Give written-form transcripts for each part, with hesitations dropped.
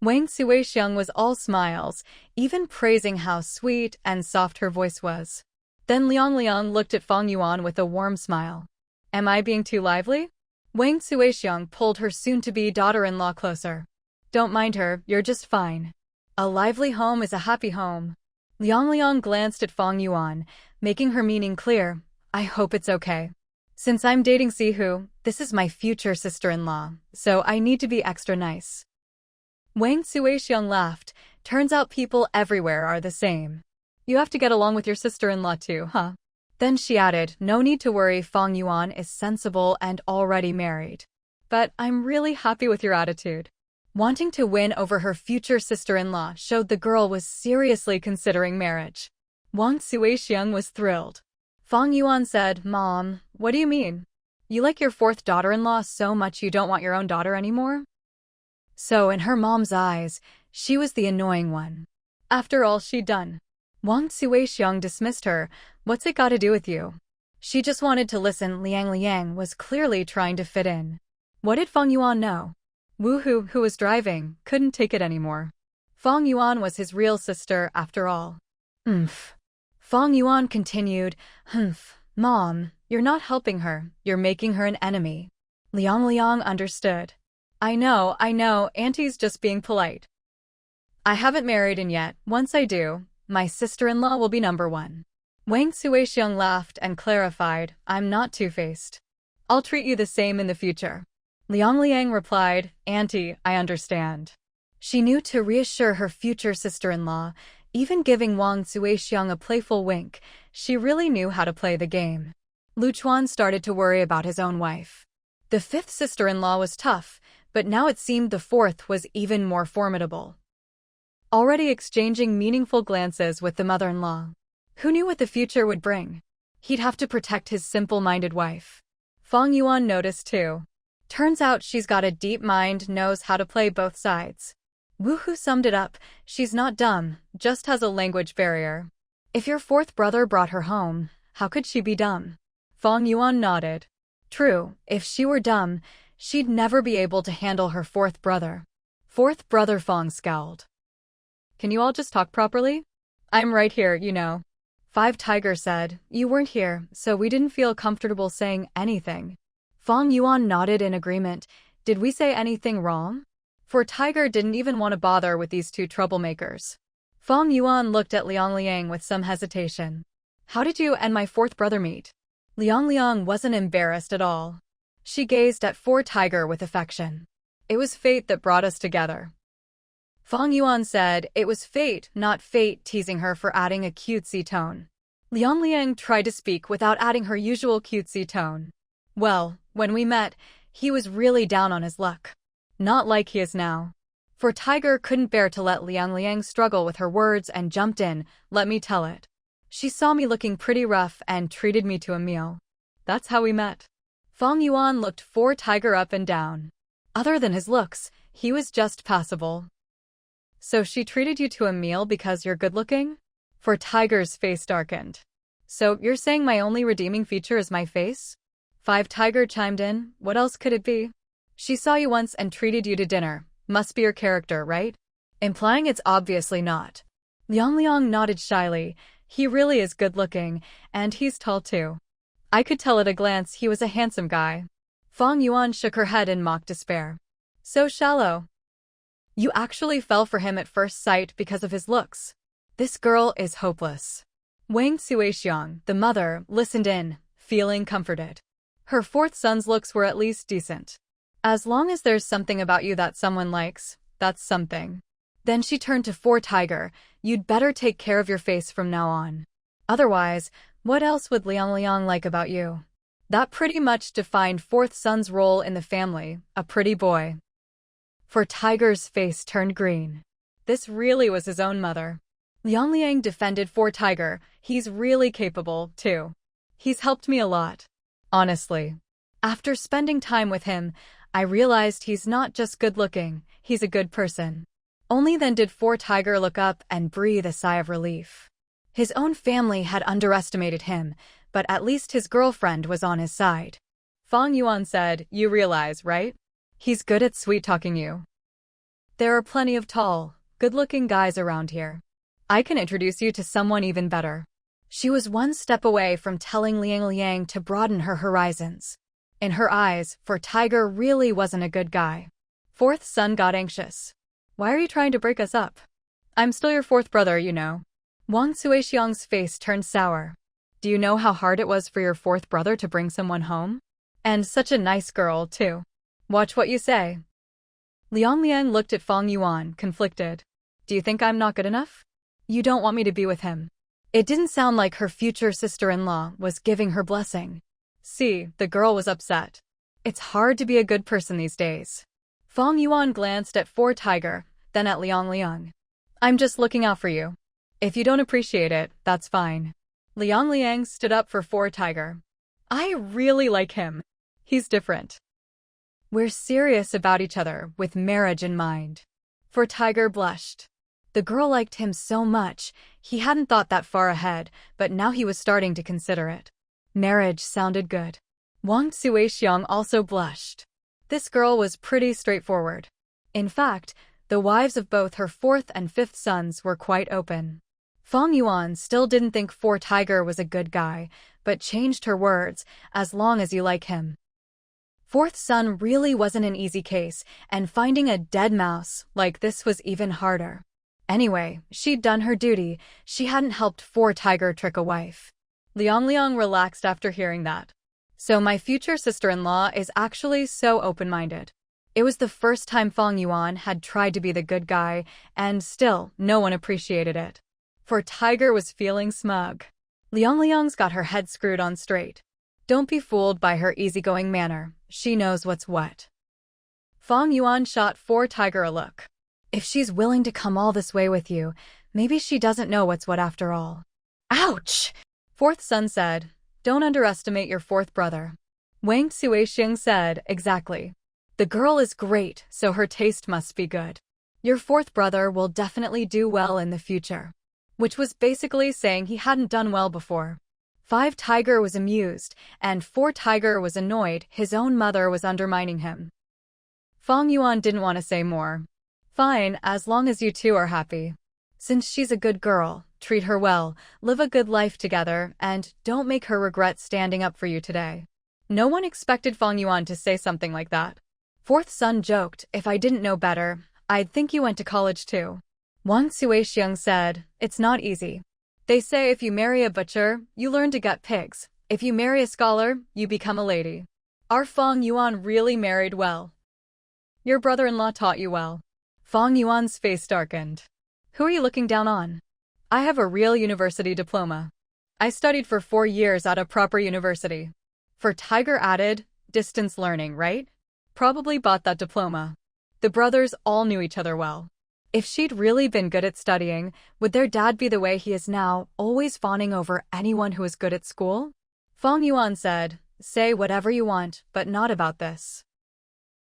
Wang Suixiang was all smiles, even praising how sweet and soft her voice was. Then Liang looked at Fang Yuan with a warm smile. Am I being too lively? Wang Suixiang pulled her soon-to-be daughter-in-law closer. Don't mind her, you're just fine. A lively home is a happy home. Liang glanced at Fang Yuan, making her meaning clear. I hope it's okay. Since I'm dating Sihu, this is my future sister-in-law, so I need to be extra nice. Wang Suixiang laughed. Turns out people everywhere are the same. You have to get along with your sister-in-law too, huh? Then she added, no need to worry, Fang Yuan is sensible and already married. But I'm really happy with your attitude. Wanting to win over her future sister-in-law showed the girl was seriously considering marriage. Wang Suixiang was thrilled. Fang Yuan said, Mom, what do you mean? You like your fourth daughter-in-law so much you don't want your own daughter anymore? So in her mom's eyes, she was the annoying one. After all she'd done. Wang Suixiang dismissed her. What's it got to do with you? She just wanted to listen. Liang was clearly trying to fit in. What did Fang Yuan know? Wu Hu, who was driving, couldn't take it anymore. Fang Yuan was his real sister after all. Fang Yuan continued, Mom, you're not helping her, you're making her an enemy. Liang understood. I know, Auntie's just being polite. I haven't married in yet, once I do, my sister-in-law will be number one. Wang Suixiang laughed and clarified, I'm not two-faced. I'll treat you the same in the future. Liang replied, Auntie, I understand. She knew to reassure her future sister-in-law, even giving Wang Suixiang a playful wink. She really knew how to play the game. Lu Chuan started to worry about his own wife. The fifth sister-in-law was tough, but now it seemed the fourth was even more formidable. Already exchanging meaningful glances with the mother-in-law. Who knew what the future would bring? He'd have to protect his simple-minded wife. Fang Yuan noticed too. Turns out she's got a deep mind, knows how to play both sides. Wu Hu summed it up, she's not dumb, just has a language barrier. If your fourth brother brought her home, how could she be dumb? Fang Yuan nodded. True, if she were dumb, she'd never be able to handle her fourth brother. Fourth brother, Fang scowled. Can you all just talk properly? I'm right here, you know. Five Tiger said, you weren't here, so we didn't feel comfortable saying anything. Fang Yuan nodded in agreement. Did we say anything wrong? For Tiger didn't even want to bother with these two troublemakers. Fang Yuan looked at Liang with some hesitation. How did you and my fourth brother meet? Liang wasn't embarrassed at all. She gazed at Four Tiger with affection. It was fate that brought us together. Fang Yuan said, it was fate, not fate, teasing her for adding a cutesy tone. Liang tried to speak without adding her usual cutesy tone. Well, when we met, he was really down on his luck. Not like he is now. For Tiger couldn't bear to let Liang struggle with her words and jumped in, let me tell it. She saw me looking pretty rough and treated me to a meal. That's how we met. Fang Yuan looked Four Tiger up and down. Other than his looks, he was just passable. So she treated you to a meal because you're good-looking? For Tiger's face darkened. So you're saying my only redeeming feature is my face? Five Tiger chimed in, what else could it be? She saw you once and treated you to dinner. Must be your character, right? Implying it's obviously not. Liang nodded shyly. He really is good-looking, and he's tall too. I could tell at a glance he was a handsome guy. Fang Yuan shook her head in mock despair. So shallow. You actually fell for him at first sight because of his looks. This girl is hopeless. Wang Suixiang, the mother, listened in, feeling comforted. Her fourth son's looks were at least decent. As long as there's something about you that someone likes, that's something. Then she turned to Four Tiger, you'd better take care of your face from now on. Otherwise, what else would Liang like about you? That pretty much defined fourth son's role in the family, a pretty boy. For Tiger's face turned green. This really was his own mother. Liang defended Four Tiger, he's really capable, too. He's helped me a lot. Honestly. After spending time with him, I realized he's not just good-looking, he's a good person. Only then did Four Tiger look up and breathe a sigh of relief. His own family had underestimated him, but at least his girlfriend was on his side. Fang Yuan said, you realize, right? He's good at sweet-talking you. There are plenty of tall, good-looking guys around here. I can introduce you to someone even better. She was one step away from telling Liang to broaden her horizons. In her eyes, for Tiger really wasn't a good guy. Fourth son got anxious. Why are you trying to break us up? I'm still your fourth brother, you know. Wang Suixiang's face turned sour. Do you know how hard it was for your fourth brother to bring someone home? And such a nice girl, too. Watch what you say. Liang looked at Fang Yuan, conflicted. Do you think I'm not good enough? You don't want me to be with him. It didn't sound like her future sister-in-law was giving her blessing. See, the girl was upset. It's hard to be a good person these days. Fang Yuan glanced at Four Tiger, then at Liang. I'm just looking out for you. If you don't appreciate it, that's fine. Liang stood up for Four Tiger. I really like him. He's different. We're serious about each other with marriage in mind. Four Tiger blushed. The girl liked him so much, he hadn't thought that far ahead, but now he was starting to consider it. Marriage sounded good. Wang Suixiang also blushed. This girl was pretty straightforward. In fact, the wives of both her fourth and fifth sons were quite open. Fang Yuan still didn't think Four Tiger was a good guy, but changed her words, as long as you like him. Fourth son really wasn't an easy case, and finding a dead mouse like this was even harder. Anyway, she'd done her duty. She hadn't helped Four Tiger trick a wife. Liang relaxed after hearing that. So my future sister-in-law is actually so open-minded. It was the first time Fang Yuan had tried to be the good guy, and still, no one appreciated it. For Tiger was feeling smug. Liang's got her head screwed on straight. Don't be fooled by her easygoing manner. She knows what's what. Fang Yuan shot Four Tiger a look. If she's willing to come all this way with you, maybe she doesn't know what's what after all. Ouch! Fourth son said, don't underestimate your fourth brother. Wang Suixiang said, exactly. The girl is great, so her taste must be good. Your fourth brother will definitely do well in the future. Which was basically saying he hadn't done well before. Five Tiger was amused, and Four Tiger was annoyed his own mother was undermining him. Fang Yuan didn't want to say more. Fine, as long as you two are happy. Since she's a good girl, treat her well, live a good life together, and don't make her regret standing up for you today. No one expected Fang Yuan to say something like that. Fourth son joked, if I didn't know better, I'd think you went to college too. Wang Suixiang said, it's not easy. They say if you marry a butcher, you learn to gut pigs. If you marry a scholar, you become a lady. Our Fang Yuan really married well. Your brother-in-law taught you well. Fang Yuan's face darkened. Who are you looking down on? I have a real university diploma. I studied for 4 years at a proper university. For Tiger added, distance learning, right? Probably bought that diploma. The brothers all knew each other well. If she'd really been good at studying, would their dad be the way he is now, always fawning over anyone who is good at school? Fang Yuan said, say whatever you want, but not about this.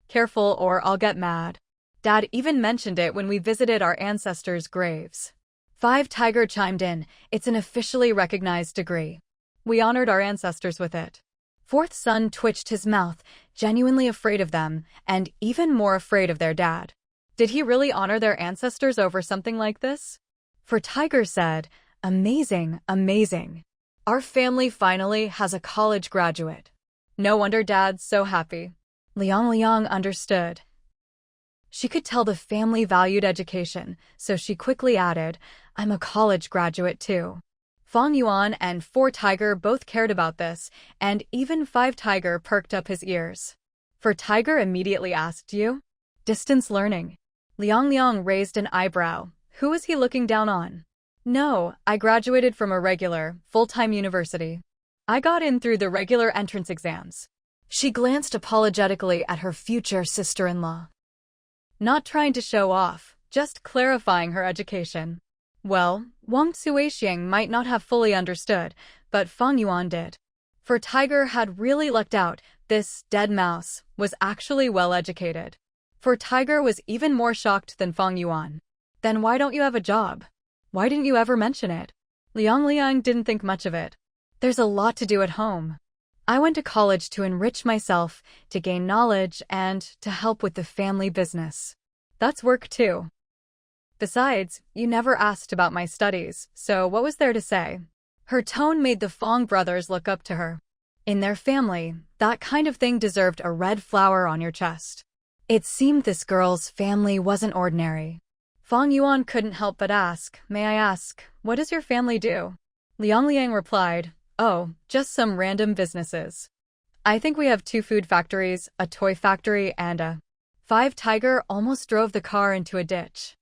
Careful or I'll get mad. Dad even mentioned it when we visited our ancestors' graves. Five Tiger chimed in, it's an officially recognized degree. We honored our ancestors with it. Fourth son twitched his mouth, genuinely afraid of them, and even more afraid of their dad. Did he really honor their ancestors over something like this? For Tiger said, amazing, amazing. Our family finally has a college graduate. No wonder Dad's so happy. Liang understood. She could tell the family valued education, so she quickly added, I'm a college graduate too. Fang Yuan and Four Tiger both cared about this, and even Five Tiger perked up his ears. For Tiger immediately asked you? Distance learning. Liang raised an eyebrow. Who is he looking down on? No, I graduated from a regular, full-time university. I got in through the regular entrance exams. She glanced apologetically at her future sister-in-law. Not trying to show off, just clarifying her education. Well, Wang Suixiang might not have fully understood, but Fang Yuan did. For Tiger had really lucked out, this dead mouse was actually well-educated. For Tiger was even more shocked than Fang Yuan. Then why don't you have a job? Why didn't you ever mention it? Liang didn't think much of it. There's a lot to do at home. I went to college to enrich myself, to gain knowledge, and to help with the family business. That's work too. Besides, you never asked about my studies, so what was there to say? Her tone made the Fang brothers look up to her. In their family, that kind of thing deserved a red flower on your chest. It seemed this girl's family wasn't ordinary. Fang Yuan couldn't help but ask, "May I ask, what does your family do?" Liang replied, "Oh, just some random businesses. I think we have 2 food factories, a toy factory, and a 5 tiger almost drove the car into a ditch."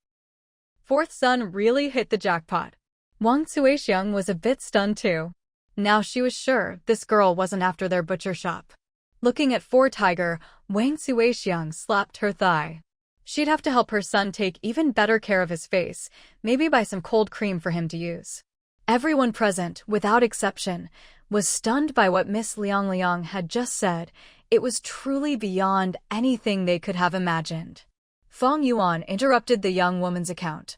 Fourth son really hit the jackpot. Wang Suixiang was a bit stunned too. Now she was sure this girl wasn't after their butcher shop. Looking at 4 tiger, Wang Suixiang slapped her thigh. She'd have to help her son take even better care of his face, maybe buy some cold cream for him to use. Everyone present, without exception, was stunned by what Miss Liang had just said. It was truly beyond anything they could have imagined. Fang Yuan interrupted the young woman's account.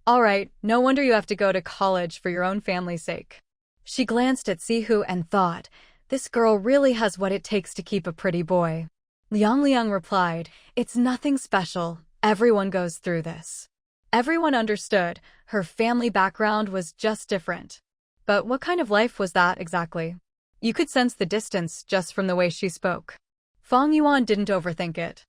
"All right, no wonder you have to go to college for your own family's sake." She glanced at Sihu and thought, this girl really has what it takes to keep a pretty boy. Liang replied, "It's nothing special. Everyone goes through this." Everyone understood. Her family background was just different. But what kind of life was that exactly? You could sense the distance just from the way she spoke. Fang Yuan didn't overthink it.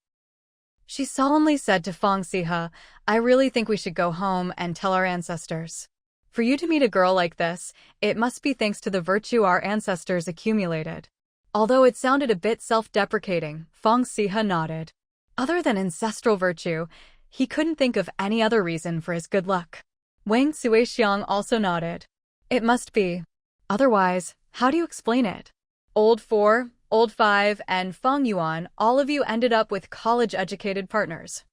She solemnly said to Fang Sihe, "I really think we should go home and tell our ancestors. For you to meet a girl like this, it must be thanks to the virtue our ancestors accumulated." Although it sounded a bit self-deprecating, Fang Sihe nodded. Other than ancestral virtue, he couldn't think of any other reason for his good luck. Wang Suixiang also nodded. It must be. Otherwise, how do you explain it? Old 4, Old 5, and Fang Yuan, all of you ended up with college-educated partners.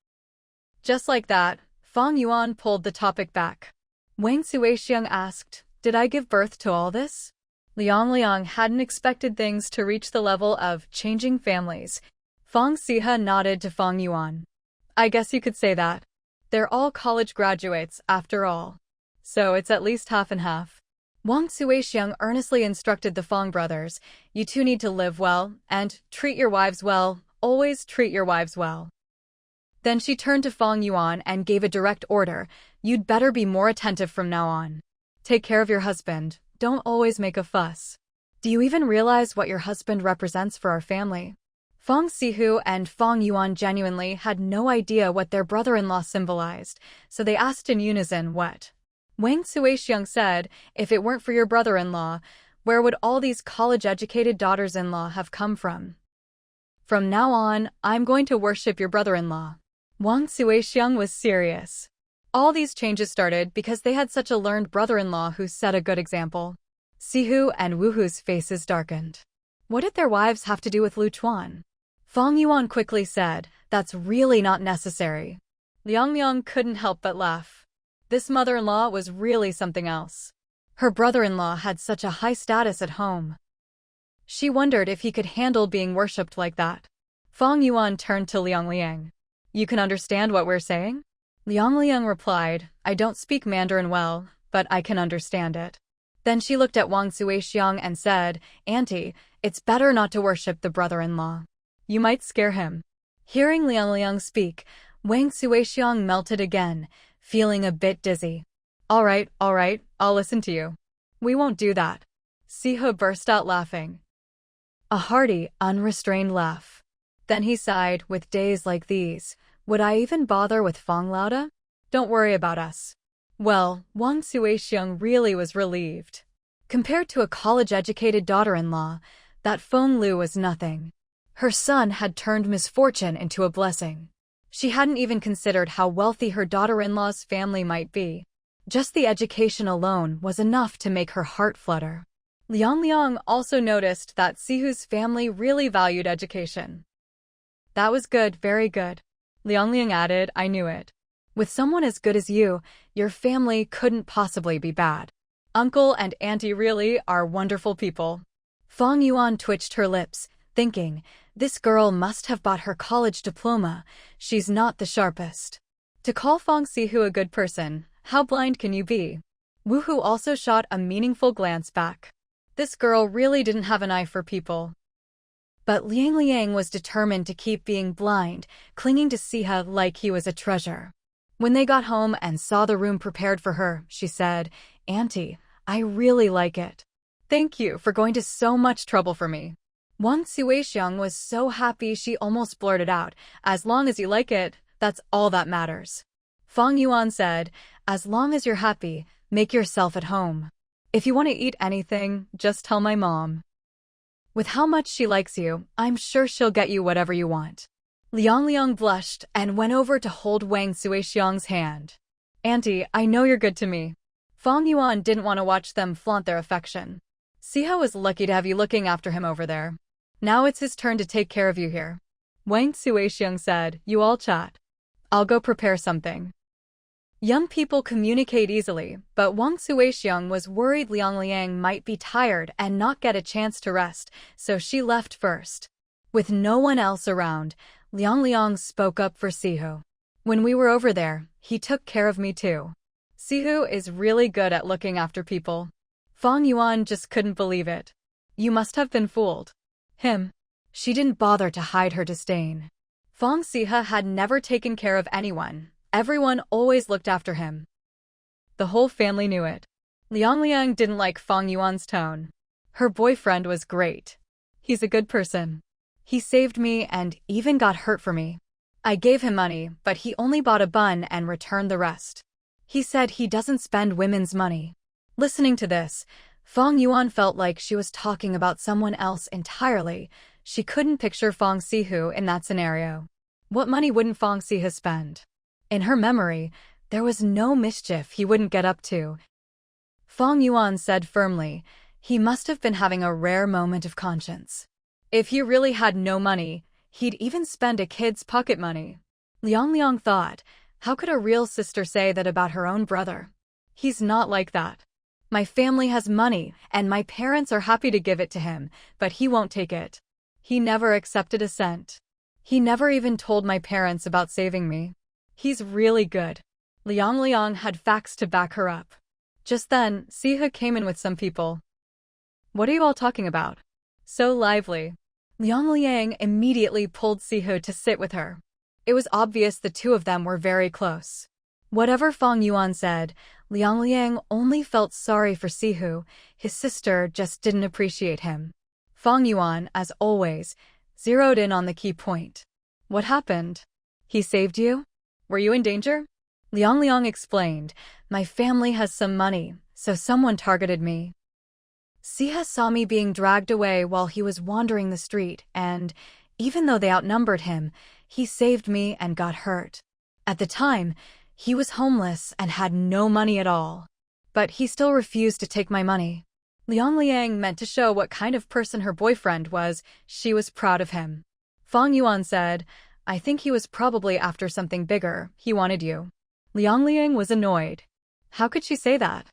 Just like that, Fang Yuan pulled the topic back. Wang Suixiang asked, "Did I give birth to all this?" Liang hadn't expected things to reach the level of changing families. Fang Sihe nodded to Fang Yuan. "I guess you could say that. They're all college graduates, after all. So it's at least half and half." Wang Suixiang earnestly instructed the Fang brothers, "You two need to live well, and treat your wives well, always treat your wives well." Then she turned to Fang Yuan and gave a direct order, "You'd better be more attentive from now on. Take care of your husband, don't always make a fuss. Do you even realize what your husband represents for our family?" Fang Sihu and Fang Yuan genuinely had no idea what their brother-in-law symbolized, so they asked in unison what. Wang Suixiang said, "If it weren't for your brother-in-law, where would all these college-educated daughters-in-law have come from? From now on, I'm going to worship your brother-in-law." Wang Suixiang was serious. All these changes started because they had such a learned brother-in-law who set a good example. Sihu and Wuhu's faces darkened. What did their wives have to do with Lu Chuan? Fang Yuan quickly said, "That's really not necessary." Liang couldn't help but laugh. This mother-in-law was really something else. Her brother-in-law had such a high status at home. She wondered if he could handle being worshipped like that. Fang Yuan turned to Liang. "You can understand what we're saying?" Liang replied, "I don't speak Mandarin well, but I can understand it." Then she looked at Wang Suixiang and said, "Auntie, it's better not to worship the brother-in-law. You might scare him." Hearing Liang speak, Wang Suixiang melted again, feeling a bit dizzy. All right, I'll listen to you." "We won't do that." Sihe burst out laughing. A hearty, unrestrained laugh. Then he sighed, "With days like these, would I even bother with Fang Lauda? Don't worry about us." Well, Wang Suixiang really was relieved. Compared to a college-educated daughter-in-law, that Feng Lu was nothing. Her son had turned misfortune into a blessing. She hadn't even considered how wealthy her daughter-in-law's family might be. Just the education alone was enough to make her heart flutter. Liang also noticed that Sihu's family really valued education. "That was good, very good." Liang added, "I knew it. With someone as good as you, your family couldn't possibly be bad. Uncle and auntie really are wonderful people." Fang Yuan twitched her lips, thinking, this girl must have bought her college diploma. She's not the sharpest. To call Fang Sihu a good person, how blind can you be? Wuhu also shot a meaningful glance back. This girl really didn't have an eye for people. But Liang Liang was determined to keep being blind, clinging to Siha like he was a treasure. When they got home and saw the room prepared for her, she said, "Auntie, I really like it. Thank you for going to so much trouble for me." Wang Suixiang was so happy she almost blurted out, "As long as you like it, that's all that matters." Fang Yuan said, "As long as you're happy, make yourself at home. If you want to eat anything, just tell my mom. With how much she likes you, I'm sure she'll get you whatever you want." Liang Liang blushed and went over to hold Wang Suixiang's hand. "Auntie, I know you're good to me." Fang Yuan didn't want to watch them flaunt their affection. "Siha was lucky to have you looking after him over there. Now it's his turn to take care of you here." Wang Suixiang said, "You all chat. I'll go prepare something." Young people communicate easily, but Wang Suixiang was worried Liang Liang might be tired and not get a chance to rest, so she left first. With no one else around, Liang Liang spoke up for Sihu. "When we were over there, he took care of me too. Sihu is really good at looking after people." Fang Yuan just couldn't believe it. "You must have been fooled. Him." She didn't bother to hide her disdain. Fang Siha had never taken care of anyone. Everyone always looked after him. The whole family knew it. Liang Liang didn't like Fang Yuan's tone. Her boyfriend was great. "He's a good person. He saved me and even got hurt for me. I gave him money, but he only bought a bun and returned the rest. He said he doesn't spend women's money." Listening to this, Fang Yuan felt like she was talking about someone else entirely. She couldn't picture Fang Sihu in that scenario. What money wouldn't Fang Sihu spend? In her memory, there was no mischief he wouldn't get up to. Fang Yuan said firmly, "He must have been having a rare moment of conscience. If he really had no money, he'd even spend a kid's pocket money." Liang Liang thought, how could a real sister say that about her own brother? He's not like that. My family has money, and my parents are happy to give it to him, but he won't take it. He never accepted a cent. He never even told my parents about saving me. He's really good." Liang Liang had facts to back her up. Just then, Siha came in with some people. "What are you all talking about? So lively." Liang Liang immediately pulled Sihu to sit with her. It was obvious the two of them were very close. Whatever Fang Yuan said, Liang Liang only felt sorry for Sihu. His sister just didn't appreciate him. Fang Yuan, as always, zeroed in on the key point. "What happened? He saved you? Were you in danger?" Liang Liang explained, "My family has some money, so someone targeted me. Siha saw me being dragged away while he was wandering the street, and, even though they outnumbered him, he saved me and got hurt. At the time, he was homeless and had no money at all. But he still refused to take my money." Liang Liang meant to show what kind of person her boyfriend was. She was proud of him. Fang Yuan said, "I think he was probably after something bigger. He wanted you." Liang Liang was annoyed. How could she say that?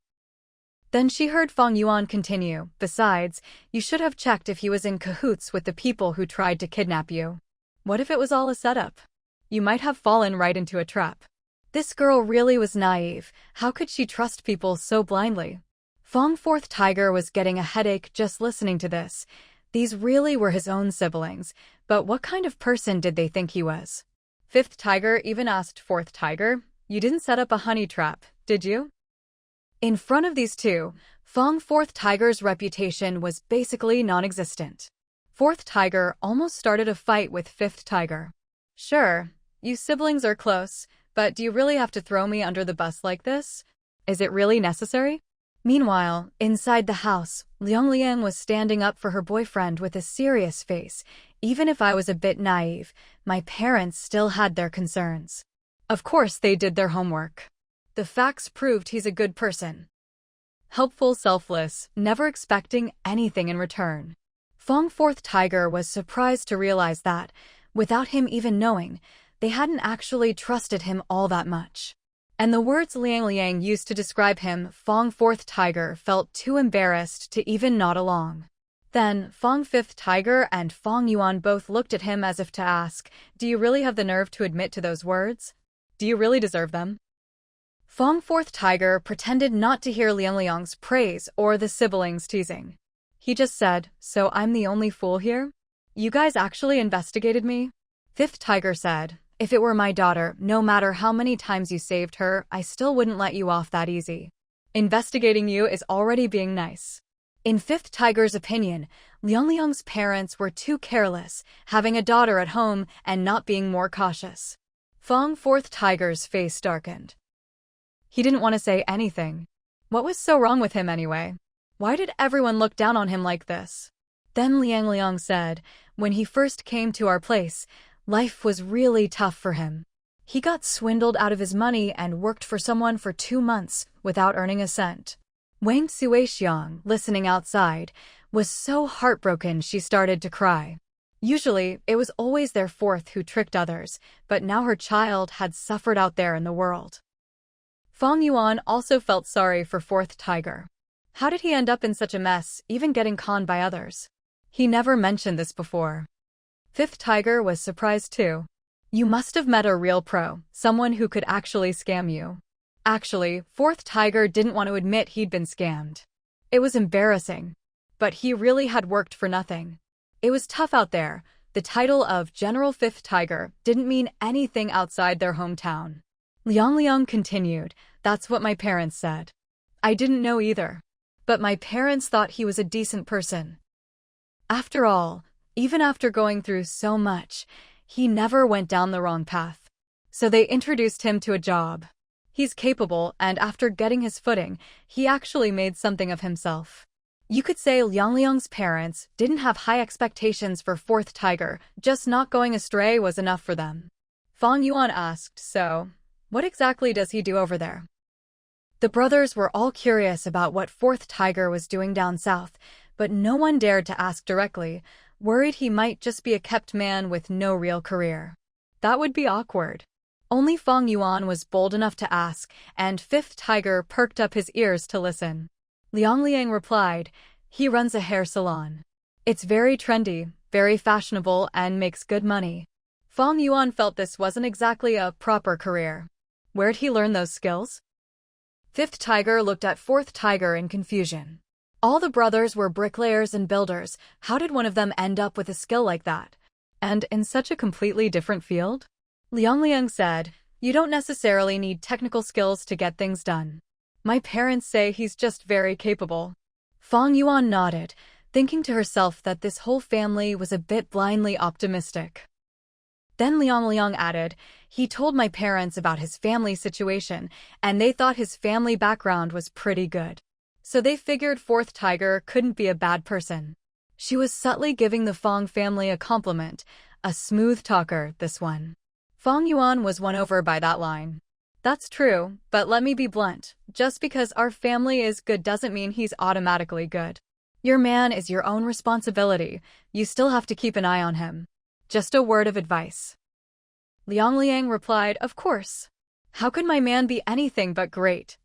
Then she heard Fang Yuan continue, "Besides, you should have checked if he was in cahoots with the people who tried to kidnap you. What if it was all a setup? You might have fallen right into a trap." This girl really was naive. How could she trust people so blindly? Fang Fourth Tiger was getting a headache just listening to this. These really were his own siblings, but what kind of person did they think he was? Fifth Tiger even asked Fourth Tiger, "You didn't set up a honey trap, did you?" In front of these two, Fang Fourth Tiger's reputation was basically non-existent. Fourth Tiger almost started a fight with Fifth Tiger. "Sure, you siblings are close, but do you really have to throw me under the bus like this? Is it really necessary?" Meanwhile, inside the house, Liang Liang was standing up for her boyfriend with a serious face. "Even if I was a bit naive, my parents still had their concerns. Of course they did their homework. The facts proved he's a good person. Helpful, selfless, never expecting anything in return." Fang Fourth Tiger was surprised to realize that, without him even knowing, they hadn't actually trusted him all that much. And the words Liang Liang used to describe him, Fang Fourth Tiger felt too embarrassed to even nod along. Then, Fang Fifth Tiger and Fang Yuan both looked at him as if to ask, "Do you really have the nerve to admit to those words? Do you really deserve them?" Fang Fourth Tiger pretended not to hear Liang Liang's praise or the siblings' teasing. He just said, "So I'm the only fool here? You guys actually investigated me? Fifth Tiger said, if it were my daughter, no matter how many times you saved her, I still wouldn't let you off that easy. Investigating you is already being nice. In Fifth Tiger's opinion, Liang's parents were too careless, having a daughter at home and not being more cautious. Fourth Tiger's face darkened. He didn't want to say anything. What was so wrong with him anyway? Why did everyone look down on him like this? Then Liang said, when he first came to our place, life was really tough for him. He got swindled out of his money and worked for someone for 2 months without earning a cent. Wang Suixiang, listening outside, was so heartbroken she started to cry. Usually, it was always their fourth who tricked others, but now her child had suffered out there in the world. Fang Yuan also felt sorry for Fourth Tiger. How did he end up in such a mess, even getting conned by others? He never mentioned this before. Fifth Tiger was surprised too. You must have met a real pro, someone who could actually scam you. Actually, Fourth Tiger didn't want to admit he'd been scammed. It was embarrassing. But he really had worked for nothing. It was tough out there. The title of General Fifth Tiger didn't mean anything outside their hometown. Liang continued, that's what my parents said. I didn't know either. But my parents thought he was a decent person. After all, even after going through so much, he never went down the wrong path. So they introduced him to a job. He's capable, and after getting his footing, he actually made something of himself. You could say Liang's parents didn't have high expectations for Fourth Tiger, just not going astray was enough for them. Fang Yuan asked, so, what exactly does he do over there? The brothers were all curious about what Fourth Tiger was doing down south, but no one dared to ask directly, worried he might just be a kept man with no real career. That would be awkward. Only Fang Yuan was bold enough to ask, and Fifth Tiger perked up his ears to listen. Liang replied, he runs a hair salon. It's very trendy, very fashionable, and makes good money. Fang Yuan felt this wasn't exactly a proper career. Where'd he learn those skills? Fifth Tiger looked at Fourth Tiger in confusion. All the brothers were bricklayers and builders. How did one of them end up with a skill like that? And in such a completely different field? Liang said, you don't necessarily need technical skills to get things done. My parents say he's just very capable. Fang Yuan nodded, thinking to herself that this whole family was a bit blindly optimistic. Then Liang added, he told my parents about his family situation, and they thought his family background was pretty good. So they figured Fourth Tiger couldn't be a bad person. She was subtly giving the Fang family a compliment, a smooth talker, this one. Fang Yuan was won over by that line. That's true, but let me be blunt. Just because our family is good doesn't mean he's automatically good. Your man is your own responsibility. You still have to keep an eye on him. Just a word of advice. Liang replied, of course. How could my man be anything but great?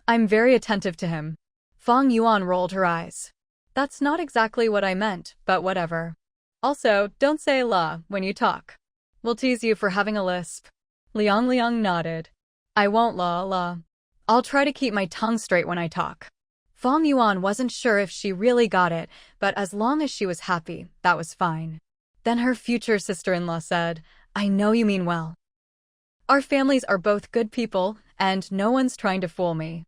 I'm very attentive to him. Fang Yuan rolled her eyes. That's not exactly what I meant, but whatever. Also, don't say la when you talk. We'll tease you for having a lisp. Liang nodded. I won't la. I'll try to keep my tongue straight when I talk. Fang Yuan wasn't sure if she really got it, but as long as she was happy, that was fine. Then her future sister-in-law said, I know you mean well. Our families are both good people, and no one's trying to fool me.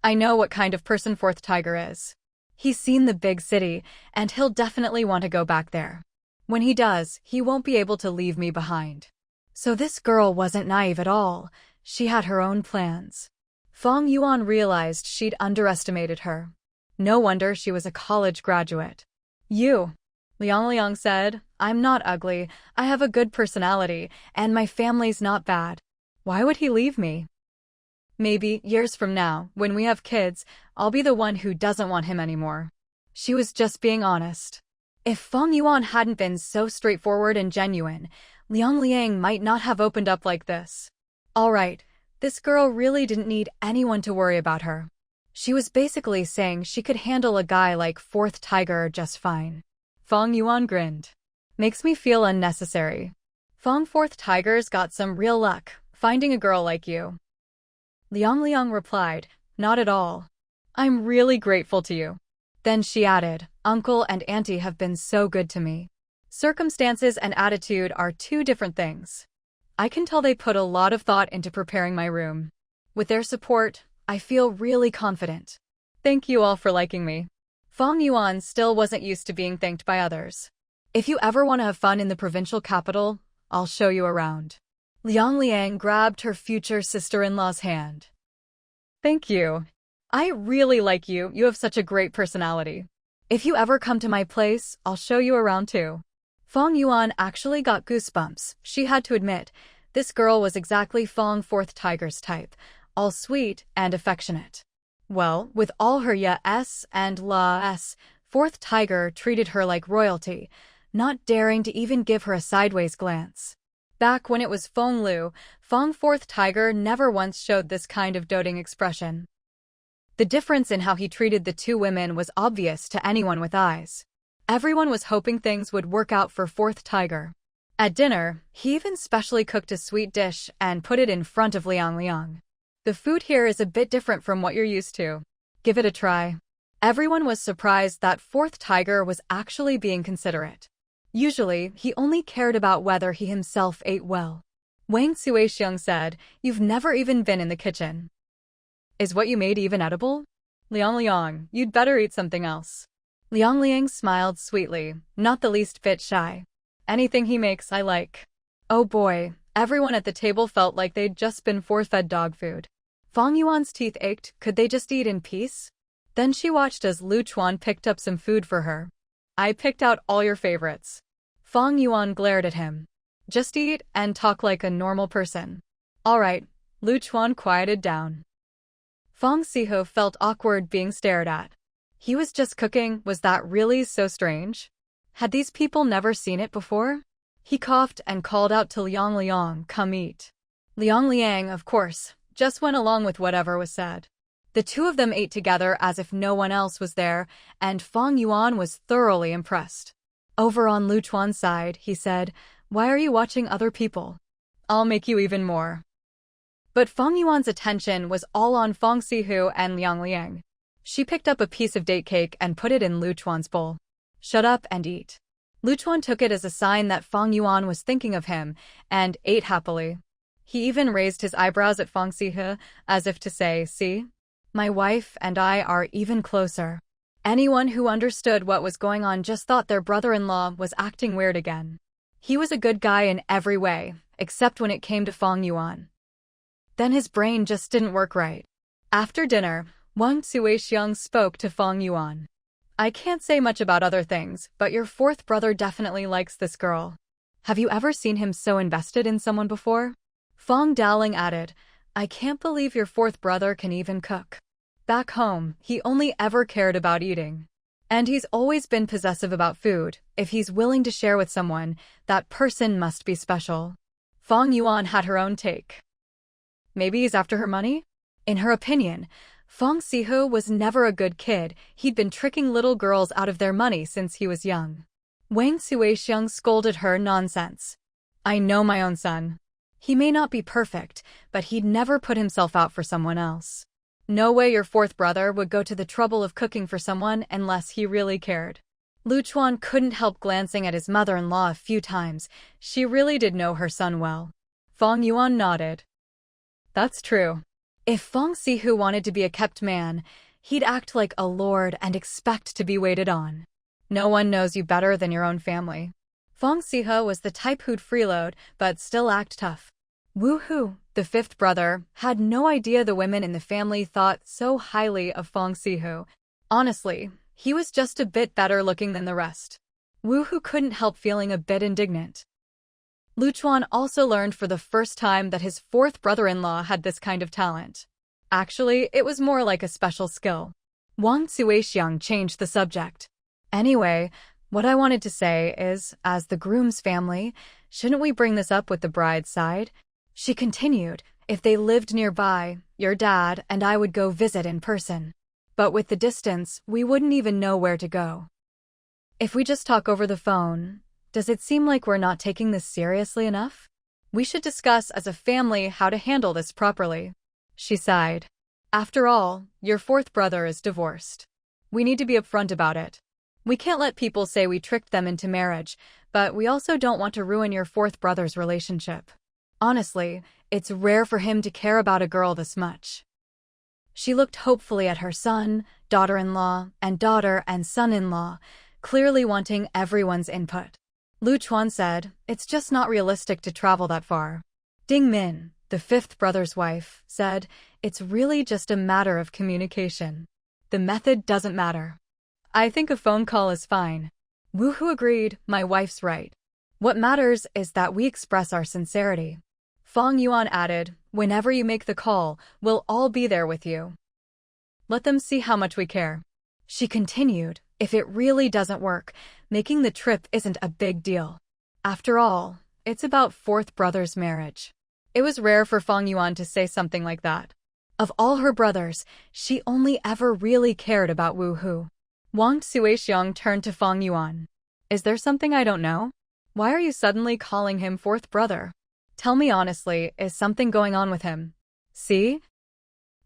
I know what kind of person Fourth Tiger is. He's seen the big city, and he'll definitely want to go back there. When he does, he won't be able to leave me behind. So this girl wasn't naive at all. She had her own plans. Fang Yuan realized she'd underestimated her. No wonder she was a college graduate. You, Liang said, I'm not ugly, I have a good personality, and my family's not bad. Why would he leave me? Maybe, years from now, when we have kids, I'll be the one who doesn't want him anymore. She was just being honest. If Fang Yuan hadn't been so straightforward and genuine, Liang might not have opened up like this. All right, this girl really didn't need anyone to worry about her. She was basically saying she could handle a guy like Fourth Tiger just fine. Fang Yuan grinned. Makes me feel unnecessary. Fourth Tiger's got some real luck, finding a girl like you. Liang replied, not at all. I'm really grateful to you. Then she added, Uncle and Auntie have been so good to me. Circumstances and attitude are two different things. I can tell they put a lot of thought into preparing my room. With their support, I feel really confident. Thank you all for liking me. Fang Yuan still wasn't used to being thanked by others. If you ever want to have fun in the provincial capital, I'll show you around. Liang Liang grabbed her future sister-in-law's hand. Thank you. I really like you. You have such a great personality. If you ever come to my place, I'll show you around too. Fang Yuan actually got goosebumps. She had to admit, this girl was exactly Fang Fourth Tiger's type, all sweet and affectionate. Well, with all her yes and la-s, Fourth Tiger treated her like royalty, not daring to even give her a sideways glance. Back when it was Feng Lu, Fang Fourth Tiger never once showed this kind of doting expression. The difference in how he treated the two women was obvious to anyone with eyes. Everyone was hoping things would work out for Fourth Tiger. At dinner, he even specially cooked a sweet dish and put it in front of Liang Liang. The food here is a bit different from what you're used to. Give it a try. Everyone was surprised that Fourth Tiger was actually being considerate. Usually, he only cared about whether he himself ate well. Wang Suixiang said, "You've never even been in the kitchen. Is what you made even edible? Liang Liang, you'd better eat something else." Liang Liang smiled sweetly, not the least bit shy. Anything he makes, I like. Oh boy, everyone at the table felt like they'd just been force-fed dog food. Fang Yuan's teeth ached. Could they just eat in peace? Then she watched as Lu Chuan picked up some food for her. I picked out all your favorites. Fang Yuan glared at him. Just eat and talk like a normal person. All right, Lu Chuan quieted down. Fang Siho felt awkward being stared at. He was just cooking. Was that really so strange? Had these people never seen it before? He coughed and called out to Liang Liang, "Come eat." Liang Liang, of course, just went along with whatever was said. The two of them ate together as if no one else was there, and Fang Yuan was thoroughly impressed. Over on Lu Chuan's side, he said, "Why are you watching other people? I'll make you even more." But Fang Yuan's attention was all on Fang Sihu and Liang Liang. She picked up a piece of date cake and put it in Lu Chuan's bowl. "Shut up and eat." Lu Chuan took it as a sign that Fang Yuan was thinking of him, and ate happily. He even raised his eyebrows at Fang Sihu, as if to say, "See? My wife and I are even closer." Anyone who understood what was going on just thought their brother-in-law was acting weird again. He was a good guy in every way, except when it came to Fang Yuan. Then his brain just didn't work right. After dinner, Wang Suixiang spoke to Fang Yuan. "I can't say much about other things, but your fourth brother definitely likes this girl. Have you ever seen him so invested in someone before?" Fang Dowling added, "I can't believe your fourth brother can even cook. Back home, he only ever cared about eating. And he's always been possessive about food. If he's willing to share with someone, that person must be special." Fang Yuan had her own take. Maybe he's after her money? In her opinion, Fang Sihu was never a good kid. He'd been tricking little girls out of their money since he was young. Wang Suixiang scolded her nonsense. "I know my own son. He may not be perfect, but he'd never put himself out for someone else. No way your fourth brother would go to the trouble of cooking for someone unless he really cared." Lu Chuan couldn't help glancing at his mother-in-law a few times. She really did know her son well. Fang Yuan nodded. That's true. If Fang Sihu wanted to be a kept man, he'd act like a lord and expect to be waited on. No one knows you better than your own family. Fang Sihu was the type who'd freeload, but still act tough. Woohoo! The fifth brother had no idea the women in the family thought so highly of Fang Sihu. Honestly, he was just a bit better looking than the rest. Woohoo couldn't help feeling a bit indignant. Lu Chuan also learned for the first time that his fourth brother-in-law had this kind of talent. Actually, it was more like a special skill. Wang Suixiang changed the subject. "Anyway, what I wanted to say is, as the groom's family, shouldn't we bring this up with the bride's side?" She continued, "If they lived nearby, your dad and I would go visit in person. But with the distance, we wouldn't even know where to go. If we just talk over the phone, does it seem like we're not taking this seriously enough? We should discuss as a family how to handle this properly." She sighed. "After all, your fourth brother is divorced. We need to be upfront about it." We can't let people say we tricked them into marriage, but we also don't want to ruin your fourth brother's relationship. Honestly, it's rare for him to care about a girl this much. She looked hopefully at her son, daughter-in-law, and daughter and son-in-law, clearly wanting everyone's input. Lu Chuan said, "It's just not realistic to travel that far." Ding Min, the fifth brother's wife, said, "It's really just a matter of communication. The method doesn't matter. I think a phone call is fine." Wu Hu agreed, "My wife's right. What matters is that we express our sincerity." Fang Yuan added, "Whenever you make the call, we'll all be there with you. Let them see how much we care." She continued, "If it really doesn't work, making the trip isn't a big deal. After all, it's about fourth brother's marriage." It was rare for Fang Yuan to say something like that. Of all her brothers, she only ever really cared about Wu Hu. Wang Suixiang turned to Fang Yuan. "Is there something I don't know? Why are you suddenly calling him fourth brother? Tell me honestly, is something going on with him?" "See?"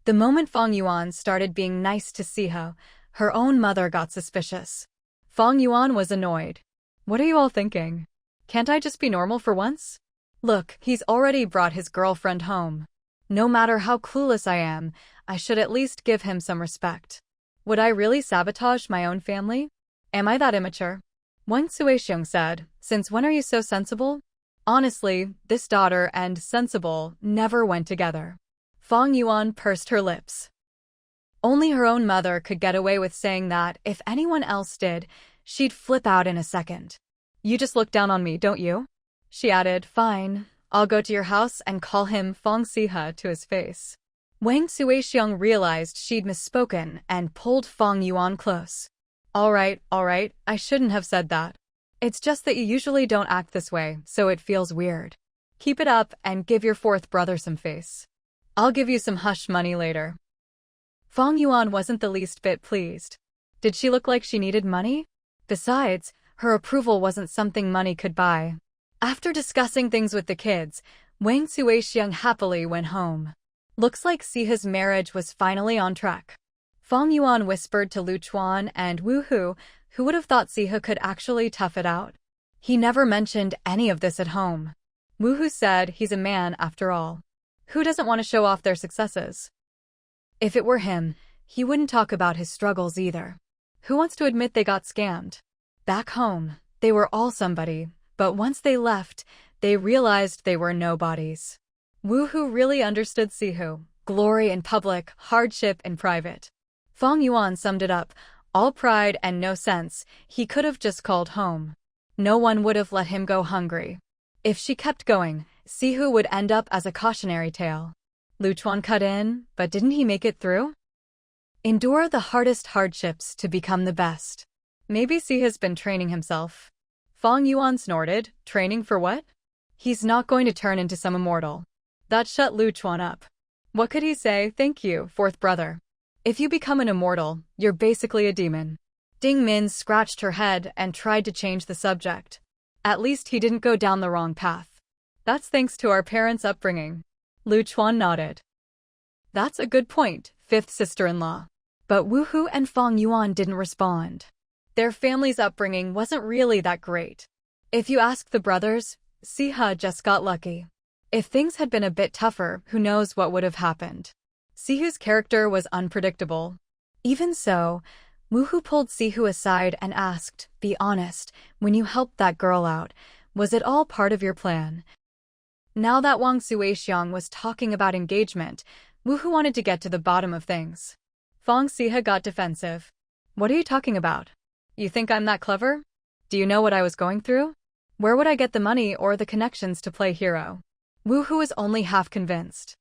The moment Fang Yuan started being nice to Sihe, her own mother got suspicious. Fang Yuan was annoyed. "What are you all thinking? Can't I just be normal for once? Look, he's already brought his girlfriend home. No matter how clueless I am, I should at least give him some respect. Would I really sabotage my own family? Am I that immature?" Wang Suixiang said, "Since when are you so sensible?" Honestly, this daughter and sensible never went together. Fang Yuan pursed her lips. Only her own mother could get away with saying that. If anyone else did, she'd flip out in a second. "You just look down on me, don't you?" She added, "Fine, I'll go to your house and call him Fang Sihe to his face." Wang Suixiang realized she'd misspoken and pulled Fang Yuan close. All right, I shouldn't have said that. It's just that you usually don't act this way, so it feels weird. Keep it up and give your fourth brother some face. I'll give you some hush money later." Fang Yuan wasn't the least bit pleased. Did she look like she needed money? Besides, her approval wasn't something money could buy. After discussing things with the kids, Wang Suixiang happily went home. Looks like Sihe's marriage was finally on track. Fang Yuan whispered to Lu Chuan and Wu Hu, who would have thought Sihe could actually tough it out. He never mentioned any of this at home. Wu Hu said he's a man after all. Who doesn't want to show off their successes? If it were him, he wouldn't talk about his struggles either. Who wants to admit they got scammed? Back home, they were all somebody, but once they left, they realized they were nobodies. Wu Hu really understood Sihe, glory in public, hardship in private. Fang Yuan summed it up, all pride and no sense. He could have just called home. No one would have let him go hungry. If she kept going, Sihe would end up as a cautionary tale. Lu Chuan cut in, but didn't he make it through? Endure the hardest hardships to become the best. Maybe Sihe's been training himself. Fang Yuan snorted, training for what? He's not going to turn into some immortal. That shut Lu Chuan up. What could he say? "Thank you, fourth brother. If you become an immortal, you're basically a demon." Ding Min scratched her head and tried to change the subject. At least he didn't go down the wrong path. "That's thanks to our parents' upbringing." Lu Chuan nodded. "That's a good point, fifth sister-in-law." But Wu Hu and Fang Yuan didn't respond. Their family's upbringing wasn't really that great. If you ask the brothers, Sihe just got lucky. If things had been a bit tougher, who knows what would have happened. Sihe's character was unpredictable. Even so, Wu Hu pulled Sihe aside and asked, "Be honest, when you helped that girl out, was it all part of your plan?" Now that Wang Suixiang was talking about engagement, Wu Hu wanted to get to the bottom of things. Fang Sihe got defensive. "What are you talking about? You think I'm that clever? Do you know what I was going through? Where would I get the money or the connections to play hero?" Wu Hu was only half convinced.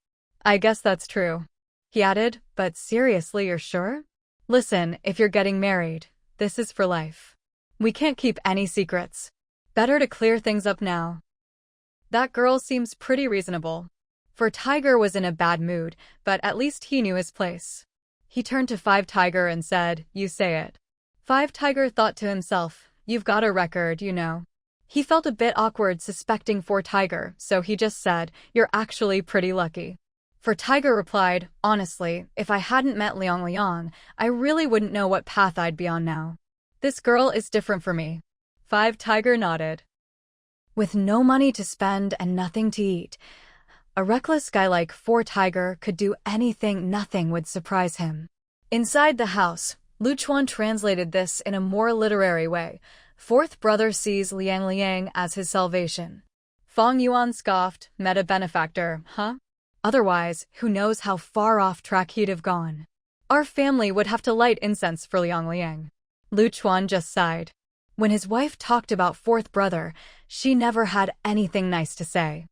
"I guess that's true," he added, "but seriously, you're sure? Listen, if you're getting married, this is for life. We can't keep any secrets. Better to clear things up now." That girl seems pretty reasonable. For Tiger was in a bad mood, but at least he knew his place. He turned to Five Tiger and said, "You say it." Five Tiger thought to himself, "You've got a record, you know." He felt a bit awkward suspecting Four Tiger, so he just said, "You're actually pretty lucky." For Tiger replied, "Honestly, if I hadn't met Liang Liang, I really wouldn't know what path I'd be on now." This girl is different for me. Five Tiger nodded. With no money to spend and nothing to eat, a reckless guy like Four Tiger could do anything. Nothing would surprise him. Inside the house, Luchuan translated this in a more literary way. Fourth brother sees Liang Liang as his salvation. Fang Yuan scoffed, met a benefactor, huh? Otherwise, who knows how far off track he'd have gone. Our family would have to light incense for Liang Liang. Luchuan just sighed. When his wife talked about fourth brother, she never had anything nice to say.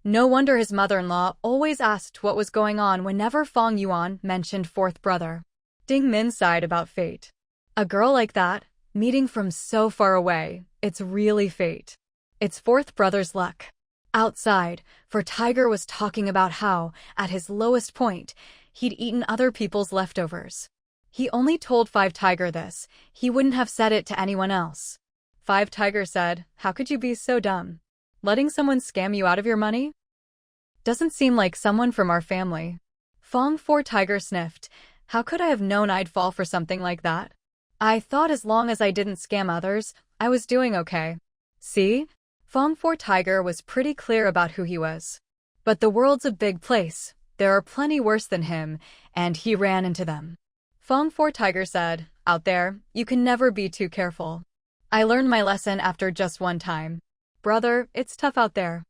No wonder his mother-in-law always asked what was going on whenever Fang Yuan mentioned fourth brother. Ding Min sighed about fate. A girl like that, meeting from so far away, it's really fate. It's fourth brother's luck. Outside, For Tiger was talking about how, at his lowest point, he'd eaten other people's leftovers. He only told Five Tiger this. He wouldn't have said it to anyone else. Five Tiger said, "How could you be so dumb? Letting someone scam you out of your money? Doesn't seem like someone from our family." Fang Four Tiger sniffed. "How could I have known I'd fall for something like that? I thought as long as I didn't scam others, I was doing okay." See? Fang Four Tiger was pretty clear about who he was. But the world's a big place. There are plenty worse than him, and he ran into them. Fang Four Tiger said, "Out there, you can never be too careful. I learned my lesson after just one time. Brother, it's tough out there.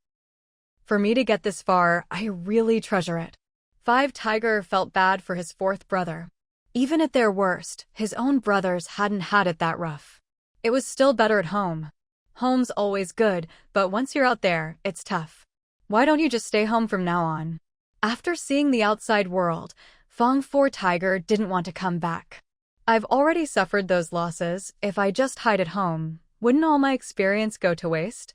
For me to get this far, I really treasure it." Five Tiger felt bad for his fourth brother. Even at their worst, his own brothers hadn't had it that rough. It was still better at home. Home's always good, but once you're out there, it's tough. Why don't you just stay home from now on? After seeing the outside world, Fang Four Tiger didn't want to come back. I've already suffered those losses. If I just hide at home, wouldn't all my experience go to waste?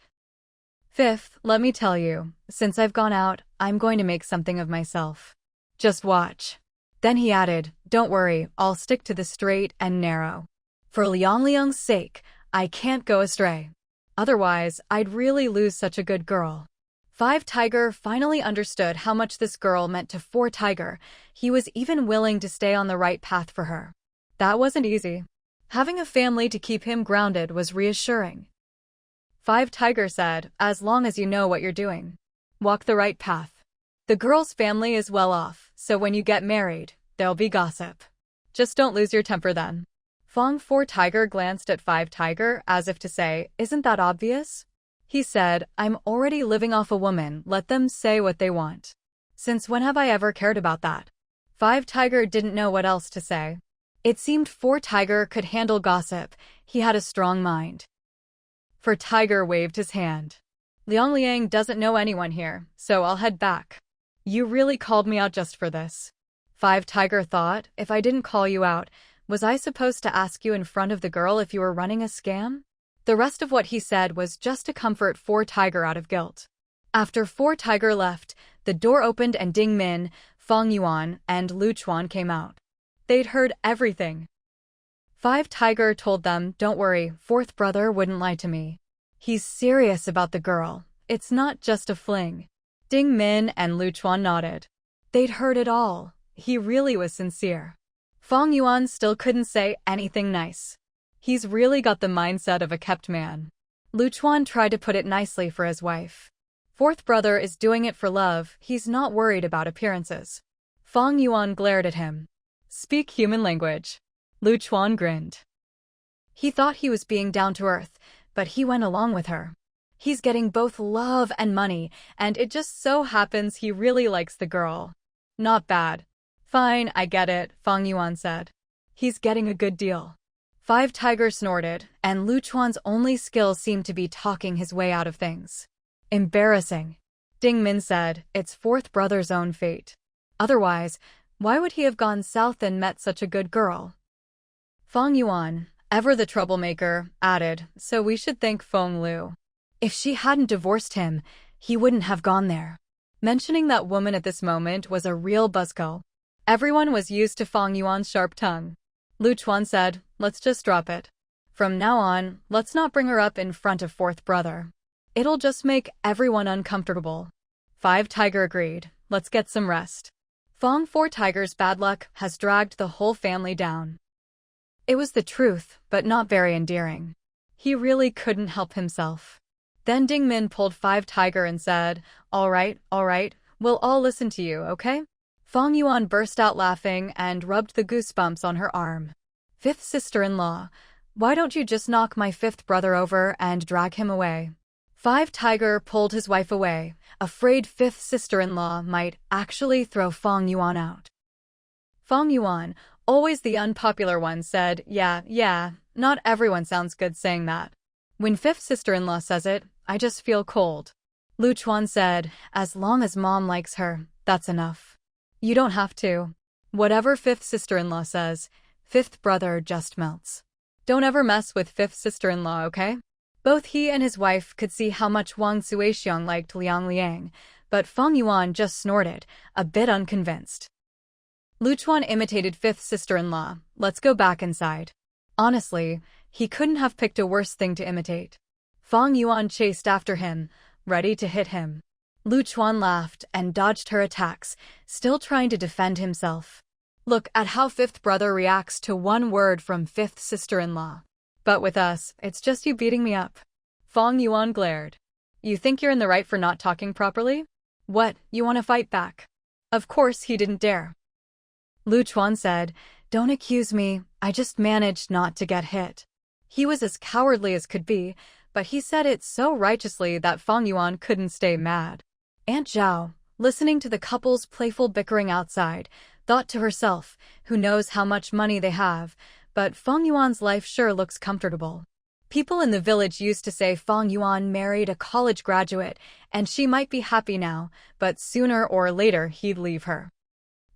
Fifth, let me tell you, since I've gone out, I'm going to make something of myself. Just watch. Then he added, "Don't worry, I'll stick to the straight and narrow. For Liang Liang's sake, I can't go astray. Otherwise, I'd really lose such a good girl." Five Tiger finally understood how much this girl meant to Four Tiger. He was even willing to stay on the right path for her. That wasn't easy. Having a family to keep him grounded was reassuring. Five Tiger said, "As long as you know what you're doing, walk the right path. The girl's family is well off, so when you get married, there'll be gossip. Just don't lose your temper then." Fang Four Tiger glanced at Five Tiger as if to say, "Isn't that obvious?" He said, "I'm already living off a woman, let them say what they want. Since when have I ever cared about that?" Five Tiger didn't know what else to say. It seemed Four Tiger could handle gossip. He had a strong mind. Four Tiger waved his hand. "Liang Liang doesn't know anyone here, so I'll head back. You really called me out just for this." Five Tiger thought, "If I didn't call you out, was I supposed to ask you in front of the girl if you were running a scam?" The rest of what he said was just to comfort Four Tiger out of guilt. After Four Tiger left, the door opened and Ding Min, Fang Yuan, and Luchuan came out. They'd heard everything. Five Tiger told them, "Don't worry, fourth brother wouldn't lie to me. He's serious about the girl. It's not just a fling." Ding Min and Luchuan nodded. They'd heard it all. He really was sincere. Fang Yuan still couldn't say anything nice. He's really got the mindset of a kept man. Luchuan tried to put it nicely for his wife. Fourth brother is doing it for love, he's not worried about appearances. Fang Yuan glared at him. "Speak human language." Luchuan grinned. He thought he was being down to earth, but he went along with her. He's getting both love and money, and it just so happens he really likes the girl. Not bad. "Fine, I get it," Fang Yuan said. "He's getting a good deal." Five Tiger snorted, and Luchuan's only skill seemed to be talking his way out of things. Embarrassing. Ding Min said, "It's fourth brother's own fate. Otherwise, why would he have gone south and met such a good girl?" Fang Yuan, ever the troublemaker, added, "So we should thank Feng Lu. If she hadn't divorced him, he wouldn't have gone there." Mentioning that woman at this moment was a real buzzkill. Everyone was used to Fang Yuan's sharp tongue. Luchuan said, "Let's just drop it. From now on, let's not bring her up in front of fourth brother. It'll just make everyone uncomfortable." Five Tiger agreed. "Let's get some rest. Fang Four Tiger's bad luck has dragged the whole family down." It was the truth, but not very endearing. He really couldn't help himself. Then Ding Min pulled 5 Tiger and said, all right, we'll all listen to you, okay? Fang Yuan burst out laughing and rubbed the goosebumps on her arm. Fifth sister-in-law, why don't you just knock my fifth brother over and drag him away? 5 Tiger pulled his wife away, afraid fifth sister-in-law might actually throw Fang Yuan out. Fang Yuan, always the unpopular one, said, yeah, not everyone sounds good saying that. When fifth sister-in-law says it, I just feel cold. Lu Chuan said, as long as mom likes her, that's enough. You don't have to. Whatever fifth sister-in-law says, fifth brother just melts. Don't ever mess with fifth sister-in-law, okay? Both he and his wife could see how much Wang Suixiang liked Liang Liang, but Fang Yuan just snorted, a bit unconvinced. Lu Chuan imitated fifth sister-in-law. Let's go back inside. Honestly, he couldn't have picked a worse thing to imitate. Fang Yuan chased after him, ready to hit him. Lu Chuan laughed and dodged her attacks, still trying to defend himself. Look at how fifth brother reacts to one word from fifth sister-in-law. But with us, it's just you beating me up. Fang Yuan glared. You think you're in the right for not talking properly? What, you want to fight back? Of course he didn't dare. Lu Chuan said, don't accuse me, I just managed not to get hit. He was as cowardly as could be, but he said it so righteously that Fang Yuan couldn't stay mad. Aunt Zhao, listening to the couple's playful bickering outside, thought to herself, who knows how much money they have, but Fang Yuan's life sure looks comfortable. People in the village used to say Fang Yuan married a college graduate, and she might be happy now, but sooner or later he'd leave her.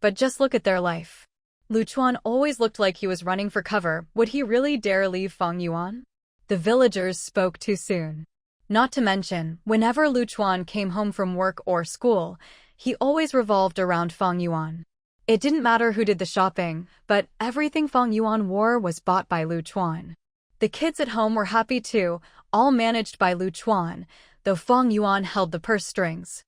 But just look at their life. Lu Chuan always looked like he was running for cover. Would he really dare leave Fang Yuan? The villagers spoke too soon. Not to mention, whenever Lu Chuan came home from work or school, he always revolved around Fang Yuan. It didn't matter who did the shopping, but everything Fang Yuan wore was bought by Lu Chuan. The kids at home were happy too, all managed by Lu Chuan, though Fang Yuan held the purse strings.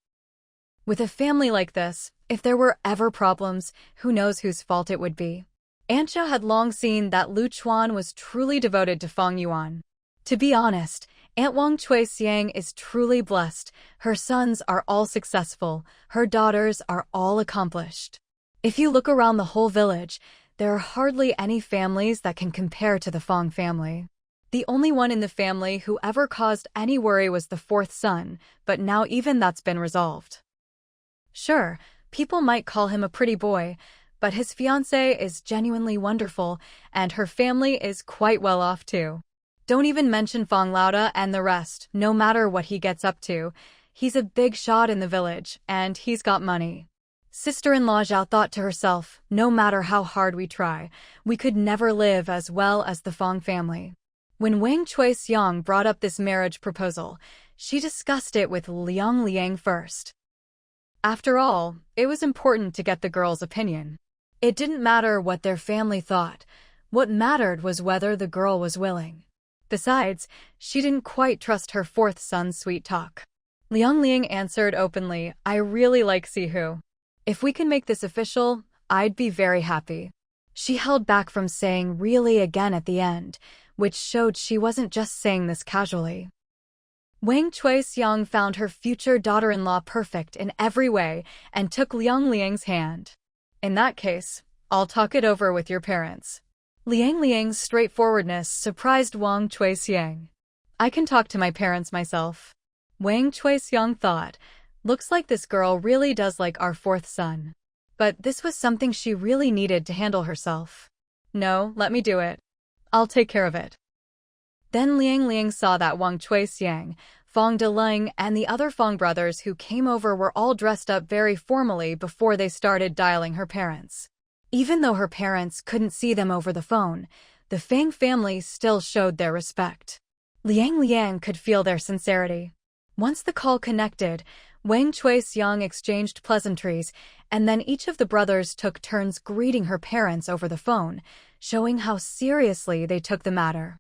With a family like this, if there were ever problems, who knows whose fault it would be. Aunt Zhao had long seen that Lu Chuan was truly devoted to Fang Yuan. To be honest, Aunt Wang Xiang is truly blessed. Her sons are all successful, her daughters are all accomplished. If you look around the whole village, there are hardly any families that can compare to the Fang family. The only one in the family who ever caused any worry was the 4th son, but now even that's been resolved. Sure, people might call him a pretty boy, but his fiancée is genuinely wonderful, and her family is quite well off too. Don't even mention Fang Lauda and the rest, no matter what he gets up to. He's a big shot in the village, and he's got money. Sister-in-law Zhao thought to herself, no matter how hard we try, we could never live as well as the Fang family. When Wang Xiang brought up this marriage proposal, she discussed it with Liang Liang first. After all, it was important to get the girl's opinion. It didn't matter what their family thought. What mattered was whether the girl was willing. Besides, she didn't quite trust her 4th son's sweet talk. Liang Liang answered openly, I really like Sihu. If we can make this official, I'd be very happy. She held back from saying really again at the end, which showed she wasn't just saying this casually. Wang Xiang found her future daughter-in-law perfect in every way and took Liang Liang's hand. In that case, I'll talk it over with your parents. Liang Liang's straightforwardness surprised Wang Xiang. I can talk to my parents myself. Wang Xiang thought, looks like this girl really does like our 4th son. But this was something she really needed to handle herself. No, let me do it. I'll take care of it. Then Liang Liang saw that Wang Xiang, Fang Deling, and the other Fang brothers who came over were all dressed up very formally before they started dialing her parents. Even though her parents couldn't see them over the phone, the Fang family still showed their respect. Liang Liang could feel their sincerity. Once the call connected, Wang Xiang exchanged pleasantries, and then each of the brothers took turns greeting her parents over the phone, showing how seriously they took the matter.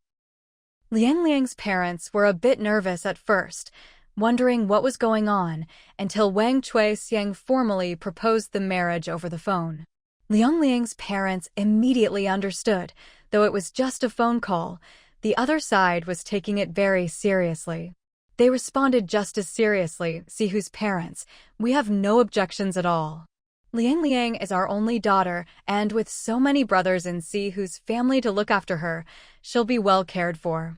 Liang Liang's parents were a bit nervous at first, wondering what was going on, until Wang Xiang formally proposed the marriage over the phone. Liang Liang's parents immediately understood, though it was just a phone call. The other side was taking it very seriously. They responded just as seriously. Sihu's parents, we have no objections at all. Liang Liang is our only daughter, and with so many brothers in Sihu's family to look after her, she'll be well cared for.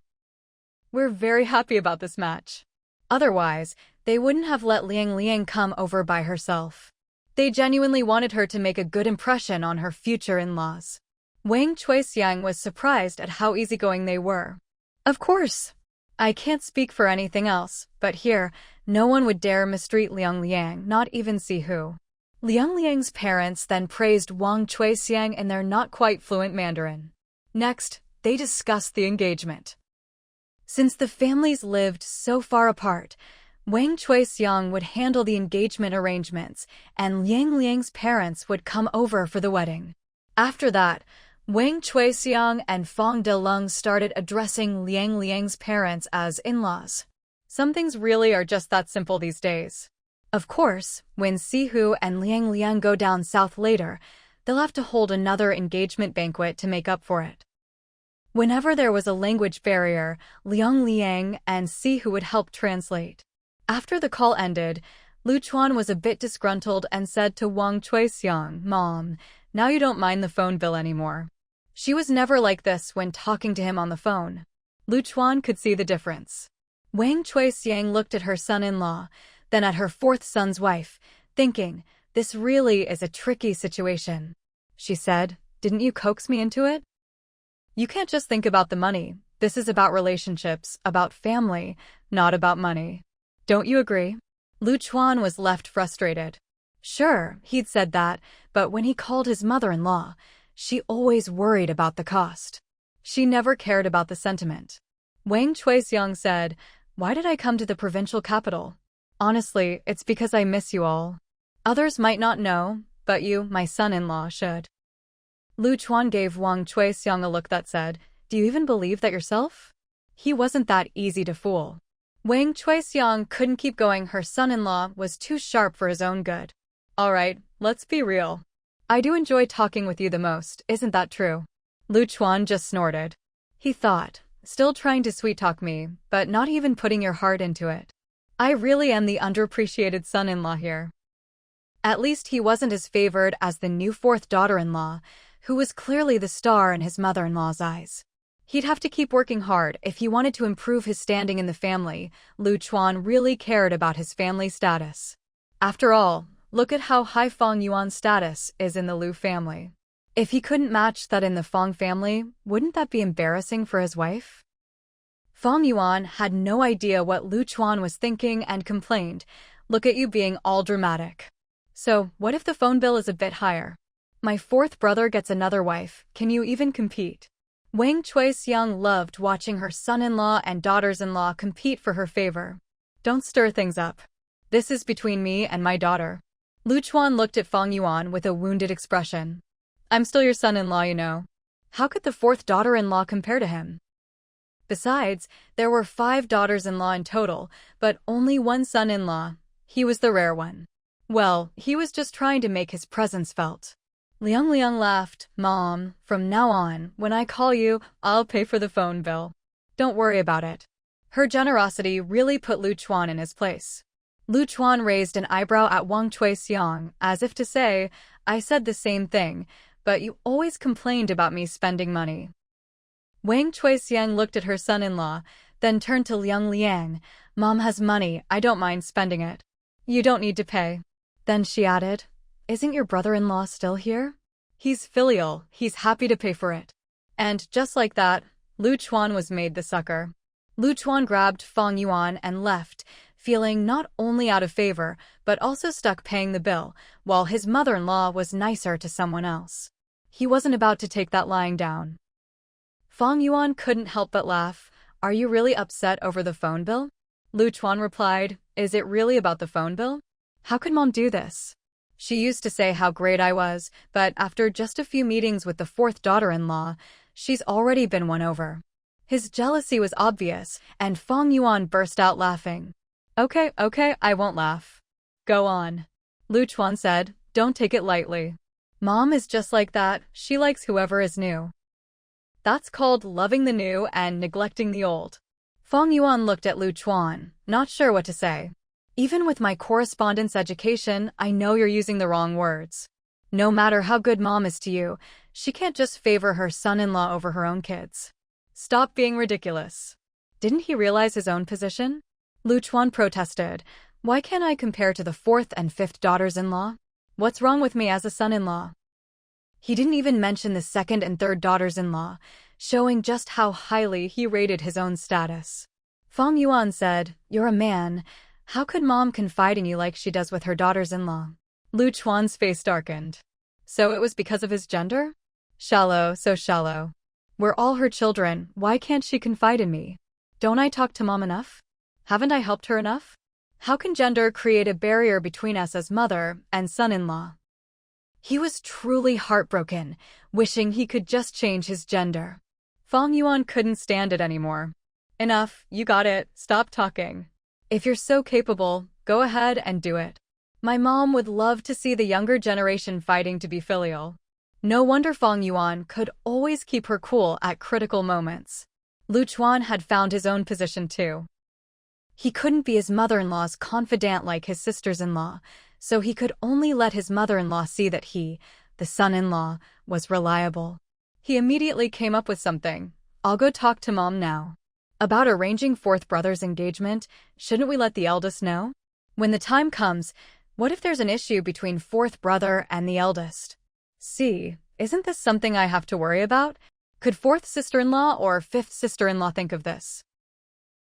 We're very happy about this match. Otherwise, they wouldn't have let Liang Liang come over by herself. They genuinely wanted her to make a good impression on her future in-laws. Wang Chuixiang was surprised at how easygoing they were. Of course. I can't speak for anything else, but here, no one would dare mistreat Liang Liang, not even Sihu. Liang Liang's parents then praised Wang Chuixiang in their not-quite-fluent Mandarin. Next, they discussed the engagement. Since the families lived so far apart, Wang Chuixiang would handle the engagement arrangements, and Liang Liang's parents would come over for the wedding. After that, Wang Chuixiang and Fang Delung started addressing Liang Liang's parents as in-laws. Some things really are just that simple these days. Of course, when Sihu and Liang Liang go down south later, they'll have to hold another engagement banquet to make up for it. Whenever there was a language barrier, Liang Liang and Sihu would help translate. After the call ended, Lu Chuan was a bit disgruntled and said to Wang Chuixiang, "Mom, now you don't mind the phone bill anymore." She was never like this when talking to him on the phone. Lu Chuan could see the difference. Wang Chuixiang looked at her son-in-law, then at her fourth son's wife, thinking, this really is a tricky situation. She said, "Didn't you coax me into it? You can't just think about the money. This is about relationships, about family, not about money. Don't you agree?" Lu Chuan was left frustrated. Sure, he'd said that, but when he called his mother-in-law, she always worried about the cost. She never cared about the sentiment. Wang Chuixiang said, "Why did I come to the provincial capital? Honestly, it's because I miss you all. Others might not know, but you, my son-in-law, should." Lu Chuan gave Wang Chuixiang a look that said, "Do you even believe that yourself?" He wasn't that easy to fool. Wang Chuixiang couldn't keep going. Her son-in-law was too sharp for his own good. "All right, let's be real. I do enjoy talking with you the most, isn't that true?" Lu Chuan just snorted. He thought, still trying to sweet-talk me, but not even putting your heart into it. I really am the underappreciated son-in-law here. At least he wasn't as favored as the new fourth daughter-in-law, who was clearly the star in his mother-in-law's eyes. He'd have to keep working hard if he wanted to improve his standing in the family. Lu Chuan really cared about his family status. After all, look at how high Fang Yuan's status is in the Lu family. If he couldn't match that in the Fang family, wouldn't that be embarrassing for his wife? Fang Yuan had no idea what Lu Chuan was thinking and complained, "Look at you being all dramatic. So, what if the phone bill is a bit higher? My fourth brother gets another wife, can you even compete?" Wang Chuixiang loved watching her son-in-law and daughters-in-law compete for her favor. "Don't stir things up. This is between me and my daughter." Lu Chuan looked at Fang Yuan with a wounded expression. "I'm still your son-in-law, you know. How could the fourth daughter-in-law compare to him? Besides, there were 5 daughters-in-law in total, but only one son-in-law. He was the rare one. Well, he was just trying to make his presence felt." Liang Liang laughed. "Mom, from now on, when I call you, I'll pay for the phone bill. Don't worry about it." Her generosity really put Lu Chuan in his place. Lu Chuan raised an eyebrow at Wang Chuixiang, as if to say, "I said the same thing, but you always complained about me spending money." Wang Chuixiang looked at her son-in-law, then turned to Liang Liang. "Mom has money, I don't mind spending it. You don't need to pay." Then she added, "Isn't your brother-in-law still here? He's filial, he's happy to pay for it." And just like that, Lu Chuan was made the sucker. Lu Chuan grabbed Fang Yuan and left, feeling not only out of favor, but also stuck paying the bill, while his mother-in-law was nicer to someone else. He wasn't about to take that lying down. Fang Yuan couldn't help but laugh. "Are you really upset over the phone bill?" Lu Chuan replied, "Is it really about the phone bill? How could Mom do this? She used to say how great I was, but after just a few meetings with the fourth daughter-in-law, she's already been won over." His jealousy was obvious, and Fang Yuan burst out laughing. Okay, I won't laugh. Go on." Lu Chuan said, "Don't take it lightly." Mom is just like that, she likes whoever is new. That's called loving the new and neglecting the old. Fang Yuan looked at Lu Chuan, not sure what to say. Even with my correspondence education, I know you're using the wrong words. No matter how good mom is to you, she can't just favor her son-in-law over her own kids. Stop being ridiculous. Didn't he realize his own position? Lu Chuan protested. Why can't I compare to the fourth and fifth daughters-in-law? What's wrong with me as a son-in-law? He didn't even mention the second and third daughters-in-law, showing just how highly he rated his own status. Fang Yuan said, "You're a man. How could mom confide in you like she does with her daughters-in-law?" Lu Chuan's face darkened. So it was because of his gender? Shallow, so shallow. We're all her children, why can't she confide in me? Don't I talk to mom enough? Haven't I helped her enough? How can gender create a barrier between us as mother and son-in-law? He was truly heartbroken, wishing he could just change his gender. Fang Yuan couldn't stand it anymore. Enough, you got it, stop talking. If you're so capable, go ahead and do it. My mom would love to see the younger generation fighting to be filial. No wonder Fang Yuan could always keep her cool at critical moments. Lu Chuan had found his own position too. He couldn't be his mother-in-law's confidant like his sisters-in-law, so he could only let his mother-in-law see that he, the son-in-law, was reliable. He immediately came up with something. I'll go talk to mom now. About arranging fourth brother's engagement, shouldn't we let the eldest know? When the time comes, what if there's an issue between fourth brother and the eldest? See, isn't this something I have to worry about? Could fourth sister-in-law or fifth sister-in-law think of this?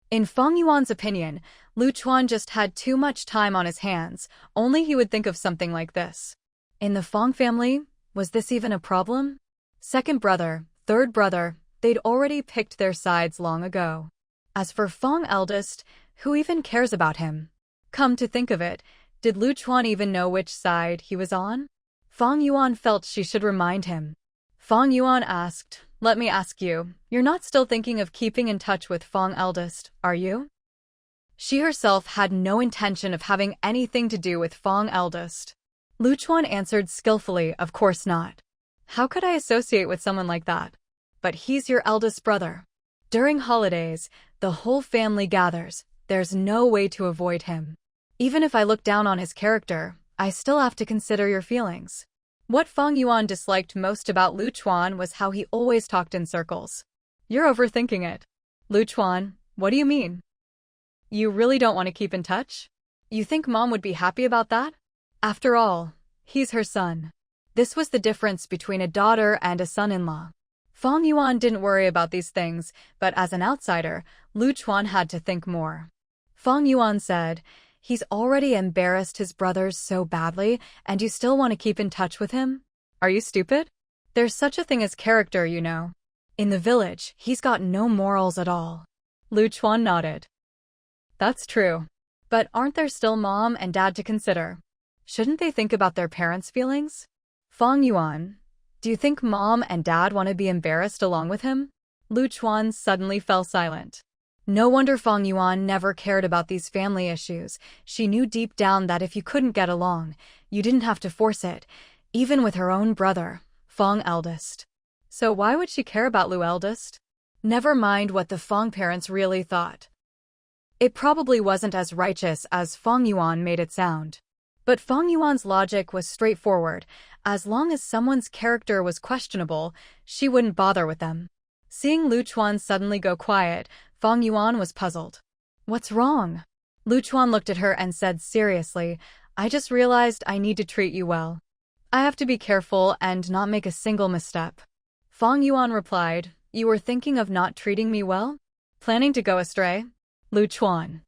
In Fang Yuan's opinion, Lu Chuan just had too much time on his hands, only he would think of something like this. In the Fang family, was this even a problem? Second brother, third brother, they'd already picked their sides long ago. As for Fang eldest, who even cares about him? Come to think of it, did Lu Chuan even know which side he was on? Fang Yuan felt she should remind him. Fang Yuan asked, "Let me ask you, you're not still thinking of keeping in touch with Fang eldest, are you?" She herself had no intention of having anything to do with Fang eldest. Lu Chuan answered skillfully, "Of course not. How could I associate with someone like that? But he's your eldest brother. During holidays, the whole family gathers. There's no way to avoid him. Even if I look down on his character, I still have to consider your feelings." What Fang Yuan disliked most about Lu Chuan was how he always talked in circles. You're overthinking it. Lu Chuan, what do you mean? You really don't want to keep in touch? You think mom would be happy about that? After all, he's her son. This was the difference between a daughter and a son-in-law. Fang Yuan didn't worry about these things, but as an outsider, Lu Chuan had to think more. Fang Yuan said, "He's already embarrassed his brothers so badly, and you still want to keep in touch with him? Are you stupid? There's such a thing as character, you know. In the village, he's got no morals at all." Lu Chuan nodded. That's true. But aren't there still mom and dad to consider? Shouldn't they think about their parents' feelings? Fang Yuan, do you think mom and dad want to be embarrassed along with him? Lu Chuan suddenly fell silent. No wonder Fang Yuan never cared about these family issues. She knew deep down that if you couldn't get along, you didn't have to force it, even with her own brother, Fang eldest. So why would she care about Lu eldest? Never mind what the Fang parents really thought. It probably wasn't as righteous as Fang Yuan made it sound. But Fang Yuan's logic was straightforward. As long as someone's character was questionable, she wouldn't bother with them. Seeing Lu Chuan suddenly go quiet, Fang Yuan was puzzled. What's wrong? Lu Chuan looked at her and said seriously, I just realized I need to treat you well. I have to be careful and not make a single misstep. Fang Yuan replied, You were thinking of not treating me well? Planning to go astray? Lu Chuan.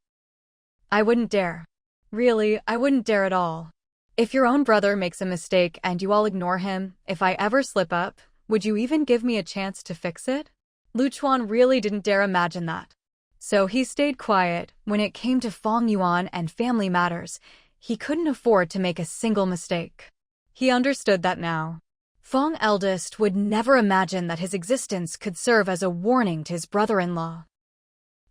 I wouldn't dare. Really, I wouldn't dare at all. If your own brother makes a mistake and you all ignore him, if I ever slip up, would you even give me a chance to fix it? Lu Chuan really didn't dare imagine that. So he stayed quiet. When it came to Fang Yuan and family matters, he couldn't afford to make a single mistake. He understood that now. Fang eldest would never imagine that his existence could serve as a warning to his brother-in-law.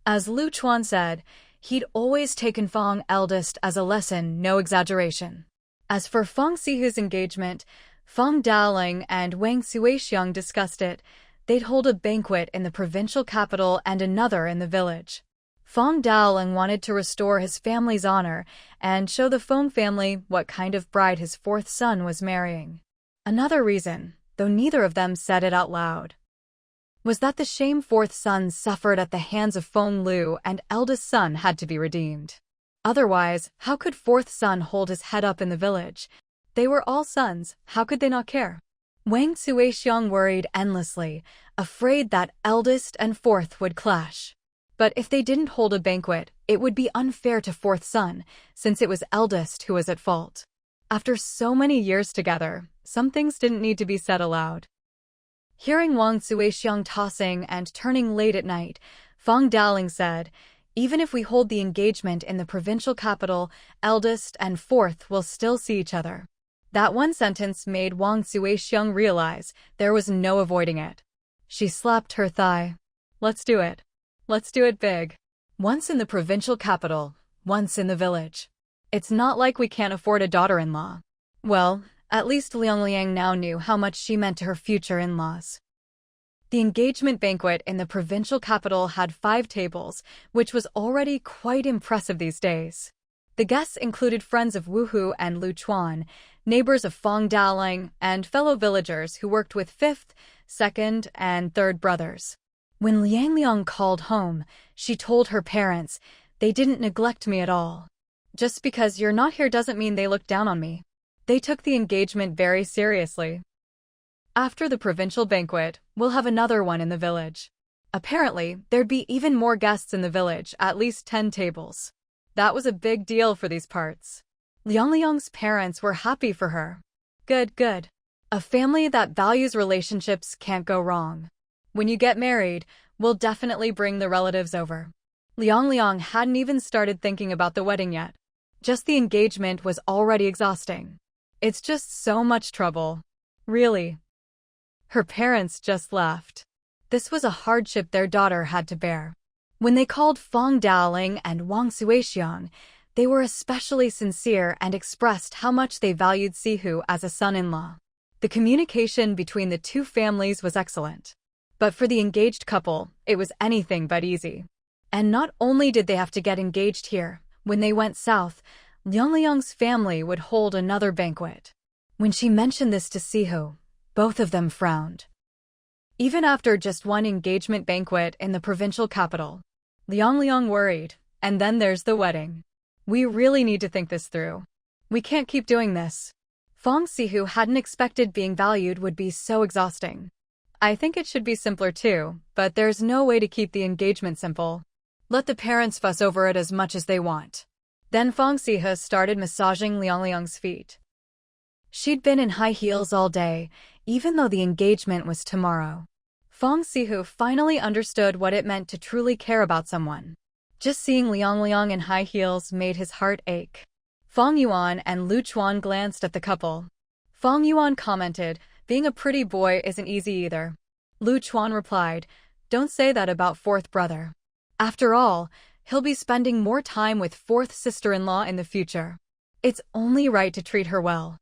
As Lu Chuan said, he'd always taken Fang eldest as a lesson, no exaggeration. As for Fang Sihu's engagement, Fang Daoling and Wang Suixiang discussed it. They'd hold a banquet in the provincial capital and another in the village. Fang Daoling wanted to restore his family's honor and show the Feng family what kind of bride his fourth son was marrying. Another reason, though neither of them said it out loud, was that the shame fourth son suffered at the hands of Feng Lu and eldest son had to be redeemed. Otherwise, how could fourth son hold his head up in the village? They were all sons, how could they not care? Wang Suixiang worried endlessly, afraid that eldest and fourth would clash. But if they didn't hold a banquet, it would be unfair to fourth son, since it was eldest who was at fault. After so many years together, some things didn't need to be said aloud. Hearing Wang Suixiang tossing and turning late at night, Fang Daoling said, "Even if we hold the engagement in the provincial capital, eldest and fourth will still see each other." That one sentence made Wang Suixiang realize there was no avoiding it. She slapped her thigh. "Let's do it. Let's do it big. Once in the provincial capital, once in the village. It's not like we can't afford a daughter-in-law." Well, at least Liang Liang now knew how much she meant to her future in-laws. The engagement banquet in the provincial capital had 5 tables, which was already quite impressive these days. The guests included friends of Wu Hu and Lu Chuan, neighbors of Fang Daoling, and fellow villagers who worked with 5th, 2nd, and 3rd brothers. When Liang Liang called home, she told her parents, "They didn't neglect me at all. Just because you're not here doesn't mean they looked down on me." They took the engagement very seriously. After the provincial banquet, we'll have another one in the village. Apparently, there'd be even more guests in the village, at least 10 tables. That was a big deal for these parts. Liang Liang's parents were happy for her. Good, good. A family that values relationships can't go wrong. When you get married, we'll definitely bring the relatives over. Liang Liang hadn't even started thinking about the wedding yet. Just the engagement was already exhausting. It's just so much trouble. Really. Her parents just laughed. This was a hardship their daughter had to bear. When they called Fang Daoling and Wang Suixiang, they were especially sincere and expressed how much they valued Sihu as a son-in-law. The communication between the two families was excellent. But for the engaged couple, it was anything but easy. And not only did they have to get engaged here, when they went south, Liang Liang's family would hold another banquet. When she mentioned this to Sihu, both of them frowned. Even after just one engagement banquet in the provincial capital, Liang Liang worried, and then there's the wedding. We really need to think this through. We can't keep doing this. Fang Sihu hadn't expected being valued would be so exhausting. I think it should be simpler too, but there's no way to keep the engagement simple. Let the parents fuss over it as much as they want. Then Fang Sihu started massaging Liang Liang's feet. She'd been in high heels all day, even though the engagement was tomorrow. Fang Sihu finally understood what it meant to truly care about someone. Just seeing Liang Liang in high heels made his heart ache. Fang Yuan and Lu Chuan glanced at the couple. Fang Yuan commented, "Being a pretty boy isn't easy either." Lu Chuan replied, "Don't say that about fourth brother. After all, he'll be spending more time with fourth sister-in-law in the future. It's only right to treat her well."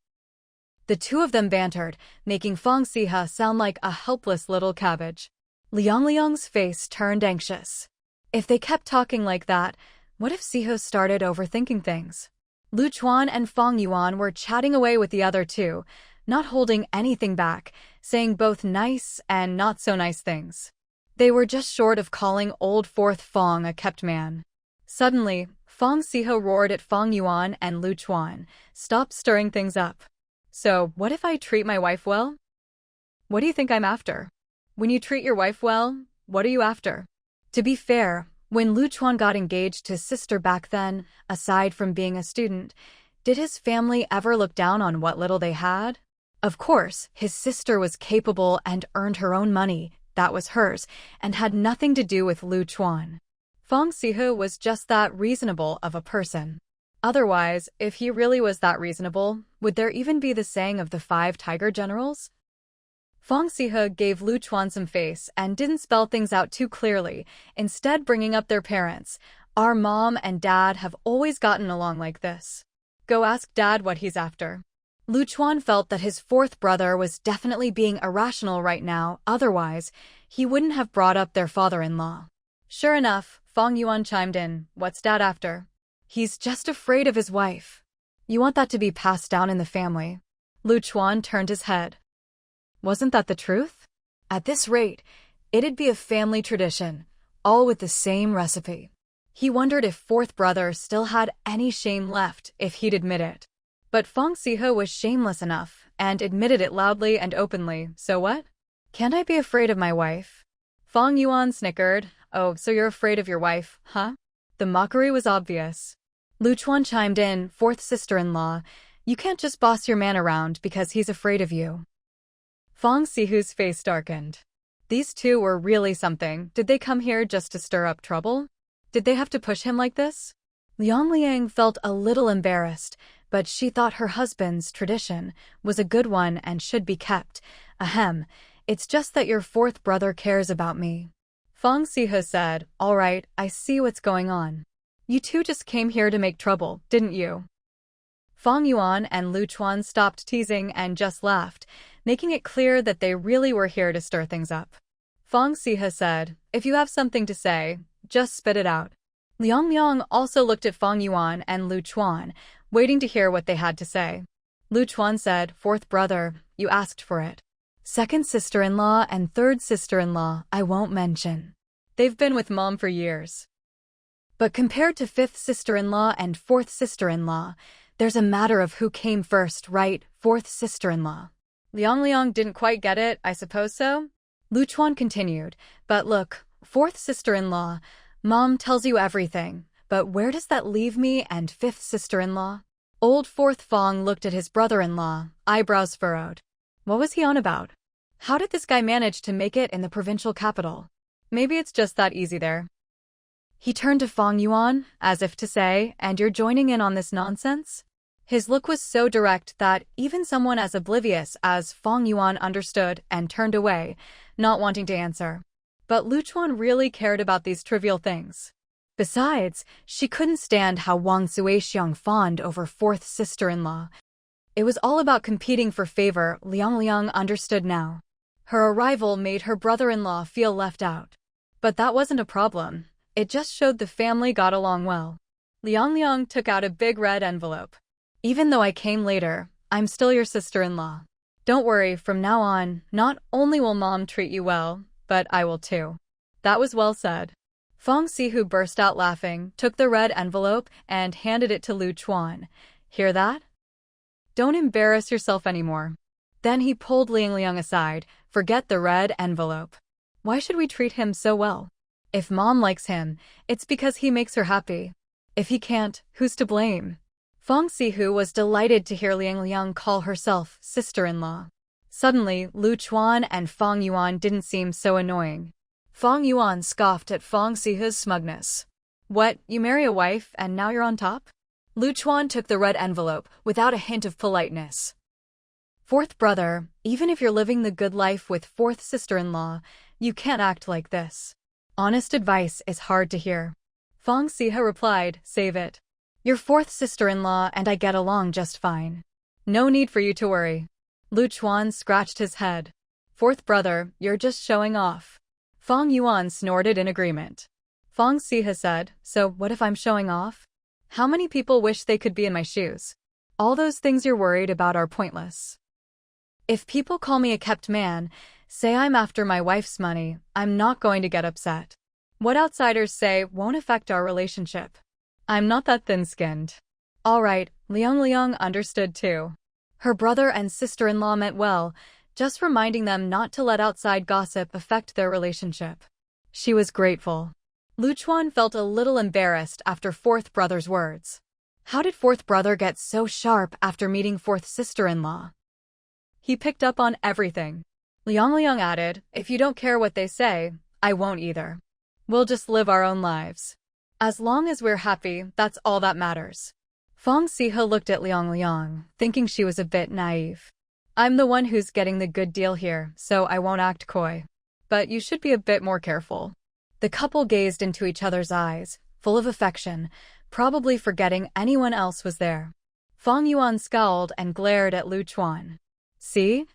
The two of them bantered, making Fang Sihu sound like a helpless little cabbage. Liang Liang's face turned anxious. If they kept talking like that, what if Sihu started overthinking things? Lu Chuan and Fang Yuan were chatting away with the other two, not holding anything back, saying both nice and not so nice things. They were just short of calling old fourth Fang a kept man. Suddenly, Fang Sihu roared at Fang Yuan and Lu Chuan, "Stop stirring things up. So, what if I treat my wife well? What do you think I'm after? When you treat your wife well, what are you after?" To be fair, when Lu Chuan got engaged to his sister back then, aside from being a student, did his family ever look down on what little they had? Of course, his sister was capable and earned her own money, that was hers, and had nothing to do with Lu Chuan. Fang Sihu was just that reasonable of a person. Otherwise, if he really was that reasonable, would there even be the saying of the 5 tiger generals? Fang Sihu gave Lu Chuan some face and didn't spell things out too clearly, instead bringing up their parents. "Our mom and dad have always gotten along like this. Go ask dad what he's after." Lu Chuan felt that his fourth brother was definitely being irrational right now, otherwise, he wouldn't have brought up their father-in-law. Sure enough, Fang Yuan chimed in, "What's Dad after?" "He's just afraid of his wife." "You want that to be passed down in the family?" Lu Chuan turned his head. Wasn't that the truth? At this rate, it'd be a family tradition, all with the same recipe. He wondered if fourth brother still had any shame left if he'd admit it. But Fang Sihe was shameless enough and admitted it loudly and openly, so what? "Can't I be afraid of my wife?" Fang Yuan snickered. "Oh, so you're afraid of your wife, huh?" The mockery was obvious. Lu Chuan chimed in, "Fourth sister-in-law, you can't just boss your man around because he's afraid of you." Fang Sihu's face darkened. These two were really something. Did they come here just to stir up trouble? Did they have to push him like this? Liang Liang felt a little embarrassed, but she thought her husband's tradition was a good one and should be kept. Ahem, it's just that your fourth brother cares about me. Fang Sihe said, "All right, I see what's going on. You two just came here to make trouble, didn't you?" Fang Yuan and Lu Chuan stopped teasing and just laughed, making it clear that they really were here to stir things up. Fang Sihe said, "If you have something to say, just spit it out." Liang Liang also looked at Fang Yuan and Lu Chuan, waiting to hear what they had to say. Lu Chuan said, "Fourth brother, you asked for it. Second sister-in-law and third sister-in-law, I won't mention. They've been with Mom for years. But compared to fifth sister-in-law and fourth sister-in-law, there's a matter of who came first, right? Fourth sister-in-law." Liang Liang didn't quite get it, "I suppose so?" Lu Chuan continued, "But look, fourth sister-in-law, Mom tells you everything, but where does that leave me and fifth sister-in-law?" Old fourth Fang looked at his brother-in-law, eyebrows furrowed. What was he on about? How did this guy manage to make it in the provincial capital? Maybe it's just that easy there. He turned to Fang Yuan, as if to say, "And you're joining in on this nonsense?" His look was so direct that even someone as oblivious as Fang Yuan understood and turned away, not wanting to answer. But Lu Chuan really cared about these trivial things. Besides, she couldn't stand how Wang Suixiang fawned over fourth sister-in-law. It was all about competing for favor. Liang Liang understood now. Her arrival made her brother-in-law feel left out. But that wasn't a problem. It just showed the family got along well. Liang Liang took out a big red envelope. "Even though I came later, I'm still your sister-in-law. Don't worry, from now on, not only will Mom treat you well, but I will too." That was well said. Fang Sihu burst out laughing, took the red envelope, and handed it to Lu Chuan. "Hear that? Don't embarrass yourself anymore." Then he pulled Liang Liang aside. "Forget the red envelope. Why should we treat him so well? If Mom likes him, it's because he makes her happy. If he can't, who's to blame?" Fang Sihu was delighted to hear Liang Liang call herself sister-in-law. Suddenly, Lu Chuan and Fang Yuan didn't seem so annoying. Fang Yuan scoffed at Fang Sihu's smugness. "What, you marry a wife and now you're on top?" Lu Chuan took the red envelope without a hint of politeness. "Fourth brother, even if you're living the good life with fourth sister-in-law, you can't act like this. Honest advice is hard to hear." Fang Sihe replied, "Save it. You're fourth sister-in-law and I get along just fine. No need for you to worry." Lu Chuan scratched his head. "Fourth brother, you're just showing off." Fang Yuan snorted in agreement. Fang Sihe said, "So what if I'm showing off? How many people wish they could be in my shoes? All those things you're worried about are pointless. If people call me a kept man, say I'm after my wife's money, I'm not going to get upset. What outsiders say won't affect our relationship. I'm not that thin-skinned." All right, Liang Liang understood too. Her brother and sister-in-law meant well, just reminding them not to let outside gossip affect their relationship. She was grateful. Lu Chuan felt a little embarrassed after fourth brother's words. How did fourth brother get so sharp after meeting fourth sister-in-law? He picked up on everything. Liang Liang added, "If you don't care what they say, I won't either. We'll just live our own lives. As long as we're happy, that's all that matters." Fang Sihe looked at Liang Liang, thinking she was a bit naive. "I'm the one who's getting the good deal here, so I won't act coy. But you should be a bit more careful." The couple gazed into each other's eyes, full of affection, probably forgetting anyone else was there. Fang Yuan scowled and glared at Lu Chuan. See?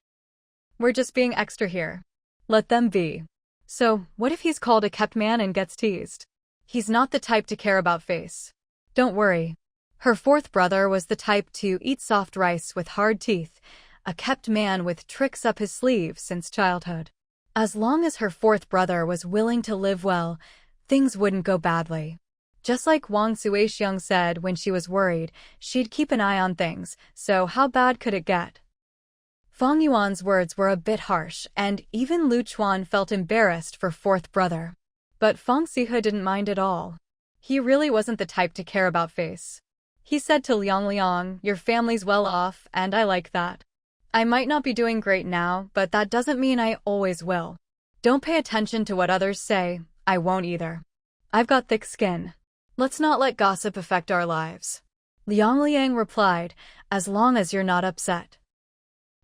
We're just being extra here. Let them be. So, what if he's called a kept man and gets teased? He's not the type to care about face. Don't worry. Her fourth brother was the type to eat soft rice with hard teeth, a kept man with tricks up his sleeve since childhood. As long as her fourth brother was willing to live well, things wouldn't go badly. Just like Wang Suixiang said when she was worried, she'd keep an eye on things, so how bad could it get? Fang Yuan's words were a bit harsh, and even Lu Chuan felt embarrassed for fourth brother. But Fang Sihe didn't mind at all. He really wasn't the type to care about face. He said to Liang, "Your family's well off, and I like that. I might not be doing great now, but that doesn't mean I always will. Don't pay attention to what others say, I won't either. I've got thick skin. Let's not let gossip affect our lives." Liang replied, "As long as you're not upset."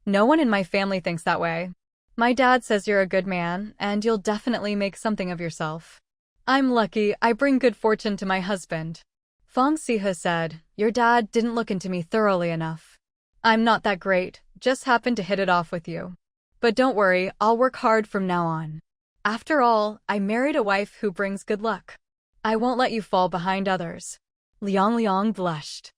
No one in my family thinks that way. My dad says you're a good man, and you'll definitely make something of yourself. I'm lucky I bring good fortune to my husband. Fang Sihe said, "Your dad didn't look into me thoroughly enough. I'm not that great, just happened to hit it off with you. But don't worry, I'll work hard from now on. After all, I married a wife who brings good luck. I won't let you fall behind others." Liang blushed.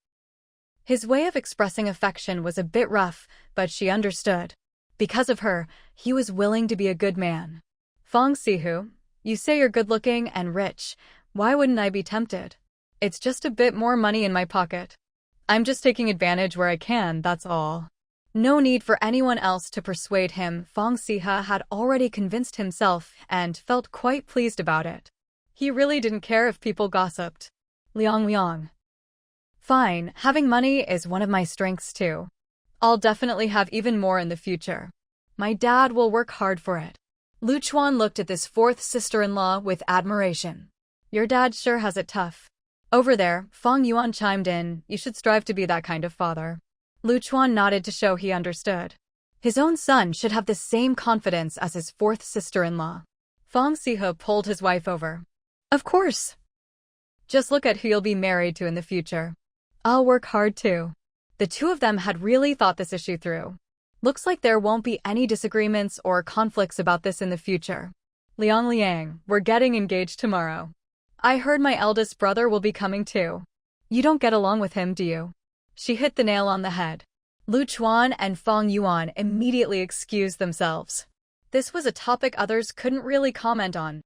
His way of expressing affection was a bit rough, but she understood. Because of her, he was willing to be a good man. "Fang Sihu, you say you're good-looking and rich. Why wouldn't I be tempted? It's just a bit more money in my pocket. I'm just taking advantage where I can, that's all." No need for anyone else to persuade him. Fang Sihe had already convinced himself and felt quite pleased about it. He really didn't care if people gossiped. Liang. "Fine, having money is one of my strengths too. I'll definitely have even more in the future. My dad will work hard for it." Lu Chuan looked at this fourth sister-in-law with admiration. "Your dad sure has it tough." Over there, Fang Yuan chimed in, "You should strive to be that kind of father." Lu Chuan nodded to show he understood. His own son should have the same confidence as his fourth sister-in-law. Fang Sihe pulled his wife over. "Of course. Just look at who you'll be married to in the future. I'll work hard too." The two of them had really thought this issue through. Looks like there won't be any disagreements or conflicts about this in the future. Liang, we're getting engaged tomorrow. I heard my eldest brother will be coming too. You don't get along with him, do you? She hit the nail on the head. Lu Chuan and Fang Yuan immediately excused themselves. This was a topic others couldn't really comment on.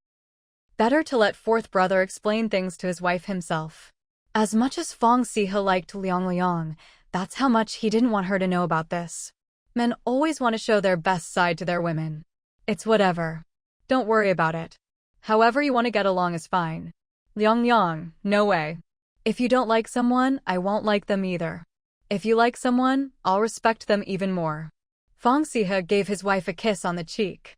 Better to let fourth brother explain things to his wife himself. As much as Fang Sihe liked Liang, that's how much he didn't want her to know about this. Men always want to show their best side to their women. It's whatever. Don't worry about it. However you want to get along is fine. Liang, no way. If you don't like someone, I won't like them either. If you like someone, I'll respect them even more. Fang Sihe gave his wife a kiss on the cheek.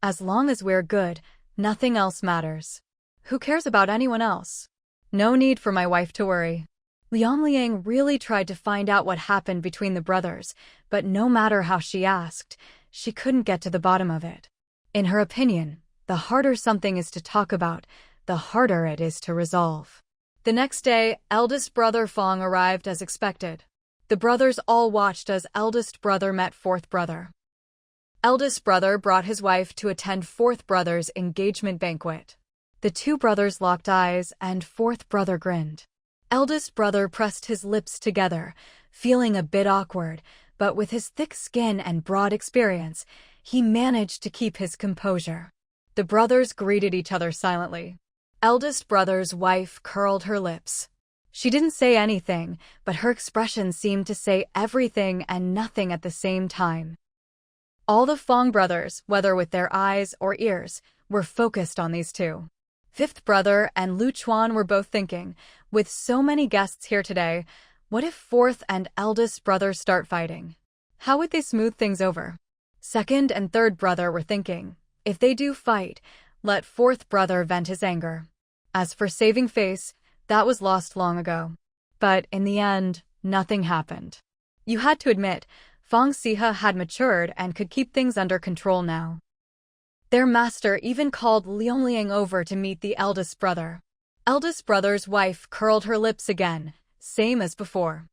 As long as we're good, nothing else matters. Who cares about anyone else? No need for my wife to worry. Liang really tried to find out what happened between the brothers, but no matter how she asked, she couldn't get to the bottom of it. In her opinion, the harder something is to talk about, the harder it is to resolve. The next day, eldest brother Fang arrived as expected. The brothers all watched as eldest brother met fourth brother. Eldest brother brought his wife to attend fourth brother's engagement banquet. The two brothers locked eyes and fourth brother grinned. Eldest brother pressed his lips together, feeling a bit awkward, but with his thick skin and broad experience, he managed to keep his composure. The brothers greeted each other silently. Eldest brother's wife curled her lips. She didn't say anything, but her expression seemed to say everything and nothing at the same time. All the Fang brothers, whether with their eyes or ears, were focused on these two. Fifth brother and Lu Chuan were both thinking, with so many guests here today, what if fourth and eldest brother start fighting? How would they smooth things over? Second and third brother were thinking, if they do fight, let fourth brother vent his anger. As for saving face, that was lost long ago. But in the end, nothing happened. You had to admit, Fang Sihe had matured and could keep things under control now. Their master even called Liang over to meet the eldest brother. Eldest brother's wife curled her lips again, same as before.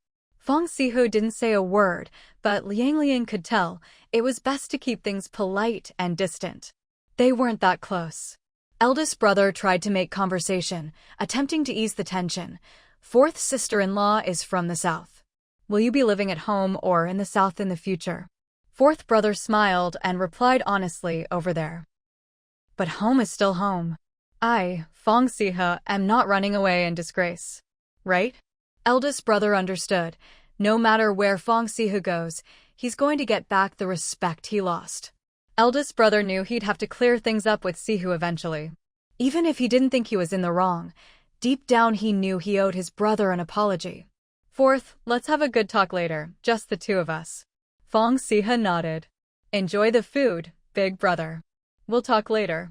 Fang Sihu didn't say a word, but Liang Liang could tell it was best to keep things polite and distant. They weren't that close. Eldest brother tried to make conversation, attempting to ease the tension. Fourth sister-in-law is from the south. Will you be living at home or in the south in the future? Fourth brother smiled and replied honestly, over there. But home is still home. I, Fang Sihe, am not running away in disgrace. Right? Eldest brother understood. No matter where Fang Sihe goes, he's going to get back the respect he lost. Eldest brother knew he'd have to clear things up with Sihu eventually. Even if he didn't think he was in the wrong, deep down he knew he owed his brother an apology. Fourth, let's have a good talk later, just the two of us. Fang Sihe nodded. Enjoy the food, big brother. We'll talk later.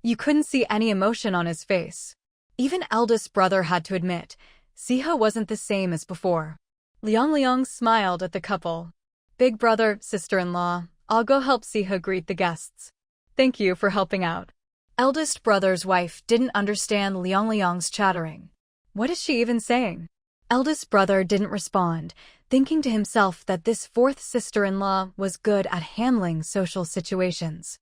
You couldn't see any emotion on his face. Even eldest brother had to admit, Sihe wasn't the same as before. Liang Liang smiled at the couple. Big brother, sister-in-law, I'll go help Sihe greet the guests. Thank you for helping out. Eldest brother's wife didn't understand Liang Liang's chattering. What is she even saying? Eldest brother didn't respond, thinking to himself that this fourth sister-in-law was good at handling social situations.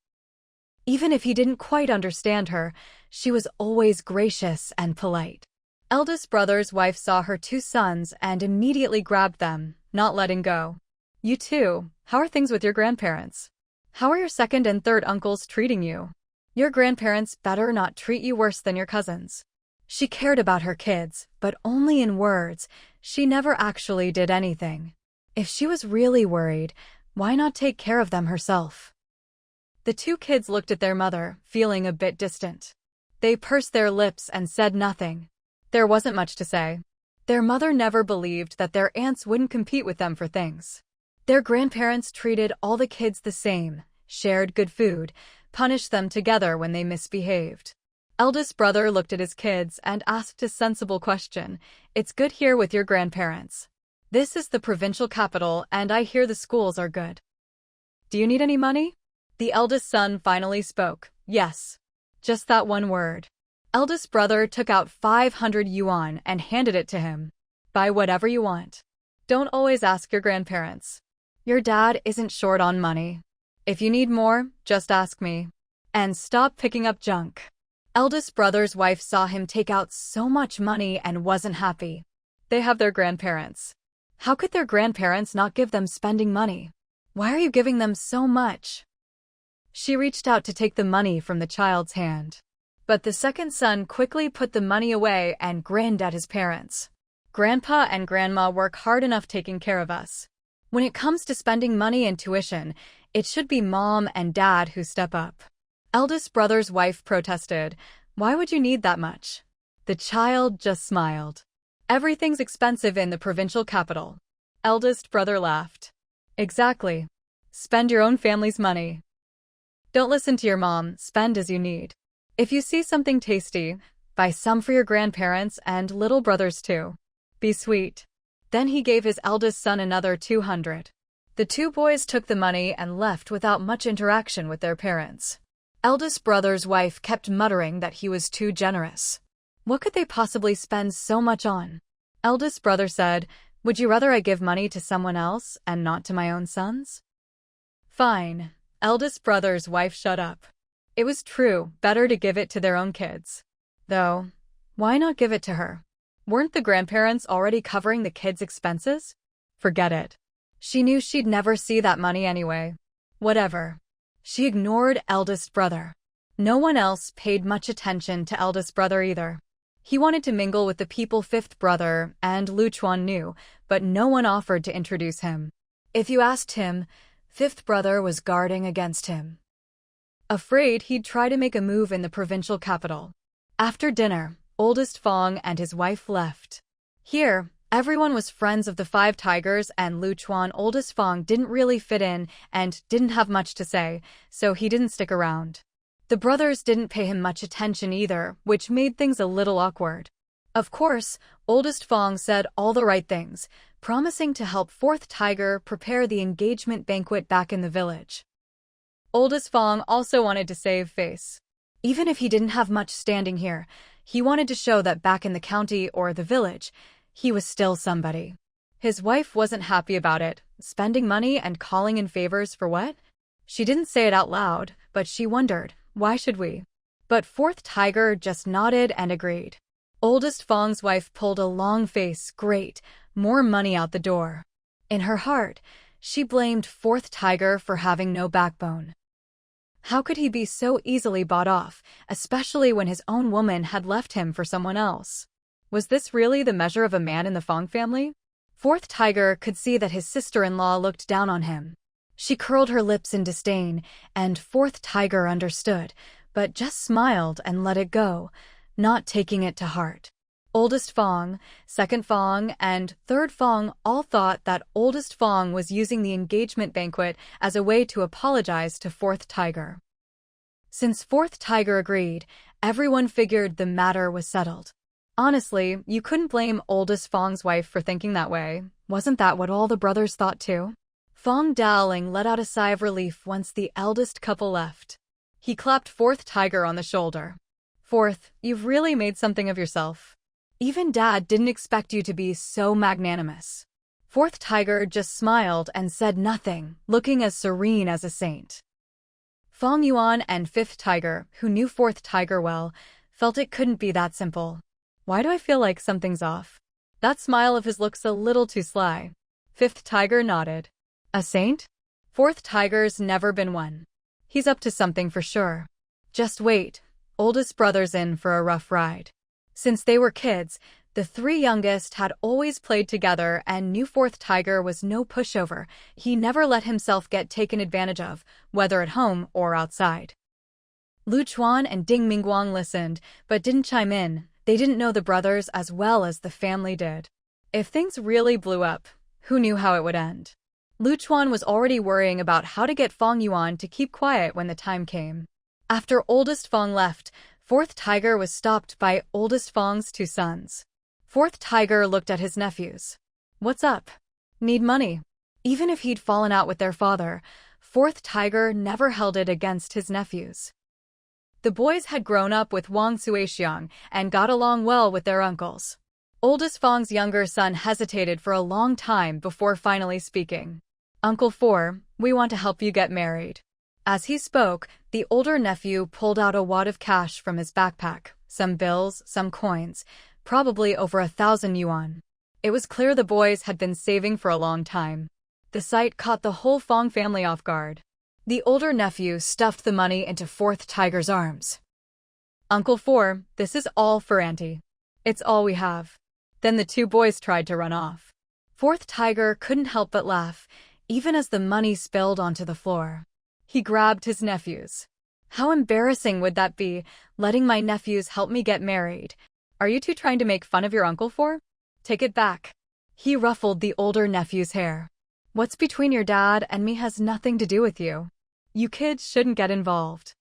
Even if he didn't quite understand her, she was always gracious and polite. Eldest brother's wife saw her two sons and immediately grabbed them, not letting go. You too, how are things with your grandparents? How are your second and third uncles treating you? Your grandparents better not treat you worse than your cousins. She cared about her kids, but only in words. She never actually did anything. If she was really worried, why not take care of them herself? The two kids looked at their mother, feeling a bit distant. They pursed their lips and said nothing. There wasn't much to say. Their mother never believed that their aunts wouldn't compete with them for things. Their grandparents treated all the kids the same, shared good food, punished them together when they misbehaved. Eldest brother looked at his kids and asked a sensible question. It's good here with your grandparents. This is the provincial capital and I hear the schools are good. Do you need any money? The eldest son finally spoke. Yes. Just that one word. Eldest brother took out 500 yuan and handed it to him. Buy whatever you want. Don't always ask your grandparents. Your dad isn't short on money. If you need more, just ask me. And stop picking up junk. Eldest brother's wife saw him take out so much money and wasn't happy. They have their grandparents. How could their grandparents not give them spending money? Why are you giving them so much? She reached out to take the money from the child's hand. But the second son quickly put the money away and grinned at his parents. Grandpa and Grandma work hard enough taking care of us. When it comes to spending money and tuition, it should be Mom and Dad who step up. Eldest brother's wife protested. Why would you need that much? The child just smiled. Everything's expensive in the provincial capital. Eldest brother laughed. Exactly. Spend your own family's money. Don't listen to your mom, spend as you need. If you see something tasty, buy some for your grandparents and little brothers too. Be sweet. Then he gave his eldest son another 200. The two boys took the money and left without much interaction with their parents. Eldest brother's wife kept muttering that he was too generous. What could they possibly spend so much on? Eldest brother said, would you rather I give money to someone else and not to my own sons? Fine. Eldest brother's wife shut up. It was true, better to give it to their own kids. Though, why not give it to her? Weren't the grandparents already covering the kids' expenses? Forget it. She knew she'd never see that money anyway. Whatever. She ignored eldest brother. No one else paid much attention to eldest brother either. He wanted to mingle with the people fifth brother and Lu Chuan knew, but no one offered to introduce him. If you asked him, fifth brother was guarding against him. Afraid he'd try to make a move in the provincial capital. After dinner, oldest Fang and his wife left. Here, everyone was friends of the five tigers and Lu Chuan. Oldest Fang didn't really fit in and didn't have much to say, so he didn't stick around. The brothers didn't pay him much attention either, which made things a little awkward. Of course, oldest Fang said all the right things, promising to help fourth tiger prepare the engagement banquet back in the village. Oldest Fang also wanted to save face. Even if he didn't have much standing here, he wanted to show that back in the county or the village, he was still somebody. His wife wasn't happy about it, spending money and calling in favors for what? She didn't say it out loud, but she wondered, why should we? But fourth tiger just nodded and agreed. Oldest Fang's wife pulled a long face, great, more money out the door. In her heart, she blamed fourth tiger for having no backbone. How could he be so easily bought off, especially when his own woman had left him for someone else? Was this really the measure of a man in the Fang family? Fourth tiger could see that his sister-in-law looked down on him. She curled her lips in disdain, and fourth tiger understood, but just smiled and let it go, not taking it to heart. Oldest Fang, second Fang, and third Fang all thought that oldest Fang was using the engagement banquet as a way to apologize to fourth tiger. Since fourth tiger agreed, everyone figured the matter was settled. Honestly, you couldn't blame oldest Fang's wife for thinking that way. Wasn't that what all the brothers thought too? Fang Daoling let out a sigh of relief once the eldest couple left. He clapped fourth tiger on the shoulder. Fourth, you've really made something of yourself. Even Dad didn't expect you to be so magnanimous. Fourth tiger just smiled and said nothing, looking as serene as a saint. Fang Yuan and fifth tiger, who knew fourth tiger well, felt it couldn't be that simple. Why do I feel like something's off? That smile of his looks a little too sly. Fifth tiger nodded. A saint? Fourth tiger's never been one. He's up to something for sure. Just wait. Oldest brother's in for a rough ride. Since they were kids, the three youngest had always played together and knew fourth tiger was no pushover. He never let himself get taken advantage of, whether at home or outside. Lu Chuan and Ding Mingguang listened, but didn't chime in. They didn't know the brothers as well as the family did. If things really blew up, who knew how it would end? Lu Chuan was already worrying about how to get Fang Yuan to keep quiet when the time came. After oldest Fang left, fourth tiger was stopped by oldest Fang's two sons. Fourth tiger looked at his nephews. What's up? Need money? Even if he'd fallen out with their father, fourth tiger never held it against his nephews. The boys had grown up with Wang Suixiang and got along well with their uncles. Oldest Fang's younger son hesitated for a long time before finally speaking. Uncle Four, we want to help you get married. As he spoke, the older nephew pulled out a wad of cash from his backpack, some bills, some coins, probably over 1,000 yuan. It was clear the boys had been saving for a long time. The sight caught the whole Fang family off guard. The older nephew stuffed the money into fourth tiger's arms. Uncle Four, this is all for Auntie. It's all we have. Then the two boys tried to run off. Fourth tiger couldn't help but laugh, even as the money spilled onto the floor. He grabbed his nephews. How embarrassing would that be, letting my nephews help me get married? Are you two trying to make fun of your Uncle Four? Take it back. He ruffled the older nephew's hair. What's between your dad and me has nothing to do with you. You kids shouldn't get involved.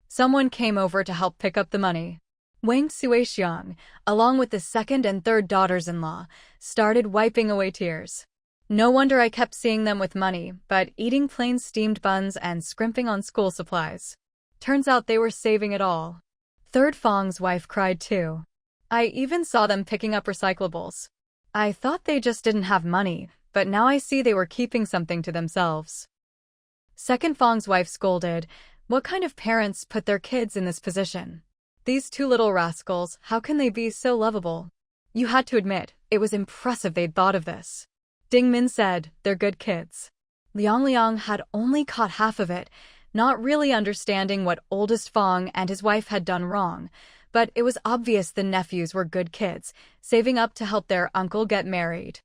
Someone came over to help pick up the money. Wang Suixiang, along with the second and third daughters-in-law, started wiping away tears. No wonder I kept seeing them with money, but eating plain steamed buns and scrimping on school supplies. Turns out they were saving it all. Third Fang's wife cried too. I even saw them picking up recyclables. I thought they just didn't have money, but now I see they were keeping something to themselves. Second Fang's wife scolded, what kind of parents put their kids in this position? These two little rascals, how can they be so lovable? You had to admit, it was impressive they'd thought of this. Ding Min said, they're good kids. Liang had only caught half of it, not really understanding what oldest Fang and his wife had done wrong, but it was obvious the nephews were good kids, saving up to help their uncle get married.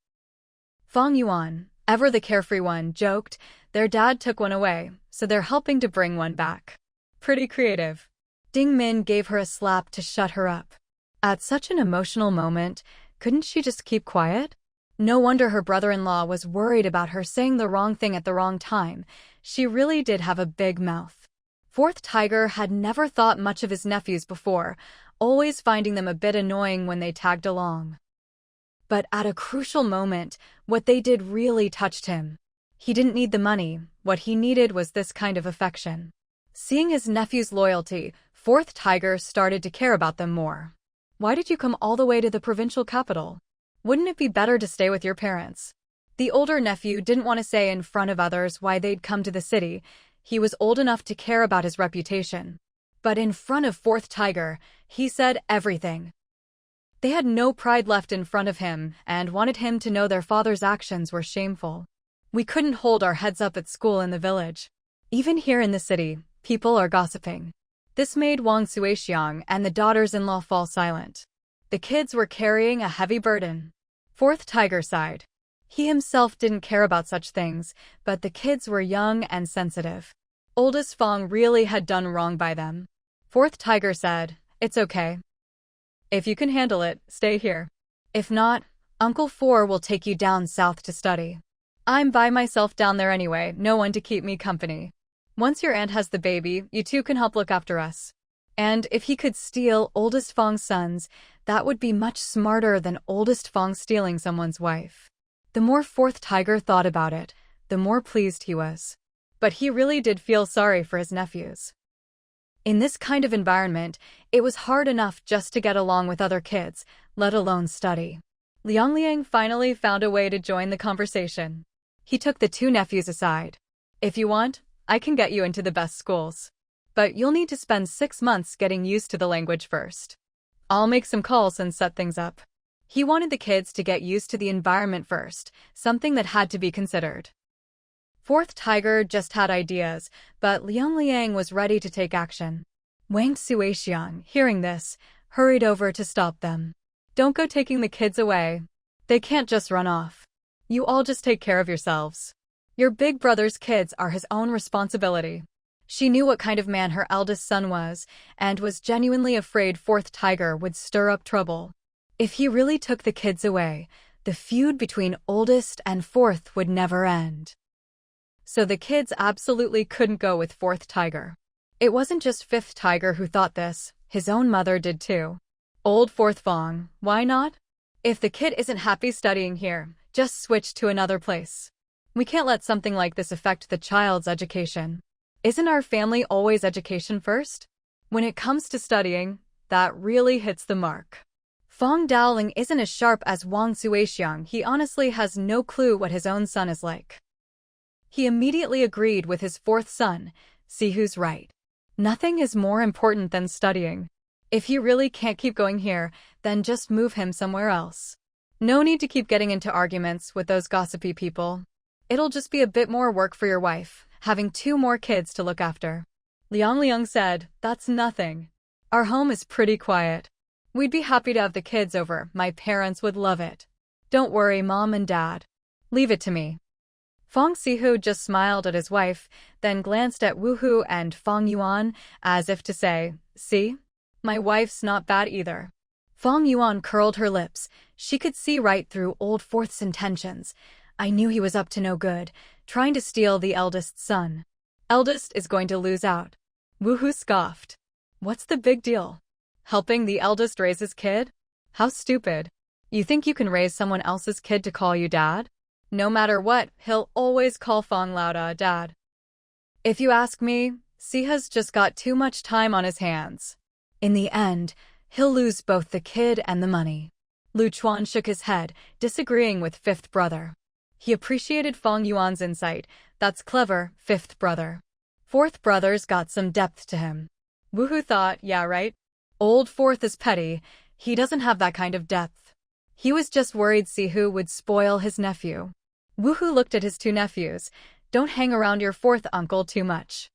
Fang Yuan, ever the carefree one, joked, their dad took one away, so they're helping to bring one back. Pretty creative. Ding Min gave her a slap to shut her up. At such an emotional moment, couldn't she just keep quiet? No wonder her brother-in-law was worried about her saying the wrong thing at the wrong time. She really did have a big mouth. Fourth tiger had never thought much of his nephews before, always finding them a bit annoying when they tagged along. But at a crucial moment, what they did really touched him. He didn't need the money, what he needed was this kind of affection. Seeing his nephew's loyalty, Fourth Tiger started to care about them more. Why did you come all the way to the provincial capital? Wouldn't it be better to stay with your parents? The older nephew didn't want to say in front of others why they'd come to the city. He was old enough to care about his reputation. But in front of Fourth Tiger, he said everything. They had no pride left in front of him and wanted him to know their father's actions were shameful. We couldn't hold our heads up at school in the village. Even here in the city, people are gossiping. This made Wang Suixiang and the daughters-in-law fall silent. The kids were carrying a heavy burden. Fourth Tiger sighed. He himself didn't care about such things, but the kids were young and sensitive. Oldest Fang really had done wrong by them. Fourth Tiger said, "It's okay. If you can handle it, stay here. If not, Uncle Four will take you down south to study. I'm by myself down there anyway, no one to keep me company. Once your aunt has the baby, you two can help look after us." And if he could steal Oldest Fang's sons, that would be much smarter than Oldest Fang stealing someone's wife. The more Fourth Tiger thought about it, the more pleased he was. But he really did feel sorry for his nephews. In this kind of environment, it was hard enough just to get along with other kids, let alone study. Liang finally found a way to join the conversation. He took the two nephews aside. "If you want, I can get you into the best schools. But you'll need to spend 6 months getting used to the language first. I'll make some calls and set things up." He wanted the kids to get used to the environment first, something that had to be considered. Fourth Tiger just had ideas, but Liang was ready to take action. Wang Suixiang, hearing this, hurried over to stop them. "Don't go taking the kids away. They can't just run off. You all just take care of yourselves. Your big brother's kids are his own responsibility." She knew what kind of man her eldest son was, and was genuinely afraid Fourth Tiger would stir up trouble. If he really took the kids away, the feud between Oldest and Fourth would never end. So the kids absolutely couldn't go with Fourth Tiger. It wasn't just Fifth Tiger who thought this, his own mother did too. "Old Fourth Fang, why not? If the kid isn't happy studying here, just switch to another place. We can't let something like this affect the child's education. Isn't our family always education first? When it comes to studying, that really hits the mark." Fang Daoling isn't as sharp as Wang Suixiang. He honestly has no clue what his own son is like. He immediately agreed with his fourth son. "See who's right. Nothing is more important than studying. If he really can't keep going here, then just move him somewhere else. No need to keep getting into arguments with those gossipy people. It'll just be a bit more work for your wife, having 2 more kids to look after." Liang said, "That's nothing. Our home is pretty quiet. We'd be happy to have the kids over. My parents would love it. Don't worry, Mom and Dad. Leave it to me." Fang Sihu just smiled at his wife, then glanced at Wu Hu and Fang Yuan, as if to say, "See? My wife's not bad either." Fang Yuan curled her lips. She could see right through Old Fourth's intentions. "I knew he was up to no good, trying to steal the eldest son. Eldest is going to lose out." Wu Hu scoffed. "What's the big deal? Helping the eldest raise his kid? How stupid. You think you can raise someone else's kid to call you dad? No matter what, he'll always call Fang Lauda dad. If you ask me, Siha's just got too much time on his hands. In the end, he'll lose both the kid and the money." Lu Chuan shook his head, disagreeing with fifth brother. He appreciated Fang Yuan's insight. "That's clever, fifth brother." Fourth brother's got some depth to him. Wu Hu thought, "Yeah, right. Old Fourth is petty. He doesn't have that kind of depth." He was just worried Sihu would spoil his nephew. Wu Hu looked at his 2 nephews. "Don't hang around your fourth uncle too much.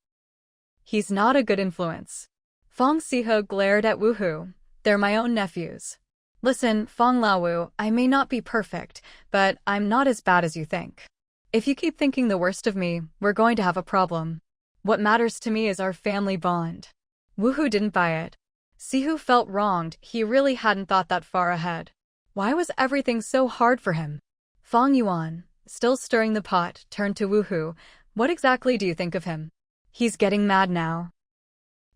He's not a good influence." Fang Sihu glared at Wu Hu. "They're my own nephews. Listen, Fang Laowu, I may not be perfect, but I'm not as bad as you think. If you keep thinking the worst of me, we're going to have a problem. What matters to me is our family bond." Wu Hu didn't buy it. Sihu felt wronged. He really hadn't thought that far ahead. Why was everything so hard for him? Fang Yuan, still stirring the pot, turned to Wu Hu. "What exactly do you think of him? He's getting mad now."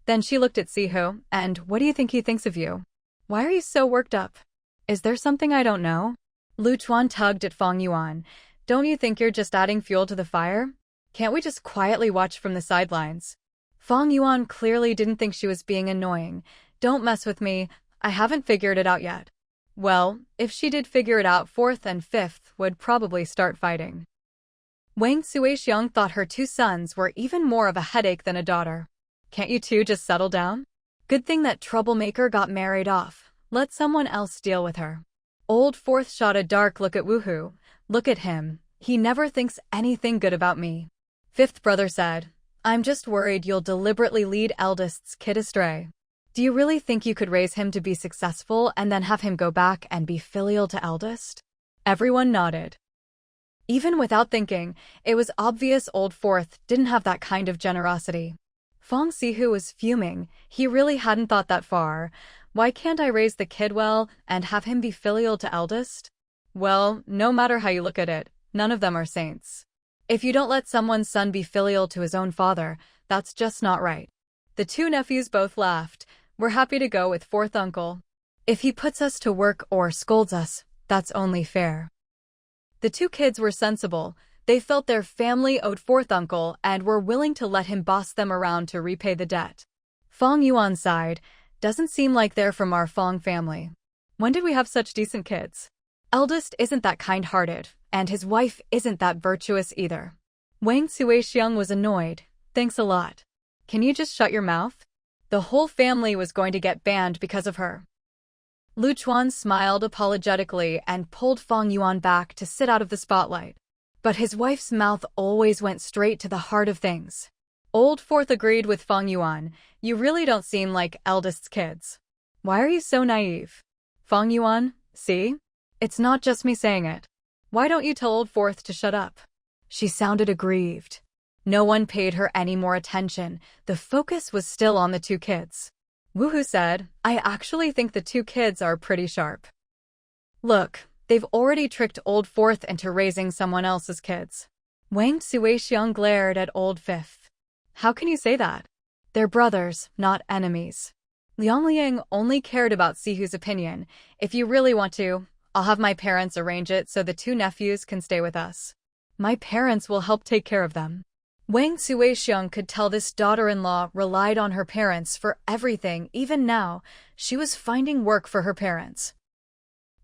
Then she looked at Sihu, "And what do you think he thinks of you? Why are you so worked up? Is there something I don't know?" Lu Chuan tugged at Fang Yuan. "Don't you think you're just adding fuel to the fire? Can't we just quietly watch from the sidelines?" Fang Yuan clearly didn't think she was being annoying. "Don't mess with me. I haven't figured it out yet." Well, if she did figure it out, fourth and fifth would probably start fighting. Wang Suixiang thought her two sons were even more of a headache than a daughter. Can't you two just settle down? Good thing that troublemaker got married off. Let someone else deal with her. Old fourth shot a dark look at Woohoo. Look at him. He never thinks anything good about me. Fifth brother said, I'm just worried you'll deliberately lead eldest's kid astray. Do you really think you could raise him to be successful and then have him go back and be filial to eldest? Everyone nodded. Even without thinking, it was obvious old fourth didn't have that kind of generosity. Fang Sihu was fuming. He really hadn't thought that far. Why can't I raise the kid well and have him be filial to eldest? Well, no matter how you look at it, none of them are saints. If you don't let someone's son be filial to his own father, that's just not right. The two nephews both laughed. We're happy to go with fourth uncle. If he puts us to work or scolds us, that's only fair. The two kids were sensible. They felt their family owed fourth uncle and were willing to let him boss them around to repay the debt. Fang Yuan sighed. Doesn't seem like they're from our Fang family. When did we have such decent kids? Eldest isn't that kind-hearted, and his wife isn't that virtuous either. Wang Suixiang was annoyed. Thanks a lot. Can you just shut your mouth? The whole family was going to get banned because of her. Lu Chuan smiled apologetically and pulled Fang Yuan back to sit out of the spotlight. But his wife's mouth always went straight to the heart of things. Old fourth agreed with Fang Yuan. You really don't seem like eldest's kids. Why are you so naive? Fang Yuan, see? It's not just me saying it. Why don't you tell old fourth to shut up? She sounded aggrieved. No one paid her any more attention. The focus was still on the two kids. Woohoo said, I actually think the two kids are pretty sharp. Look, they've already tricked old fourth into raising someone else's kids. Wang Suixiang glared at old fifth. How can you say that? They're brothers, not enemies. Liang Liang only cared about Sihu's opinion. If you really want to, I'll have my parents arrange it so the two nephews can stay with us. My parents will help take care of them. Wang Suixiang could tell this daughter-in-law relied on her parents for everything. Even now, she was finding work for her parents.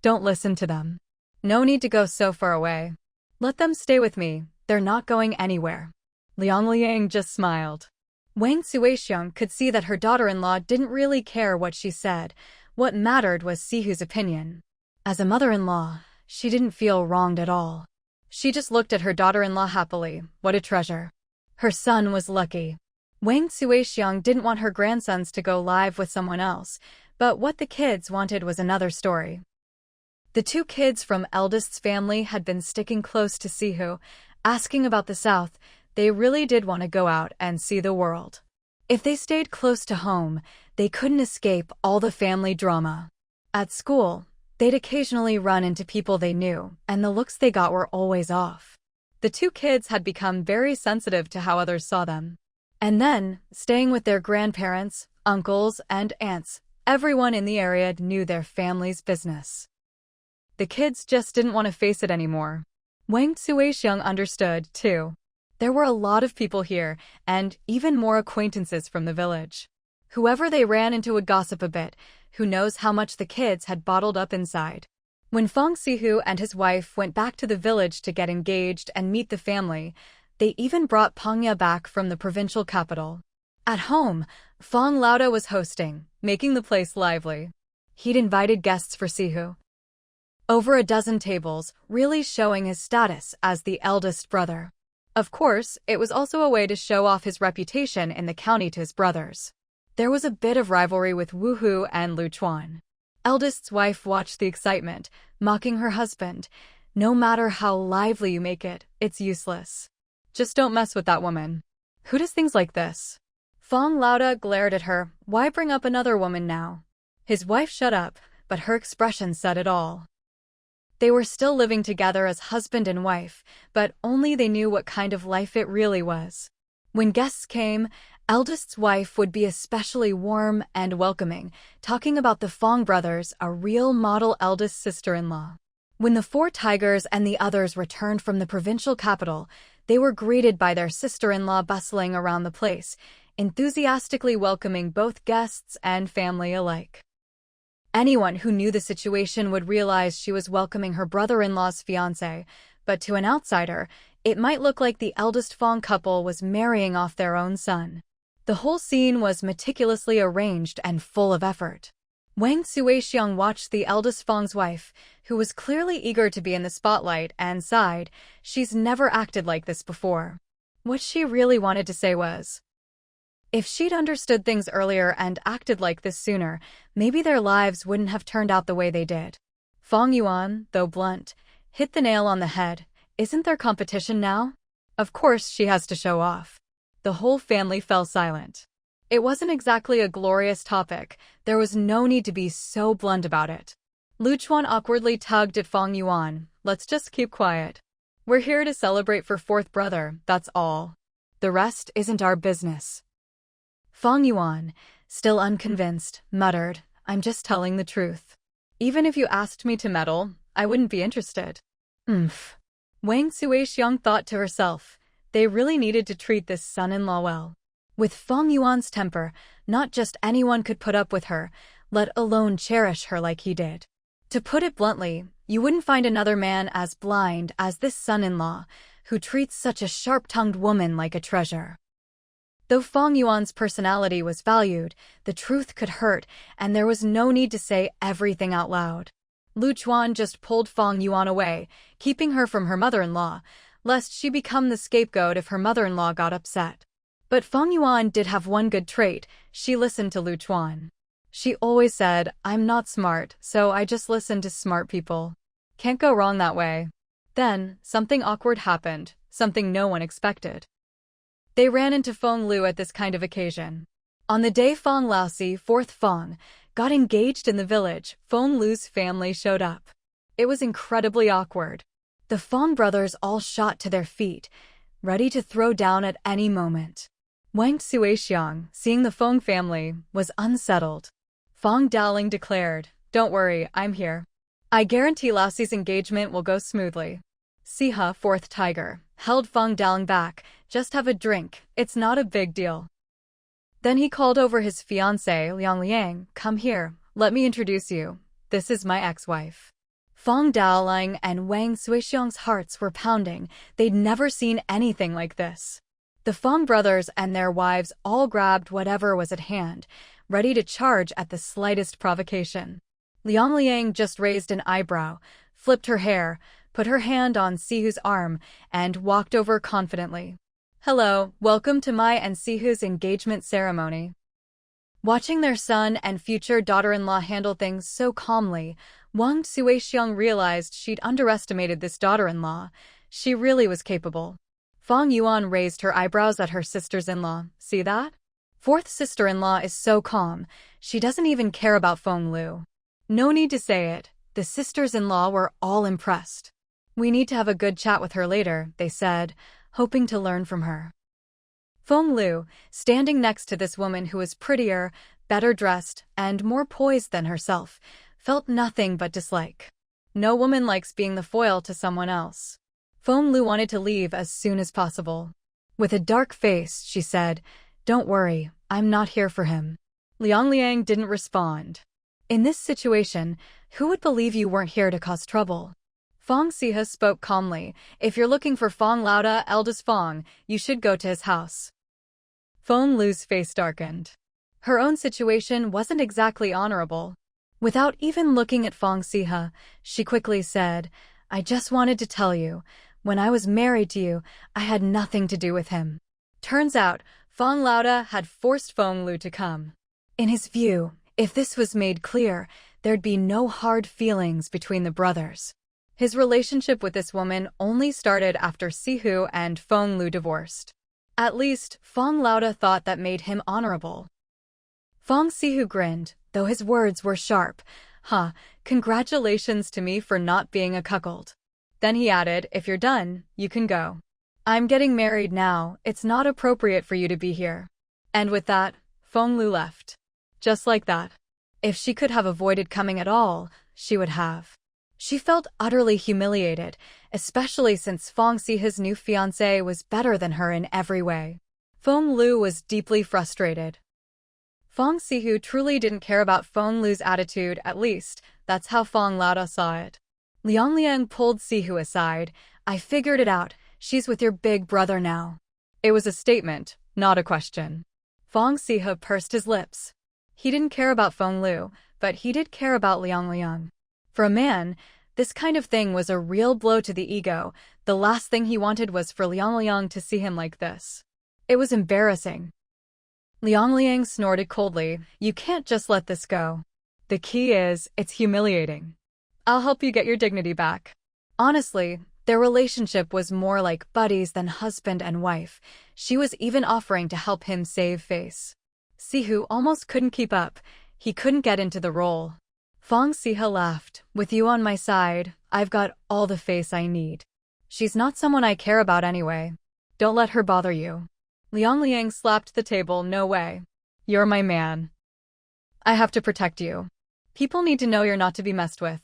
Don't listen to them. No need to go so far away. Let them stay with me. They're not going anywhere. Liang Liang just smiled. Wang Suixiang could see that her daughter-in-law didn't really care what she said. What mattered was Sihu's opinion. As a mother-in-law, she didn't feel wronged at all. She just looked at her daughter-in-law happily. What a treasure. Her son was lucky. Wang Suixiang didn't want her grandsons to go live with someone else, but what the kids wanted was another story. The two kids from eldest's family had been sticking close to Sihu, asking about the South. They really did want to go out and see the world. If they stayed close to home, they couldn't escape all the family drama. At school, they'd occasionally run into people they knew, and the looks they got were always off. The two kids had become very sensitive to how others saw them. And then, staying with their grandparents, uncles, and aunts, everyone in the area knew their family's business. The kids just didn't want to face it anymore. Wang Suixiang understood, too. There were a lot of people here, and even more acquaintances from the village. Whoever they ran into would gossip a bit. Who knows how much the kids had bottled up inside. When Fang Sihu and his wife went back to the village to get engaged and meet the family, they even brought Pangya back from the provincial capital. At home, Fang Lauda was hosting, making the place lively. He'd invited guests for Sihu. Over a dozen tables, really showing his status as the eldest brother. Of course, it was also a way to show off his reputation in the county to his brothers. There was a bit of rivalry with Woohoo and Lu Chuan. Eldest's wife watched the excitement, mocking her husband. No matter how lively you make it, it's useless. Just don't mess with that woman. Who does things like this? Fang Lauda glared at her. Why bring up another woman now? His wife shut up, but her expression said it all. They were still living together as husband and wife, but only they knew what kind of life it really was. When guests came, eldest's wife would be especially warm and welcoming, talking about the Fang brothers, a real model eldest sister-in-law. When the four tigers and the others returned from the provincial capital, they were greeted by their sister-in-law bustling around the place, enthusiastically welcoming both guests and family alike. Anyone who knew the situation would realize she was welcoming her brother-in-law's fiancé, but to an outsider, it might look like the eldest Fang couple was marrying off their own son. The whole scene was meticulously arranged and full of effort. Wang Suixiang watched the eldest Fang's wife, who was clearly eager to be in the spotlight, and sighed. She's never acted like this before. What she really wanted to say was, if she'd understood things earlier and acted like this sooner, maybe their lives wouldn't have turned out the way they did. Fang Yuan, though blunt, hit the nail on the head. Isn't there competition now? Of course she has to show off. The whole family fell silent. It wasn't exactly a glorious topic. There was no need to be so blunt about it. Lu Chuan awkwardly tugged at Fang Yuan. Let's just keep quiet. We're here to celebrate for fourth brother, that's all. The rest isn't our business. Fang Yuan, still unconvinced, muttered, I'm just telling the truth. Even if you asked me to meddle, I wouldn't be interested. Wang Suixiang thought to herself, they really needed to treat this son-in-law well. With Fang Yuan's temper, not just anyone could put up with her, let alone cherish her like he did. To put it bluntly, you wouldn't find another man as blind as this son-in-law, who treats such a sharp-tongued woman like a treasure. Though Fang Yuan's personality was valued, the truth could hurt, and there was no need to say everything out loud. Lu Chuan just pulled Fang Yuan away, keeping her from her mother-in-law, lest she become the scapegoat if her mother-in-law got upset. But Fang Yuan did have one good trait. She listened to Lu Chuan. She always said, I'm not smart, so I just listen to smart people. Can't go wrong that way. Then, something awkward happened, something no one expected. They ran into Feng Lu at this kind of occasion. On the day Fang Laosi, fourth Fang, got engaged in the village, Feng Lu's family showed up. It was incredibly awkward. The Fang brothers all shot to their feet, ready to throw down at any moment. Wang Suixiang, seeing the Feng family, was unsettled. Fang Daoling declared, Don't worry, I'm here. I guarantee Laoxi's engagement will go smoothly. Siha, fourth tiger, held Fang Daoling back. Just have a drink, it's not a big deal. Then he called over his fiancée, Liang Liang, come here, let me introduce you. This is my ex-wife. Fang Daoling and Wang Suixiang's hearts were pounding. They'd never seen anything like this. The Fang brothers and their wives all grabbed whatever was at hand, ready to charge at the slightest provocation. Liang Liang just raised an eyebrow, flipped her hair, put her hand on Sihu's arm, and walked over confidently. Hello, welcome to my and Sihu's engagement ceremony. Watching their son and future daughter-in-law handle things so calmly, Wang Suixiang realized she'd underestimated this daughter-in-law. She really was capable. Fang Yuan raised her eyebrows at her sisters-in-law. See that? Fourth sister-in-law is so calm, she doesn't even care about Feng Lu. No need to say it, the sisters-in-law were all impressed. We need to have a good chat with her later, they said, hoping to learn from her. Feng Lu, standing next to this woman who was prettier, better dressed, and more poised than herself, felt nothing but dislike. No woman likes being the foil to someone else. Feng Lu wanted to leave as soon as possible. With a dark face, she said, Don't worry, I'm not here for him. Liang Liang didn't respond. In this situation, who would believe you weren't here to cause trouble? Fang Siha spoke calmly. If you're looking for Fang Lauda, eldest Fang, you should go to his house. Feng Lu's face darkened. Her own situation wasn't exactly honorable. Without even looking at Fang Siha, she quickly said, I just wanted to tell you, when I was married to you, I had nothing to do with him. Turns out, Fang Lauda had forced Feng Lu to come. In his view, if this was made clear, there'd be no hard feelings between the brothers. His relationship with this woman only started after Sihu and Feng Lu divorced. At least, Fang Lauda thought that made him honorable. Fang Sihu grinned, though his words were sharp. Congratulations to me for not being a cuckold. Then he added, if you're done, you can go. I'm getting married now, it's not appropriate for you to be here. And with that, Feng Lu left. Just like that. If she could have avoided coming at all, she would have. She felt utterly humiliated, especially since Fang Siha's new fiancé was better than her in every way. Feng Lu was deeply frustrated. Fang Sihu truly didn't care about Feng Lu's attitude, at least, that's how Fang Lauda saw it. Liang Liang pulled Sihu aside. I figured it out, she's with your big brother now. It was a statement, not a question. Fang Sihu pursed his lips. He didn't care about Feng Lu, but he did care about Liang Liang. For a man, this kind of thing was a real blow to the ego. The last thing he wanted was for Liang Liang to see him like this. It was embarrassing. Liang Liang snorted coldly. You can't just let this go. The key is, it's humiliating. I'll help you get your dignity back. Honestly, their relationship was more like buddies than husband and wife. She was even offering to help him save face. Sihu almost couldn't keep up. He couldn't get into the role. Fang Sihu laughed. With you on my side, I've got all the face I need. She's not someone I care about anyway. Don't let her bother you. Liang Liang slapped the table. No way. You're my man. I have to protect you. People need to know you're not to be messed with.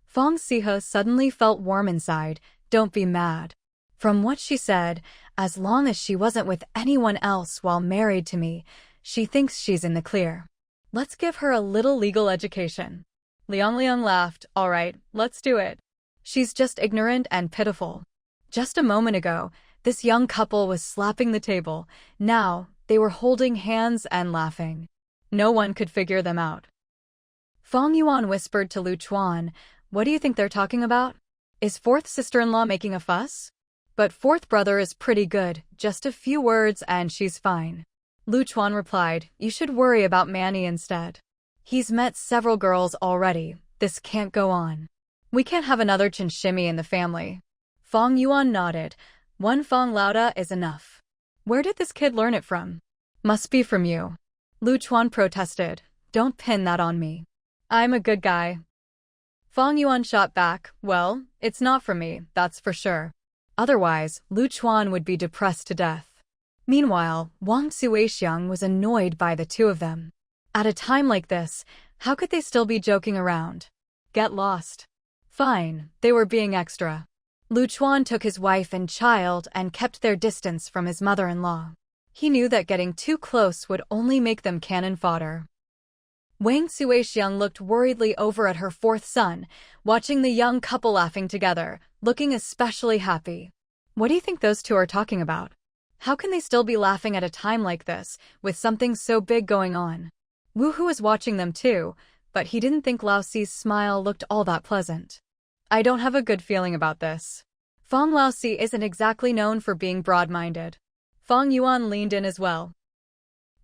Fang Sihu suddenly felt warm inside. Don't be mad. From what she said, as long as she wasn't with anyone else while married to me, she thinks she's in the clear. Let's give her a little legal education. Liang Liang laughed. All right, let's do it. She's just ignorant and pitiful. Just a moment ago, this young couple was slapping the table. Now, they were holding hands and laughing. No one could figure them out. Fang Yuan whispered to Lu Chuan, what do you think they're talking about? Is fourth sister-in-law making a fuss? But fourth brother is pretty good, just a few words and she's fine. Lu Chuan replied, you should worry about Manny instead. He's met several girls already, this can't go on. We can't have another chinshimi in the family. Fang Yuan nodded. One Fang Lauda is enough. Where did this kid learn it from? Must be from you. Lu Chuan protested. Don't pin that on me. I'm a good guy. Fang Yuan shot back. Well, it's not from me, that's for sure. Otherwise, Lu Chuan would be depressed to death. Meanwhile, Wang Suixiang was annoyed by the two of them. At a time like this, how could they still be joking around? Get lost. Fine, they were being extra. Lu Chuan took his wife and child and kept their distance from his mother-in-law. He knew that getting too close would only make them cannon fodder. Wang Suixiang looked worriedly over at her fourth son, watching the young couple laughing together, looking especially happy. What do you think those two are talking about? How can they still be laughing at a time like this, with something so big going on? Wu Hu was watching them too, but he didn't think Lao Si's smile looked all that pleasant. I don't have a good feeling about this. Fang Lao Si isn't exactly known for being broad-minded. Fang Yuan leaned in as well.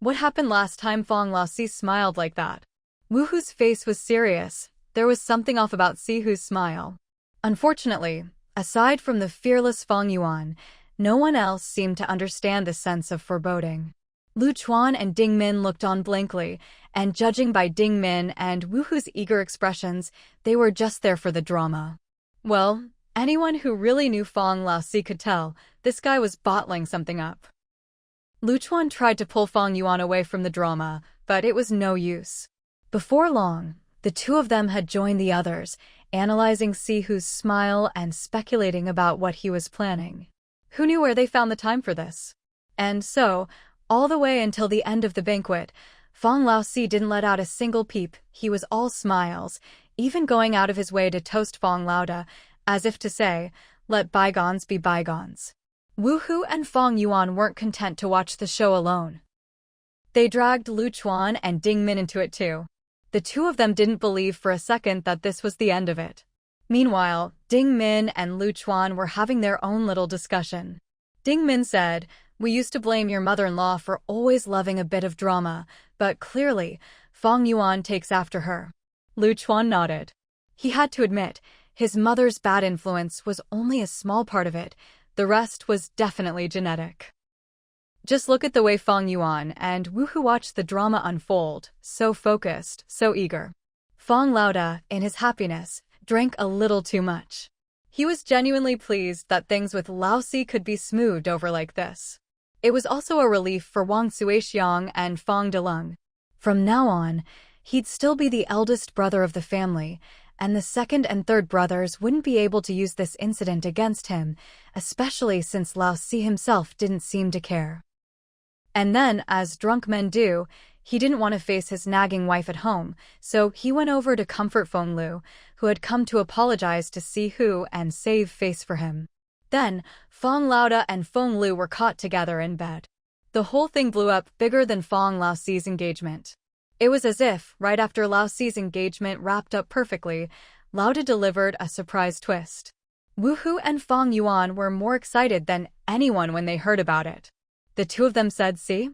What happened last time Fang Lao Si smiled like that? Wu Hu's face was serious. There was something off about Sihu's smile. Unfortunately, aside from the fearless Fang Yuan, no one else seemed to understand the sense of foreboding. Lu Chuan and Ding Min looked on blankly, and judging by Ding Min and Wu Hu's eager expressions, they were just there for the drama. Well, anyone who really knew Fang Lao Si could tell, this guy was bottling something up. Lu Chuan tried to pull Fang Yuan away from the drama, but it was no use. Before long, the two of them had joined the others, analyzing Sihu's smile and speculating about what he was planning. Who knew where they found the time for this? And so, all the way until the end of the banquet, Fang Lao Si didn't let out a single peep. He was all smiles, even going out of his way to toast Fang Lauda, as if to say, let bygones be bygones. Wu Hu and Fang Yuan weren't content to watch the show alone. They dragged Lu Chuan and Ding Min into it too. The two of them didn't believe for a second that this was the end of it. Meanwhile, Ding Min and Lu Chuan were having their own little discussion. Ding Min said, we used to blame your mother-in-law for always loving a bit of drama, but clearly, Fang Yuan takes after her. Lu Chuan nodded. He had to admit, his mother's bad influence was only a small part of it. The rest was definitely genetic. Just look at the way Fang Yuan and Wu Hu watched the drama unfold, so focused, so eager. Fang Lauda, in his happiness, drank a little too much. He was genuinely pleased that things with Lao Si could be smoothed over like this. It was also a relief for Wang Suixiang and Fang Delung. From now on, he'd still be the eldest brother of the family, and the second and third brothers wouldn't be able to use this incident against him, especially since Lao Si himself didn't seem to care. And then, as drunk men do, He didn't want to face his nagging wife at home, so he went over to comfort Feng Lu, who had come to apologize to Si Hu and save face for him. Then, Fang Lauda and Feng Lu were caught together in bed. The whole thing blew up bigger than Fang Laoxi's engagement. It was as if, right after Laoxi's engagement wrapped up perfectly, Lauda delivered a surprise twist. Wu Hu and Fang Yuan were more excited than anyone when they heard about it. The two of them said, "See?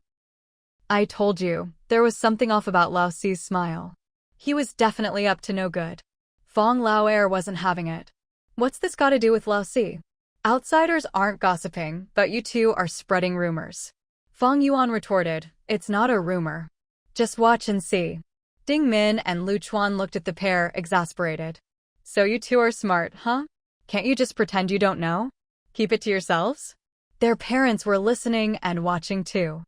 I told you, there was something off about Laoxi's smile. He was definitely up to no good." Fang Lauer wasn't having it. "What's this got to do with Laoxi? Outsiders aren't gossiping, but you two are spreading rumors." Fang Yuan retorted, "It's not a rumor. Just watch and see." Ding Min and Lu Chuan looked at the pair, exasperated. "So you two are smart, huh? Can't you just pretend you don't know? Keep it to yourselves?" Their parents were listening and watching too.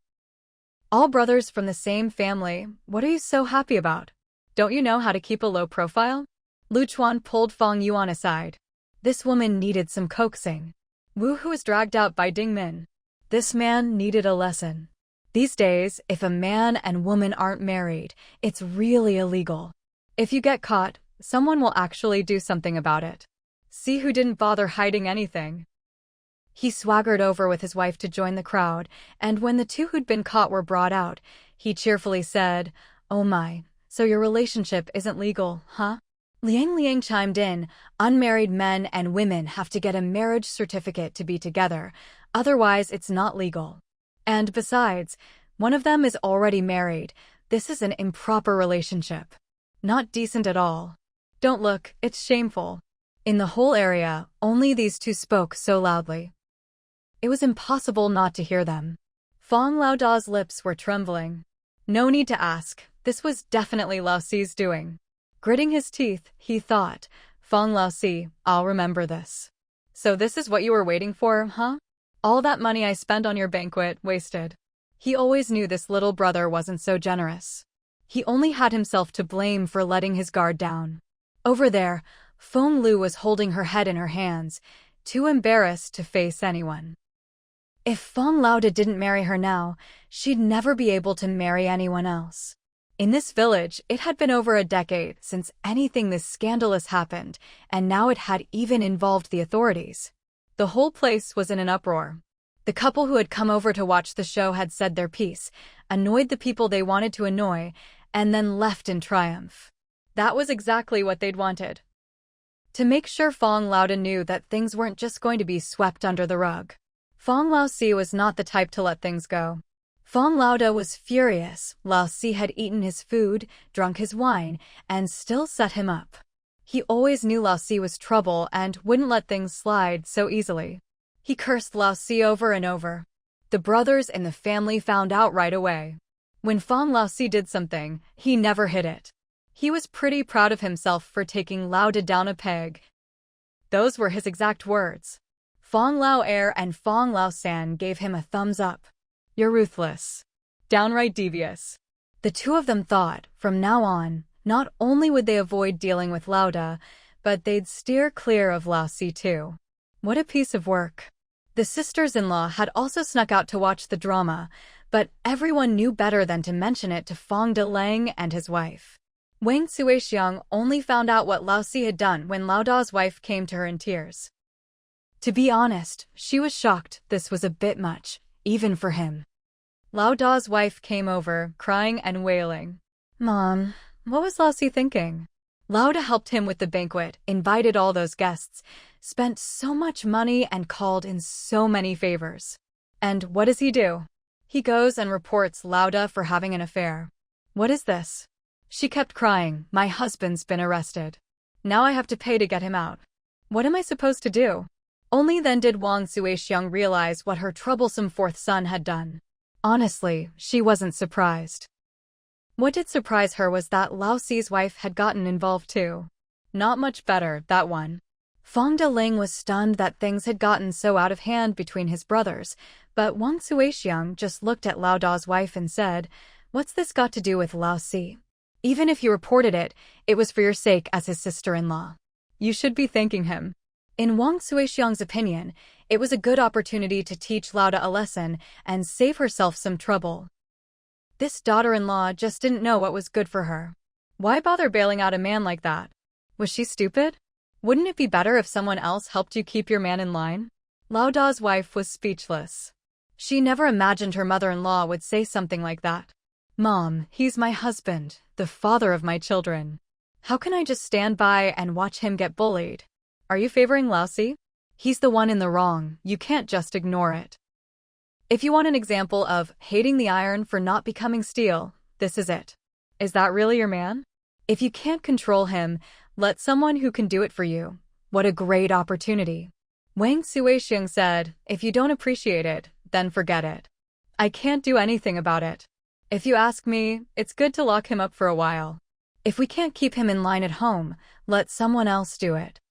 "All brothers from the same family, what are you so happy about? Don't you know how to keep a low profile?" Lu Chuan pulled Fang Yuan aside. This woman needed some coaxing. Wu Hu was dragged out by Ding Min. This man needed a lesson. These days, if a man and woman aren't married, it's really illegal. If you get caught, someone will actually do something about it. Si Hu didn't bother hiding anything. He swaggered over with his wife to join the crowd, and when the two who'd been caught were brought out, he cheerfully said, "Oh my, so your relationship isn't legal, huh?" Liang chimed in, "Unmarried men and women have to get a marriage certificate to be together, otherwise it's not legal. And besides, one of them is already married. This is an improper relationship. Not decent at all. Don't look, it's shameful." In the whole area, only these two spoke so loudly. It was impossible not to hear them. Fang Laoda's lips were trembling. No need to ask, this was definitely Laoxi's doing. Gritting his teeth, he thought, "Fang Laoxi, I'll remember this. So this is what you were waiting for, huh? All that money I spent on your banquet, wasted." He always knew this little brother wasn't so generous. He only had himself to blame for letting his guard down. Over there, Feng Lu was holding her head in her hands, too embarrassed to face anyone. If Fang Lauda didn't marry her now, she'd never be able to marry anyone else. In this village, it had been over a decade since anything this scandalous happened, and now it had even involved the authorities. The whole place was in an uproar. The couple who had come over to watch the show had said their piece, annoyed the people they wanted to annoy, and then left in triumph. That was exactly what they'd wanted. To make sure Fang Lauda knew that things weren't just going to be swept under the rug. Fang Laoxi was not the type to let things go. Fang Lauda was furious. Laoxi had eaten his food, drunk his wine, and still set him up. He always knew Laoxi was trouble and wouldn't let things slide so easily. He cursed Laoxi over and over. The brothers in the family found out right away. When Fang Laoxi did something, he never hid it. He was pretty proud of himself for taking Lauda down a peg. Those were his exact words. Fang Lao and Fang Lao San gave him a thumbs up. "You're ruthless. Downright devious." The two of them thought, from now on, not only would they avoid dealing with Lauda, but they'd steer clear of Laoxi too. What a piece of work. The sisters-in-law had also snuck out to watch the drama, but everyone knew better than to mention it to Fang Delang and his wife. Wang Suixiang only found out what Laoxi had done when Lauda's wife came to her in tears. To be honest, she was shocked. This was a bit much, even for him. Lauda's wife came over, crying and wailing. "Mom, what was Laoxi thinking?" Lauda helped him with the banquet, invited all those guests, spent so much money and called in so many favors. And what does he do? He goes and reports Lauda for having an affair. What is this? She kept crying, "My husband's been arrested. Now I have to pay to get him out. What am I supposed to do?" Only then did Wang Suixiang realize what her troublesome fourth son had done. Honestly, she wasn't surprised. What did surprise her was that Laoxi's wife had gotten involved too. Not much better, that one. Fang Deling was stunned that things had gotten so out of hand between his brothers, but Wang Suixiang just looked at Lauda's wife and said, "What's this got to do with Laoxi? Even if you reported it, it was for your sake as his sister-in-law. You should be thanking him." In Wang Suixiang's opinion, it was a good opportunity to teach Lauda a lesson and save herself some trouble. This daughter-in-law just didn't know what was good for her. Why bother bailing out a man like that? Was she stupid? Wouldn't it be better if someone else helped you keep your man in line? Lao Da's wife was speechless. She never imagined her mother-in-law would say something like that. Mom, he's my husband, the father of my children. How can I just stand by and watch him get bullied? Are you favoring Laosi? He's the one in the wrong, you can't just ignore it. If you want an example of hating the iron for not becoming steel, this is it. Is that really your man? If you can't control him, let someone who can do it for you. What a great opportunity. Wang Suixiang said, if you don't appreciate it, then forget it. I can't do anything about it. If you ask me, it's good to lock him up for a while. If we can't keep him in line at home, let someone else do it.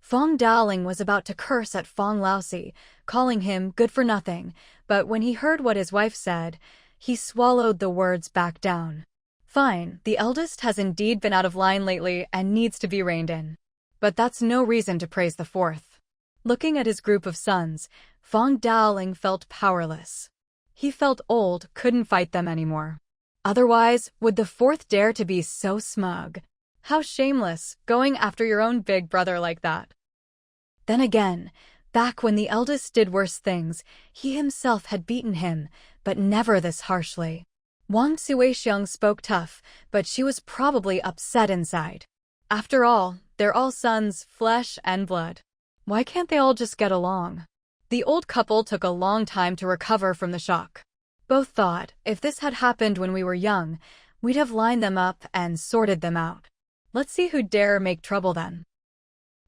Fang Daoling was about to curse at Fang Laosi, calling him good for nothing, but when he heard what his wife said, he swallowed the words back down. Fine, the eldest has indeed been out of line lately and needs to be reined in. But that's no reason to praise the fourth. Looking at his group of sons, Fang Daoling felt powerless. He felt old, couldn't fight them anymore. Otherwise, would the fourth dare to be so smug? How shameless, going after your own big brother like that. Then again, back when the eldest did worse things, he himself had beaten him, but never this harshly. Wang Suixiang spoke tough, but she was probably upset inside. After all, they're all sons, flesh and blood. Why can't they all just get along? The old couple took a long time to recover from the shock. Both thought, if this had happened when we were young, we'd have lined them up and sorted them out. Let's see who'd dare make trouble then.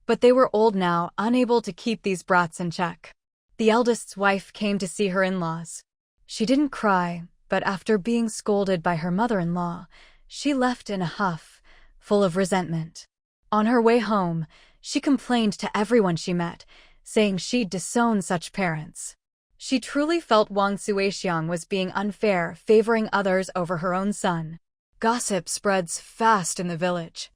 But they were old now, unable to keep these brats in check. The eldest's wife came to see her in-laws. She didn't cry, but after being scolded by her mother-in-law, she left in a huff, full of resentment. On her way home, she complained to everyone she met, saying she'd disown such parents. She truly felt Wang Suixiang was being unfair, favoring others over her own son. Gossip spreads fast in the village.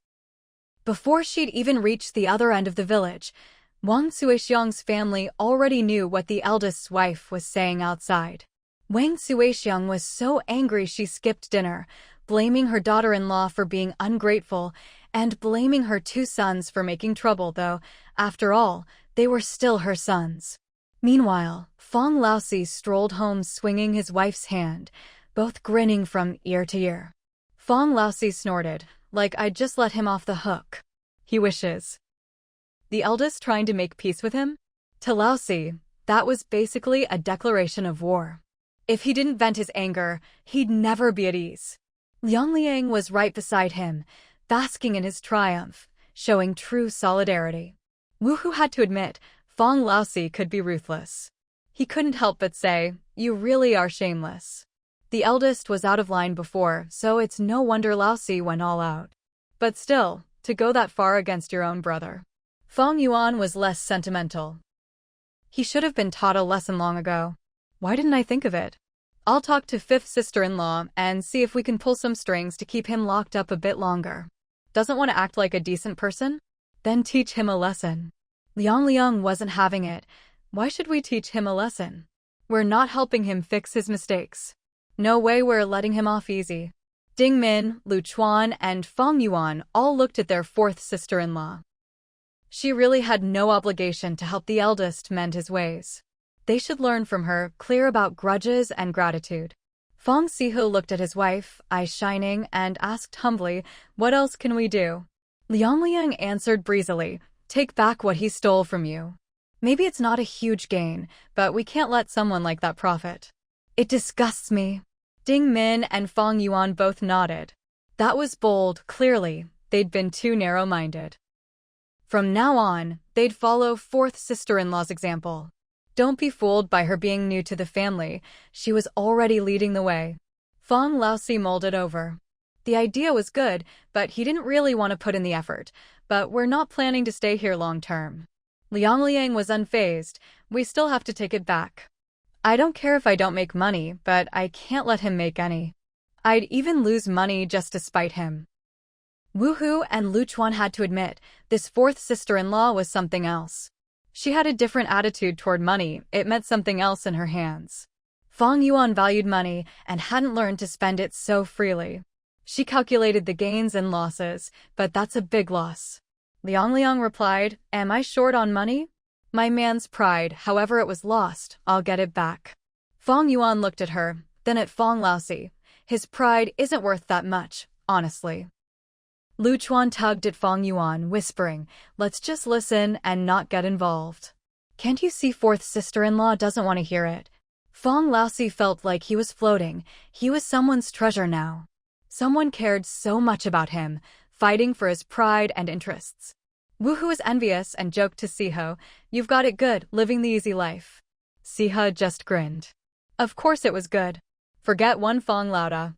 Before she'd even reached the other end of the village, Wang Suixiang's family already knew what the eldest's wife was saying outside. Wang Suixiang was so angry she skipped dinner, blaming her daughter-in-law for being ungrateful and blaming her two sons for making trouble, though, after all, they were still her sons. Meanwhile, Fang Laosi strolled home swinging his wife's hand, both grinning from ear to ear. Fang Laosi snorted, like I'd just let him off the hook. He wishes. The eldest trying to make peace with him? To Laosi, that was basically a declaration of war. If he didn't vent his anger, he'd never be at ease. Liang Liang was right beside him, basking in his triumph, showing true solidarity. Wu Hu had to admit, Fang Laosi could be ruthless. He couldn't help but say, you really are shameless. The eldest was out of line before, so it's no wonder Laosi went all out. But still, to go that far against your own brother. Fang Yuan was less sentimental. He should have been taught a lesson long ago. Why didn't I think of it? I'll talk to fifth sister-in-law and see if we can pull some strings to keep him locked up a bit longer. Doesn't want to act like a decent person? Then teach him a lesson. Liang Liang wasn't having it. Why should we teach him a lesson? We're not helping him fix his mistakes. No way we're letting him off easy. Ding Min, Lu Chuan, and Fang Yuan all looked at their fourth sister-in-law. She really had no obligation to help the eldest mend his ways. They should learn from her, clear about grudges and gratitude. Fang Sihu looked at his wife, eyes shining, and asked humbly, what else can we do? Liang Liang answered breezily, take back what he stole from you. Maybe it's not a huge gain, but we can't let someone like that profit. It disgusts me. Ding Min and Fang Yuan both nodded. That was bold, clearly, they'd been too narrow-minded. From now on, they'd follow fourth sister-in-law's example. Don't be fooled by her being new to the family, she was already leading the way. Fang Laosi mulled over. The idea was good, but he didn't really want to put in the effort, but we're not planning to stay here long-term. Liang Liang was unfazed, we still have to take it back. I don't care if I don't make money, but I can't let him make any. I'd even lose money just to spite him. Wu Hu and Lu Chuan had to admit, this fourth sister-in-law was something else. She had a different attitude toward money, it meant something else in her hands. Fang Yuan valued money and hadn't learned to spend it so freely. She calculated the gains and losses, but that's a big loss. Liang replied, "Am I short on money? My man's pride, however it was lost, I'll get it back." Fang Yuan looked at her, then at Fang Laosi. His pride isn't worth that much, honestly. Lu Chuan tugged at Fang Yuan, whispering, "Let's just listen and not get involved." "Can't you see fourth sister-in-law doesn't want to hear it?" Fang Laosi felt like he was floating. He was someone's treasure now. Someone cared so much about him, fighting for his pride and interests. Wu Hu was envious and joked to Siho, "You've got it good, living the easy life." Siho just grinned. Of course it was good. Forget one Fang Lauda.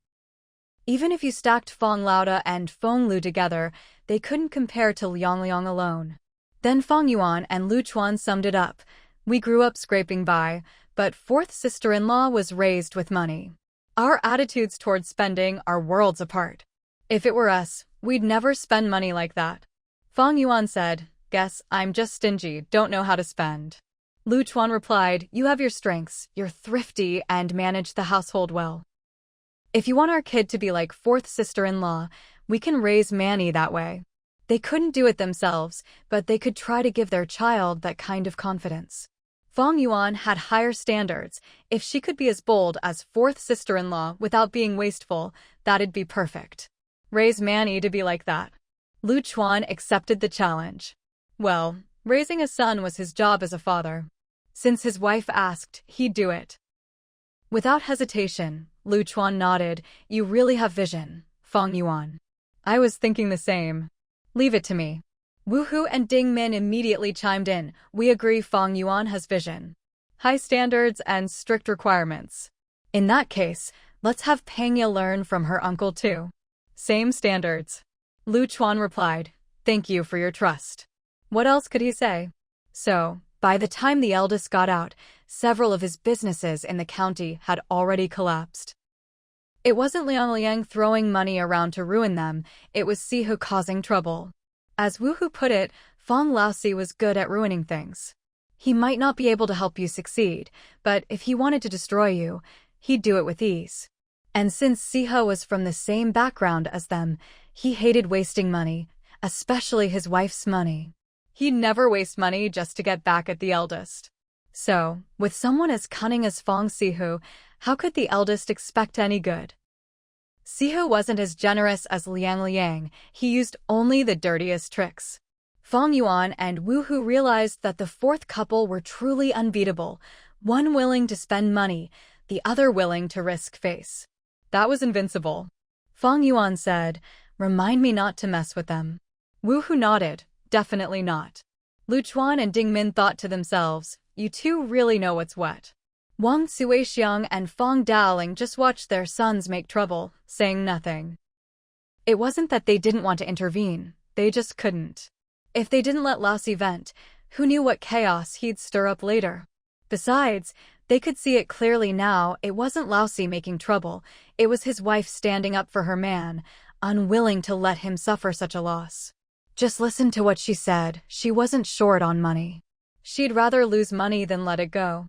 Even if you stacked Fang Lauda and Feng Lu together, they couldn't compare to Liang alone. Then Fang Yuan and Lu Chuan summed it up. "We grew up scraping by, but fourth sister-in-law was raised with money. Our attitudes towards spending are worlds apart. If it were us, we'd never spend money like that." Fang Yuan said, "Guess I'm just stingy, don't know how to spend." Lu Chuan replied, "You have your strengths, you're thrifty and manage the household well. If you want our kid to be like fourth sister-in-law, we can raise Manny that way." They couldn't do it themselves, but they could try to give their child that kind of confidence. Fang Yuan had higher standards. If she could be as bold as fourth sister-in-law without being wasteful, that'd be perfect. Raise Manny to be like that. Lu Chuan accepted the challenge. Well, raising a son was his job as a father. Since his wife asked, he'd do it. Without hesitation, Lu Chuan nodded. "You really have vision, Fang Yuan." "I was thinking the same. Leave it to me." Wu Hu and Ding Min immediately chimed in. "We agree Fang Yuan has vision. High standards and strict requirements. In that case, let's have Pangya learn from her uncle too." "Same standards." Lu Chuan replied, "Thank you for your trust." What else could he say? So, by the time the eldest got out, several of his businesses in the county had already collapsed. It wasn't Liang throwing money around to ruin them, it was Sihu causing trouble. As Wu Hu put it, Fang Laosi was good at ruining things. He might not be able to help you succeed, but if he wanted to destroy you, he'd do it with ease. And since Siho was from the same background as them, he hated wasting money, especially his wife's money. He'd never waste money just to get back at the eldest. So, with someone as cunning as Fang Sihu, how could the eldest expect any good? Sihu wasn't as generous as Liang, he used only the dirtiest tricks. Fang Yuan and Wu Hu realized that the fourth couple were truly unbeatable, one willing to spend money, the other willing to risk face. That was invincible. Fang Yuan said, "Remind me not to mess with them." Wu Hu nodded, "Definitely not." Lu Chuan and Ding Min thought to themselves, "You two really know what's what." Wang Suixiang and Fang Daoling just watched their sons make trouble, saying nothing. It wasn't that they didn't want to intervene, they just couldn't. If they didn't let Laosi vent, who knew what chaos he'd stir up later? Besides, they could see it clearly now, it wasn't Laosi making trouble, it was his wife standing up for her man, unwilling to let him suffer such a loss. Just listen to what she said, she wasn't short on money. She'd rather lose money than let it go.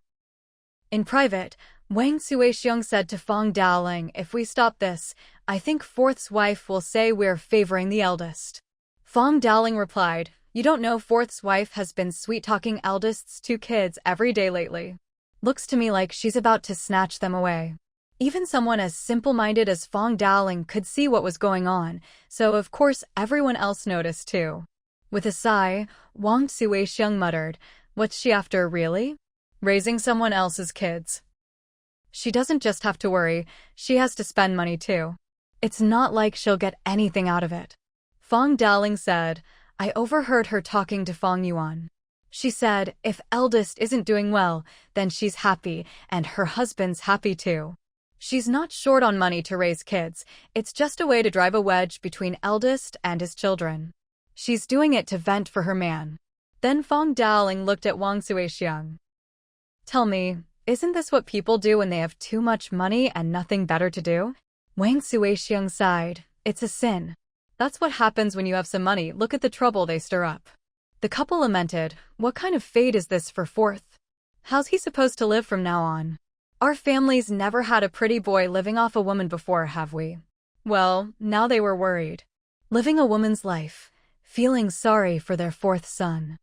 In private, Wang Suixiang said to Fang Daoling, "If we stop this, I think fourth's wife will say we're favoring the eldest." Fang Daoling replied, "You don't know fourth's wife has been sweet-talking eldest's two kids every day lately. Looks to me like she's about to snatch them away." Even someone as simple-minded as Fang Daoling could see what was going on, so of course everyone else noticed too. With a sigh, Wang Suixiang muttered, "What's she after, really? Raising someone else's kids. She doesn't just have to worry, she has to spend money too. It's not like she'll get anything out of it." Fang Daoling said, "I overheard her talking to Fang Yuan. She said, if eldest isn't doing well, then she's happy, and her husband's happy too. She's not short on money to raise kids, it's just a way to drive a wedge between eldest and his children. She's doing it to vent for her man." Then Fang Daoling looked at Wang Suixiang. "Tell me, isn't this what people do when they have too much money and nothing better to do?" Wang Suixiang sighed, "It's a sin. That's what happens when you have some money, look at the trouble they stir up." The couple lamented, "What kind of fate is this for fourth? How's he supposed to live from now on?" Our families never had a pretty boy living off a woman before, have we? Well, now they were worried. Living a woman's life, feeling sorry for their fourth son.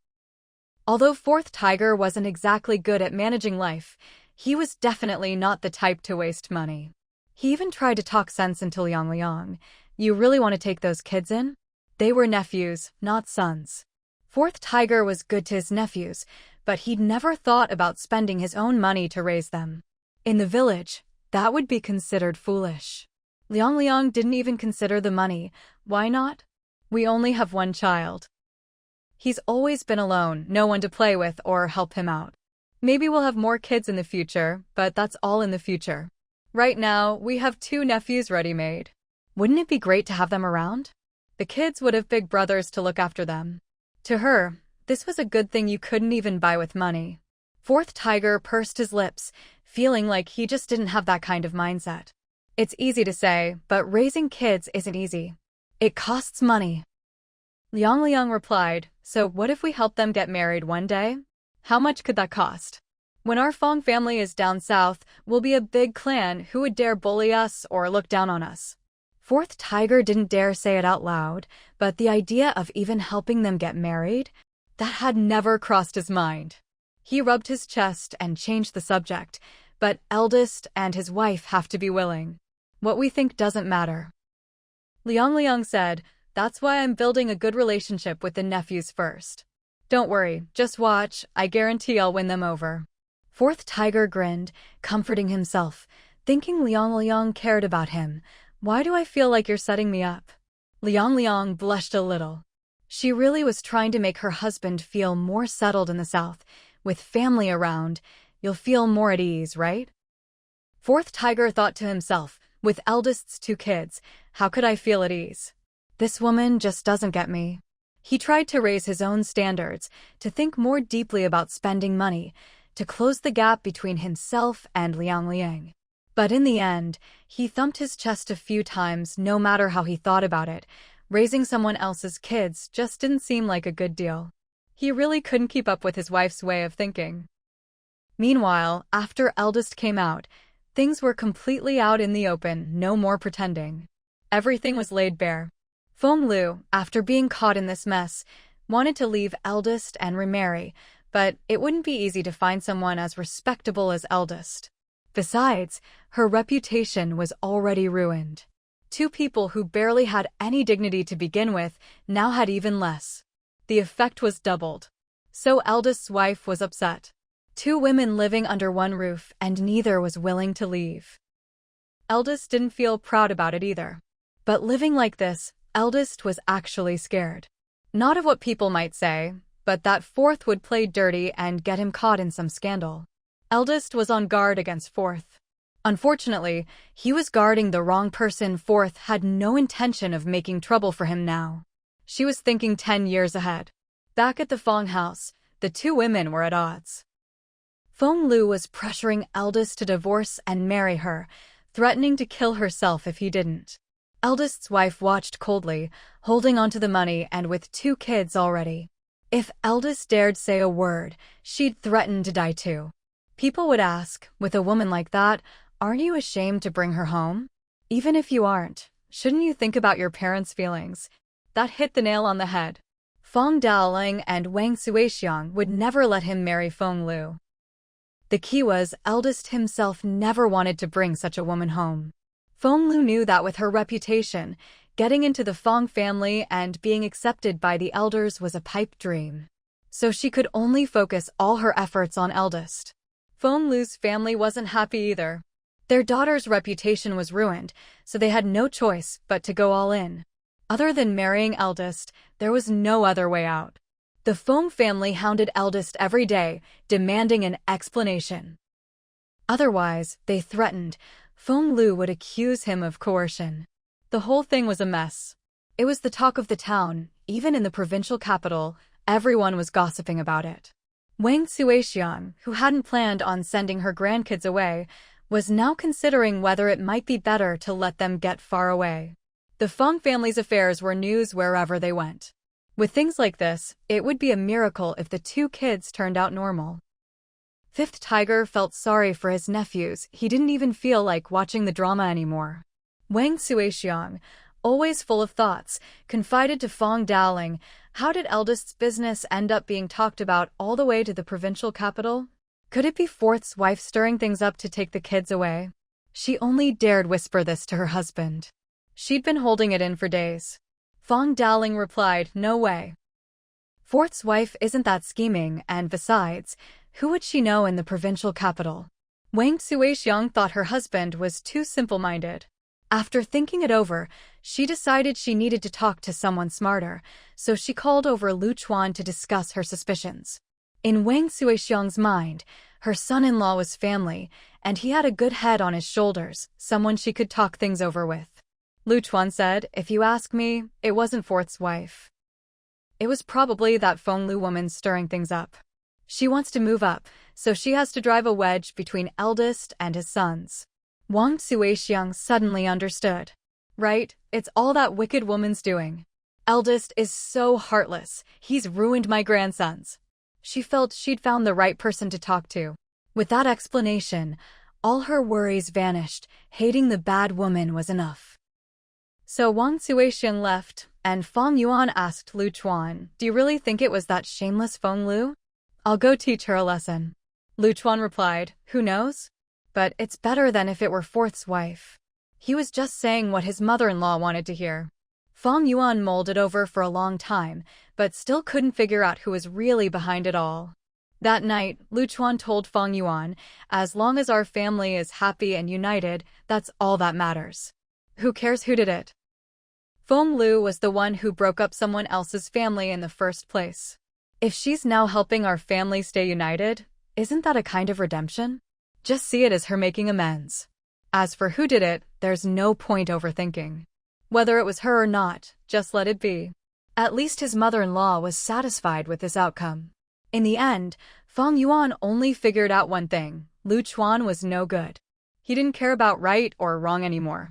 Although fourth Tiger wasn't exactly good at managing life, he was definitely not the type to waste money. He even tried to talk sense into Liang Liang. You really want to take those kids in? They were nephews, not sons. Fourth Tiger was good to his nephews, but he'd never thought about spending his own money to raise them. In the village, that would be considered foolish. Liang Liang didn't even consider the money. Why not? We only have one child. He's always been alone, no one to play with or help him out. Maybe we'll have more kids in the future, but that's all in the future. Right now, we have 2 nephews ready-made. Wouldn't it be great to have them around? The kids would have big brothers to look after them. To her, this was a good thing you couldn't even buy with money. Fourth Tiger pursed his lips, feeling like he just didn't have that kind of mindset. It's easy to say, but raising kids isn't easy. It costs money. Liang Liang replied, so what if we help them get married one day? How much could that cost? When our Fang family is down south, we'll be a big clan. Who would dare bully us or look down on us? Fourth Tiger didn't dare say it out loud, but the idea of even helping them get married, that had never crossed his mind. He rubbed his chest and changed the subject, but eldest and his wife have to be willing. What we think doesn't matter. Liang Liang said, that's why I'm building a good relationship with the nephews first. Don't worry, just watch, I guarantee I'll win them over. Fourth Tiger grinned, comforting himself, thinking Liang Liang cared about him. Why do I feel like you're setting me up? Liang Liang blushed a little. She really was trying to make her husband feel more settled in the south. With family around, you'll feel more at ease, right? Fourth Tiger thought to himself, with eldest's 2 kids, how could I feel at ease? This woman just doesn't get me. He tried to raise his own standards, to think more deeply about spending money, to close the gap between himself and Liang Liang. But in the end, he thumped his chest a few times no matter how he thought about it. Raising someone else's kids just didn't seem like a good deal. He really couldn't keep up with his wife's way of thinking. Meanwhile, after eldest came out, things were completely out in the open, no more pretending. Everything was laid bare. Feng Lu, after being caught in this mess, wanted to leave eldest and remarry, but it wouldn't be easy to find someone as respectable as eldest. Besides, her reputation was already ruined. 2 people who barely had any dignity to begin with now had even less. The effect was doubled. So eldest's wife was upset. 2 women living under one roof and neither was willing to leave. Eldest didn't feel proud about it either. But living like this, eldest was actually scared. Not of what people might say, but that fourth would play dirty and get him caught in some scandal. Eldest was on guard against fourth. Unfortunately, he was guarding the wrong person. Fourth had no intention of making trouble for him now. She was thinking 10 years ahead. Back at the Fang house, the 2 women were at odds. Feng Lu was pressuring eldest to divorce and marry her, threatening to kill herself if he didn't. Eldest's wife watched coldly, holding onto the money and with 2 kids already. If eldest dared say a word, she'd threaten to die too. People would ask, with a woman like that, aren't you ashamed to bring her home? Even if you aren't, shouldn't you think about your parents' feelings? That hit the nail on the head. Fang Daoling and Wang Suixiang would never let him marry Feng Lu. The key was, eldest himself never wanted to bring such a woman home. Feng Lu knew that with her reputation, getting into the Fang family and being accepted by the elders was a pipe dream. So she could only focus all her efforts on eldest. Feng Lu's family wasn't happy either. Their daughter's reputation was ruined, so they had no choice but to go all in. Other than marrying eldest, there was no other way out. The Feng family hounded eldest every day, demanding an explanation. Otherwise, they threatened, Feng Lu would accuse him of coercion. The whole thing was a mess. It was the talk of the town, even in the provincial capital, everyone was gossiping about it. Wang Suixiang, who hadn't planned on sending her grandkids away, was now considering whether it might be better to let them get far away. The Feng family's affairs were news wherever they went. With things like this, it would be a miracle if the 2 kids turned out normal. Fifth Tiger felt sorry for his nephews. He didn't even feel like watching the drama anymore. Wang Suixiang, always full of thoughts, confided to Fang Dowling, how did eldest's business end up being talked about all the way to the provincial capital? Could it be fourth's wife stirring things up to take the kids away? She only dared whisper this to her husband. She'd been holding it in for days. Fang Dowling replied, no way. Fourth's wife isn't that scheming, and besides, who would she know in the provincial capital? Wang Suixiang thought her husband was too simple-minded. After thinking it over, she decided she needed to talk to someone smarter, so she called over Lu Chuan to discuss her suspicions. In Wang Suixiang's mind, her son-in-law was family, and he had a good head on his shoulders, someone she could talk things over with. Lu Chuan said, if you ask me, it wasn't Fourth's wife. It was probably that Feng Lu woman stirring things up. She wants to move up, so she has to drive a wedge between eldest and his sons. Wang Suixiang suddenly understood. Right, it's all that wicked woman's doing. Eldest is so heartless, he's ruined my grandsons. She felt she'd found the right person to talk to. With that explanation, all her worries vanished. Hating the bad woman was enough. So Wang Suixiang left, and Fang Yuan asked Lu Chuan, do you really think it was that shameless Feng Lu? I'll go teach her a lesson. Lu Chuan replied, who knows? But it's better than if it were Fourth's wife. He was just saying what his mother-in-law wanted to hear. Fang Yuan mulled it over for a long time, but still couldn't figure out who was really behind it all. That night, Lu Chuan told Fang Yuan, as long as our family is happy and united, that's all that matters. Who cares who did it? Feng Lu was the one who broke up someone else's family in the first place. If she's now helping our family stay united, isn't that a kind of redemption? Just see it as her making amends. As for who did it, there's no point overthinking. Whether it was her or not, just let it be. At least his mother-in-law was satisfied with this outcome. In the end, Fang Yuan only figured out one thing: Lu Chuan was no good. He didn't care about right or wrong anymore.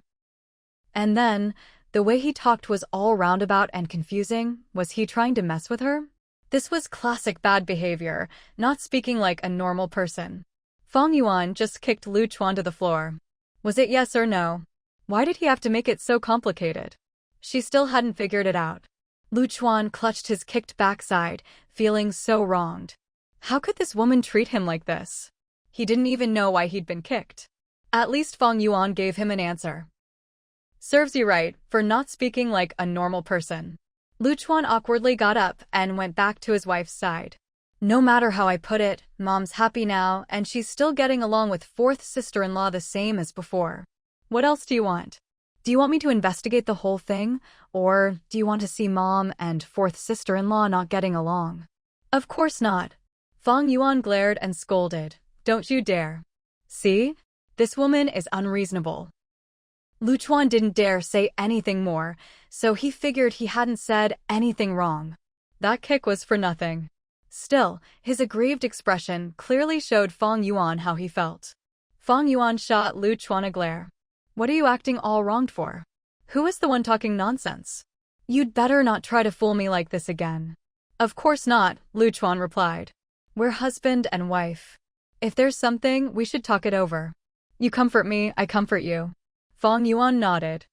And then, the way he talked was all roundabout and confusing. Was he trying to mess with her? This was classic bad behavior, not speaking like a normal person. Fang Yuan just kicked Lu Chuan to the floor. Was it yes or no? Why did he have to make it so complicated? She still hadn't figured it out. Lu Chuan clutched his kicked backside, feeling so wronged. How could this woman treat him like this? He didn't even know why he'd been kicked. At least Fang Yuan gave him an answer. Serves you right, for not speaking like a normal person. Lu Chuan awkwardly got up and went back to his wife's side. No matter how I put it, Mom's happy now, and she's still getting along with fourth sister-in-law the same as before. What else do you want? Do you want me to investigate the whole thing, or do you want to see Mom and fourth sister-in-law not getting along? Of course not. Fang Yuan glared and scolded. Don't you dare. See? This woman is unreasonable. Lu Chuan didn't dare say anything more, so he figured he hadn't said anything wrong. That kick was for nothing. Still, his aggrieved expression clearly showed Fang Yuan how he felt. Fang Yuan shot Lu Chuan a glare. What are you acting all wronged for? Who is the one talking nonsense? You'd better not try to fool me like this again. Of course not, Lu Chuan replied. We're husband and wife. If there's something, we should talk it over. You comfort me, I comfort you. Fang Yuan nodded.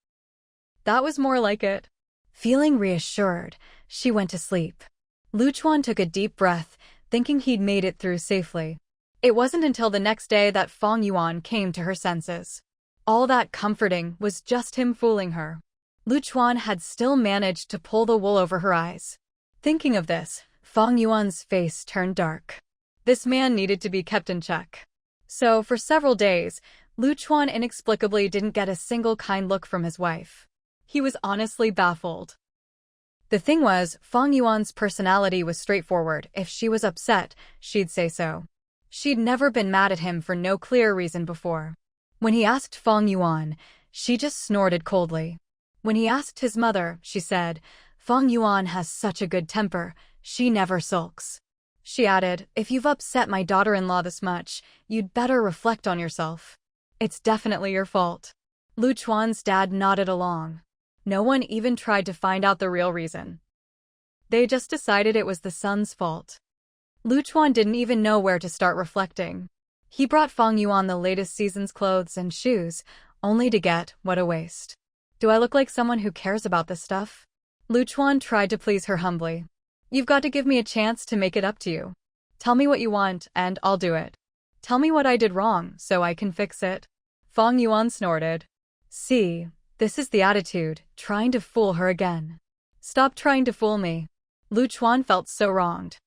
That was more like it. Feeling reassured, she went to sleep. Lu Chuan took a deep breath, thinking he'd made it through safely. It wasn't until the next day that Fang Yuan came to her senses. All that comforting was just him fooling her. Lu Chuan had still managed to pull the wool over her eyes. Thinking of this, Fang Yuan's face turned dark. This man needed to be kept in check. So, for several days, Lu Chuan inexplicably didn't get a single kind look from his wife. He was honestly baffled. The thing was, Fang Yuan's personality was straightforward. If she was upset, she'd say so. She'd never been mad at him for no clear reason before. When he asked Fang Yuan, she just snorted coldly. When he asked his mother, she said, Fang Yuan has such a good temper, she never sulks. She added, if you've upset my daughter-in-law this much, you'd better reflect on yourself. It's definitely your fault. Lu Chuan's dad nodded along. No one even tried to find out the real reason. They just decided it was the son's fault. Lu Chuan didn't even know where to start reflecting. He brought Fang Yuan the latest season's clothes and shoes, only to get, what a waste. Do I look like someone who cares about this stuff? Lu Chuan tried to please her humbly. You've got to give me a chance to make it up to you. Tell me what you want, and I'll do it. Tell me what I did wrong, so I can fix it. Fang Yuan snorted. See, this is the attitude, trying to fool her again. Stop trying to fool me. Lu Chuan felt so wronged.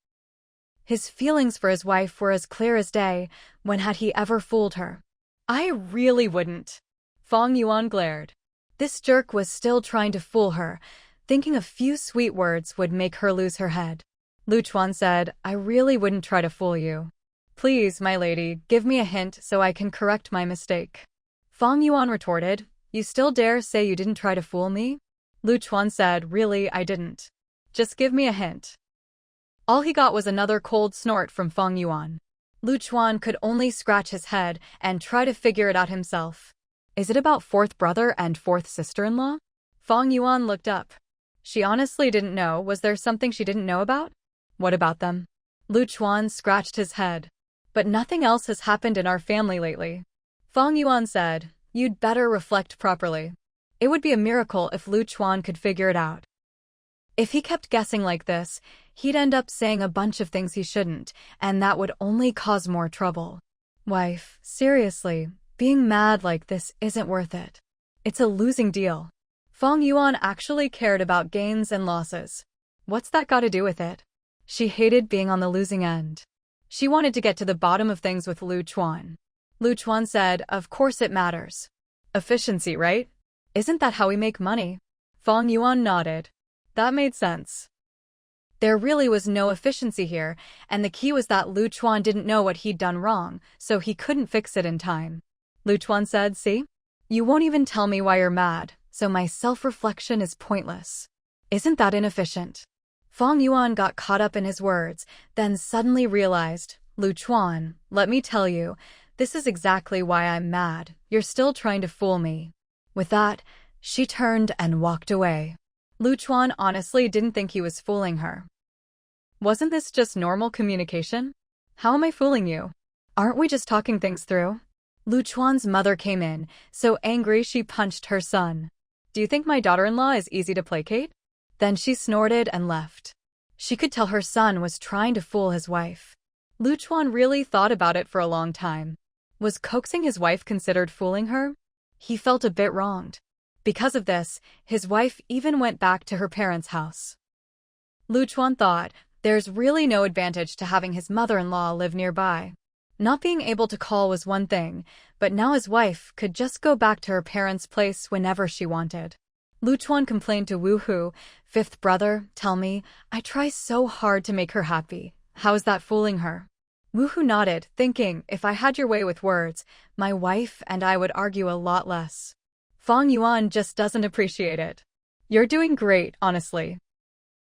His feelings for his wife were as clear as day. When had he ever fooled her? I really wouldn't. Fang Yuan glared. This jerk was still trying to fool her, thinking a few sweet words would make her lose her head. Lu Chuan said, I really wouldn't try to fool you. Please, my lady, give me a hint so I can correct my mistake. Fang Yuan retorted, You still dare say you didn't try to fool me? Lu Chuan said, Really, I didn't. Just give me a hint. All he got was another cold snort from Fang Yuan. Lu Chuan could only scratch his head and try to figure it out himself. Is it about fourth brother and fourth sister-in-law? Fang Yuan looked up. She honestly didn't know. Was there something she didn't know about? What about them? Lu Chuan scratched his head. But nothing else has happened in our family lately. Fang Yuan said, You'd better reflect properly. It would be a miracle if Lu Chuan could figure it out. If he kept guessing like this, he'd end up saying a bunch of things he shouldn't, and that would only cause more trouble. Wife, seriously, being mad like this isn't worth it. It's a losing deal. Fang Yuan actually cared about gains and losses. What's that got to do with it? She hated being on the losing end. She wanted to get to the bottom of things with Lu Chuan. Lu Chuan said, Of course it matters. Efficiency, right? Isn't that how we make money? Fang Yuan nodded. That made sense. There really was no efficiency here, and the key was that Lu Chuan didn't know what he'd done wrong, so he couldn't fix it in time. Lu Chuan said, See? You won't even tell me why you're mad, so my self-reflection is pointless. Isn't that inefficient? Fang Yuan got caught up in his words, then suddenly realized, Lu Chuan, let me tell you, this is exactly why I'm mad. You're still trying to fool me. With that, she turned and walked away. Lu Chuan honestly didn't think he was fooling her. Wasn't this just normal communication? How am I fooling you? Aren't we just talking things through? Lu Chuan's mother came in, so angry she punched her son. Do you think my daughter-in-law is easy to placate? Then she snorted and left. She could tell her son was trying to fool his wife. Lu Chuan really thought about it for a long time. Was coaxing his wife considered fooling her? He felt a bit wronged. Because of this, his wife even went back to her parents' house. Lu Chuan thought, there's really no advantage to having his mother-in-law live nearby. Not being able to call was one thing, but now his wife could just go back to her parents' place whenever she wanted. Lu Chuan complained to Wu Hu, Fifth brother, tell me, I try so hard to make her happy. How is that fooling her? Wu Hu nodded, thinking, if I had your way with words, my wife and I would argue a lot less. Fang Yuan just doesn't appreciate it. You're doing great, honestly.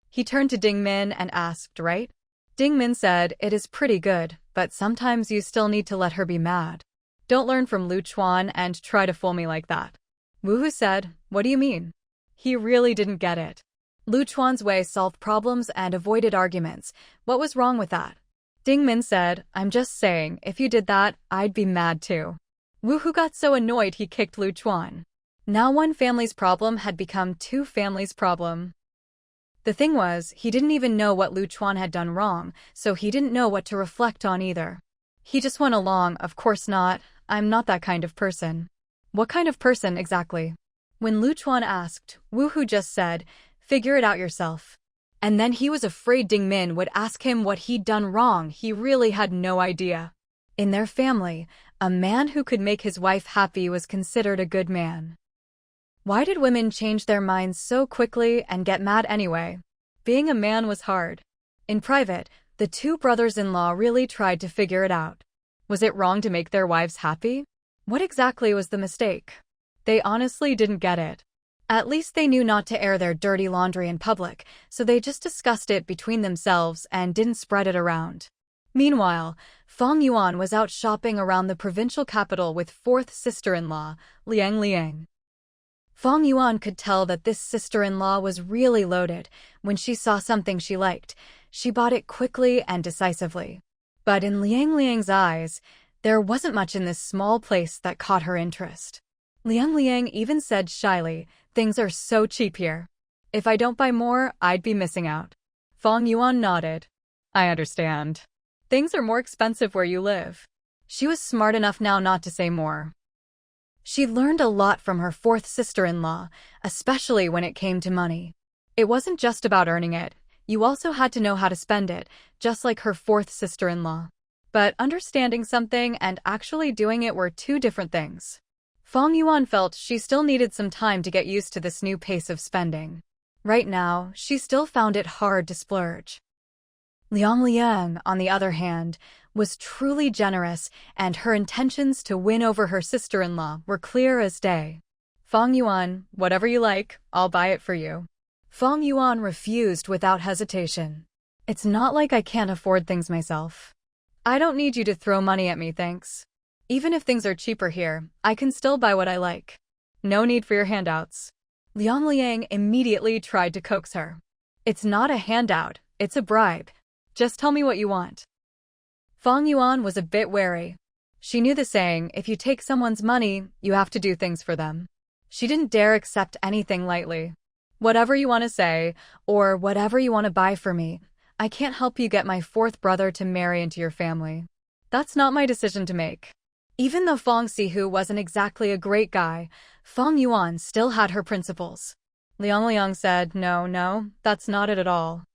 He turned to Ding Min and asked, right? Ding Min said, it is pretty good, but sometimes you still need to let her be mad. Don't learn from Lu Chuan and try to fool me like that. Wu Hu said, what do you mean? He really didn't get it. Lu Chuan's way solved problems and avoided arguments. What was wrong with that? Ding Min said, I'm just saying, if you did that, I'd be mad too. Wu Hu got so annoyed he kicked Lu Chuan. Now one family's problem had become two families' problem. The thing was, he didn't even know what Lu Chuan had done wrong, so he didn't know what to reflect on either. He just went along, of course not, I'm not that kind of person. What kind of person exactly? When Lu Chuan asked, Wu Hu just said, figure it out yourself. And then he was afraid Ding Min would ask him what he'd done wrong. He really had no idea. In their family, a man who could make his wife happy was considered a good man. Why did women change their minds so quickly and get mad anyway? Being a man was hard. In private, the two brothers-in-law really tried to figure it out. Was it wrong to make their wives happy? What exactly was the mistake? They honestly didn't get it. At least they knew not to air their dirty laundry in public, so they just discussed it between themselves and didn't spread it around. Meanwhile, Fang Yuan was out shopping around the provincial capital with fourth sister-in-law, Liang Liang. Fang Yuan could tell that this sister-in-law was really loaded. When she saw something she liked, She bought it quickly and decisively. But in Liang Liang's eyes, there wasn't much in this small place that caught her interest. Liang Liang even said shyly, "Things are so cheap here. If I don't buy more, I'd be missing out." Fang Yuan nodded. "I understand. Things are more expensive where you live." She was smart enough now not to say more. She learned a lot from her fourth sister-in-law, especially when it came to money. It wasn't just about earning it. You also had to know how to spend it, just like her fourth sister-in-law. But understanding something and actually doing it were two different things. Fang Yuan felt she still needed some time to get used to this new pace of spending. Right now, she still found it hard to splurge. Liang Liang, on the other hand, was truly generous, and her intentions to win over her sister-in-law were clear as day. "Fang Yuan, whatever you like, I'll buy it for you." Fang Yuan refused without hesitation. "It's not like I can't afford things myself. I don't need you to throw money at me, thanks. Even if things are cheaper here, I can still buy what I like. No need for your handouts." Liang Liang immediately tried to coax her. "It's not a handout, it's a bribe. Just tell me what you want." Fang Yuan was a bit wary. She knew the saying, if you take someone's money, you have to do things for them. She didn't dare accept anything lightly. "Whatever you want to say, or whatever you want to buy for me, I can't help you get my fourth brother to marry into your family. That's not my decision to make." Even though Fang Sihu wasn't exactly a great guy, Fang Yuan still had her principles. Liang Liang said, No, that's not it at all.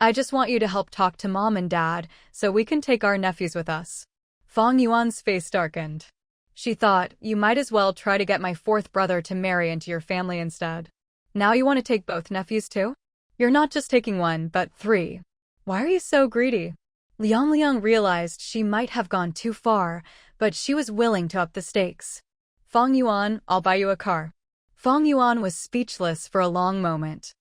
I just want you to help talk to Mom and Dad so we can take our nephews with us." Fang Yuan's face darkened. She thought, you might as well try to get my fourth brother to marry into your family instead. Now you want to take both nephews too? You're not just taking one, but 3. Why are you so greedy? Liang Liang realized she might have gone too far, but she was willing to up the stakes. "Fang Yuan, I'll buy you a car." Fang Yuan was speechless for a long moment.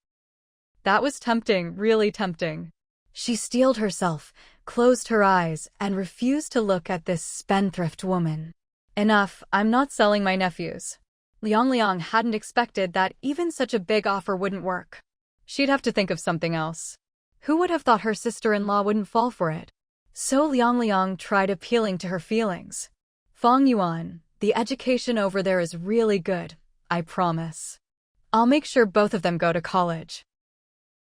That was tempting, really tempting. She steeled herself, closed her eyes, and refused to look at this spendthrift woman. "Enough, I'm not selling my nephews." Liang Liang hadn't expected that even such a big offer wouldn't work. She'd have to think of something else. Who would have thought her sister-in-law wouldn't fall for it? So Liang Liang tried appealing to her feelings. "Fang Yuan, the education over there is really good, I promise. I'll make sure both of them go to college."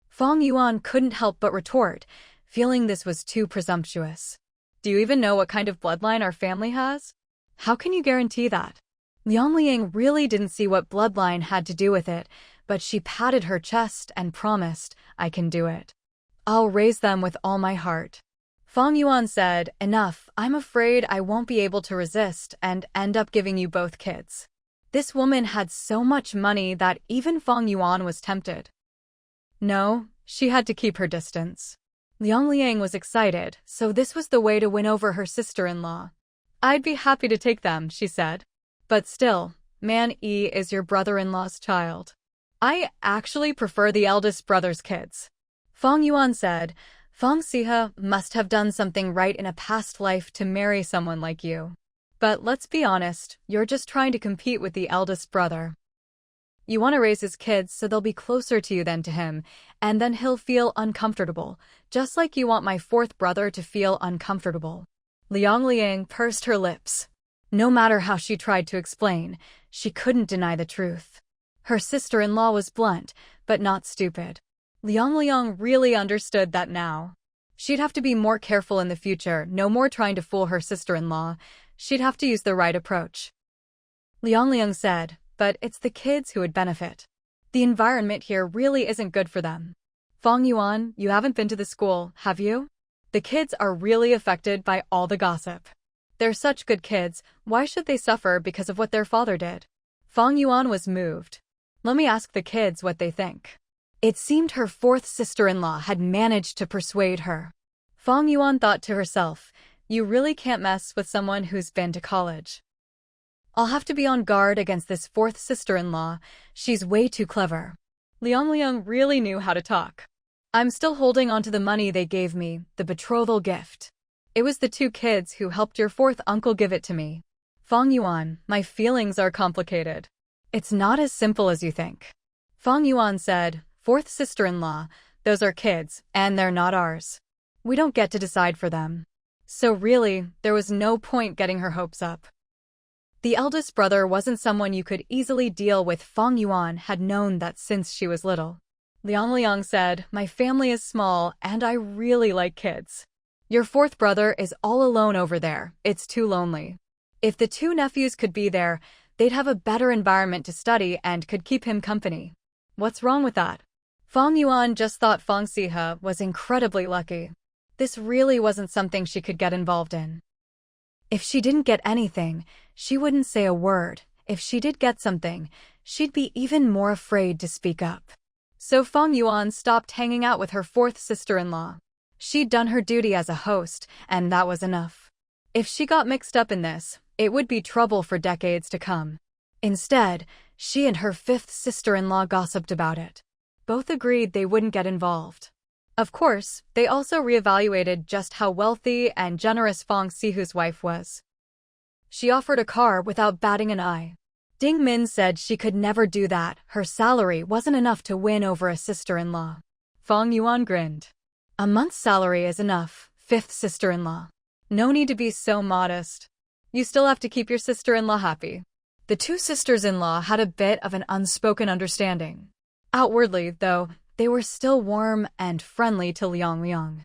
Fang Yuan couldn't help but retort, feeling this was too presumptuous. "Do you even know what kind of bloodline our family has? How can you guarantee that?" Liang Liang really didn't see what bloodline had to do with it, but she patted her chest and promised, "I can do it. I'll raise them with all my heart." Fang Yuan said, "Enough, I'm afraid I won't be able to resist and end up giving you both kids." This woman had so much money that even Fang Yuan was tempted. No, she had to keep her distance. Liang Liang was excited, so this was the way to win over her sister-in-law. "I'd be happy to take them," she said. "But still, Man Yi is your brother-in-law's child. I actually prefer the eldest brother's kids." Fang Yuan said, "Fang Siha must have done something right in a past life to marry someone like you. But let's be honest, you're just trying to compete with the eldest brother. You want to raise his kids so they'll be closer to you than to him, and then he'll feel uncomfortable, just like you want my fourth brother to feel uncomfortable." Liang Liang pursed her lips. No matter how she tried to explain, she couldn't deny the truth. Her sister-in-law was blunt, but not stupid. Liang Liang really understood that now. She'd have to be more careful in the future, no more trying to fool her sister-in-law. She'd have to use the right approach. Liang Liang said, "But it's the kids who would benefit. The environment here really isn't good for them. Fang Yuan, you haven't been to the school, have you? The kids are really affected by all the gossip. They're such good kids, why should they suffer because of what their father did?" Fang Yuan was moved. "Let me ask the kids what they think." It seemed her fourth sister-in-law had managed to persuade her. Fang Yuan thought to herself, you really can't mess with someone who's been to college. I'll have to be on guard against this fourth sister-in-law. She's way too clever. Liang Liang really knew how to talk. "I'm still holding on to the money they gave me, the betrothal gift. It was the 2 kids who helped your fourth uncle give it to me. Fang Yuan, my feelings are complicated. It's not as simple as you think." Fang Yuan said, "Fourth sister-in-law, Those are kids, and they're not ours. We don't get to decide for them. So really, there was no point getting her hopes up. The eldest brother wasn't someone you could easily deal with. Fang Yuan had known that since she was little. Liang said, "My family is small, and I really like kids. Your fourth brother is all alone over there. It's too lonely. If the two nephews could be there, they'd have a better environment to study and could keep him company." What's wrong with that? Fang Yuan just thought Fang Sihe was incredibly lucky. This really wasn't something she could get involved in. If she didn't get anything, she wouldn't say a word. If she did get something, she'd be even more afraid to speak up. So Fang Yuan stopped hanging out with her fourth sister-in-law. She'd done her duty as a host, and that was enough. If she got mixed up in this, it would be trouble for decades to come. Instead, she and her fifth sister-in-law gossiped about it. Both agreed they wouldn't get involved. Of course, they also reevaluated just how wealthy and generous Fang Sihu's wife was. She offered a car without batting an eye. Ding Min said she could never do that. Her salary wasn't enough to win over a sister-in-law. Fang Yuan grinned. "A month's salary is enough, fifth sister-in-law. No need to be so modest. You still have to keep your sister-in-law happy." The two sisters-in-law had a bit of an unspoken understanding. Outwardly, though, they were still warm and friendly to Liang.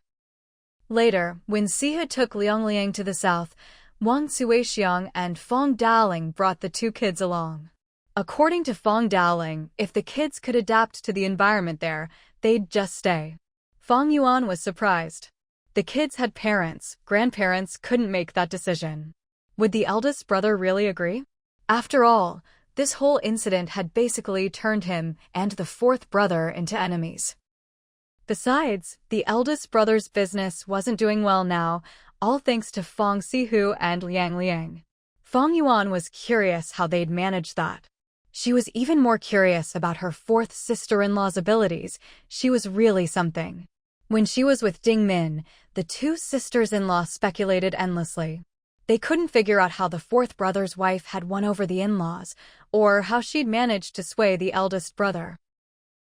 Later, when Sihe took Liang to the south, Wang Suixiang and Fang Daling brought the two kids along. According to Fang Daling, if the kids could adapt to the environment there, they'd just stay. Fang Yuan was surprised. The kids had parents, grandparents couldn't make that decision. Would the eldest brother really agree? After all, this whole incident had basically turned him and the fourth brother into enemies. Besides, the eldest brother's business wasn't doing well now, all thanks to Fang Sihu and Liang. Fang Yuan was curious how they'd managed that. She was even more curious about her fourth sister-in-law's abilities. She was really something. When she was with Ding Min, the two sisters-in-law speculated endlessly. They couldn't figure out how the fourth brother's wife had won over the in-laws, or how she'd managed to sway the eldest brother.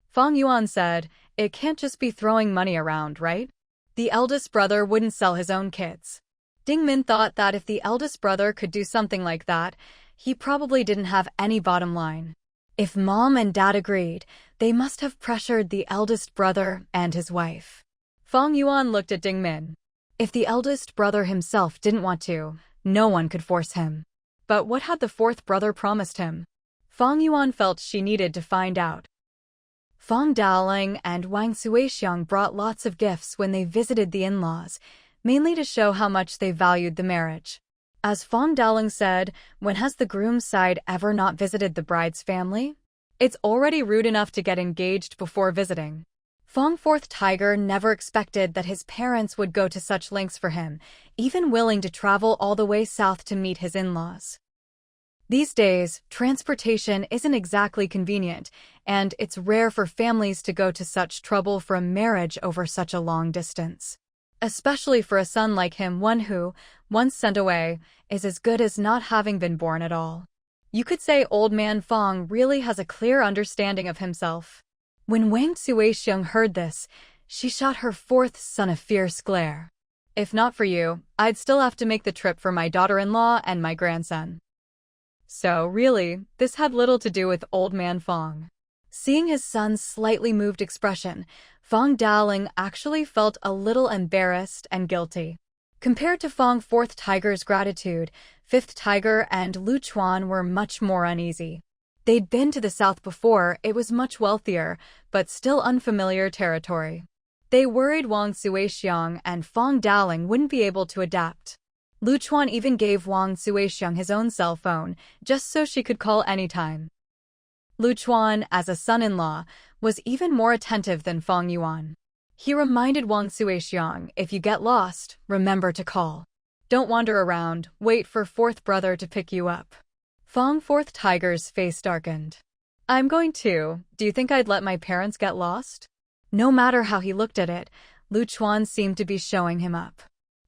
Fang Yuan said, "It can't just be throwing money around, right? The eldest brother wouldn't sell his own kids." Ding Min thought that if the eldest brother could do something like that, he probably didn't have any bottom line. If mom and dad agreed, they must have pressured the eldest brother and his wife. Fang Yuan looked at Ding Min. If the eldest brother himself didn't want to, no one could force him. But what had the fourth brother promised him? Fang Yuan felt she needed to find out. Fang Daling and Wang Suixiang brought lots of gifts when they visited the in-laws, mainly to show how much they valued the marriage. As Fang Daling said, when has the groom's side ever not visited the bride's family? It's already rude enough to get engaged before visiting. Fang Fourth Tiger never expected that his parents would go to such lengths for him, even willing to travel all the way south to meet his in-laws. These days, transportation isn't exactly convenient, and it's rare for families to go to such trouble for a marriage over such a long distance. Especially for a son like him, one who, once sent away, is as good as not having been born at all. You could say old man Fang really has a clear understanding of himself. When Wang Suixiang heard this, she shot her fourth son a fierce glare. "If not for you, I'd still have to make the trip for my daughter-in-law and my grandson." So, really, this had little to do with old man Fang. Seeing his son's slightly moved expression, Fang Daling actually felt a little embarrassed and guilty. Compared to Fang Fourth Tiger's gratitude, Fifth Tiger and Lu Chuan were much more uneasy. They'd been to the south before. It was much wealthier, but still unfamiliar territory. They worried Wang Suixiang and Fang Daling wouldn't be able to adapt. Lu Chuan even gave Wang Suixiang his own cell phone, just so she could call anytime. Lu Chuan, as a son-in-law, was even more attentive than Fang Yuan. He reminded Wang Suixiang, "If you get lost, remember to call. Don't wander around, wait for fourth brother to pick you up." Fang Fourth Tiger's face darkened. "I'm going to. Do you think I'd let my parents get lost?" No matter how he looked at it, Lu Chuan seemed to be showing him up.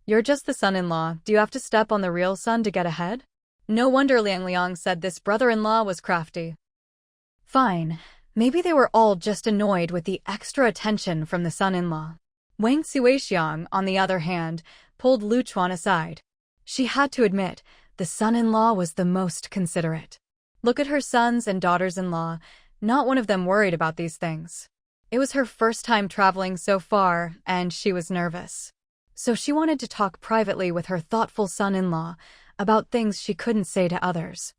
"You're just the son-in-law. Do you have to step on the real son to get ahead?" No wonder Liang said this brother-in-law was crafty. "Fine. Maybe they were all just annoyed with the extra attention from the son-in-law. Wang Suixiang, on the other hand, pulled Lu Chuan aside. She had to admit, the son-in-law was the most considerate. Look at her sons and daughters-in-law, not one of them worried about these things. It was her first time traveling so far, and she was nervous. So she wanted to talk privately with her thoughtful son-in-law about things she couldn't say to others.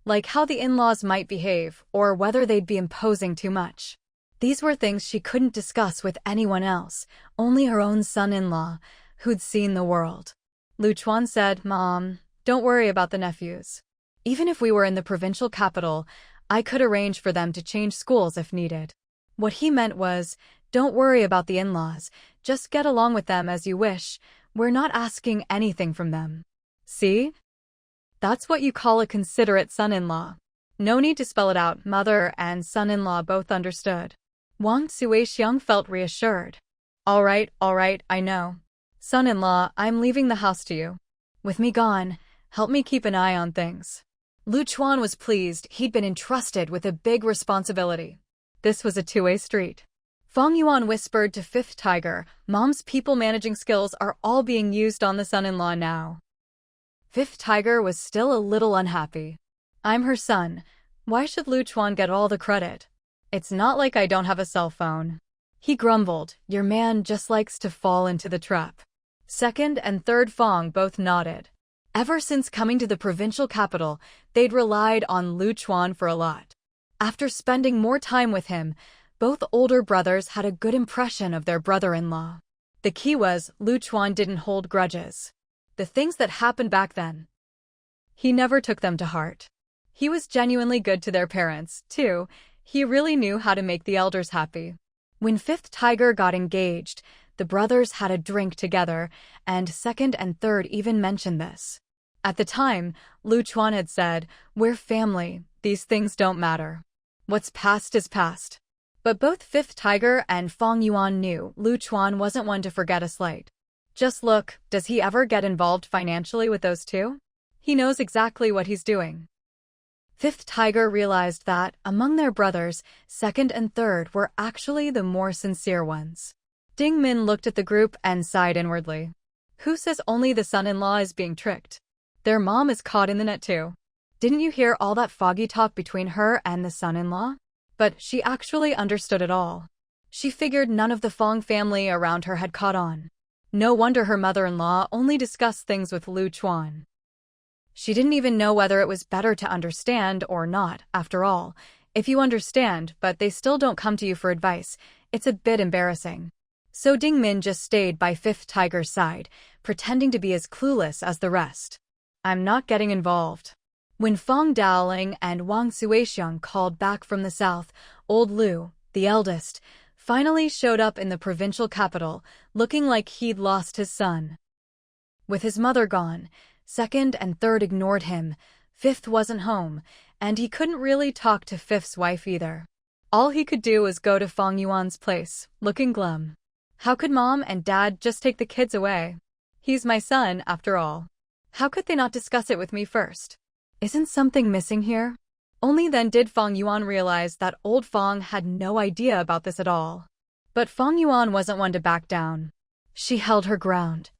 Like how the in-laws might behave, or whether they'd be imposing too much. These were things she couldn't discuss with anyone else, only her own son-in-law, who'd seen the world. Lu Chuan said, "Mom, don't worry about the nephews. Even if we were in the provincial capital, I could arrange for them to change schools if needed." What he meant was, don't worry about the in-laws, just get along with them as you wish, we're not asking anything from them. See? That's what you call a considerate son-in-law. No need to spell it out, mother and son-in-law both understood. Wang Suixiang felt reassured. All right, I know. Son-in-law, I'm leaving the house to you. With me gone, help me keep an eye on things. Lu Chuan was pleased he'd been entrusted with a big responsibility. This was a two-way street. Fang Yuan whispered to Fifth Tiger, Mom's people-managing skills are all being used on the son-in-law now. Fifth Tiger was still a little unhappy. I'm her son. Why should Lu Chuan get all the credit? It's not like I don't have a cell phone. He grumbled, your man just likes to fall into the trap. Second and third Fang both nodded. Ever since coming to the provincial capital, they'd relied on Lu Chuan for a lot. After spending more time with him, both older brothers had a good impression of their brother-in-law. The key was, Lu Chuan didn't hold grudges. The things that happened back then, he never took them to heart. He was genuinely good to their parents, too. He really knew how to make the elders happy. When Fifth Tiger got engaged, the brothers had a drink together, and second and third even mentioned this. At the time, Lu Chuan had said, we're family, these things don't matter. What's past is past. But both Fifth Tiger and Fang Yuan knew Lu Chuan wasn't one to forget a slight. Just look, does he ever get involved financially with those two? He knows exactly what he's doing. Fifth Tiger realized that, among their brothers, second and third were actually the more sincere ones. Ding Min looked at the group and sighed inwardly. Who says only the son-in-law is being tricked? Their mom is caught in the net too. Didn't you hear all that foggy talk between her and the son-in-law? But she actually understood it all. She figured none of the Fang family around her had caught on. No wonder her mother-in-law only discussed things with Lu Chuan. She didn't even know whether it was better to understand or not. After all, if you understand but they still don't come to you for advice, it's a bit embarrassing. So Ding Min just stayed by Fifth Tiger's side, pretending to be as clueless as the rest. I'm not getting involved. When Fang Daoling and Wang Suixiang called back from the south, old Lu, the eldest, finally showed up in the provincial capital, looking like he'd lost his son. With his mother gone, second and third ignored him, Fifth wasn't home, and he couldn't really talk to Fifth's wife either. All he could do was go to Fang Yuan's place, looking glum. How could Mom and Dad just take the kids away? He's my son, after all. How could they not discuss it with me first? Isn't something missing here? Only then did Fang Yuan realize that old Fang had no idea about this at all. But Fang Yuan wasn't one to back down. She held her ground.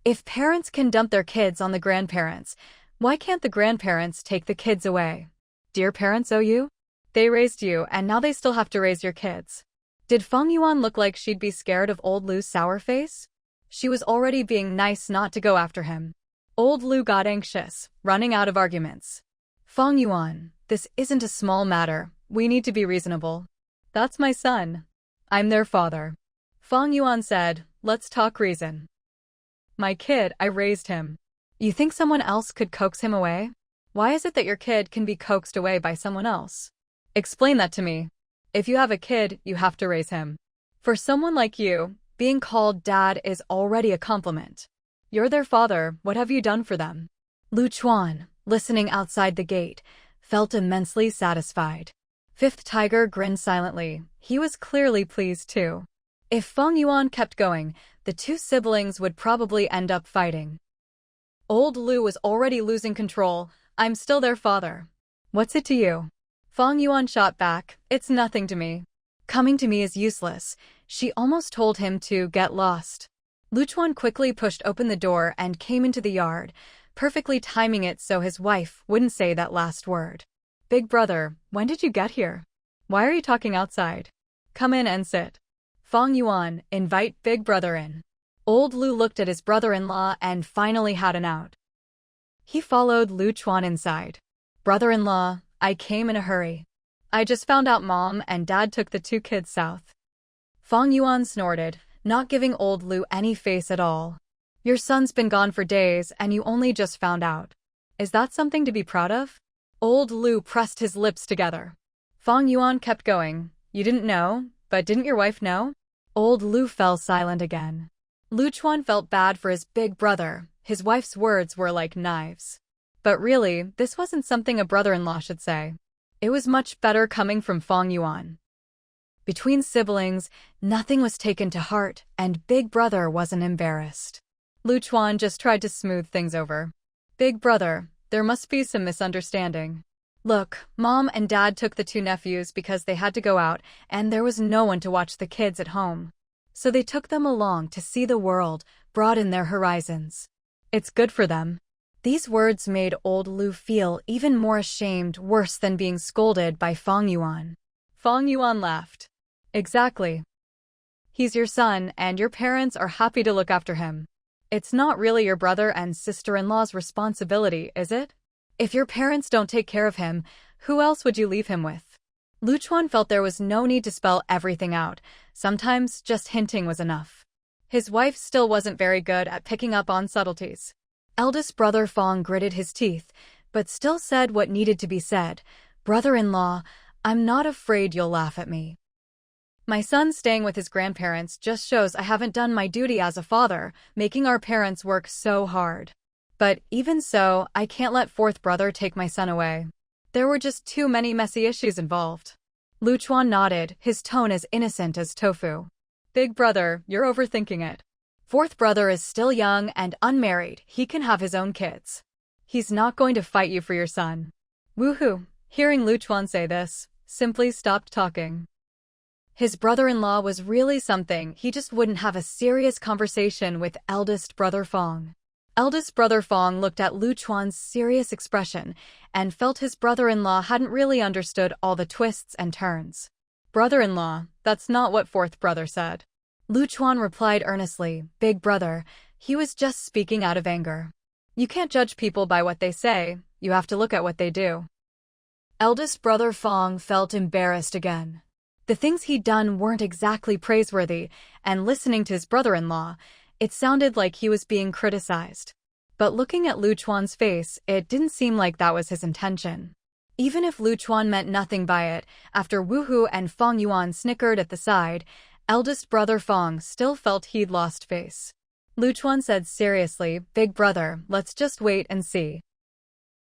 If parents can dump their kids on the grandparents, why can't the grandparents take the kids away? Dear parents owe you? They raised you and now they still have to raise your kids. Did Fang Yuan look like she'd be scared of old Lu's sour face? She was already being nice not to go after him. Old Lu got anxious, running out of arguments. Fang Yuan, this isn't a small matter, we need to be reasonable. That's my son. I'm their father. Fang Yuan said, let's talk reason. My kid, I raised him. You think someone else could coax him away? Why is it that your kid can be coaxed away by someone else? Explain that to me. If you have a kid, you have to raise him. For someone like you, being called dad is already a compliment. You're their father, what have you done for them? Lu Chuan, listening outside the gate, felt immensely satisfied. Fifth Tiger grinned silently. He was clearly pleased too. If Fang Yuan kept going, the two siblings would probably end up fighting. Old Lu was already losing control. I'm still their father. What's it to you? Fang Yuan shot back, "It's nothing to me. Coming to me is useless." She almost told him to get lost. Luchuan quickly pushed open the door and came into the yard, perfectly timing it so his wife wouldn't say that last word. "Big brother, when did you get here? Why are you talking outside? Come in and sit." Fang Yuan, invite big brother in. Old Lu looked at his brother-in-law and finally had an out. He followed Luchuan inside. "Brother-in-law, I came in a hurry. I just found out Mom and Dad took the 2 kids south." Fang Yuan snorted, not giving old Lu any face at all. "Your son's been gone for days and you only just found out. Is that something to be proud of?" Old Lu pressed his lips together. Fang Yuan kept going. "You didn't know, but didn't your wife know?" Old Lu fell silent again. Luchuan felt bad for his big brother. His wife's words were like knives. But really, this wasn't something a brother-in-law should say. It was much better coming from Fang Yuan. Between siblings, nothing was taken to heart, and Big Brother wasn't embarrassed. Luchuan just tried to smooth things over. "Big Brother, there must be some misunderstanding. Look, Mom and Dad took the 2 nephews because they had to go out, and there was no one to watch the kids at home. So they took them along to see the world, broaden their horizons. It's good for them." These words made old Lu feel even more ashamed, worse than being scolded by Fang Yuan. Fang Yuan laughed. "Exactly. He's your son, and your parents are happy to look after him. It's not really your brother and sister-in-law's responsibility, is it? If your parents don't take care of him, who else would you leave him with?" Luchuan felt there was no need to spell everything out. Sometimes just hinting was enough. His wife still wasn't very good at picking up on subtleties. Eldest brother Fang gritted his teeth, but still said what needed to be said. "Brother-in-law, I'm not afraid you'll laugh at me. My son staying with his grandparents just shows I haven't done my duty as a father, making our parents work so hard. But even so, I can't let 4th brother take my son away. There were just too many messy issues involved." Luchuan nodded, his tone as innocent as tofu. "Big brother, you're overthinking it. 4th brother is still young and unmarried. He can have his own kids. He's not going to fight you for your son." Woohoo! Hearing Luchuan say this, simply stopped talking. His brother-in-law was really something. He just wouldn't have a serious conversation with eldest brother Fang. Eldest brother Fang looked at Luchuan's serious expression and felt his brother-in-law hadn't really understood all the twists and turns. "Brother-in-law, that's not what 4th brother said." Luchuan replied earnestly, "Big brother, he was just speaking out of anger. You can't judge people by what they say, you have to look at what they do." Eldest brother Fang felt embarrassed again. The things he'd done weren't exactly praiseworthy, and listening to his brother-in-law, it sounded like he was being criticized. But looking at Luchuan's face, it didn't seem like that was his intention. Even if Luchuan meant nothing by it, after Woohoo and Fang Yuan snickered at the side, eldest brother Fang still felt he'd lost face. Luchuan said seriously, "Big brother, let's just wait and see.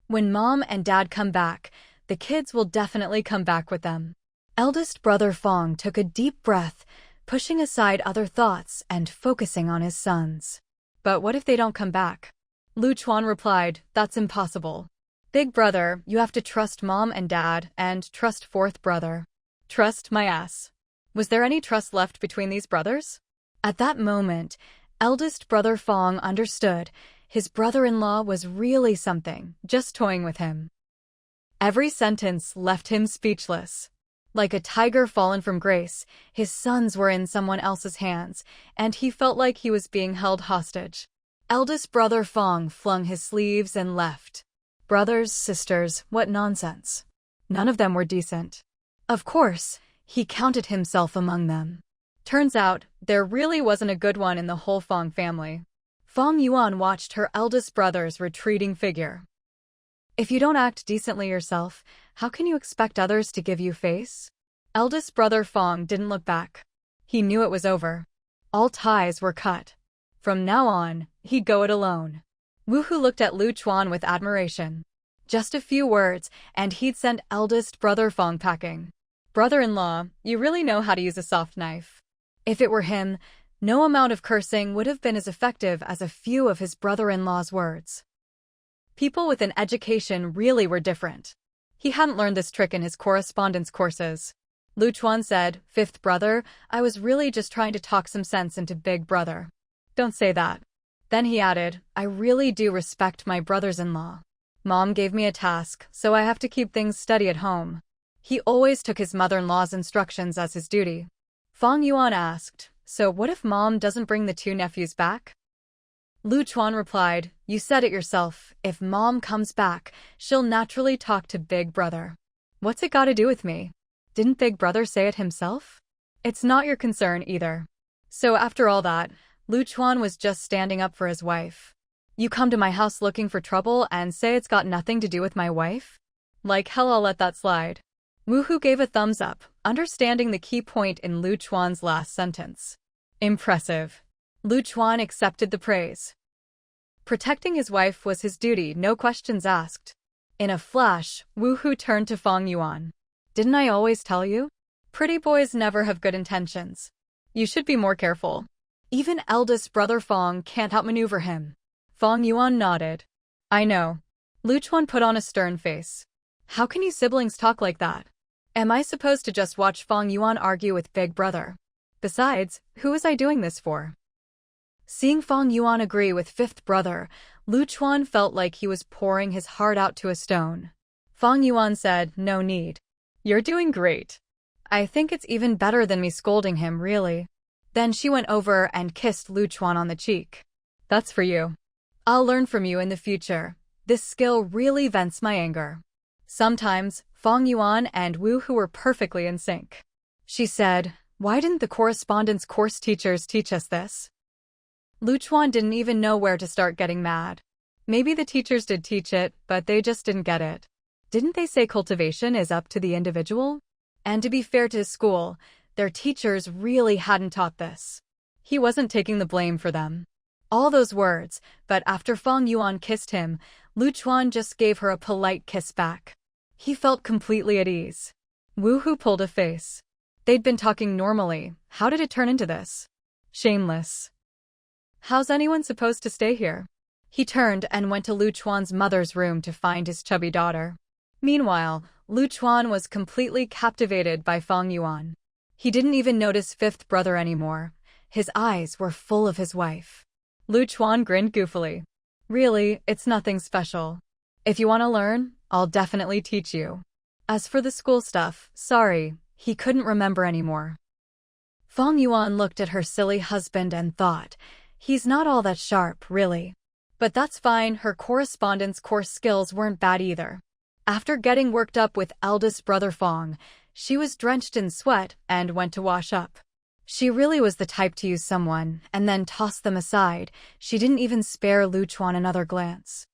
When Mom and Dad come back, the kids will definitely come back with them." Eldest brother Fang took a deep breath, pushing aside other thoughts and focusing on his sons. "But what if they don't come back?" Luchuan replied, "That's impossible. Big brother, you have to trust Mom and Dad, and trust 4th brother." "Trust my ass. Was there any trust left between these brothers?" At that moment, eldest brother Fang understood his brother-in-law was really something, just toying with him. Every sentence left him speechless. Like a tiger fallen from grace, his sons were in someone else's hands, and he felt like he was being held hostage. Eldest brother Fang flung his sleeves and left. Brothers, sisters, what nonsense. None of them were decent. Of course, he counted himself among them. Turns out, there really wasn't a good one in the whole Fang family. Fang Yuan watched her eldest brother's retreating figure. "If you don't act decently yourself, how can you expect others to give you face?" Eldest brother Fang didn't look back. He knew it was over. All ties were cut. From now on, he'd go it alone. Woohoo looked at Luchuan with admiration. Just a few words, and he'd sent eldest brother Fang packing. "Brother-in-law, you really know how to use a soft knife." If it were him, no amount of cursing would have been as effective as a few of his brother-in-law's words. People with an education really were different. He hadn't learned this trick in his correspondence courses. Lu Chuan said, "Fifth brother, I was really just trying to talk some sense into big brother." "Don't say that." Then he added, "I really do respect my brothers-in-law. Mom gave me a task, so I have to keep things steady at home." He always took his mother-in-law's instructions as his duty. Fang Yuan asked, "So what if Mom doesn't bring the two nephews back?" Lu Chuan replied, "You said it yourself. If Mom comes back, she'll naturally talk to Big Brother." "What's it got to do with me? Didn't Big Brother say it himself?" "It's not your concern either." So after all that, Lu Chuan was just standing up for his wife. "You come to my house looking for trouble and say it's got nothing to do with my wife? Like hell I'll let that slide." Woohoo gave a thumbs up, understanding the key point in Lu Chuan's last sentence. Impressive. Lu Chuan accepted the praise. Protecting his wife was his duty, no questions asked. In a flash, Woohoo turned to Fang Yuan. "Didn't I always tell you? Pretty boys never have good intentions. You should be more careful. Even eldest brother Fang can't outmaneuver him." Fang Yuan nodded. "I know." Lu Chuan put on a stern face. "How can you siblings talk like that? Am I supposed to just watch Fang Yuan argue with Big Brother? Besides, who was I doing this for?" Seeing Fang Yuan agree with fifth brother, Lu Chuan felt like he was pouring his heart out to a stone. Fang Yuan said, "No need. You're doing great. I think it's even better than me scolding him, really." Then she went over and kissed Lu Chuan on the cheek. "That's for you. I'll learn from you in the future. This skill really vents my anger." Sometimes, Fang Yuan and Woohoo were perfectly in sync. She said, "Why didn't the correspondence course teachers teach us this?" Lu Chuan didn't even know where to start getting mad. Maybe the teachers did teach it, but they just didn't get it. Didn't they say cultivation is up to the individual? And to be fair to his school, their teachers really hadn't taught this. He wasn't taking the blame for them. All those words, but after Fang Yuan kissed him, Lu Chuan just gave her a polite kiss back. He felt completely at ease. Woohoo pulled a face. They'd been talking normally. How did it turn into this? Shameless. "How's anyone supposed to stay here?" He turned and went to Lu Chuan's mother's room to find his chubby daughter. Meanwhile, Lu Chuan was completely captivated by Fang Yuan. He didn't even notice fifth brother anymore. His eyes were full of his wife. Lu Chuan grinned goofily. "Really, it's nothing special. If you want to learn, I'll definitely teach you. As for the school stuff, sorry, he couldn't remember anymore." Fang Yuan looked at her silly husband and thought, he's not all that sharp, really. But that's fine, her correspondence course skills weren't bad either. After getting worked up with eldest brother Fang, she was drenched in sweat and went to wash up. She really was the type to use someone and then toss them aside. She didn't even spare Lu Chuan another glance.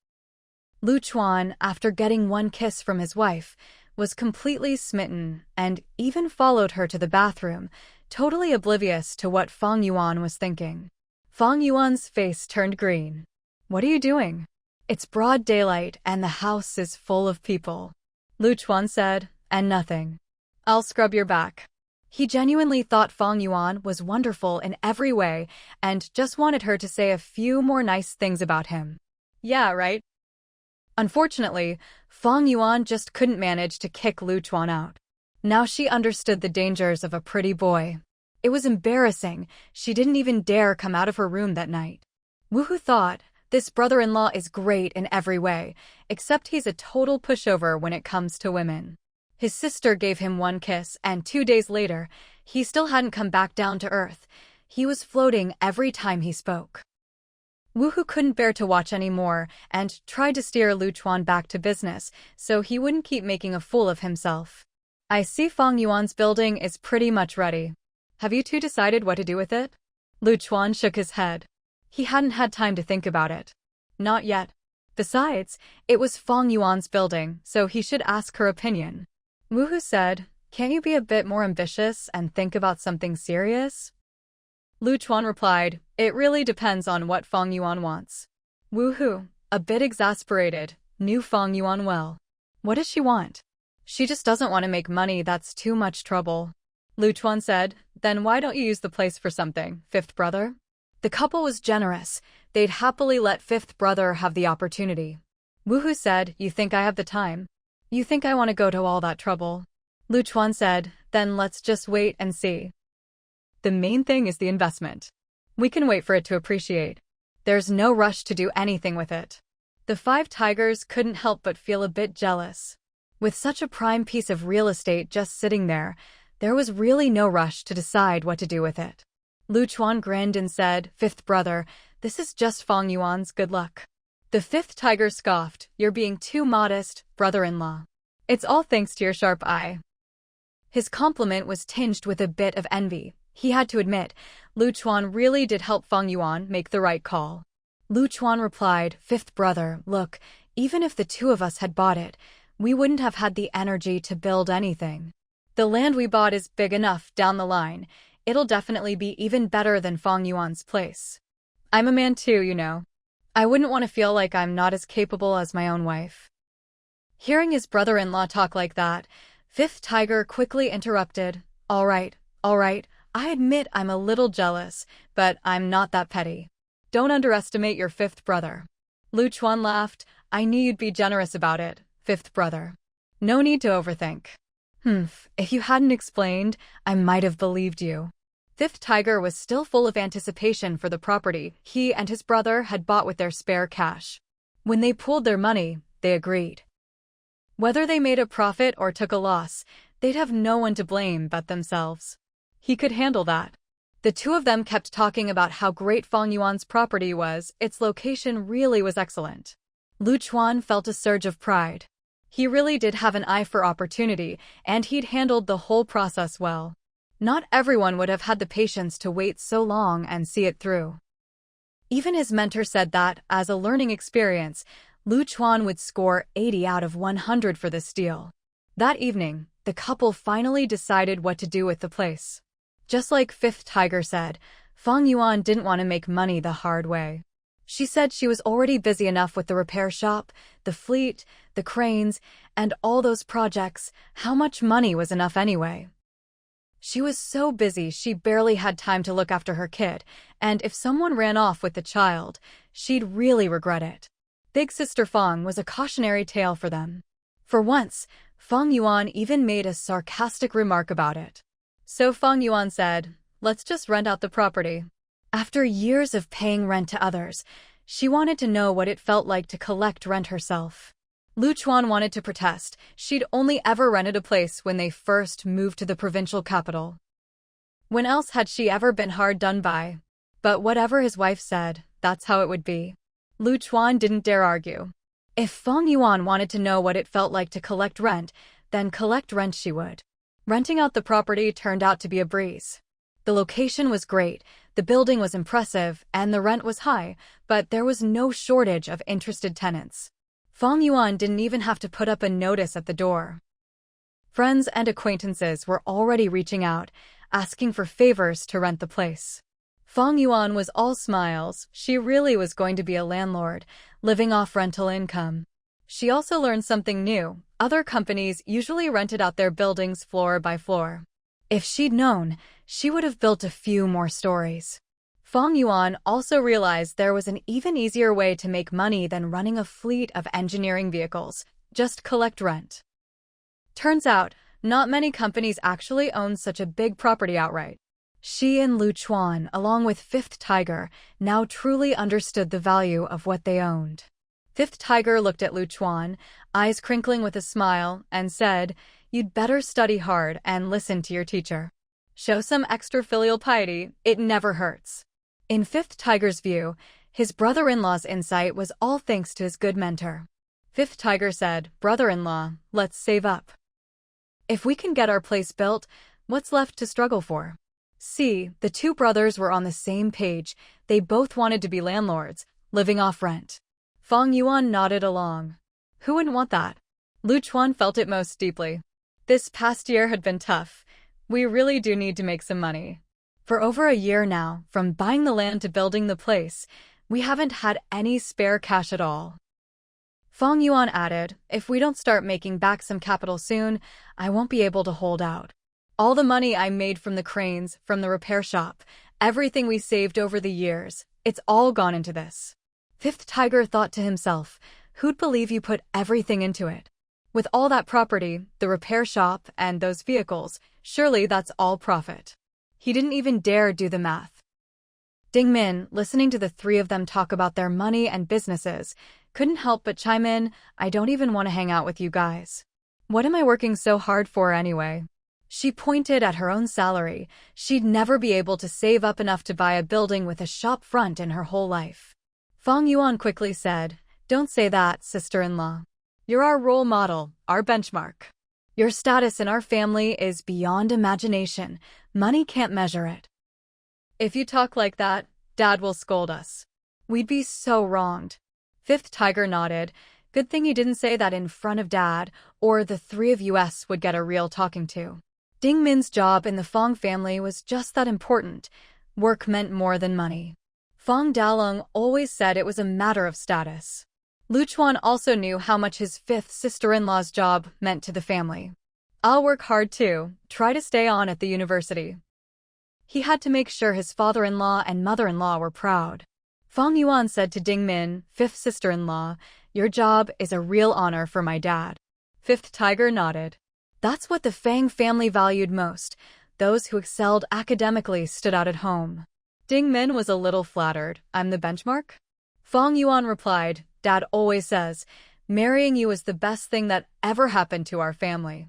Lu Chuan, after getting one kiss from his wife, was completely smitten and even followed her to the bathroom, totally oblivious to what Fang Yuan was thinking. Fang Yuan's face turned green. "What are you doing? It's broad daylight and the house is full of people." Lu Chuan said, "And nothing. I'll scrub your back." He genuinely thought Fang Yuan was wonderful in every way and just wanted her to say a few more nice things about him. Yeah, right? Unfortunately, Fang Yuan just couldn't manage to kick Lu Chuan out. Now she understood the dangers of a pretty boy. It was embarrassing. She didn't even dare come out of her room that night. Woohoo thought, this brother-in-law is great in every way, except he's a total pushover when it comes to women. His sister gave him one kiss, and 2 days later, he still hadn't come back down to earth. He was floating every time he spoke. Woohoo couldn't bear to watch anymore and tried to steer Lu Chuan back to business so he wouldn't keep making a fool of himself. "I see Fang Yuan's building is pretty much ready. Have you two decided what to do with it?" Lu Chuan shook his head. He hadn't had time to think about it. Not yet. Besides, it was Fang Yuan's building, so he should ask her opinion. Woohoo said, "Can't you be a bit more ambitious and think about something serious?" Lu Chuan replied, "It really depends on what Fang Yuan wants." Woohoo, a bit exasperated, knew Fang Yuan well. What does she want? She just doesn't want to make money, that's too much trouble. Lu Chuan said, "Then why don't you use the place for something, fifth brother?" The couple was generous. They'd happily let fifth brother have the opportunity. Woohoo said, "You think I have the time?" You think I want to go to all that trouble? Lu Chuan said, then let's just wait and see. The main thing is the investment. We can wait for it to appreciate. There's no rush to do anything with it. The 5 tigers couldn't help but feel a bit jealous. With such a prime piece of real estate just sitting there was really no rush to decide what to do with it. Lu Chuan grinned and said, "Fifth brother, this is just Fang Yuan's good luck." The 5th tiger scoffed, "You're being too modest, brother-in-law. It's all thanks to your sharp eye." His compliment was tinged with a bit of envy. He had to admit, Lu Chuan really did help Fang Yuan make the right call. Lu Chuan replied, "Fifth brother, look, even if the 2 of us had bought it, we wouldn't have had the energy to build anything. The land we bought is big enough down the line. It'll definitely be even better than Fang Yuan's place. I'm a man too, you know. I wouldn't want to feel like I'm not as capable as my own wife." Hearing his brother-in-law talk like that, 5th tiger quickly interrupted, all right, I admit I'm a little jealous, but I'm not that petty. Don't underestimate your 5th brother." Lu Chuan laughed, "I knew you'd be generous about it, 5th brother. No need to overthink." If you hadn't explained, I might have believed you." 5th tiger was still full of anticipation for the property he and his brother had bought with their spare cash. When they pooled their money, they agreed. Whether they made a profit or took a loss, they'd have no one to blame but themselves. He could handle that. The 2 of them kept talking about how great Fang Yuan's property was. Its location really was excellent. Lu Chuan felt a surge of pride. He really did have an eye for opportunity, and he'd handled the whole process well. Not everyone would have had the patience to wait so long and see it through. Even his mentor said that, as a learning experience, Lu Chuan would score 80 out of 100 for this deal. That evening, the couple finally decided what to do with the place. Just like 5th tiger said, Fang Yuan didn't want to make money the hard way. She said she was already busy enough with the repair shop, the fleet, the cranes, and all those projects. How much money was enough anyway? She was so busy she barely had time to look after her kid, and if someone ran off with the child, she'd really regret it. Big Sister Fang was a cautionary tale for them. For once, Fang Yuan even made a sarcastic remark about it. So Fang Yuan said, "Let's just rent out the property." After years of paying rent to others, she wanted to know what it felt like to collect rent herself. Lu Chuan wanted to protest. She'd only ever rented a place when they first moved to the provincial capital. When else had she ever been hard done by? But whatever his wife said, that's how it would be. Lu Chuan didn't dare argue. If Fang Yuan wanted to know what it felt like to collect rent, then collect rent she would. Renting out the property turned out to be a breeze. The location was great, the building was impressive, and the rent was high, but there was no shortage of interested tenants. Fang Yuan didn't even have to put up a notice at the door. Friends and acquaintances were already reaching out, asking for favors to rent the place. Fang Yuan was all smiles. She really was going to be a landlord, living off rental income. She also learned something new. Other companies usually rented out their buildings floor by floor. If she'd known, she would have built a few more stories. Fang Yuan also realized there was an even easier way to make money than running a fleet of engineering vehicles. Just collect rent. Turns out, not many companies actually own such a big property outright. She and Lu Chuan, along with 5th tiger, now truly understood the value of what they owned. 5th tiger looked at Lu Chuan, eyes crinkling with a smile, and said, "You'd better study hard and listen to your teacher. Show some extra filial piety, it never hurts." In 5th tiger's view, his brother-in-law's insight was all thanks to his good mentor. 5th tiger said, "Brother-in-law, let's save up. If we can get our place built, what's left to struggle for?" See, the 2 brothers were on the same page. They both wanted to be landlords, living off rent. Fang Yuan nodded along. Who wouldn't want that? Lu Chuan felt it most deeply. This past year had been tough. We really do need to make some money. For over a year now, from buying the land to building the place, we haven't had any spare cash at all. Fang Yuan added, "If we don't start making back some capital soon, I won't be able to hold out. All the money I made from the cranes, from the repair shop, everything we saved over the years, it's all gone into this." 5th tiger thought to himself, who'd believe you put everything into it? With all that property, the repair shop, and those vehicles, surely that's all profit. He didn't even dare do the math. Ding-min, listening to the three of them talk about their money and businesses, couldn't help but chime in, I don't even want to hang out with you guys. What am I working so hard for anyway? She pointed at her own salary. She'd never be able to save up enough to buy a building with a shop front in her whole life. Fang Yuan quickly said, Don't say that, sister-in-law. You're our role model, our benchmark. Your status in our family is beyond imagination. Money can't measure it. If you talk like that, Dad will scold us. We'd be so wronged. Fifth Tiger nodded. Good thing he didn't say that in front of Dad, or the three of us would get a real talking to. Ding Min's job in the Fang family was just that important. Work meant more than money. Fang Dalong always said it was a matter of status. Lu Chuan also knew how much his fifth sister-in-law's job meant to the family. I'll work hard too, try to stay on at the university. He had to make sure his father-in-law and mother-in-law were proud. Fang Yuan said to Ding Min, fifth sister-in-law, Your job is a real honor for my dad. Fifth Tiger nodded. That's what the Fang family valued most. Those who excelled academically stood out at home. Ding Min was a little flattered. I'm the benchmark? Fang Yuan replied, Dad always says, marrying you is the best thing that ever happened to our family.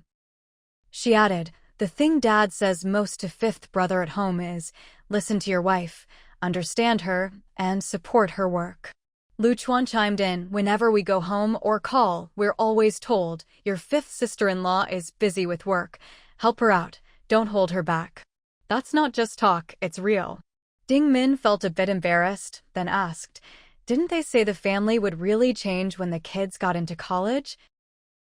She added, the thing Dad says most to fifth brother at home is, listen to your wife, understand her, and support her work. Lu Chuan chimed in, whenever we go home or call, we're always told, your fifth sister-in-law is busy with work. Help her out, don't hold her back. That's not just talk, it's real. Ding Min felt a bit embarrassed, then asked, didn't they say the family would really change when the kids got into college?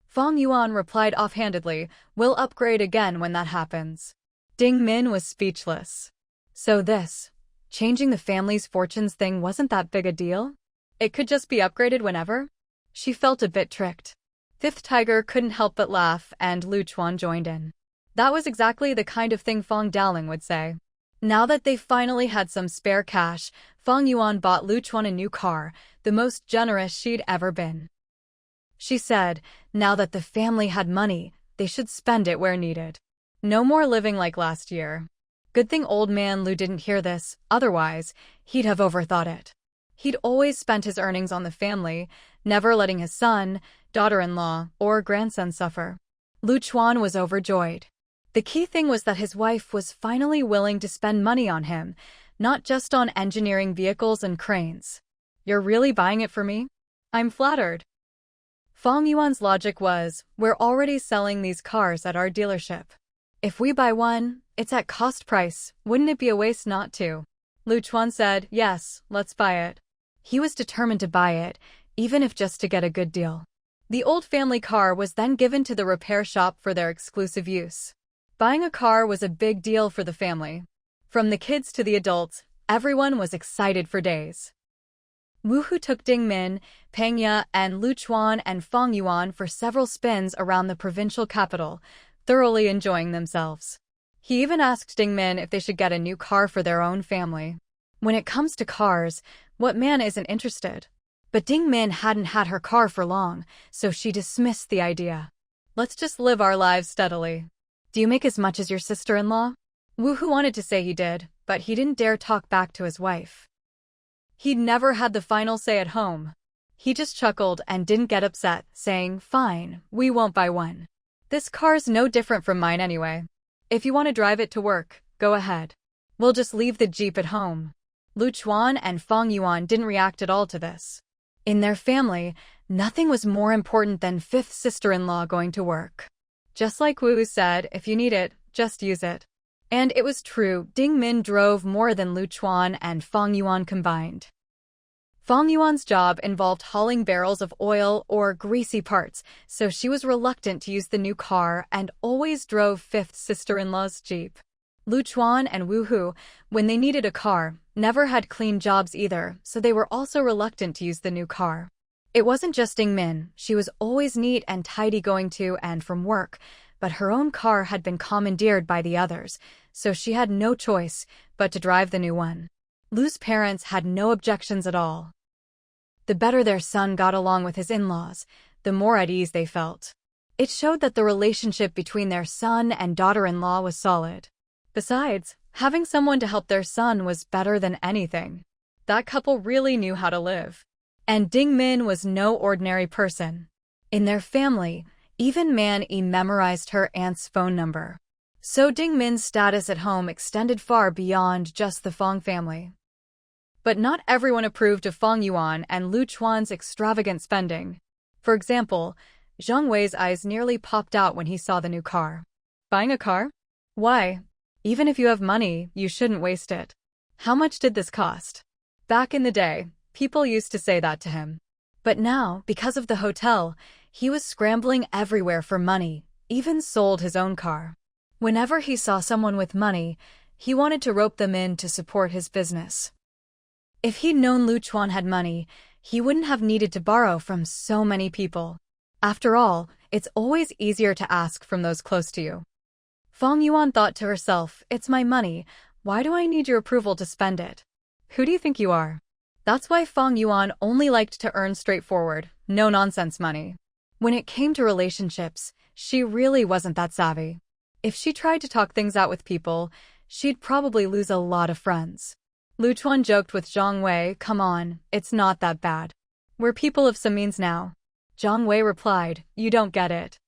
Fang Yuan replied offhandedly, we'll upgrade again when that happens. Ding Min was speechless. So this, changing the family's fortunes thing wasn't that big a deal? It could just be upgraded whenever? She felt a bit tricked. Fifth Tiger couldn't help but laugh, and Lu Chuan joined in. That was exactly the kind of thing Fang Daling would say. Now that they finally had some spare cash, Fang Yuan bought Lu Chuan a new car, the most generous she'd ever been. She said, now that the family had money, they should spend it where needed. No more living like last year. Good thing old man Lu didn't hear this, otherwise, he'd have overthought it. He'd always spent his earnings on the family, never letting his son, daughter-in-law, or grandson suffer. Lu Chuan was overjoyed. The key thing was that his wife was finally willing to spend money on him, not just on engineering vehicles and cranes. You're really buying it for me? I'm flattered. Fang Yuan's logic was, we're already selling these cars at our dealership. If we buy one, it's at cost price, wouldn't it be a waste not to? Lu Chuan said, yes, let's buy it. He was determined to buy it, even if just to get a good deal. The old family car was then given to the repair shop for their exclusive use. Buying a car was a big deal for the family. From the kids to the adults, everyone was excited for days. Wu Hu took Ding Min, Peng Ya, and Lu Chuan and Fang Yuan for several spins around the provincial capital, thoroughly enjoying themselves. He even asked Ding Min if they should get a new car for their own family. When it comes to cars, what man isn't interested? But Ding Min hadn't had her car for long, so she dismissed the idea. Let's just live our lives steadily. Do you make as much as your sister-in-law? Wu Hu wanted to say he did, but he didn't dare talk back to his wife. He'd never had the final say at home. He just chuckled and didn't get upset, saying, fine, we won't buy one. This car's no different from mine anyway. If you want to drive it to work, go ahead. We'll just leave the Jeep at home. Lu Chuan and Fang Yuan didn't react at all to this. In their family, nothing was more important than fifth sister-in-law going to work. Just like Wu said, if you need it, just use it. And it was true, Ding Min drove more than Lu Chuan and Fang Yuan combined. Fang Yuan's job involved hauling barrels of oil or greasy parts, so she was reluctant to use the new car and always drove fifth sister-in-law's Jeep. Lu Chuan and Wu Hu, when they needed a car, never had clean jobs either, so they were also reluctant to use the new car. It wasn't just Ding Min, she was always neat and tidy going to and from work, but her own car had been commandeered by the others, so she had no choice but to drive the new one. Lu's parents had no objections at all. The better their son got along with his in-laws, the more at ease they felt. It showed that the relationship between their son and daughter-in-law was solid. Besides, having someone to help their son was better than anything. That couple really knew how to live. And Ding Min was no ordinary person. In their family, even Man Yi memorized her aunt's phone number. So Ding Min's status at home extended far beyond just the Fang family. But not everyone approved of Fang Yuan and Lu Chuan's extravagant spending. For example, Zhang Wei's eyes nearly popped out when he saw the new car. Buying a car? Why? Even if you have money, you shouldn't waste it. How much did this cost? Back in the day, people used to say that to him. But now, because of the hotel, he was scrambling everywhere for money, even sold his own car. Whenever he saw someone with money, he wanted to rope them in to support his business. If he'd known Lu Chuan had money, he wouldn't have needed to borrow from so many people. After all, it's always easier to ask from those close to you. Fang Yuan thought to herself, it's my money, why do I need your approval to spend it? Who do you think you are? That's why Fang Yuan only liked to earn straightforward, no-nonsense money. When it came to relationships, she really wasn't that savvy. If she tried to talk things out with people, she'd probably lose a lot of friends. Lu Chuan joked with Zhang Wei, come on, it's not that bad. We're people of some means now. Zhang Wei replied, you don't get it.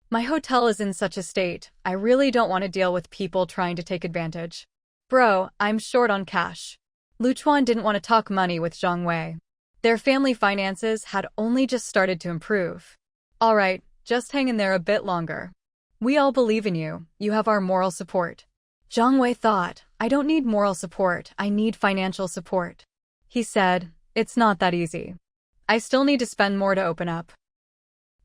My hotel is in such a state, I really don't want to deal with people trying to take advantage. Bro, I'm short on cash. Lu Chuan didn't want to talk money with Zhang Wei. Their family finances had only just started to improve. All right, just hang in there a bit longer. We all believe in you, you have our moral support. Zhang Wei thought, I don't need moral support, I need financial support. He said, it's not that easy. I still need to spend more to open up.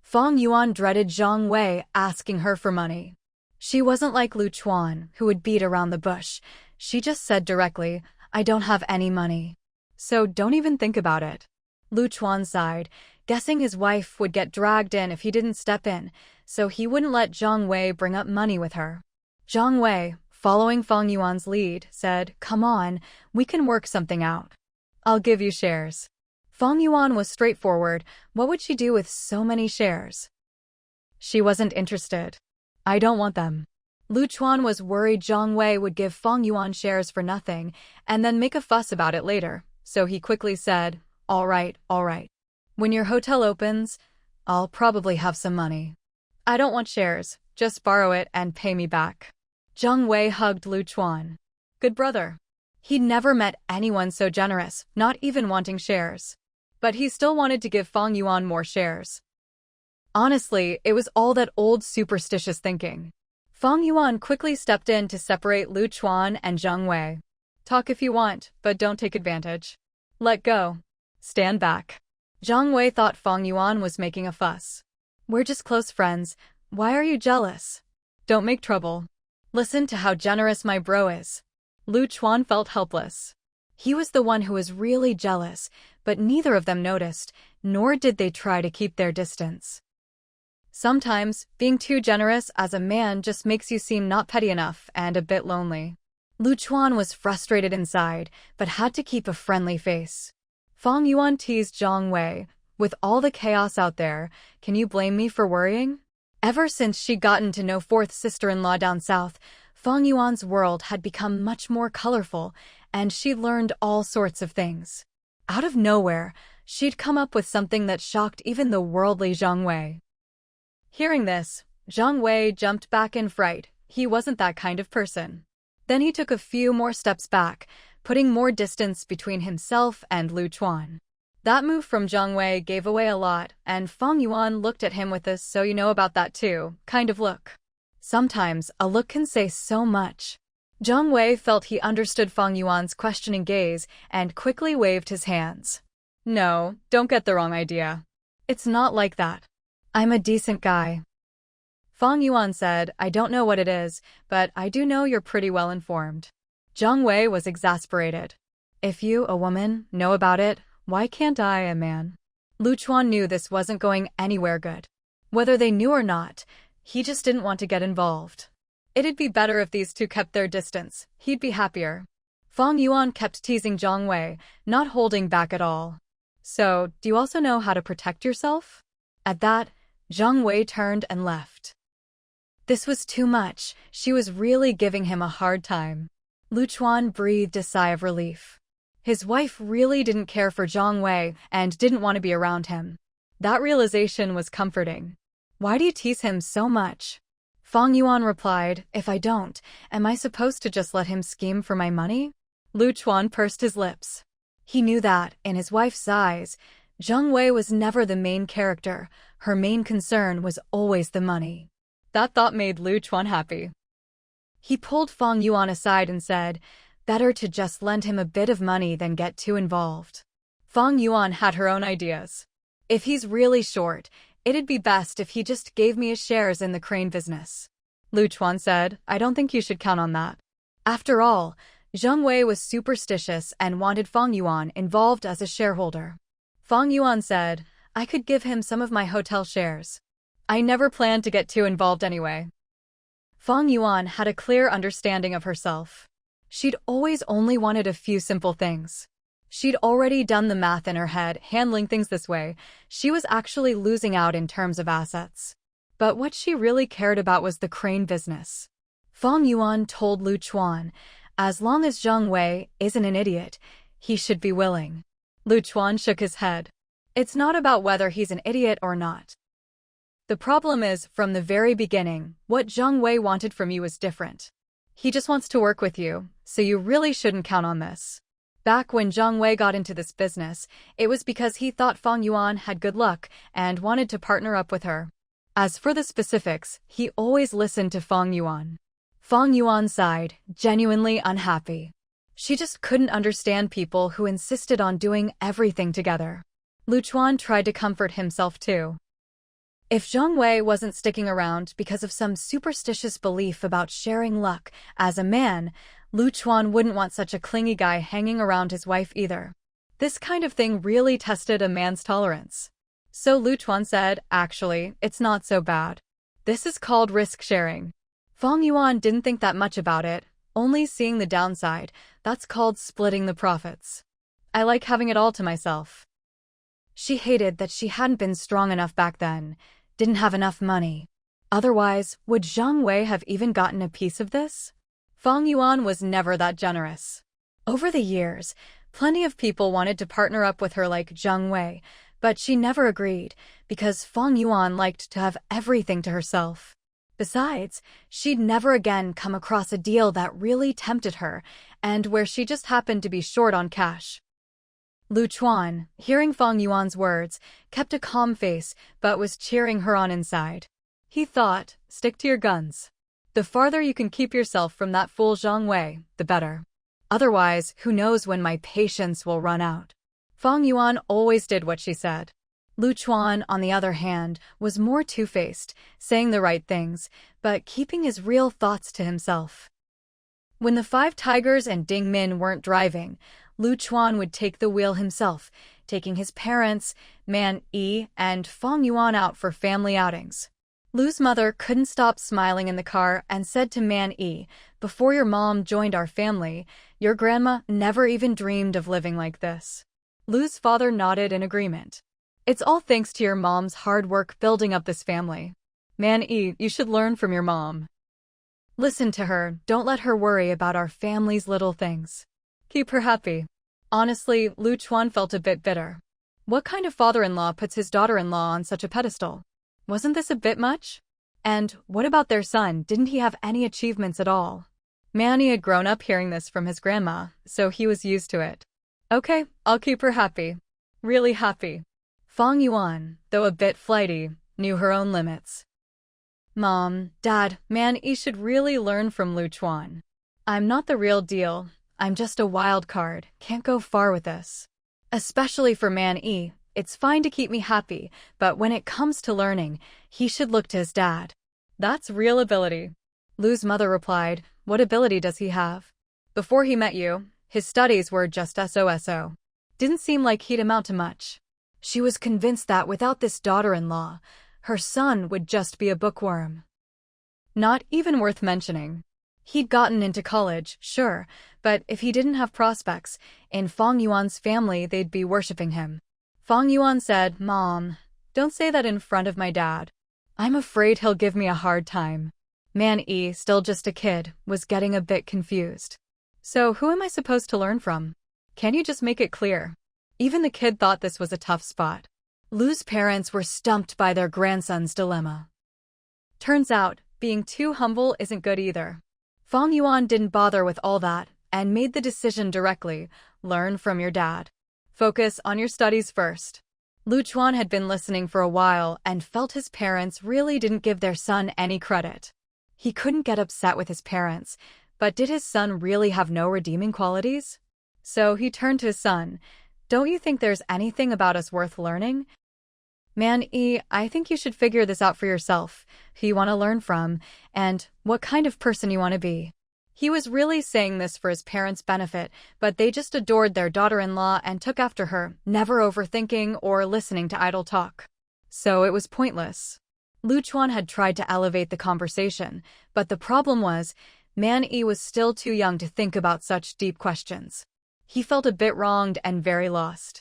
Fang Yuan dreaded Zhang Wei asking her for money. She wasn't like Lu Chuan, who would beat around the bush. She just said directly, I don't have any money. So don't even think about it. Lu Chuan sighed, guessing his wife would get dragged in if he didn't step in, so he wouldn't let Zhang Wei bring up money with her. Zhang Wei, following Fang Yuan's lead, said, come on, we can work something out. I'll give you shares. Fang Yuan was straightforward. What would she do with so many shares? She wasn't interested. I don't want them. Lu Chuan was worried Zhang Wei would give Fang Yuan shares for nothing and then make a fuss about it later, so he quickly said, all right. When your hotel opens, I'll probably have some money. I don't want shares, just borrow it and pay me back. Zhang Wei hugged Lu Chuan. Good brother. He'd never met anyone so generous, not even wanting shares. But he still wanted to give Fang Yuan more shares. Honestly, it was all that old superstitious thinking. Fang Yuan quickly stepped in to separate Lu Chuan and Zhang Wei. Talk if you want, but don't take advantage. Let go. Stand back. Zhang Wei thought Fang Yuan was making a fuss. We're just close friends. Why are you jealous? Don't make trouble. Listen to how generous my bro is. Lu Chuan felt helpless. He was the one who was really jealous, but neither of them noticed, nor did they try to keep their distance. Sometimes, being too generous as a man just makes you seem not petty enough and a bit lonely. Lu Chuan was frustrated inside, but had to keep a friendly face. Fang Yuan teased Zhang Wei, with all the chaos out there, can you blame me for worrying? Ever since she'd gotten to know fourth sister-in-law down south, Fang Yuan's world had become much more colorful, and she'd learned all sorts of things. Out of nowhere, she'd come up with something that shocked even the worldly Zhang Wei. Hearing this, Zhang Wei jumped back in fright. He wasn't that kind of person. Then he took a few more steps back, putting more distance between himself and Lu Chuan. That move from Zhang Wei gave away a lot, and Fang Yuan looked at him with this so you know about that too kind of look. Sometimes, a look can say so much. Zhang Wei felt he understood Fang Yuan's questioning gaze and quickly waved his hands. No, don't get the wrong idea. It's not like that. I'm a decent guy. Fang Yuan said, I don't know what it is, but I do know you're pretty well informed. Zhang Wei was exasperated. If you, a woman, know about it, why can't I, a man? Lu Chuan knew this wasn't going anywhere good. Whether they knew or not, he just didn't want to get involved. It'd be better if these two kept their distance. He'd be happier. Fang Yuan kept teasing Zhang Wei, not holding back at all. So, do you also know how to protect yourself? At that, Zhang Wei turned and left. This was too much. She was really giving him a hard time. Lu Chuan breathed a sigh of relief. His wife really didn't care for Zhang Wei and didn't want to be around him. That realization was comforting. Why do you tease him so much? Fang Yuan replied, if I don't, am I supposed to just let him scheme for my money? Lu Chuan pursed his lips. He knew that, in his wife's eyes, Zhang Wei was never the main character. Her main concern was always the money. That thought made Lu Chuan happy. He pulled Fang Yuan aside and said, better to just lend him a bit of money than get too involved. Fang Yuan had her own ideas. If he's really short, it'd be best if he just gave me his shares in the crane business. Lu Chuan said, I don't think you should count on that. After all, Zhang Wei was superstitious and wanted Fang Yuan involved as a shareholder. Fang Yuan said, I could give him some of my hotel shares. I never planned to get too involved anyway. Fang Yuan had a clear understanding of herself. She'd always only wanted a few simple things. She'd already done the math in her head, handling things this way. She was actually losing out in terms of assets. But what she really cared about was the crane business. Fang Yuan told Lu Chuan, as long as Zhang Wei isn't an idiot, he should be willing. Lu Chuan shook his head. It's not about whether he's an idiot or not. The problem is, from the very beginning, what Zhang Wei wanted from you was different. He just wants to work with you, so you really shouldn't count on this. Back when Zhang Wei got into this business, it was because he thought Fang Yuan had good luck and wanted to partner up with her. As for the specifics, he always listened to Fang Yuan. Fang Yuan sighed, genuinely unhappy. She just couldn't understand people who insisted on doing everything together. Lu Chuan tried to comfort himself too. If Zhang Wei wasn't sticking around because of some superstitious belief about sharing luck as a man, Lu Chuan wouldn't want such a clingy guy hanging around his wife either. This kind of thing really tested a man's tolerance. So Lu Chuan said, actually, it's not so bad. This is called risk sharing. Fang Yuan didn't think that much about it, only seeing the downside. That's called splitting the profits. I like having it all to myself. She hated that she hadn't been strong enough back then, didn't have enough money. Otherwise, would Zhang Wei have even gotten a piece of this? Fang Yuan was never that generous. Over the years, plenty of people wanted to partner up with her like Zhang Wei, but she never agreed because Fang Yuan liked to have everything to herself. Besides, she'd never again come across a deal that really tempted her and where she just happened to be short on cash. Lu Chuan, hearing Fang Yuan's words, kept a calm face but was cheering her on inside. He thought, stick to your guns. The farther you can keep yourself from that fool Zhang Wei, the better. Otherwise, who knows when my patience will run out. Fang Yuan always did what she said. Lu Chuan, on the other hand, was more two-faced, saying the right things, but keeping his real thoughts to himself. When the Five Tigers and Ding Min weren't driving, Lu Chuan would take the wheel himself, taking his parents, Man Yi, and Fang Yuan out for family outings. Lu's mother couldn't stop smiling in the car and said to Man Yi, before your mom joined our family, your grandma never even dreamed of living like this. Lu's father nodded in agreement. It's all thanks to your mom's hard work building up this family. Man Yi, you should learn from your mom. Listen to her, don't let her worry about our family's little things. Keep her happy. Honestly, Lu Chuan felt a bit bitter. What kind of father-in-law puts his daughter-in-law on such a pedestal? Wasn't this a bit much? And what about their son? Didn't he have any achievements at all? Manny had grown up hearing this from his grandma, so he was used to it. Okay, I'll keep her happy. Really happy. Fang Yuan, though a bit flighty, knew her own limits. Mom, Dad, Man Yi should really learn from Lu Chuan. I'm not the real deal. I'm just a wild card. Can't go far with this. Especially for Man Yi. It's fine to keep me happy, but when it comes to learning, he should look to his dad. That's real ability. Lu's mother replied, what ability does he have? Before he met you, his studies were just so. Didn't seem like he'd amount to much. She was convinced that without this daughter-in-law, her son would just be a bookworm. Not even worth mentioning. He'd gotten into college, sure, but if he didn't have prospects, in Fang Yuan's family they'd be worshipping him. Fang Yuan said, Mom, don't say that in front of my dad. I'm afraid he'll give me a hard time. Man E, still just a kid, was getting a bit confused. So who am I supposed to learn from? Can you just make it clear? Even the kid thought this was a tough spot. Lu's parents were stumped by their grandson's dilemma. Turns out, being too humble isn't good either. Fang Yuan didn't bother with all that and made the decision directly: learn from your dad. Focus on your studies first. Lu Chuan had been listening for a while and felt his parents really didn't give their son any credit. He couldn't get upset with his parents, but did his son really have no redeeming qualities? So he turned to his son. Don't you think there's anything about us worth learning? Man E, I think you should figure this out for yourself, who you want to learn from, and what kind of person you want to be. He was really saying this for his parents' benefit, but they just adored their daughter-in-law and took after her, never overthinking or listening to idle talk. So it was pointless. Lu Chuan had tried to elevate the conversation, but the problem was, Man E was still too young to think about such deep questions. He felt a bit wronged and very lost.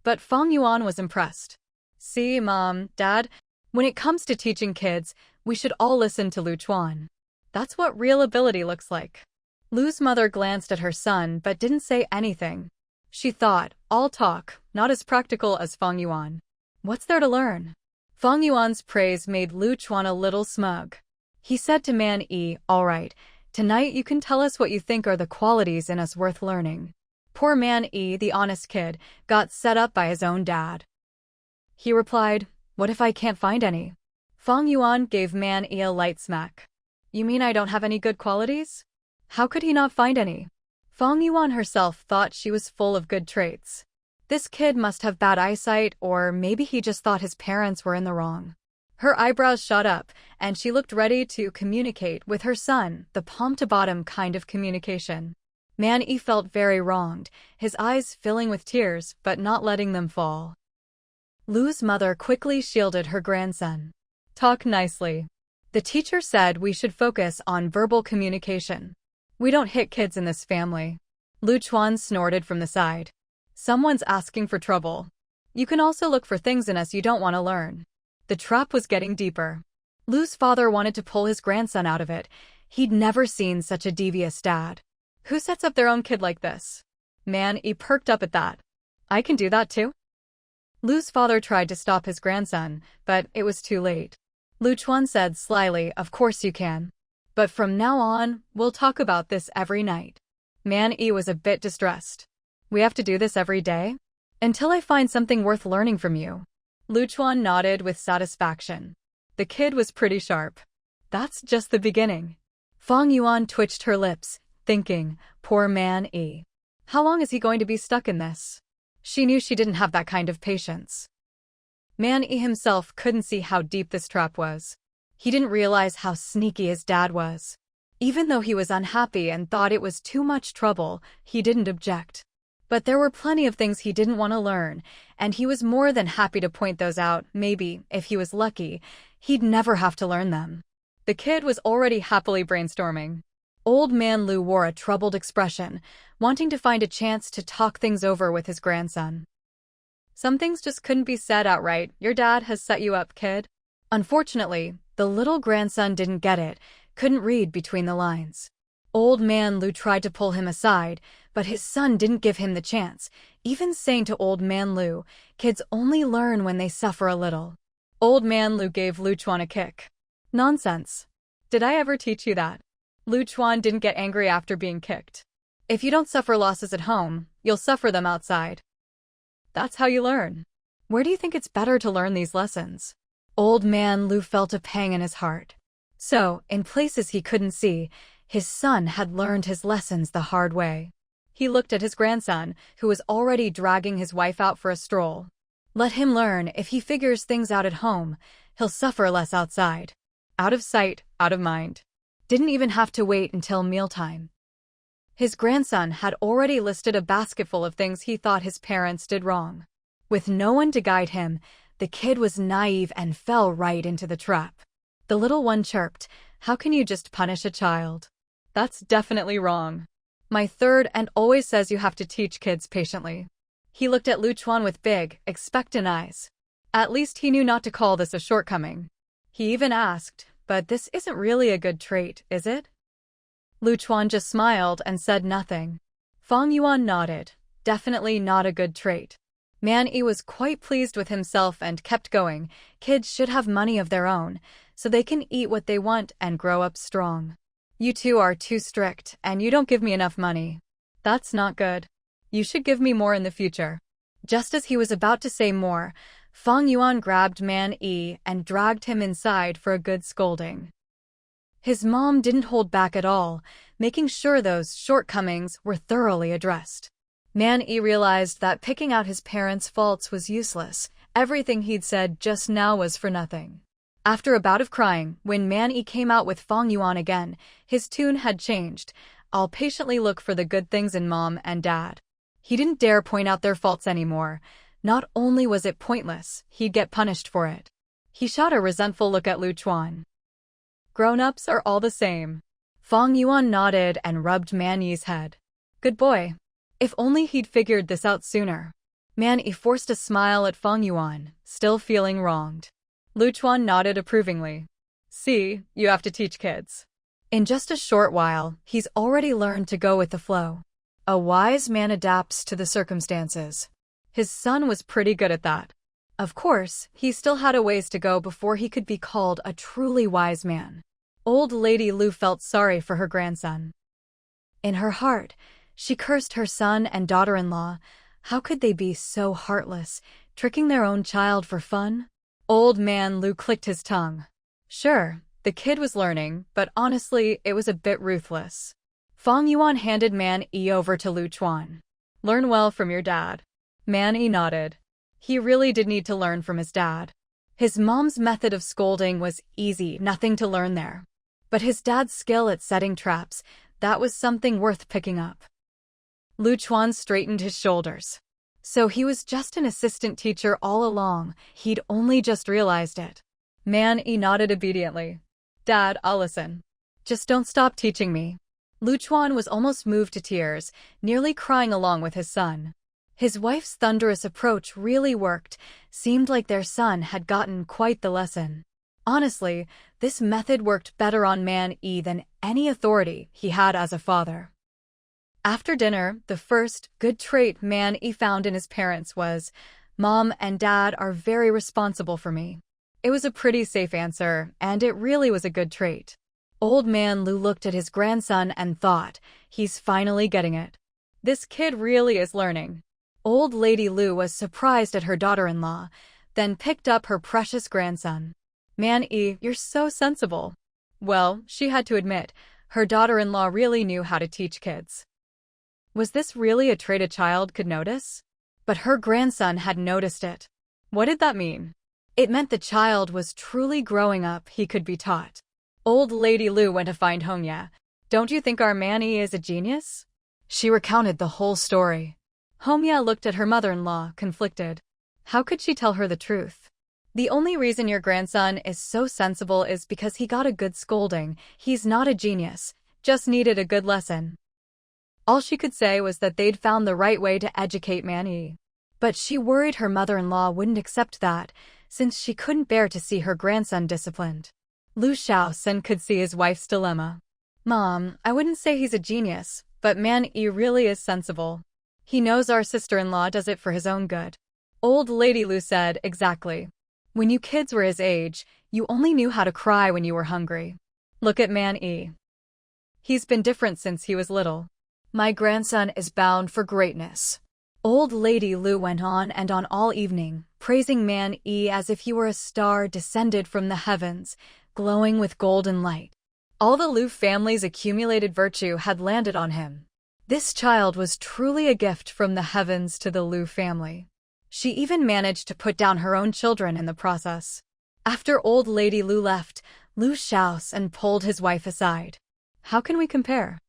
But Fang Yuan was impressed. See, Mom, Dad, when it comes to teaching kids, we should all listen to Lu Chuan. That's what real ability looks like. Lu's mother glanced at her son but didn't say anything. She thought, all talk, not as practical as Fang Yuan. What's there to learn? Fang Yuan's praise made Lu Chuan a little smug. He said to Man E, all right, tonight you can tell us what you think are the qualities in us worth learning. Poor Man E, the honest kid, got set up by his own dad. He replied, what if I can't find any? Fang Yuan gave Man E a light smack. You mean I don't have any good qualities? How could he not find any? Fang Yuan herself thought she was full of good traits. This kid must have bad eyesight, or maybe he just thought his parents were in the wrong. Her eyebrows shot up, and she looked ready to communicate with her son, the palm-to-bottom kind of communication. Man E felt very wronged, his eyes filling with tears but not letting them fall. Lu's mother quickly shielded her grandson. Talk nicely. The teacher said we should focus on verbal communication. We don't hit kids in this family. Lu Chuan snorted from the side. Someone's asking for trouble. You can also look for things in us you don't want to learn. The trap was getting deeper. Lu's father wanted to pull his grandson out of it. He'd never seen such a devious dad. Who sets up their own kid like this? Man E perked up at that. I can do that too? Lu's father tried to stop his grandson, but it was too late. Lu Chuan said slyly, of course you can. But from now on, we'll talk about this every night. Man E was a bit distressed. We have to do this every day? Until I find something worth learning from you. Lu Chuan nodded with satisfaction. The kid was pretty sharp. That's just the beginning. Fang Yuan twitched her lips, thinking, poor Man E. How long is he going to be stuck in this? She knew she didn't have that kind of patience. Man E himself couldn't see how deep this trap was. He didn't realize how sneaky his dad was. Even though he was unhappy and thought it was too much trouble, he didn't object. But there were plenty of things he didn't want to learn, and he was more than happy to point those out. Maybe, if he was lucky, he'd never have to learn them. The kid was already happily brainstorming. Old Man Lu wore a troubled expression, wanting to find a chance to talk things over with his grandson. Some things just couldn't be said outright. Your dad has set you up, kid. Unfortunately, the little grandson didn't get it, couldn't read between the lines. Old Man Lu tried to pull him aside, but his son didn't give him the chance, even saying to Old Man Lu, kids only learn when they suffer a little. Old Man Lu gave Lu Chuan a kick. Nonsense. Did I ever teach you that? Lu Chuan didn't get angry after being kicked. If you don't suffer losses at home, you'll suffer them outside. That's how you learn. Where do you think it's better to learn these lessons? Old Man Lu felt a pang in his heart. So, in places he couldn't see, his son had learned his lessons the hard way. He looked at his grandson, who was already dragging his wife out for a stroll. Let him learn. If he figures things out at home, he'll suffer less outside. Out of sight, out of mind. Didn't even have to wait until mealtime. His grandson had already listed a basketful of things he thought his parents did wrong. With no one to guide him, the kid was naive and fell right into the trap. The little one chirped, "How can you just punish a child? That's definitely wrong. My third and always says you have to teach kids patiently." He looked at Lu Chuan with big, expectant eyes. At least he knew not to call this a shortcoming. He even asked, "But this isn't really a good trait, is it?" Lu Chuan just smiled and said nothing. Fang Yuan nodded. Definitely not a good trait. Man Yi was quite pleased with himself and kept going. Kids should have money of their own, so they can eat what they want and grow up strong. You two are too strict, and you don't give me enough money. That's not good. You should give me more in the future. Just as he was about to say more, Fang Yuan grabbed Man Yi and dragged him inside for a good scolding. His mom didn't hold back at all, making sure those shortcomings were thoroughly addressed. Man Yi realized that picking out his parents' faults was useless. Everything he'd said just now was for nothing. After a bout of crying, when Man Yi came out with Fang Yuan again, his tune had changed. "I'll patiently look for the good things in mom and dad." He didn't dare point out their faults anymore. Not only was it pointless, he'd get punished for it. He shot a resentful look at Lu Chuan. "Grown-ups are all the same." Fang Yuan nodded and rubbed Man Yi's head. "Good boy. If only he'd figured this out sooner." Man Yi forced a smile at Fang Yuan, still feeling wronged. Lu Chuan nodded approvingly. "See, you have to teach kids." In just a short while, he's already learned to go with the flow. A wise man adapts to the circumstances. His son was pretty good at that. Of course, he still had a ways to go before he could be called a truly wise man. Old Lady Lu felt sorry for her grandson. In her heart, she cursed her son and daughter-in-law. How could they be so heartless, tricking their own child for fun? Old Man Lu clicked his tongue. Sure, the kid was learning, but honestly, it was a bit ruthless. Fang Yuan handed Man Yi over to Lu Chuan. "Learn well from your dad." Man Yi nodded. He really did need to learn from his dad. His mom's method of scolding was easy, nothing to learn there. But his dad's skill at setting traps, that was something worth picking up. Lu Chuan straightened his shoulders. So he was just an assistant teacher all along, he'd only just realized it. Man Yi nodded obediently. "Dad, I'll listen. Just don't stop teaching me." Lu Chuan was almost moved to tears, nearly crying along with his son. His wife's thunderous approach really worked, seemed like their son had gotten quite the lesson. Honestly, this method worked better on Man Yi than any authority he had as a father. After dinner, the first good trait Man Yi found in his parents was, "Mom and Dad are very responsible for me." It was a pretty safe answer, and it really was a good trait. Old Man Lu looked at his grandson and thought, he's finally getting it. This kid really is learning. Old Lady Lu was surprised at her daughter-in-law, then picked up her precious grandson. "Man Yi, you're so sensible." Well, she had to admit, her daughter-in-law really knew how to teach kids. Was this really a trait a child could notice? But her grandson had noticed it. What did that mean? It meant the child was truly growing up, he could be taught. Old Lady Lu went to find Hongya. "Don't you think our Man Yi is a genius?" She recounted the whole story. Hongya looked at her mother-in-law, conflicted. How could she tell her the truth? "The only reason your grandson is so sensible is because he got a good scolding. He's not a genius, just needed a good lesson." All she could say was that they'd found the right way to educate Man Yi. But she worried her mother-in-law wouldn't accept that, since she couldn't bear to see her grandson disciplined. Lu Shaosen could see his wife's dilemma. "Mom, I wouldn't say he's a genius, but Man Yi really is sensible. He knows our sister-in-law does it for his own good." Old Lady Lu said, "Exactly. When you kids were his age, you only knew how to cry when you were hungry. Look at Man Yi. He's been different since he was little. My grandson is bound for greatness." Old Lady Lu went on and on all evening, praising Man Yi as if he were a star descended from the heavens, glowing with golden light. All the Lu family's accumulated virtue had landed on him. This child was truly a gift from the heavens to the Lu family. She even managed to put down her own children in the process. After Old Lady Lu left, Lu Shaosen pulled his wife aside. "How can we compare?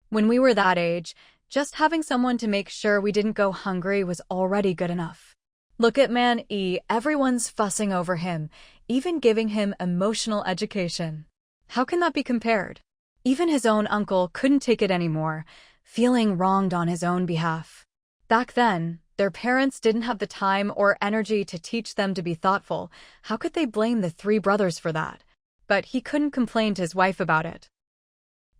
When we were that age, just having someone to make sure we didn't go hungry was already good enough. Look at Man Yi, everyone's fussing over him, even giving him emotional education. How can that be compared? Even his own uncle couldn't take it anymore, feeling wronged on his own behalf. Back then, their parents didn't have the time or energy to teach them to be thoughtful. How could they blame the three brothers for that? But he couldn't complain to his wife about it.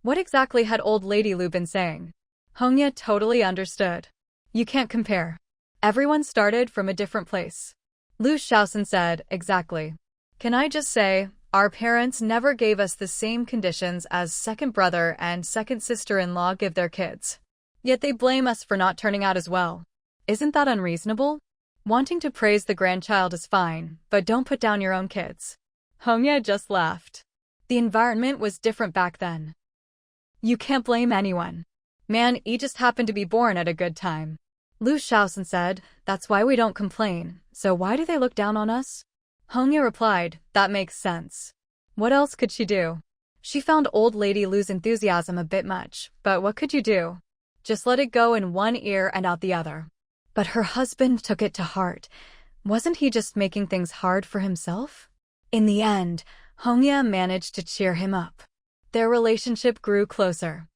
What exactly had old lady Lu been saying? Hongya totally understood. You can't compare. Everyone started from a different place. Lu Shaosan said, exactly. Can I just say, our parents never gave us the same conditions as second brother and second sister-in-law give their kids. Yet they blame us for not turning out as well. Isn't that unreasonable? Wanting to praise the grandchild is fine, but don't put down your own kids. Hongya just laughed. The environment was different back then. You can't blame anyone. Man, he just happened to be born at a good time. Lu Shaosan said, that's why we don't complain, so why do they look down on us? Hongya replied, that makes sense. What else could she do? She found old lady Lu's enthusiasm a bit much, but what could you do? Just let it go in one ear and out the other. But her husband took it to heart. Wasn't he just making things hard for himself? In the end, Hongya managed to cheer him up. Their relationship grew closer.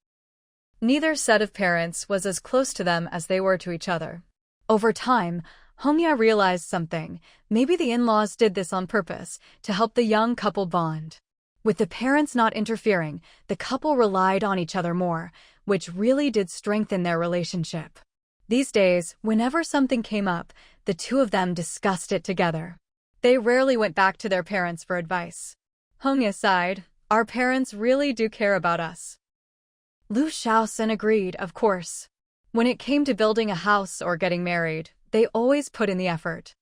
Neither set of parents was as close to them as they were to each other. Over time, Hongya realized something. Maybe the in-laws did this on purpose, to help the young couple bond. With the parents not interfering, the couple relied on each other more, which really did strengthen their relationship. These days, whenever something came up, the two of them discussed it together. They rarely went back to their parents for advice. Hongya sighed, our parents really do care about us. Lu Shaosan agreed, of course. When it came to building a house or getting married, they always put in the effort.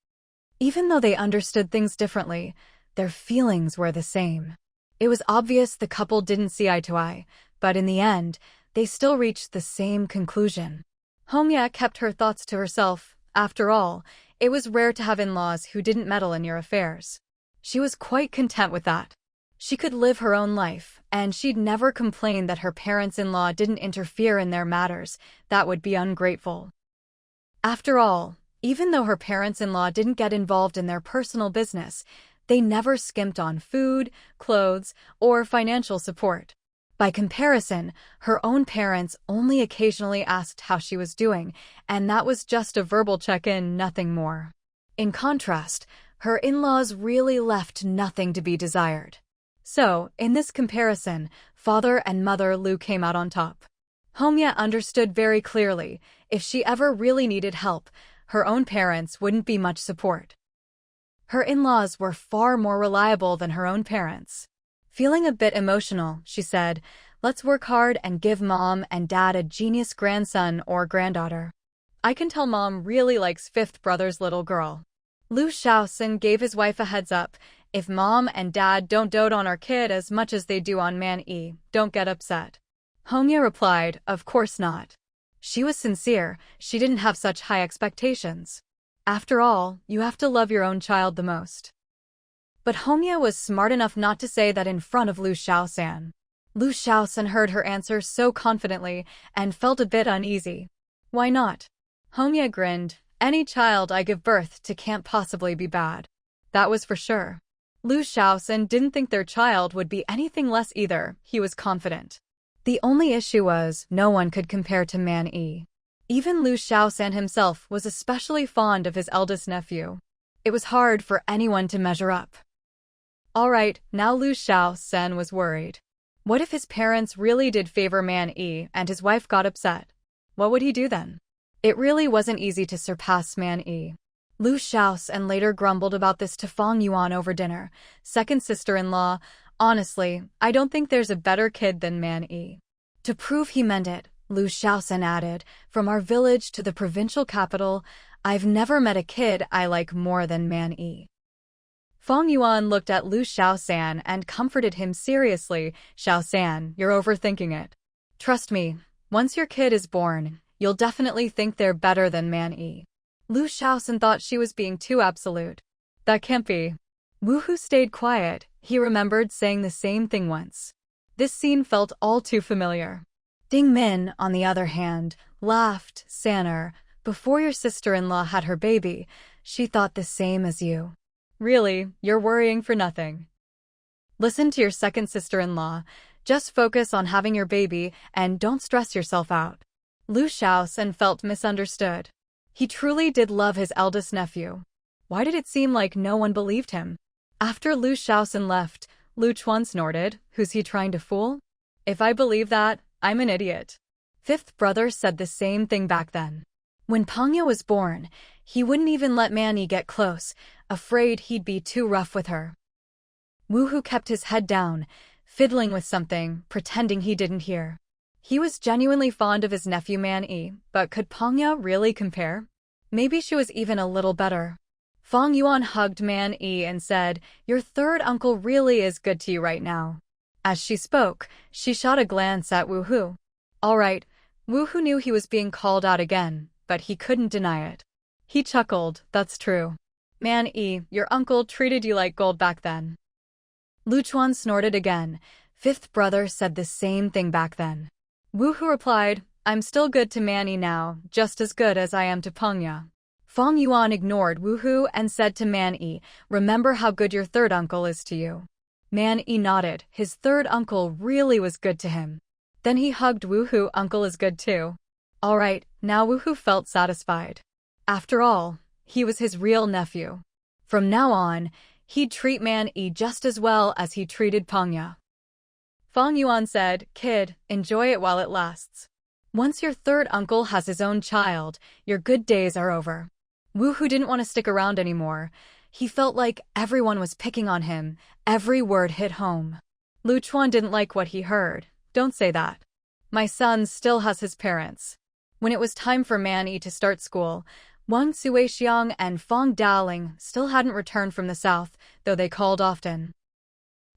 Even though they understood things differently, their feelings were the same. It was obvious the couple didn't see eye to eye, but in the end, they still reached the same conclusion. Hongya kept her thoughts to herself. After all, it was rare to have in-laws who didn't meddle in your affairs. She was quite content with that. She could live her own life, and she'd never complain that her parents-in-law didn't interfere in their matters. That would be ungrateful. After all, even though her parents-in-law didn't get involved in their personal business, they never skimped on food, clothes, or financial support. By comparison, her own parents only occasionally asked how she was doing, and that was just a verbal check-in, nothing more. In contrast, her in-laws really left nothing to be desired. So, in this comparison, father and mother Lu came out on top. Hongya understood very clearly, if she ever really needed help, her own parents wouldn't be much support. Her in-laws were far more reliable than her own parents. Feeling a bit emotional, she said, let's work hard and give mom and dad a genius grandson or granddaughter. I can tell mom really likes fifth brother's little girl. Lu Shaosan gave his wife a heads up. If mom and dad don't dote on our kid as much as they do on Man Yi, don't get upset. Hongya replied, of course not. She was sincere, she didn't have such high expectations. After all, you have to love your own child the most. But Hongya was smart enough not to say that in front of Lu Shaosan. Lu Shaosan heard her answer so confidently and felt a bit uneasy. Why not? Hongya grinned, any child I give birth to can't possibly be bad. That was for sure. Lu Shaosan didn't think their child would be anything less either, he was confident. The only issue was, no one could compare to Man Yi. Even Lu Shaosan himself was especially fond of his eldest nephew. It was hard for anyone to measure up. Alright, now Lu Shaosan was worried. What if his parents really did favor Man Yi and his wife got upset? What would he do then? It really wasn't easy to surpass Man Yi. Lu Shaosan later grumbled about this to Fang Yuan over dinner. Second sister-in-law, honestly, I don't think there's a better kid than Man Yi. To prove he meant it, Lu Shaosan added, from our village to the provincial capital, I've never met a kid I like more than Man Yi. Fang Yuan looked at Lu Shaosan and comforted him seriously. Shaosan, you're overthinking it. Trust me, once your kid is born, you'll definitely think they're better than Man Yi. Lu Shaosan thought she was being too absolute. That can't be. Wu Hu stayed quiet, he remembered saying the same thing once. This scene felt all too familiar. Ding Min, on the other hand, laughed. Sanner, before your sister-in-law had her baby, she thought the same as you. Really, you're worrying for nothing. Listen to your second sister-in-law. Just focus on having your baby and don't stress yourself out. Lu Shaosan felt misunderstood. He truly did love his eldest nephew. Why did it seem like no one believed him? After Lu Shaoxin left, Lu Chuan snorted, "Who's he trying to fool? If I believe that, I'm an idiot." Fifth brother said the same thing back then. When Pangya was born, he wouldn't even let Manny get close, afraid he'd be too rough with her. Wu Hu kept his head down, fiddling with something, pretending he didn't hear. He was genuinely fond of his nephew Man-yi, but could Pangya really compare? Maybe she was even a little better. Fang Yuan hugged Man-yi and said, "Your third uncle really is good to you right now." As she spoke, she shot a glance at Wu Hu. All right, Wu Hu knew he was being called out again, but he couldn't deny it. He chuckled, "That's true. Man-yi, your uncle treated you like gold back then." Lu Chuan snorted again. Fifth brother said the same thing back then. Wu Hu replied, "I'm still good to Manny now, just as good as I am to Pangya." Fang Yuan ignored Wu Hu and said to Man-yi, "Remember how good your third uncle is to you." Man-yi nodded. His third uncle really was good to him. Then he hugged Wu Hu. "Uncle is good too." All right, now Wu Hu felt satisfied. After all, he was his real nephew. From now on, he'd treat Man-yi just as well as he treated Pangya. Fang Yuan said, "Kid, enjoy it while it lasts. Once your third uncle has his own child, your good days are over." Wu Hu didn't want to stick around anymore. He felt like everyone was picking on him. Every word hit home. Lu Chuan didn't like what he heard. "Don't say that. My son still has his parents." When it was time for Man-yi to start school, Wang Suixiang and Fang Daling still hadn't returned from the south, though they called often.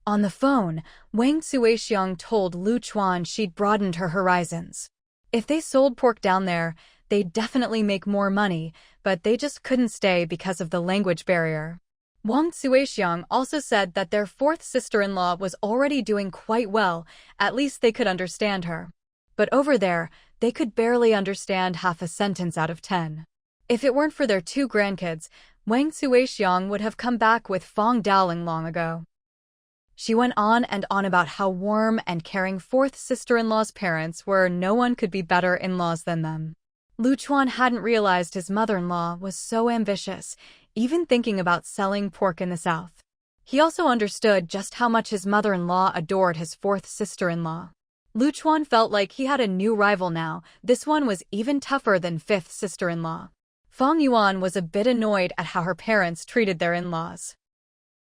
On the phone, Wang Suixiang told Lu Chuan she'd broadened her horizons. If they sold pork down there, they'd definitely make more money, but they just couldn't stay because of the language barrier. Wang Suixiang also said that their fourth sister-in-law was already doing quite well, at least they could understand her. But over there, they could barely understand half a sentence out of 10. If it weren't for their two grandkids, Wang Suixiang would have come back with Fang Daling long ago. She went on and on about how warm and caring fourth sister-in-law's parents were. No one could be better in-laws than them. Lu Chuan hadn't realized his mother-in-law was so ambitious, even thinking about selling pork in the south. He also understood just how much his mother-in-law adored his fourth sister-in-law. Lu Chuan felt like he had a new rival now. This one was even tougher than fifth sister-in-law. Fang Yuan was a bit annoyed at how her parents treated their in-laws.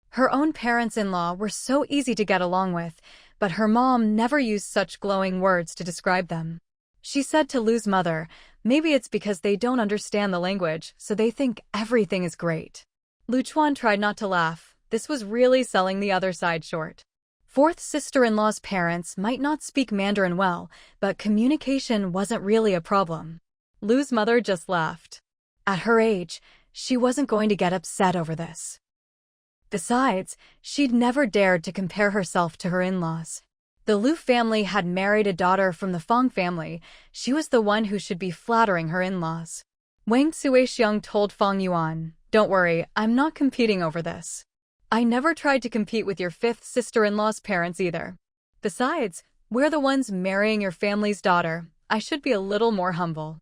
Her own parents-in-law were so easy to get along with, but her mom never used such glowing words to describe them. She said to Lu's mother, "Maybe it's because they don't understand the language, so they think everything is great." Lu Chuan tried not to laugh. This was really selling the other side short. Fourth sister-in-law's parents might not speak Mandarin well, but communication wasn't really a problem. Lu's mother just laughed. At her age, she wasn't going to get upset over this. Besides, she'd never dared to compare herself to her in-laws. The Lu family had married a daughter from the Fang family. She was the one who should be flattering her in-laws. Wang Suixiang told Fang Yuan, "Don't worry, I'm not competing over this. I never tried to compete with your fifth sister-in-law's parents either. Besides, we're the ones marrying your family's daughter. I should be a little more humble."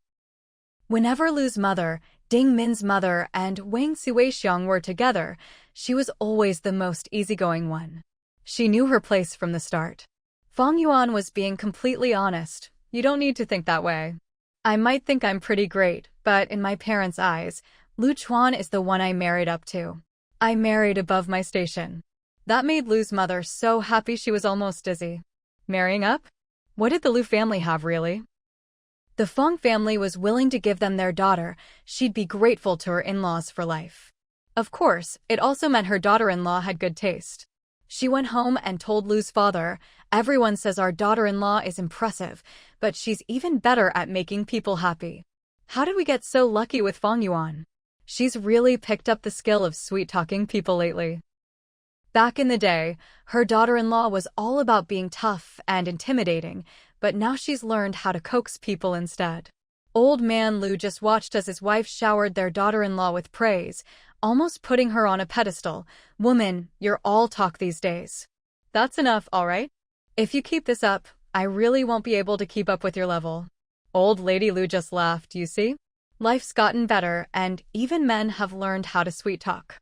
Whenever Lu's mother, Ding Min's mother, and Wang Suixiang were together, she was always the most easygoing one. She knew her place from the start. Fang Yuan was being completely honest. "You don't need to think that way. I might think I'm pretty great, but in my parents' eyes, Lu Chuan is the one I married up to. I married above my station." That made Lu's mother so happy she was almost dizzy. Marrying up? What did the Lu family have, really? The Fang family was willing to give them their daughter. She'd be grateful to her in-laws for life. Of course, it also meant her daughter-in-law had good taste. She went home and told Lu's father, "Everyone says our daughter-in-law is impressive, but she's even better at making people happy. How did we get so lucky with Fang Yuan? She's really picked up the skill of sweet-talking people lately." Back in the day, her daughter-in-law was all about being tough and intimidating, but now she's learned how to coax people instead. Old man Lu just watched as his wife showered their daughter-in-law with praise, almost putting her on a pedestal. "Woman, you're all talk these days. That's enough, all right? If you keep this up, I really won't be able to keep up with your level." Old Lady Lu just laughed, "You see? Life's gotten better, and even men have learned how to sweet talk.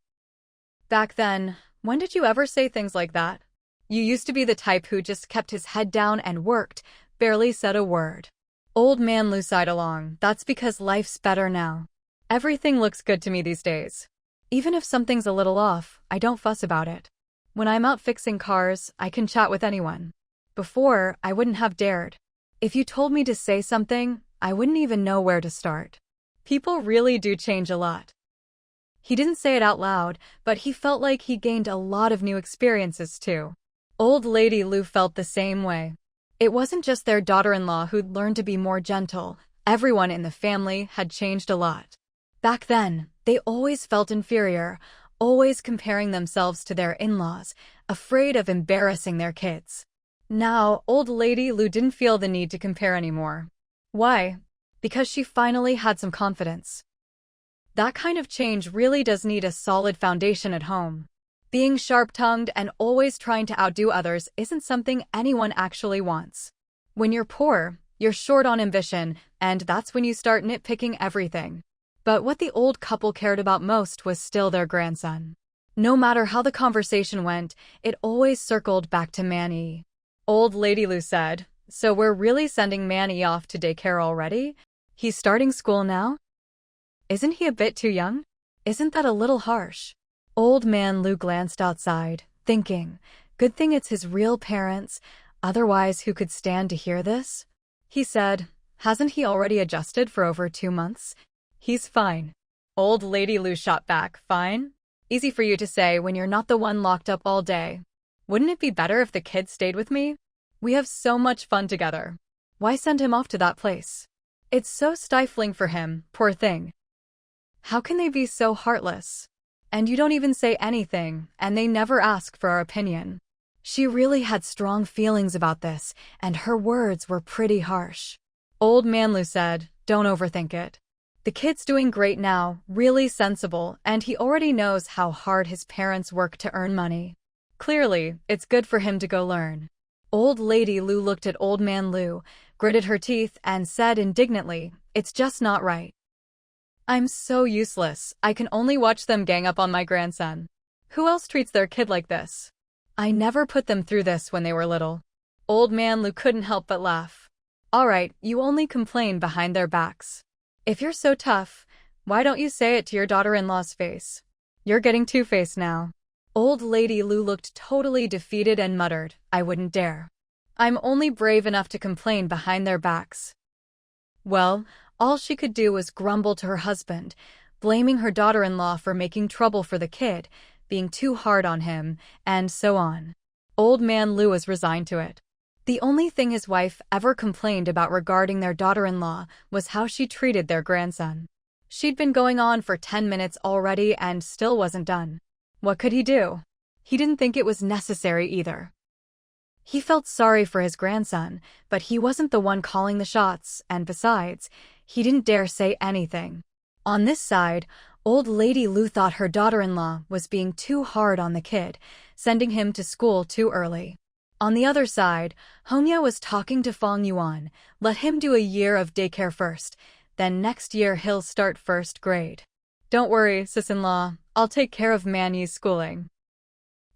Back then, when did you ever say things like that? You used to be the type who just kept his head down and worked, barely said a word. Old man Lou sighed along. That's because life's better now. Everything looks good to me these days. Even if something's a little off, I don't fuss about it. When I'm out fixing cars, I can chat with anyone. Before, I wouldn't have dared. If you told me to say something, I wouldn't even know where to start. People really do change a lot. He didn't say it out loud, but he felt like he gained a lot of new experiences too. Old Lady Lou felt the same way. It wasn't just their daughter-in-law who'd learned to be more gentle. Everyone in the family had changed a lot. Back then, they always felt inferior, always comparing themselves to their in-laws, afraid of embarrassing their kids. Now, Old Lady Lou didn't feel the need to compare anymore. Why? Because she finally had some confidence. That kind of change really does need a solid foundation at home. Being sharp-tongued and always trying to outdo others isn't something anyone actually wants. When you're poor, you're short on ambition, and that's when you start nitpicking everything. But what the old couple cared about most was still their grandson. No matter how the conversation went, it always circled back to Manny. Old Lady Lou said, "So we're really sending Manny off to daycare already? He's starting school now? Isn't he a bit too young? Isn't that a little harsh?" Old man Lou glanced outside, thinking, good thing it's his real parents, otherwise who could stand to hear this? He said, "Hasn't he already adjusted for over 2 months? He's fine." Old Lady Lou shot back, "Fine? Easy for you to say when you're not the one locked up all day. Wouldn't it be better if the kid stayed with me? We have so much fun together. Why send him off to that place? It's so stifling for him, poor thing. How can they be so heartless? And you don't even say anything, and they never ask for our opinion." She really had strong feelings about this, and her words were pretty harsh. Old man Lou said, "Don't overthink it. The kid's doing great now, really sensible, and he already knows how hard his parents work to earn money. Clearly, it's good for him to go learn." Old Lady Lou looked at Old Man Lou, gritted her teeth, and said indignantly, "It's just not right. I'm so useless, I can only watch them gang up on my grandson. Who else treats their kid like this? I never put them through this when they were little." Old Man Lou couldn't help but laugh. "All right, you only complain behind their backs. If you're so tough, why don't you say it to your daughter-in-law's face? You're getting two-faced now." Old Lady Lou looked totally defeated and muttered, "I wouldn't dare. I'm only brave enough to complain behind their backs." Well, all she could do was grumble to her husband, blaming her daughter-in-law for making trouble for the kid, being too hard on him, and so on. Old Man Lou was resigned to it. The only thing his wife ever complained about regarding their daughter-in-law was how she treated their grandson. She'd been going on for 10 minutes already and still wasn't done. What could he do? He didn't think it was necessary either. He felt sorry for his grandson, but he wasn't the one calling the shots, and besides, he didn't dare say anything. On this side, Old Lady Lou thought her daughter-in-law was being too hard on the kid, sending him to school too early. On the other side, Honya was talking to Fang Yuan, let him do a year of daycare first, then next year he'll start first grade. "Don't worry, sis-in-law, I'll take care of Manyi's schooling."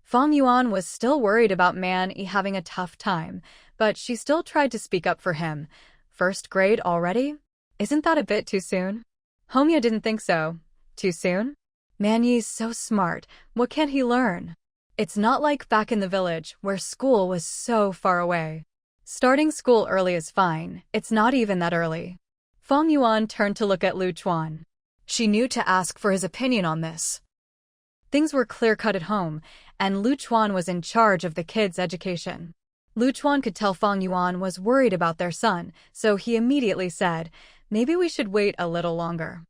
Fang Yuan was still worried about Manyi having a tough time, but she still tried to speak up for him. "First grade already? Isn't that a bit too soon?" Honya didn't think so. Too soon? Manyi's so smart, what can he learn? It's not like back in the village, where school was so far away. Starting school early is fine, it's not even that early. Fang Yuan turned to look at Lu Chuan. She knew to ask for his opinion on this. Things were clear-cut at home, and Lu Chuan was in charge of the kids' education. Lu Chuan could tell Fang Yuan was worried about their son, so he immediately said, "Maybe we should wait a little longer."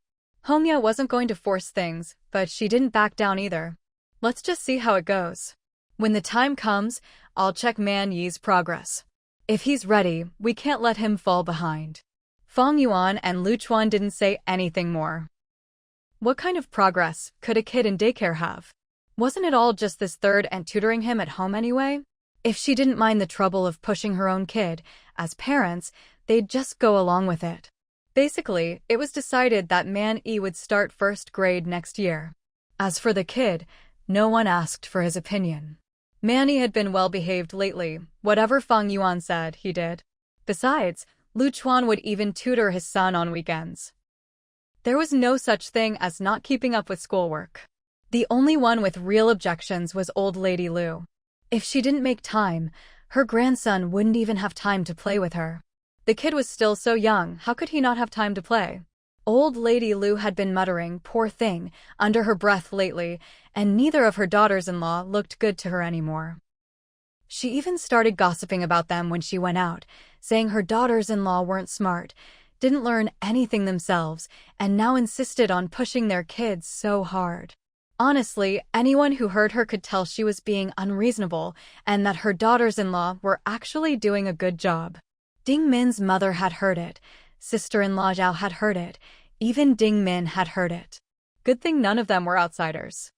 Honya wasn't going to force things, but she didn't back down either. "Let's just see how it goes. When the time comes, I'll check Manyi's progress. If he's ready, we can't let him fall behind." Fang Yuan and Lu Chuan didn't say anything more. What kind of progress could a kid in daycare have? Wasn't it all just this third and tutoring him at home anyway? If she didn't mind the trouble of pushing her own kid, as parents, they'd just go along with it. Basically, it was decided that Man-yi would start first grade next year. As for the kid, no one asked for his opinion. Man-yi had been well-behaved lately. Whatever Fang Yuan said, he did. Besides, Lu Chuan would even tutor his son on weekends. There was no such thing as not keeping up with schoolwork. The only one with real objections was old lady Lu. If she didn't make time, her grandson wouldn't even have time to play with her. The kid was still so young, how could he not have time to play? Old lady Lu had been muttering, "Poor thing," under her breath lately, and neither of her daughters-in-law looked good to her anymore. She even started gossiping about them when she went out, saying her daughters-in-law weren't smart, didn't learn anything themselves, and now insisted on pushing their kids so hard. Honestly, anyone who heard her could tell she was being unreasonable and that her daughters-in-law were actually doing a good job. Ding Min's mother had heard it. Sister-in-law Zhao had heard it. Even Ding Min had heard it. Good thing none of them were outsiders.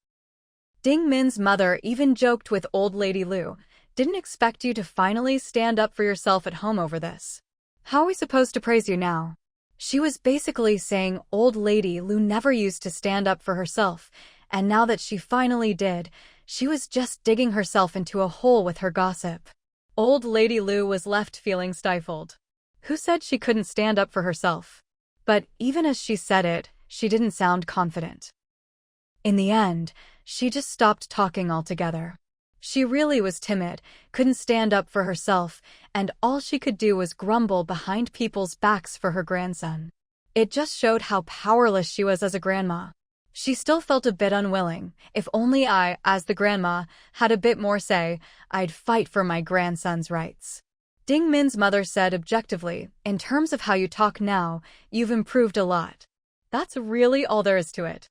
Ding Min's mother even joked with old lady Lu, "Didn't expect you to finally stand up for yourself at home over this. How are we supposed to praise you now?" She was basically saying old lady Lu never used to stand up for herself, and now that she finally did, she was just digging herself into a hole with her gossip. Old lady Lu was left feeling stifled. Who said she couldn't stand up for herself? But even as she said it, she didn't sound confident. In the end, she just stopped talking altogether. She really was timid, couldn't stand up for herself, and all she could do was grumble behind people's backs for her grandson. It just showed how powerless she was as a grandma. She still felt a bit unwilling. If only I, as the grandma, had a bit more say, I'd fight for my grandson's rights. Ding Min's mother said objectively, "In terms of how you talk now, you've improved a lot. That's really all there is to it."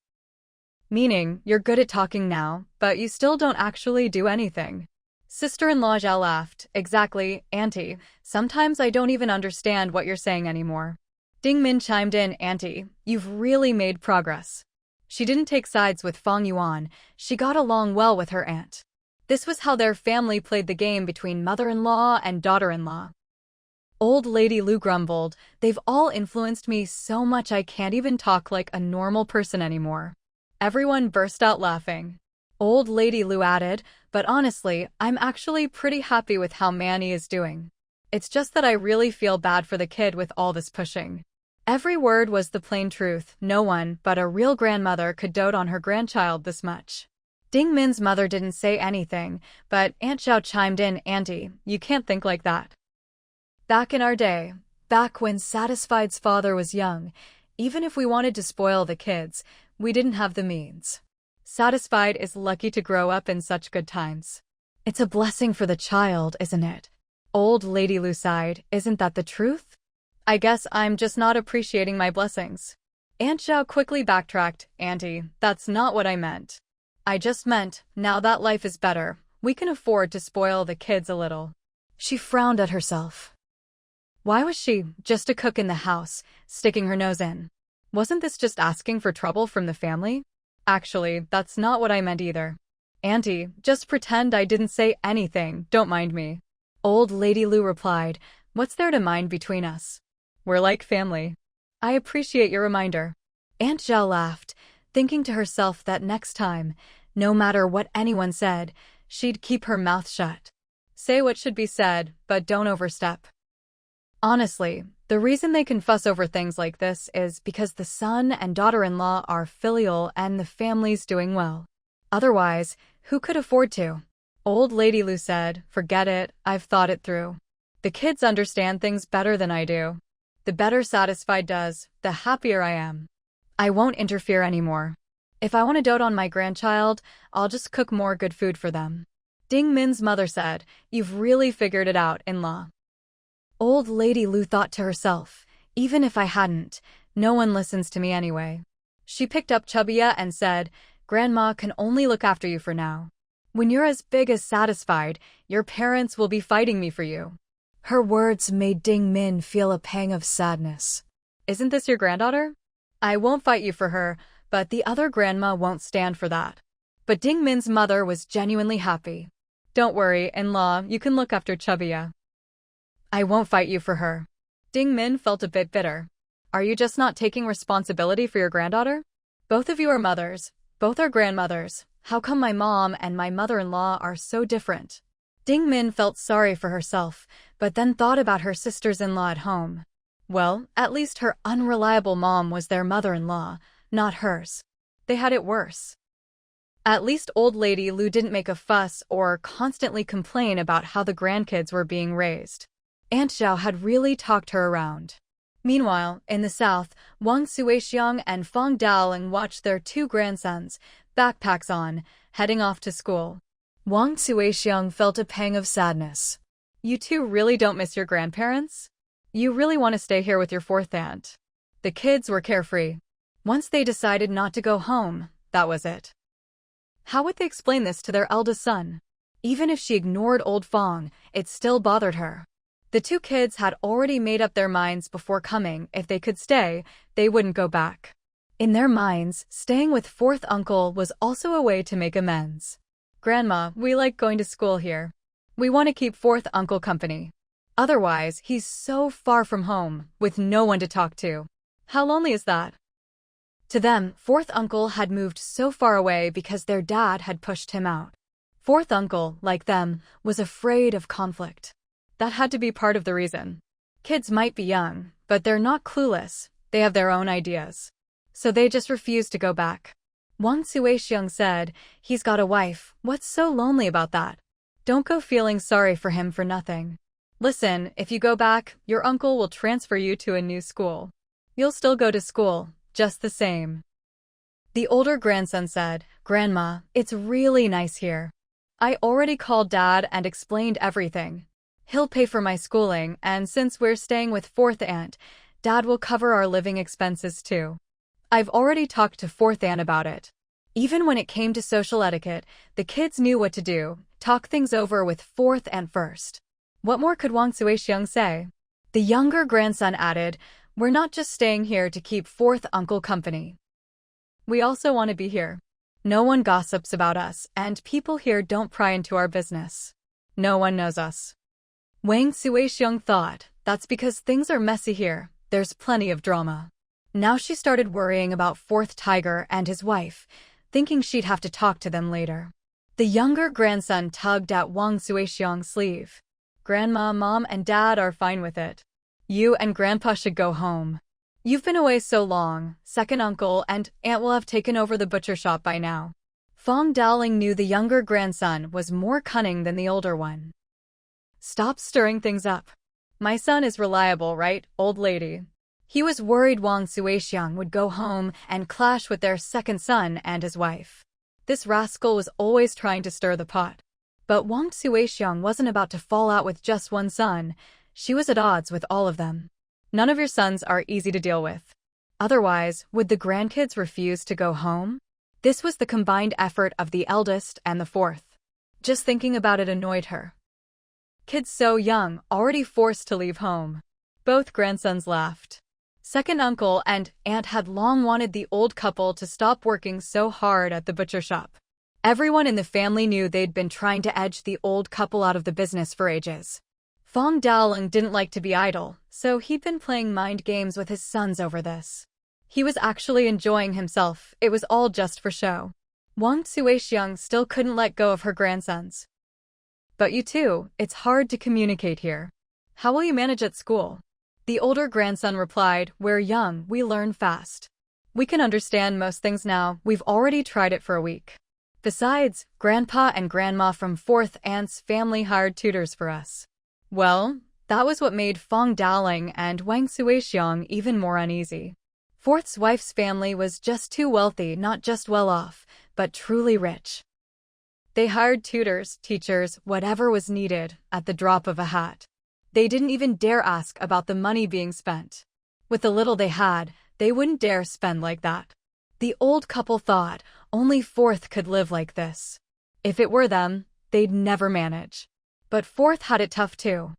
Meaning, you're good at talking now, but you still don't actually do anything. Sister-in-law Zhao laughed. "Exactly, Auntie. Sometimes I don't even understand what you're saying anymore." Ding Min chimed in, "Auntie, you've really made progress." She didn't take sides with Fang Yuan. She got along well with her aunt. This was how their family played the game between mother-in-law and daughter-in-law. Old lady Lu grumbled, "They've all influenced me so much I can't even talk like a normal person anymore." Everyone burst out laughing. Old lady Lu added, "But honestly, I'm actually pretty happy with how Man-yi is doing. It's just that I really feel bad for the kid with all this pushing." Every word was the plain truth. No one but a real grandmother could dote on her grandchild this much. Ding Min's mother didn't say anything, but Aunt Zhao chimed in, "Auntie, you can't think like that. Back in our day, back when Satisfied's father was young, even if we wanted to spoil the kids, we didn't have the means. Satisfied is lucky to grow up in such good times. It's a blessing for the child, isn't it?" Old lady Lu sighed, "Isn't that the truth? I guess I'm just not appreciating my blessings." Aunt Zhao quickly backtracked, "Auntie, that's not what I meant. I just meant, now that life is better, we can afford to spoil the kids a little." She frowned at herself. Why was she just a cook in the house, sticking her nose in? Wasn't this just asking for trouble from the family? Actually, that's not what I meant either. Auntie, just pretend I didn't say anything, don't mind me. Old lady Lu replied, "What's there to mind between us? We're like family." "I appreciate your reminder." Aunt Zhao laughed, thinking to herself that next time, no matter what anyone said, she'd keep her mouth shut. Say what should be said, but don't overstep. Honestly, the reason they can fuss over things like this is because the son and daughter-in-law are filial and the family's doing well. Otherwise, who could afford to? Old lady Lu said, "Forget it, I've thought it through. The kids understand things better than I do. The better Satisfied does, the happier I am. I won't interfere anymore. If I want to dote on my grandchild, I'll just cook more good food for them." Ding Min's mother said, "You've really figured it out, in-law." Old lady Lu thought to herself, "Even if I hadn't, no one listens to me anyway." She picked up Chubia and said, "Grandma can only look after you for now. When you're as big as Satisfied, your parents will be fighting me for you." Her words made Ding Min feel a pang of sadness. "Isn't this your granddaughter? I won't fight you for her, but the other grandma won't stand for that." But Ding Min's mother was genuinely happy. "Don't worry, in-law, you can look after Chubia. I won't fight you for her." Ding Min felt a bit bitter. Are you just not taking responsibility for your granddaughter? Both of you are mothers. Both are grandmothers. How come my mom and my mother-in-law are so different? Ding Min felt sorry for herself, but then thought about her sisters-in-law at home. Well, at least her unreliable mom was their mother-in-law, not hers. They had it worse. At least old lady Lu didn't make a fuss or constantly complain about how the grandkids were being raised. Aunt Zhao had really talked her around. Meanwhile, in the south, Wang Suixiang and Fang Daoling watched their two grandsons, backpacks on, heading off to school. Wang Suixiang felt a pang of sadness. You two really don't miss your grandparents? You really want to stay here with your fourth aunt? The kids were carefree. Once they decided not to go home, that was it. How would they explain this to their eldest son? Even if she ignored old Fang, it still bothered her. The two kids had already made up their minds before coming. If they could stay, they wouldn't go back. In their minds, staying with fourth uncle was also a way to make amends. Grandma, we like going to school here. We want to keep fourth uncle company. Otherwise, he's so far from home, with no one to talk to. How lonely is that? To them, fourth uncle had moved so far away because their dad had pushed him out. Fourth uncle, like them, was afraid of conflict. That had to be part of the reason. Kids might be young, but they're not clueless. They have their own ideas. So they just refused to go back. Wang Suixiang said, "He's got a wife. What's so lonely about that? Don't go feeling sorry for him for nothing. Listen, if you go back, your uncle will transfer you to a new school. You'll still go to school, just the same." The older grandson said, "Grandma, it's really nice here. I already called Dad and explained everything. He'll pay for my schooling, and since we're staying with fourth aunt, Dad will cover our living expenses too. I've already talked to fourth aunt about it." Even when it came to social etiquette, the kids knew what to do, talk things over with fourth aunt first. What more could Wang Suixiang say? The younger grandson added, "We're not just staying here to keep fourth uncle company. We also want to be here. No one gossips about us, and people here don't pry into our business. No one knows us." Wang Suixiang thought, that's because things are messy here. There's plenty of drama. Now she started worrying about fourth tiger and his wife, thinking she'd have to talk to them later. The younger grandson tugged at Wang Suixiang's sleeve. "Grandma, Mom, and Dad are fine with it. You and Grandpa should go home. You've been away so long. Second uncle and aunt will have taken over the butcher shop by now." Fang Daoling knew the younger grandson was more cunning than the older one. "Stop stirring things up. My son is reliable, right, old lady?" He was worried Wang Suixiang would go home and clash with their second son and his wife. This rascal was always trying to stir the pot. But Wang Suixiang wasn't about to fall out with just one son. She was at odds with all of them. None of your sons are easy to deal with. Otherwise, would the grandkids refuse to go home? This was the combined effort of the eldest and the fourth. Just thinking about it annoyed her. Kids so young, already forced to leave home. Both grandsons laughed. Second uncle and aunt had long wanted the old couple to stop working so hard at the butcher shop. Everyone in the family knew they'd been trying to edge the old couple out of the business for ages. Fang Daoling didn't like to be idle, so he'd been playing mind games with his sons over this. He was actually enjoying himself. It was all just for show. Wang Suixiang still couldn't let go of her grandsons. "But you two, it's hard to communicate here. How will you manage at school?" The older grandson replied, "We're young, we learn fast. We can understand most things now. We've already tried it for a week. Besides, Grandpa and Grandma from fourth aunt's family hired tutors for us." Well, that was what made Fang Daoling and Wang Suixiang even more uneasy. Fourth's wife's family was just too wealthy, not just well off, but truly rich. They hired tutors, teachers, whatever was needed, at the drop of a hat. They didn't even dare ask about the money being spent. With the little they had, they wouldn't dare spend like that. The old couple thought only fourth could live like this. If it were them, they'd never manage. But fourth had it tough too.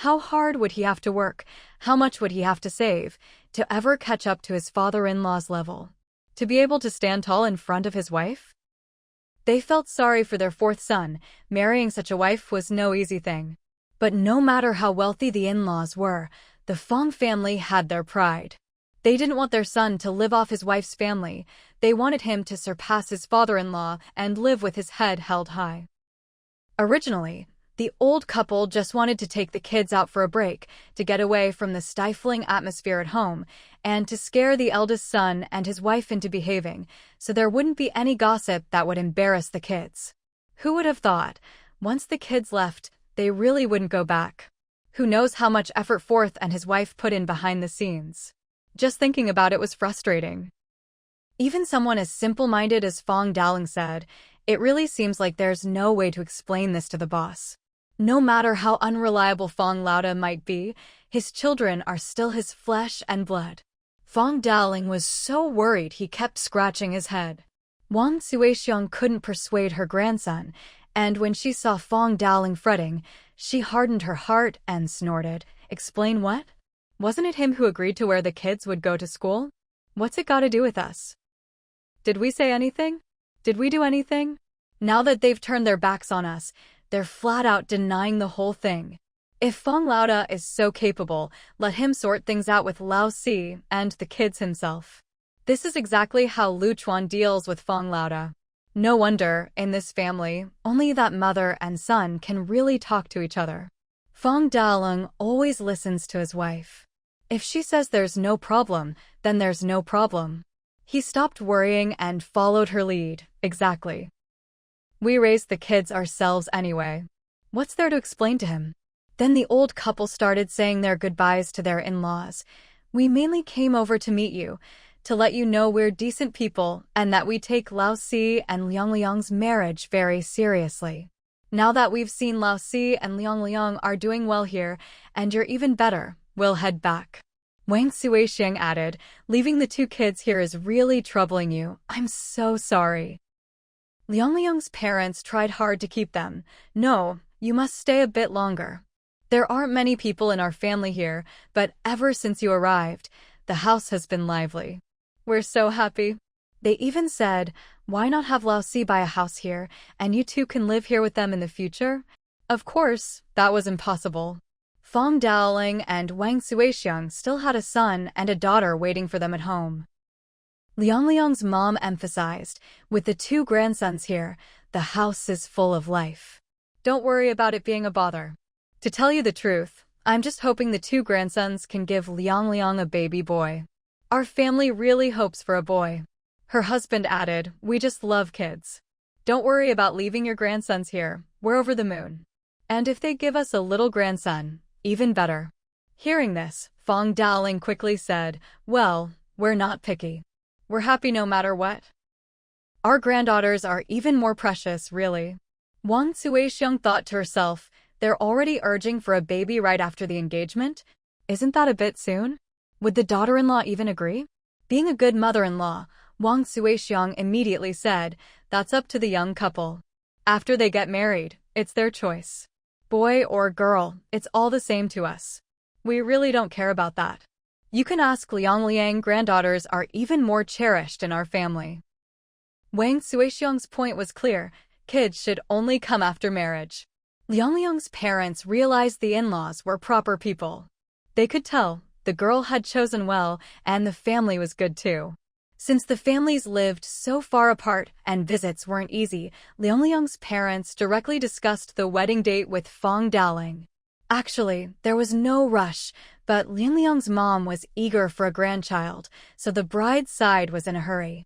How hard would he have to work? How much would he have to save to ever catch up to his father-in-law's level? To be able to stand tall in front of his wife? They felt sorry for their fourth son. Marrying such a wife was no easy thing. But no matter how wealthy the in-laws were, the Fang family had their pride. They didn't want their son to live off his wife's family. They wanted him to surpass his father-in-law and live with his head held high. Originally, the old couple just wanted to take the kids out for a break, to get away from the stifling atmosphere at home, and to scare the eldest son and his wife into behaving, so there wouldn't be any gossip that would embarrass the kids. Who would have thought, once the kids left, they really wouldn't go back? Who knows how much effort Forth and his wife put in behind the scenes? Just thinking about it was frustrating. Even someone as simple-minded as Fang Daling said, it really seems like there's no way to explain this to the boss. No matter how unreliable Fang Lauda might be, his children are still his flesh and blood. Fang Daling was so worried he kept scratching his head. Wang Suixiang couldn't persuade her grandson, and when she saw Fang Daling fretting, she hardened her heart and snorted. Explain what? Wasn't it him who agreed to where the kids would go to school? What's it got to do with us? Did we say anything? Did we do anything? Now that they've turned their backs on us, they're flat out denying the whole thing. If Fang Lauda is so capable, let him sort things out with Lao Si and the kids himself. This is exactly how Lu Chuan deals with Fang Lauda. No wonder, in this family, only that mother and son can really talk to each other. Fang Daling always listens to his wife. If she says there's no problem, then there's no problem. He stopped worrying and followed her lead. Exactly. We raised the kids ourselves anyway. What's there to explain to him? Then the old couple started saying their goodbyes to their in-laws. We mainly came over to meet you, to let you know we're decent people and that we take Lao Si and Liang Liang's marriage very seriously. Now that we've seen Lao Si and Liang Liang are doing well here, and you're even better, we'll head back. Wang Suixiang added, leaving the two kids here is really troubling you. I'm so sorry. Liang Liang's parents tried hard to keep them. No, you must stay a bit longer. There aren't many people in our family here, but ever since you arrived, the house has been lively. We're so happy. They even said, why not have Lao Si buy a house here, and you two can live here with them in the future? Of course, that was impossible. Fang Daling and Wang Suixiang still had a son and a daughter waiting for them at home. Liang Liang's mom emphasized, with the two grandsons here, the house is full of life. Don't worry about it being a bother. To tell you the truth, I'm just hoping the two grandsons can give Liang Liang a baby boy. Our family really hopes for a boy. Her husband added, we just love kids. Don't worry about leaving your grandsons here, we're over the moon. And if they give us a little grandson, even better. Hearing this, Fang Daling quickly said, well, we're not picky. We're happy no matter what. Our granddaughters are even more precious, really. Wang Suixiang thought to herself, they're already urging for a baby right after the engagement? Isn't that a bit soon? Would the daughter-in-law even agree? Being a good mother-in-law, Wang Suixiang immediately said, that's up to the young couple. After they get married, it's their choice. Boy or girl, it's all the same to us. We really don't care about that. You can ask Liang Liang, granddaughters are even more cherished in our family. Wang Suixiang's point was clear, kids should only come after marriage. Liang Liang's parents realized the in-laws were proper people. They could tell, the girl had chosen well, and the family was good too. Since the families lived so far apart and visits weren't easy, Liang Liang's parents directly discussed the wedding date with Fang Daling. Actually, there was no rush, but Liang Liang's mom was eager for a grandchild, so the bride's side was in a hurry.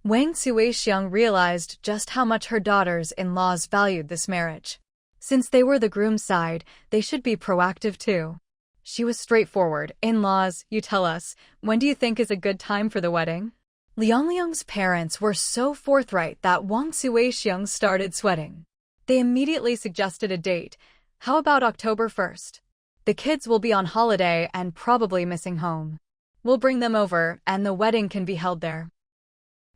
Wang Suixiang realized just how much her daughters-in-laws valued this marriage. Since they were the groom's side, they should be proactive too. She was straightforward. In-laws, you tell us, when do you think is a good time for the wedding? Liang Liang's parents were so forthright that Wang Suixiang started sweating. They immediately suggested a date. How about October 1st? The kids will be on holiday and probably missing home. We'll bring them over, and the wedding can be held there.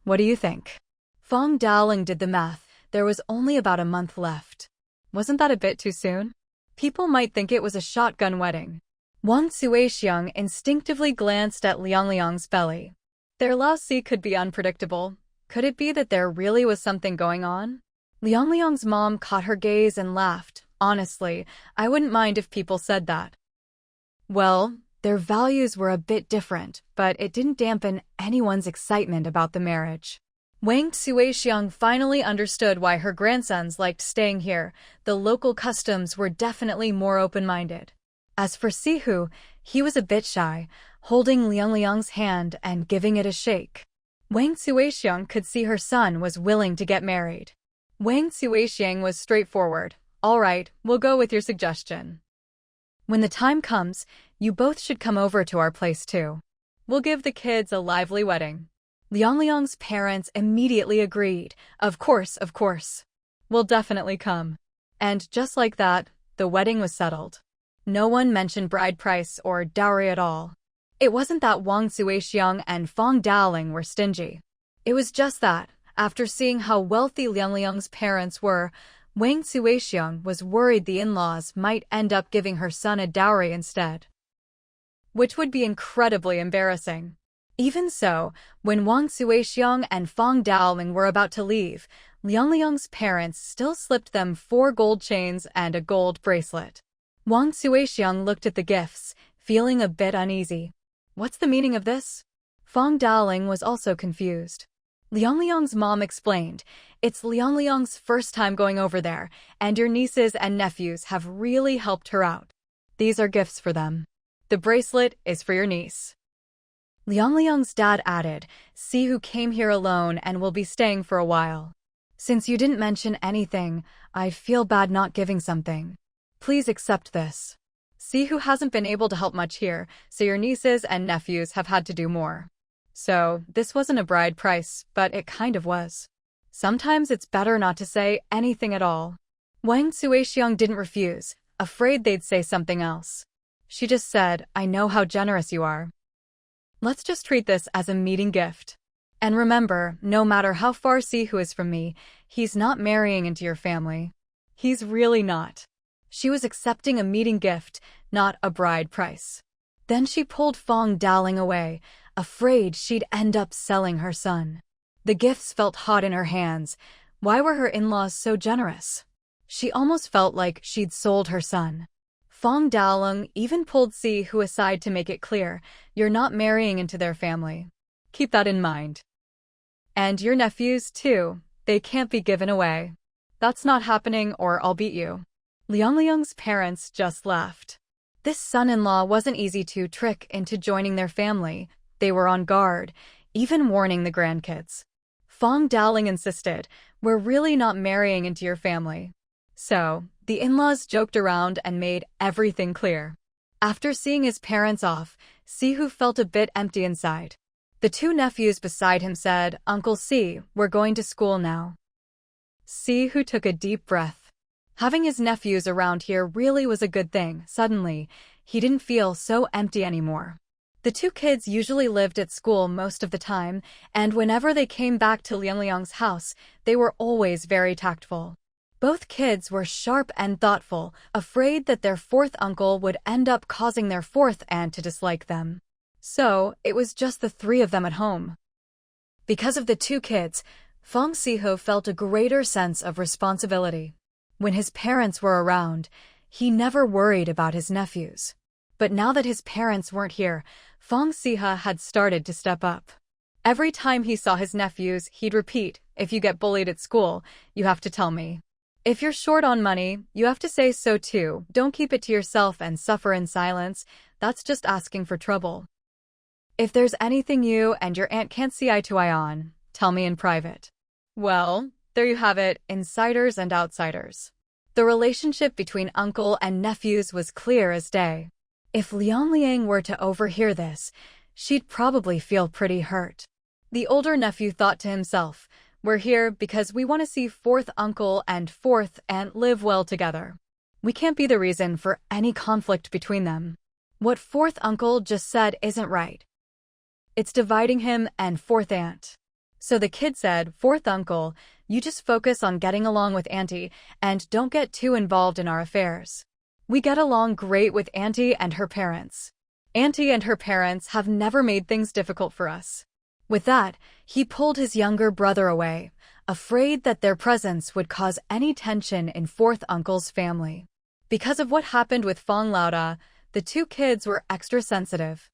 What do you think? Fang Daling did the math. There was only about a month left. Wasn't that a bit too soon? People might think it was a shotgun wedding. Wang Suixiang instinctively glanced at Liang Liang's belly. Their Lao Si could be unpredictable. Could it be that there really was something going on? Liang Liang's mom caught her gaze and laughed. Honestly, I wouldn't mind if people said that. Well, Their values were a bit different, but it didn't dampen anyone's excitement about the marriage. Wang Xuexiang finally understood why her grandsons liked staying here. The local customs were definitely more open-minded. As for Sihu, he was a bit shy, holding Liang Liang's hand and giving it a shake. Wang Xuexiang could see her son was willing to get married. Wang Xuexiang was straightforward. All right, we'll go with your suggestion. When the time comes, you both should come over to our place too. We'll give the kids a lively wedding. Liang Liang's parents immediately agreed. Of course. We'll definitely come. And just like that, the wedding was settled. No one mentioned bride price or dowry at all. It wasn't that Wang Xuexiang and Fang Daoling were stingy. It was just that, after seeing how wealthy Liang Liang's parents were, Wang Xuexiang was worried the in-laws might end up giving her son a dowry instead, which would be incredibly embarrassing. Even so, when Wang Xuexiang and Fang Daoling were about to leave, Liang Liang's parents still slipped them 4 gold chains and a gold bracelet. Wang Xuexiang looked at the gifts, feeling a bit uneasy. What's the meaning of this? Fang Daoling was also confused. Liang Liang's mom explained, it's Liang Liang's first time going over there, and your nieces and nephews have really helped her out. These are gifts for them. The bracelet is for your niece. Liang Liang's dad added, Sihu came here alone and will be staying for a while. Since you didn't mention anything, I feel bad not giving something. Please accept this. Sihu hasn't been able to help much here, so your nieces and nephews have had to do more. So, this wasn't a bride price, but it kind of was. Sometimes it's better not to say anything at all. Wang Xuexiang didn't refuse, afraid they'd say something else. She just said, I know how generous you are. Let's just treat this as a meeting gift. And remember, no matter how far Sihu is from me, he's not marrying into your family. He's really not. She was accepting a meeting gift, not a bride price. Then she pulled Fang Daoling away, afraid she'd end up selling her son. The gifts felt hot in her hands. Why were her in-laws so generous? She almost felt like she'd sold her son. Fang Daoling even pulled Sihu aside to make it clear, you're not marrying into their family. Keep that in mind. And your nephews, too, they can't be given away. That's not happening or I'll beat you. Liang Liang's parents just laughed. This son-in-law wasn't easy to trick into joining their family. They were on guard, even warning the grandkids. Fang Daoling insisted, we're really not marrying into your family. So, the in-laws joked around and made everything clear. After seeing his parents off, Sihu felt a bit empty inside. The 2 nephews beside him said, Uncle Si, we're going to school now. Sihu took a deep breath. Having his nephews around here really was a good thing. Suddenly, he didn't feel so empty anymore. The 2 kids usually lived at school most of the time, and whenever they came back to Liang Liang's house, they were always very tactful. Both kids were sharp and thoughtful, afraid that their 4th uncle would end up causing their 4th aunt to dislike them. So, it was just the 3 of them at home. Because of the 2 kids, Fang Sihu felt a greater sense of responsibility. When his parents were around, he never worried about his nephews. But now that his parents weren't here, Fang Sihu had started to step up. Every time he saw his nephews, he'd repeat, if you get bullied at school, you have to tell me. If you're short on money, you have to say so too. Don't keep it to yourself and suffer in silence. That's just asking for trouble. If there's anything you and your aunt can't see eye to eye on, tell me in private. Well, there you have it, insiders and outsiders. The relationship between uncle and nephews was clear as day. If Liang Liang were to overhear this, she'd probably feel pretty hurt. The older nephew thought to himself, we're here because we want to see 4th uncle and 4th aunt live well together. We can't be the reason for any conflict between them. What 4th uncle just said isn't right. It's dividing him and 4th aunt. So the kid said, 4th uncle, you just focus on getting along with auntie and don't get too involved in our affairs. We get along great with auntie and her parents. Auntie and her parents have never made things difficult for us. With that, he pulled his younger brother away, afraid that their presence would cause any tension in 4th uncle's family. Because of what happened with Fang Lauda, the The two kids were extra sensitive.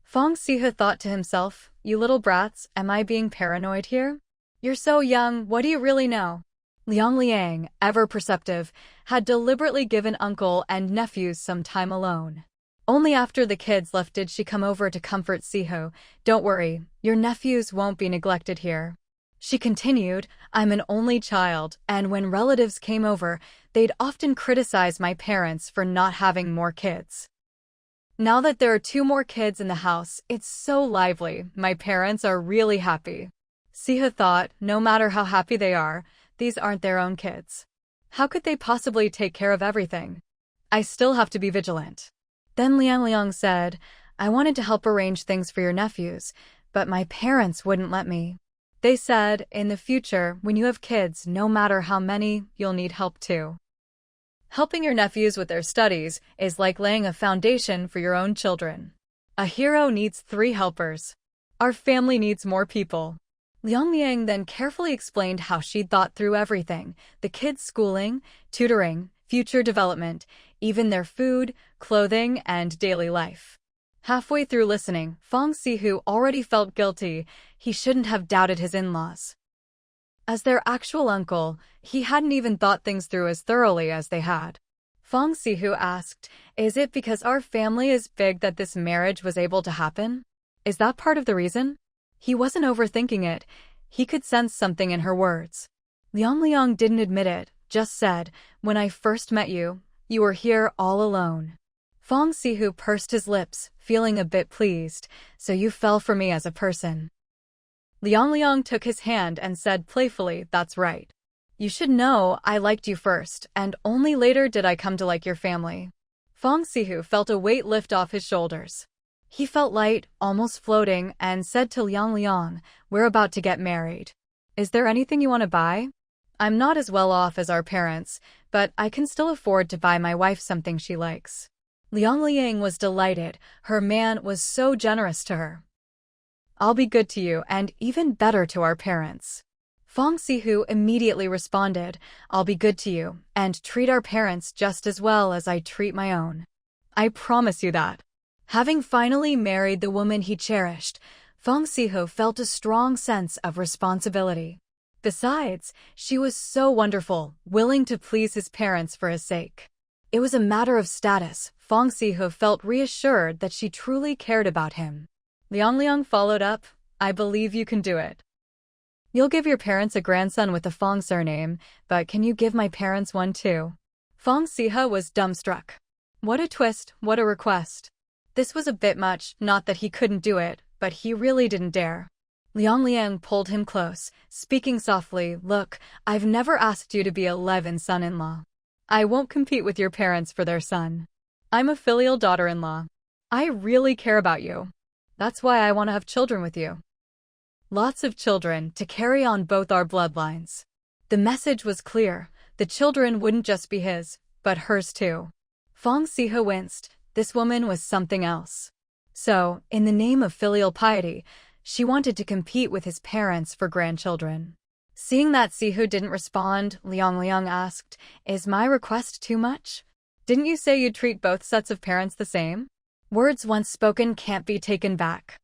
Fang Sihe thought to himself, "You little brats, am I being paranoid here? You're so young, what do you really know?" Liang Liang, ever perceptive, had deliberately given uncle and nephews some time alone. Only after the kids left did she come over to comfort Siho. "Don't worry, your nephews won't be neglected here." She continued, "I'm an only child, and when relatives came over, they'd often criticize my parents for not having more kids. Now that there are 2 more kids in the house, it's so lively. My parents are really happy." Siha thought, no matter how happy they are, these aren't their own kids. How could they possibly take care of everything? "I still have to be vigilant." Then Liang Liang said, "I wanted to help arrange things for your nephews, but my parents wouldn't let me. They said, in the future, when you have kids, no matter how many, you'll need help too. Helping your nephews with their studies is like laying a foundation for your own children. A hero needs 3 helpers. Our family needs more people." Liang Liang then carefully explained how she'd thought through everything: the kids' schooling, tutoring, future development, even their food, clothing, and daily life. Halfway through listening, Fang Sihu already felt guilty. He shouldn't have doubted his in-laws. As their actual uncle, he hadn't even thought things through as thoroughly as they had. Fang Sihu asked, "Is it because our family is big that this marriage was able to happen? Is that part of the reason?" He wasn't overthinking it. He could sense something in her words. Liang Liang didn't admit it, just said, "When I first met you, you were here all alone." Fang Sihu pursed his lips, feeling a bit pleased. "So you fell for me as a person." Liang Liang took his hand and said playfully, "That's right. You should know I liked you first, and only later did I come to like your family." Fang Sihu felt a weight lift off his shoulders. He felt light, almost floating, and said to Liang Liang, "We're about to get married. Is there anything you want to buy? I'm not as well off as our parents, but I can still afford to buy my wife something she likes." Liang Liang was delighted. Her man was so generous to her. "I'll be good to you and even better to our parents." Fang Sihu immediately responded, "I'll be good to you and treat our parents just as well as I treat my own. I promise you that." Having finally married the woman he cherished, Fang Sihu felt a strong sense of responsibility. Besides, she was so wonderful, willing to please his parents for his sake. It was a matter of status. Fang Sihu felt reassured that she truly cared about him. Liang Liang followed up, "I believe you can do it. You'll give your parents a grandson with the Fang surname, but can you give my parents one too?" Fang Siha was dumbstruck. What a twist, what a request. This was a bit much, not that he couldn't do it, but he really didn't dare. Liang Liang pulled him close, speaking softly, "Look, I've never asked you to be a live-in son-in-law. I won't compete with your parents for their son. I'm a filial daughter-in-law. I really care about you. That's why I want to have children with you. Lots of children to carry on both our bloodlines." The message was clear. The children wouldn't just be his, but hers too. Fang Siha winced. This woman was something else. So, in the name of filial piety, she wanted to compete with his parents for grandchildren. Seeing that Sihu didn't respond, Liang Liang asked, "Is my request too much? Didn't you say you'd treat both sets of parents the same? Words once spoken can't be taken back."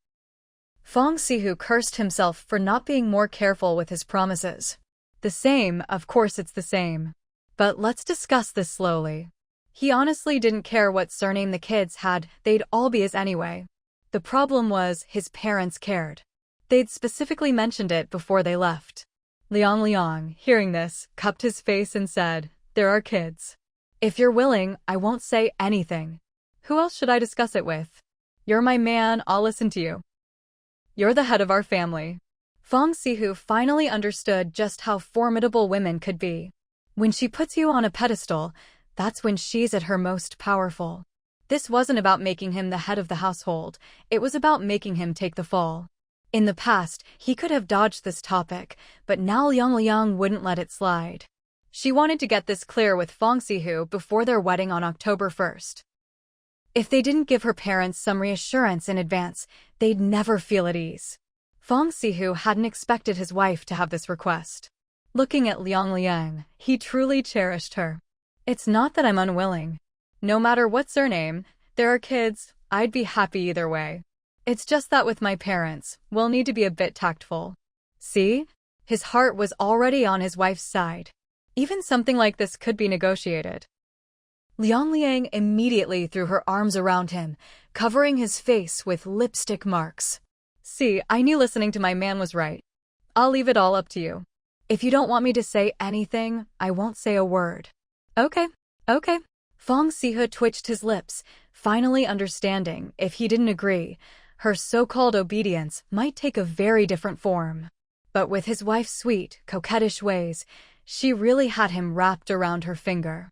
Fang Sihu cursed himself for not being more careful with his promises. "The same, of course it's the same. But let's discuss this slowly." He honestly didn't care what surname the kids had, they'd all be his anyway. The problem was, his parents cared. They'd specifically mentioned it before they left. Liang Liang, hearing this, cupped his face and said, "There are kids. If you're willing, I won't say anything. Who else should I discuss it with? You're my man, I'll listen to you. You're the head of our family." Fang Sihu finally understood just how formidable women could be. When she puts you on a pedestal, that's when she's at her most powerful. This wasn't about making him the head of the household, it was about making him take the fall. In the past, he could have dodged this topic, but now Liang Liang wouldn't let it slide. She wanted to get this clear with Fang Sihu before their wedding on October 1st. If they didn't give her parents some reassurance in advance, they'd never feel at ease. Fang Sihu hadn't expected his wife to have this request. Looking at Liang Liang, he truly cherished her. "It's not that I'm unwilling. No matter what surname, There are kids, I'd be happy either way. It's just that with my parents, we'll need to be a bit tactful. See? His heart was already on his wife's side. Even something like this could be negotiated. Liang Liang immediately threw her arms around him, covering his face with lipstick marks. See, I knew listening to my man was right. I'll leave it all up to you. If you don't want me to say anything, I won't say a word. Okay. Fang Sihe twitched his lips, finally understanding, if he didn't agree, her so-called obedience might take a very different form. But with his wife's sweet, coquettish ways, she really had him wrapped around her finger.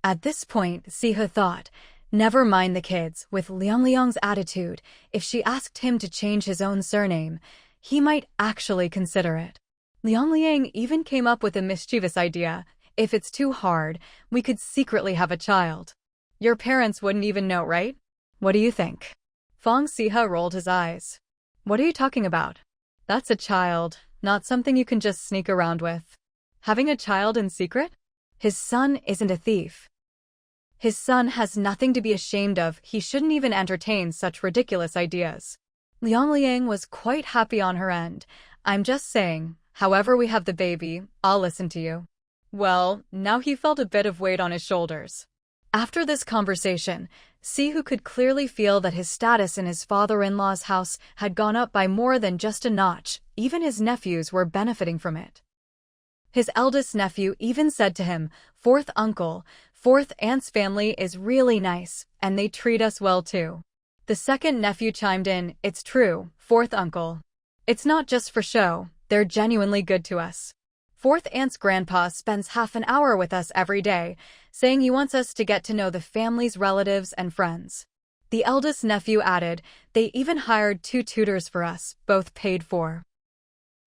At this point, Sihe thought, never mind the kids, with Liang Liang's attitude, if she asked him to change his own surname, he might actually consider it. Liang Liang even came up with a mischievous idea. If it's too hard, we could secretly have a child. Your parents wouldn't even know, right? What do you think? Fang Sihe rolled his eyes. What are you talking about? That's a child, not something you can just sneak around with. Having a child in secret? His son isn't a thief. His son has nothing to be ashamed of. He shouldn't even entertain such ridiculous ideas. Liang Liang was quite happy on her end. I'm just saying, however we have the baby, I'll listen to you. Well, now he felt a bit of weight on his shoulders. After this conversation, Sihu could clearly feel that his status in his father-in-law's house had gone up by more than just a notch. Even his nephews were benefiting from it. His eldest nephew even said to him, "Fourth uncle, fourth aunt's family is really nice, and they treat us well too." The second nephew chimed in, "It's true, fourth uncle. It's not just for show, they're genuinely good to us. Fourth aunt's grandpa spends half an hour with us every day, saying he wants us to get to know the family's relatives and friends." The eldest nephew added, "They even hired 2 tutors for us, both paid for."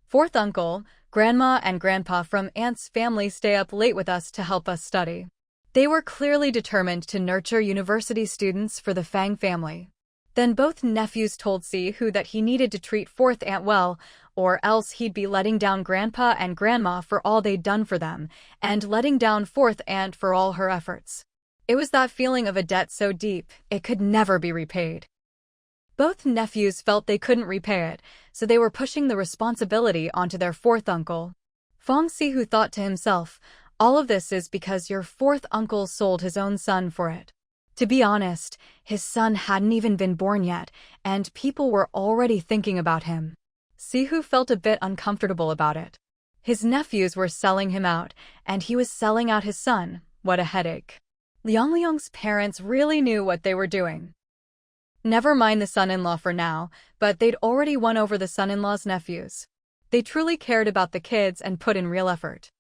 Fourth uncle, grandma and grandpa from aunt's family stay up late with us to help us study. They were clearly determined to nurture university students for the Fang family. Then both nephews told Sihu that he needed to treat fourth aunt well, or else he'd be letting down grandpa and grandma for all they'd done for them, and letting down fourth aunt for all her efforts. It was that feeling of a debt so deep, it could never be repaid. Both nephews felt they couldn't repay it, so they were pushing the responsibility onto their fourth uncle. Fang Sihu thought to himself, all of this is because your fourth uncle sold his own son for it. To be honest, his son hadn't even been born yet, and people were already thinking about him. Sihu felt a bit uncomfortable about it. His nephews were selling him out, and he was selling out his son. What a headache. Liang Liang's parents really knew what they were doing. Never mind the son-in-law for now, but they'd already won over the son-in-law's nephews. They truly cared about the kids and put in real effort.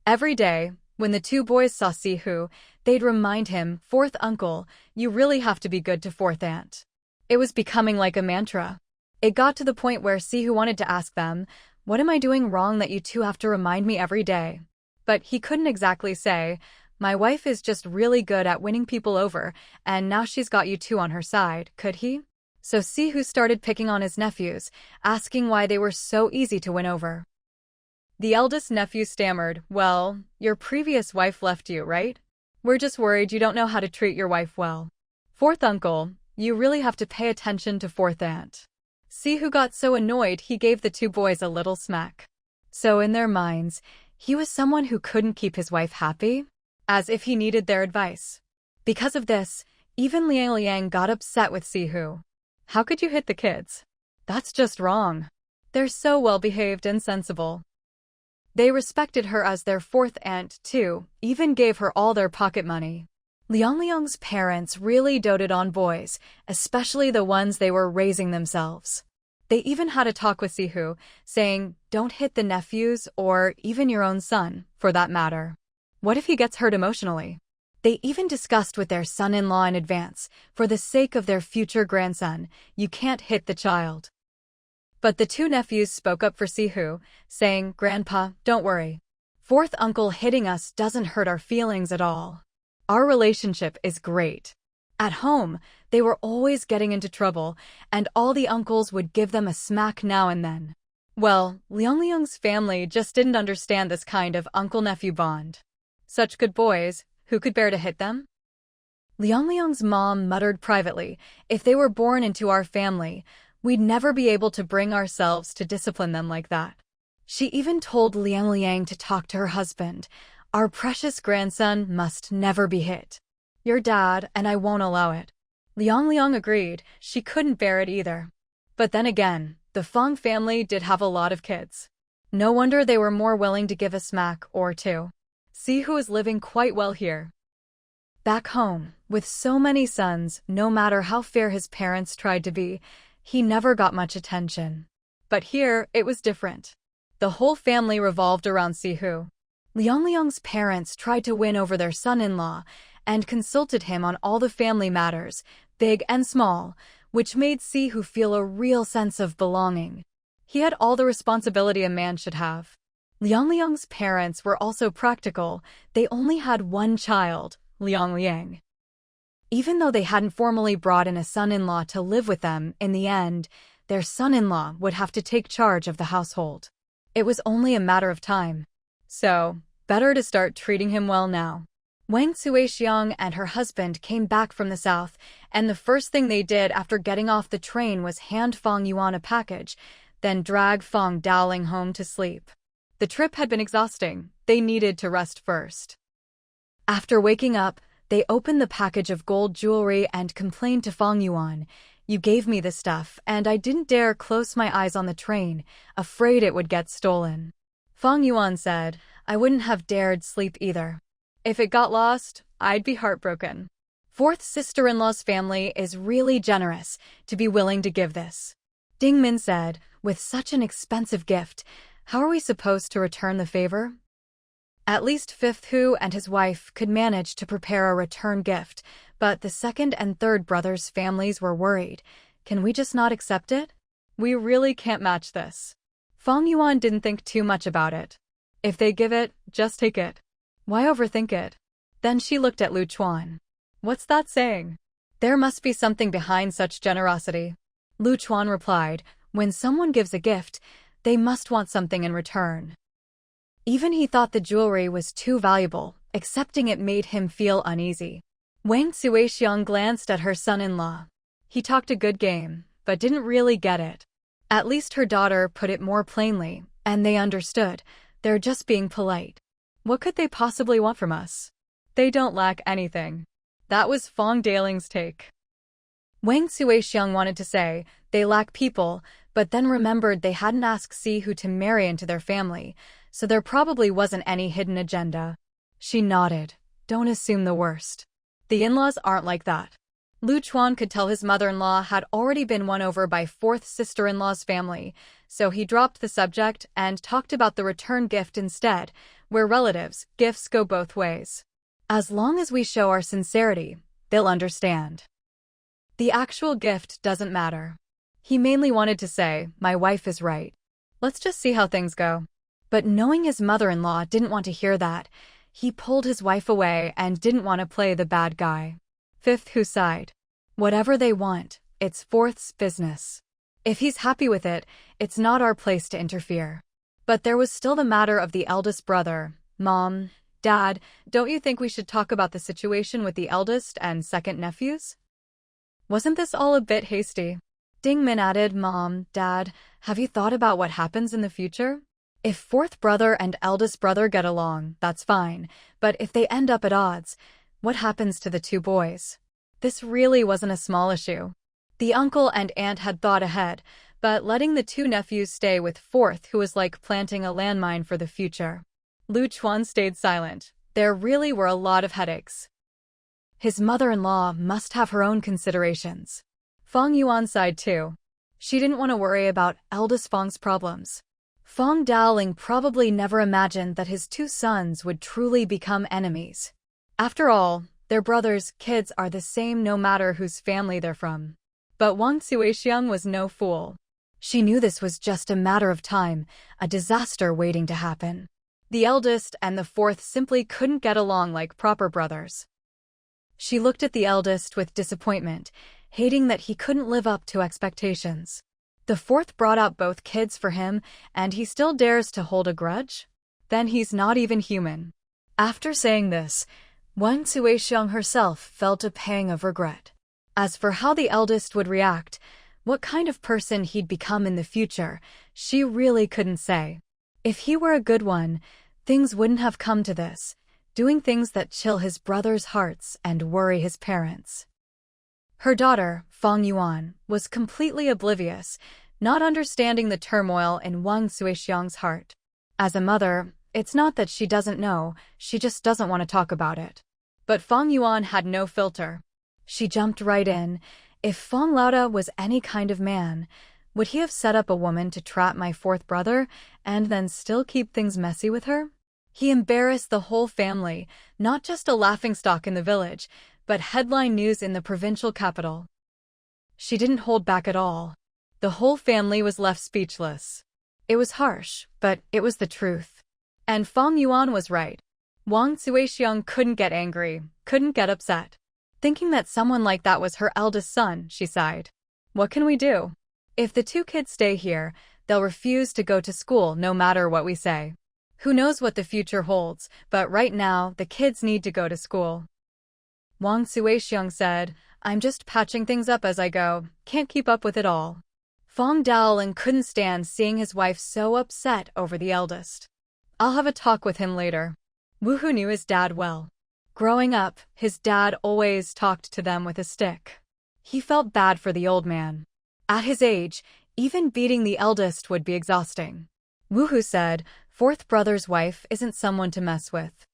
Every day, when the 2 boys saw Sihu, they'd remind him, "Fourth uncle, you really have to be good to fourth aunt." It was becoming like a mantra. It got to the point where Sihu wanted to ask them, "What am I doing wrong that you 2 have to remind me every day?" But he couldn't exactly say, "My wife is just really good at winning people over, and now she's got you 2 on her side," could he? So Sihu started picking on his nephews, asking why they were so easy to win over. The eldest nephew stammered, "Well, your previous wife left you, right? We're just worried you don't know how to treat your wife well. Fourth uncle, you really have to pay attention to fourth aunt." Sihu got so annoyed he gave the 2 boys a little smack. So in their minds, he was someone who couldn't keep his wife happy, as if he needed their advice. Because of this, even Liang Liang got upset with Sihu. "How could you hit the kids? That's just wrong. They're so well-behaved and sensible." They respected her as their fourth aunt, too, even gave her all their pocket money. Liang Liang's parents really doted on boys, especially the ones they were raising themselves. They even had a talk with Sihu, saying, "Don't hit the nephews or even your own son, for that matter. What if he gets hurt emotionally?" They even discussed with their son-in-law in advance, for the sake of their future grandson, you can't hit the child. But the 2 nephews spoke up for Sihu, saying, "Grandpa, don't worry. Fourth uncle hitting us doesn't hurt our feelings at all. Our relationship is great." At home, they were always getting into trouble, and all the uncles would give them a smack now and then. Well, Liang Liang's family just didn't understand this kind of uncle-nephew bond. Such good boys, who could bear to hit them? Liang's mom muttered privately, if they were born into our family, we'd never be able to bring ourselves to discipline them like that. She even told Liang to talk to her husband. Our precious grandson must never be hit. Your dad, and I won't allow it. Liang agreed. She couldn't bear it either. But then again, the Fang family did have a lot of kids. No wonder they were more willing to give a smack or two. See who is living quite well here. Back home, with so many sons, no matter how fair his parents tried to be, he never got much attention. But here, it was different. The whole family revolved around Sihu. Liang's parents tried to win over their son-in-law and consulted him on all the family matters, big and small, which made Sihu feel a real sense of belonging. He had all the responsibility a man should have. Liang's parents were also practical. They only had one child, Liang. Even though they hadn't formally brought in a son-in-law to live with them, in the end, their son-in-law would have to take charge of the household. It was only a matter of time. So, better to start treating him well now. Wang Suixiang and her husband came back from the south, and the first thing they did after getting off the train was hand Fang Yuan a package, then drag Fang Daoling home to sleep. The trip had been exhausting. They needed to rest first. After waking up, they opened the package of gold jewelry and complained to Fang Yuan, "You gave me this stuff, and I didn't dare close my eyes on the train, afraid it would get stolen." Fang Yuan said, "I wouldn't have dared sleep either. If it got lost, I'd be heartbroken." Fourth sister-in-law's family is really generous to be willing to give this. Ding Min said, "With such an expensive gift, how are we supposed to return the favor?" At least Fifth Hu and his wife could manage to prepare a return gift, but the second and third brothers' families were worried. Can we just not accept it? We really can't match this. Fang Yuan didn't think too much about it. If they give it, just take it. Why overthink it? Then she looked at Lu Chuan. What's that saying? There must be something behind such generosity. Lu Chuan replied, when someone gives a gift, they must want something in return. Even he thought the jewelry was too valuable, accepting it made him feel uneasy. Wang Suixiang glanced at her son-in-law. He talked a good game, but didn't really get it. At least her daughter put it more plainly, and they understood. They're just being polite. What could they possibly want from us? They don't lack anything. That was Fang Daoling's take. Wang Suixiang wanted to say, they lack people, but then remembered they hadn't asked Sihu to marry into their family, so there probably wasn't any hidden agenda. She nodded. Don't assume the worst. The in-laws aren't like that. Lu Chuan could tell his mother-in-law had already been won over by fourth sister-in-law's family, so he dropped the subject and talked about the return gift instead, where relatives, gifts go both ways. As long as we show our sincerity, they'll understand. The actual gift doesn't matter. He mainly wanted to say, my wife is right. Let's just see how things go. But knowing his mother-in-law didn't want to hear that, he pulled his wife away and didn't want to play the bad guy. Fifth Hu sighed. Whatever they want, it's Fourth's business. If he's happy with it, it's not our place to interfere. But there was still the matter of the eldest brother. Mom, Dad, don't you think we should talk about the situation with the eldest and second nephews? Wasn't this all a bit hasty? Ding Min added, Mom, Dad, have you thought about what happens in the future? If fourth brother and eldest brother get along, that's fine, but if they end up at odds, what happens to the two boys? This really wasn't a small issue. The uncle and aunt had thought ahead, but letting the two nephews stay with fourth who was like planting a landmine for the future. Lu Chuan stayed silent. There really were a lot of headaches. His mother-in-law must have her own considerations. Fang Yuan sighed too. She didn't want to worry about eldest Fang's problems. Fang Daoling probably never imagined that his two sons would truly become enemies. After all, their brothers' kids are the same no matter whose family they're from. But Wang Suixiang was no fool. She knew this was just a matter of time, a disaster waiting to happen. The eldest and the fourth simply couldn't get along like proper brothers. She looked at the eldest with disappointment, hating that he couldn't live up to expectations. The fourth brought out both kids for him, and he still dares to hold a grudge? Then he's not even human. After saying this, Wang Suixiang herself felt a pang of regret. As for how the eldest would react, what kind of person he'd become in the future, she really couldn't say. If he were a good one, things wouldn't have come to this, doing things that chill his brother's hearts and worry his parents. Her daughter, Fang Yuan, was completely oblivious, not understanding the turmoil in Wang Suixiang's heart. As a mother, it's not that she doesn't know, she just doesn't want to talk about it. But Fang Yuan had no filter. She jumped right in. If Fang Lauda was any kind of man, would he have set up a woman to trap my fourth brother and then still keep things messy with her? He embarrassed the whole family, not just a laughingstock in the village, but headline news in the provincial capital. She didn't hold back at all. The whole family was left speechless. It was harsh, but it was the truth. And Fang Yuan was right. Wang Suixiang couldn't get angry, couldn't get upset. Thinking that someone like that was her eldest son, she sighed. What can we do? If the two kids stay here, they'll refuse to go to school no matter what we say. Who knows what the future holds, but right now, the kids need to go to school. Wang Suixiang said, I'm just patching things up as I go, can't keep up with it all. Fang Daoling couldn't stand seeing his wife so upset over the eldest. I'll have a talk with him later. Wu Hu knew his dad well. Growing up, his dad always talked to them with a stick. He felt bad for the old man. At his age, even beating the eldest would be exhausting. Wu Hu said, fourth brother's wife isn't someone to mess with.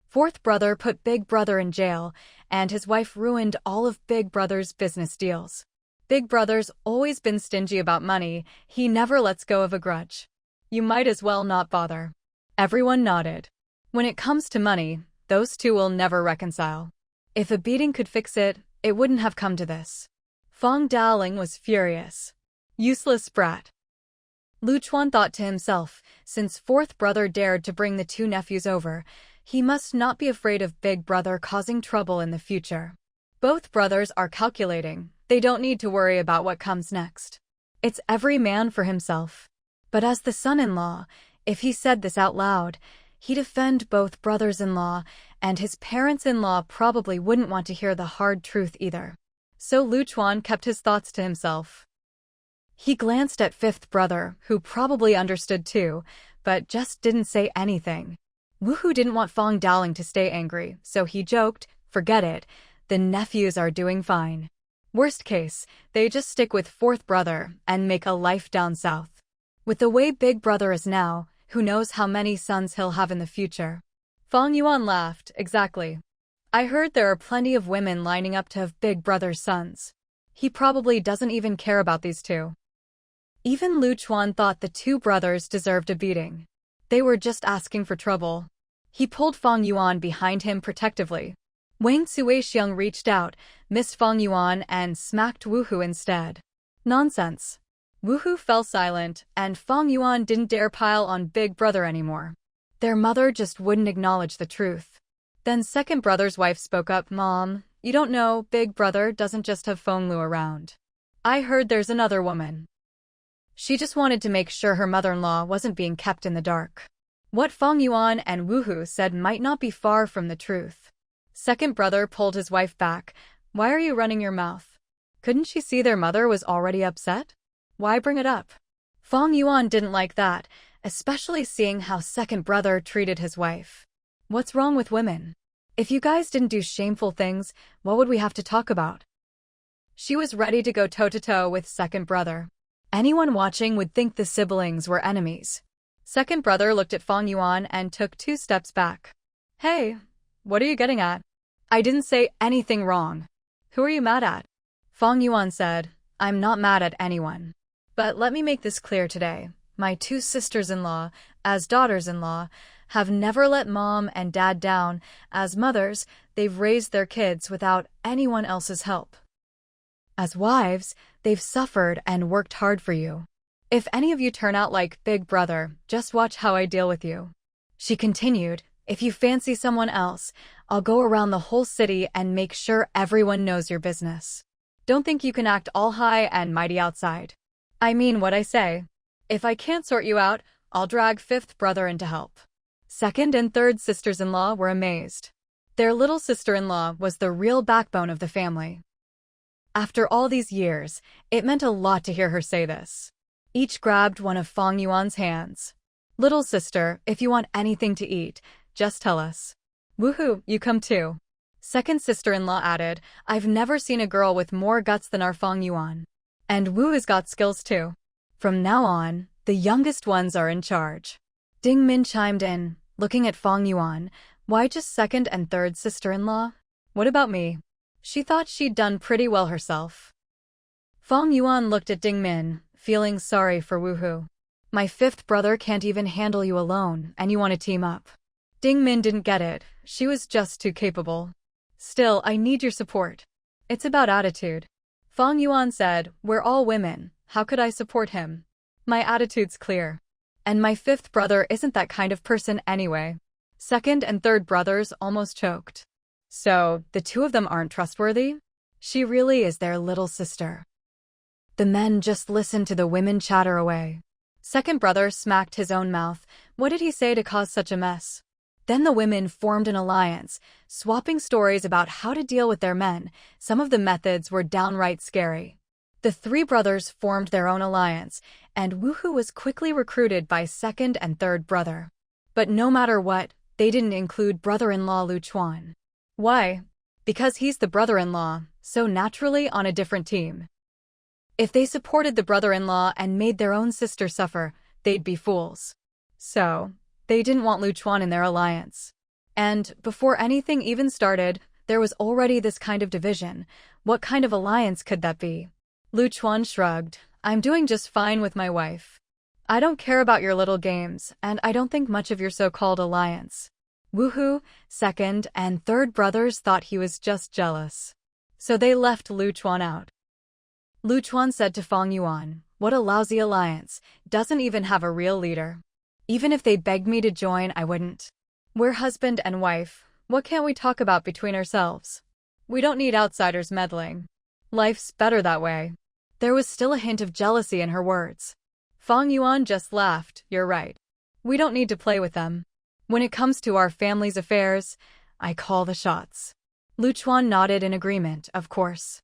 Fourth brother put Big Brother in jail, and his wife ruined all of Big Brother's business deals. Big Brother's always been stingy about money, he never lets go of a grudge. You might as well not bother. Everyone nodded. When it comes to money, those two will never reconcile. If a beating could fix it, it wouldn't have come to this. Fang Daoling was furious. Useless brat. Lu Chuan thought to himself, since fourth brother dared to bring the two nephews over, he must not be afraid of Big Brother causing trouble in the future. Both brothers are calculating, they don't need to worry about what comes next. It's every man for himself. But as the son-in-law, if he said this out loud, he'd offend both brothers-in-law, and his parents-in-law probably wouldn't want to hear the hard truth either. So Lu Chuan kept his thoughts to himself. He glanced at fifth brother, who probably understood too, but just didn't say anything. Wu Hu didn't want Fang Daoling to stay angry, so he joked, forget it, the nephews are doing fine. Worst case, they just stick with fourth brother and make a life down south. With the way Big Brother is now, who knows how many sons he'll have in the future. Fang Yuan laughed, exactly. I heard there are plenty of women lining up to have Big Brother's sons. He probably doesn't even care about these two. Even Lu Chuan thought the two brothers deserved a beating. They were just asking for trouble. He pulled Fang Yuan behind him protectively. Wang Suixiang reached out, missed Fang Yuan and smacked Wu Hu instead. Nonsense. Wu Hu fell silent, and Fang Yuan didn't dare pile on Big Brother anymore. Their mother just wouldn't acknowledge the truth. Then second brother's wife spoke up, Mom, you don't know, Big Brother doesn't just have Feng Lu around. I heard there's another woman. She just wanted to make sure her mother-in-law wasn't being kept in the dark. What Fang Yuan and Wu Hu said might not be far from the truth. Second brother pulled his wife back. Why are you running your mouth? Couldn't she see their mother was already upset? Why bring it up? Fang Yuan didn't like that, especially seeing how second brother treated his wife. What's wrong with women? If you guys didn't do shameful things, what would we have to talk about? She was ready to go toe-to-toe with second brother. Anyone watching would think the siblings were enemies. Second brother looked at Fang Yuan and took 2 steps back. Hey, what are you getting at? I didn't say anything wrong. Who are you mad at? Fang Yuan said, I'm not mad at anyone. But let me make this clear today. My 2 sisters-in-law, as daughters-in-law, have never let mom and dad down. As mothers, they've raised their kids without anyone else's help. As wives, they've suffered and worked hard for you. If any of you turn out like Big Brother, just watch how I deal with you. She continued, if you fancy someone else, I'll go around the whole city and make sure everyone knows your business. Don't think you can act all high and mighty outside. I mean what I say. If I can't sort you out, I'll drag fifth brother in to help. Second and third sisters-in-law were amazed. Their little sister-in-law was the real backbone of the family. After all these years, it meant a lot to hear her say this. Each grabbed one of Fang Yuan's hands. "Little sister, if you want anything to eat, just tell us." "Woohoo, you come too." Second sister-in-law added, "I've never seen a girl with more guts than our Fang Yuan. And Wu has got skills too." From now on, the youngest ones are in charge. Ding Min chimed in, looking at Fang Yuan. "Why just second and third sister-in-law? What about me?" She thought she'd done pretty well herself. Fang Yuan looked at Ding Min, feeling sorry for Woohoo. "My fifth brother can't even handle you alone, and you want to team up." Ding Min didn't get it. She was just too capable. "Still, I need your support. It's about attitude." Fang Yuan said, "We're all women. How could I support him? My attitude's clear. And my fifth brother isn't that kind of person anyway." Second and third brothers almost choked. So, the two of them aren't trustworthy? She really is their little sister. The men just listened to the women chatter away. Second brother smacked his own mouth. What did he say to cause such a mess? Then the women formed an alliance, swapping stories about how to deal with their men. Some of the methods were downright scary. The three brothers formed their own alliance, and Woohoo was quickly recruited by second and third brother. But no matter what, they didn't include brother-in-law Lu Chuan. Why? Because he's the brother-in-law, so naturally on a different team. If they supported the brother-in-law and made their own sister suffer, they'd be fools. So, they didn't want Lu Chuan in their alliance. And, before anything even started, there was already this kind of division. What kind of alliance could that be? Lu Chuan shrugged. "I'm doing just fine with my wife. I don't care about your little games, and I don't think much of your so-called alliance." Woohoo, second and third brothers thought he was just jealous. So they left Lu Chuan out. Lu Chuan said to Fang Yuan, "What a lousy alliance, doesn't even have a real leader. Even if they begged me to join, I wouldn't. We're husband and wife, what can't we talk about between ourselves? We don't need outsiders meddling. Life's better that way." There was still a hint of jealousy in her words. Fang Yuan just laughed. "You're right. We don't need to play with them. When it comes to our family's affairs, I call the shots." Lu Chuan nodded in agreement, of course.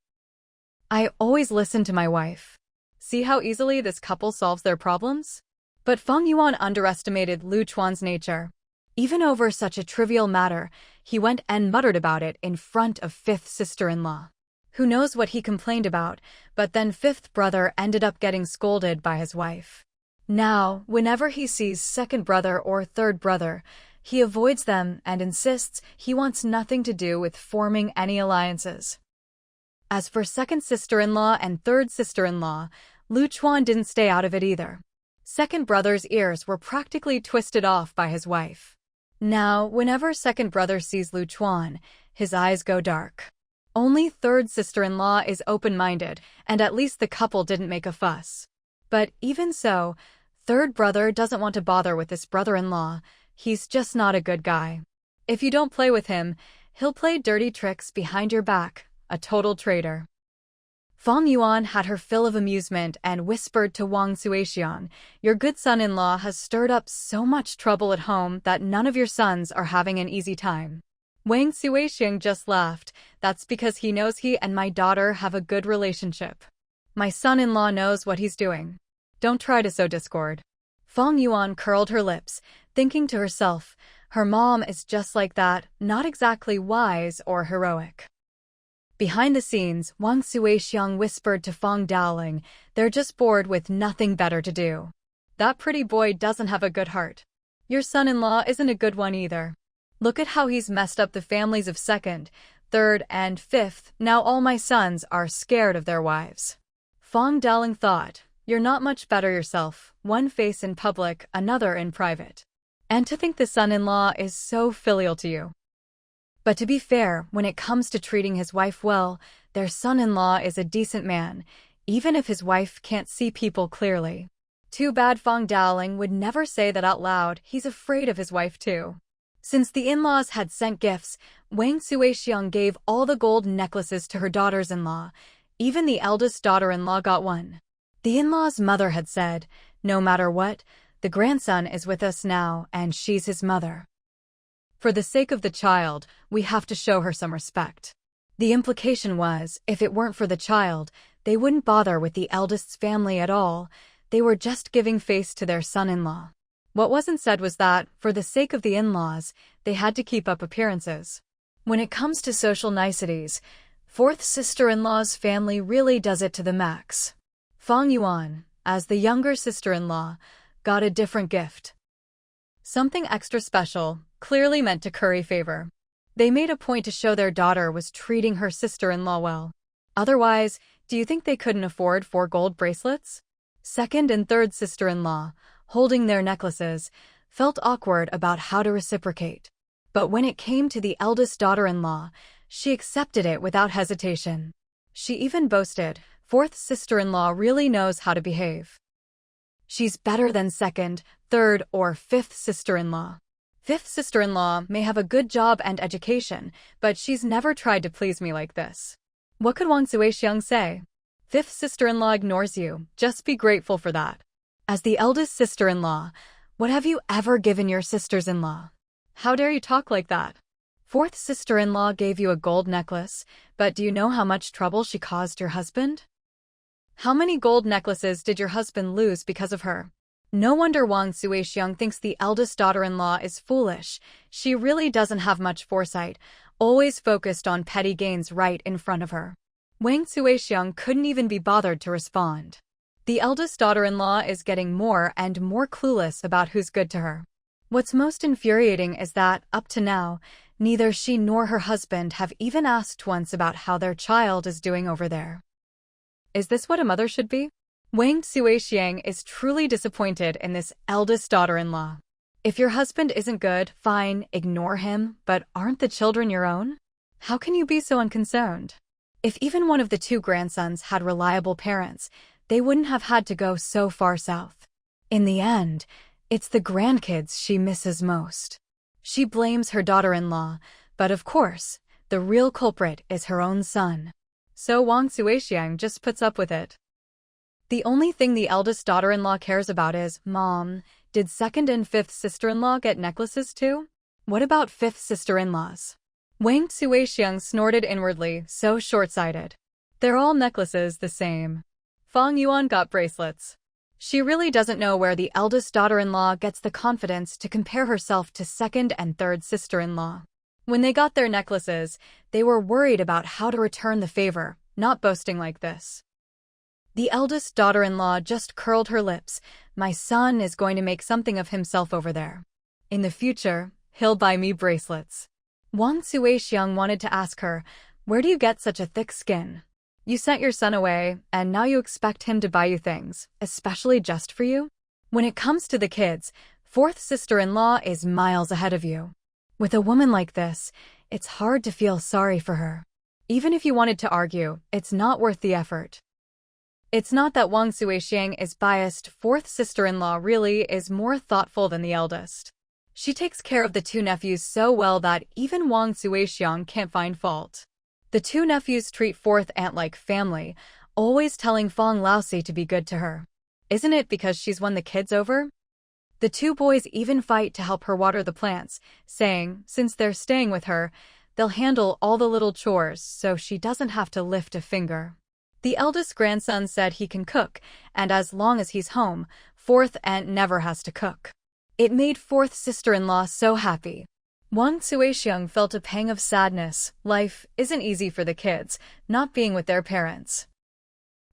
"I always listen to my wife. See how easily this couple solves their problems?" But Fang Yuan underestimated Lu Chuan's nature. Even over such a trivial matter, he went and muttered about it in front of fifth sister-in-law. Who knows what he complained about, but then fifth brother ended up getting scolded by his wife. Now, whenever he sees second brother or third brother, he avoids them and insists he wants nothing to do with forming any alliances. As for second sister-in-law and third sister-in-law, Lu Chuan didn't stay out of it either. Second brother's ears were practically twisted off by his wife. Now, whenever second brother sees Lu Chuan, his eyes go dark. Only third sister-in-law is open-minded, and at least the couple didn't make a fuss. But even so, third brother doesn't want to bother with this brother-in-law. He's just not a good guy. If you don't play with him, he'll play dirty tricks behind your back, a total traitor. Fang Yuan had her fill of amusement and whispered to Wang Suixiang, "Your good son-in-law has stirred up so much trouble at home that none of your sons are having an easy time." Wang Suixiang just laughed. "That's because he knows he and my daughter have a good relationship. My son-in-law knows what he's doing. Don't try to sow discord." Fang Yuan curled her lips, thinking to herself, her mom is just like that, not exactly wise or heroic. Behind the scenes, Wang Suixiang whispered to Fang Daoling, "They're just bored with nothing better to do. That pretty boy doesn't have a good heart. Your son-in-law isn't a good one either. Look at how he's messed up the families of second, third, and fifth. Now all my sons are scared of their wives." Fang Daoling thought, "You're not much better yourself, one face in public, another in private. And to think the son-in-law is so filial to you." But to be fair, when it comes to treating his wife well, their son-in-law is a decent man, even if his wife can't see people clearly. Too bad Fang Daoling would never say that out loud. He's afraid of his wife too. Since the in-laws had sent gifts, Wang Suixiang gave all the gold necklaces to her daughters-in-law. Even the eldest daughter-in-law got one. The in-law's mother had said, "No matter what, the grandson is with us now, and she's his mother." For the sake of the child, we have to show her some respect. The implication was, if it weren't for the child, they wouldn't bother with the eldest's family at all. They were just giving face to their son-in-law. What wasn't said was that, for the sake of the in-laws, they had to keep up appearances. When it comes to social niceties, fourth sister-in-law's family really does it to the max. Fang Yuan, as the younger sister-in-law, got a different gift. Something extra special, clearly meant to curry favor. They made a point to show their daughter was treating her sister-in-law well. Otherwise, do you think they couldn't afford 4 gold bracelets? Second and third sister-in-law, holding their necklaces, felt awkward about how to reciprocate. But when it came to the eldest daughter-in-law, she accepted it without hesitation. She even boasted, fourth sister-in-law really knows how to behave. She's better than second, third, or fifth sister-in-law. Fifth sister-in-law may have a good job and education, but she's never tried to please me like this. What could Wang Suixiang say? Fifth sister-in-law ignores you, just be grateful for that. As the eldest sister-in-law, what have you ever given your sisters-in-law? How dare you talk like that? Fourth sister-in-law gave you a gold necklace, but do you know how much trouble she caused your husband? How many gold necklaces did your husband lose because of her? No wonder Wang Suixiang thinks the eldest daughter-in-law is foolish. She really doesn't have much foresight, always focused on petty gains right in front of her. Wang Suixiang couldn't even be bothered to respond. The eldest daughter-in-law is getting more and more clueless about who's good to her. What's most infuriating is that, up to now, neither she nor her husband have even asked once about how their child is doing over there. Is this what a mother should be? Wang Suixiang is truly disappointed in this eldest daughter-in-law. If your husband isn't good, fine, ignore him, but aren't the children your own? How can you be so unconcerned? If even one of the 2 grandsons had reliable parents, they wouldn't have had to go so far south. In the end, it's the grandkids she misses most. She blames her daughter-in-law, but of course, the real culprit is her own son. So Wang Suixiang just puts up with it. The only thing the eldest daughter-in-law cares about is, Mom, did second and fifth sister-in-law get necklaces too? What about fifth sister-in-laws? Wang Suixiang snorted inwardly, so short-sighted. They're all necklaces the same. Fang Yuan got bracelets. She really doesn't know where the eldest daughter-in-law gets the confidence to compare herself to second and third sister-in-law. When they got their necklaces, they were worried about how to return the favor, not boasting like this. The eldest daughter-in-law just curled her lips. My son is going to make something of himself over there. In the future, he'll buy me bracelets. Wang Suixiang wanted to ask her, where do you get such a thick skin? You sent your son away, and now you expect him to buy you things, especially just for you? When it comes to the kids, fourth sister-in-law is miles ahead of you. With a woman like this, it's hard to feel sorry for her. Even if you wanted to argue, it's not worth the effort. It's not that Wang Suixiang is biased. Fourth sister-in-law really is more thoughtful than the eldest. She takes care of the 2 nephews so well that even Wang Suixiang can't find fault. The 2 nephews treat fourth aunt like family, always telling Fang Laosi to be good to her. Isn't it because she's won the kids over? The 2 boys even fight to help her water the plants, saying, since they're staying with her, they'll handle all the little chores so she doesn't have to lift a finger. The eldest grandson said he can cook, and as long as he's home, fourth aunt never has to cook. It made fourth sister-in-law so happy. Wang Suixiang felt a pang of sadness. Life isn't easy for the kids, not being with their parents.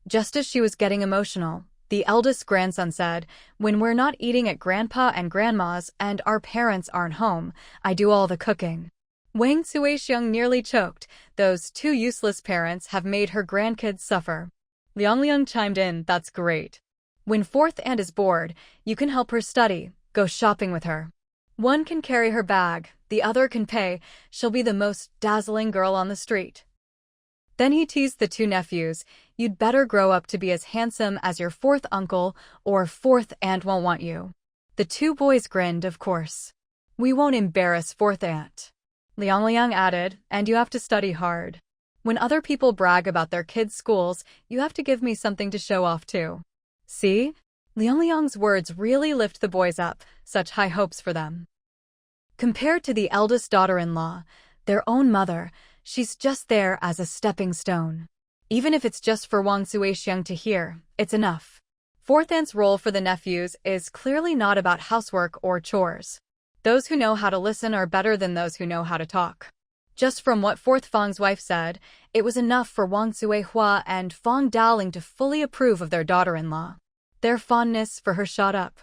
Just as she was getting emotional, the eldest grandson said, when we're not eating at Grandpa and Grandma's and our parents aren't home, I do all the cooking. Wang Suixiang nearly choked. Those 2 useless parents have made her grandkids suffer. Liang chimed in, that's great. When fourth aunt is bored, you can help her study, go shopping with her. One can carry her bag, the other can pay, she'll be the most dazzling girl on the street. Then he teased the 2 nephews, you'd better grow up to be as handsome as your fourth uncle, or fourth aunt won't want you. The 2 boys grinned, of course. We won't embarrass fourth aunt. Liang added, and you have to study hard. When other people brag about their kids' schools, you have to give me something to show off too. See? Liang's words really lift the boys up, such high hopes for them. Compared to the eldest daughter-in-law, their own mother, she's just there as a stepping stone. Even if it's just for Wang Suixiang to hear, it's enough. Fourth aunt's role for the nephews is clearly not about housework or chores. Those who know how to listen are better than those who know how to talk. Just from what Fourth Fang's wife said, it was enough for Wang Suihua and Fang Daoling to fully approve of their daughter-in-law. Their fondness for her shot up.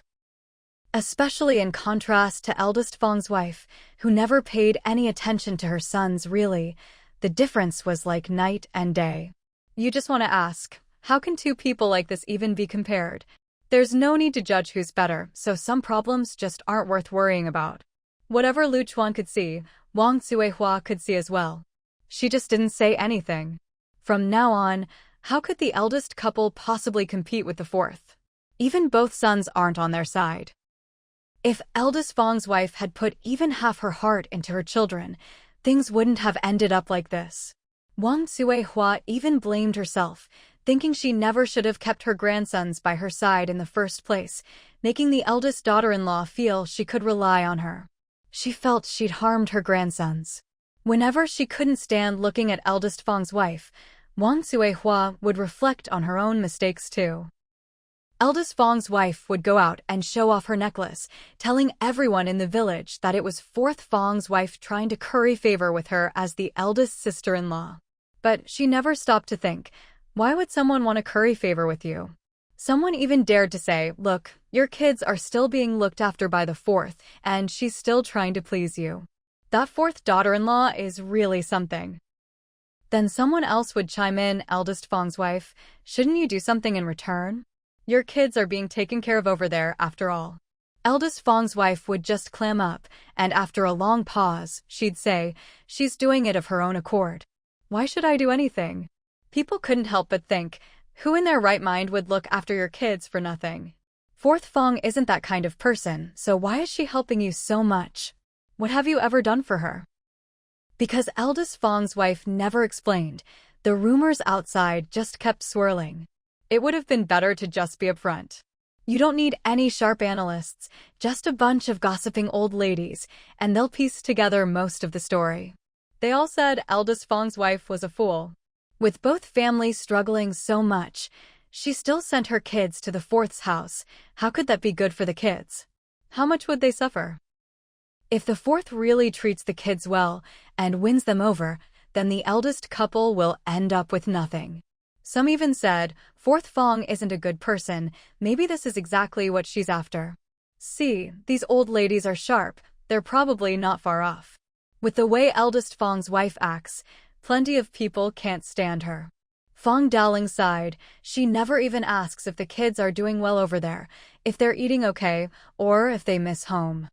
Especially in contrast to eldest Fang's wife, who never paid any attention to her sons really. The difference was like night and day. You just want to ask, how can two people like this even be compared? There's no need to judge who's better, so some problems just aren't worth worrying about. Whatever Lu Chuan could see, Wang Suihua could see as well. She just didn't say anything. From now on, how could the eldest couple possibly compete with the fourth? Even both sons aren't on their side. If eldest Fang's wife had put even half her heart into her children, things wouldn't have ended up like this. Wang Suihua even blamed herself, thinking she never should have kept her grandsons by her side in the first place, making the eldest daughter-in-law feel she could rely on her. She felt she'd harmed her grandsons. Whenever she couldn't stand looking at eldest Fang's wife, Wang Suihua would reflect on her own mistakes too. Eldest Fang's wife would go out and show off her necklace, telling everyone in the village that it was fourth Fang's wife trying to curry favor with her as the eldest sister-in-law. But she never stopped to think, why would someone want to curry favor with you? Someone even dared to say, look, your kids are still being looked after by the fourth, and she's still trying to please you. That fourth daughter-in-law is really something. Then someone else would chime in, eldest Fang's wife, shouldn't you do something in return? Your kids are being taken care of over there, after all. Eldest Fang's wife would just clam up, and after a long pause, she'd say, she's doing it of her own accord. Why should I do anything? People couldn't help but think, who in their right mind would look after your kids for nothing? Fourth Fang isn't that kind of person, so why is she helping you so much? What have you ever done for her? Because eldest Fang's wife never explained, the rumors outside just kept swirling. It would have been better to just be upfront. You don't need any sharp analysts, just a bunch of gossiping old ladies, and they'll piece together most of the story. They all said eldest Fang's wife was a fool. With both families struggling so much, she still sent her kids to the fourth's house. How could that be good for the kids? How much would they suffer? If the fourth really treats the kids well and wins them over, then the eldest couple will end up with nothing. Some even said, fourth Fang isn't a good person, maybe this is exactly what she's after. See, these old ladies are sharp, they're probably not far off. With the way eldest Fang's wife acts, plenty of people can't stand her. Fang Daoling sighed, she never even asks if the kids are doing well over there, if they're eating okay, or if they miss home.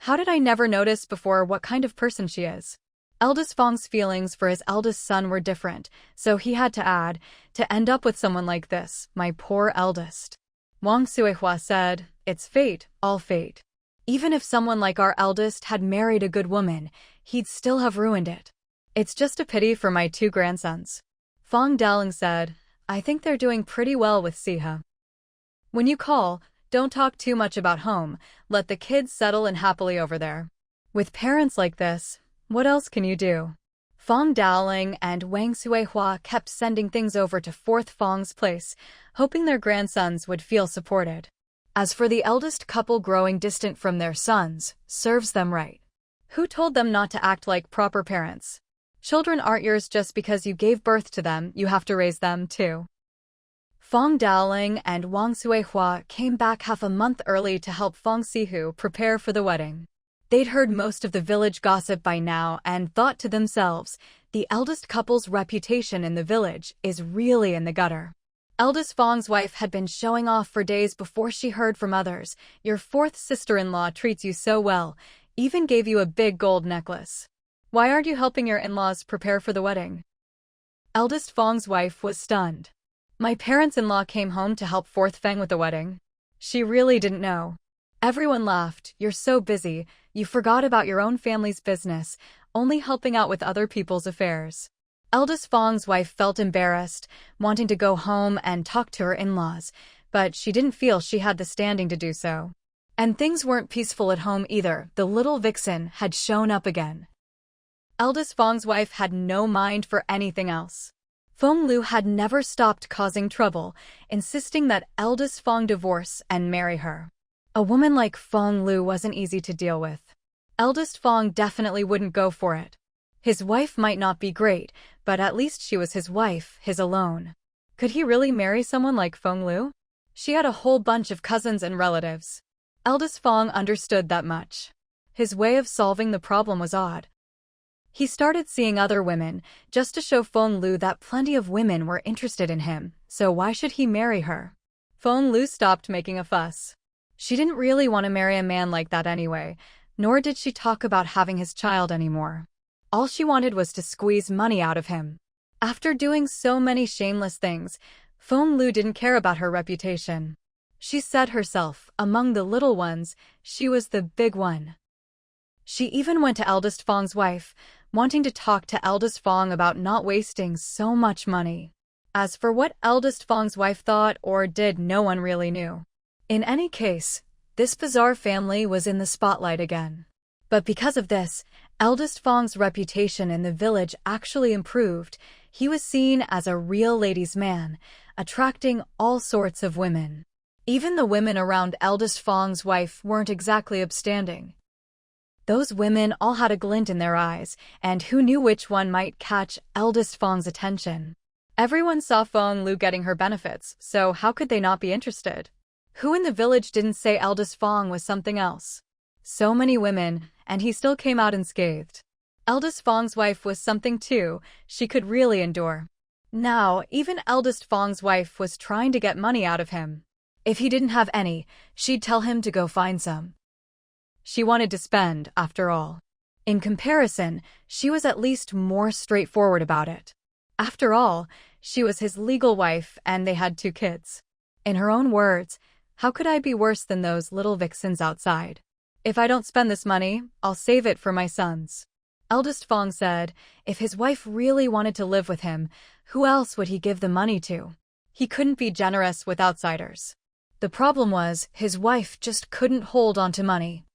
How did I never notice before what kind of person she is? Eldest Fang's feelings for his eldest son were different, so he had to add, to end up with someone like this, my poor eldest. Wang Suihua said, it's fate, all fate. Even if someone like our eldest had married a good woman, he'd still have ruined it. It's just a pity for my two grandsons. Fang Daoling said, I think they're doing pretty well with Siha. When you call, don't talk too much about home, let the kids settle in happily over there. With parents like this, what else can you do? Fang Daoling and Wang Suihua kept sending things over to fourth Fang's place, hoping their grandsons would feel supported. As for the eldest couple growing distant from their sons, serves them right. Who told them not to act like proper parents? Children aren't yours just because you gave birth to them, you have to raise them too. Fang Daoling and Wang Suihua came back half a month early to help Fang Sihu prepare for the wedding. They'd heard most of the village gossip by now and thought to themselves, the eldest couple's reputation in the village is really in the gutter. Eldest Fang's wife had been showing off for days before she heard from others, your fourth sister-in-law treats you so well, even gave you a big gold necklace. Why aren't you helping your in-laws prepare for the wedding? Eldest Fang's wife was stunned. My parents-in-law came home to help fourth Fang with the wedding. She really didn't know. Everyone laughed, you're so busy, you forgot about your own family's business, only helping out with other people's affairs. Eldest Fang's wife felt embarrassed, wanting to go home and talk to her in-laws, but she didn't feel she had the standing to do so. And things weren't peaceful at home either. The little vixen had shown up again. Eldest Fang's wife had no mind for anything else. Feng Lu had never stopped causing trouble, insisting that eldest Fang divorce and marry her. A woman like Feng Lu wasn't easy to deal with. Eldest Fang definitely wouldn't go for it. His wife might not be great, but at least she was his wife, his alone. Could he really marry someone like Feng Lu? She had a whole bunch of cousins and relatives. Eldest Fang understood that much. His way of solving the problem was odd. He started seeing other women, just to show Feng Lu that plenty of women were interested in him, so why should he marry her? Feng Lu stopped making a fuss. She didn't really want to marry a man like that anyway, nor did she talk about having his child anymore. All she wanted was to squeeze money out of him. After doing so many shameless things, Feng Lu didn't care about her reputation. She said herself, among the little ones, she was the big one. She even went to eldest Fang's wife, wanting to talk to eldest Fang about not wasting so much money. As for what eldest Fang's wife thought or did, no one really knew. In any case, this bizarre family was in the spotlight again. But because of this, eldest Fang's reputation in the village actually improved. He was seen as a real ladies' man, attracting all sorts of women. Even the women around eldest Fang's wife weren't exactly upstanding. Those women all had a glint in their eyes, and who knew which one might catch eldest Fang's attention. Everyone saw Feng Lu getting her benefits, so how could they not be interested? Who in the village didn't say eldest Fang was something else? So many women, and he still came out unscathed. Eldest Fang's wife was something too, she could really endure. Now, even eldest Fang's wife was trying to get money out of him. If he didn't have any, she'd tell him to go find some. She wanted to spend, after all. In comparison, she was at least more straightforward about it. After all, she was his legal wife and they had 2 kids. In her own words, how could I be worse than those little vixens outside? If I don't spend this money, I'll save it for my sons. Eldest Fang said, if his wife really wanted to live with him, who else would he give the money to? He couldn't be generous with outsiders. The problem was, his wife just couldn't hold on to money.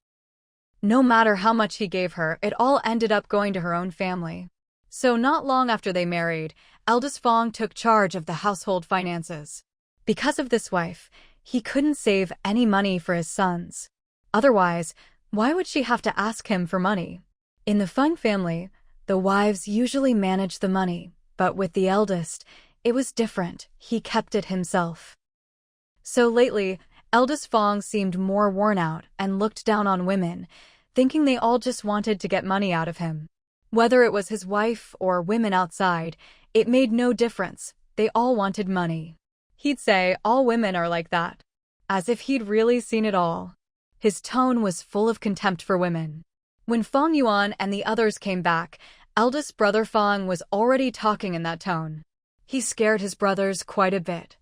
No matter how much he gave her, it all ended up going to her own family. So not long after they married, eldest Fang took charge of the household finances. Because of this wife, he couldn't save any money for his sons. Otherwise, why would she have to ask him for money? In the Fang family, the wives usually managed the money, but with the eldest, it was different. He kept it himself. So lately, eldest Fang seemed more worn out and looked down on women, thinking they all just wanted to get money out of him. Whether it was his wife or women outside, it made no difference. They all wanted money. He'd say all women are like that, as if he'd really seen it all. His tone was full of contempt for women. When Fang Yuan and the others came back, eldest brother Fang was already talking in that tone. He scared his brothers quite a bit.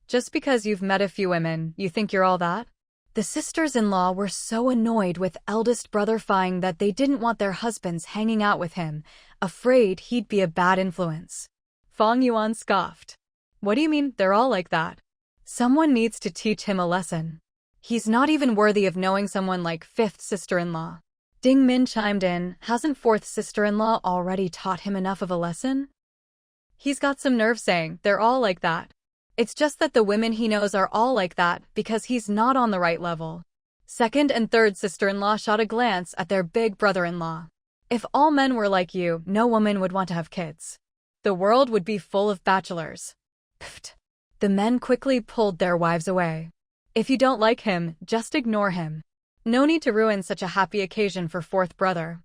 Just because you've met a few women, you think you're all that? The sisters-in-law were so annoyed with eldest brother Fang that they didn't want their husbands hanging out with him, afraid he'd be a bad influence. Fang Yuan scoffed. What do you mean, they're all like that? Someone needs to teach him a lesson. He's not even worthy of knowing someone like 5th sister-in-law. Ding Min chimed in, hasn't 4th sister-in-law already taught him enough of a lesson? He's got some nerve saying, they're all like that. It's just that the women he knows are all like that because he's not on the right level. 2nd and 3rd sister-in-law shot a glance at their big brother-in-law. If all men were like you, no woman would want to have kids. The world would be full of bachelors. Pfft. The men quickly pulled their wives away. If you don't like him, just ignore him. No need to ruin such a happy occasion for 4th brother.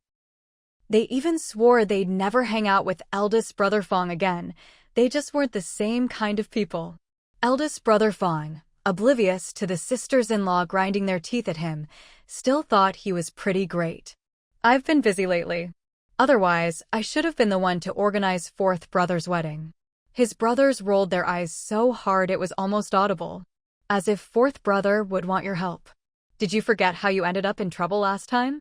They even swore they'd never hang out with eldest brother Fang again. They just weren't the same kind of people. Eldest brother Fang, oblivious to the sisters-in-law grinding their teeth at him, still thought he was pretty great. I've been busy lately. Otherwise, I should have been the one to organize 4th brother's wedding. His brothers rolled their eyes so hard it was almost audible. As if 4th brother would want your help. Did you forget how you ended up in trouble last time?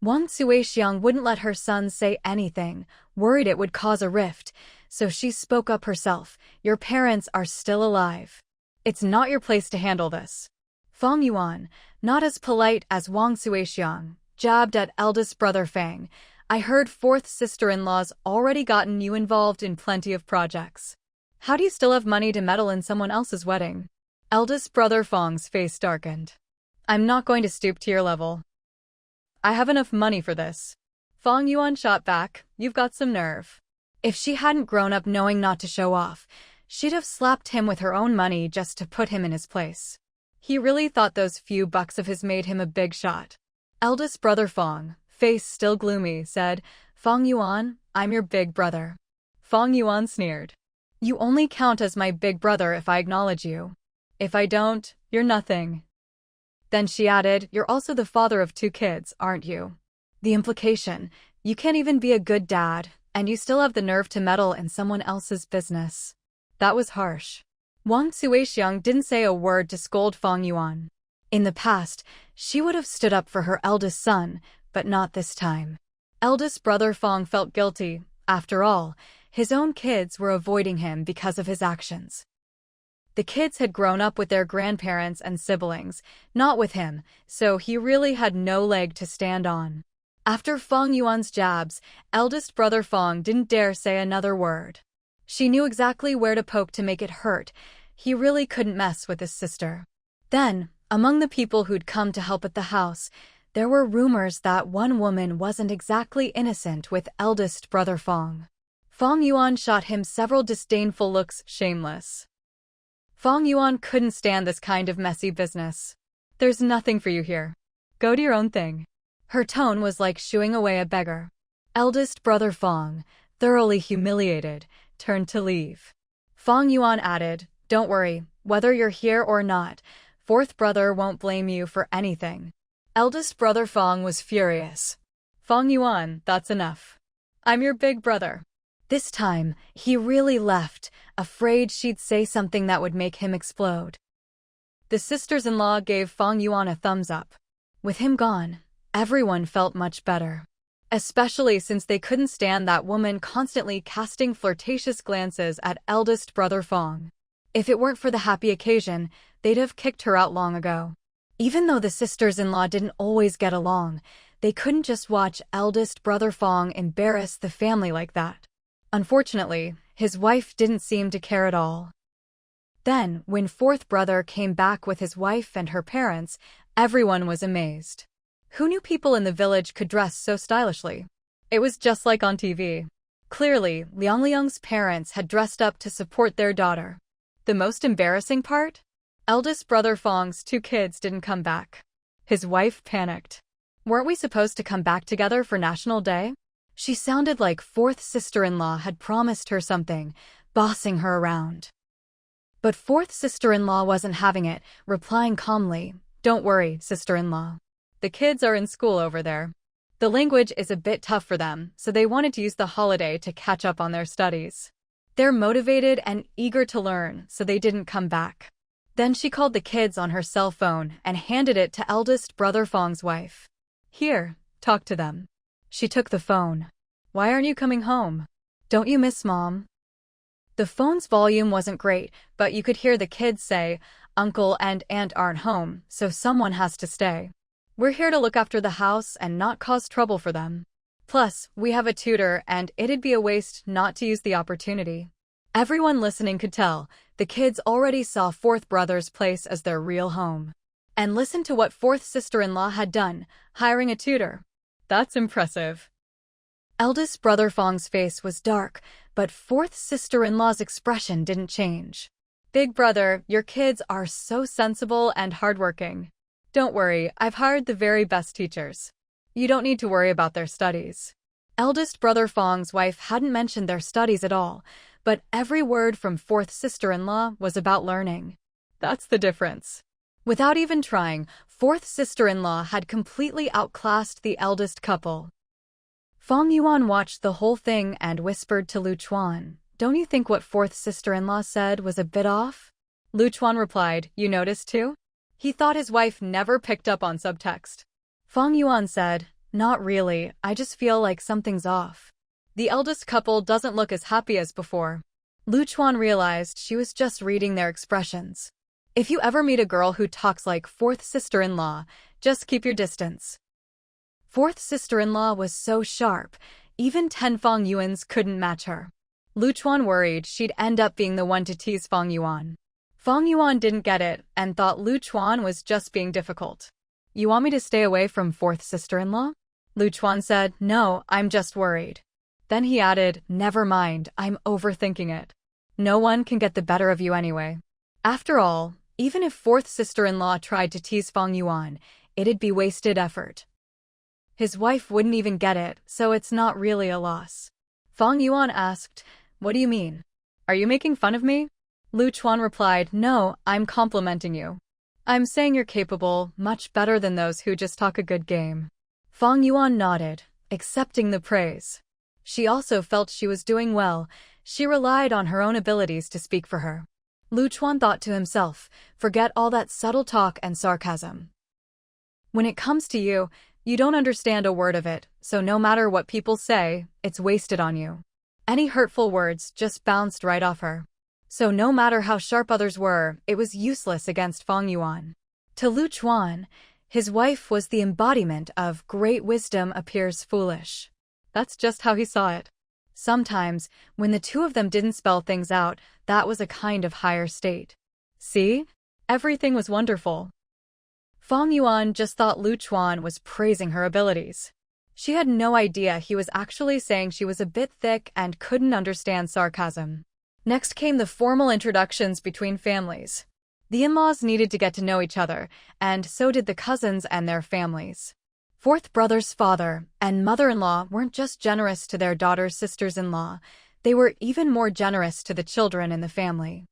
Wang Suixiang wouldn't let her son say anything, worried it would cause a rift, so she spoke up herself. Your parents are still alive. It's not your place to handle this. Fang Yuan, not as polite as Wang Suixiang, jabbed at eldest brother Fang. I heard fourth sister-in-law's already gotten you involved in plenty of projects. How do you still have money to meddle in someone else's wedding? Eldest brother Fang's face darkened. I'm not going to stoop to your level. I have enough money for this. Fang Yuan shot back, you've got some nerve. If she hadn't grown up knowing not to show off, she'd have slapped him with her own money just to put him in his place. He really thought those few bucks of his made him a big shot. Eldest brother Fang, face still gloomy, said, Fang Yuan, I'm your big brother. Fang Yuan sneered. You only count as my big brother if I acknowledge you. If I don't, you're nothing. Then she added, you're also the father of 2 kids, aren't you? The implication, you can't even be a good dad, and you still have the nerve to meddle in someone else's business. That was harsh. Wang Suixiang didn't say a word to scold Fang Yuan. In the past, she would have stood up for her eldest son, but not this time. Eldest brother Fang felt guilty. After all, his own kids were avoiding him because of his actions. The kids had grown up with their grandparents and siblings, not with him, so he really had no leg to stand on. After Fang Yuan's jabs, eldest brother Fang didn't dare say another word. She knew exactly where to poke to make it hurt. He really couldn't mess with his sister. Then, among the people who'd come to help at the house, there were rumors that one woman wasn't exactly innocent with eldest brother Fang. Fang Yuan shot him several disdainful looks, shameless. Fang Yuan couldn't stand this kind of messy business. There's nothing for you here. Go do your own thing. Her tone was like shooing away a beggar. Eldest brother Fang, thoroughly humiliated, turned to leave. Fang Yuan added, don't worry, whether you're here or not, fourth brother won't blame you for anything. Eldest brother Fang was furious. Fang Yuan, that's enough. I'm your big brother. This time, he really left, afraid she'd say something that would make him explode. The sisters-in-law gave Fang Yuan a thumbs up. With him gone, everyone felt much better. Especially since they couldn't stand that woman constantly casting flirtatious glances at eldest brother Fang. If it weren't for the happy occasion, they'd have kicked her out long ago. Even though the sisters-in-law didn't always get along, they couldn't just watch eldest brother Fang embarrass the family like that. Unfortunately, his wife didn't seem to care at all. Then, when fourth brother came back with his wife and her parents, everyone was amazed. Who knew people in the village could dress so stylishly? It was just like on TV. Clearly, Liang's parents had dressed up to support their daughter. The most embarrassing part? Eldest brother Fang's 2 kids didn't come back. His wife panicked. Weren't we supposed to come back together for National Day? She sounded like fourth sister-in-law had promised her something, bossing her around. But fourth sister-in-law wasn't having it, replying calmly, don't worry, sister-in-law. The kids are in school over there. The language is a bit tough for them, so they wanted to use the holiday to catch up on their studies. They're motivated and eager to learn, so they didn't come back. Then she called the kids on her cell phone and handed it to eldest brother Fang's wife. Here, talk to them. She took the phone. Why aren't you coming home? Don't you miss Mom? The phone's volume wasn't great, but you could hear the kids say, Uncle and Aunt aren't home, so someone has to stay. We're here to look after the house and not cause trouble for them. Plus, we have a tutor and it'd be a waste not to use the opportunity. Everyone listening could tell, the kids already saw fourth brother's place as their real home. And listen to what fourth sister-in-law had done, hiring a tutor. That's impressive. Eldest brother Fang's face was dark, but fourth sister-in-law's expression didn't change. Big brother, your kids are so sensible and hardworking. Don't worry, I've hired the very best teachers. You don't need to worry about their studies. Eldest brother Fang's wife hadn't mentioned their studies at all, but every word from fourth sister-in-law was about learning. That's the difference. Without even trying, fourth sister-in-law had completely outclassed the eldest couple. Fang Yuan watched the whole thing and whispered to Lu Chuan, don't you think what fourth sister-in-law said was a bit off? Lu Chuan replied, you noticed too? He thought his wife never picked up on subtext. Fang Yuan said, not really, I just feel like something's off. The eldest couple doesn't look as happy as before. Lu Chuan realized she was just reading their expressions. If you ever meet a girl who talks like fourth sister-in-law, just keep your distance. Fourth sister-in-law was so sharp, even 10 Fang Yuans couldn't match her. Lu Chuan worried she'd end up being the one to tease Fang Yuan. Fang Yuan didn't get it and thought Lu Chuan was just being difficult. You want me to stay away from fourth sister-in-law? Lu Chuan said, no, I'm just worried. Then he added, never mind, I'm overthinking it. No one can get the better of you anyway. After all, even if fourth sister-in-law tried to tease Fang Yuan, it'd be wasted effort. His wife wouldn't even get it, so it's not really a loss. Fang Yuan asked, what do you mean? Are you making fun of me? Lu Chuan replied, no, I'm complimenting you. I'm saying you're capable, much better than those who just talk a good game. Fang Yuan nodded, accepting the praise. She also felt she was doing well. She relied on her own abilities to speak for her. Lu Chuan thought to himself, forget all that subtle talk and sarcasm. When it comes to you, you don't understand a word of it, so no matter what people say, it's wasted on you. Any hurtful words just bounced right off her. So no matter how sharp others were, it was useless against Fang Yuan. To Lu Chuan, his wife was the embodiment of great wisdom appears foolish. That's just how he saw it. Sometimes, when the two of them didn't spell things out, that was a kind of higher state. See? Everything was wonderful. Fang Yuan just thought Lu Chuan was praising her abilities. She had no idea he was actually saying she was a bit thick and couldn't understand sarcasm. Next came the formal introductions between families. The in-laws needed to get to know each other, and so did the cousins and their families. Fourth brother's father and mother-in-law weren't just generous to their daughter's sisters-in-law, they were even more generous to the children in the family.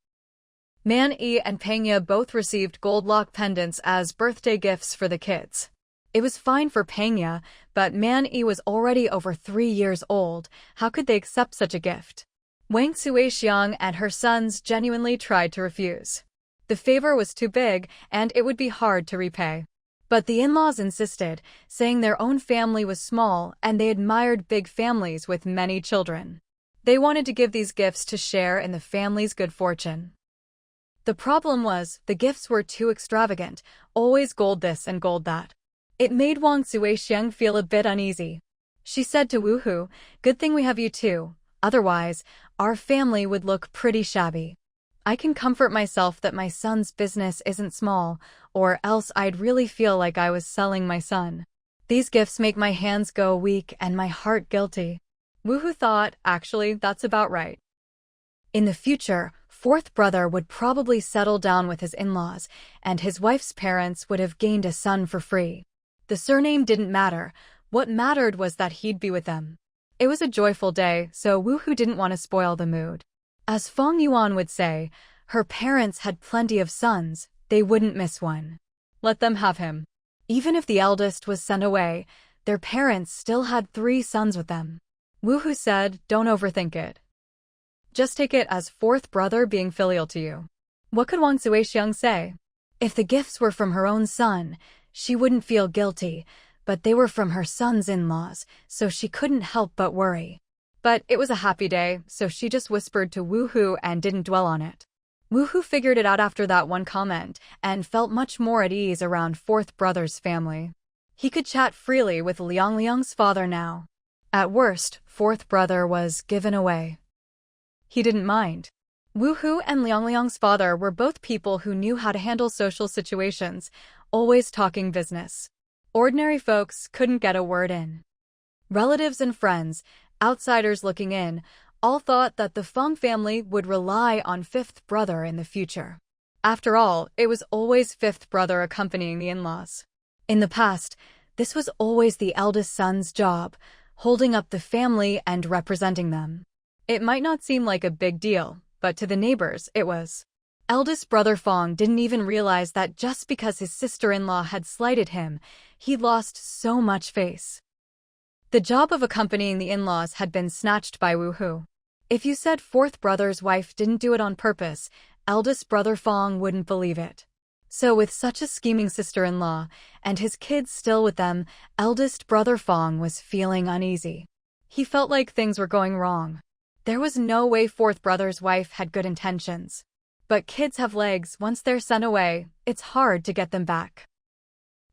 Man Yi and Pengya both received gold lock pendants as birthday gifts for the kids. It was fine for Pengya, but Man Yi was already over 3 years old. How could they accept such a gift? Wang Suixiang and her sons genuinely tried to refuse. The favor was too big, and it would be hard to repay. But the in-laws insisted, saying their own family was small and they admired big families with many children. They wanted to give these gifts to share in the family's good fortune. The problem was, the gifts were too extravagant, always gold this and gold that. It made Wang Suixiang feel a bit uneasy. She said to Wu Hu, good thing we have you too, otherwise, our family would look pretty shabby. I can comfort myself that my son's business isn't small, or else I'd really feel like I was selling my son. These gifts make my hands go weak and my heart guilty. Wu Hu thought, actually, that's about right. In the future, fourth brother would probably settle down with his in-laws, and his wife's parents would have gained a son for free. The surname didn't matter. What mattered was that he'd be with them. It was a joyful day, so Wu Hu didn't want to spoil the mood. As Fang Yuan would say, her parents had plenty of sons, they wouldn't miss one. Let them have him. Even if the eldest was sent away, their parents still had 3 sons with them. Wu Hu said, don't overthink it. Just take it as fourth brother being filial to you. What could Wang Suixiang say? If the gifts were from her own son, she wouldn't feel guilty, but they were from her son's in-laws, so she couldn't help but worry. But it was a happy day, so she just whispered to Wu Hu and didn't dwell on it. Wu Hu figured it out after that one comment and felt much more at ease around fourth brother's family. He could chat freely with Liang's father now. At worst, fourth brother was given away. He didn't mind. Wu Hu and Liang's father were both people who knew how to handle social situations, always talking business. Ordinary folks couldn't get a word in. Relatives and friends, outsiders looking in, all thought that the Fang family would rely on fifth brother in the future. After all, it was always fifth brother accompanying the in-laws. In the past, this was always the eldest son's job, holding up the family and representing them. It might not seem like a big deal, but to the neighbors, it was. Eldest brother Fang didn't even realize that just because his sister-in-law had slighted him, he'd lost so much face. The job of accompanying the in-laws had been snatched by Wu Hu. If you said fourth brother's wife didn't do it on purpose, eldest brother Fang wouldn't believe it. So with such a scheming sister-in-law, and his kids still with them, eldest brother Fang was feeling uneasy. He felt like things were going wrong. There was no way fourth brother's wife had good intentions. But kids have legs. Once they're sent away, it's hard to get them back.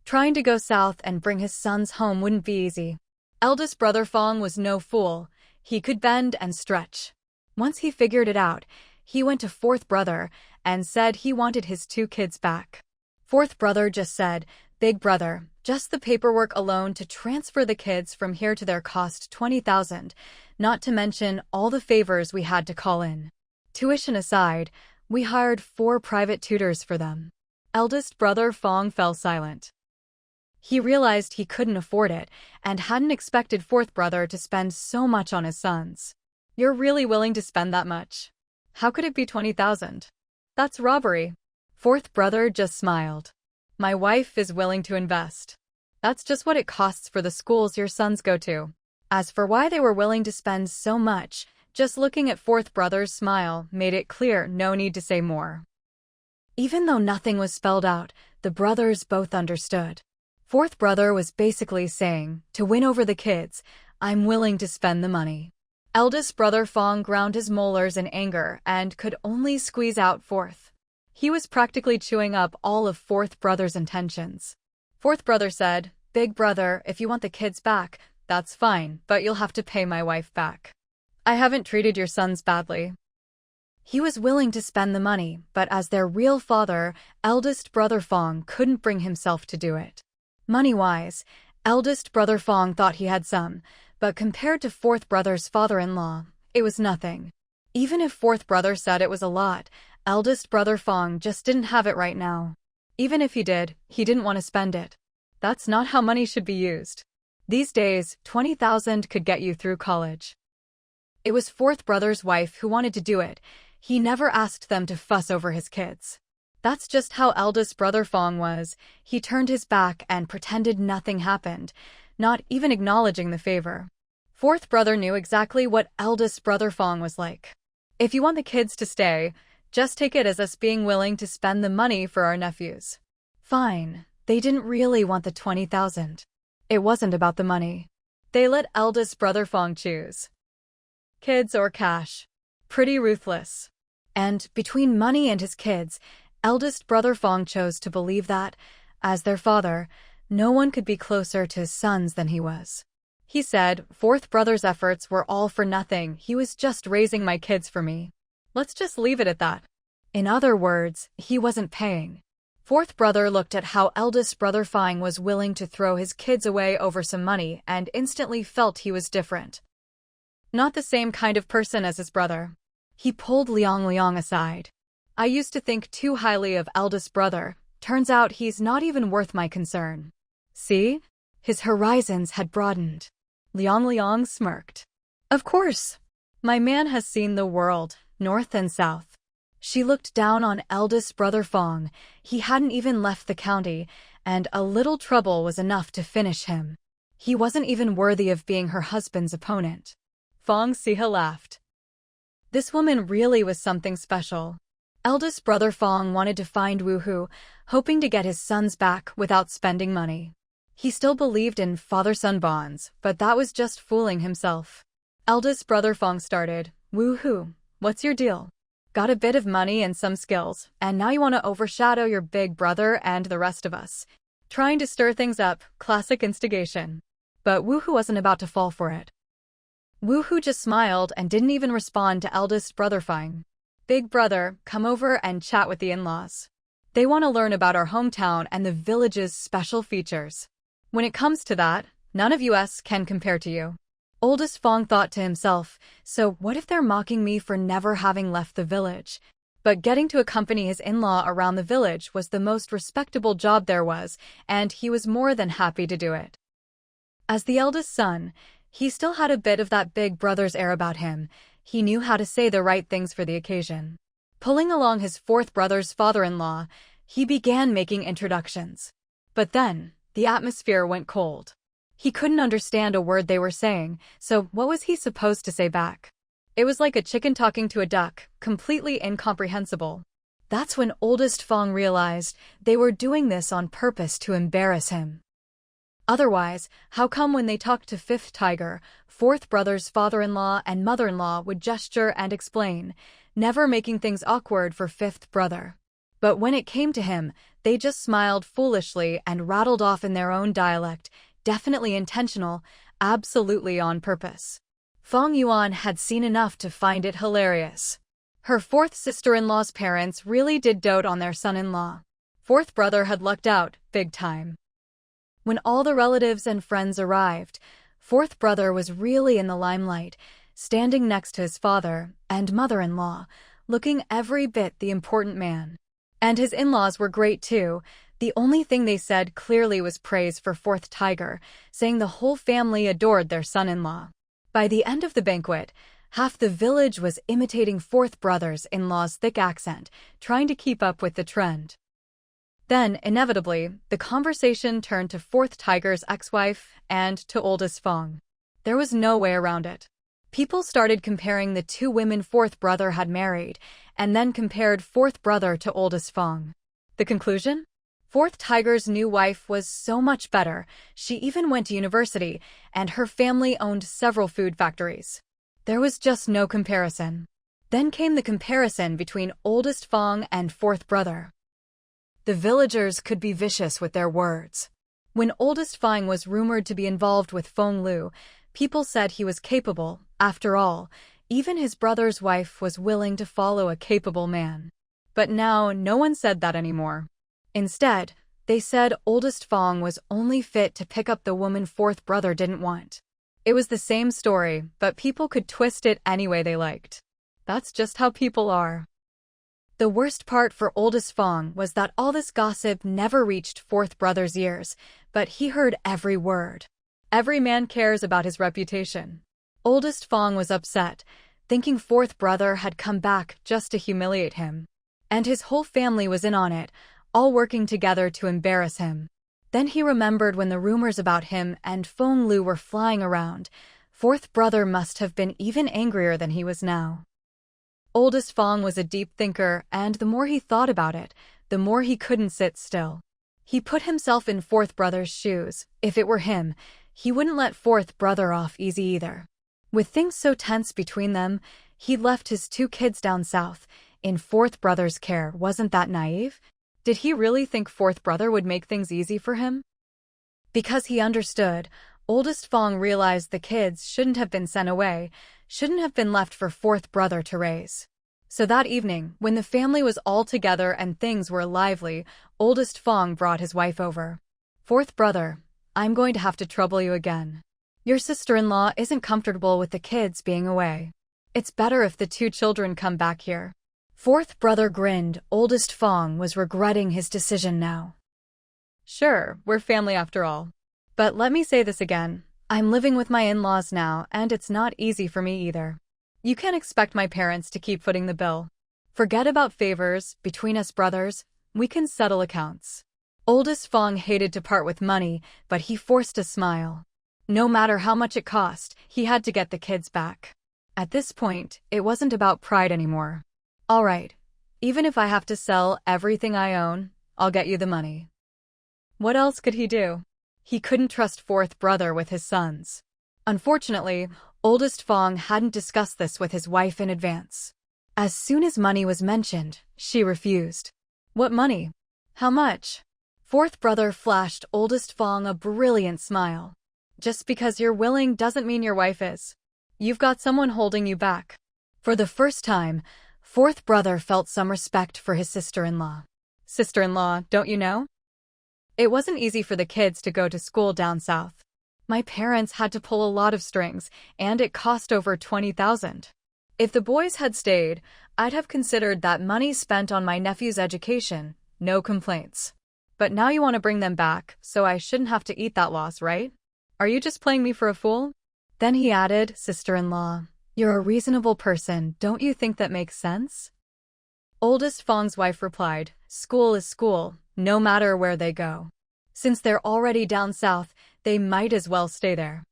Trying to go south and bring his sons home wouldn't be easy. Eldest brother Fang was no fool. He could bend and stretch. Once he figured it out, he went to fourth brother and said he wanted his 2 kids back. Fourth brother just said, "Big brother, just the paperwork alone to transfer the kids from here to there cost 20,000, not to mention all the favors we had to call in. Tuition aside, we hired 4 private tutors for them." Eldest brother Fang fell silent. He realized he couldn't afford it and hadn't expected fourth brother to spend so much on his sons. "You're really willing to spend that much? How could it be 20,000? That's robbery." Fourth brother just smiled. "My wife is willing to invest. That's just what it costs for the schools your sons go to." As for why they were willing to spend so much, just looking at fourth brother's smile made it clear, no need to say more. Even though nothing was spelled out, the brothers both understood. Fourth brother was basically saying, to win over the kids, "I'm willing to spend the money." Eldest brother Fang ground his molars in anger and could only squeeze out fourth. He was practically chewing up all of fourth brother's intentions. Fourth brother said, "Big brother, if you want the kids back, that's fine, but you'll have to pay my wife back. I haven't treated your sons badly." He was willing to spend the money, but as their real father, eldest brother Fang couldn't bring himself to do it. Money-wise, eldest brother Fang thought he had some, but compared to fourth brother's father-in-law, it was nothing. Even if fourth brother said it was a lot, eldest brother Fang just didn't have it right now. Even if he didn't want to spend it. That's not how money should be used. These days, 20,000 could get you through college. It was fourth brother's wife who wanted to do it. He never asked them to fuss over his kids. That's just how eldest brother Fang was. He turned his back and pretended nothing happened, not even acknowledging the favor. Fourth brother knew exactly what eldest brother Fang was like. "If you want the kids to stay, just take it as us being willing to spend the money for our nephews." Fine. They didn't really want the 20,000. It wasn't about the money. They let eldest brother Fang choose. Kids or cash. Pretty ruthless. And between money and his kids, eldest brother Fang chose to believe that, as their father, no one could be closer to his sons than he was. He said, "Fourth brother's efforts were all for nothing. He was just raising my kids for me. Let's just leave it at that." In other words, he wasn't paying. Fourth brother looked at how eldest brother Fang was willing to throw his kids away over some money and instantly felt he was different. Not the same kind of person as his brother. He pulled Liang aside. "I used to think too highly of eldest brother. Turns out he's not even worth my concern." See? His horizons had broadened. Liang smirked. "Of course. My man has seen the world, north and south." She looked down on eldest brother Fang. He hadn't even left the county, and a little trouble was enough to finish him. He wasn't even worthy of being her husband's opponent. Fang Siha laughed. This woman really was something special. Eldest brother Fang wanted to find Wu Hu, hoping to get his sons back without spending money. He still believed in father-son bonds, but that was just fooling himself. Eldest brother Fang started, "Wu Hu, what's your deal? Got a bit of money and some skills, and now you want to overshadow your big brother and the rest of us. Trying to stir things up, classic instigation." But Wu Hu wasn't about to fall for it. Wu Hu just smiled and didn't even respond to eldest brother Fang. "Big brother, come over and chat with the in-laws. They want to learn about our hometown and the village's special features. When it comes to that, none of us can compare to you." Oldest Fang thought to himself, so what if they're mocking me for never having left the village? But getting to accompany his in-law around the village was the most respectable job there was, and he was more than happy to do it. As the eldest son, he still had a bit of that big brother's air about him. He knew how to say the right things for the occasion. Pulling along his fourth brother's father-in-law, he began making introductions. But then, the atmosphere went cold. He couldn't understand a word they were saying, so what was he supposed to say back? It was like a chicken talking to a duck, completely incomprehensible. That's when oldest Fang realized they were doing this on purpose to embarrass him. Otherwise, how come when they talked to fifth tiger, fourth brother's father-in-law and mother-in-law would gesture and explain, never making things awkward for fifth brother. But when it came to him, they just smiled foolishly and rattled off in their own dialect, definitely intentional, absolutely on purpose. Fang Yuan had seen enough to find it hilarious. Her fourth sister-in-law's parents really did dote on their son-in-law. Fourth brother had lucked out, big time. When all the relatives and friends arrived, fourth brother was really in the limelight, standing next to his father and mother-in-law, looking every bit the important man. And his in-laws were great too. The only thing they said clearly was praise for fourth tiger, saying the whole family adored their son-in-law. By the end of the banquet, half the village was imitating fourth brother's in-law's thick accent, trying to keep up with the trend. Then, inevitably, the conversation turned to fourth tiger's ex-wife and to oldest Fang. There was no way around it. People started comparing the two women fourth brother had married, and then compared fourth brother to oldest Fang. The conclusion? Fourth tiger's new wife was so much better. She even went to university, and her family owned several food factories. There was just no comparison. Then came the comparison between oldest Fang and fourth brother. The villagers could be vicious with their words. When oldest Fang was rumored to be involved with Feng Lu, people said he was capable. After all, even his brother's wife was willing to follow a capable man. But now no one said that anymore. Instead, they said oldest Fang was only fit to pick up the woman fourth brother didn't want. It was the same story, but people could twist it any way they liked. That's just how people are. The worst part for oldest Fang was that all this gossip never reached fourth brother's ears, but he heard every word. Every man cares about his reputation. Oldest Fang was upset, thinking fourth brother had come back just to humiliate him. And his whole family was in on it, all working together to embarrass him. Then he remembered when the rumors about him and Feng Lu were flying around. Fourth brother must have been even angrier than he was now. Oldest Fang was a deep thinker, and the more he thought about it, the more he couldn't sit still. He put himself in fourth brother's shoes. If it were him, he wouldn't let fourth brother off easy either. With things so tense between them, he'd left his two kids down south, in fourth brother's care. Wasn't that naive? Did he really think fourth brother would make things easy for him? Because he understood, oldest Fang realized the kids shouldn't have been sent away, shouldn't have been left for fourth brother to raise. So that evening, when the family was all together and things were lively, oldest Fang brought his wife over. Fourth brother, I'm going to have to trouble you again. Your sister-in-law isn't comfortable with the kids being away. It's better if the two children come back here. Fourth brother grinned. Oldest Fang was regretting his decision now. Sure, we're family after all. But let me say this again. I'm living with my in-laws now, and it's not easy for me either. You can't expect my parents to keep footing the bill. Forget about favors. Between us brothers, we can settle accounts. Oldest Fang hated to part with money, but he forced a smile. No matter how much it cost, he had to get the kids back. At this point, it wasn't about pride anymore. All right, even if I have to sell everything I own, I'll get you the money. What else could he do? He couldn't trust fourth brother with his sons. Unfortunately, oldest Fang hadn't discussed this with his wife in advance. As soon as money was mentioned, she refused. What money? How much? Fourth brother flashed oldest Fang a brilliant smile. Just because you're willing doesn't mean your wife is. You've got someone holding you back. For the first time, fourth brother felt some respect for his sister-in-law. Sister-in-law, don't you know? It wasn't easy for the kids to go to school down south. My parents had to pull a lot of strings, and it cost over $20,000. If the boys had stayed, I'd have considered that money spent on my nephew's education, no complaints. But now you want to bring them back, so I shouldn't have to eat that loss, right? Are you just playing me for a fool? Then he added, Sister-in-law, you're a reasonable person, don't you think that makes sense? Oldest Fang's wife replied, School is school, no matter where they go. Since they're already down south, they might as well stay there.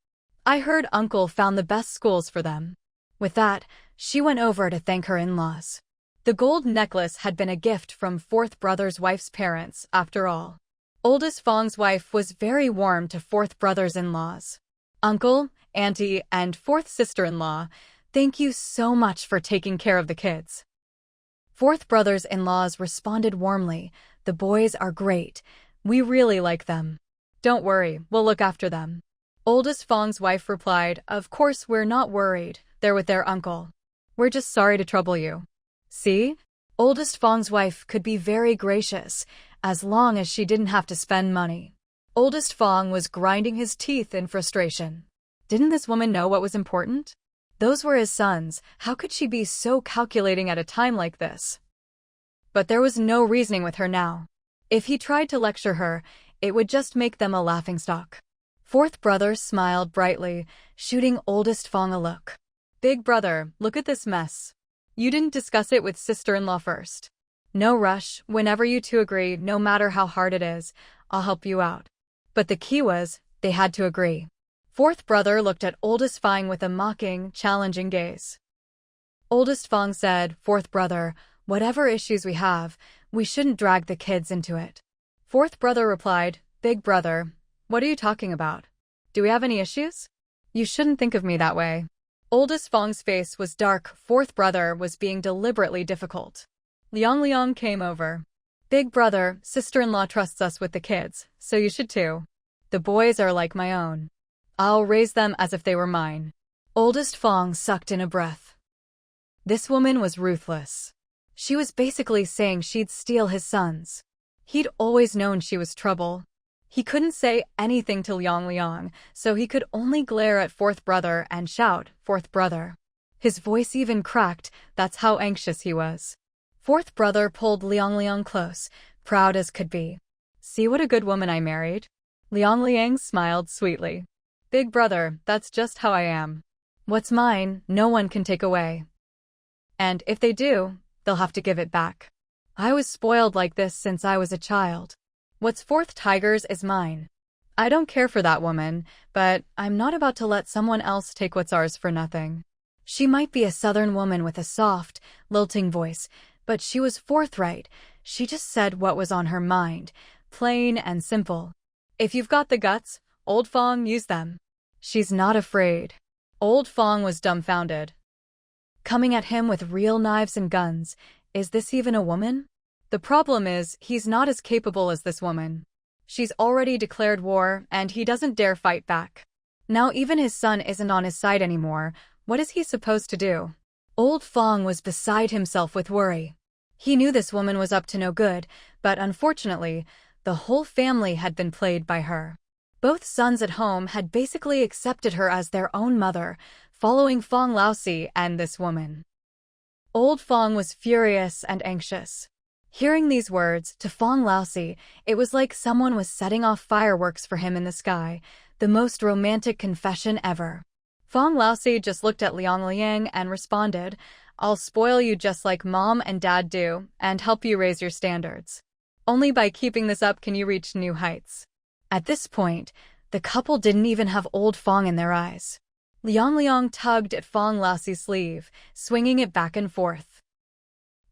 I heard Uncle found the best schools for them. With that, she went over to thank her in-laws. The gold necklace had been a gift from fourth brother's wife's parents, after all. Oldest Fang's wife was very warm to fourth brother's in-laws. Uncle, auntie, and fourth sister-in-law, thank you so much for taking care of the kids. Fourth brothers-in-laws responded warmly. The boys are great. We really like them. Don't worry, we'll look after them. Oldest Fang's wife replied, Of course we're not worried. They're with their uncle. We're just sorry to trouble you. See? Oldest Fang's wife could be very gracious, as long as she didn't have to spend money. Oldest Fang was grinding his teeth in frustration. Didn't this woman know what was important? Those were his sons. How could she be so calculating at a time like this? But there was no reasoning with her now. If he tried to lecture her, it would just make them a laughingstock. Fourth brother smiled brightly, shooting oldest Fang a look. Big brother, look at this mess. You didn't discuss it with sister-in-law first. No rush. Whenever you two agree, no matter how hard it is, I'll help you out. But the key was, they had to agree. Fourth brother looked at oldest Fang with a mocking, challenging gaze. Oldest Fang said, Fourth brother, whatever issues we have, we shouldn't drag the kids into it. Fourth brother replied, Big brother, what are you talking about? Do we have any issues? You shouldn't think of me that way. Oldest Fang's face was dark. Fourth brother was being deliberately difficult. Liang came over. Big brother, sister-in-law trusts us with the kids, so you should too. The boys are like my own. I'll raise them as if they were mine. Oldest Fang sucked in a breath. This woman was ruthless. She was basically saying she'd steal his sons. He'd always known she was trouble. He couldn't say anything to Liang, so he could only glare at fourth brother and shout, Fourth brother. His voice even cracked, that's how anxious he was. Fourth brother pulled Liang close, proud as could be. See what a good woman I married? Liang smiled sweetly. Big brother, that's just how I am. What's mine, no one can take away. And if they do, they'll have to give it back. I was spoiled like this since I was a child. What's fourth tiger's is mine. I don't care for that woman, but I'm not about to let someone else take what's ours for nothing. She might be a southern woman with a soft, lilting voice, but she was forthright. She just said what was on her mind, plain and simple. If you've got the guts, old Fang, use them. She's not afraid. Old Fang was dumbfounded. Coming at him with real knives and guns, is this even a woman? The problem is, he's not as capable as this woman. She's already declared war, and he doesn't dare fight back. Now even his son isn't on his side anymore. What is he supposed to do? Old Fang was beside himself with worry. He knew this woman was up to no good, but unfortunately, the whole family had been played by her. Both sons at home had basically accepted her as their own mother, following Fang Laosi and this woman. Old Fang was furious and anxious. Hearing these words, to Fang Laosi, it was like someone was setting off fireworks for him in the sky, the most romantic confession ever. Fang Laosi just looked at Liang and responded, I'll spoil you just like mom and dad do, and help you raise your standards. Only by keeping this up can you reach new heights. At this point, the couple didn't even have old Fang in their eyes. Liang tugged at Fang Laosi's sleeve, swinging it back and forth.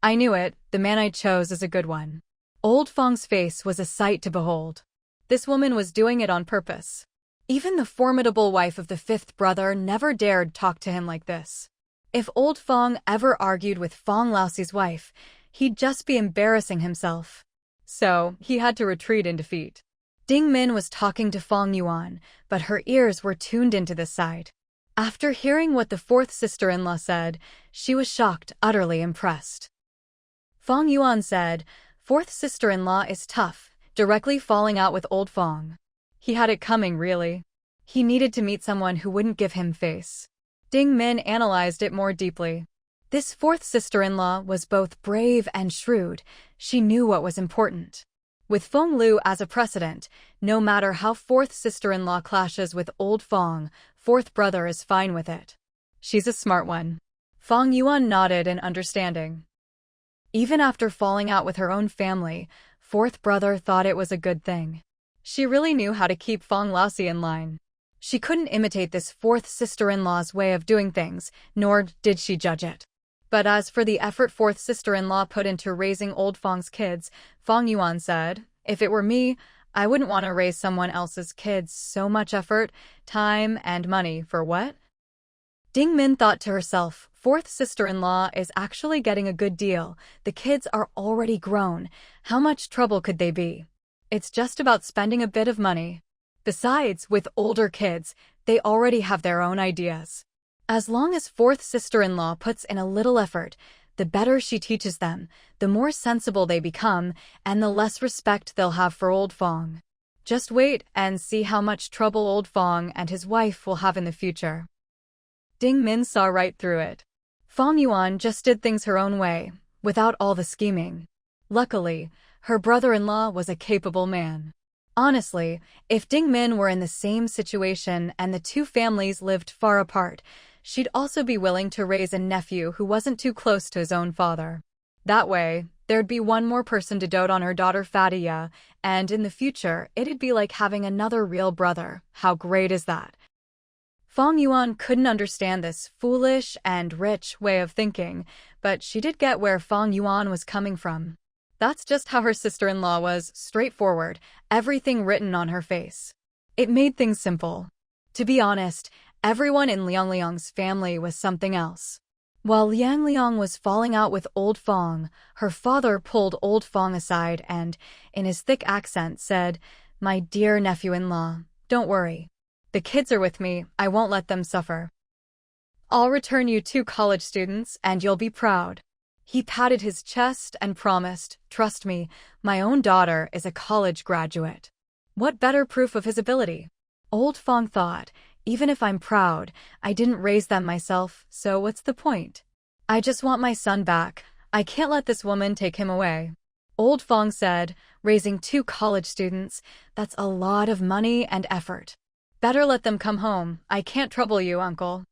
I knew it, the man I chose is a good one. Old Fang's face was a sight to behold. This woman was doing it on purpose. Even the formidable wife of the fifth brother never dared talk to him like this. If old Fang ever argued with Fang Laosi's wife, he'd just be embarrassing himself. So, he had to retreat in defeat. Ding Min was talking to Fang Yuan, but her ears were tuned into this side. After hearing what the fourth sister-in-law said, she was shocked, utterly impressed. Fang Yuan said, Fourth sister-in-law is tough, directly falling out with old Fang. He had it coming, really. He needed to meet someone who wouldn't give him face. Ding Min analyzed it more deeply. This fourth sister-in-law was both brave and shrewd. She knew what was important. With Feng Lu as a precedent, no matter how fourth sister-in-law clashes with old Fang, fourth brother is fine with it. She's a smart one. Fang Yuan nodded in understanding. Even after falling out with her own family, fourth brother thought it was a good thing. She really knew how to keep Fang Laosi in line. She couldn't imitate this fourth sister-in-law's way of doing things, nor did she judge it. But as for the effort fourth sister-in-law put into raising old Fang's kids, Fang Yuan said, if it were me, I wouldn't want to raise someone else's kids. So much effort, time, and money, for what? Ding Min thought to herself, fourth sister-in-law is actually getting a good deal. The kids are already grown. How much trouble could they be? It's just about spending a bit of money. Besides, with older kids, they already have their own ideas. As long as fourth sister-in-law puts in a little effort, the better she teaches them, the more sensible they become, and the less respect they'll have for old Fang. Just wait and see how much trouble old Fang and his wife will have in the future. Ding Min saw right through it. Fang Yuan just did things her own way, without all the scheming. Luckily, her brother-in-law was a capable man. Honestly, if Ding Min were in the same situation and the two families lived far apart, she'd also be willing to raise a nephew who wasn't too close to his own father. That way, there'd be one more person to dote on her daughter Fatia, and in the future, it'd be like having another real brother. How great is that? Fang Yuan couldn't understand this foolish and rich way of thinking, but she did get where Fang Yuan was coming from. That's just how her sister-in-law was, straightforward, everything written on her face. It made things simple. To be honest, everyone in Liang Liang's family was something else. While Liang Liang was falling out with old Fang, her father pulled old Fang aside and, in his thick accent, said, "My dear nephew-in-law, don't worry. The kids are with me, I won't let them suffer. I'll return you 2 college students and you'll be proud." He patted his chest and promised, "Trust me, my own daughter is a college graduate." What better proof of his ability? Old Fang thought, even if I'm proud, I didn't raise them myself, so what's the point? I just want my son back. I can't let this woman take him away. Old Fang said, raising 2 college students, that's a lot of money and effort. Better let them come home. I can't trouble you, uncle.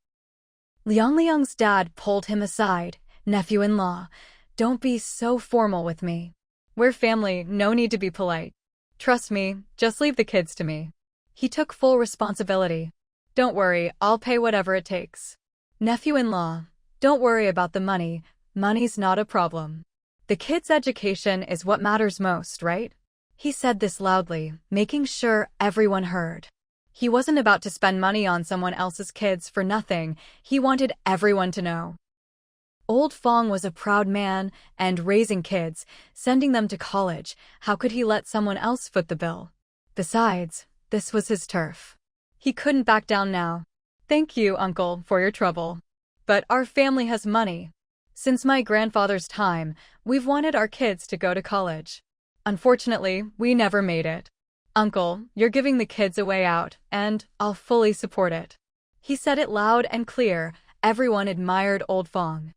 Liang Liang's dad pulled him aside. "Nephew-in-law, don't be so formal with me. We're family, no need to be polite. Trust me, just leave the kids to me." He took full responsibility. "Don't worry, I'll pay whatever it takes. Nephew-in-law, don't worry about the money. Money's not a problem. The kids' education is what matters most, right?" He said this loudly, making sure everyone heard. He wasn't about to spend money on someone else's kids for nothing. He wanted everyone to know. Old Fang was a proud man, and raising kids, sending them to college, how could he let someone else foot the bill? Besides, this was his turf. He couldn't back down now. "Thank you, uncle, for your trouble. But our family has money. Since my grandfather's time, we've wanted our kids to go to college. Unfortunately, we never made it. Uncle, you're giving the kids a way out, and I'll fully support it." He said it loud and clear. Everyone admired old Fang.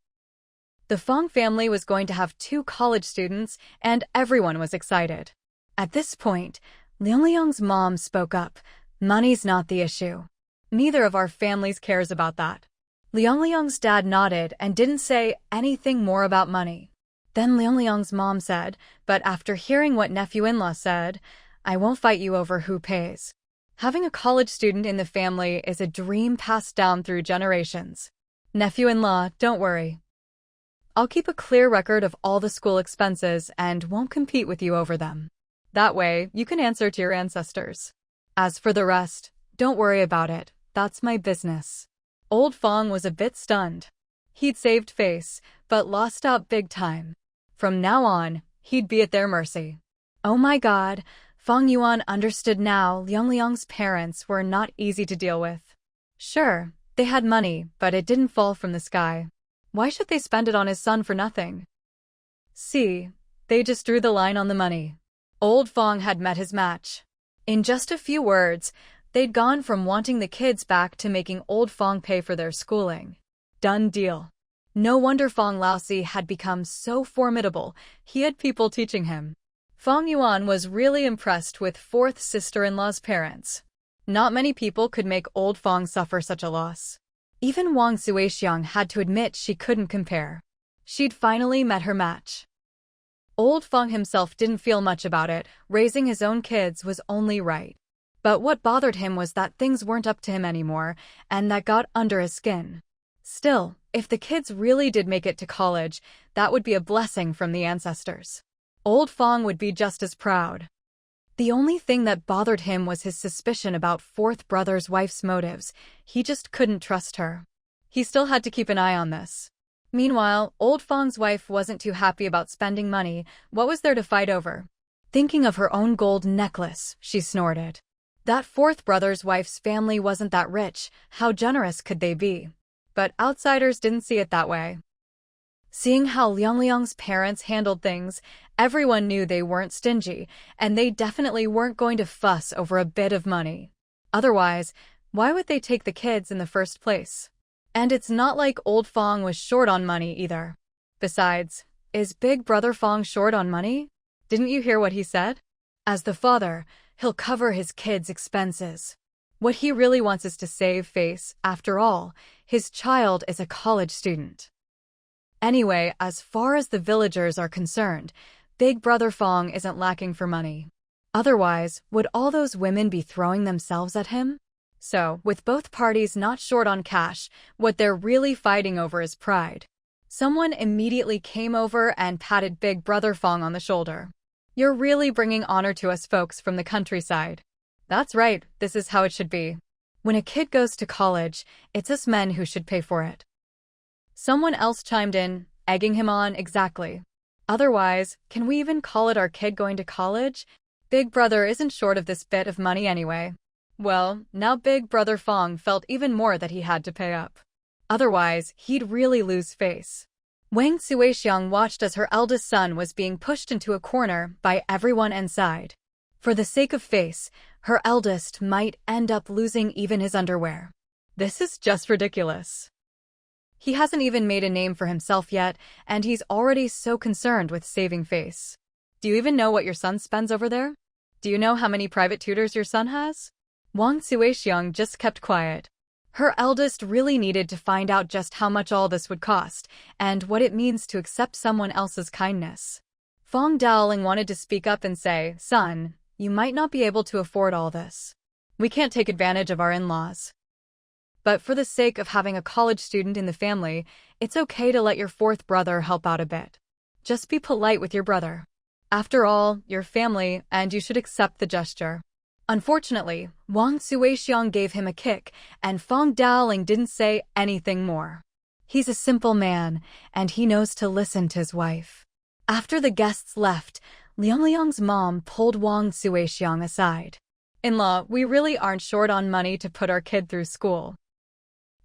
The Fang family was going to have 2 college students, and everyone was excited. At this point, Liang Liang's mom spoke up. "Money's not the issue. Neither of our families cares about that." Liang Liang's dad nodded and didn't say anything more about money. Then Liang Liang's mom said, "But after hearing what nephew-in-law said, I won't fight you over who pays. Having a college student in the family is a dream passed down through generations. Nephew-in-law, don't worry. I'll keep a clear record of all the school expenses and won't compete with you over them. That way, you can answer to your ancestors. As for the rest, don't worry about it. That's my business." Old Fang was a bit stunned. He'd saved face, but lost out big time. From now on, he'd be at their mercy. Oh my God, Fang Yuan understood now. Liang Liang's parents were not easy to deal with. Sure, they had money, but it didn't fall from the sky. Why should they spend it on his son for nothing? See, they just drew the line on the money. Old Fang had met his match. In just a few words, they'd gone from wanting the kids back to making old Fang pay for their schooling. Done deal. No wonder Fang Laozi had become so formidable. He had people teaching him. Fang Yuan was really impressed with fourth sister-in-law's parents. Not many people could make old Fang suffer such a loss. Even Wang Suixiang had to admit she couldn't compare. She'd finally met her match. Old Fang himself didn't feel much about it. Raising his own kids was only right. But what bothered him was that things weren't up to him anymore, and that got under his skin. Still, if the kids really did make it to college, that would be a blessing from the ancestors. Old Fang would be just as proud. The only thing that bothered him was his suspicion about fourth brother's wife's motives. He just couldn't trust her. He still had to keep an eye on this. Meanwhile, old Fang's wife wasn't too happy about spending money. What was there to fight over? Thinking of her own gold necklace, she snorted. That fourth brother's wife's family wasn't that rich. How generous could they be? But outsiders didn't see it that way. Seeing how Liang's parents handled things, everyone knew they weren't stingy, and they definitely weren't going to fuss over a bit of money. Otherwise, why would they take the kids in the first place? And it's not like old Fang was short on money either. Besides, is Big Brother Fang short on money? Didn't you hear what he said? As the father, he'll cover his kids' expenses. What he really wants is to save face. After all, his child is a college student. Anyway, as far as the villagers are concerned, Big Brother Fang isn't lacking for money. Otherwise, would all those women be throwing themselves at him? So, with both parties not short on cash, what they're really fighting over is pride. Someone immediately came over and patted Big Brother Fang on the shoulder. You're really bringing honor to us folks from the countryside. That's right, this is how it should be. When a kid goes to college, it's us men who should pay for it. Someone else chimed in, egging him on. Exactly. Otherwise, can we even call it our kid going to college? Big Brother isn't short of this bit of money anyway. Well, now Big Brother Fang felt even more that he had to pay up. Otherwise, he'd really lose face. Wang Suixiang watched as her eldest son was being pushed into a corner by everyone inside. For the sake of face, her eldest might end up losing even his underwear. This is just ridiculous. He hasn't even made a name for himself yet, and he's already so concerned with saving face. Do you even know what your son spends over there? Do you know how many private tutors your son has? Wang Suixiang just kept quiet. Her eldest really needed to find out just how much all this would cost, and what it means to accept someone else's kindness. Fang Daoling wanted to speak up and say, "Son, you might not be able to afford all this. We can't take advantage of our in-laws. But for the sake of having a college student in the family, it's okay to let your fourth brother help out a bit. Just be polite with your brother. After all, you're family, and you should accept the gesture." Unfortunately, Wang Suixiang gave him a kick, and Fang Daoling didn't say anything more. He's a simple man, and he knows to listen to his wife. After the guests left, Liang's mom pulled Wang Suixiang aside. "In-law, we really aren't short on money to put our kid through school.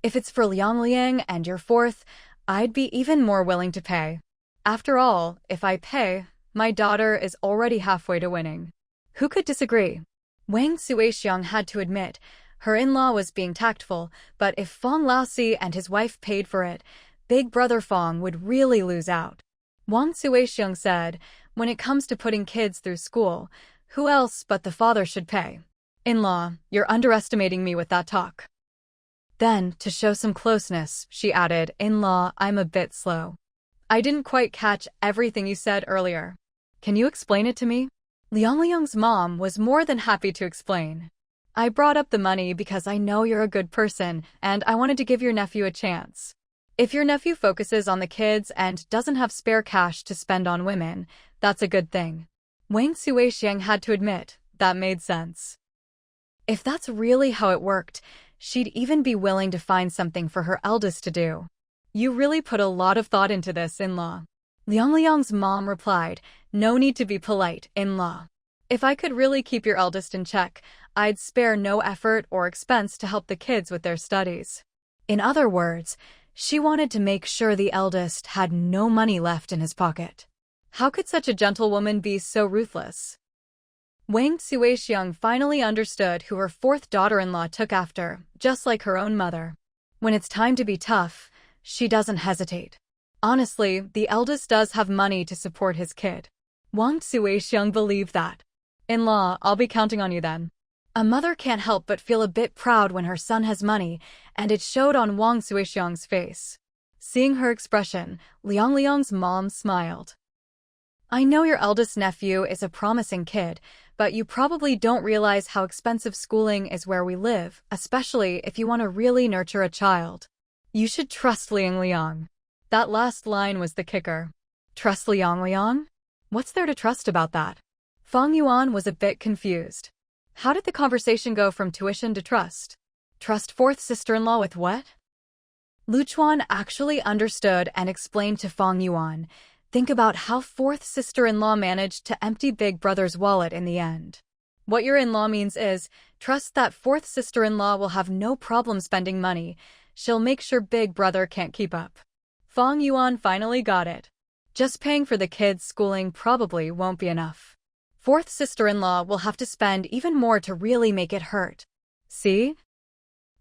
If it's for Liang and your fourth, I'd be even more willing to pay. After all, if I pay, my daughter is already halfway to winning." Who could disagree? Wang Suixiang had to admit, her in-law was being tactful, but if Fang Laosi and his wife paid for it, Big Brother Fang would really lose out. Wang Suixiang said, "When it comes to putting kids through school, who else but the father should pay? In-law, you're underestimating me with that talk." Then, to show some closeness, she added, "In-law, I'm a bit slow. I didn't quite catch everything you said earlier. Can you explain it to me?" Liang's mom was more than happy to explain. "I brought up the money because I know you're a good person, and I wanted to give your nephew a chance. If your nephew focuses on the kids and doesn't have spare cash to spend on women, that's a good thing." Wang Suixiang had to admit, that made sense. If that's really how it worked, she'd even be willing to find something for her eldest to do. "You really put a lot of thought into this, in-law." Liang's mom replied, "No need to be polite, in-law. If I could really keep your eldest in check, I'd spare no effort or expense to help the kids with their studies." In other words, she wanted to make sure the eldest had no money left in his pocket. How could such a gentlewoman be so ruthless? Wang Suixiang finally understood who her fourth daughter-in-law took after, just like her own mother. When it's time to be tough, she doesn't hesitate. Honestly, the eldest does have money to support his kid. Wang Suixiang believed that. "In-law, I'll be counting on you then." A mother can't help but feel a bit proud when her son has money, and it showed on Wang Suixiang's face. Seeing her expression, Liang's mom smiled. "I know your eldest nephew is a promising kid, but you probably don't realize how expensive schooling is where we live, especially if you want to really nurture a child. You should trust Liang." That last line was the kicker. Trust Liang? What's there to trust about that? Fang Yuan was a bit confused. How did the conversation go from tuition to trust? Trust fourth sister-in-law with what? Luchuan actually understood and explained to Fang Yuan. Think about how fourth sister-in-law managed to empty Big Brother's wallet in the end. What your in-law means is, trust that fourth sister-in-law will have no problem spending money. She'll make sure Big Brother can't keep up. Fang Yuan finally got it. Just paying for the kids' schooling probably won't be enough. Fourth sister-in-law will have to spend even more to really make it hurt. See?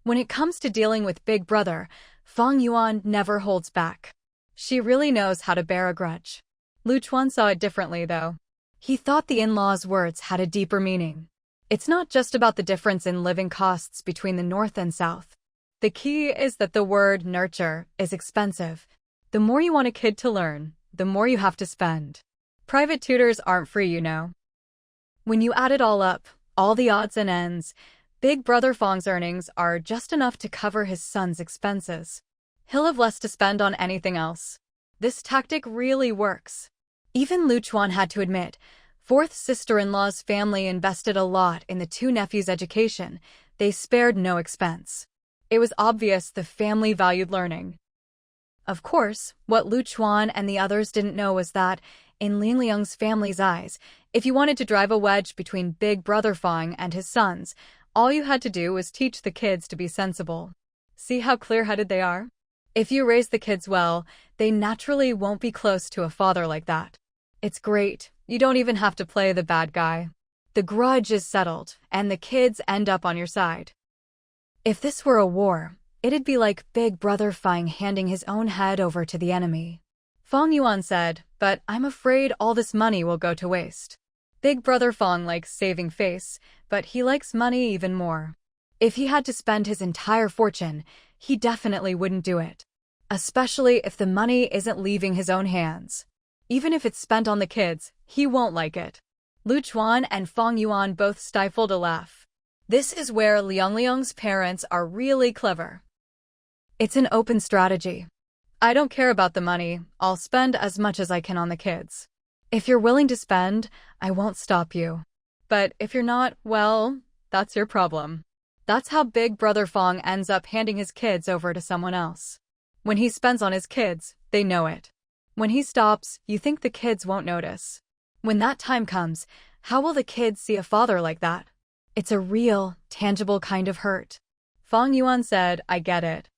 When it comes to dealing with Big Brother, Fang Yuan never holds back. She really knows how to bear a grudge. Luchuan saw it differently, though. He thought the in-laws' words had a deeper meaning. It's not just about the difference in living costs between the North and South. The key is that the word nurture is expensive. The more you want a kid to learn, the more you have to spend. Private tutors aren't free, you know. When you add it all up, all the odds and ends, Big Brother Fang's earnings are just enough to cover his son's expenses. He'll have less to spend on anything else. This tactic really works. Even Luchuan had to admit, fourth sister-in-law's family invested a lot in the two nephews' education. They spared no expense. It was obvious the family valued learning. Of course, what Luchuan and the others didn't know was that, in Ling Liang's family's eyes, if you wanted to drive a wedge between Big Brother Fang and his sons, all you had to do was teach the kids to be sensible. See how clear-headed they are? If you raise the kids well, they naturally won't be close to a father like that. It's great. You don't even have to play the bad guy. The grudge is settled, and the kids end up on your side. If this were a war, it'd be like Big Brother Fang handing his own head over to the enemy. Fang Yuan said, but I'm afraid all this money will go to waste. Big Brother Fang likes saving face, but he likes money even more. If he had to spend his entire fortune, he definitely wouldn't do it. Especially if the money isn't leaving his own hands. Even if it's spent on the kids, he won't like it. Luchuan and Fang Yuan both stifled a laugh. This is where Liang's parents are really clever. It's an open strategy. I don't care about the money, I'll spend as much as I can on the kids. If you're willing to spend, I won't stop you. But if you're not, well, that's your problem. That's how Big Brother Fang ends up handing his kids over to someone else. When he spends on his kids, they know it. When he stops, you think the kids won't notice. When that time comes, how will the kids see a father like that? It's a real, tangible kind of hurt. Fang Yuan said, I get it.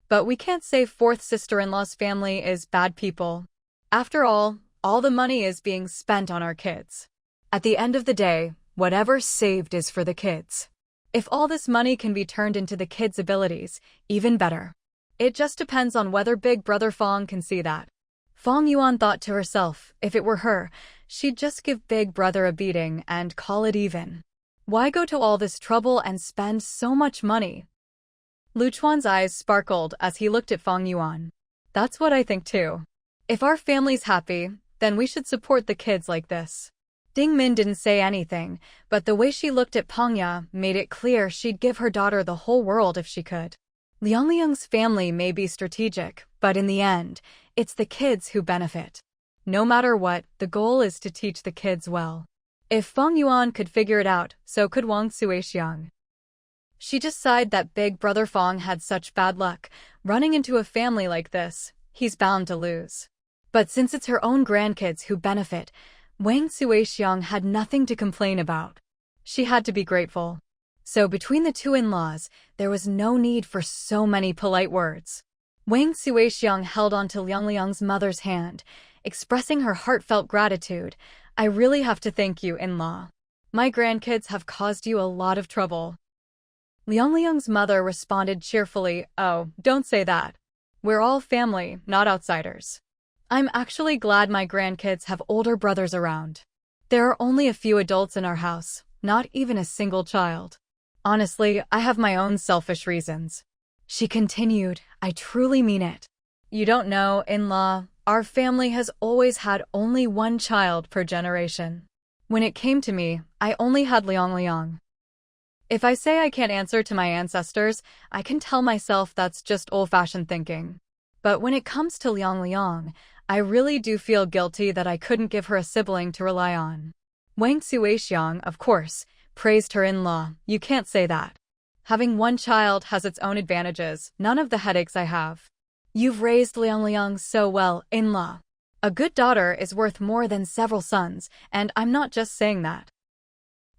But we can't say fourth sister-in-law's family is bad people. After all the money is being spent on our kids. At the end of the day, whatever's saved is for the kids. If all this money can be turned into the kids' abilities, even better. It just depends on whether Big Brother Fang can see that. Fang Yuan thought to herself, if it were her, she'd just give Big Brother a beating and call it even. Why go to all this trouble and spend so much money? Luchuan's eyes sparkled as he looked at Fang Yuan. That's what I think too. If our family's happy, then we should support the kids like this. Ding Min didn't say anything, but the way she looked at Pangya made it clear she'd give her daughter the whole world if she could. Liang's family may be strategic, but in the end, it's the kids who benefit. No matter what, the goal is to teach the kids well. If Fang Yuan could figure it out, so could Wang Suixiang. She just sighed that Big Brother Fang had such bad luck. Running into a family like this, he's bound to lose. But since it's her own grandkids who benefit, Wang Suixiang had nothing to complain about. She had to be grateful. So between the two in-laws, there was no need for so many polite words. Wang Suixiang held onto Liang's mother's hand, expressing her heartfelt gratitude. I really have to thank you, in-law. My grandkids have caused you a lot of trouble. Liang's mother responded cheerfully, oh, don't say that. We're all family, not outsiders. I'm actually glad my grandkids have older brothers around. There are only a few adults in our house, not even a single child. Honestly, I have my own selfish reasons. She continued, I truly mean it. You don't know, in-law, our family has always had only one child per generation. When it came to me, I only had Liang. If I say I can't answer to my ancestors, I can tell myself that's just old-fashioned thinking. But when it comes to Liang, I really do feel guilty that I couldn't give her a sibling to rely on. Wang Suixiang, of course, praised her in-law. You can't say that. Having one child has its own advantages, none of the headaches I have. You've raised Liang so well, in-law. A good daughter is worth more than several sons, and I'm not just saying that.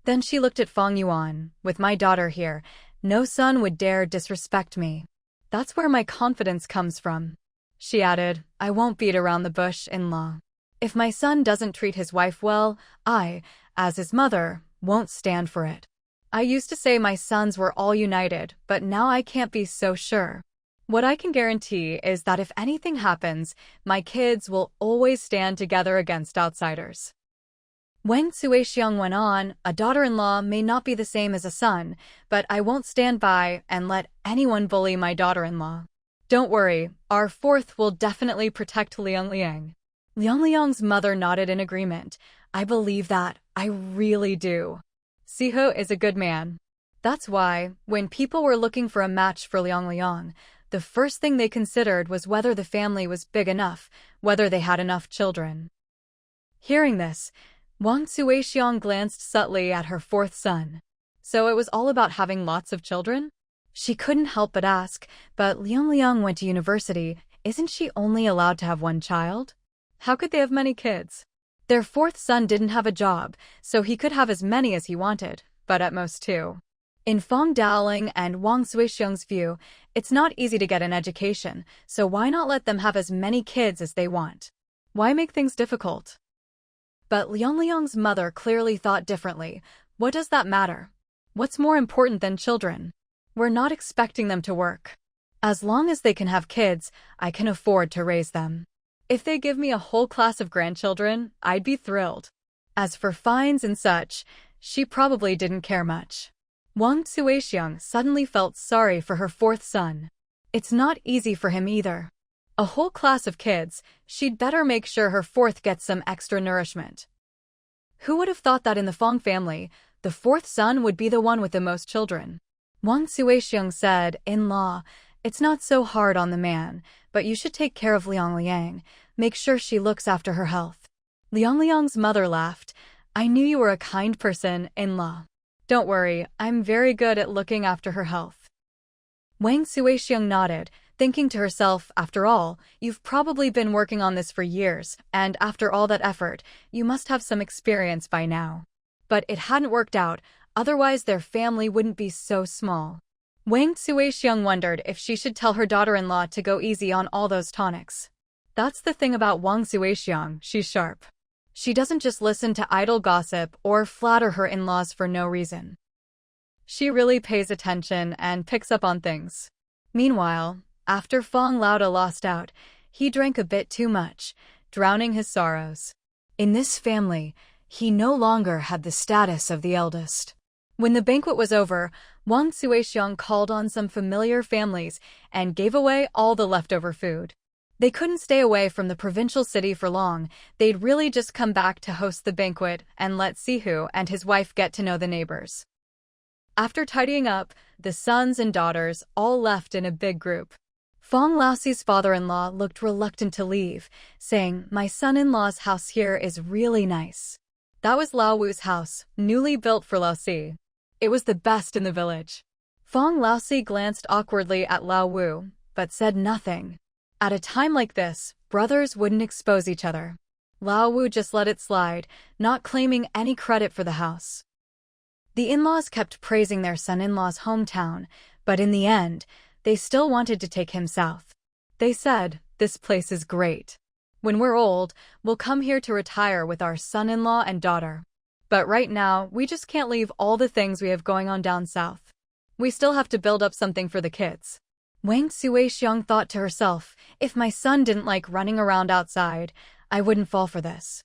Then she looked at Fang Yuan. With my daughter here, no son would dare disrespect me. That's where my confidence comes from. She added, I won't beat around the bush, in-law. If my son doesn't treat his wife well, I, as his mother, won't stand for it. I used to say my sons were all united, but now I can't be so sure. What I can guarantee is that if anything happens, my kids will always stand together against outsiders. Wang Suixiang went on, a daughter-in-law may not be the same as a son, but I won't stand by and let anyone bully my daughter-in-law. Don't worry, our fourth will definitely protect Liang. Liang's mother nodded in agreement. I believe that, I really do. Siho is a good man. That's why, when people were looking for a match for Liang, the first thing they considered was whether the family was big enough, whether they had enough children. Hearing this, Wang Suixiang glanced subtly at her fourth son. So it was all about having lots of children? She couldn't help but ask, but Liang went to university, isn't she only allowed to have one child? How could they have many kids? Their fourth son didn't have a job, so he could have as many as he wanted, but at most two. In Fang Daoling and Wang Suixiang's view, it's not easy to get an education, so why not let them have as many kids as they want? Why make things difficult? But Liang's mother clearly thought differently. What does that matter? What's more important than children? We're not expecting them to work. As long as they can have kids, I can afford to raise them. If they give me a whole class of grandchildren, I'd be thrilled. As for fines and such, she probably didn't care much. Wang Suixiang suddenly felt sorry for her fourth son. It's not easy for him either. A whole class of kids, she'd better make sure her fourth gets some extra nourishment. Who would have thought that in the Fang family, the fourth son would be the one with the most children? Wang Suixiang said, in-law, it's not so hard on the man, but you should take care of Liang. Make sure she looks after her health. Liang's mother laughed. I knew you were a kind person, in-law. Don't worry, I'm very good at looking after her health. Wang Suixiang nodded, thinking to herself, after all, you've probably been working on this for years, and after all that effort, you must have some experience by now. But it hadn't worked out, otherwise their family wouldn't be so small. Wang Suixiang wondered if she should tell her daughter-in-law to go easy on all those tonics. That's the thing about Wang Suixiang, she's sharp. She doesn't just listen to idle gossip or flatter her in-laws for no reason. She really pays attention and picks up on things. Meanwhile, after Fang Lauda lost out, he drank a bit too much, drowning his sorrows. In this family, he no longer had the status of the eldest. When the banquet was over, Wang Suixiang called on some familiar families and gave away all the leftover food. They couldn't stay away from the provincial city for long. They'd really just come back to host the banquet and let Sihu and his wife get to know the neighbors. After tidying up, the sons and daughters all left in a big group. Fang Laoxi's father-in-law looked reluctant to leave, saying, my son-in-law's house here is really nice. That was Lao Wu's house, newly built for Laoxi. It was the best in the village. Fang Laoxi glanced awkwardly at Lao Wu, but said nothing. At a time like this, brothers wouldn't expose each other. Lao Wu just let it slide, not claiming any credit for the house. The in-laws kept praising their son-in-law's hometown, but in the end, they still wanted to take him south. They said, this place is great. When we're old, we'll come here to retire with our son-in-law and daughter. But right now, we just can't leave all the things we have going on down south. We still have to build up something for the kids. Wang Suixiang thought to herself, if my son didn't like running around outside, I wouldn't fall for this.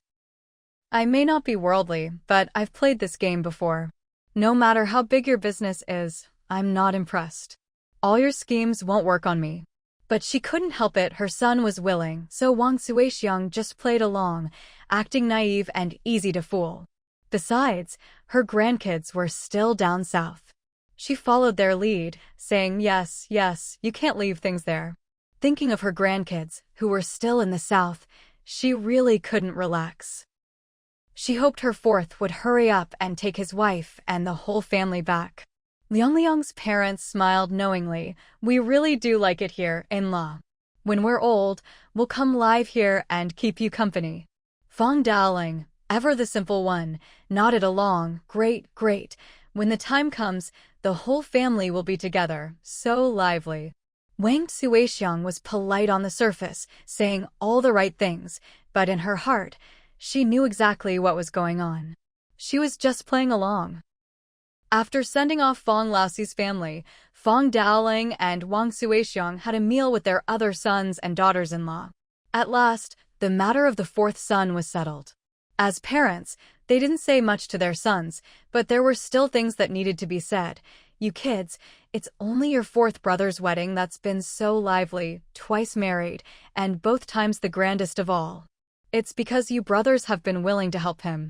I may not be worldly, but I've played this game before. No matter how big your business is, I'm not impressed. All your schemes won't work on me. But she couldn't help it, her son was willing, so Wang Suixiang just played along, acting naive and easy to fool. Besides, her grandkids were still down south. She followed their lead, saying, yes, you can't leave things there. Thinking of her grandkids, who were still in the south, she really couldn't relax. She hoped her fourth would hurry up and take his wife and the whole family back. Liang Liang's parents smiled knowingly. We really do like it here, in-law. When we're old, we'll come live here and keep you company. Fang Daoling, ever the simple one, nodded along. Great, great. When the time comes, the whole family will be together. So lively. Wang Suixiang was polite on the surface, saying all the right things, but in her heart, she knew exactly what was going on. She was just playing along. After sending off Fang Laoxi's family, Fang Daoling and Wang Suixiang had a meal with their other sons and daughters-in-law. At last, the matter of the fourth son was settled. As parents, they didn't say much to their sons, but there were still things that needed to be said. You kids, it's only your fourth brother's wedding that's been so lively, twice married, and both times the grandest of all. It's because you brothers have been willing to help him.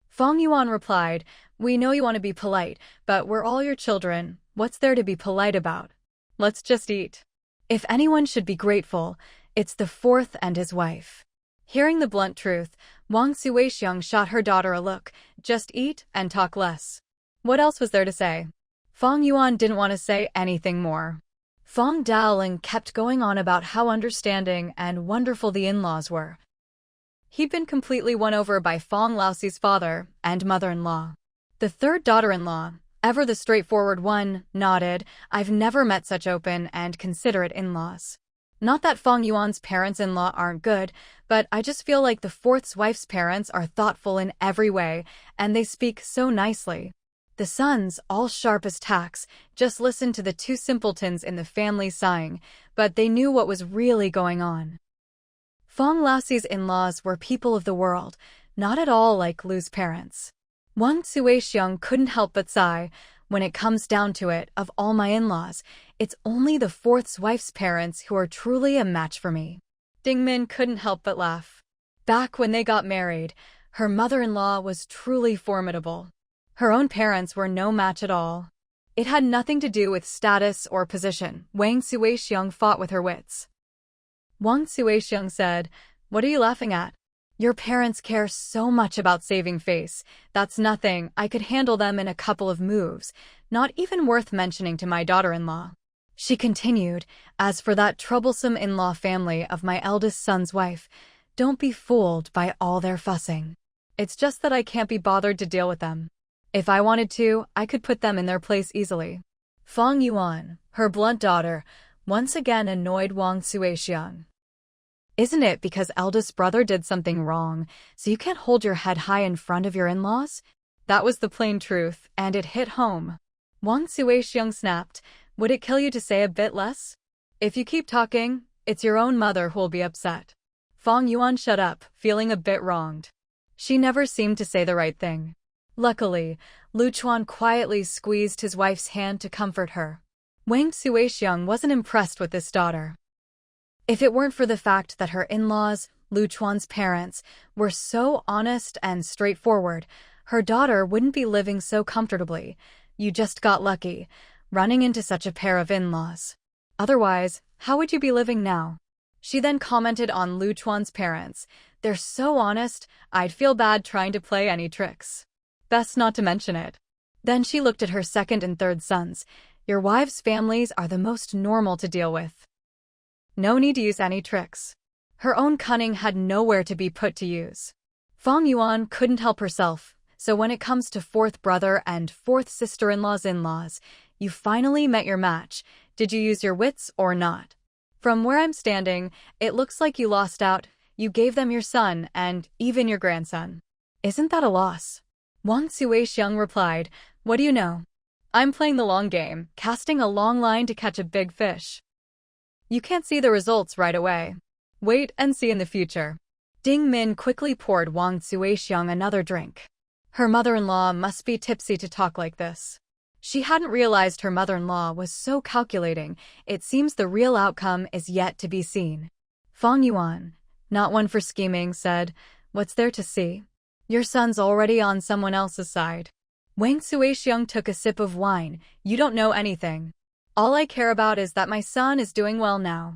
Fang Yuan replied, we know you want to be polite, but we're all your children. What's there to be polite about? Let's just eat. If anyone should be grateful, it's the fourth and his wife. Hearing the blunt truth, Wang Suixiang shot her daughter a look. Just eat and talk less. What else was there to say? Fang Yuan didn't want to say anything more. Fang Daoling kept going on about how understanding and wonderful the in-laws were. He'd been completely won over by Fang Laoxi's father and mother-in-law. The third daughter-in-law, ever the straightforward one, nodded. I've never met such open and considerate in-laws. Not that Fang Yuan's parents-in-law aren't good, but I just feel like the fourth wife's parents are thoughtful in every way, and they speak so nicely. The sons, all sharp as tacks, just listened to the two simpletons in the family sighing, but they knew what was really going on. Fang Laoxi's in-laws were people of the world, not at all like Lu's parents. Wang Suixiang couldn't help but sigh. When it comes down to it, of all my in-laws, it's only the fourth wife's parents who are truly a match for me. Dingmin couldn't help but laugh. Back when they got married, her mother-in-law was truly formidable. Her own parents were no match at all. It had nothing to do with status or position. Wang Suixiang fought with her wits. Wang Suixiang said, what are you laughing at? Your parents care so much about saving face. That's nothing. I could handle them in a couple of moves. Not even worth mentioning to my daughter-in-law. She continued, as for that troublesome in-law family of my eldest son's wife, don't be fooled by all their fussing. It's just that I can't be bothered to deal with them. If I wanted to, I could put them in their place easily. Fang Yuan, her blunt daughter, once again annoyed Wang Suixiang. Isn't it because eldest brother did something wrong, so you can't hold your head high in front of your in-laws? That was the plain truth, and it hit home. Wang Suixiang snapped, would it kill you to say a bit less? If you keep talking, it's your own mother who'll be upset. Fang Yuan shut up, feeling a bit wronged. She never seemed to say the right thing. Luckily, Lu Chuan quietly squeezed his wife's hand to comfort her. Wang Suixiang wasn't impressed with this daughter. If it weren't for the fact that her in-laws, Lu Chuan's parents, were so honest and straightforward, her daughter wouldn't be living so comfortably. You just got lucky, running into such a pair of in-laws. Otherwise, how would you be living now? She then commented on Lu Chuan's parents. They're so honest, I'd feel bad trying to play any tricks. Best not to mention it. Then she looked at her second and third sons. Your wives' families are the most normal to deal with. No need to use any tricks. Her own cunning had nowhere to be put to use. Fang Yuan couldn't help herself, so when it comes to fourth brother and fourth sister-in-law's in-laws, you finally met your match. Did you use your wits or not? From where I'm standing, it looks like you lost out. You gave them your son and even your grandson. Isn't that a loss? Wang Suixiang replied, what do you know? I'm playing the long game, casting a long line to catch a big fish. You can't see the results right away. Wait and see in the future. Ding Min quickly poured Wang Suixiang another drink. Her mother-in-law must be tipsy to talk like this. She hadn't realized her mother-in-law was so calculating. It seems the real outcome is yet to be seen. Fang Yuan, not one for scheming, said, what's there to see? Your son's already on someone else's side. Wang Suixiang took a sip of wine. You don't know anything. All I care about is that my son is doing well now.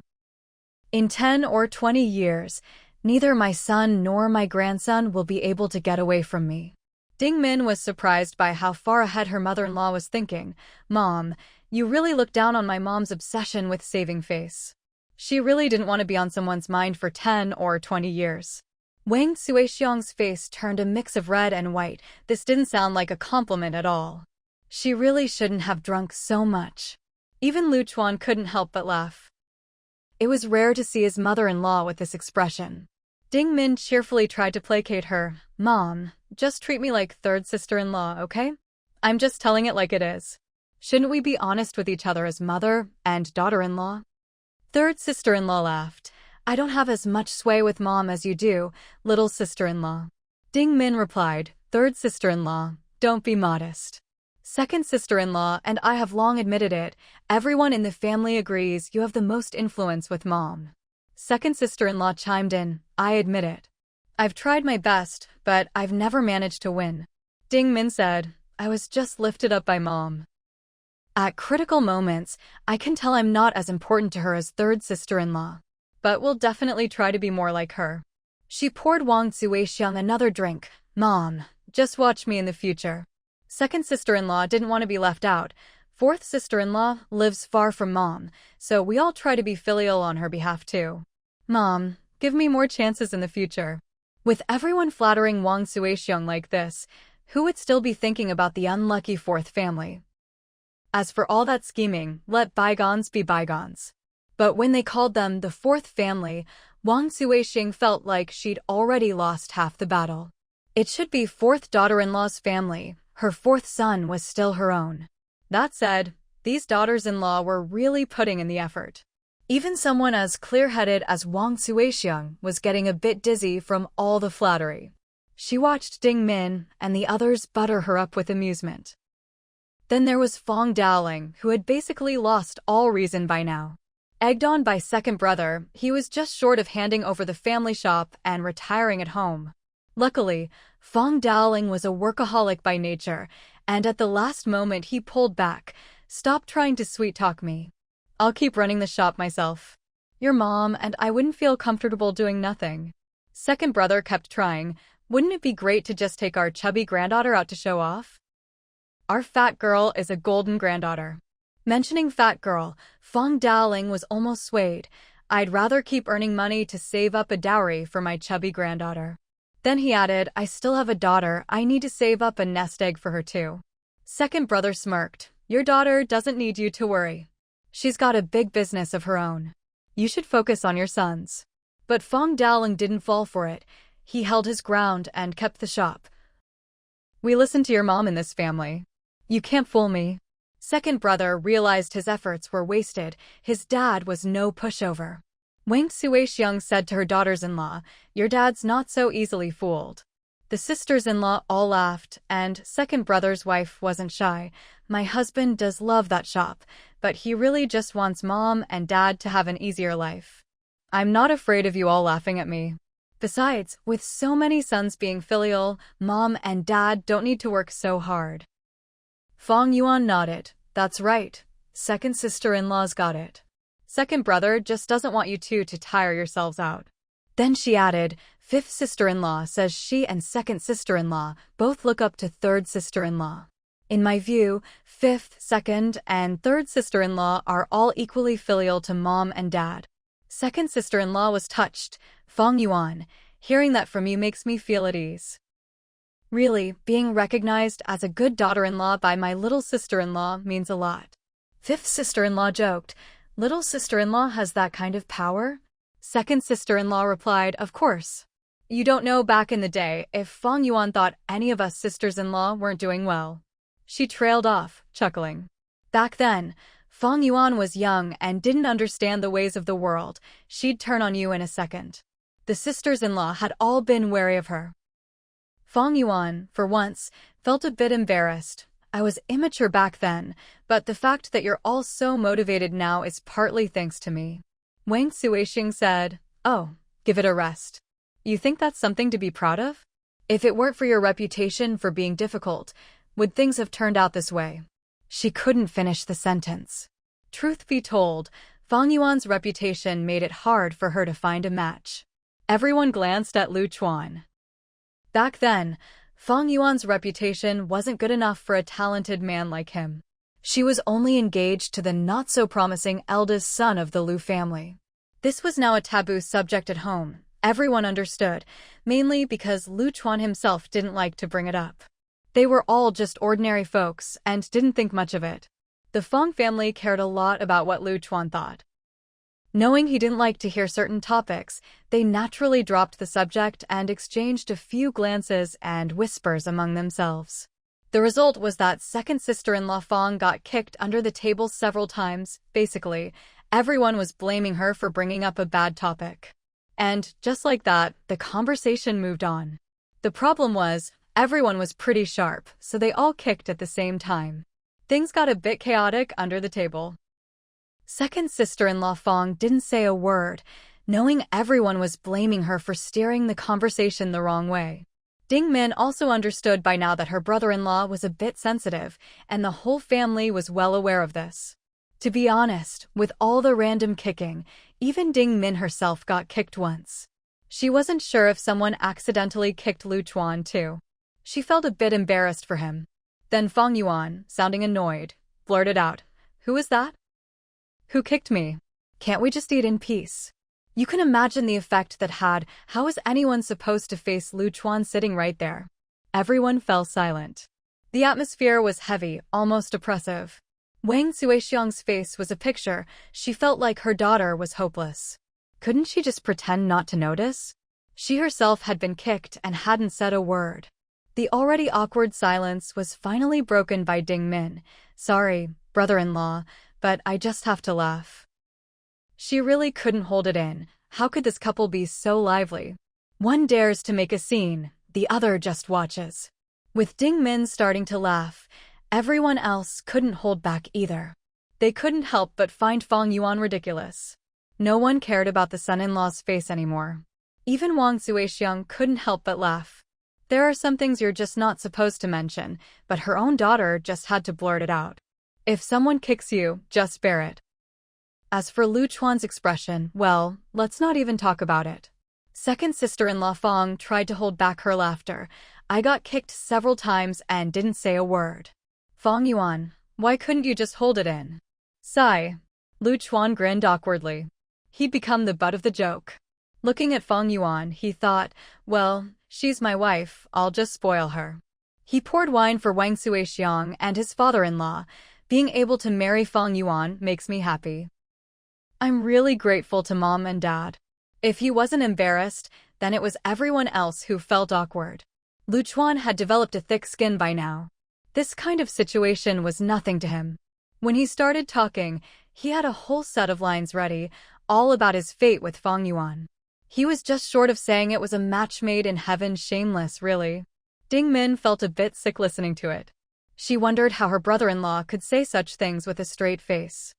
In 10 or 20 years, neither my son nor my grandson will be able to get away from me. Ding Min was surprised by how far ahead her mother-in-law was thinking. Mom, you really look down on my mom's obsession with saving face. She really didn't want to be on someone's mind for 10 or 20 years. Wang Suixiang's face turned a mix of red and white. This didn't sound like a compliment at all. She really shouldn't have drunk so much. Even Lu Chuan couldn't help but laugh. It was rare to see his mother-in-law with this expression. Ding Min cheerfully tried to placate her. Mom, just treat me like third sister-in-law, okay? I'm just telling it like it is. Shouldn't we be honest with each other as mother and daughter-in-law? Third sister-in-law laughed. I don't have as much sway with mom as you do, little sister-in-law. Ding Min replied, third sister-in-law, don't be modest. Second sister-in-law, and I have long admitted it, everyone in the family agrees you have the most influence with mom. Second sister-in-law chimed in, I admit it. I've tried my best, but I've never managed to win. Ding Min said, I was just lifted up by mom. At critical moments, I can tell I'm not as important to her as third sister-in-law. But we'll definitely try to be more like her. She poured Wang Zuixiang another drink. Mom, just watch me in the future. Second sister-in-law didn't want to be left out. Fourth sister-in-law lives far from mom, so we all try to be filial on her behalf too. Mom, give me more chances in the future. With everyone flattering Wang Zuixiang like this, who would still be thinking about the unlucky fourth family? As for all that scheming, let bygones be bygones. But when they called them the fourth family, Wang Zuixiang felt like she'd already lost half the battle. It should be fourth daughter-in-law's family. Her fourth son was still her own. That said, these daughters-in-law were really putting in the effort. Even someone as clear-headed as Wang Zuixiang was getting a bit dizzy from all the flattery. She watched Ding Min and the others butter her up with amusement. Then there was Fang Daoling, who had basically lost all reason by now. Egged on by second brother, he was just short of handing over the family shop and retiring at home. Luckily, Fang Daoling was a workaholic by nature, and at the last moment he pulled back. Stop trying to sweet-talk me. I'll keep running the shop myself. Your mom and I wouldn't feel comfortable doing nothing. Second brother kept trying. Wouldn't it be great to just take our chubby granddaughter out to show off? Our fat girl is a golden granddaughter. Mentioning fat girl, Fang Daoling was almost swayed. I'd rather keep earning money to save up a dowry for my chubby granddaughter. Then he added, I still have a daughter, I need to save up a nest egg for her too. Second brother smirked. Your daughter doesn't need you to worry. She's got a big business of her own. You should focus on your sons. But Fang Daoling didn't fall for it. He held his ground and kept the shop. We listen to your mom in this family. You can't fool me. Second brother realized his efforts were wasted. His dad was no pushover. Wang Suixiang said to her daughters-in-law, your dad's not so easily fooled. The sisters-in-law all laughed, and second brother's wife wasn't shy. My husband does love that shop, but he really just wants mom and dad to have an easier life. I'm not afraid of you all laughing at me. Besides, with so many sons being filial, mom and dad don't need to work so hard. Fang Yuan nodded. That's right. Second sister-in-law's got it. Second brother just doesn't want you two to tire yourselves out. Then she added, fifth sister-in-law says she and second sister-in-law both look up to third sister-in-law. In my view, fifth, second, and third sister-in-law are all equally filial to mom and dad. Second sister-in-law was touched. Fang Yuan, hearing that from you makes me feel at ease. Really, being recognized as a good daughter-in-law by my little sister-in-law means a lot. Fifth sister-in-law joked, little sister-in-law has that kind of power? Second sister-in-law replied, of course. You don't know back in the day if Fang Yuan thought any of us sisters-in-law weren't doing well. She trailed off, chuckling. Back then, Fang Yuan was young and didn't understand the ways of the world. She'd turn on you in a second. The sisters-in-law had all been wary of her. Fang Yuan, for once, felt a bit embarrassed. I was immature back then, but the fact that you're all so motivated now is partly thanks to me. Wang Suixiang said, oh, give it a rest. You think that's something to be proud of? If it weren't for your reputation for being difficult, would things have turned out this way? She couldn't finish the sentence. Truth be told, Fang Yuan's reputation made it hard for her to find a match. Everyone glanced at Lu Chuan. Back then, Fang Yuan's reputation wasn't good enough for a talented man like him. She was only engaged to the not-so-promising eldest son of the Liu family. This was now a taboo subject at home. Everyone understood, mainly because Liu Chuan himself didn't like to bring it up. They were all just ordinary folks and didn't think much of it. The Fang family cared a lot about what Liu Chuan thought. Knowing he didn't like to hear certain topics, they naturally dropped the subject and exchanged a few glances and whispers among themselves. The result was that second sister-in-law Fang got kicked under the table several times. Basically, everyone was blaming her for bringing up a bad topic. And, just like that, the conversation moved on. The problem was, everyone was pretty sharp, so they all kicked at the same time. Things got a bit chaotic under the table. Second sister-in-law Fang didn't say a word, knowing everyone was blaming her for steering the conversation the wrong way. Ding Min also understood by now that her brother-in-law was a bit sensitive, and the whole family was well aware of this. To be honest, with all the random kicking, even Ding Min herself got kicked once. She wasn't sure if someone accidentally kicked Liu Chuan too. She felt a bit embarrassed for him. Then Fang Yuan, sounding annoyed, blurted out, "Who is that? Who kicked me? Can't we just eat in peace?" You can imagine the effect that had. How was anyone supposed to face Liu Chuan sitting right there? Everyone fell silent. The atmosphere was heavy, almost oppressive. Wang Suixiang's face was a picture. She felt like her daughter was hopeless. Couldn't she just pretend not to notice? She herself had been kicked and hadn't said a word. The already awkward silence was finally broken by Ding Min. "Sorry, brother-in-law, but I just have to laugh." She really couldn't hold it in. How could this couple be so lively? One dares to make a scene, the other just watches. With Ding Min starting to laugh, everyone else couldn't hold back either. They couldn't help but find Fang Yuan ridiculous. No one cared about the son-in-law's face anymore. Even Wang Suixiang couldn't help but laugh. There are some things you're just not supposed to mention, but her own daughter just had to blurt it out. If someone kicks you, just bear it. As for Liu Chuan's expression, well, let's not even talk about it. Second sister-in-law Fang tried to hold back her laughter. "I got kicked several times and didn't say a word." "Fang Yuan, why couldn't you just hold it in?" Sigh. Liu Chuan grinned awkwardly. He'd become the butt of the joke. Looking at Fang Yuan, he thought, well, she's my wife, I'll just spoil her. He poured wine for Wang Suixiang and his father-in-law. Being able to marry Fang Yuan makes me happy. I'm really grateful to Mom and Dad. If he wasn't embarrassed, then it was everyone else who felt awkward. Liu Chuan had developed a thick skin by now. This kind of situation was nothing to him. When he started talking, he had a whole set of lines ready, all about his fate with Fang Yuan. He was just short of saying it was a match made in heaven. Shameless, really. Ding Min felt a bit sick listening to it. She wondered how her brother-in-law could say such things with a straight face.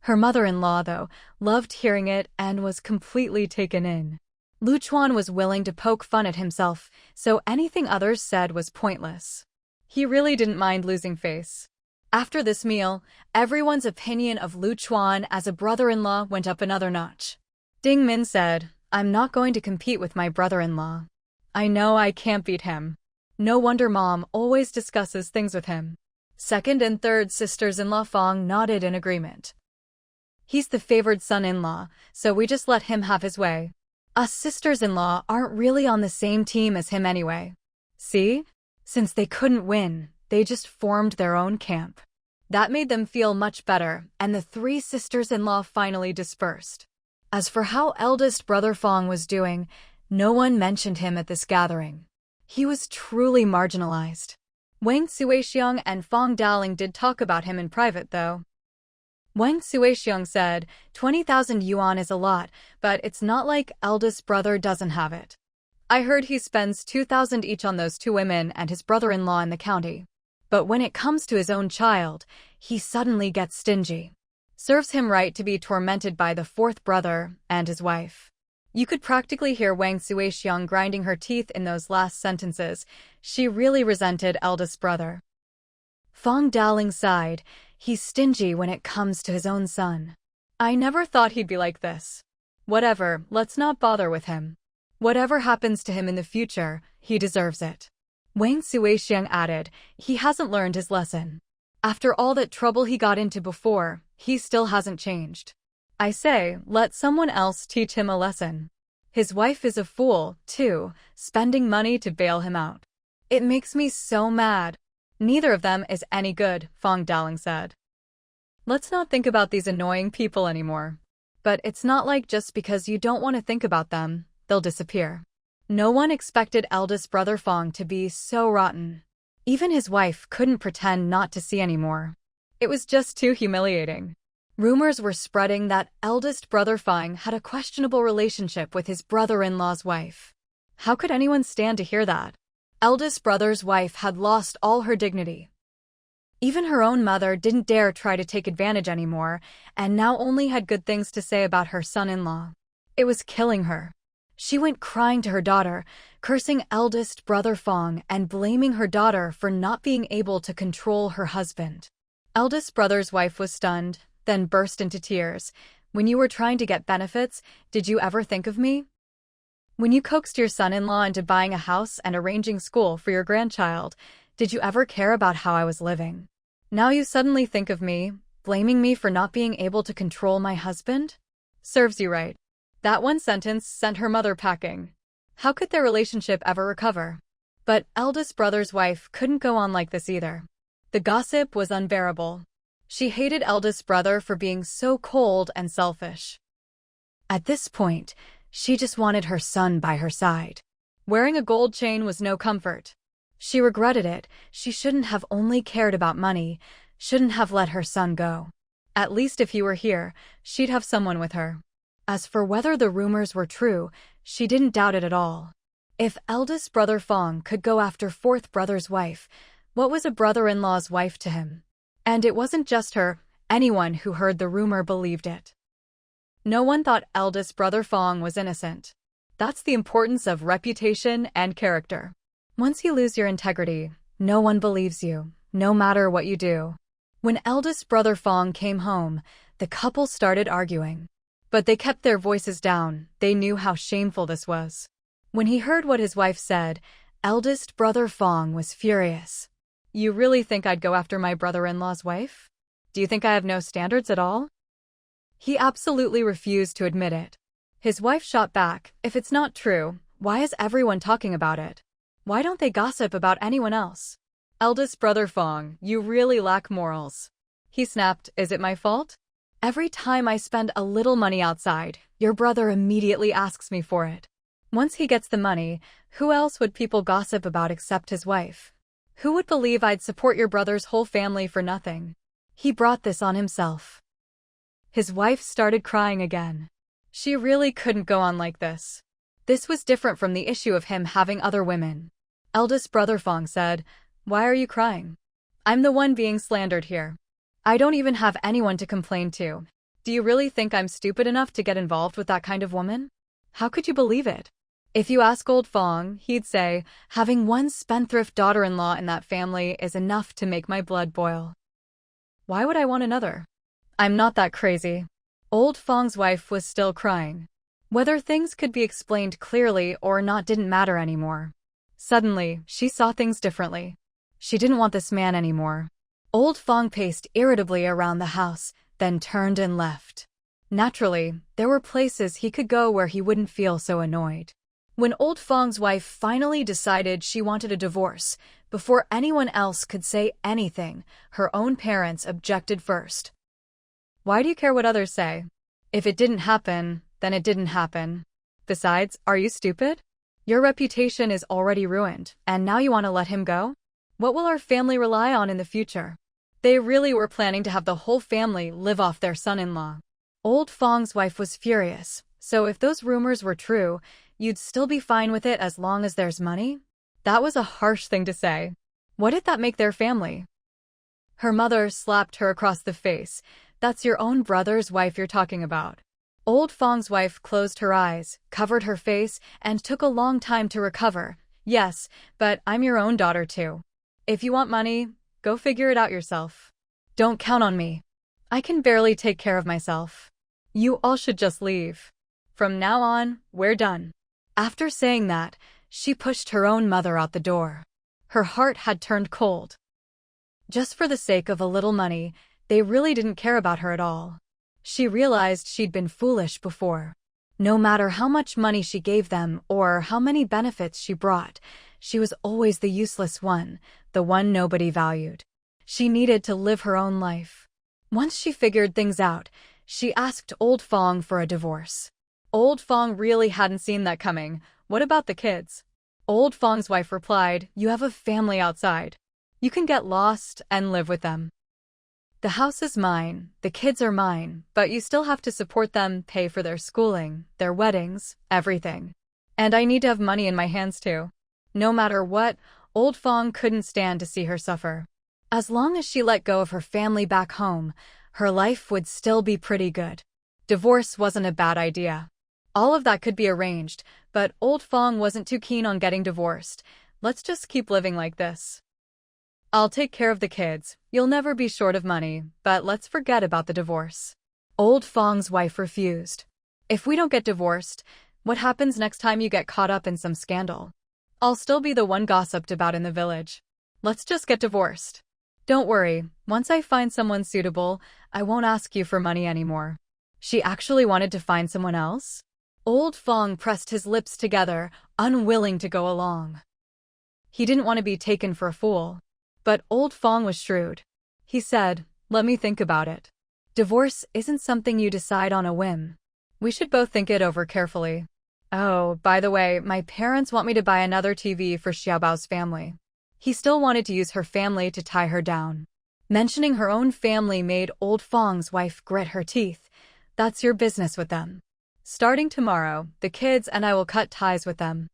Her mother-in-law, though, loved hearing it and was completely taken in. Liu Chuan was willing to poke fun at himself, so anything others said was pointless. He really didn't mind losing face. After this meal, everyone's opinion of Liu Chuan as a brother-in-law went up another notch. Ding Min said, "I'm not going to compete with my brother-in-law. I know I can't beat him. No wonder Mom always discusses things with him." Second and third sisters-in-law Fang nodded in agreement. "He's the favored son-in-law, so we just let him have his way. Us sisters-in-law aren't really on the same team as him anyway. See? Since they couldn't win, they just formed their own camp." That made them feel much better, and the three sisters-in-law finally dispersed. As for how eldest brother Fang was doing, no one mentioned him at this gathering. He was truly marginalized. Wang Suixiang and Fang Daling did talk about him in private, though. Wang Suixiang said, 20,000 yuan is a lot, but it's not like eldest brother doesn't have it. I heard he spends 2,000 each on those two women and his brother-in-law in the county. But when it comes to his own child, he suddenly gets stingy. Serves him right to be tormented by the fourth brother and his wife. You could practically hear Wang Suixiang grinding her teeth in those last sentences. She really resented eldest brother. Fang Daling sighed. He's stingy when it comes to his own son. I never thought he'd be like this. Whatever, let's not bother with him. Whatever happens to him in the future, he deserves it. Wang Suixiang added, he hasn't learned his lesson. After all that trouble he got into before, he still hasn't changed. I say, let someone else teach him a lesson. His wife is a fool, too, spending money to bail him out. It makes me so mad. Neither of them is any good, Fang Daling said. Let's not think about these annoying people anymore. But it's not like just because you don't want to think about them, they'll disappear. No one expected eldest brother Fang to be so rotten. Even his wife couldn't pretend not to see anymore. It was just too humiliating. Rumors were spreading that eldest brother Fang had a questionable relationship with his brother-in-law's wife. How could anyone stand to hear that? Eldest brother's wife had lost all her dignity. Even her own mother didn't dare try to take advantage anymore, and now only had good things to say about her son-in-law. It was killing her. She went crying to her daughter, cursing eldest brother Fang and blaming her daughter for not being able to control her husband. Eldest brother's wife was stunned, then burst into tears. When you were trying to get benefits, did you ever think of me? When you coaxed your son-in-law into buying a house and arranging school for your grandchild, did you ever care about how I was living? Now you suddenly think of me, blaming me for not being able to control my husband? Serves you right. That one sentence sent her mother packing. How could their relationship ever recover? But eldest brother's wife couldn't go on like this either. The gossip was unbearable. She hated eldest brother for being so cold and selfish. At this point, she just wanted her son by her side. Wearing a gold chain was no comfort. She regretted it. She shouldn't have only cared about money, shouldn't have let her son go. At least if he were here, she'd have someone with her. As for whether the rumors were true, she didn't doubt it at all. If eldest brother Fang could go after fourth brother's wife, what was a brother-in-law's wife to him? And it wasn't just her, anyone who heard the rumor believed it. No one thought eldest brother Fang was innocent. That's the importance of reputation and character. Once you lose your integrity, no one believes you, no matter what you do. When eldest brother Fang came home, the couple started arguing. But they kept their voices down, they knew how shameful this was. When he heard what his wife said, eldest brother Fang was furious. You really think I'd go after my brother-in-law's wife? Do you think I have no standards at all? He absolutely refused to admit it. His wife shot back, if it's not true, why is everyone talking about it? Why don't they gossip about anyone else? Eldest brother Fang, you really lack morals. He snapped, is it my fault? Every time I spend a little money outside, your brother immediately asks me for it. Once he gets the money, who else would people gossip about except his wife? Who would believe I'd support your brother's whole family for nothing? He brought this on himself. His wife started crying again. She really couldn't go on like this. This was different from the issue of him having other women. Eldest brother Fang said, why are you crying? I'm the one being slandered here. I don't even have anyone to complain to. Do you really think I'm stupid enough to get involved with that kind of woman? How could you believe it? If you ask old Fang, he'd say, having one spendthrift daughter-in-law in that family is enough to make my blood boil. Why would I want another? I'm not that crazy. Old Fang's wife was still crying. Whether things could be explained clearly or not didn't matter anymore. Suddenly, she saw things differently. She didn't want this man anymore. Old Fang paced irritably around the house, then turned and left. Naturally, there were places he could go where he wouldn't feel so annoyed. When old Fang's wife finally decided she wanted a divorce, before anyone else could say anything, her own parents objected first. Why do you care what others say? If it didn't happen, then it didn't happen. Besides, are you stupid? Your reputation is already ruined, and now you want to let him go? What will our family rely on in the future? They really were planning to have the whole family live off their son-in-law. Old Fang's wife was furious, so if those rumors were true, you'd still be fine with it as long as there's money? That was a harsh thing to say. What did that make their family? Her mother slapped her across the face. That's your own brother's wife you're talking about. Old Fang's wife closed her eyes, covered her face, and took a long time to recover. Yes, but I'm your own daughter too. If you want money, go figure it out yourself. Don't count on me. I can barely take care of myself. You all should just leave. From now on, we're done. After saying that, she pushed her own mother out the door. Her heart had turned cold. Just for the sake of a little money, they really didn't care about her at all. She realized she'd been foolish before. No matter how much money she gave them or how many benefits she brought, she was always the useless one, the one nobody valued. She needed to live her own life. Once she figured things out, she asked Old Fang for a divorce. Old Fang really hadn't seen that coming. What about the kids? Old Fang's wife replied, "You have a family outside. You can get lost and live with them. The house is mine, the kids are mine, but you still have to support them, pay for their schooling, their weddings, everything. And I need to have money in my hands too." No matter what, Old Fang couldn't stand to see her suffer. As long as she let go of her family back home, her life would still be pretty good. Divorce wasn't a bad idea. All of that could be arranged, but Old Fang wasn't too keen on getting divorced. Let's just keep living like this. I'll take care of the kids, you'll never be short of money, but let's forget about the divorce. Old Fang's wife refused. If we don't get divorced, what happens next time you get caught up in some scandal? I'll still be the one gossiped about in the village. Let's just get divorced. Don't worry, once I find someone suitable, I won't ask you for money anymore. She actually wanted to find someone else? Old Fang pressed his lips together, unwilling to go along. He didn't want to be taken for a fool. But Old Fang was shrewd. He said, "Let me think about it. Divorce isn't something you decide on a whim. We should both think it over carefully. Oh, by the way, my parents want me to buy another TV for Xiaobao's family." He still wanted to use her family to tie her down. Mentioning her own family made Old Fang's wife grit her teeth. "That's your business with them. Starting tomorrow, the kids and I will cut ties with them.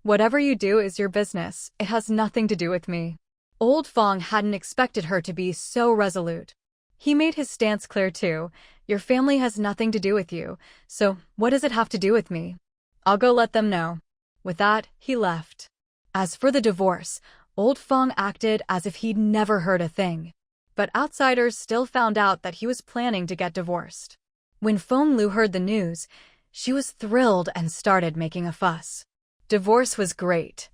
Whatever you do is your business, it has nothing to do with me." Old Fang hadn't expected her to be so resolute. He made his stance clear too. "Your family has nothing to do with you, so what does it have to do with me? I'll go let them know." With that, he left. As for the divorce, Old Fang acted as if he'd never heard a thing. But outsiders still found out that he was planning to get divorced. When Feng Lu heard the news, she was thrilled and started making a fuss. Divorce was great.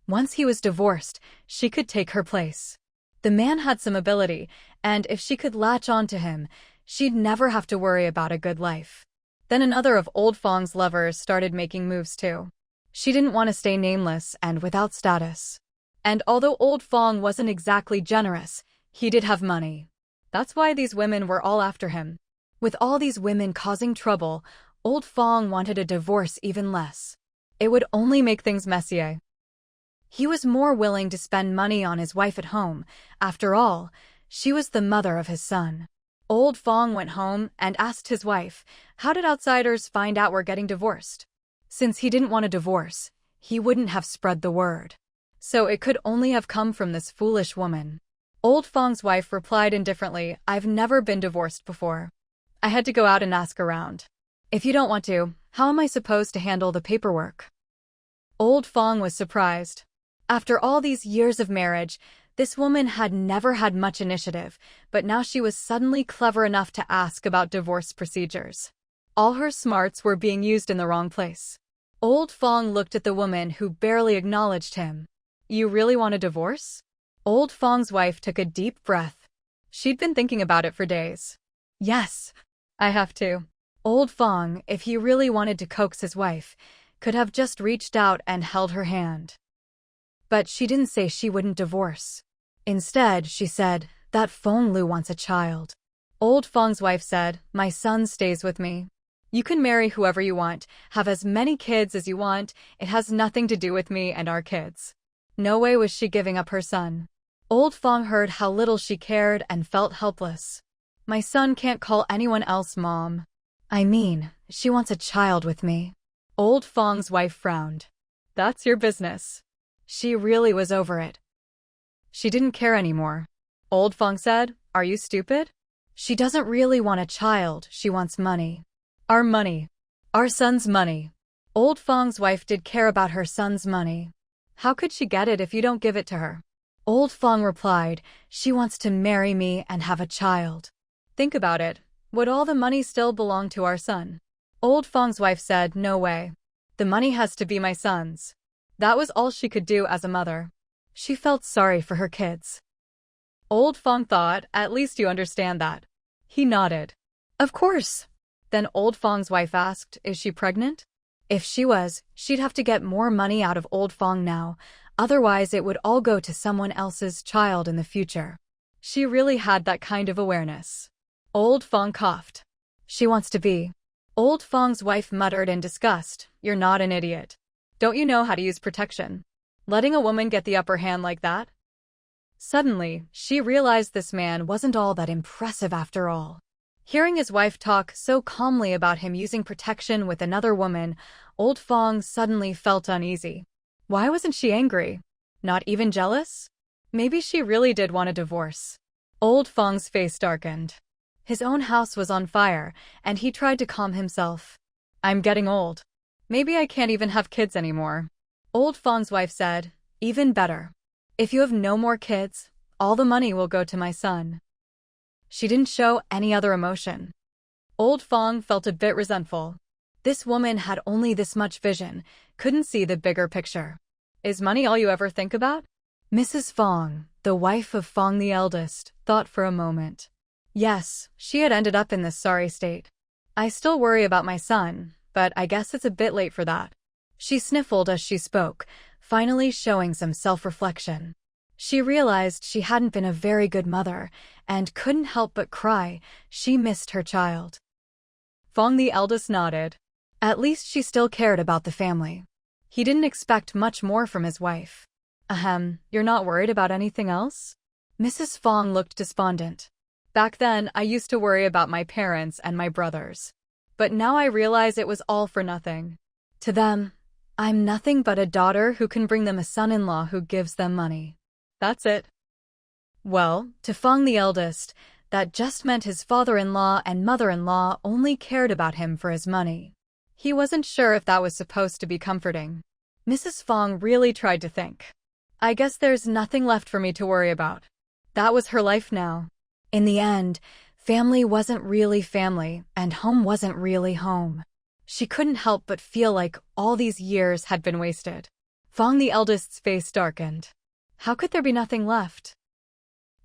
Once he was divorced, she could take her place. The man had some ability, and if she could latch on to him, she'd never have to worry about a good life. Then another of Old Fang's lovers started making moves too. She didn't want to stay nameless and without status. And although Old Fang wasn't exactly generous, he did have money. That's why these women were all after him. With all these women causing trouble, Old Fang wanted a divorce even less. It would only make things messier. He was more willing to spend money on his wife at home. After all, she was the mother of his son. Old Fang went home and asked his wife, "How did outsiders find out we're getting divorced?" Since he didn't want a divorce, he wouldn't have spread the word. So it could only have come from this foolish woman. Old Fang's wife replied indifferently, "I've never been divorced before. I had to go out and ask around. If you don't want to, how am I supposed to handle the paperwork?" Old Fang was surprised. After all these years of marriage, this woman had never had much initiative, but now she was suddenly clever enough to ask about divorce procedures. All her smarts were being used in the wrong place. Old Fang looked at the woman who barely acknowledged him. "You really want a divorce?" Old Fang's wife took a deep breath. She'd been thinking about it for days. "Yes, I have to." Old Fang, if he really wanted to coax his wife, could have just reached out and held her hand. But she didn't say she wouldn't divorce. Instead, she said, "That Feng Lu wants a child." Old Fang's wife said, "My son stays with me. You can marry whoever you want, have as many kids as you want. It has nothing to do with me and our kids." No way was she giving up her son. Old Fang heard how little she cared and felt helpless. "My son can't call anyone else mom. I mean, she wants a child with me." Old Fang's wife frowned. "That's your business." She really was over it. She didn't care anymore. Old Fang said, "Are you stupid? She doesn't really want a child, she wants money. Our money. Our son's money." Old Fang's wife did care about her son's money. "How could she get it if you don't give it to her?" Old Fang replied, "She wants to marry me and have a child." Think about it. Would all the money still belong to our son? Old Fang's wife said, "No way. The money has to be my son's." That was all she could do as a mother. She felt sorry for her kids. Old Fang thought, at least you understand that. He nodded. Of course. Then Old Fang's wife asked, is she pregnant? If she was, she'd have to get more money out of Old Fang now, otherwise it would all go to someone else's child in the future. She really had that kind of awareness. Old Fang coughed. She wants to be. Old Fang's wife muttered in disgust, you're not an idiot. Don't you know how to use protection? Letting a woman get the upper hand like that? Suddenly, she realized this man wasn't all that impressive after all. Hearing his wife talk so calmly about him using protection with another woman, Old Fang suddenly felt uneasy. Why wasn't she angry? Not even jealous? Maybe she really did want a divorce. Old Fang's face darkened. His own house was on fire, and he tried to calm himself. I'm getting old. Maybe I can't even have kids anymore. Old Fang's wife said, even better. If you have no more kids, all the money will go to my son. She didn't show any other emotion. Old Fang felt a bit resentful. This woman had only this much vision, couldn't see the bigger picture. Is money all you ever think about? Mrs. Fang, the wife of Fang the eldest, thought for a moment. Yes, she had ended up in this sorry state. I still worry about my son, but I guess it's a bit late for that. She sniffled as she spoke, finally showing some self-reflection. She realized she hadn't been a very good mother, and couldn't help but cry. She missed her child. Fang the eldest nodded. At least she still cared about the family. He didn't expect much more from his wife. You're not worried about anything else? Mrs. Fang looked despondent. Back then, I used to worry about my parents and my brothers. But now I realize it was all for nothing. To them, I'm nothing but a daughter who can bring them a son-in-law who gives them money. That's it. Well, to Fang the eldest, that just meant his father-in-law and mother-in-law only cared about him for his money. He wasn't sure if that was supposed to be comforting. Mrs. Fang really tried to think. I guess there's nothing left for me to worry about. That was her life now. In the end, family wasn't really family, and home wasn't really home. She couldn't help but feel like all these years had been wasted. Fang the eldest's face darkened. How could there be nothing left?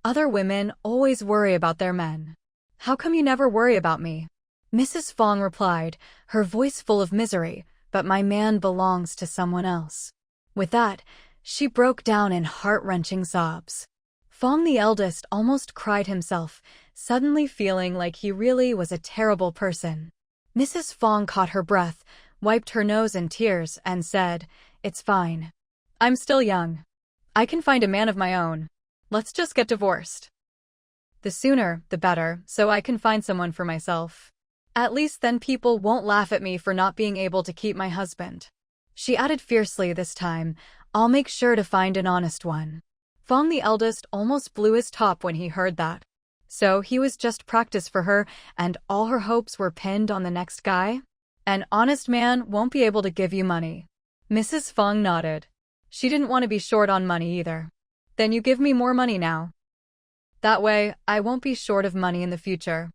Other women always worry about their men. How come you never worry about me? Mrs. Fang replied, her voice full of misery, but my man belongs to someone else. With that, she broke down in heart-wrenching sobs. Fang the eldest almost cried himself, suddenly feeling like he really was a terrible person. Mrs. Fang caught her breath, wiped her nose in tears, and said, it's fine. I'm still young. I can find a man of my own. Let's just get divorced. The sooner, the better, so I can find someone for myself. At least then people won't laugh at me for not being able to keep my husband. She added fiercely this time, I'll make sure to find an honest one. Fang the eldest almost blew his top when he heard that. So he was just practice for her, and all her hopes were pinned on the next guy? An honest man won't be able to give you money. Mrs. Fang nodded. She didn't want to be short on money either. Then you give me more money now. That way, I won't be short of money in the future.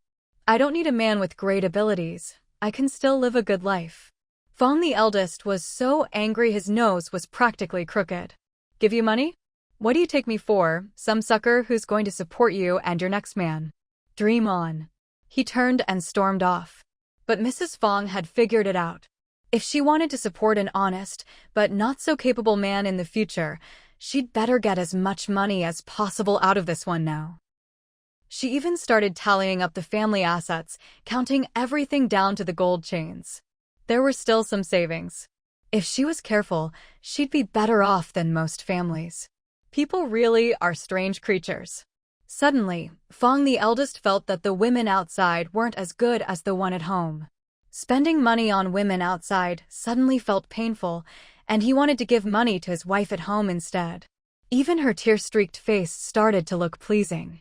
I don't need a man with great abilities. I can still live a good life. Fang the eldest was so angry his nose was practically crooked. Give you money? What do you take me for, some sucker who's going to support you and your next man? Dream on. He turned and stormed off. But Mrs. Fang had figured it out. If she wanted to support an honest, but not so capable man in the future, she'd better get as much money as possible out of this one now. She even started tallying up the family assets, counting everything down to the gold chains. There were still some savings. If she was careful, she'd be better off than most families. People really are strange creatures. Suddenly, Fang the eldest felt that the women outside weren't as good as the one at home. Spending money on women outside suddenly felt painful, and he wanted to give money to his wife at home instead. Even her tear-streaked face started to look pleasing.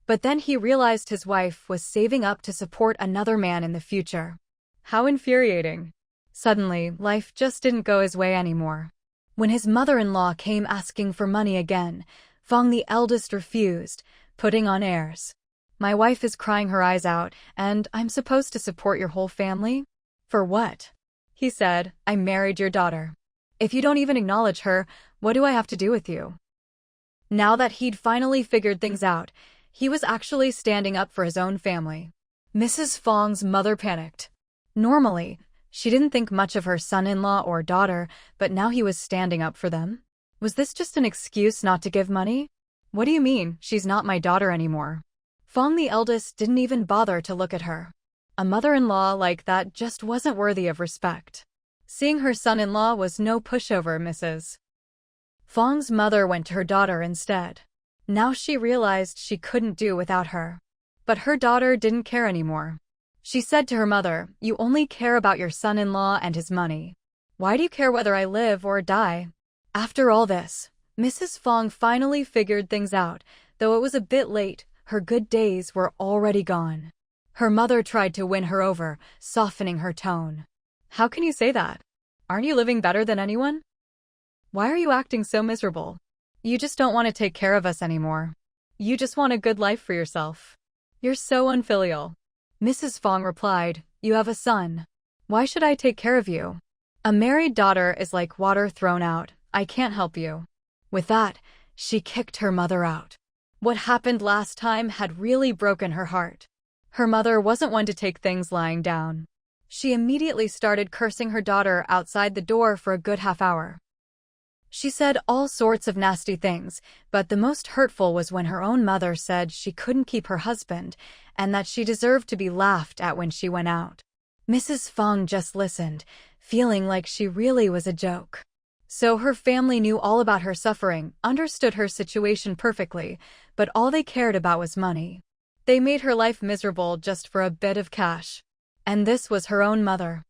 But then he realized his wife was saving up to support another man in the future. How infuriating. Suddenly, life just didn't go his way anymore. When his mother-in-law came asking for money again, Fang the eldest refused, putting on airs. My wife is crying her eyes out, and I'm supposed to support your whole family? For what? He said, I married your daughter. If you don't even acknowledge her, what do I have to do with you? Now that he'd finally figured things out, he was actually standing up for his own family. Mrs. Fang's mother panicked. Normally, she didn't think much of her son-in-law or daughter, but now he was standing up for them. Was this just an excuse not to give money? What do you mean, she's not my daughter anymore? Fang the eldest didn't even bother to look at her. A mother-in-law like that just wasn't worthy of respect. Seeing her son-in-law was no pushover, Mrs. Fang's mother went to her daughter instead. Now she realized she couldn't do without her. But her daughter didn't care anymore. She said to her mother, "You only care about your son-in-law and his money. Why do you care whether I live or die?" After all this, Mrs. Fang finally figured things out. Though it was a bit late, her good days were already gone. Her mother tried to win her over, softening her tone. "How can you say that? Aren't you living better than anyone? Why are you acting so miserable? You just don't want to take care of us anymore. You just want a good life for yourself. You're so unfilial." Mrs. Fang replied, "You have a son. Why should I take care of you? A married daughter is like water thrown out. I can't help you." With that, she kicked her mother out. What happened last time had really broken her heart. Her mother wasn't one to take things lying down. She immediately started cursing her daughter outside the door for a good half hour. She said all sorts of nasty things, but the most hurtful was when her own mother said she couldn't keep her husband and that she deserved to be laughed at when she went out. Mrs. Fang just listened, feeling like she really was a joke. So her family knew all about her suffering, understood her situation perfectly, but all they cared about was money. They made her life miserable just for a bit of cash. And this was her own mother.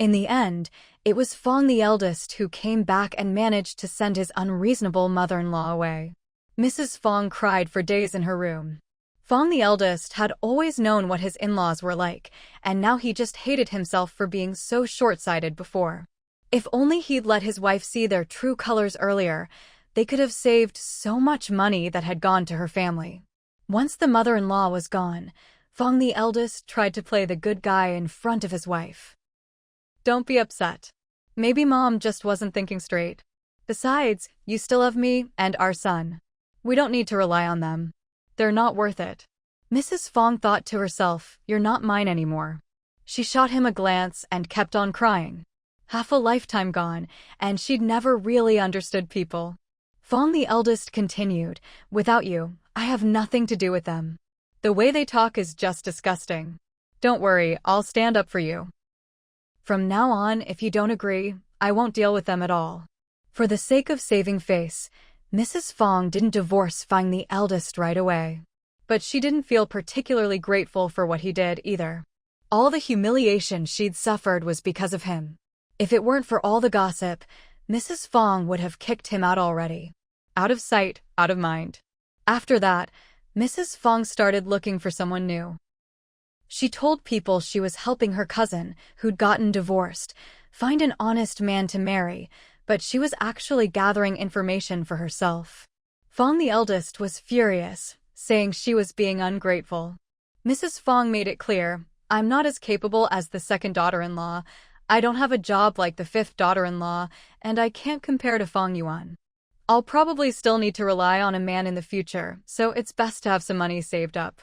In the end, it was Fang the eldest who came back and managed to send his unreasonable mother-in-law away. Mrs. Fang cried for days in her room. Fang the eldest had always known what his in-laws were like, and now he just hated himself for being so short-sighted before. If only he'd let his wife see their true colors earlier, they could have saved so much money that had gone to her family. Once the mother-in-law was gone, Fang the eldest tried to play the good guy in front of his wife. "Don't be upset. Maybe Mom just wasn't thinking straight. Besides, you still have me and our son. We don't need to rely on them. They're not worth it." Mrs. Fang thought to herself, "You're not mine anymore." She shot him a glance and kept on crying. Half a lifetime gone, and she'd never really understood people. Fang the eldest continued, "Without you, I have nothing to do with them. The way they talk is just disgusting. Don't worry, I'll stand up for you. From now on, if you don't agree, I won't deal with them at all." For the sake of saving face, Mrs. Fang didn't divorce Fang the eldest right away. But she didn't feel particularly grateful for what he did either. All the humiliation she'd suffered was because of him. If it weren't for all the gossip, Mrs. Fang would have kicked him out already. Out of sight, out of mind. After that, Mrs. Fang started looking for someone new. She told people she was helping her cousin, who'd gotten divorced, find an honest man to marry, but she was actually gathering information for herself. Fang the eldest was furious, saying she was being ungrateful. Mrs. Fang made it clear, "I'm not as capable as the second daughter-in-law. I don't have a job like the fifth daughter-in-law, and I can't compare to Fang Yuan. I'll probably still need to rely on a man in the future, so it's best to have some money saved up.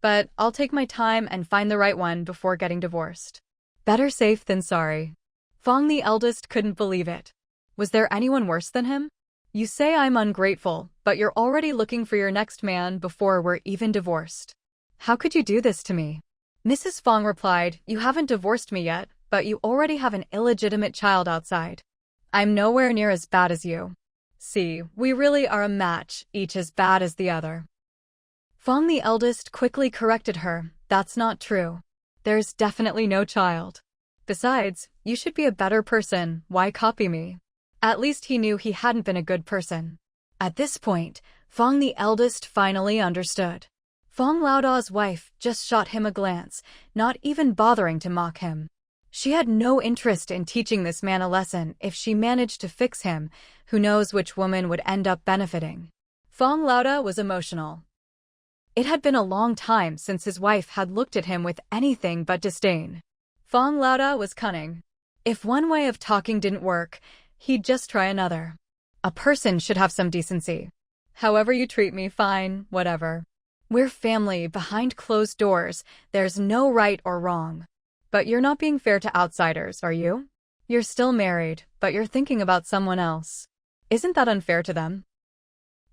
But I'll take my time and find the right one before getting divorced. Better safe than sorry." Fang the eldest couldn't believe it. Was there anyone worse than him? "You say I'm ungrateful, but you're already looking for your next man before we're even divorced. How could you do this to me?" Mrs. Fang replied, "You haven't divorced me yet, but you already have an illegitimate child outside. I'm nowhere near as bad as you. See, we really are a match, each as bad as the other." Fang the eldest quickly corrected her, "That's not true. There's definitely no child. Besides, you should be a better person, why copy me?" At least he knew he hadn't been a good person. At this point, Fang the eldest finally understood. Fang Laoda's wife just shot him a glance, not even bothering to mock him. She had no interest in teaching this man a lesson. If she managed to fix him, who knows which woman would end up benefiting. Fang Laoda was emotional. It had been a long time since his wife had looked at him with anything but disdain. Fang Laoda was cunning. If one way of talking didn't work, he'd just try another. A person should have some decency. However you treat me, fine, whatever. We're family behind closed doors. There's no right or wrong. But you're not being fair to outsiders, are you? You're still married, but you're thinking about someone else. Isn't that unfair to them?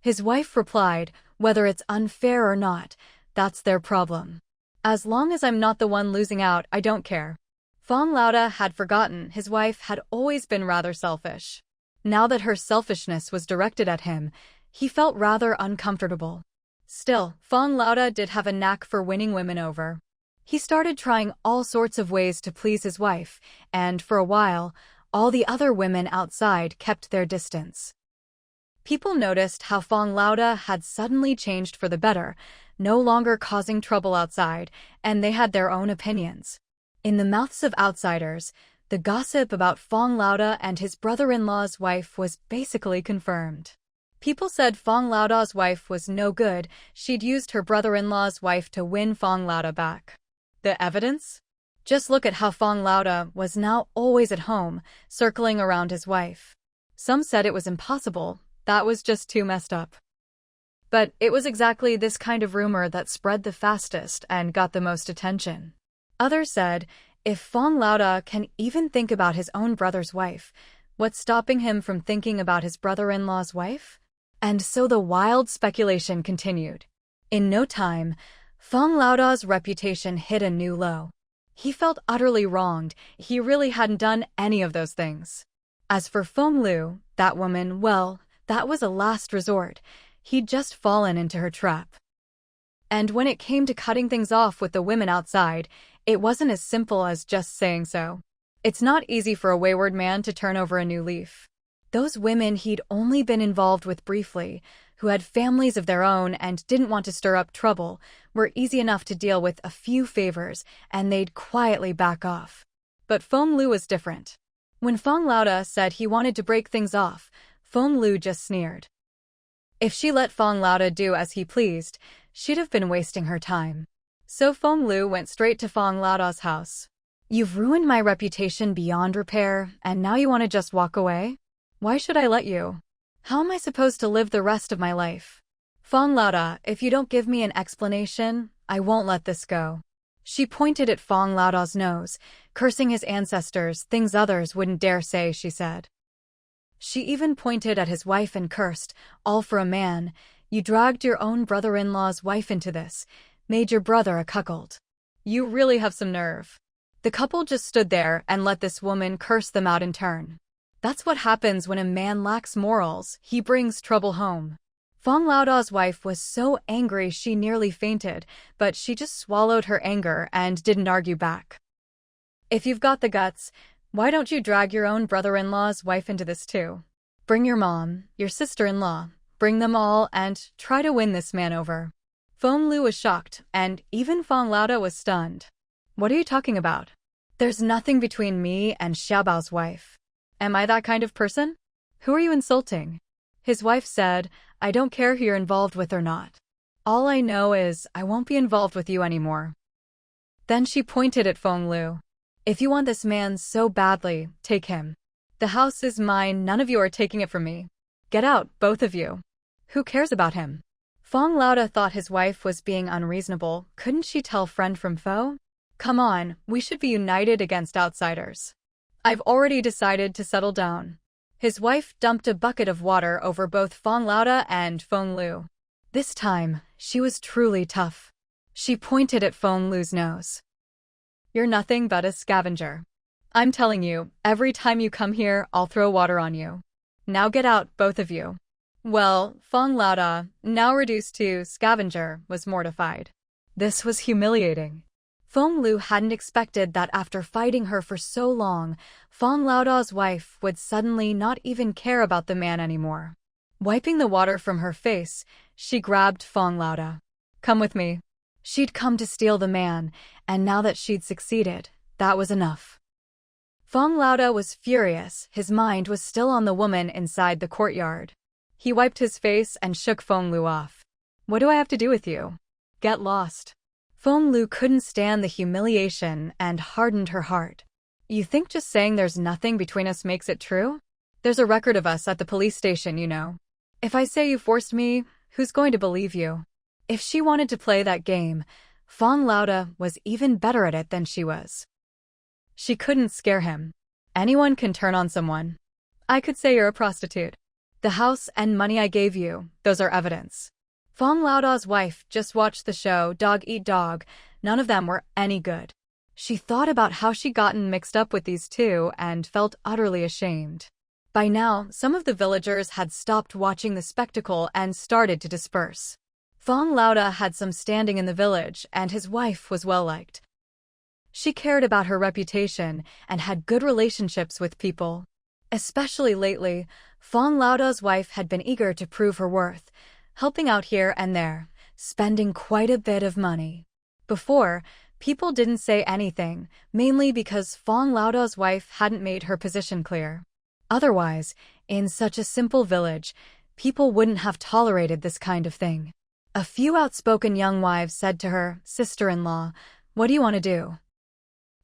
His wife replied, whether it's unfair or not, that's their problem. As long as I'm not the one losing out, I don't care. Fang Lauda had forgotten his wife had always been rather selfish. Now that her selfishness was directed at him, he felt rather uncomfortable. Still, Fang Lauda did have a knack for winning women over. He started trying all sorts of ways to please his wife, and for a while, all the other women outside kept their distance. People noticed how Fang Lauda had suddenly changed for the better, no longer causing trouble outside, and they had their own opinions. In the mouths of outsiders, the gossip about Fang Lauda and his brother-in-law's wife was basically confirmed. People said Fang Lauda's wife was no good, she'd used her brother-in-law's wife to win Fang Lauda back. The evidence? Just look at how Fang Lauda was now always at home, circling around his wife. Some said it was impossible, that was just too messed up. But it was exactly this kind of rumor that spread the fastest and got the most attention. Others said, if Fang Lauda can even think about his own brother's wife, what's stopping him from thinking about his brother-in-law's wife? And so the wild speculation continued. In no time, Fang Lauda's reputation hit a new low. He felt utterly wronged, he really hadn't done any of those things. As for Feng Lu, that woman, well, that was a last resort. He'd just fallen into her trap. And when it came to cutting things off with the women outside, it wasn't as simple as just saying so. It's not easy for a wayward man to turn over a new leaf. Those women he'd only been involved with briefly, who had families of their own and didn't want to stir up trouble, were easy enough to deal with a few favors, and they'd quietly back off. But Feng Lu was different. When Fang Lauda said he wanted to break things off, Feng Lu just sneered. If she let Fang Lauda do as he pleased, she'd have been wasting her time. So Feng Lu went straight to Fang Lauda's house. You've ruined my reputation beyond repair, and now you want to just walk away? Why should I let you? How am I supposed to live the rest of my life? Fang Lauda, if you don't give me an explanation, I won't let this go. She pointed at Fang Lauda's nose, cursing his ancestors, things others wouldn't dare say, she said. She even pointed at his wife and cursed, all for a man. You dragged your own brother-in-law's wife into this, made your brother a cuckold. You really have some nerve. The couple just stood there and let this woman curse them out in turn. That's what happens when a man lacks morals, he brings trouble home. Fang Lauda's wife was so angry she nearly fainted, but she just swallowed her anger and didn't argue back. If you've got the guts, why don't you drag your own brother-in-law's wife into this too? Bring your mom, your sister-in-law, bring them all and try to win this man over. Feng Lu was shocked, and even Fang Lauda was stunned. What are you talking about? There's nothing between me and Xiaobao's wife. Am I that kind of person? Who are you insulting? His wife said, I don't care who you're involved with or not. All I know is I won't be involved with you anymore. Then she pointed at Feng Lu. If you want this man so badly, take him. The house is mine, none of you are taking it from me. Get out, both of you. Who cares about him? Fang Lauda thought his wife was being unreasonable. Couldn't she tell friend from foe? Come on, we should be united against outsiders. I've already decided to settle down. His wife dumped a bucket of water over both Fang Lauda and Feng Lu. This time, she was truly tough. She pointed at Feng Lu's nose. You're nothing but a scavenger. I'm telling you, every time you come here, I'll throw water on you. Now get out, both of you. Well, Fang Lauda, now reduced to scavenger, was mortified. This was humiliating. Feng Lu hadn't expected that after fighting her for so long, Fang Lauda's wife would suddenly not even care about the man anymore. Wiping the water from her face, she grabbed Fang Lauda. Come with me. She'd come to steal the man, and now that she'd succeeded, that was enough. Fang Lauda was furious, his mind was still on the woman inside the courtyard. He wiped his face and shook Feng Lu off. What do I have to do with you? Get lost. Feng Lu couldn't stand the humiliation and hardened her heart. You think just saying there's nothing between us makes it true? There's a record of us at the police station, you know. If I say you forced me, who's going to believe you? If she wanted to play that game, Fang Lauda was even better at it than she was. She couldn't scare him. Anyone can turn on someone. I could say you're a prostitute. The house and money I gave you, those are evidence. Fang Lauda's wife just watched the show Dog Eat Dog. None of them were any good. She thought about how she'd gotten mixed up with these two and felt utterly ashamed. By now, some of the villagers had stopped watching the spectacle and started to disperse. Fang Lauda had some standing in the village, and his wife was well-liked. She cared about her reputation and had good relationships with people. Especially lately, Fang Lauda's wife had been eager to prove her worth, helping out here and there, spending quite a bit of money. Before, people didn't say anything, mainly because Fang Lauda's wife hadn't made her position clear. Otherwise, in such a simple village, people wouldn't have tolerated this kind of thing. A few outspoken young wives said to her sister-in-law, "What do you want to do?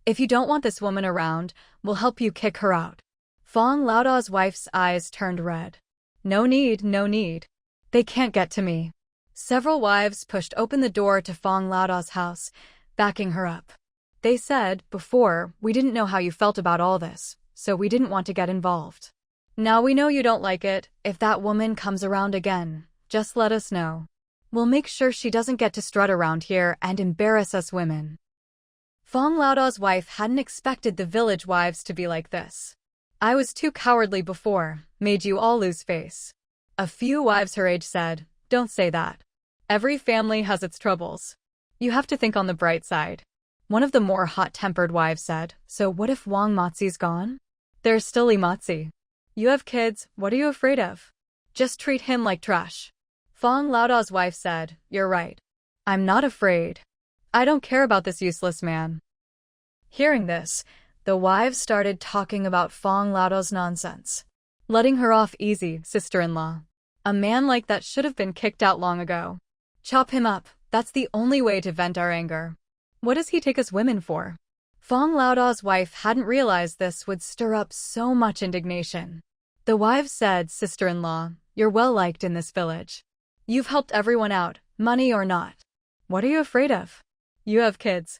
If you don't want this woman around, we'll help you kick her out." Fang Lauda's wife's eyes turned red. No need, no need. They can't get to me. Several wives pushed open the door to Fang Lauda's house, backing her up. They said, "Before, we didn't know how you felt about all this, so we didn't want to get involved. Now we know you don't like it. If that woman comes around again, just let us know. We'll make sure she doesn't get to strut around here and embarrass us women." Fang Lauda's wife hadn't expected the village wives to be like this. "I was too cowardly before, made you all lose face." A few wives her age said, "Don't say that. Every family has its troubles. You have to think on the bright side." One of the more hot-tempered wives said, "So what if Wang Mozi's gone? There's still Mozi. You have kids, what are you afraid of? Just treat him like trash." Fang Lauda's wife said, "You're right. I'm not afraid. I don't care about this useless man." Hearing this, the wives started talking about Fang Lauda's nonsense. "Letting her off easy, sister-in-law. A man like that should have been kicked out long ago. Chop him up, that's the only way to vent our anger. What does he take us women for?" Fang Lauda's wife hadn't realized this would stir up so much indignation. The wives said, "Sister-in-law, you're well-liked in this village. You've helped everyone out, money or not. What are you afraid of? You have kids.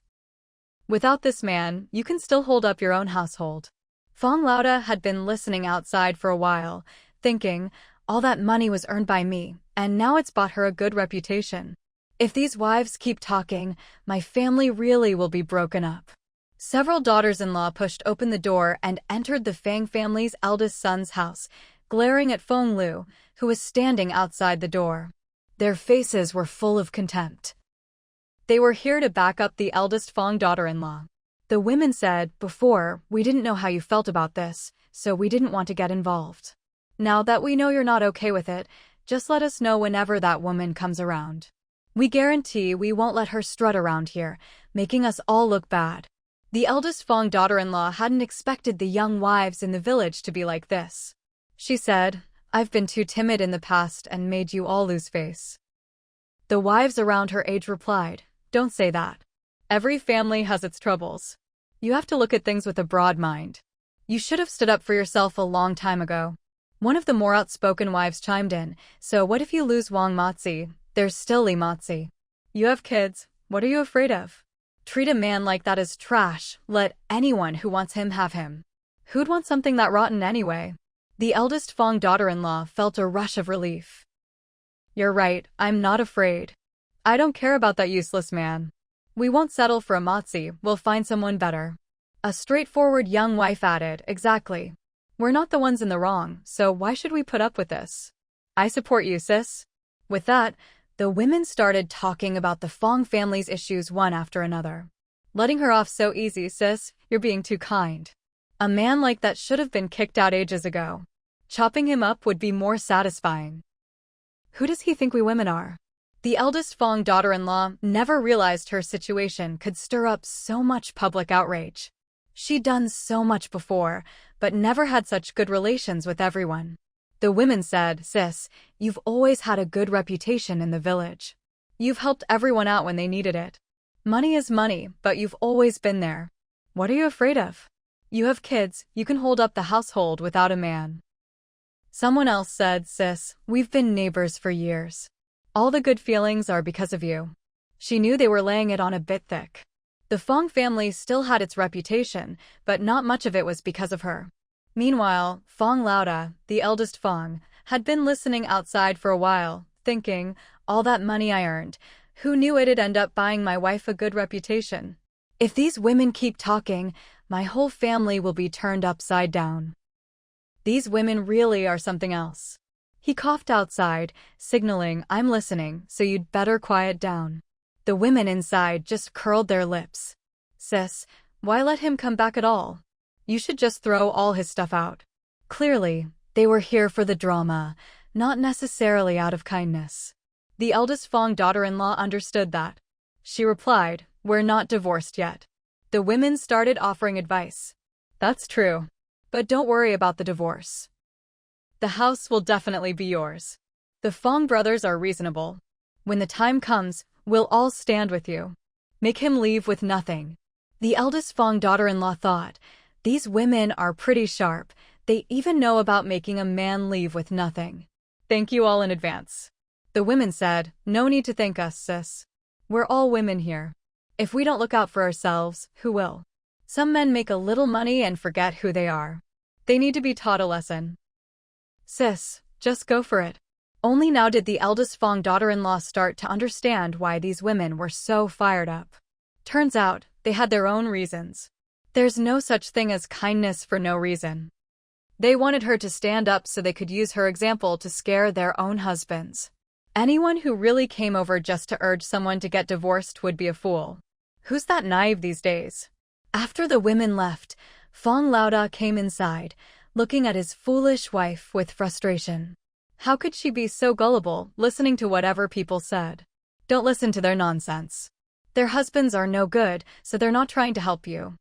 Without this man, you can still hold up your own household." Fang Lauda had been listening outside for a while, thinking, all that money was earned by me, and now it's bought her a good reputation. If these wives keep talking, my family really will be broken up. Several daughters-in-law pushed open the door and entered the Fang family's eldest son's house, glaring at Feng Lu, who was standing outside the door. Their faces were full of contempt. They were here to back up the eldest Fang daughter-in-law. The women said, "Before, we didn't know how you felt about this, so we didn't want to get involved. Now that we know you're not okay with it, just let us know whenever that woman comes around. We guarantee we won't let her strut around here, making us all look bad." The eldest Fang daughter-in-law hadn't expected the young wives in the village to be like this. She said, "I've been too timid in the past and made you all lose face." The wives around her age replied, "Don't say that. Every family has its troubles. You have to look at things with a broad mind. You should have stood up for yourself a long time ago." One of the more outspoken wives chimed in, "So what if you lose Wang Mozi? There's still Mozi. You have kids, what are you afraid of? Treat a man like that as trash, let anyone who wants him have him. Who'd want something that rotten anyway?" The eldest Fang daughter-in-law felt a rush of relief. "You're right, I'm not afraid. I don't care about that useless man. We won't settle for a Mozi, we'll find someone better." A straightforward young wife added, "Exactly. We're not the ones in the wrong, so why should we put up with this? I support you, sis." With that, the women started talking about the Fang family's issues one after another. "Letting her off so easy, sis, you're being too kind. A man like that should have been kicked out ages ago. Chopping him up would be more satisfying. Who does he think we women are?" The eldest Fang daughter-in-law never realized her situation could stir up so much public outrage. She'd done so much before, but never had such good relations with everyone. The women said, "Sis, you've always had a good reputation in the village. You've helped everyone out when they needed it. Money is money, but you've always been there. What are you afraid of? You have kids, you can hold up the household without a man. Someone else said, sis, we've been neighbors for years. All the good feelings are because of you. She knew they were laying it on a bit thick. The Fang family still had its reputation, but not much of it was because of her. Meanwhile, Fang Lauda, the eldest Fang, had been listening outside for a while, thinking, all that money I earned, who knew it'd end up buying my wife a good reputation? If these women keep talking, my whole family will be turned upside down. These women really are something else. He coughed outside, signaling, I'm listening, so you'd better quiet down. The women inside just curled their lips. Sis, why let him come back at all? You should just throw all his stuff out. Clearly, they were here for the drama, not necessarily out of kindness. The eldest Fang daughter-in-law understood that. She replied, we're not divorced yet. The women started offering advice. That's true. But don't worry about the divorce. The house will definitely be yours. The Fang brothers are reasonable. When the time comes, we'll all stand with you. Make him leave with nothing. The eldest Fang daughter-in-law thought, these women are pretty sharp. They even know about making a man leave with nothing. Thank you all in advance. The women said, no need to thank us, sis. We're all women here. If we don't look out for ourselves, who will? Some men make a little money and forget who they are. They need to be taught a lesson. Sis, just go for it. Only now did the eldest Fang daughter-in-law start to understand why these women were so fired up. Turns out, they had their own reasons. There's no such thing as kindness for no reason. They wanted her to stand up so they could use her example to scare their own husbands. Anyone who really came over just to urge someone to get divorced would be a fool. Who's that naive these days? After the women left, Fang Lauda came inside, looking at his foolish wife with frustration. How could she be so gullible, listening to whatever people said? Don't listen to their nonsense. Their husbands are no good, so they're not trying to help you.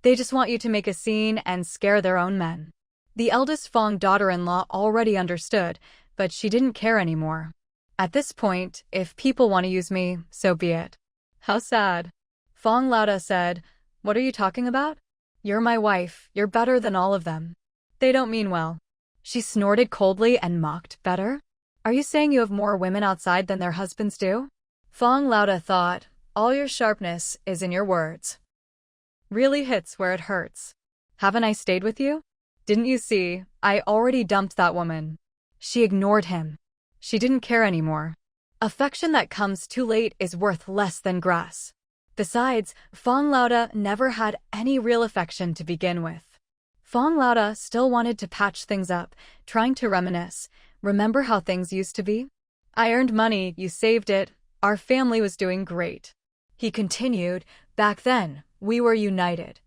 They just want you to make a scene and scare their own men. The eldest Fang daughter-in-law already understood, but she didn't care anymore. At this point, if people want to use me, so be it. How sad. Fang Lauda said, what are you talking about? You're my wife, you're better than all of them. They don't mean well. She snorted coldly and mocked, better? Are you saying you have more women outside than their husbands do? Fang Lauda thought, all your sharpness is in your words. Really hits where it hurts. Haven't I stayed with you? Didn't you see, I already dumped that woman. She ignored him. She didn't care anymore. Affection that comes too late is worth less than grass. Besides, Fang Lauda never had any real affection to begin with. Fang Lauda still wanted to patch things up, trying to reminisce. Remember how things used to be? I earned money, you saved it, our family was doing great. He continued, back then, we were united.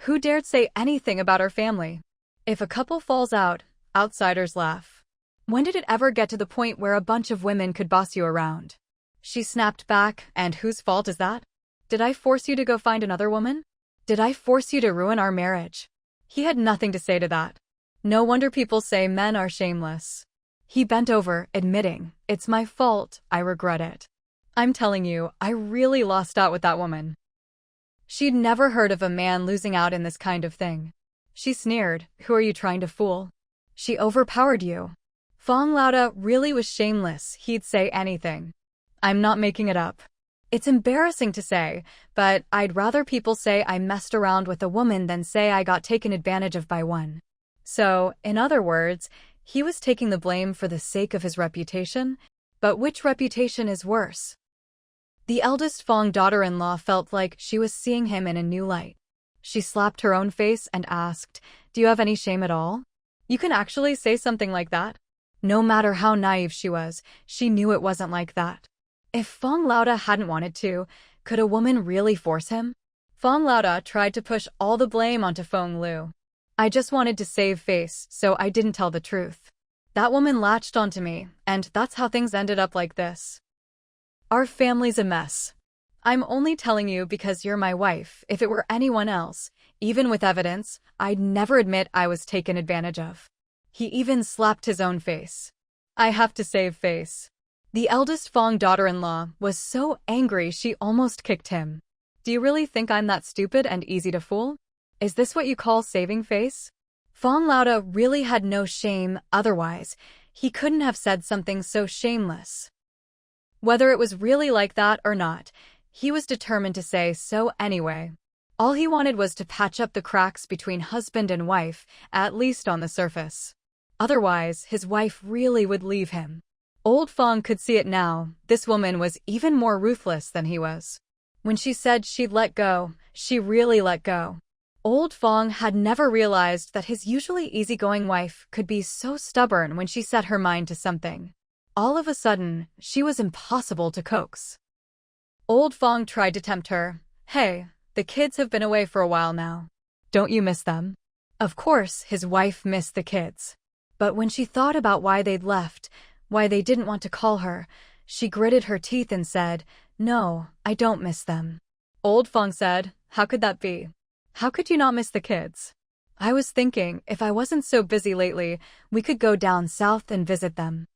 Who dared say anything about our family? If a couple falls out, outsiders laugh. When did it ever get to the point where a bunch of women could boss you around? She snapped back, and whose fault is that? Did I force you to go find another woman? Did I force you to ruin our marriage? He had nothing to say to that. No wonder people say men are shameless. He bent over, admitting, it's my fault, I regret it. I'm telling you, I really lost out with that woman. She'd never heard of a man losing out in this kind of thing. She sneered, who are you trying to fool? She overpowered you. Fang Lauda really was shameless, he'd say anything. I'm not making it up. It's embarrassing to say, but I'd rather people say I messed around with a woman than say I got taken advantage of by one. So, in other words, he was taking the blame for the sake of his reputation, but which reputation is worse? The eldest Fang daughter-in-law felt like she was seeing him in a new light. She slapped her own face and asked, do you have any shame at all? You can actually say something like that? No matter how naive she was, she knew it wasn't like that. If Fang Lauda hadn't wanted to, could a woman really force him? Fang Lauda tried to push all the blame onto Feng Lu. I just wanted to save face, so I didn't tell the truth. That woman latched onto me, and that's how things ended up like this. Our family's a mess. I'm only telling you because you're my wife. If it were anyone else, even with evidence, I'd never admit I was taken advantage of. He even slapped his own face. I have to save face. The eldest Fang daughter-in-law was so angry she almost kicked him. Do you really think I'm that stupid and easy to fool? Is this what you call saving face? Fang Lauda really had no shame, otherwise, he couldn't have said something so shameless. Whether it was really like that or not, he was determined to say so anyway. All he wanted was to patch up the cracks between husband and wife, at least on the surface. Otherwise, his wife really would leave him. Old Fang could see it now. This woman was even more ruthless than he was. When she said she'd let go, she really let go. Old Fang had never realized that his usually easygoing wife could be so stubborn when she set her mind to something. All of a sudden, she was impossible to coax. Old Fang tried to tempt her. Hey, the kids have been away for a while now. Don't you miss them? Of course, his wife missed the kids. But when she thought about why they'd left, why they didn't want to call her, she gritted her teeth and said, No, I don't miss them. Old Fang said, How could that be? How could you not miss the kids? I was thinking, if I wasn't so busy lately, we could go down south and visit them.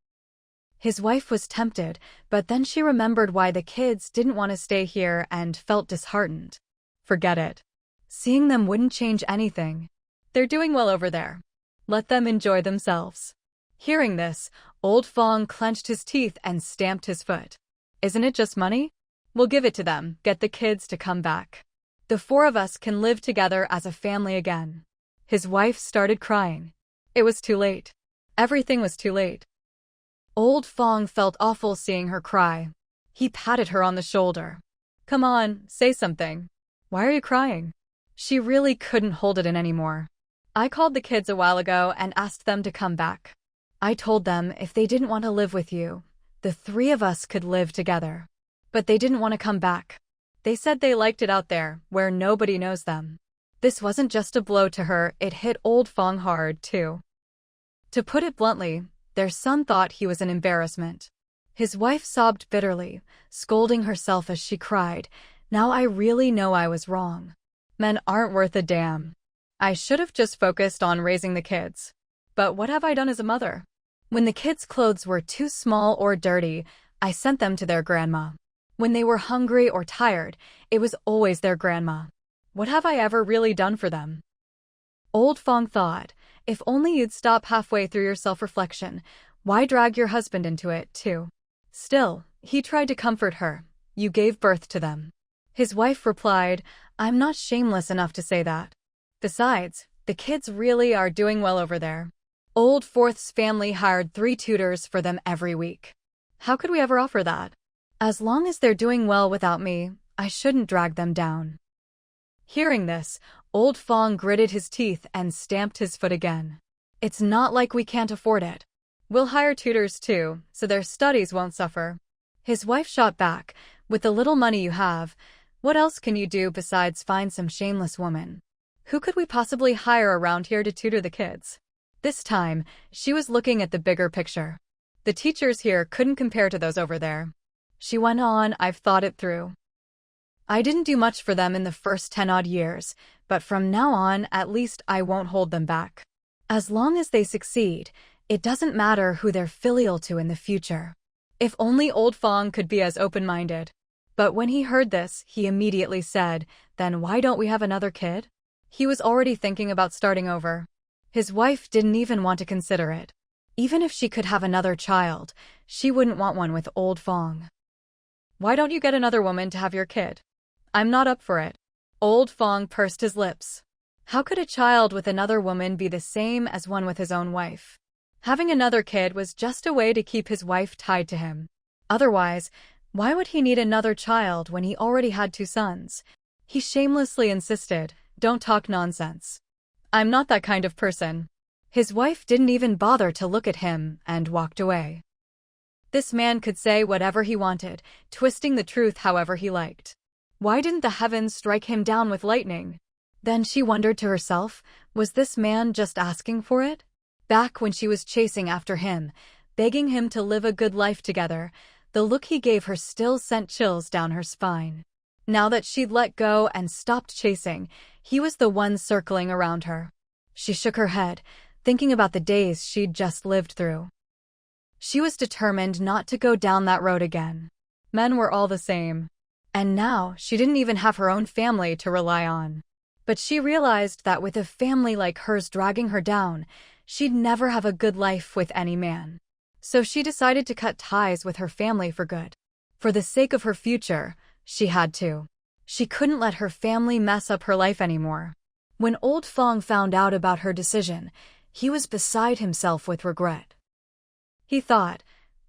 His wife was tempted, but then she remembered why the kids didn't want to stay here and felt disheartened. Forget it. Seeing them wouldn't change anything. They're doing well over there. Let them enjoy themselves. Hearing this, Old Fang clenched his teeth and stamped his foot. Isn't it just money? We'll give it to them, get the kids to come back. The four of us can live together as a family again. His wife started crying. It was too late. Everything was too late. Old Fang felt awful seeing her cry. He patted her on the shoulder. Come on, say something. Why are you crying? She really couldn't hold it in anymore. I called the kids a while ago and asked them to come back. I told them if they didn't want to live with you, the three of us could live together. But they didn't want to come back. They said they liked it out there, where nobody knows them. This wasn't just a blow to her, it hit Old Fang hard, too. To put it bluntly, their son thought he was an embarrassment. His wife sobbed bitterly, scolding herself as she cried, Now I really know I was wrong. Men aren't worth a damn. I should have just focused on raising the kids. But what have I done as a mother? When the kids' clothes were too small or dirty, I sent them to their grandma. When they were hungry or tired, it was always their grandma. What have I ever really done for them? Old Fang thought, if only you'd stop halfway through your self-reflection, why drag your husband into it, too? Still, he tried to comfort her. You gave birth to them. His wife replied, I'm not shameless enough to say that. Besides, the kids really are doing well over there. Old Fourth's family hired 3 tutors for them every week. How could we ever offer that? As long as they're doing well without me, I shouldn't drag them down. Hearing this, Old Fang gritted his teeth and stamped his foot again. It's not like we can't afford it. We'll hire tutors too, so their studies won't suffer. His wife shot back, with the little money you have, what else can you do besides find some shameless woman? Who could we possibly hire around here to tutor the kids? This time, she was looking at the bigger picture. The teachers here couldn't compare to those over there. She went on, I've thought it through. I didn't do much for them in the first 10-odd years, but from now on, at least I won't hold them back. As long as they succeed, it doesn't matter who they're filial to in the future. If only Old Fang could be as open-minded. But when he heard this, he immediately said, then why don't we have another kid? He was already thinking about starting over. His wife didn't even want to consider it. Even if she could have another child, she wouldn't want one with Old Fang. Why don't you get another woman to have your kid? I'm not up for it. Old Fang pursed his lips. How could a child with another woman be the same as one with his own wife? Having another kid was just a way to keep his wife tied to him. Otherwise, why would he need another child when he already had 2 sons? He shamelessly insisted, don't talk nonsense. I'm not that kind of person. His wife didn't even bother to look at him and walked away. This man could say whatever he wanted, twisting the truth however he liked. Why didn't the heavens strike him down with lightning? Then she wondered to herself, was this man just asking for it? Back when she was chasing after him, begging him to live a good life together, the look he gave her still sent chills down her spine. Now that she'd let go and stopped chasing, he was the one circling around her. She shook her head, thinking about the days she'd just lived through. She was determined not to go down that road again. Men were all the same. And now, she didn't even have her own family to rely on. But she realized that with a family like hers dragging her down, she'd never have a good life with any man. So she decided to cut ties with her family for good. For the sake of her future, she had to. She couldn't let her family mess up her life anymore. When old Fang found out about her decision, he was beside himself with regret. He thought,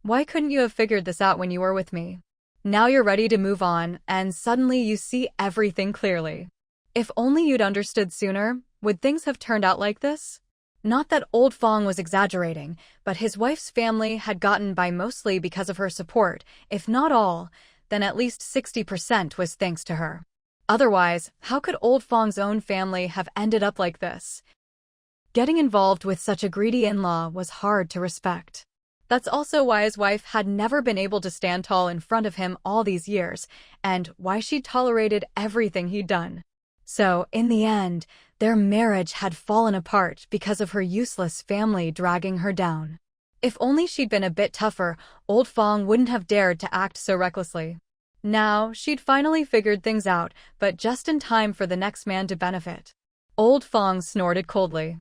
why couldn't you have figured this out when you were with me? Now you're ready to move on, and suddenly you see everything clearly. If only you'd understood sooner, would things have turned out like this? Not that old Fang was exaggerating, but his wife's family had gotten by mostly because of her support. If not all, then at least 60% was thanks to her. Otherwise, how could old Fang's own family have ended up like this? Getting involved with such a greedy in-law was hard to respect. That's also why his wife had never been able to stand tall in front of him all these years, and why she tolerated everything he'd done. So, in the end, their marriage had fallen apart because of her useless family dragging her down. If only she'd been a bit tougher, old Fang wouldn't have dared to act so recklessly. Now, she'd finally figured things out, but just in time for the next man to benefit. Old Fang snorted coldly,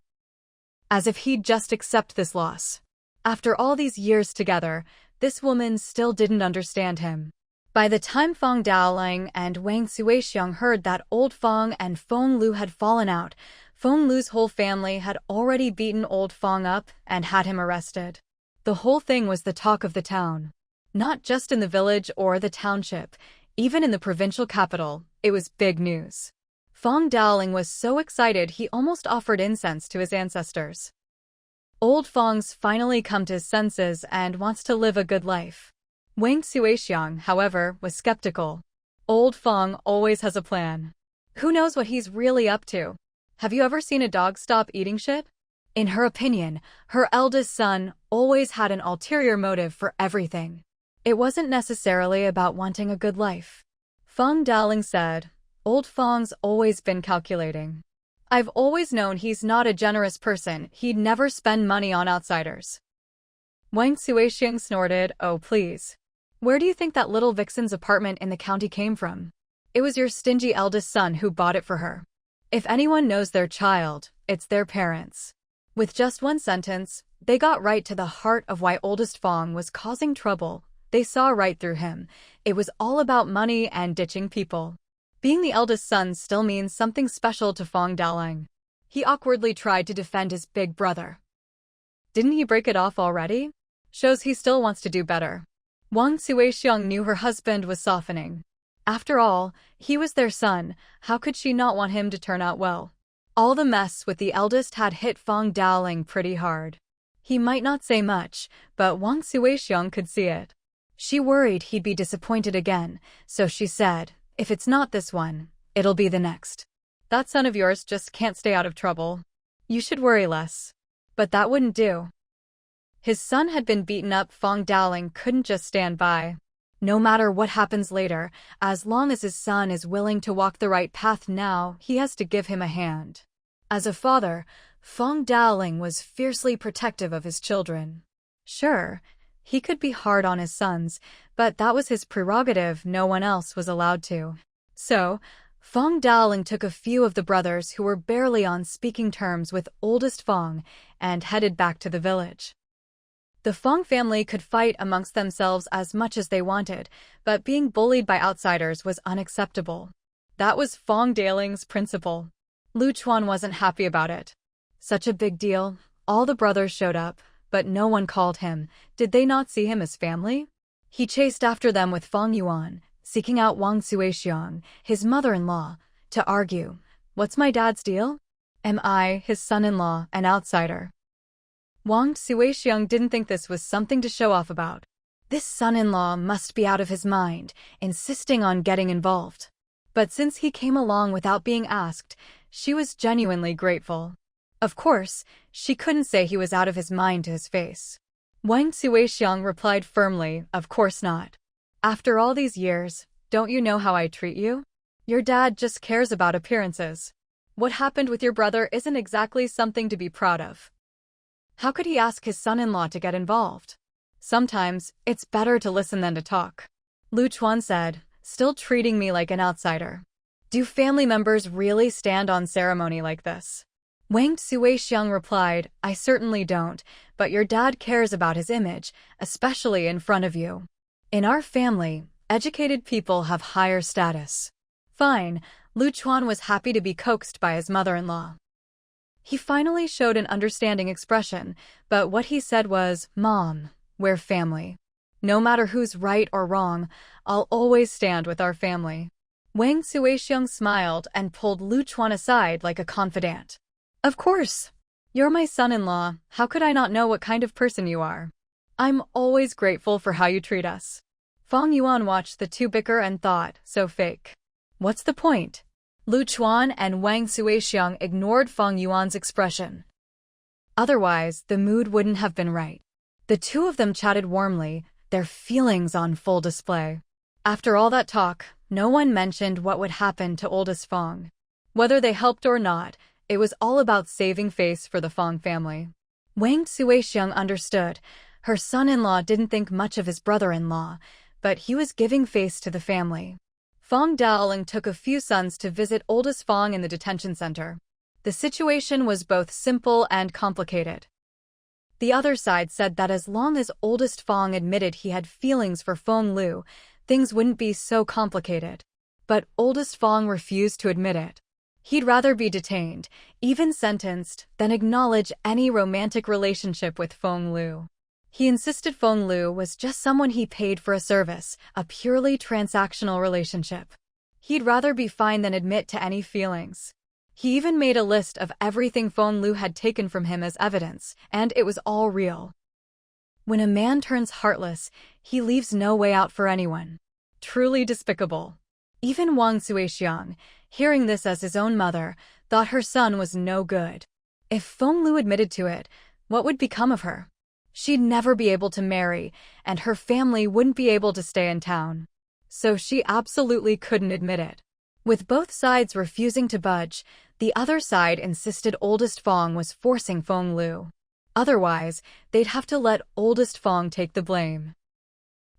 as if he'd just accept this loss. After all these years together, this woman still didn't understand him. By the time Fang Daoling and Wang Suixiang heard that old Fang and Feng Lu had fallen out, Feng Lu's whole family had already beaten old Fang up and had him arrested. The whole thing was the talk of the town. Not just in the village or the township, even in the provincial capital, it was big news. Fang Daoling was so excited he almost offered incense to his ancestors. Old Fang's finally come to his senses and wants to live a good life. Wang Suixiang, however, was skeptical. Old Fang always has a plan. Who knows what he's really up to? Have you ever seen a dog stop eating shit? In her opinion, her eldest son always had an ulterior motive for everything. It wasn't necessarily about wanting a good life. Fang Daoling said, old Fang's always been calculating. I've always known he's not a generous person. He'd never spend money on outsiders. Wang Suixiang snorted, oh please. Where do you think that little vixen's apartment in the county came from? It was your stingy eldest son who bought it for her. If anyone knows their child, it's their parents. With just one sentence, they got right to the heart of why oldest Fang was causing trouble. They saw right through him. It was all about money and ditching people. Being the eldest son still means something special to Fang Daoling. He awkwardly tried to defend his big brother. Didn't he break it off already? Shows he still wants to do better. Wang Suixiang knew her husband was softening. After all, he was their son. How could she not want him to turn out well? All the mess with the eldest had hit Fang Daoling pretty hard. He might not say much, but Wang Suixiang could see it. She worried he'd be disappointed again, so she said, if it's not this one, it'll be the next. That son of yours just can't stay out of trouble. You should worry less. But that wouldn't do. His son had been beaten up. Fang Daoling couldn't just stand by. No matter what happens later, as long as his son is willing to walk the right path now, he has to give him a hand. As a father, Fang Daoling was fiercely protective of his children. Sure, he could be hard on his sons, but that was his prerogative. No one else was allowed to. So, Fang Daoling took a few of the brothers who were barely on speaking terms with oldest Fang and headed back to the village. The Fang family could fight amongst themselves as much as they wanted, but being bullied by outsiders was unacceptable. That was Fang Daoling's principle. Lu Chuan wasn't happy about it. Such a big deal. All the brothers showed up, but no one called him. Did they not see him as family? He chased after them with Fang Yuan, seeking out Wang Suixiang, his mother-in-law, to argue. What's my dad's deal? Am I, his son-in-law, an outsider? Wang Suixiang didn't think this was something to show off about. This son-in-law must be out of his mind, insisting on getting involved. But since he came along without being asked, she was genuinely grateful. Of course, she couldn't say he was out of his mind to his face. Wang Suixiang replied firmly, of course not. After all these years, don't you know how I treat you? Your dad just cares about appearances. What happened with your brother isn't exactly something to be proud of. How could he ask his son-in-law to get involved? Sometimes, it's better to listen than to talk. Lu Chuan said, still treating me like an outsider. Do family members really stand on ceremony like this? Wang Suixiang replied, I certainly don't, but your dad cares about his image, especially in front of you. In our family, educated people have higher status. Fine, Lu Chuan was happy to be coaxed by his mother-in-law. He finally showed an understanding expression, but what he said was, Mom, we're family. No matter who's right or wrong, I'll always stand with our family. Wang Suixiang smiled and pulled Lu Chuan aside like a confidant. Of course. You're my son-in-law. How could I not know what kind of person you are? I'm always grateful for how you treat us. Fang Yuan watched the two bicker and thought, so fake. What's the point? Lu Chuan and Wang Suixiang ignored Fang Yuan's expression. Otherwise, the mood wouldn't have been right. The two of them chatted warmly, their feelings on full display. After all that talk, no one mentioned what would happen to oldest Fang. Whether they helped or not, it was all about saving face for the Fang family. Wang Suixiang understood. Her son-in-law didn't think much of his brother-in-law, but he was giving face to the family. Fang Daoling took a few sons to visit oldest Fang in the detention center. The situation was both simple and complicated. The other side said that as long as oldest Fang admitted he had feelings for Feng Lu, things wouldn't be so complicated. But oldest Fang refused to admit it. He'd rather be detained, even sentenced, than acknowledge any romantic relationship with Feng Lu. He insisted Feng Lu was just someone he paid for a service, a purely transactional relationship. He'd rather be fine than admit to any feelings. He even made a list of everything Feng Lu had taken from him as evidence, and it was all real. When a man turns heartless, he leaves no way out for anyone. Truly despicable. Even Wang Suixiang, hearing this as his own mother, thought her son was no good. If Feng Lu admitted to it, what would become of her? She'd never be able to marry, and her family wouldn't be able to stay in town. So she absolutely couldn't admit it. With both sides refusing to budge, the other side insisted oldest Fang was forcing Feng Lu. Otherwise, they'd have to let oldest Fang take the blame.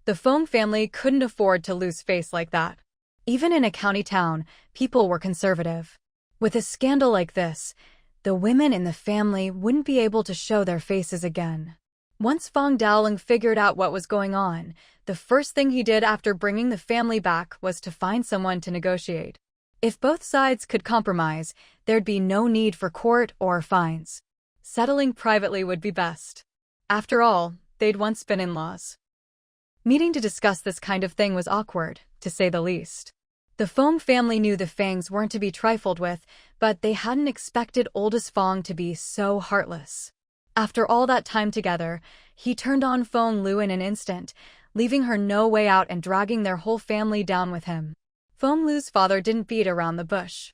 The Feng family couldn't afford to lose face like that. Even in a county town, people were conservative. With a scandal like this, the women in the family wouldn't be able to show their faces again. Once Fang Daoling figured out what was going on, the first thing he did after bringing the family back was to find someone to negotiate. If both sides could compromise, there'd be no need for court or fines. Settling privately would be best. After all, they'd once been in-laws. Meeting to discuss this kind of thing was awkward, to say the least. The Feng family knew the Fangs weren't to be trifled with, but they hadn't expected oldest Fang to be so heartless. After all that time together, he turned on Feng Lu in an instant, leaving her no way out and dragging their whole family down with him. Feng Lu's father didn't beat around the bush.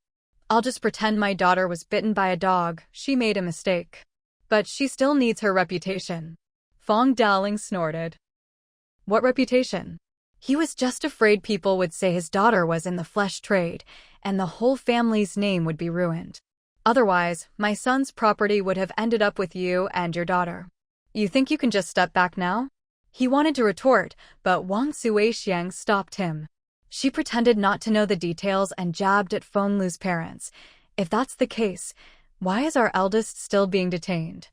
I'll just pretend my daughter was bitten by a dog, she made a mistake. But she still needs her reputation. Fang Daoling snorted. What reputation? He was just afraid people would say his daughter was in the flesh trade, and the whole family's name would be ruined. Otherwise, my son's property would have ended up with you and your daughter. You think you can just step back now? He wanted to retort, but Wang Suixiang stopped him. She pretended not to know the details and jabbed at Feng Lu's parents. If that's the case, why is our eldest still being detained?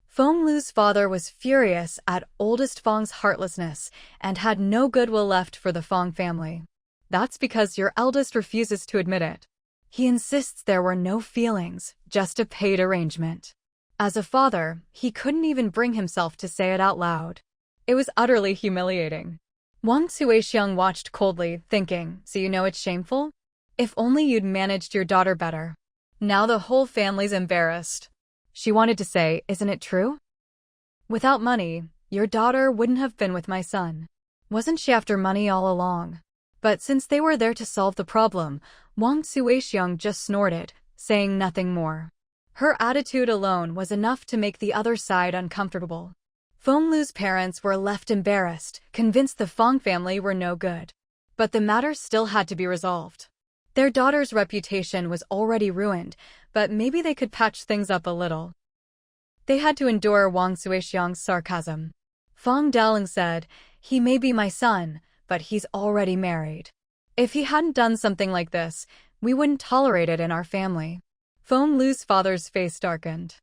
Feng Lu's father was furious at oldest Fang's heartlessness and had no goodwill left for the Fang family. That's because your eldest refuses to admit it. He insists there were no feelings, just a paid arrangement. As a father, he couldn't even bring himself to say it out loud. It was utterly humiliating. Wang Suixiang watched coldly, thinking, so you know it's shameful? If only you'd managed your daughter better. Now the whole family's embarrassed. She wanted to say, isn't it true? Without money, your daughter wouldn't have been with my son. Wasn't she after money all along? But since they were there to solve the problem, Wang Suixiang just snorted, saying nothing more. Her attitude alone was enough to make the other side uncomfortable. Feng Lu's parents were left embarrassed, convinced the Fang family were no good. But the matter still had to be resolved. Their daughter's reputation was already ruined, but maybe they could patch things up a little. They had to endure Wang Suixiang's sarcasm. Fang Daoling said, he may be my son, but he's already married. If he hadn't done something like this, we wouldn't tolerate it in our family. Feng Lu's father's face darkened.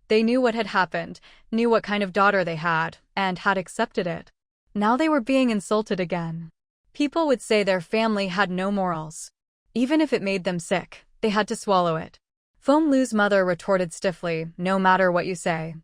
They knew what had happened, knew what kind of daughter they had, and had accepted it. Now they were being insulted again. People would say their family had no morals. Even if it made them sick, they had to swallow it. Feng Lu's mother retorted stiffly, "No matter what you say.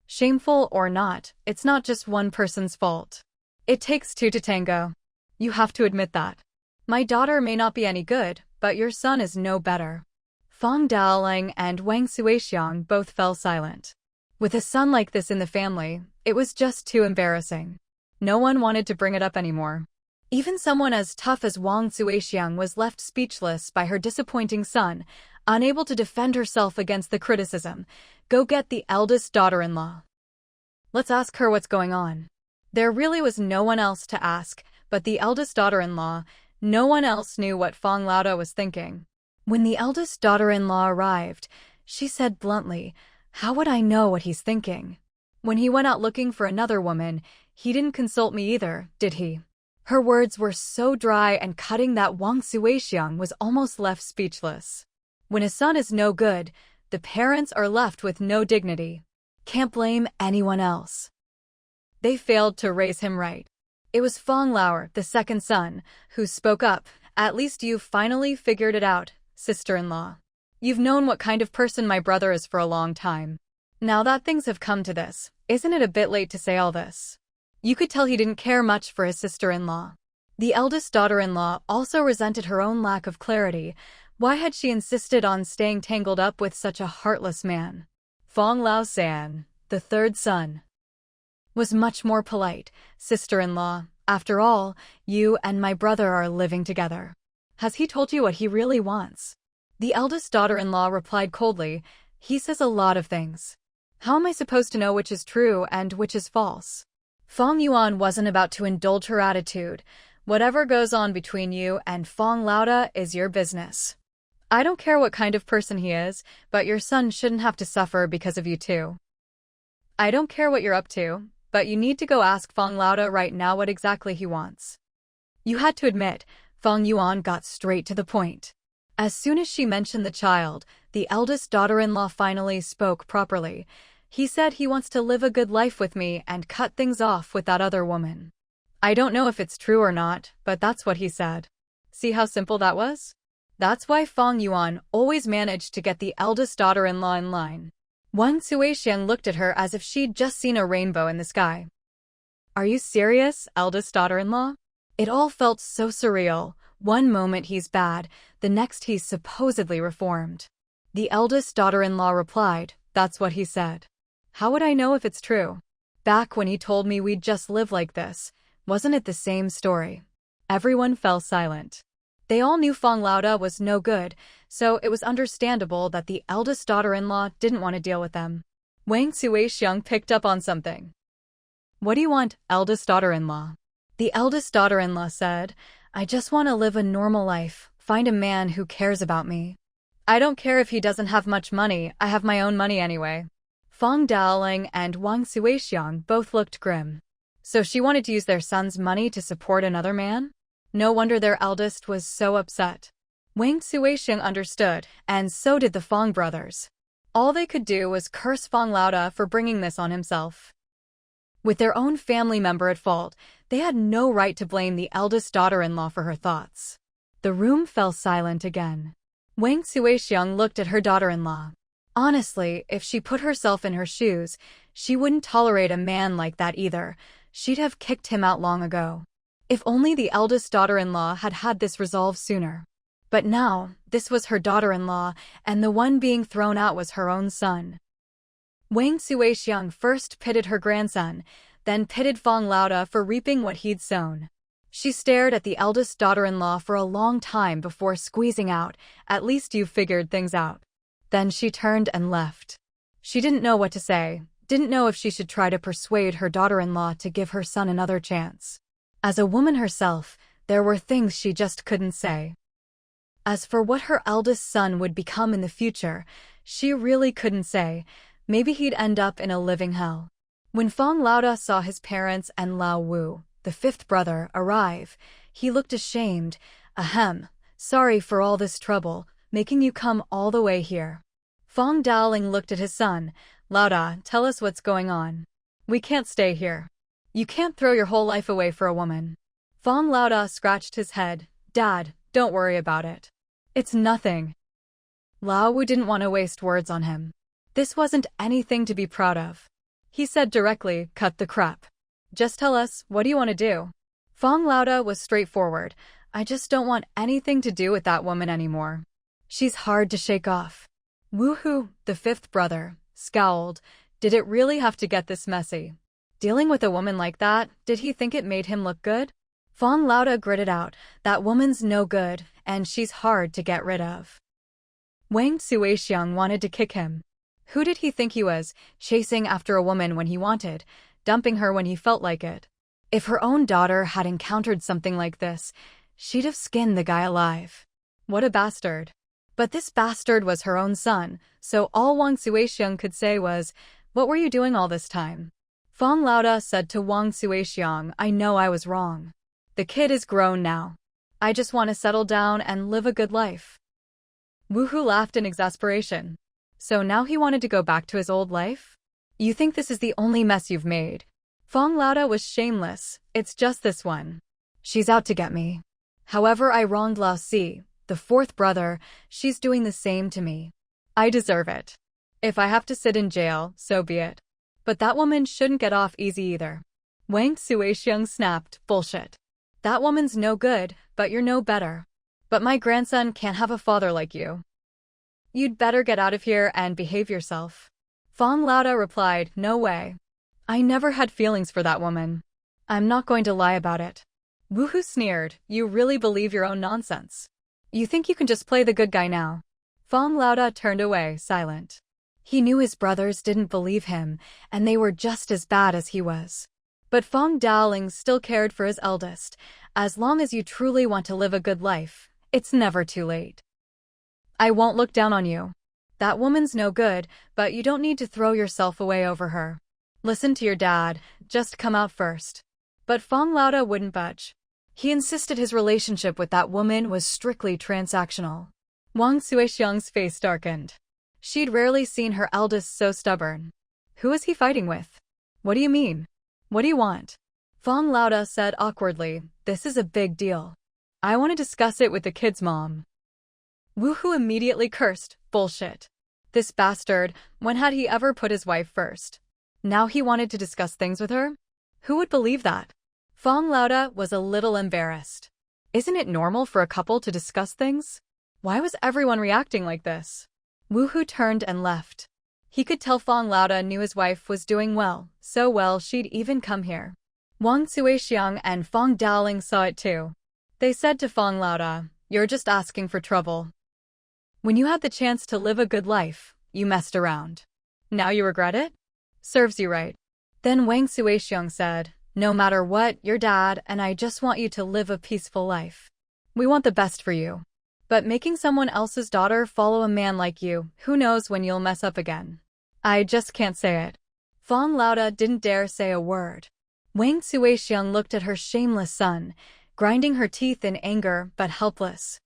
Shameful or not, it's not just one person's fault. It takes two to tango. You have to admit that. My daughter may not be any good, but your son is no better." Fang Daoling and Wang Suixiang both fell silent. With a son like this in the family, it was just too embarrassing. No one wanted to bring it up anymore. Even someone as tough as Wang Suixiang was left speechless by her disappointing son, unable to defend herself against the criticism. Go get the eldest daughter-in-law. Let's ask her what's going on. There really was no one else to ask, but the eldest daughter-in-law. No one else knew what Fang Lauda was thinking. When the eldest daughter-in-law arrived, she said bluntly, "How would I know what he's thinking? When he went out looking for another woman, he didn't consult me either, did he?" Her words were so dry and cutting that Wang Suixiang was almost left speechless. When a son is no good, the parents are left with no dignity. Can't blame anyone else. They failed to raise him right. It was Fang Lauer, the second son, who spoke up. "At least you've finally figured it out, sister-in-law. You've known what kind of person my brother is for a long time. Now that things have come to this, isn't it a bit late to say all this?" You could tell he didn't care much for his sister-in-law. The eldest daughter-in-law also resented her own lack of clarity. Why had she insisted on staying tangled up with such a heartless man? Fang Lao-san, the third son, was much more polite. "Sister-in-law, after all, you and my brother are living together. Has he told you what he really wants?" The eldest daughter-in-law replied coldly, "He says a lot of things. How am I supposed to know which is true and which is false?" Fang Yuan wasn't about to indulge her attitude. "Whatever goes on between you and Fang Lauda is your business. I don't care what kind of person he is, but your son shouldn't have to suffer because of you too. I don't care what you're up to, but you need to go ask Fang Lauda right now what exactly he wants." You had to admit, Fang Yuan got straight to the point. As soon as she mentioned the child, the eldest daughter-in-law finally spoke properly. "He said he wants to live a good life with me and cut things off with that other woman. I don't know if it's true or not, but that's what he said." See how simple that was? That's why Fang Yuan always managed to get the eldest daughter-in-law in line. Wang Suixiang looked at her as if she'd just seen a rainbow in the sky. "Are you serious, eldest daughter-in-law?" It all felt so surreal. One moment he's bad, the next he's supposedly reformed. The eldest daughter-in-law replied, "That's what he said. How would I know if it's true? Back when he told me we'd just live like this, wasn't it the same story?" Everyone fell silent. They all knew Fang Lauda was no good, so it was understandable that the eldest daughter-in-law didn't want to deal with them. Wang Suixiang picked up on something. "What do you want, eldest daughter-in-law?" The eldest daughter-in-law said, "I just want to live a normal life, find a man who cares about me. I don't care if he doesn't have much money, I have my own money anyway." Fang Daoling and Wang Suixiang both looked grim. So she wanted to use their son's money to support another man? No wonder their eldest was so upset. Wang Suixiang understood, and so did the Fang brothers. All they could do was curse Fang Lauda for bringing this on himself. With their own family member at fault, they had no right to blame the eldest daughter-in-law for her thoughts. The room fell silent again. Wang Suixiang looked at her daughter-in-law. Honestly, if she put herself in her shoes, she wouldn't tolerate a man like that either. She'd have kicked him out long ago. If only the eldest daughter-in-law had had this resolve sooner. But now, this was her daughter-in-law, and the one being thrown out was her own son. Wang Suixiang first pitted her grandson, then pitted Fang Lauda for reaping what he'd sown. She stared at the eldest daughter-in-law for a long time before squeezing out, "At least you've figured things out." Then she turned and left. She didn't know what to say, didn't know if she should try to persuade her daughter-in-law to give her son another chance. As a woman herself, there were things she just couldn't say. As for what her eldest son would become in the future, she really couldn't say. Maybe he'd end up in a living hell. When Fang Lauda saw his parents and Lao Wu, the fifth brother, arrive, he looked ashamed. Ahem. Sorry for all this trouble, making you come all the way here. Fang Daoling looked at his son. Lauda, tell us what's going on. We can't stay here. You can't throw your whole life away for a woman. Fang Lauda scratched his head. Dad, don't worry about it. It's nothing. Lao Wu didn't want to waste words on him. This wasn't anything to be proud of. He said directly, cut the crap. Just tell us, what do you want to do? Fang Lauda was straightforward. I just don't want anything to do with that woman anymore. She's hard to shake off. Woohoo, the fifth brother, scowled. Did it really have to get this messy? Dealing with a woman like that, did he think it made him look good? Fang Lauda gritted out, that woman's no good, and she's hard to get rid of. Wang Suixiang wanted to kick him. Who did he think he was, chasing after a woman when he wanted, dumping her when he felt like it? If her own daughter had encountered something like this, she'd have skinned the guy alive. What a bastard. But this bastard was her own son, so all Wang Suixiang could say was, what were you doing all this time? Fang Lauda said to Wang Suixiang, I know I was wrong. The kid is grown now. I just want to settle down and live a good life. Woohoo laughed in exasperation. So now he wanted to go back to his old life? You think this is the only mess you've made? Fang Lauda was shameless. It's just this one. She's out to get me. However I wronged Lao Si, the fourth brother, she's doing the same to me. I deserve it. If I have to sit in jail, so be it. But that woman shouldn't get off easy either. Wang Suixiang snapped, bullshit. That woman's no good, but you're no better. But my grandson can't have a father like you. You'd better get out of here and behave yourself. Fang Lauda replied, no way. I never had feelings for that woman. I'm not going to lie about it. Woohoo sneered, you really believe your own nonsense. You think you can just play the good guy now? Fang Lauda turned away, silent. He knew his brothers didn't believe him, and they were just as bad as he was. But Fang Daoling still cared for his eldest. As long as you truly want to live a good life, it's never too late. I won't look down on you. That woman's no good, but you don't need to throw yourself away over her. Listen to your dad, just come out first. But Fang Lauda wouldn't budge. He insisted his relationship with that woman was strictly transactional. Wang Suixiang's face darkened. She'd rarely seen her eldest so stubborn. Who is he fighting with? What do you mean? What do you want? Fang Lauda said awkwardly, this is a big deal. I want to discuss it with the kid's mom. Woohoo immediately cursed, bullshit. This bastard, when had he ever put his wife first? Now he wanted to discuss things with her? Who would believe that? Fang Lauda was a little embarrassed. Isn't it normal for a couple to discuss things? Why was everyone reacting like this? Woohoo turned and left. He could tell Fang Lauda knew his wife was doing well, so well she'd even come here. Wang Suixiang and Fang Daoling saw it too. They said to Fang Lauda, you're just asking for trouble. When you had the chance to live a good life, you messed around. Now you regret it? Serves you right. Then Wang Suixiang said, no matter what, your dad and I just want you to live a peaceful life. We want the best for you. But making someone else's daughter follow a man like you, who knows when you'll mess up again. I just can't say it. Fang Lauda didn't dare say a word. Wang Suixiang looked at her shameless son, grinding her teeth in anger but helpless.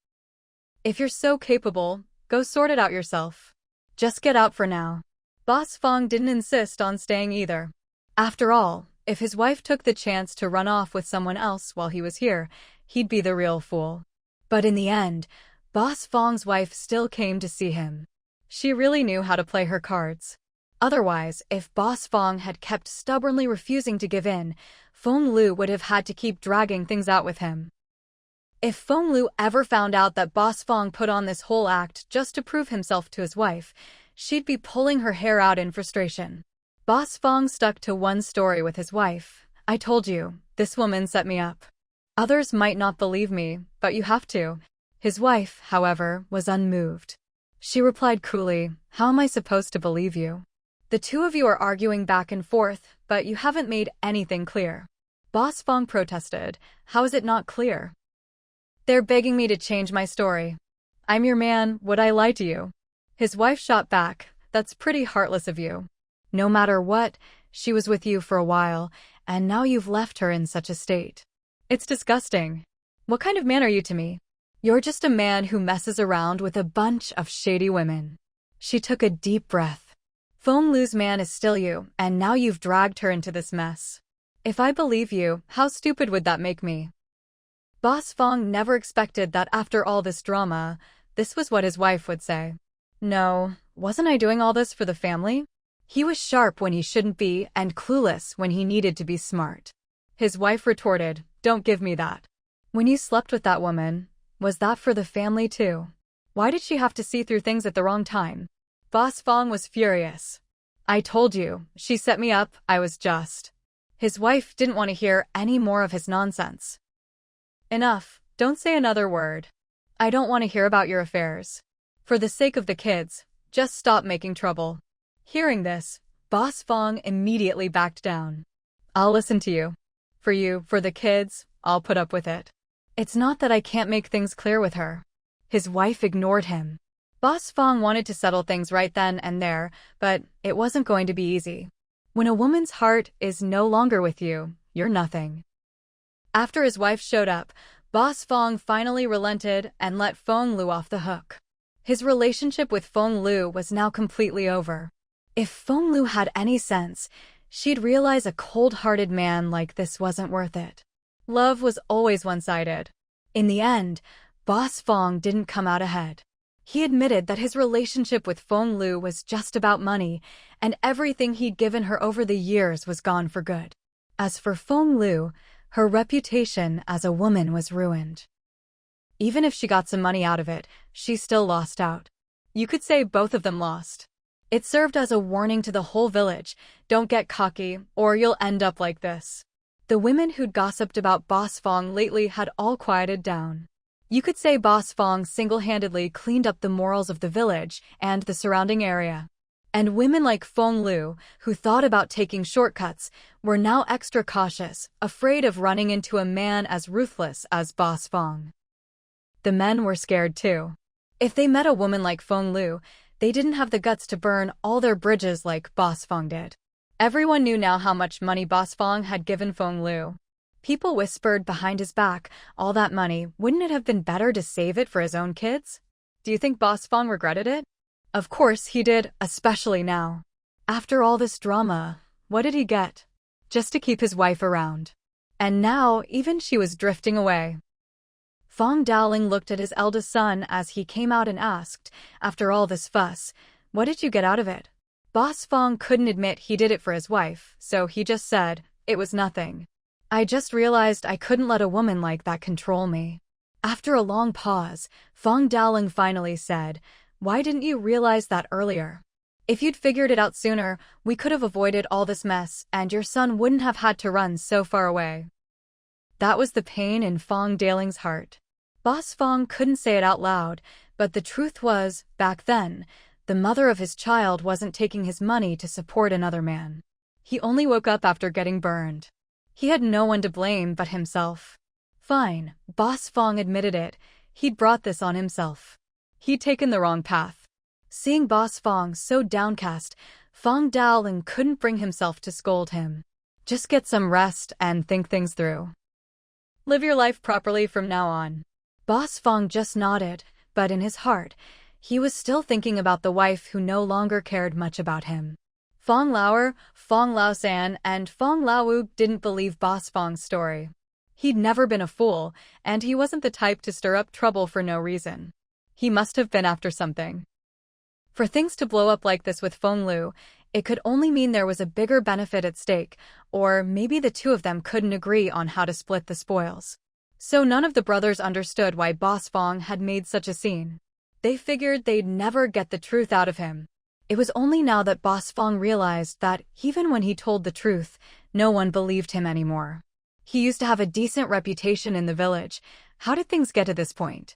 If you're so capable, go sort it out yourself. Just get out for now. Boss Fang didn't insist on staying either. After all, if his wife took the chance to run off with someone else while he was here, he'd be the real fool. But in the end, Boss Fang's wife still came to see him. She really knew how to play her cards. Otherwise, if Boss Fang had kept stubbornly refusing to give in, Feng Lu would have had to keep dragging things out with him. If Feng Lu ever found out that Boss Fang put on this whole act just to prove himself to his wife, she'd be pulling her hair out in frustration. Boss Fang stuck to one story with his wife. I told you, this woman set me up. Others might not believe me, but you have to. His wife, however, was unmoved. She replied coolly, how am I supposed to believe you? The two of you are arguing back and forth, but you haven't made anything clear. Boss Fang protested, how is it not clear? They're begging me to change my story. I'm your man, would I lie to you? His wife shot back, that's pretty heartless of you. No matter what, she was with you for a while, and now you've left her in such a state. It's disgusting. What kind of man are you to me? You're just a man who messes around with a bunch of shady women. She took a deep breath. Feng Lu's man is still you, and now you've dragged her into this mess. If I believe you, how stupid would that make me? Boss Fang never expected that after all this drama, this was what his wife would say. No, wasn't I doing all this for the family? He was sharp when he shouldn't be and clueless when he needed to be smart. His wife retorted, "Don't give me that. When you slept with that woman, was that for the family too? Why did she have to see through things at the wrong time?" Boss Fang was furious. "I told you, she set me up, I was just." His wife didn't want to hear any more of his nonsense. "Enough, don't say another word. I don't want to hear about your affairs. For the sake of the kids, just stop making trouble." Hearing this, Boss Fang immediately backed down. "I'll listen to you. For the kids, I'll put up with it. It's not that I can't make things clear with her." His wife ignored him. Boss Fang wanted to settle things right then and there, but it wasn't going to be easy. When a woman's heart is no longer with you, you're nothing. After his wife showed up, Boss Fang finally relented and let Feng Lu off the hook. His relationship with Feng Lu was now completely over. If Feng Lu had any sense, she'd realize a cold-hearted man like this wasn't worth it. Love was always one-sided. In the end, Boss Fang didn't come out ahead. He admitted that his relationship with Feng Lu was just about money, and everything he'd given her over the years was gone for good. As for Feng Lu, her reputation as a woman was ruined. Even if she got some money out of it, she still lost out. You could say both of them lost. It served as a warning to the whole village, don't get cocky, or you'll end up like this. The women who'd gossiped about Boss Fang lately had all quieted down. You could say Boss Fang single-handedly cleaned up the morals of the village and the surrounding area. And women like Feng Lu, who thought about taking shortcuts, were now extra cautious, afraid of running into a man as ruthless as Boss Fang. The men were scared too. If they met a woman like Feng Lu, they didn't have the guts to burn all their bridges like Boss Fang did. Everyone knew now how much money Boss Fang had given Feng Lu. People whispered behind his back, all that money, wouldn't it have been better to save it for his own kids? Do you think Boss Fang regretted it? Of course he did, especially now. After all this drama, what did he get? Just to keep his wife around. And now, even she was drifting away. Fang Dowling looked at his eldest son as he came out and asked, after all this fuss, what did you get out of it? Boss Fang couldn't admit he did it for his wife, so he just said, it was nothing. I just realized I couldn't let a woman like that control me. After a long pause, Fang Dowling finally said, why didn't you realize that earlier? If you'd figured it out sooner, we could have avoided all this mess and your son wouldn't have had to run so far away. That was the pain in Fang Dowling's heart. Boss Fang couldn't say it out loud, but the truth was, back then, the mother of his child wasn't taking his money to support another man. He only woke up after getting burned. He had no one to blame but himself. Fine, Boss Fang admitted it, he'd brought this on himself. He'd taken the wrong path. Seeing Boss Fang so downcast, Fang Dowling couldn't bring himself to scold him. Just get some rest and think things through. Live your life properly from now on. Boss Fang just nodded, but in his heart, he was still thinking about the wife who no longer cared much about him. Fang Lauer, Fang Laosan, and Fang Laowu didn't believe Boss Fang's story. He'd never been a fool, and he wasn't the type to stir up trouble for no reason. He must have been after something. For things to blow up like this with Feng Lu, it could only mean there was a bigger benefit at stake, or maybe the two of them couldn't agree on how to split the spoils. So none of the brothers understood why Boss Fang had made such a scene. They figured they'd never get the truth out of him. It was only now that Boss Fang realized that, even when he told the truth, no one believed him anymore. He used to have a decent reputation in the village. How did things get to this point?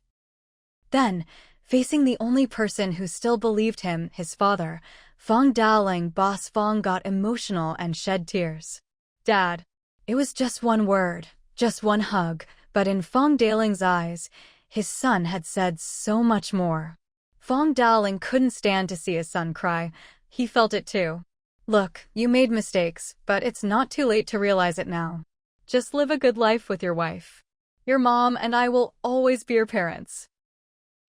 Then, facing the only person who still believed him, his father, Fang Dowling, Boss Fang got emotional and shed tears. Dad. It was just one word, just one hug, but in Fang Dowling's eyes, his son had said so much more. Fang Dowling couldn't stand to see his son cry. He felt it too. Look, you made mistakes, but it's not too late to realize it now. Just live a good life with your wife. Your mom and I will always be your parents.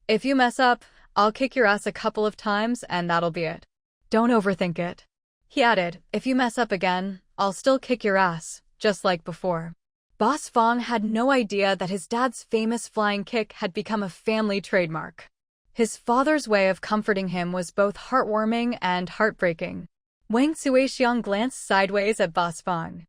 If you mess up, I'll kick your ass a couple of times and that'll be it. Don't overthink it. He added, if you mess up again, I'll still kick your ass, just like before. Boss Fang had no idea that his dad's famous flying kick had become a family trademark. His father's way of comforting him was both heartwarming and heartbreaking. Wang Suixiang glanced sideways at Boss Fang.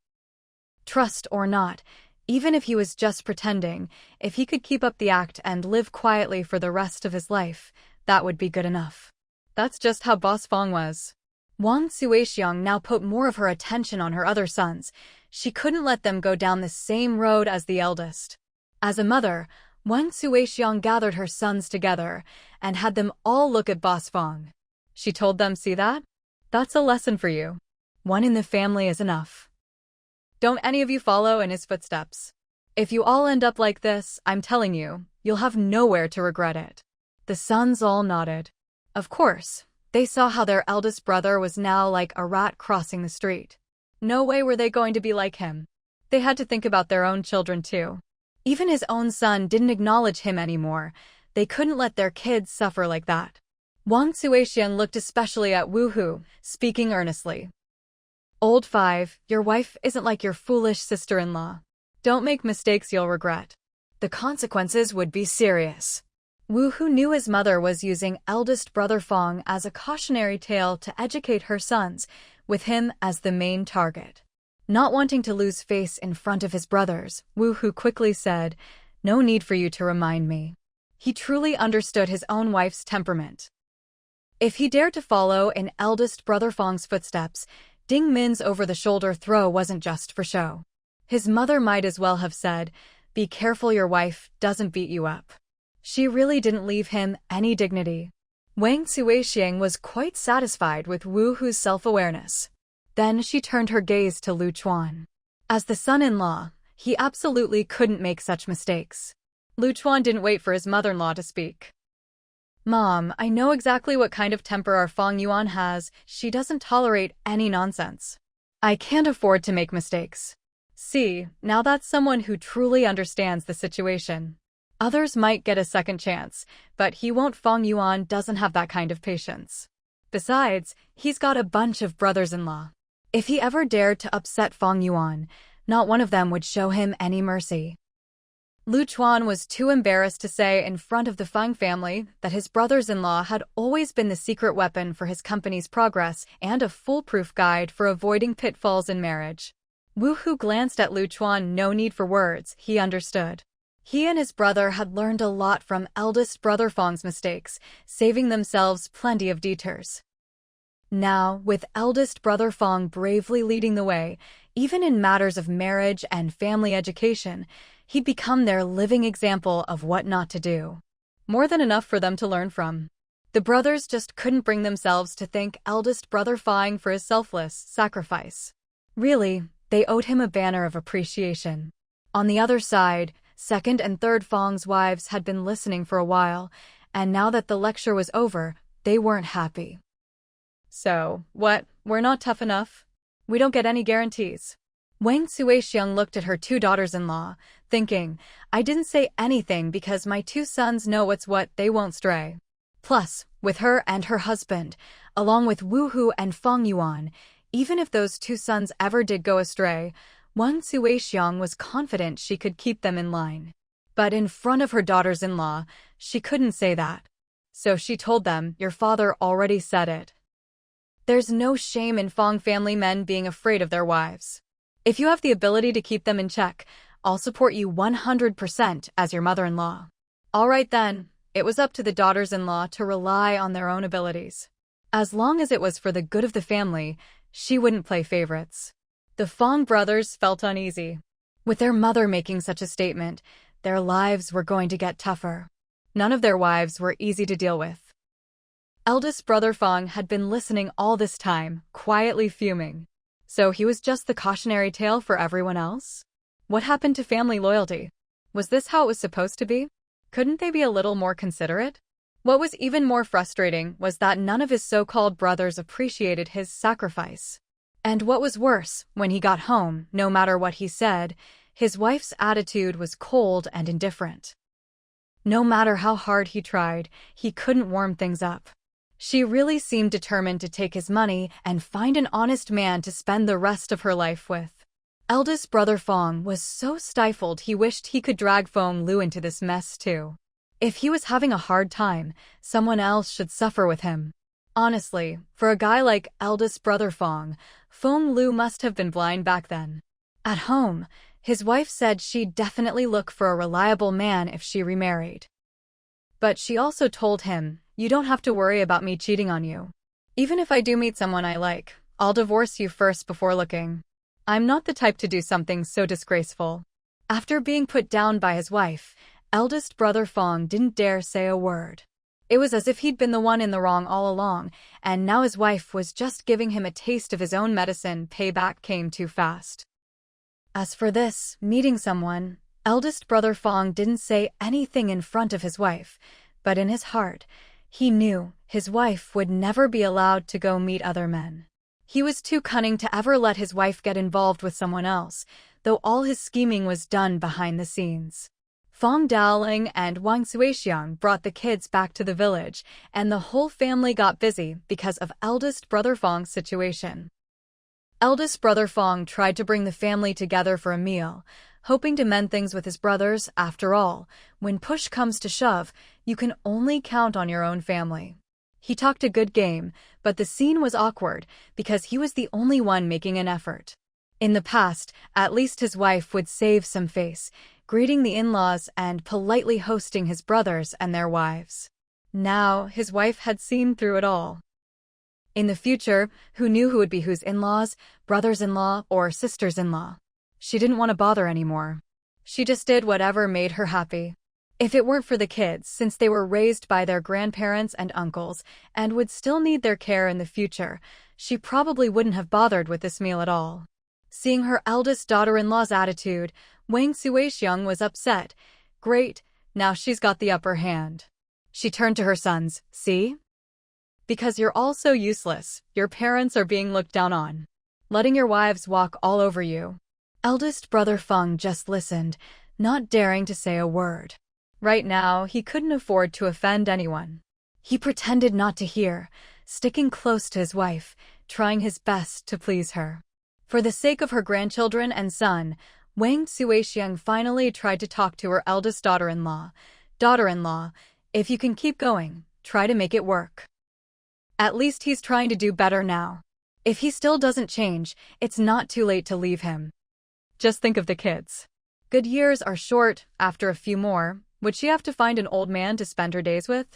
Trust or not, even if he was just pretending, if he could keep up the act and live quietly for the rest of his life, that would be good enough. That's just how Boss Fang was. Wang Suixiang now put more of her attention on her other sons. She couldn't let them go down the same road as the eldest. As a mother, Wang Suixiang gathered her sons together and had them all look at Boss Fang. She told them, see that? That's a lesson for you. One in the family is enough. Don't any of you follow in his footsteps. If you all end up like this, I'm telling you, you'll have nowhere to regret it. The sons all nodded. Of course, they saw how their eldest brother was now like a rat crossing the street. No way were they going to be like him. They had to think about their own children too. Even his own son didn't acknowledge him anymore. They couldn't let their kids suffer like that. Wang Suixiang looked especially at Wu Hu, speaking earnestly. Old 5, your wife isn't like your foolish sister-in-law. Don't make mistakes you'll regret. The consequences would be serious. Wu Hu knew his mother was using eldest brother Fang as a cautionary tale to educate her sons, with him as the main target. Not wanting to lose face in front of his brothers, Wu Hu quickly said, no need for you to remind me. He truly understood his own wife's temperament. If he dared to follow in eldest brother Fang's footsteps, Ding Min's over-the-shoulder throw wasn't just for show. His mother might as well have said, be careful your wife doesn't beat you up. She really didn't leave him any dignity. Wang Suixiang was quite satisfied with Wu Hu's self-awareness. Then she turned her gaze to Lu Chuan. As the son-in-law, he absolutely couldn't make such mistakes. Lu Chuan didn't wait for his mother-in-law to speak. Mom, I know exactly what kind of temper our Fang Yuan has. She doesn't tolerate any nonsense. I can't afford to make mistakes. See, now that's someone who truly understands the situation. Others might get a second chance, but he won't. Fang Yuan doesn't have that kind of patience. Besides, he's got a bunch of brothers-in-law. If he ever dared to upset Fang Yuan, not one of them would show him any mercy. Lu Chuan was too embarrassed to say in front of the Fang family that his brothers-in-law had always been the secret weapon for his company's progress and a foolproof guide for avoiding pitfalls in marriage. Wu Hu glanced at Lu Chuan. No need for words, he understood. He and his brother had learned a lot from eldest brother Fang's mistakes, saving themselves plenty of detours. Now, with eldest brother Fang bravely leading the way, even in matters of marriage and family education, he'd become their living example of what not to do. More than enough for them to learn from. The brothers just couldn't bring themselves to thank eldest brother Fang for his selfless sacrifice. Really, they owed him a banner of appreciation. On the other side, second and third Fang's wives had been listening for a while, and now that the lecture was over, they weren't happy. So, what, we're not tough enough? We don't get any guarantees. Wang Suixiang looked at her two daughters-in-law, thinking, I didn't say anything because my two sons know what's what, they won't stray. Plus, with her and her husband, along with Wu Hu and Fang Yuan, even if those two sons ever did go astray, Wang Suixiang was confident she could keep them in line. But in front of her daughters-in-law, she couldn't say that. So she told them, your father already said it. There's no shame in Fang family men being afraid of their wives. If you have the ability to keep them in check, I'll support you 100% as your mother-in-law. All right then, it was up to the daughters-in-law to rely on their own abilities. As long as it was for the good of the family, she wouldn't play favorites. The Fang brothers felt uneasy. With their mother making such a statement, their lives were going to get tougher. None of their wives were easy to deal with. Eldest brother Fang had been listening all this time, quietly fuming. So he was just the cautionary tale for everyone else? What happened to family loyalty? Was this how it was supposed to be? Couldn't they be a little more considerate? What was even more frustrating was that none of his so-called brothers appreciated his sacrifice. And what was worse, when he got home, no matter what he said, His wife's attitude was cold and indifferent. No matter how hard he tried, he couldn't warm things up. She really seemed determined to take his money and find an honest man to spend the rest of her life with. Eldest brother Fang was so stifled he wished he could drag Feng Lu into this mess too. If he was having a hard time, someone else should suffer with him. Honestly, for a guy like eldest brother Feng Lu must have been blind back then. At home, his wife said she'd definitely look for a reliable man if she remarried. But she also told him, "You don't have to worry about me cheating on you. Even if I do meet someone I like, I'll divorce you first before looking. I'm not the type to do something so disgraceful." After being put down by his wife, eldest brother Feng didn't dare say a word. It was as if he'd been the one in the wrong all along, and now his wife was just giving him a taste of his own medicine. Payback came too fast. As for this, meeting someone, eldest brother Feng didn't say anything in front of his wife, but in his heart, he knew his wife would never be allowed to go meet other men. He was too cunning to ever let his wife get involved with someone else, though all his scheming was done behind the scenes. Fang Daoling and Wang Suixiang brought the kids back to the village, and the whole family got busy because of eldest brother Fang's situation. Eldest brother Fang tried to bring the family together for a meal, hoping to mend things with his brothers. After all, when push comes to shove, you can only count on your own family. He talked a good game, but the scene was awkward because he was the only one making an effort. In the past, at least his wife would save some face, greeting the in-laws and politely hosting his brothers and their wives. Now, his wife had seen through it all. In the future, who knew who would be whose in-laws, brothers-in-law, or sisters-in-law? She didn't want to bother anymore. She just did whatever made her happy. If it weren't for the kids, since they were raised by their grandparents and uncles, and would still need their care in the future, she probably wouldn't have bothered with this meal at all. Seeing her eldest daughter-in-law's attitude, Wang Suixiang was upset. Great, now she's got the upper hand. She turned to her sons. See? Because you're all so useless, your parents are being looked down on. Letting your wives walk all over you. Eldest brother Feng just listened, not daring to say a word. Right now, he couldn't afford to offend anyone. He pretended not to hear, sticking close to his wife, trying his best to please her. For the sake of her grandchildren and son, Wang Suixiang finally tried to talk to her eldest daughter-in-law. Daughter-in-law, if you can keep going, try to make it work. At least he's trying to do better now. If he still doesn't change, it's not too late to leave him. Just think of the kids. Good years are short. After a few more, would she have to find an old man to spend her days with?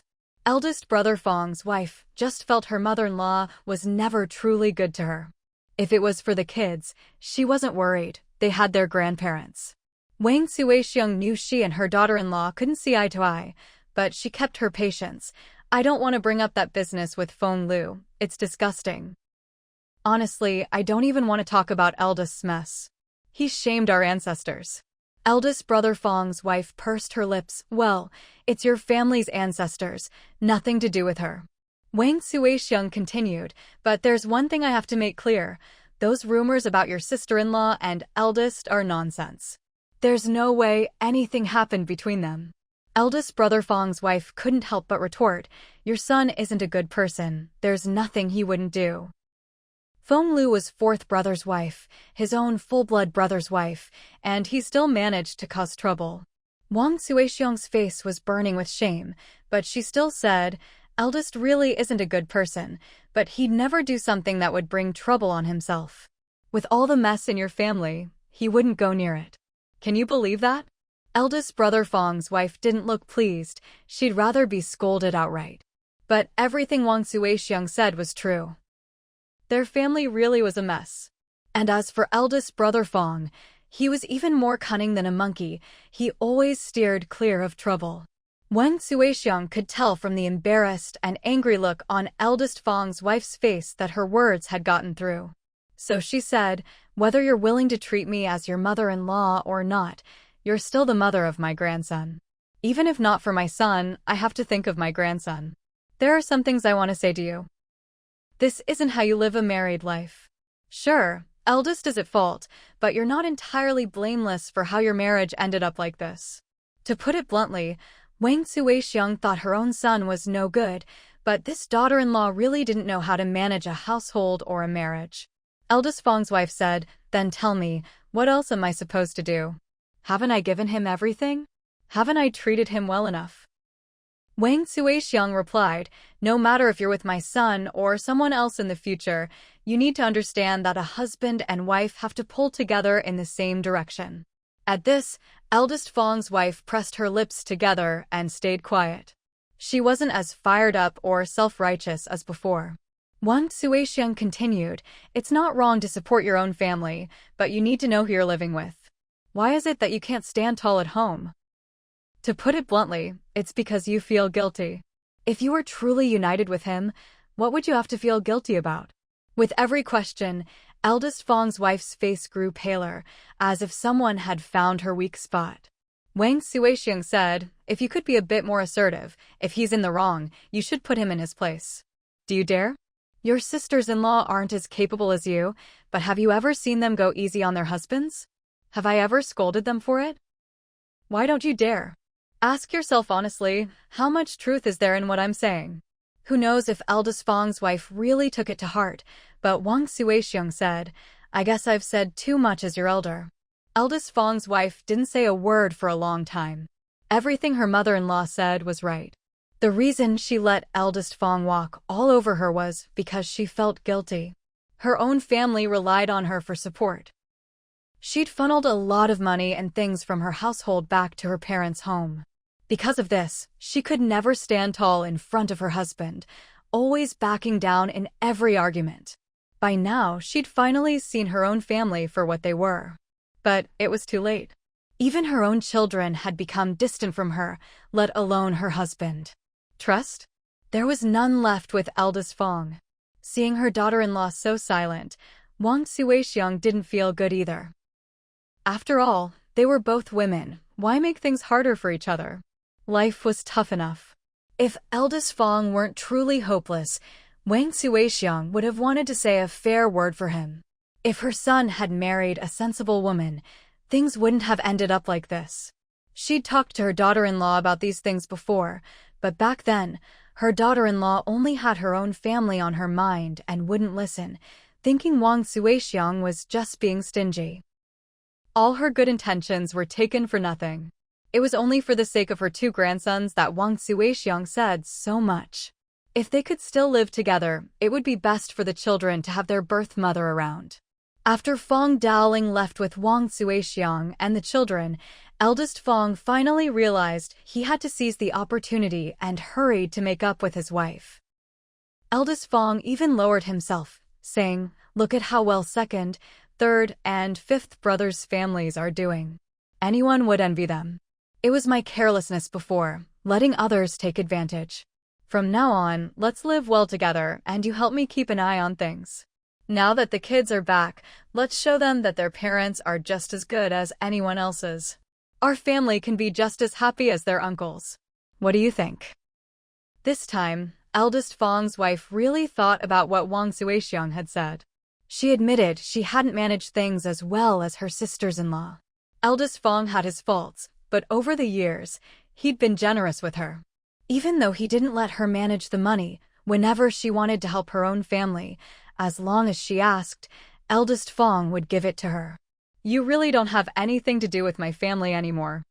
Eldest brother Fang's wife just felt her mother-in-law was never truly good to her. If it was for the kids, she wasn't worried. They had their grandparents. Wang Suixiang knew she and her daughter-in-law couldn't see eye to eye, but she kept her patience. I don't want to bring up that business with Feng Lu. It's disgusting. Honestly, I don't even want to talk about eldest's mess. He shamed our ancestors. Eldest brother Fang's wife pursed her lips. Well, it's your family's ancestors, nothing to do with her. Wang Suixiang continued, but there's one thing I have to make clear. Those rumors about your sister-in-law and eldest are nonsense. There's no way anything happened between them. Eldest brother Fang's wife couldn't help but retort, your son isn't a good person, there's nothing he wouldn't do. Feng Lu was fourth brother's wife, his own full-blood brother's wife, and he still managed to cause trouble. Wang Suixiang's face was burning with shame, but she still said, eldest really isn't a good person, but he'd never do something that would bring trouble on himself. With all the mess in your family, he wouldn't go near it. Can you believe that? Eldest brother Fang's wife didn't look pleased, she'd rather be scolded outright. But everything Wang Suixiang said was true. Their family really was a mess. And as for eldest brother Fang, he was even more cunning than a monkey, he always steered clear of trouble. Wang Suixiang could tell from the embarrassed and angry look on eldest Fang's wife's face that her words had gotten through. So she said, whether you're willing to treat me as your mother-in-law or not, you're still the mother of my grandson. Even if not for my son, I have to think of my grandson. There are some things I want to say to you. This isn't how you live a married life. Sure, Eldest is at fault, but you're not entirely blameless for how your marriage ended up like this. To put it bluntly, Wang Suixiang thought her own son was no good, but this daughter-in-law really didn't know how to manage a household or a marriage. Eldest Fang's wife said, "Then tell me, what else am I supposed to do? Haven't I given him everything? Haven't I treated him well enough?" Wang Suixiang replied, "No matter if you're with my son or someone else in the future, you need to understand that a husband and wife have to pull together in the same direction." At this, Eldest Fang's wife pressed her lips together and stayed quiet. She wasn't as fired up or self-righteous as before. Wang Suixiang continued, "It's not wrong to support your own family, but you need to know who you're living with. Why is it that you can't stand tall at home? To put it bluntly, it's because you feel guilty. If you were truly united with him, what would you have to feel guilty about?" With every question, Eldest Fang's wife's face grew paler, as if someone had found her weak spot. Wang Suixiang said, "If you could be a bit more assertive, if he's in the wrong, you should put him in his place. Do you dare? Your sisters-in-law aren't as capable as you, but have you ever seen them go easy on their husbands? Have I ever scolded them for it? Why don't you dare? Ask yourself honestly, how much truth is there in what I'm saying?" Who knows if Eldest Fang's wife really took it to heart, but Wang Suixiang said, "I guess I've said too much as your elder." Eldest Fang's wife didn't say a word for a long time. Everything her mother-in-law said was right. The reason she let Eldest Fang walk all over her was because she felt guilty. Her own family relied on her for support. She'd funneled a lot of money and things from her household back to her parents' home. Because of this, she could never stand tall in front of her husband, always backing down in every argument. By now, she'd finally seen her own family for what they were. But it was too late. Even her own children had become distant from her, let alone her husband. Trust? There was none left with Eldest Fang. Seeing her daughter-in-law so silent, Wang Suixiang didn't feel good either. After all, they were both women. Why make things harder for each other? Life was tough enough. If Eldest Fang weren't truly hopeless, Wang Suixiang would have wanted to say a fair word for him. If her son had married a sensible woman, things wouldn't have ended up like this. She'd talked to her daughter-in-law about these things before, but back then, her daughter-in-law only had her own family on her mind and wouldn't listen, thinking Wang Suixiang was just being stingy. All her good intentions were taken for nothing. It was only for the sake of her two grandsons that Wang Suixiang said so much. If they could still live together, it would be best for the children to have their birth mother around. After Fang Daoling left with Wang Suixiang and the children, Eldest Fang finally realized he had to seize the opportunity and hurried to make up with his wife. Eldest Fang even lowered himself, saying, "Look at how well second, third, and fifth brothers' families are doing. Anyone would envy them. It was my carelessness before, letting others take advantage. From now on, let's live well together and you help me keep an eye on things. Now that the kids are back, let's show them that their parents are just as good as anyone else's. Our family can be just as happy as their uncles. What do you think?" This time, Eldest Fang's wife really thought about what Wang Suixiang had said. She admitted she hadn't managed things as well as her sisters-in-law. Eldest Fang had his faults, but over the years, he'd been generous with her. Even though he didn't let her manage the money, whenever she wanted to help her own family, as long as she asked, Eldest Fang would give it to her. "You really don't have anything to do with my family anymore."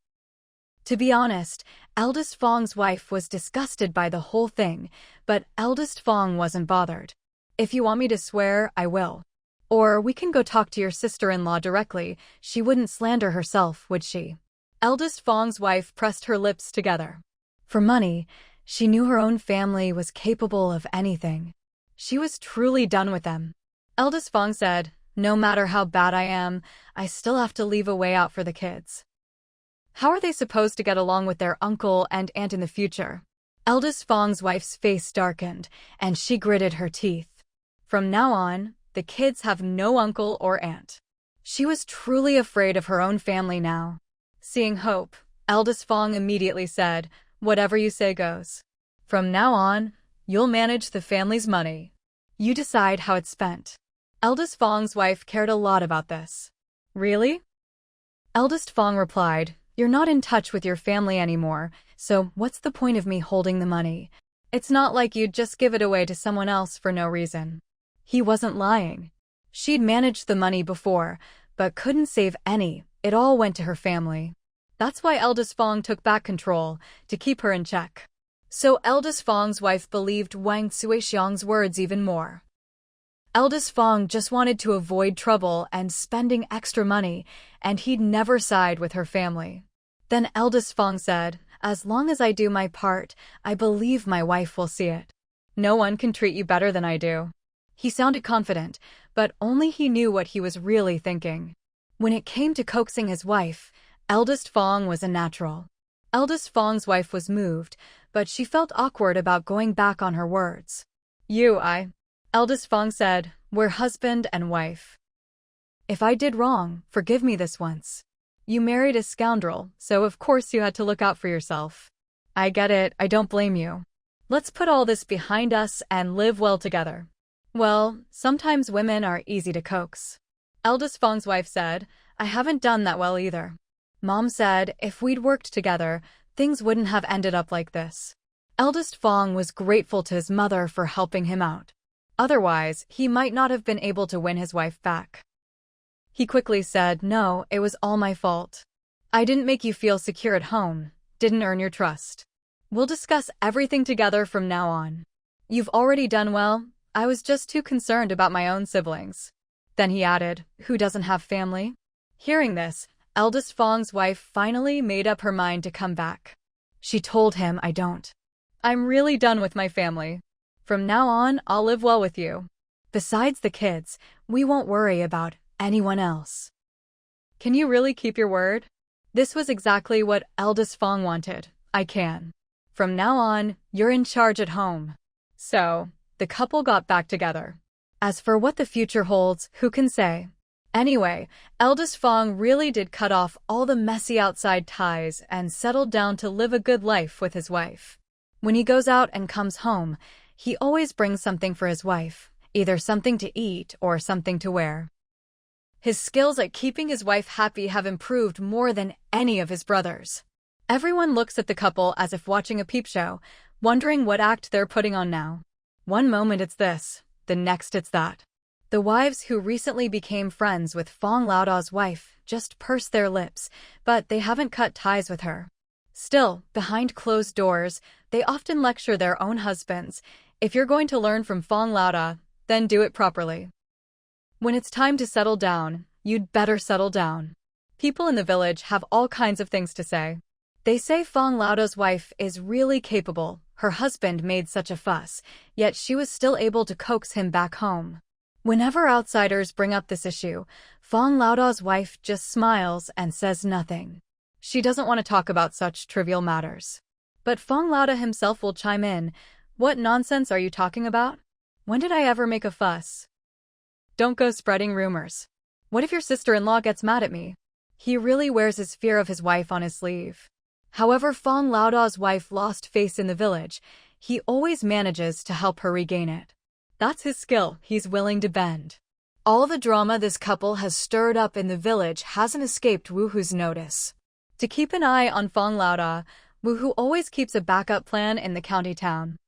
To be honest, Eldest Fang's wife was disgusted by the whole thing, but Eldest Fang wasn't bothered. "If you want me to swear, I will. Or we can go talk to your sister-in-law directly. She wouldn't slander herself, would she?" Eldest Fang's wife pressed her lips together. For money, she knew her own family was capable of anything. She was truly done with them. Eldest Fang said, "No matter how bad I am, I still have to leave a way out for the kids. How are they supposed to get along with their uncle and aunt in the future?" Eldest Fang's wife's face darkened, and she gritted her teeth. From now on, the kids have no uncle or aunt. She was truly afraid of her own family now. Seeing hope, Eldest Fang immediately said, "Whatever you say goes. From now on, you'll manage the family's money. You decide how it's spent. Eldest Fang's wife cared a lot about this. Really? Eldest Fang replied, "You're not in touch with your family anymore, so what's the point of me holding the money? It's not like you'd just give it away to someone else for no reason." He wasn't lying. She'd managed the money before, but couldn't save any. It all went to her family. That's why Eldest Fang took back control, to keep her in check. So Eldest Fang's wife believed Wang Suixiang's words even more. Eldest Fang just wanted to avoid trouble and spending extra money, and he'd never side with her family. Then Eldest Fang said, "As long as I do my part, I believe my wife will see it. No one can treat you better than I do." He sounded confident, but only he knew what he was really thinking. When it came to coaxing his wife, Eldest Fang was a natural. Eldest Fang's wife was moved, but she felt awkward about going back on her words. Eldest Fang said, "We're husband and wife. If I did wrong, forgive me this once. You married a scoundrel, so of course you had to look out for yourself. I get it, I don't blame you. Let's put all this behind us and live well together." Well, sometimes women are easy to coax. Eldest Fang's wife said, "I haven't done that well either. Mom said if we'd worked together, things wouldn't have ended up like this." Eldest Fang was grateful to his mother for helping him out. Otherwise, he might not have been able to win his wife back. He quickly said, "No, it was all my fault. I didn't make you feel secure at home, didn't earn your trust. We'll discuss everything together from now on. You've already done well, I was just too concerned about my own siblings." Then he added, "Who doesn't have family?" Hearing this, Eldest Fang's wife finally made up her mind to come back. She told him, "I don't. I'm really done with my family. From now on, I'll live well with you. Besides the kids, we won't worry about anyone else." Can you really keep your word? This was exactly what Eldest Fang wanted. "I can. From now on, you're in charge at home." So, the couple got back together. As for what the future holds, who can say? Anyway, Eldest Fang really did cut off all the messy outside ties and settled down to live a good life with his wife. When he goes out and comes home, he always brings something for his wife, either something to eat or something to wear. His skills at keeping his wife happy have improved more than any of his brothers. Everyone looks at the couple as if watching a peep show, wondering what act they're putting on now. One moment it's this, the next it's that. The wives who recently became friends with Fang Laodao's wife just purse their lips, but they haven't cut ties with her. Still, behind closed doors, they often lecture their own husbands. If you're going to learn from Fang Laodao, then do it properly. When it's time to settle down, you'd better settle down. People in the village have all kinds of things to say. They say Fang Laodao's wife is really capable. Her husband made such a fuss, yet she was still able to coax him back home. Whenever outsiders bring up this issue, Fang Laodao's wife just smiles and says nothing. She doesn't want to talk about such trivial matters. But Fang Laodao himself will chime in, "What nonsense are you talking about? When did I ever make a fuss? Don't go spreading rumors. What if your sister-in-law gets mad at me?" He really wears his fear of his wife on his sleeve. However Fang Laodao's wife lost face in the village, he always manages to help her regain it. That's his skill, he's willing to bend. All the drama this couple has stirred up in the village hasn't escaped Wu Hu's notice. To keep an eye on Fang Laodao, Wu Hu always keeps a backup plan in the county town.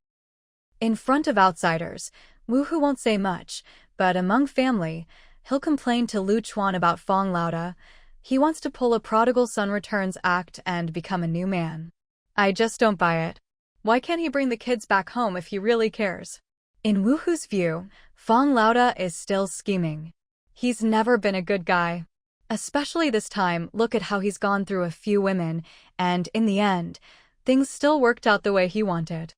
In front of outsiders, Wu Hu won't say much, but among family, he'll complain to Lu Chuan about Fang Laodao. He wants to pull a prodigal son returns act and become a new man. I just don't buy it. Why can't he bring the kids back home if he really cares? In Wu Hu's view, Fang Laodao is still scheming. He's never been a good guy. Especially this time, look at how he's gone through a few women, and in the end, things still worked out the way he wanted.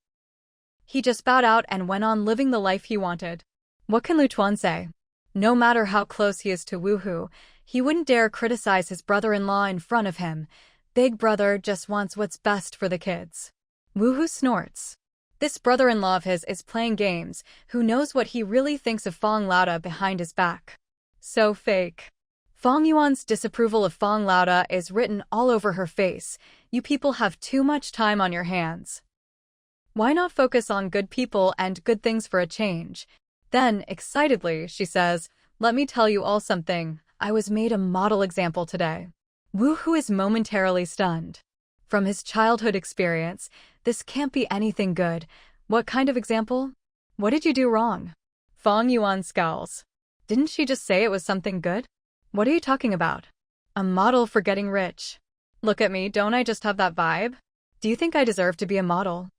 He just bowed out and went on living the life he wanted. What can Lu Chuan say? No matter how close he is to Wu Hu, he wouldn't dare criticize his brother-in-law in front of him. Big brother just wants what's best for the kids. Wu Hu snorts. This brother-in-law of his is playing games. Who knows what he really thinks of Fang Laodao behind his back? So fake. Fang Yuan's disapproval of Fang Laodao is written all over her face. You people have too much time on your hands. Why not focus on good people and good things for a change? Then, excitedly, she says, Let me tell you all something. I was made a model example today. Woohoo is momentarily stunned. From his childhood experience, this can't be anything good. What kind of example? What did you do wrong? Fang Yuan scowls. Didn't she just say it was something good? What are you talking about? A model for getting rich. Look at me, don't I just have that vibe? Do you think I deserve to be a model?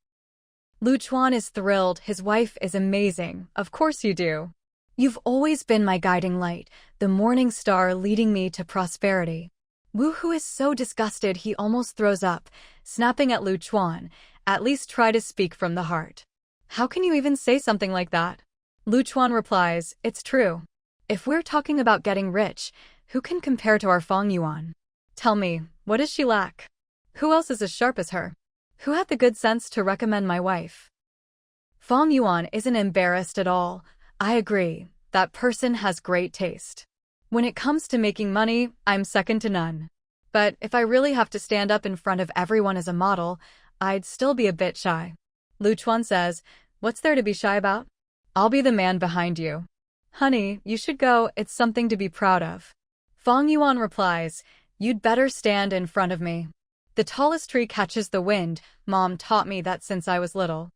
Lu Chuan is thrilled. His wife is amazing. Of course you do. You've always been my guiding light, the morning star leading me to prosperity. Woohoo is so disgusted he almost throws up, snapping at Lu Chuan. At least try to speak from the heart. How can you even say something like that? Lu Chuan replies, it's true. If we're talking about getting rich, who can compare to our Fang Yuan? Tell me, what does she lack? Who else is as sharp as her? Who had the good sense to recommend my wife? Fang Yuan isn't embarrassed at all. I agree, that person has great taste. When it comes to making money, I'm second to none. But if I really have to stand up in front of everyone as a model, I'd still be a bit shy. Lu Chuan says, what's there to be shy about? I'll be the man behind you. Honey, you should go, it's something to be proud of. Fang Yuan replies, you'd better stand in front of me. The tallest tree catches the wind. Mom taught me that since I was little.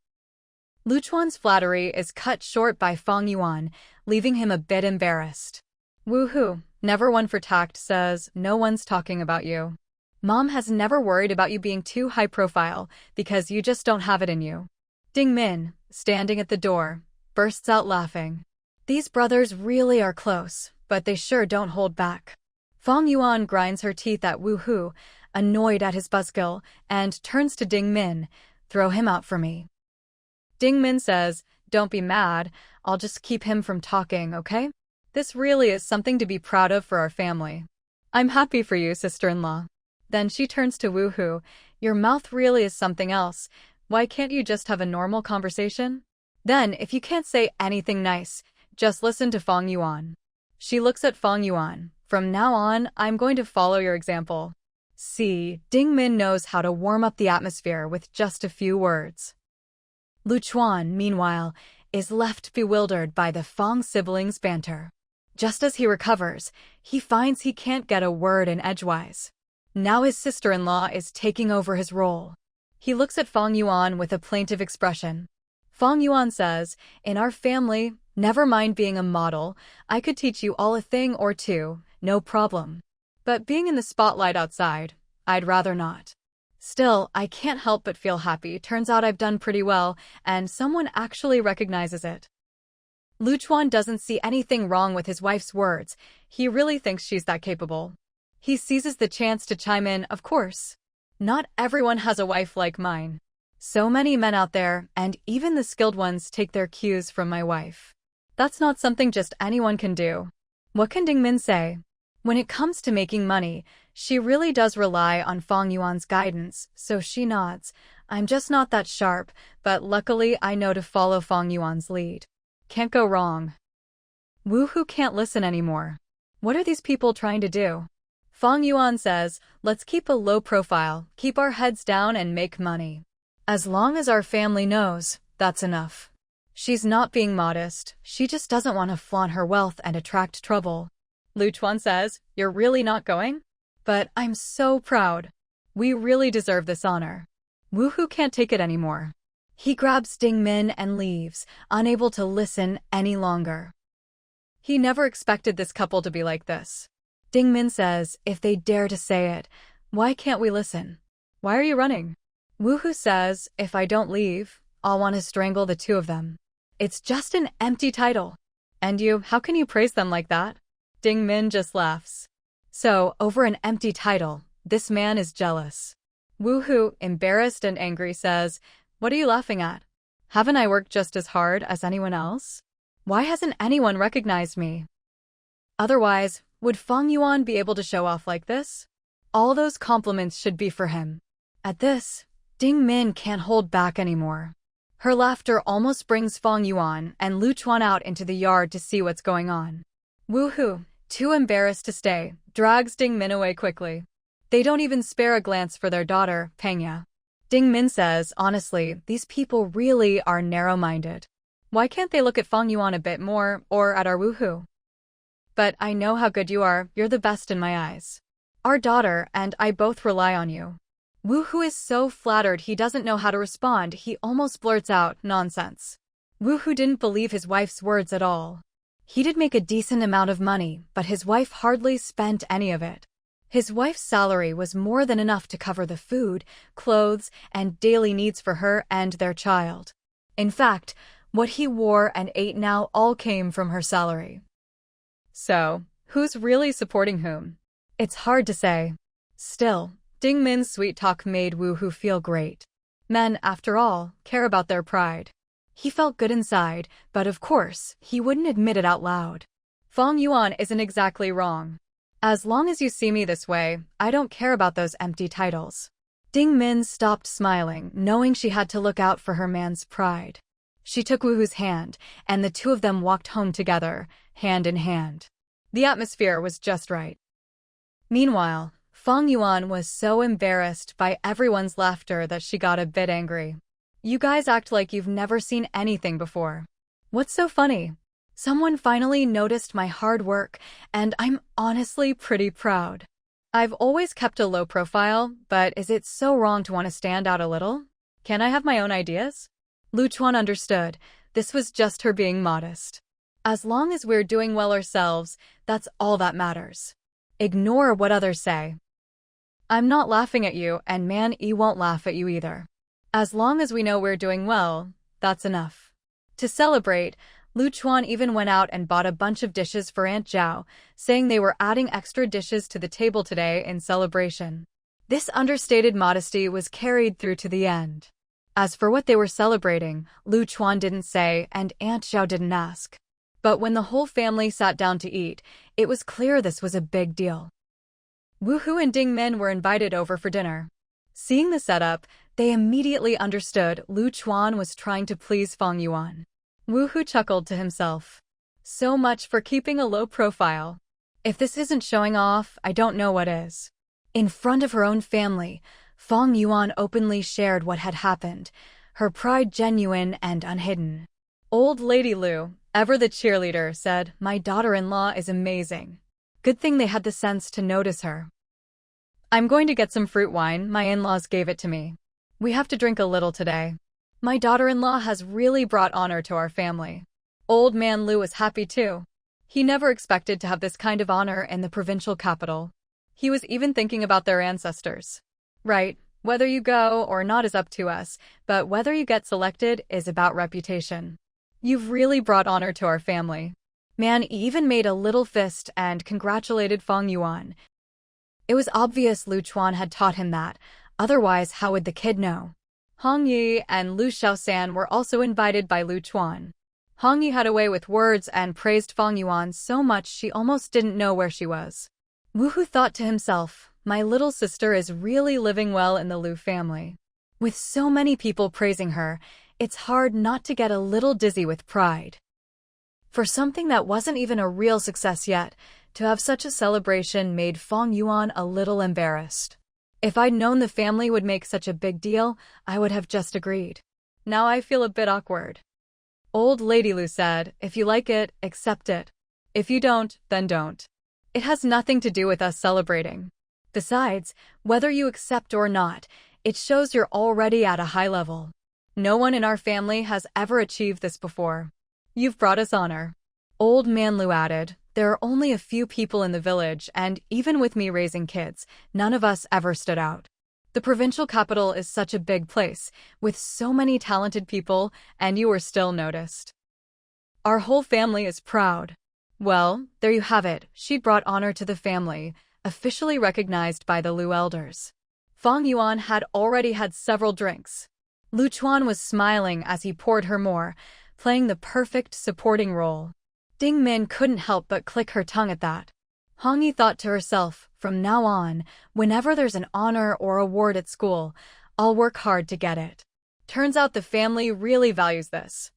Lu Chuan's flattery is cut short by Fang Yuan, leaving him a bit embarrassed. Woohoo, never one for tact says, no one's talking about you. Mom has never worried about you being too high profile because you just don't have it in you. Ding Min, standing at the door, bursts out laughing. These brothers really are close, but they sure don't hold back. Fang Yuan grinds her teeth at Woohoo, annoyed at his buzzkill, and turns to Ding Min, throw him out for me. Ding Min says, don't be mad, I'll just keep him from talking, okay? This really is something to be proud of for our family. I'm happy for you, sister-in-law. Then she turns to Woohoo, your mouth really is something else. Why can't you just have a normal conversation? Then, if you can't say anything nice, just listen to Fang Yuan. She looks at Fang Yuan. From now on, I'm going to follow your example. See, Ding Min knows how to warm up the atmosphere with just a few words. Lu Chuan, meanwhile, is left bewildered by the Fang siblings' banter. Just as he recovers, he finds he can't get a word in edgewise. Now his sister-in-law is taking over his role. He looks at Fang Yuan with a plaintive expression. Fang Yuan says, in our family, never mind being a model, I could teach you all a thing or two, no problem. But being in the spotlight outside, I'd rather not. Still, I can't help but feel happy. Turns out I've done pretty well, and someone actually recognizes it. Lu Chuan doesn't see anything wrong with his wife's words. He really thinks she's that capable. He seizes the chance to chime in, of course. Not everyone has a wife like mine. So many men out there, and even the skilled ones take their cues from my wife. That's not something just anyone can do. What can Ding Min say? When it comes to making money, she really does rely on Fang Yuan's guidance, so she nods. I'm just not that sharp, but luckily I know to follow Fang Yuan's lead. Can't go wrong. Woohoo can't listen anymore. What are these people trying to do? Fang Yuan says, let's keep a low profile, keep our heads down and make money. As long as our family knows, that's enough. She's not being modest, she just doesn't want to flaunt her wealth and attract trouble. Lu Chuan says, you're really not going? But I'm so proud. We really deserve this honor. Woohoo can't take it anymore. He grabs Ding Min and leaves, unable to listen any longer. He never expected this couple to be like this. Ding Min says, if they dare to say it, why can't we listen? Why are you running? Woohoo says, if I don't leave, I'll want to strangle the two of them. It's just an empty title. And you, how can you praise them like that? Ding Min just laughs. So, over an empty title, this man is jealous. Woohoo, embarrassed and angry, says, what are you laughing at? Haven't I worked just as hard as anyone else? Why hasn't anyone recognized me? Otherwise, would Fang Yuan be able to show off like this? All those compliments should be for him. At this, Ding Min can't hold back anymore. Her laughter almost brings Fang Yuan and Lu Chuan out into the yard to see what's going on. Woohoo, too embarrassed to stay, drags Ding Min away quickly. They don't even spare a glance for their daughter, Pengya. Ding Min says, honestly, these people really are narrow-minded. Why can't they look at Fang Yuan a bit more, or at our Woohoo? but I know how good you are. You're the best in my eyes. Our daughter and I both rely on you." Woohoo is so flattered he doesn't know how to respond. He almost blurts out, "Nonsense." Woohoo didn't believe his wife's words at all. He did make a decent amount of money, but his wife hardly spent any of it. His wife's salary was more than enough to cover the food, clothes, and daily needs for her and their child. In fact, what he wore and ate now all came from her salary. So, who's really supporting whom? It's hard to say. Still, Ding Min's sweet talk made Woohoo feel great. Men, after all, care about their pride. He felt good inside, but of course, he wouldn't admit it out loud. Fang Yuan isn't exactly wrong. As long as you see me this way, I don't care about those empty titles. Ding Min stopped smiling, knowing she had to look out for her man's pride. She took Woohoo's hand, and the two of them walked home together, hand in hand. The atmosphere was just right. Meanwhile, Fang Yuan was so embarrassed by everyone's laughter that she got a bit angry. "You guys act like you've never seen anything before. What's so funny? Someone finally noticed my hard work, and I'm honestly pretty proud. I've always kept a low profile, but is it so wrong to want to stand out a little? Can I have my own ideas?" Lu Chuan understood. This was just her being modest. As long as we're doing well ourselves, that's all that matters. Ignore what others say. I'm not laughing at you, and Man E won't laugh at you either. As long as we know we're doing well, that's enough. To celebrate, Lu Chuan even went out and bought a bunch of dishes for Aunt Zhao, saying they were adding extra dishes to the table today in celebration. This understated modesty was carried through to the end. As for what they were celebrating, Lu Chuan didn't say, and Aunt Zhao didn't ask. But when the whole family sat down to eat, it was clear this was a big deal. Woohoo and Ding Min were invited over for dinner. Seeing the setup, they immediately understood Lu Chuan was trying to please Fang Yuan. Woohoo chuckled to himself. So much for keeping a low profile. If this isn't showing off, I don't know what is. In front of her own family, Fang Yuan openly shared what had happened, her pride genuine and unhidden. Old Lady Lu, ever the cheerleader, said, "My daughter-in-law is amazing. Good thing they had the sense to notice her. I'm going to get some fruit wine, my in-laws gave it to me. We have to drink a little today. My daughter-in-law has really brought honor to our family." Old Man Lu was happy too. He never expected to have this kind of honor in the provincial capital. He was even thinking about their ancestors. Right, whether you go or not is up to us, but whether you get selected is about reputation. You've really brought honor to our family. Man even made a little fist and congratulated Fang Yuan. It was obvious Lu Chuan had taught him that, otherwise how would the kid know? Hong Yi and Lu Xiaosan were also invited by Lu Chuan. Hong Yi had a way with words and praised Fang Yuan so much she almost didn't know where she was. Woohoo thought to himself, my little sister is really living well in the Lu family. With so many people praising her, it's hard not to get a little dizzy with pride. For something that wasn't even a real success yet, to have such a celebration made Fang Yuan a little embarrassed. If I'd known the family would make such a big deal, I would have just agreed. Now I feel a bit awkward. Old Lady Lu said, "If you like it, accept it. If you don't, then don't. It has nothing to do with us celebrating. Besides, whether you accept or not, it shows you're already at a high level. No one in our family has ever achieved this before. You've brought us honor." Old Man Lu added, "There are only a few people in the village, and even with me raising kids, none of us ever stood out. The provincial capital is such a big place, with so many talented people, and you were still noticed. Our whole family is proud." Well, there you have it. She'd brought honor to the family, officially recognized by the Lu elders. Fang Yuan had already had several drinks. Lu Chuan was smiling as he poured her more, playing the perfect supporting role. Ding Min couldn't help but click her tongue at that. Hong Yi thought to herself, from now on, whenever there's an honor or award at school, I'll work hard to get it. Turns out the family really values this.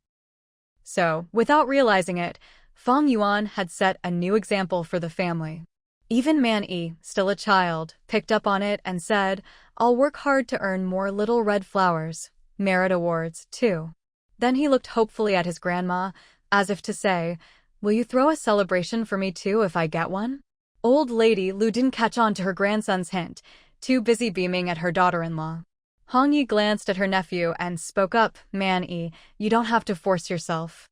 So, without realizing it, Fang Yuan had set a new example for the family. Even Man Yi, still a child, picked up on it and said, "I'll work hard to earn more little red flowers, merit awards, too." Then he looked hopefully at his grandma, as if to say, Will you throw a celebration for me too if I get one? Old lady Lu didn't catch on to her grandson's hint, too busy beaming at her daughter-in-law. Hong Yi glanced at her nephew and spoke up, Man-yi, you don't have to force yourself.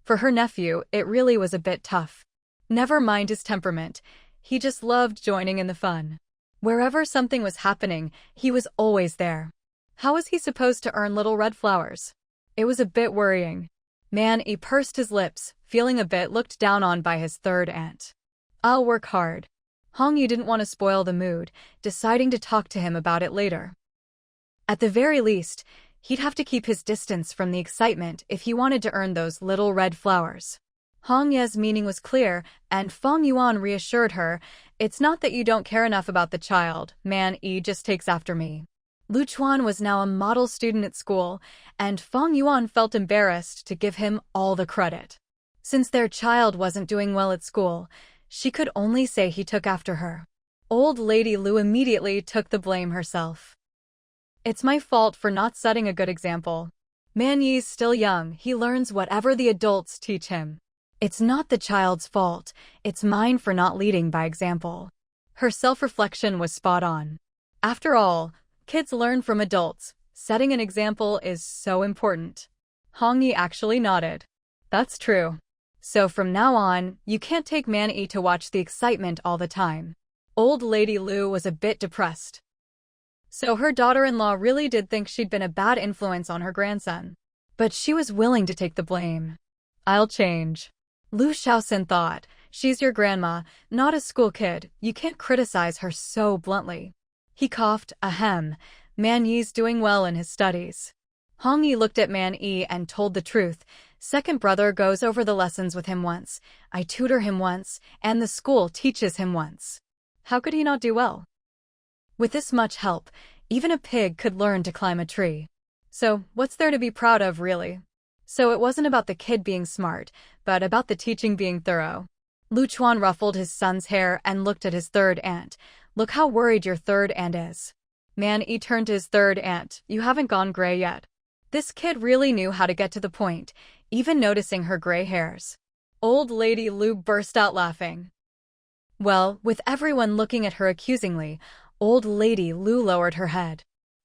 For her nephew, it really was a bit tough. Never mind his temperament, he just loved joining in the fun. Wherever something was happening, he was always there. How was he supposed to earn little red flowers? It was a bit worrying. Man-yi pursed his lips, feeling a bit looked down on by his third aunt. I'll work hard. Hong Yi didn't want to spoil the mood, deciding to talk to him about it later. At the very least, he'd have to keep his distance from the excitement if he wanted to earn those little red flowers. Hong Ye's meaning was clear, and Fang Yuan reassured her, it's not that you don't care enough about the child, Man-yi just takes after me. Lu Chuan was now a model student at school, and Fang Yuan felt embarrassed to give him all the credit. Since their child wasn't doing well at school, she could only say he took after her. Old lady Lu immediately took the blame herself. It's my fault for not setting a good example. Man-yi's still young, he learns whatever the adults teach him. It's not the child's fault, it's mine for not leading by example. Her self-reflection was spot on. After all, kids learn from adults. Setting an example is so important. Hong Yi actually nodded. That's true. So from now on, you can't take Man-yi to watch the excitement all the time. Old lady Lu was a bit depressed. So her daughter-in-law really did think she'd been a bad influence on her grandson. But she was willing to take the blame. I'll change. Lu Shaoxin thought, she's your grandma, not a school kid, you can't criticize her so bluntly. He coughed, ahem, Man-yi's doing well in his studies. Hong Yi looked at Man-yi and told the truth. Second brother goes over the lessons with him once, I tutor him once, and the school teaches him once. How could he not do well? With this much help, even a pig could learn to climb a tree. So, what's there to be proud of, really? So it wasn't about the kid being smart, but about the teaching being thorough. Lu Chuan ruffled his son's hair and looked at his third aunt. Look how worried your third aunt is. Man-yi turned to his third aunt, you haven't gone gray yet. This kid really knew how to get to the point, even noticing her gray hairs. Old lady Lu burst out laughing. Well, with everyone looking at her accusingly, old lady Lu lowered her head.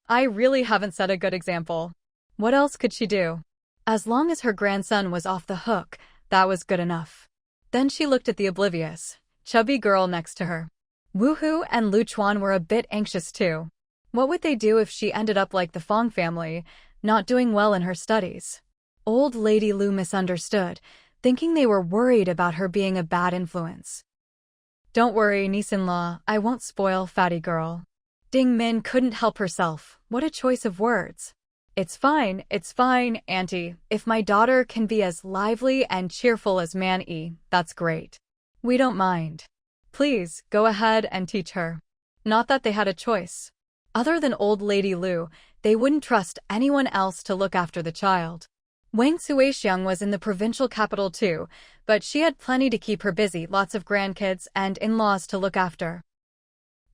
I really haven't set a good example. What else could she do? As long as her grandson was off the hook, that was good enough. Then she looked at the oblivious, chubby girl next to her. Wu-hu and Lu Chuan were a bit anxious too. What would they do if she ended up like the Fang family, not doing well in her studies? Old lady Lu misunderstood, thinking they were worried about her being a bad influence. Don't worry, niece-in-law, I won't spoil fatty girl. Ding Min couldn't help herself. What a choice of words. It's fine, auntie. If my daughter can be as lively and cheerful as Man-yi, that's great. We don't mind. Please, go ahead and teach her. Not that they had a choice. Other than old lady Lu, they wouldn't trust anyone else to look after the child. Wang Suixiang was in the provincial capital too, but she had plenty to keep her busy, lots of grandkids and in-laws to look after.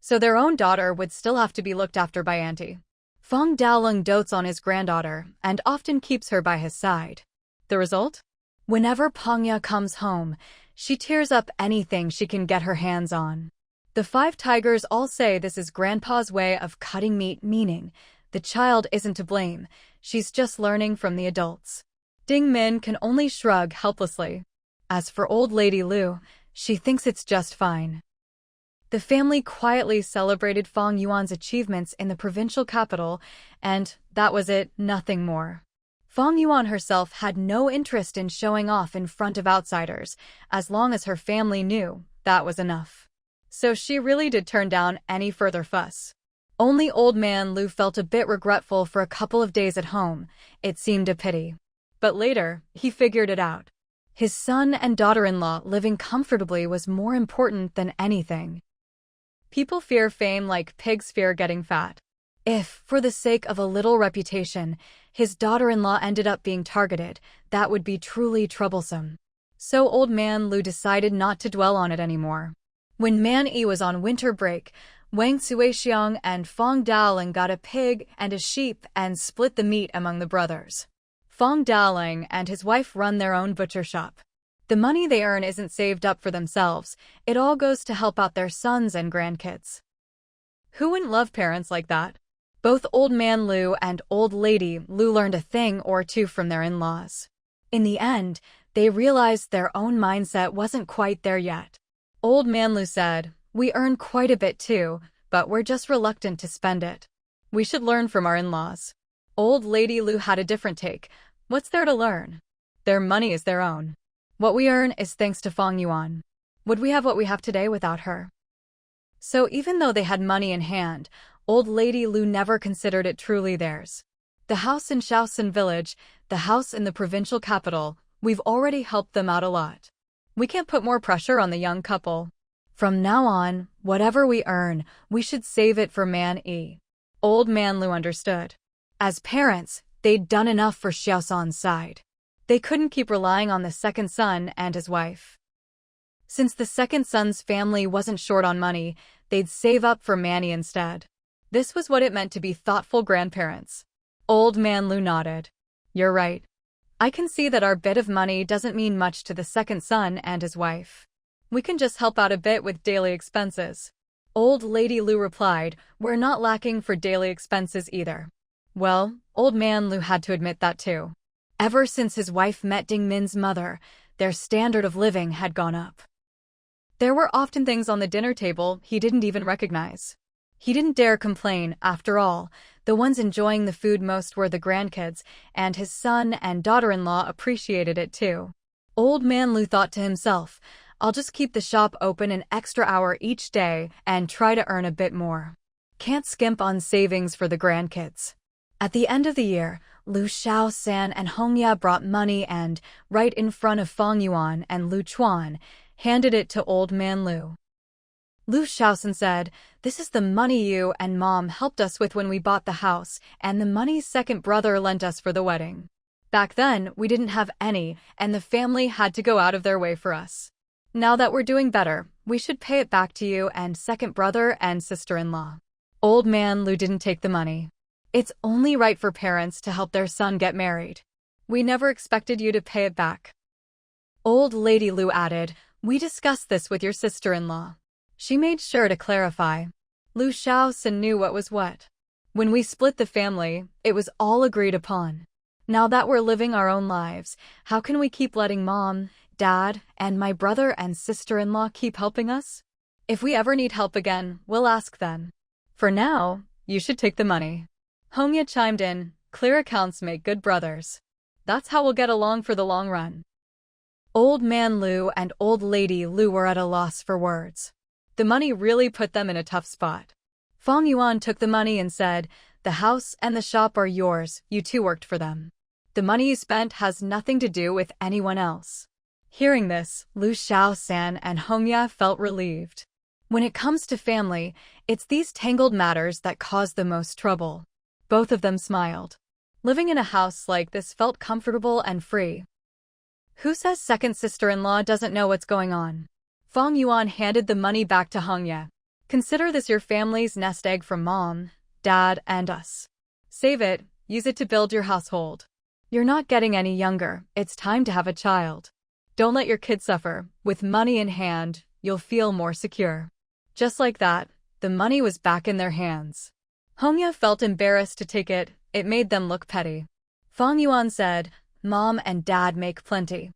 So their own daughter would still have to be looked after by auntie. Fang Daolong dotes on his granddaughter and often keeps her by his side. The result? Whenever Pangya comes home, she tears up anything she can get her hands on. The five tigers all say this is Grandpa's way of cutting meat, meaning the child isn't to blame, she's just learning from the adults. Ding Min can only shrug helplessly. As for old lady Lu, she thinks it's just fine. The family quietly celebrated Fang Yuan's achievements in the provincial capital, and that was it, nothing more. Fang Yuan herself had no interest in showing off in front of outsiders. As long as her family knew, that was enough. So she really did turn down any further fuss. Only old man Lu felt a bit regretful for a couple of days at home. It seemed a pity. But later, he figured it out. His son and daughter-in-law living comfortably was more important than anything. People fear fame like pigs fear getting fat. If, for the sake of a little reputation, his daughter-in-law ended up being targeted, that would be truly troublesome. So old man Lu decided not to dwell on it anymore. When Man-yi was on winter break, Wang Suixiang and Fang Daolong got a pig and a sheep and split the meat among the brothers. Fang Daolong and his wife run their own butcher shop. The money they earn isn't saved up for themselves, it all goes to help out their sons and grandkids. Who wouldn't love parents like that? Both Old Man Lu and Old Lady Lu learned a thing or two from their in-laws. In the end, they realized their own mindset wasn't quite there yet. Old Man Lu said, "We earn quite a bit too, but we're just reluctant to spend it. We should learn from our in-laws." Old Lady Lu had a different take. What's there to learn? Their money is their own. What we earn is thanks to Fang Yuan. Would we have what we have today without her? So even though they had money in hand, Old Lady Lu never considered it truly theirs. The house in Shaoxin village, the house in the provincial capital, we've already helped them out a lot. We can't put more pressure on the young couple. From now on, whatever we earn, we should save it for Man Yi. Old Man Lu understood. As parents, they'd done enough for Xiaosan's side. They couldn't keep relying on the second son and his wife. Since the second son's family wasn't short on money, they'd save up for Manny instead. This was what it meant to be thoughtful grandparents. Old Man Lu nodded. You're right. I can see that our bit of money doesn't mean much to the second son and his wife. We can just help out a bit with daily expenses. Old Lady Lu replied, we're not lacking for daily expenses either. Well, Old Man Lu had to admit that too. Ever since his wife met Ding Min's mother, their standard of living had gone up. There were often things on the dinner table he didn't even recognize. He didn't dare complain, after all. The ones enjoying the food most were the grandkids, and his son and daughter-in-law appreciated it too. Old Man Lu thought to himself, I'll just keep the shop open an extra hour each day and try to earn a bit more. Can't skimp on savings for the grandkids. At the end of the year, Lu Xiaosan and Hongya brought money and, right in front of Fang Yuan and Lu Chuan, handed it to Old Man Lu. Lu Xiaosan said, this is the money you and Mom helped us with when we bought the house, and the money second brother lent us for the wedding. Back then, we didn't have any, and the family had to go out of their way for us. Now that we're doing better, we should pay it back to you and second brother and sister-in-law. Old Man Lu didn't take the money. It's only right for parents to help their son get married. We never expected you to pay it back. Old Lady Lu added, we discussed this with your sister-in-law. She made sure to clarify. Lu Xiaosan knew what was what. When we split the family, it was all agreed upon. Now that we're living our own lives, how can we keep letting Mom, Dad, and my brother and sister-in-law keep helping us? If we ever need help again, we'll ask then. For now, you should take the money. Hongya chimed in, clear accounts make good brothers. That's how we'll get along for the long run. Old Man Lu and Old Lady Lu were at a loss for words. The money really put them in a tough spot. Fang Yuan took the money and said, the house and the shop are yours, you two worked for them. The money you spent has nothing to do with anyone else. Hearing this, Lu Xiaosan and Hongya felt relieved. When it comes to family, it's these tangled matters that cause the most trouble. Both of them smiled. Living in a house like this felt comfortable and free. Who says second sister-in-law doesn't know what's going on? Fang Yuan handed the money back to Hongya. Consider this your family's nest egg from Mom, Dad, and us. Save it, use it to build your household. You're not getting any younger, it's time to have a child. Don't let your kid suffer. With money in hand, you'll feel more secure. Just like that, the money was back in their hands. Hongya felt embarrassed to take it, it made them look petty. Fang Yuan said, Mom and Dad make plenty.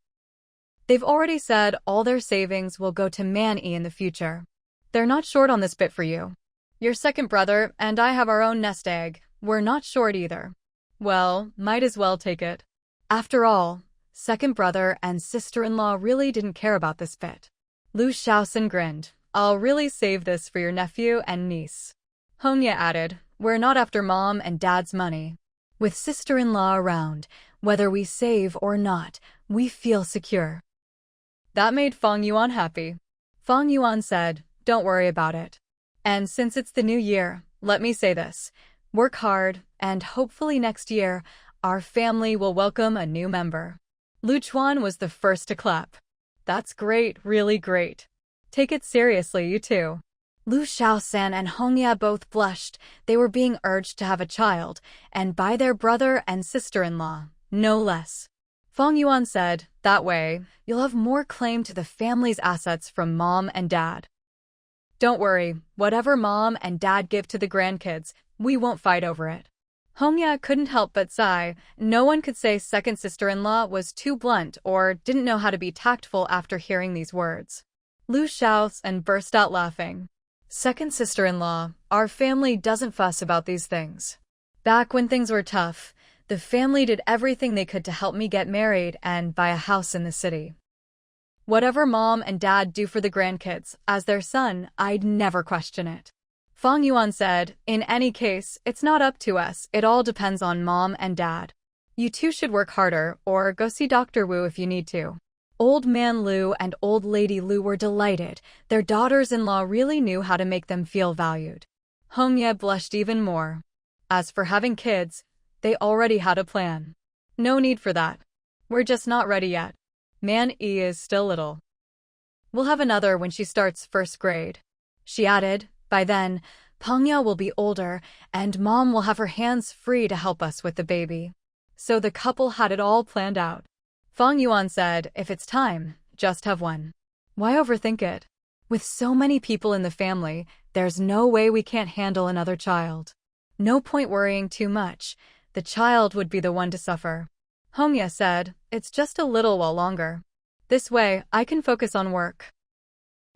They've already said all their savings will go to Man-yi in the future. They're not short on this bit for you. Your second brother and I have our own nest egg, we're not short either. Well, might as well take it. After all, second brother and sister-in-law really didn't care about this bit. Lu Xiaosan grinned, I'll really save this for your nephew and niece. Hongya added, we're not after Mom and Dad's money. With sister-in-law around, whether we save or not, we feel secure. That made Fang Yuan happy. Fang Yuan said, don't worry about it. And since it's the new year, let me say this. Work hard, and hopefully next year, our family will welcome a new member. Lu Chuan was the first to clap. That's great, really great. Take it seriously, you two. Lu Xiaosan and Hongya both blushed. They were being urged to have a child, and by their brother and sister-in-law, no less. Fang Yuan said, That way, you'll have more claim to the family's assets from mom and dad. Don't worry, whatever mom and dad give to the grandkids, we won't fight over it. Hongya couldn't help but sigh. No one could say second sister-in-law was too blunt or didn't know how to be tactful after hearing these words. Lu shouts and burst out laughing. Second sister-in-law, our family doesn't fuss about these things. Back when things were tough, the family did everything they could to help me get married and buy a house in the city. Whatever mom and dad do for the grandkids, as their son, I'd never question it. Fang Yuan said, in any case, it's not up to us, it all depends on mom and dad. You two should work harder, or go see Dr. Wu if you need to. Old man Lu and old lady Lu were delighted. Their daughters-in-law really knew how to make them feel valued. Hongye blushed even more. As for having kids, they already had a plan. No need for that. We're just not ready yet. Man E is still little. We'll have another when she starts first grade. She added, by then, Pangya will be older, and mom will have her hands free to help us with the baby. So the couple had it all planned out. Fang Yuan said, if it's time, just have one. Why overthink it? With so many people in the family, there's no way we can't handle another child. No point worrying too much. The child would be the one to suffer. Hongya said, it's just a little while longer. This way, I can focus on work.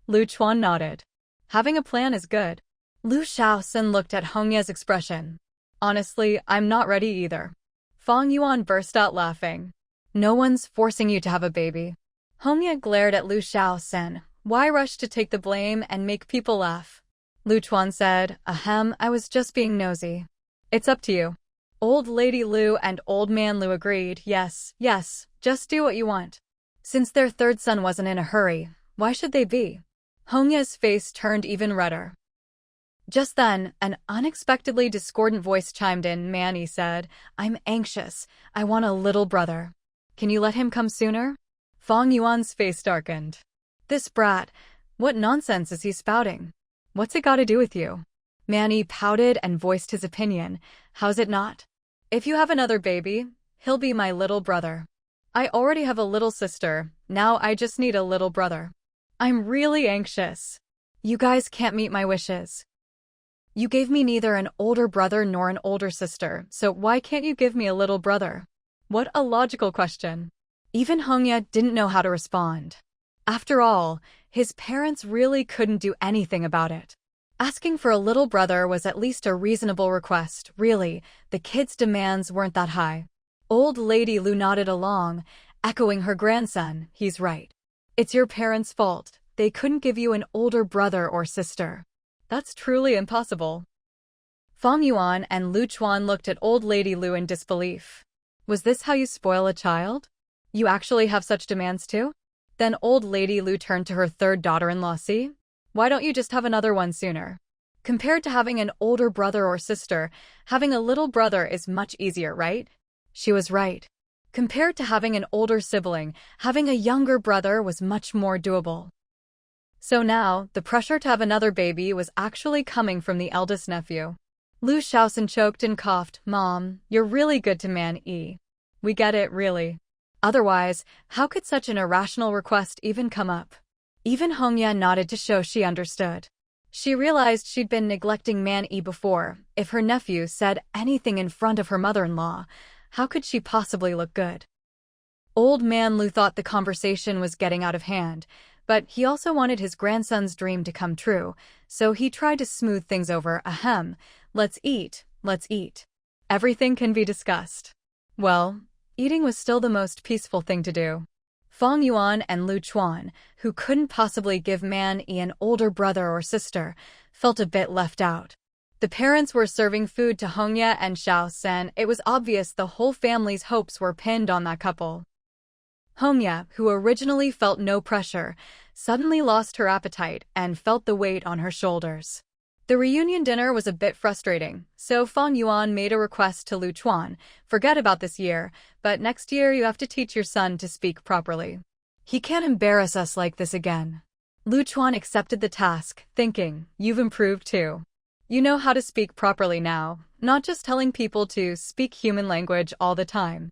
Lu Chuan nodded. Having a plan is good. Lu Shaoxin looked at Hongya's expression. Honestly, I'm not ready either. Fang Yuan burst out laughing. No one's forcing you to have a baby. Hongya glared at Lu Shaoxin. Why rush to take the blame and make people laugh? Lu Chuan said, ahem, I was just being nosy. It's up to you. Old lady Lu and old man Lu agreed, yes, just do what you want. Since their third son wasn't in a hurry, why should they be? Hongya's face turned even redder. Just then, an unexpectedly discordant voice chimed in. Manny said, I'm anxious. I want a little brother. Can you let him come sooner? Fang Yuan's face darkened. This brat, what nonsense is he spouting? What's it got to do with you? Manny pouted and voiced his opinion. How's it not? If you have another baby, he'll be my little brother. I already have a little sister, now I just need a little brother. I'm really anxious. You guys can't meet my wishes. You gave me neither an older brother nor an older sister, so why can't you give me a little brother? What a logical question. Even Hongya didn't know how to respond. After all, his parents really couldn't do anything about it. Asking for a little brother was at least a reasonable request, really. The kid's demands weren't that high. Old lady Lu nodded along, echoing her grandson, he's right. It's your parents' fault. They couldn't give you an older brother or sister. That's truly impossible. Fang Yuan and Lu Chuan looked at old lady Lu in disbelief. Was this how you spoil a child? You actually have such demands too? Then old lady Lu turned to her third daughter-in-law. See? Why don't you just have another one sooner? Compared to having an older brother or sister, having a little brother is much easier, right? She was right. Compared to having an older sibling, having a younger brother was much more doable. So now, the pressure to have another baby was actually coming from the eldest nephew. Lu Shaoxin choked and coughed. Mom, you're really good to Man E. We get it, really. Otherwise, how could such an irrational request even come up? Even Hongya nodded to show she understood. She realized she'd been neglecting Man E before. If her nephew said anything in front of her mother-in-law, how could she possibly look good? Old man Lu thought the conversation was getting out of hand, but he also wanted his grandson's dream to come true, so he tried to smooth things over. Ahem, let's eat. Everything can be discussed. Well, eating was still the most peaceful thing to do. Fang Yuan and Lu Chuan, who couldn't possibly give Man E an older brother or sister, felt a bit left out. The parents were serving food to Hongya and Shaoxin. It was obvious the whole family's hopes were pinned on that couple. Hongya, who originally felt no pressure, suddenly lost her appetite and felt the weight on her shoulders. The reunion dinner was a bit frustrating, so Fang Yuan made a request to Lu Chuan. Forget about this year, but next year you have to teach your son to speak properly. He can't embarrass us like this again. Lu Chuan accepted the task, thinking, you've improved too. You know how to speak properly now, not just telling people to speak human language all the time.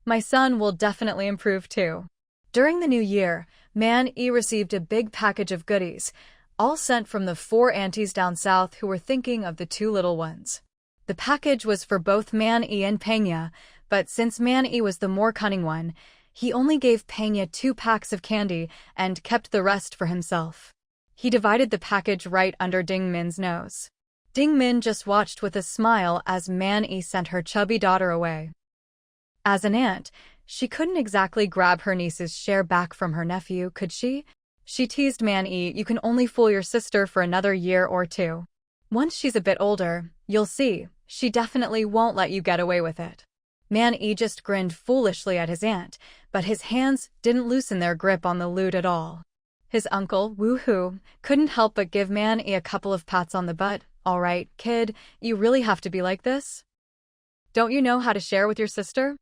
My son will definitely improve too. During the new year, Man E received a big package of goodies, all sent from the 4 aunties down south who were thinking of the 2 little ones. The package was for both Man E and Pena, but since Man E was the more cunning one, he only gave Pena 2 packs of candy and kept the rest for himself. He divided the package right under Ding Min's nose. Ding Min just watched with a smile as Man E sent her chubby daughter away. As an aunt, she couldn't exactly grab her niece's share back from her nephew, could she? She teased Man E, "You can only fool your sister for another year or 2. Once she's a bit older, you'll see, she definitely won't let you get away with it." Man E just grinned foolishly at his aunt, but his hands didn't loosen their grip on the lute at all. His uncle, Woohoo, couldn't help but give Man E a couple of pats on the butt. "All right, kid, you really have to be like this? Don't you know how to share with your sister?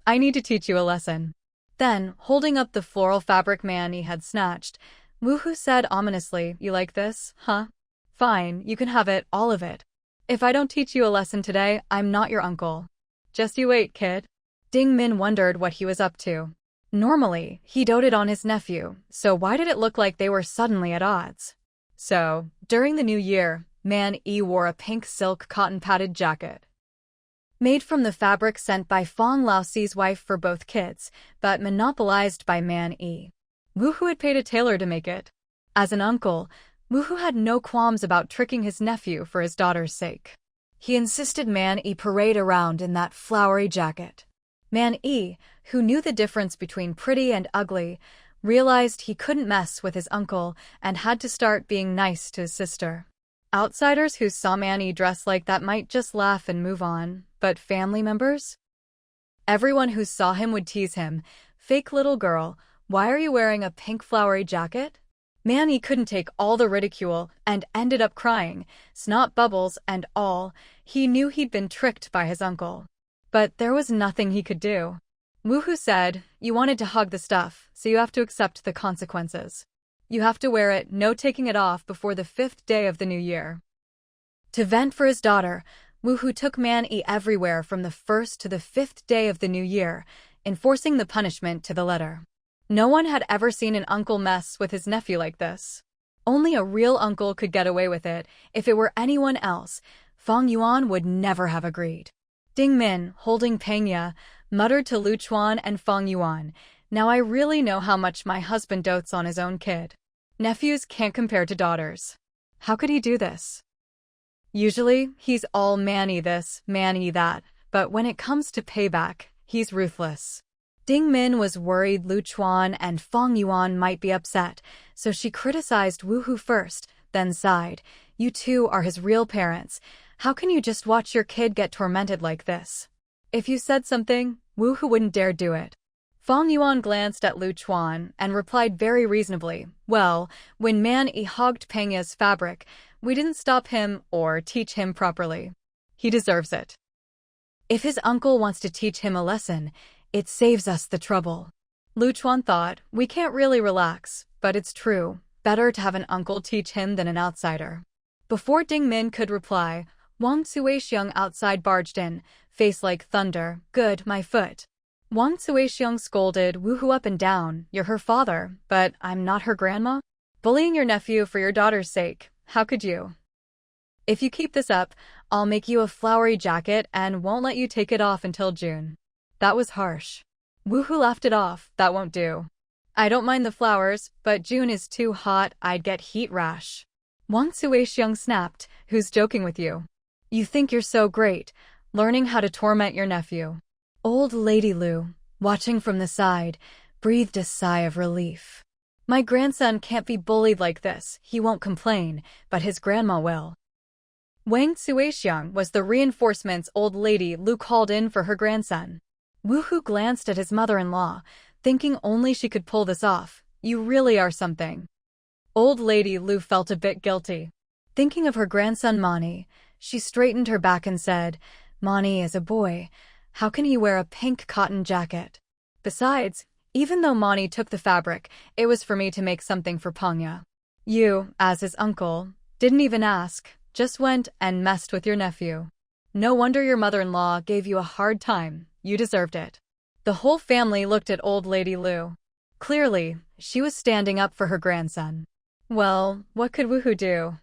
I need to teach you a lesson." Then, holding up the floral fabric Man E had snatched, Woohoo said ominously, "You like this, huh? Fine, you can have it, all of it. If I don't teach you a lesson today, I'm not your uncle. Just you wait, kid." Ding Min wondered what he was up to. Normally, he doted on his nephew, so why did it look like they were suddenly at odds? So, during the new year, Man E wore a pink silk cotton-padded jacket, made from the fabric sent by Fang Laoxi's wife for both kids, but monopolized by Man E. Woohoo had paid a tailor to make it. As an uncle, Woohoo had no qualms about tricking his nephew for his daughter's sake. He insisted Man E parade around in that flowery jacket. Man E, who knew the difference between pretty and ugly, realized he couldn't mess with his uncle and had to start being nice to his sister. Outsiders who saw Man E dress like that might just laugh and move on, but family members? Everyone who saw him would tease him. "Fake little girl, why are you wearing a pink flowery jacket?" Man E couldn't take all the ridicule and ended up crying, snot bubbles and all. He knew he'd been tricked by his uncle. But there was nothing he could do. Woohoo said, "You wanted to hug the stuff, so you have to accept the consequences. You have to wear it, no taking it off before the 5th day of the new year." To vent for his daughter, Woohoo took Man E everywhere from the 1st to the 5th day of the new year, enforcing the punishment to the letter. No one had ever seen an uncle mess with his nephew like this. Only a real uncle could get away with it. If it were anyone else, Fang Yuan would never have agreed. Ding Min, holding Pena, muttered to Lu Chuan and Fang Yuan, "Now I really know how much my husband dotes on his own kid. Nephews can't compare to daughters. How could he do this? Usually, he's all Man E this, Man E that, but when it comes to payback, he's ruthless." Ding Min was worried Lu Chuan and Fang Yuan might be upset, so she criticized Woohoo first, then sighed. "You two are his real parents. How can you just watch your kid get tormented like this? If you said something, Woohoo wouldn't dare do it." Fang Yuan glanced at Lu Chuan and replied very reasonably, "Well, when Man E hogged Penya's fabric, we didn't stop him or teach him properly. He deserves it. If his uncle wants to teach him a lesson, it saves us the trouble." Lu Chuan thought, "We can't really relax, but it's true. Better to have an uncle teach him than an outsider." Before Ding Min could reply, Wang Suixiang outside barged in, face like thunder. "Good, my foot." Wang Suixiang scolded Woohoo up and down, "You're her father, but I'm not her grandma? Bullying your nephew for your daughter's sake, how could you? If you keep this up, I'll make you a flowery jacket and won't let you take it off until June." That was harsh. Woohoo laughed it off, "That won't do. I don't mind the flowers, but June is too hot, I'd get heat rash." Wang Suixiang snapped, "Who's joking with you? You think you're so great, learning how to torment your nephew." Old Lady Lu, watching from the side, breathed a sigh of relief. "My grandson can't be bullied like this, he won't complain, but his grandma will." Wang Suixiang was the reinforcements Old Lady Lu called in for her grandson. Woohoo glanced at his mother-in-law, thinking only she could pull this off. "You really are something." Old Lady Lu felt a bit guilty. Thinking of her grandson Mani, she straightened her back and said, "Mani is a boy. How can he wear a pink cotton jacket? Besides, even though Mani took the fabric, it was for me to make something for Panya. You, as his uncle, didn't even ask, just went and messed with your nephew. No wonder your mother-in-law gave you a hard time. You deserved it." The whole family looked at old lady Lu. Clearly, she was standing up for her grandson. Well, what could Woohoo do?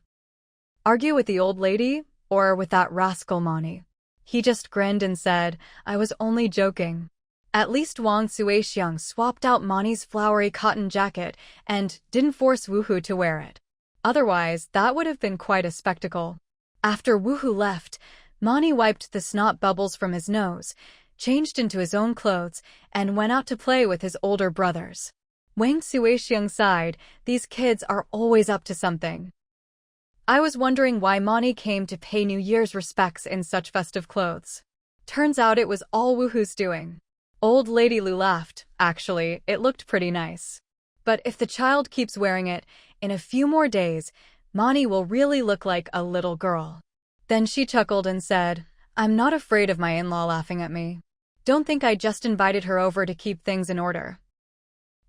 Argue with the old lady, or with that rascal Mani? He just grinned and said, I was only joking. At least Wang Suixiang swapped out Mani's flowery cotton jacket and didn't force Woohoo to wear it. Otherwise, that would have been quite a spectacle. After Woohoo left, Mani wiped the snot bubbles from his nose, changed into his own clothes, and went out to play with his older brothers. Wang Suixiang sighed, these kids are always up to something. I was wondering why Mani came to pay New Year's respects in such festive clothes. Turns out it was all Woohoo's doing. Old Lady Lu laughed. Actually, it looked pretty nice. But if the child keeps wearing it, in a few more days, Mani will really look like a little girl. Then she chuckled and said, I'm not afraid of my in-law laughing at me. Don't think I just invited her over to keep things in order.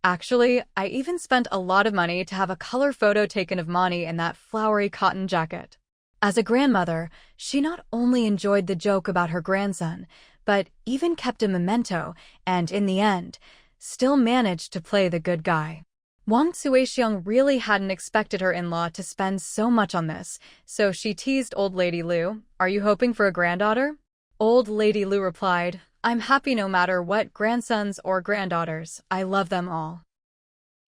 Actually, I even spent a lot of money to have a color photo taken of Mani in that flowery cotton jacket. As a grandmother, she not only enjoyed the joke about her grandson, but even kept a memento and, in the end, still managed to play the good guy. Wang Suixiang really hadn't expected her in-law to spend so much on this, so she teased Old Lady Lu, Are you hoping for a granddaughter? Old Lady Lu replied, I'm happy no matter what grandsons or granddaughters, I love them all.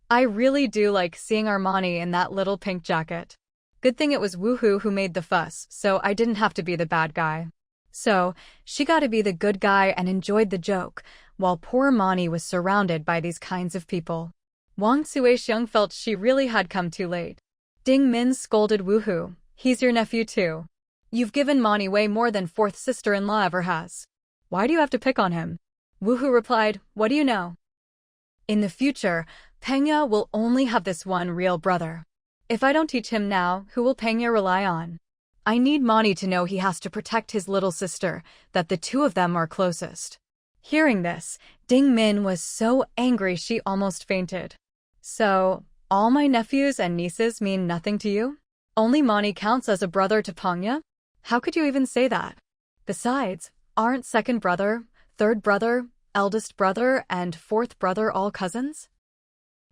I really do like seeing our Mani in that little pink jacket. Good thing it was Woohoo who made the fuss, so I didn't have to be the bad guy. So, she got to be the good guy and enjoyed the joke, while poor Mani was surrounded by these kinds of people. Wang Suixiang felt she really had come too late. Ding Min scolded Woohoo, he's your nephew too. You've given Mani way more than fourth sister-in-law ever has. Why do you have to pick on him? Woohoo replied, what do you know? In the future, Pengya will only have this one real brother. If I don't teach him now, who will Pengya rely on? I need Mani to know he has to protect his little sister, that the two of them are closest. Hearing this, Ding Min was so angry she almost fainted. So, all my nephews and nieces mean nothing to you? Only Mani counts as a brother to Pengya? How could you even say that? Besides, aren't second brother, third brother, eldest brother, and fourth brother all cousins?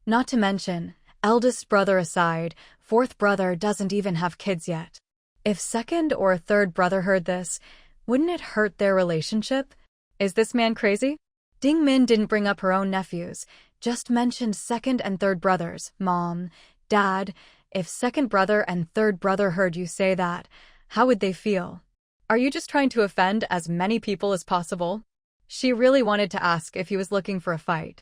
Not to mention, eldest brother aside, fourth brother doesn't even have kids yet. If second or third brother heard this, wouldn't it hurt their relationship? Is this man crazy? Ding Min didn't bring up her own nephews, just mentioned second and third brothers. Mom, Dad, if second brother and third brother heard you say that, how would they feel? Are you just trying to offend as many people as possible? She really wanted to ask if he was looking for a fight.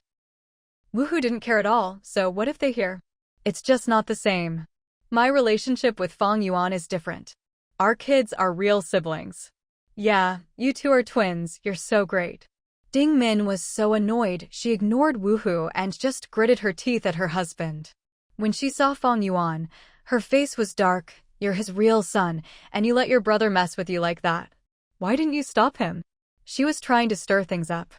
Woohoo didn't care at all, so what if they hear? It's just not the same. My relationship with Fang Yuan is different. Our kids are real siblings. Yeah, you two are twins, you're so great. Ding Min was so annoyed she ignored Woohoo and just gritted her teeth at her husband. When she saw Fang Yuan, her face was dark. You're his real son, and you let your brother mess with you like that. Why didn't you stop him? She was trying to stir things up.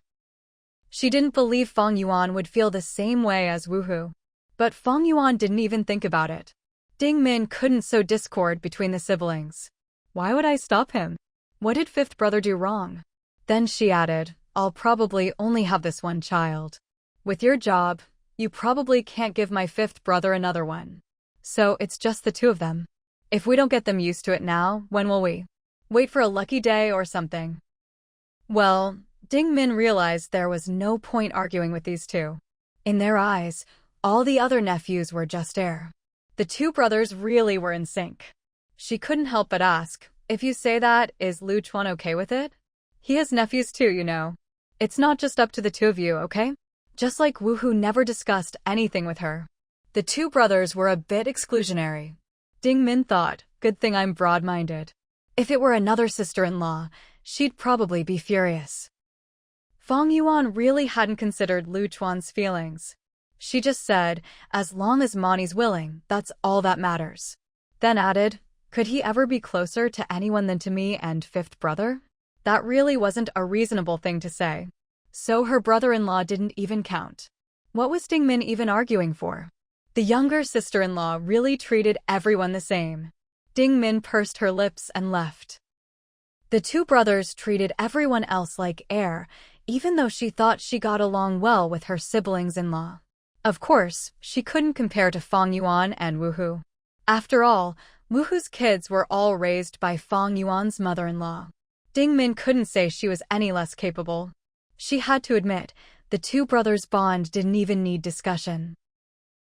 She didn't believe Fang Yuan would feel the same way as Woohoo. But Fang Yuan didn't even think about it. Ding Min couldn't sow discord between the siblings. Why would I stop him? What did fifth brother do wrong? Then she added, I'll probably only have this one child. With your job, you probably can't give my fifth brother another one. So it's just the two of them. If we don't get them used to it now, when will we? Wait for a lucky day or something. Well, Ding Min realized there was no point arguing with these two. In their eyes, all the other nephews were just air. The two brothers really were in sync. She couldn't help but ask, if you say that, is Lu Chuan okay with it? He has nephews too, you know. It's not just up to the two of you, okay? Just like Woohoo never discussed anything with her. The two brothers were a bit exclusionary. Ding Min thought, good thing I'm broad-minded. If it were another sister-in-law, she'd probably be furious. Fang Yuan really hadn't considered Lu Chuan's feelings. She just said, as long as Mani's willing, that's all that matters. Then added, could he ever be closer to anyone than to me and fifth brother? That really wasn't a reasonable thing to say. So her brother-in-law didn't even count. What was Ding Min even arguing for? The younger sister-in-law really treated everyone the same. Ding Min pursed her lips and left. The two brothers treated everyone else like air, even though she thought she got along well with her siblings-in-law. Of course, she couldn't compare to Fang Yuan and Wuhu. After all, Wuhu's kids were all raised by Fang Yuan's mother-in-law. Ding Min couldn't say she was any less capable. She had to admit, the two brothers' bond didn't even need discussion.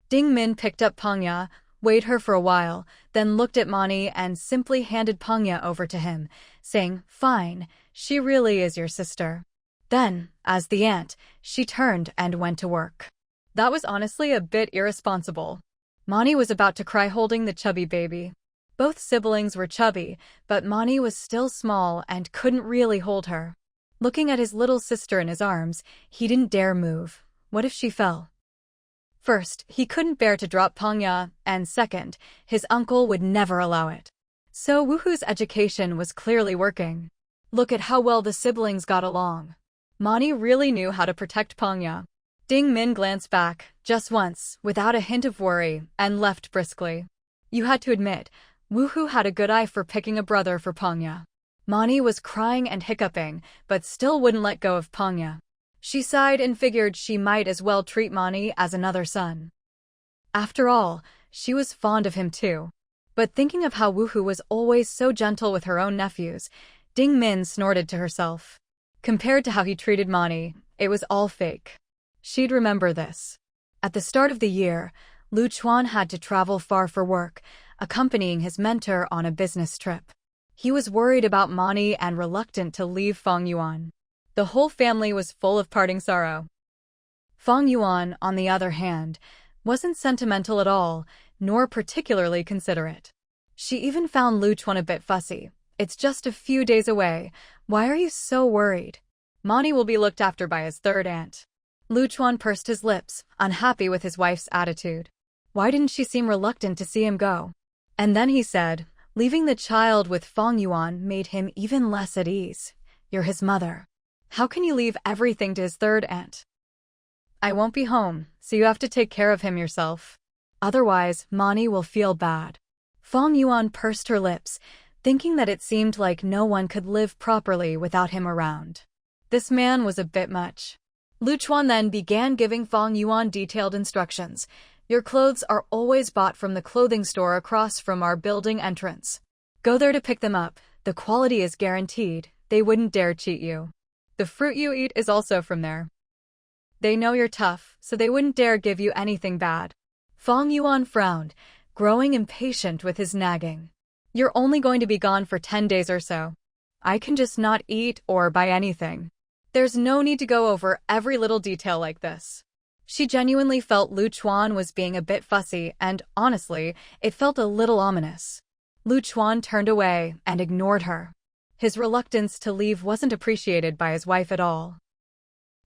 Ding Min picked up Pangya, weighed her for a while, then looked at Mani and simply handed Pangya over to him, saying, "Fine, she really is your sister." Then, as the aunt, she turned and went to work. That was honestly a bit irresponsible. Mani was about to cry holding the chubby baby. Both siblings were chubby, but Mani was still small and couldn't really hold her. Looking at his little sister in his arms, he didn't dare move. What if she fell? First, he couldn't bear to drop Pangya, and second, his uncle would never allow it. So Wuhu's education was clearly working. Look at how well the siblings got along. Mani really knew how to protect Pangya. Ding Min glanced back, just once, without a hint of worry, and left briskly. You had to admit, Wuhu had a good eye for picking a brother for Pangya. Mani was crying and hiccuping, but still wouldn't let go of Pangya. She sighed and figured she might as well treat Mani as another son. After all, she was fond of him too. But thinking of how Wuhu was always so gentle with her own nephews, Ding Min snorted to herself. Compared to how he treated Mani, it was all fake. She'd remember this. At the start of the year, Lu Chuan had to travel far for work, accompanying his mentor on a business trip. He was worried about Mani and reluctant to leave Fang Yuan. The whole family was full of parting sorrow. Fang Yuan, on the other hand, wasn't sentimental at all, nor particularly considerate. She even found Lu Chuan a bit fussy. "It's just a few days away. Why are you so worried? Mani will be looked after by his third aunt." Lu Chuan pursed his lips, unhappy with his wife's attitude. Why didn't she seem reluctant to see him go? And then he said, leaving the child with Fang Yuan made him even less at ease. "You're his mother. How can you leave everything to his third aunt?" "I won't be home, so you have to take care of him yourself. Otherwise, Mani will feel bad." Fang Yuan pursed her lips, thinking that it seemed like no one could live properly without him around. This man was a bit much. Lu Chuan then began giving Fang Yuan detailed instructions. "Your clothes are always bought from the clothing store across from our building entrance. Go there to pick them up. The quality is guaranteed. They wouldn't dare cheat you. The fruit you eat is also from there. They know you're tough, so they wouldn't dare give you anything bad." Fang Yuan frowned, growing impatient with his nagging. "You're only going to be gone for 10 days or so. I can just not eat or buy anything. There's no need to go over every little detail like this." She genuinely felt Lu Chuan was being a bit fussy, and honestly, it felt a little ominous. Lu Chuan turned away and ignored her. His reluctance to leave wasn't appreciated by his wife at all.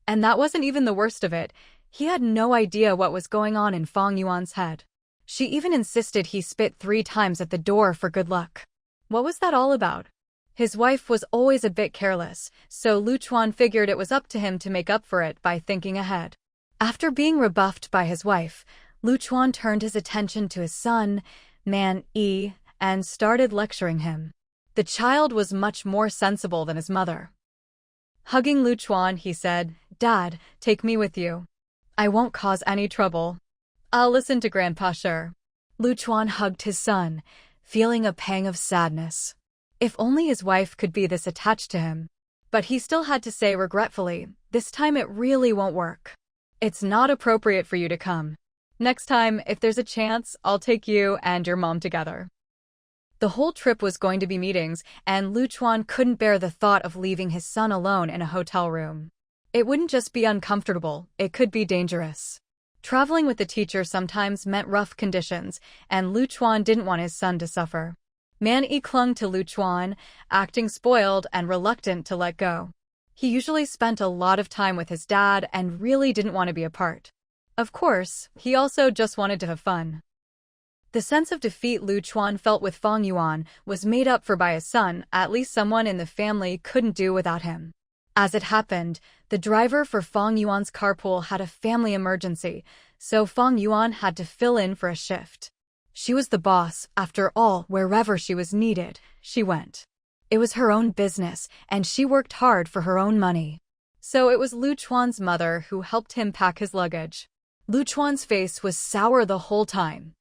And that wasn't even the worst of it. He had no idea what was going on in Fang Yuan's head. She even insisted he spit 3 times at the door for good luck. What was that all about? His wife was always a bit careless, so Lu Chuan figured it was up to him to make up for it by thinking ahead. After being rebuffed by his wife, Lu Chuan turned his attention to his son, Man Yi, and started lecturing him. The child was much more sensible than his mother. Hugging Lu Chuan, he said, "Dad, take me with you. I won't cause any trouble. I'll listen to Grandpa sure." Lu Chuan hugged his son, feeling a pang of sadness. If only his wife could be this attached to him. But he still had to say regretfully, "This time it really won't work. It's not appropriate for you to come. Next time, if there's a chance, I'll take you and your mom together." The whole trip was going to be meetings, and Lu Chuan couldn't bear the thought of leaving his son alone in a hotel room. It wouldn't just be uncomfortable, it could be dangerous. Traveling with the teacher sometimes meant rough conditions, and Lu Chuan didn't want his son to suffer. Man Yi clung to Lu Chuan, acting spoiled and reluctant to let go. He usually spent a lot of time with his dad and really didn't want to be apart. Of course, he also just wanted to have fun. The sense of defeat Lu Chuan felt with Fang Yuan was made up for by his son. At least someone in the family couldn't do without him. As it happened, the driver for Fang Yuan's carpool had a family emergency, so Fang Yuan had to fill in for a shift. She was the boss, after all. Wherever she was needed, she went. It was her own business, and she worked hard for her own money. So it was Lu Chuan's mother who helped him pack his luggage. Lu Chuan's face was sour the whole time.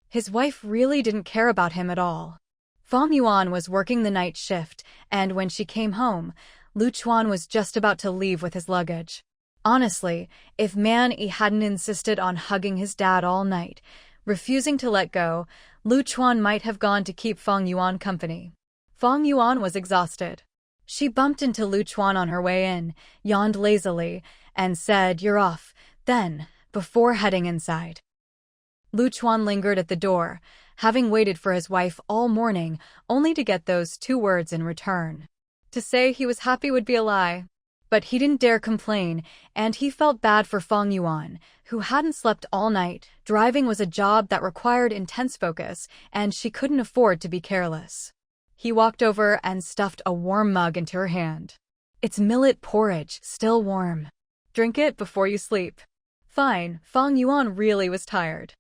His wife really didn't care about him at all. Fang Yuan was working the night shift, and when she came home, Lu Chuan was just about to leave with his luggage. Honestly, if Man-yi hadn't insisted on hugging his dad all night, refusing to let go, Lu Chuan might have gone to keep Fang Yuan company. Fang Yuan was exhausted. She bumped into Lu Chuan on her way in, yawned lazily, and said, "You're off," then, before heading inside. Lu Chuan lingered at the door, having waited for his wife all morning, only to get those 2 words in return. To say he was happy would be a lie. But he didn't dare complain, and he felt bad for Fang Yuan, who hadn't slept all night. Driving was a job that required intense focus, and she couldn't afford to be careless. He walked over and stuffed a warm mug into her hand. "It's millet porridge, still warm. Drink it before you sleep." Fine, Fang Yuan really was tired.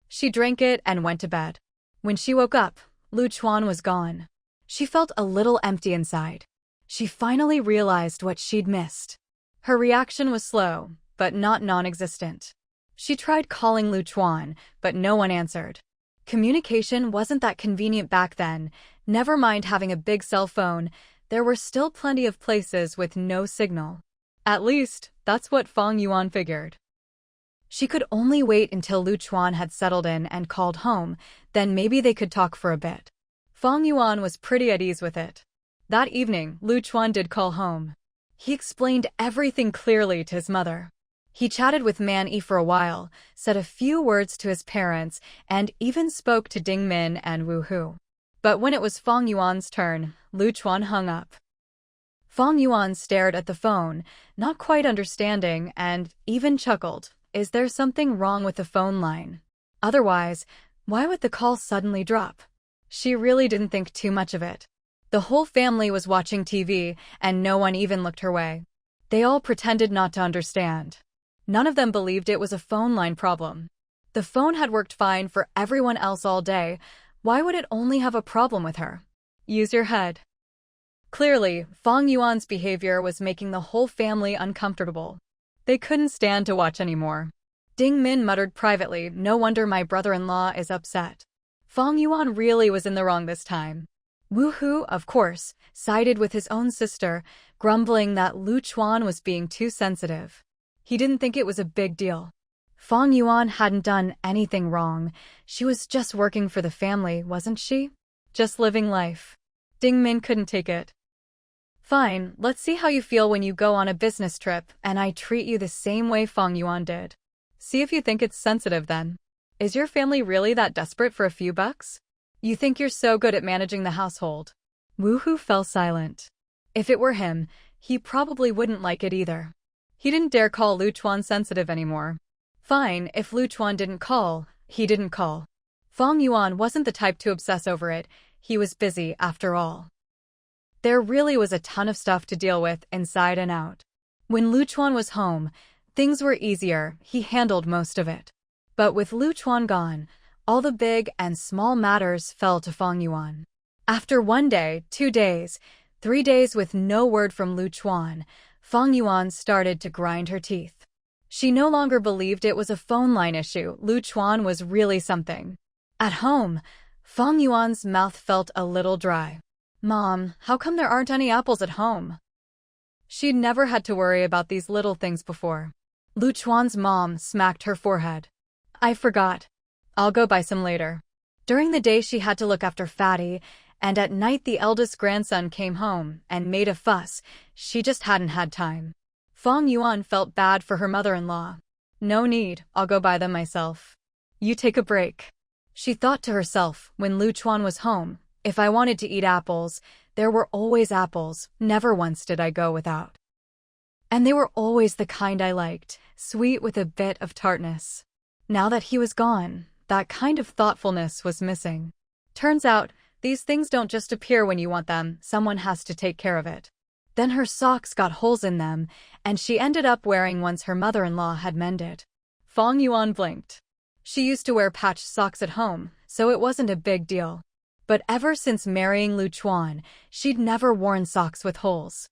She drank it and went to bed. When she woke up, Lu Chuan was gone. She felt a little empty inside. She finally realized what she'd missed. Her reaction was slow, but not non-existent. She tried calling Lu Chuan, but no one answered. Communication wasn't that convenient back then. Never mind having a big cell phone, there were still plenty of places with no signal. At least, that's what Fang Yuan figured. She could only wait until Lu Chuan had settled in and called home, then maybe they could talk for a bit. Fang Yuan was pretty at ease with it. That evening, Lu Chuan did call home. He explained everything clearly to his mother. He chatted with Man-yi for a while, said a few words to his parents, and even spoke to Ding Min and Wu Hu. But when it was Fang Yuan's turn, Lu Chuan hung up. Fang Yuan stared at the phone, not quite understanding, and even chuckled. Is there something wrong with the phone line? Otherwise, why would the call suddenly drop? She really didn't think too much of it. The whole family was watching TV, and no one even looked her way. They all pretended not to understand. None of them believed it was a phone line problem. The phone had worked fine for everyone else all day. Why would it only have a problem with her? Use your head. Clearly, Fang Yuan's behavior was making the whole family uncomfortable. They couldn't stand to watch anymore. Ding Min muttered privately, "No wonder my brother-in-law is upset." Fang Yuan really was in the wrong this time. Wu Hu, of course, sided with his own sister, grumbling that Lu Chuan was being too sensitive. He didn't think it was a big deal. Fang Yuan hadn't done anything wrong. She was just working for the family, wasn't she? Just living life. Ding Min couldn't take it. "Fine, let's see how you feel when you go on a business trip, and I treat you the same way Fang Yuan did. See if you think it's sensitive then. Is your family really that desperate for a few bucks? You think you're so good at managing the household." Wu Hu fell silent. If it were him, he probably wouldn't like it either. He didn't dare call Lu Chuan sensitive anymore. Fine, if Lu Chuan didn't call, he didn't call. Fang Yuan wasn't the type to obsess over it. He was busy, after all. There really was a ton of stuff to deal with inside and out. When Lu Chuan was home, things were easier. He handled most of it. But with Lu Chuan gone, all the big and small matters fell to Fang Yuan. After 1 day, 2 days, 3 days with no word from Lu Chuan, Fang Yuan started to grind her teeth. She no longer believed it was a phone line issue. Lu Chuan was really something. At home, Fang Yuan's mouth felt a little dry. "Mom, how come there aren't any apples at home?" She'd never had to worry about these little things before. Lu Chuan's mom smacked her forehead. "I forgot. I'll go buy some later." During the day she had to look after Fatty, and at night the eldest grandson came home and made a fuss. She just hadn't had time. Fang Yuan felt bad for her mother-in-law. "No need, I'll go buy them myself. You take a break." She thought to herself when Lu Chuan was home, if I wanted to eat apples, there were always apples. Never once did I go without. And they were always the kind I liked, sweet with a bit of tartness. Now that he was gone, that kind of thoughtfulness was missing. Turns out, these things don't just appear when you want them, someone has to take care of it. Then her socks got holes in them, and she ended up wearing ones her mother-in-law had mended. Fang Yuan blinked. She used to wear patched socks at home, so it wasn't a big deal. But ever since marrying Lu Chuan, she'd never worn socks with holes.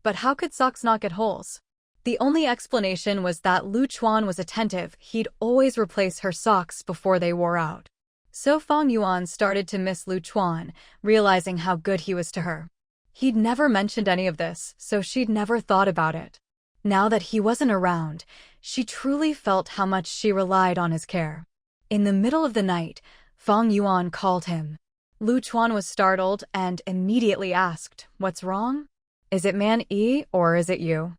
But how could socks not get holes? The only explanation was that Lu Chuan was attentive. He'd always replace her socks before they wore out. So Fang Yuan started to miss Lu Chuan, realizing how good he was to her. He'd never mentioned any of this, so she'd never thought about it. Now that he wasn't around, she truly felt how much she relied on his care. In the middle of the night, Fang Yuan called him. Lu Chuan was startled and immediately asked, "What's wrong? Is it Man Yi or is it you?"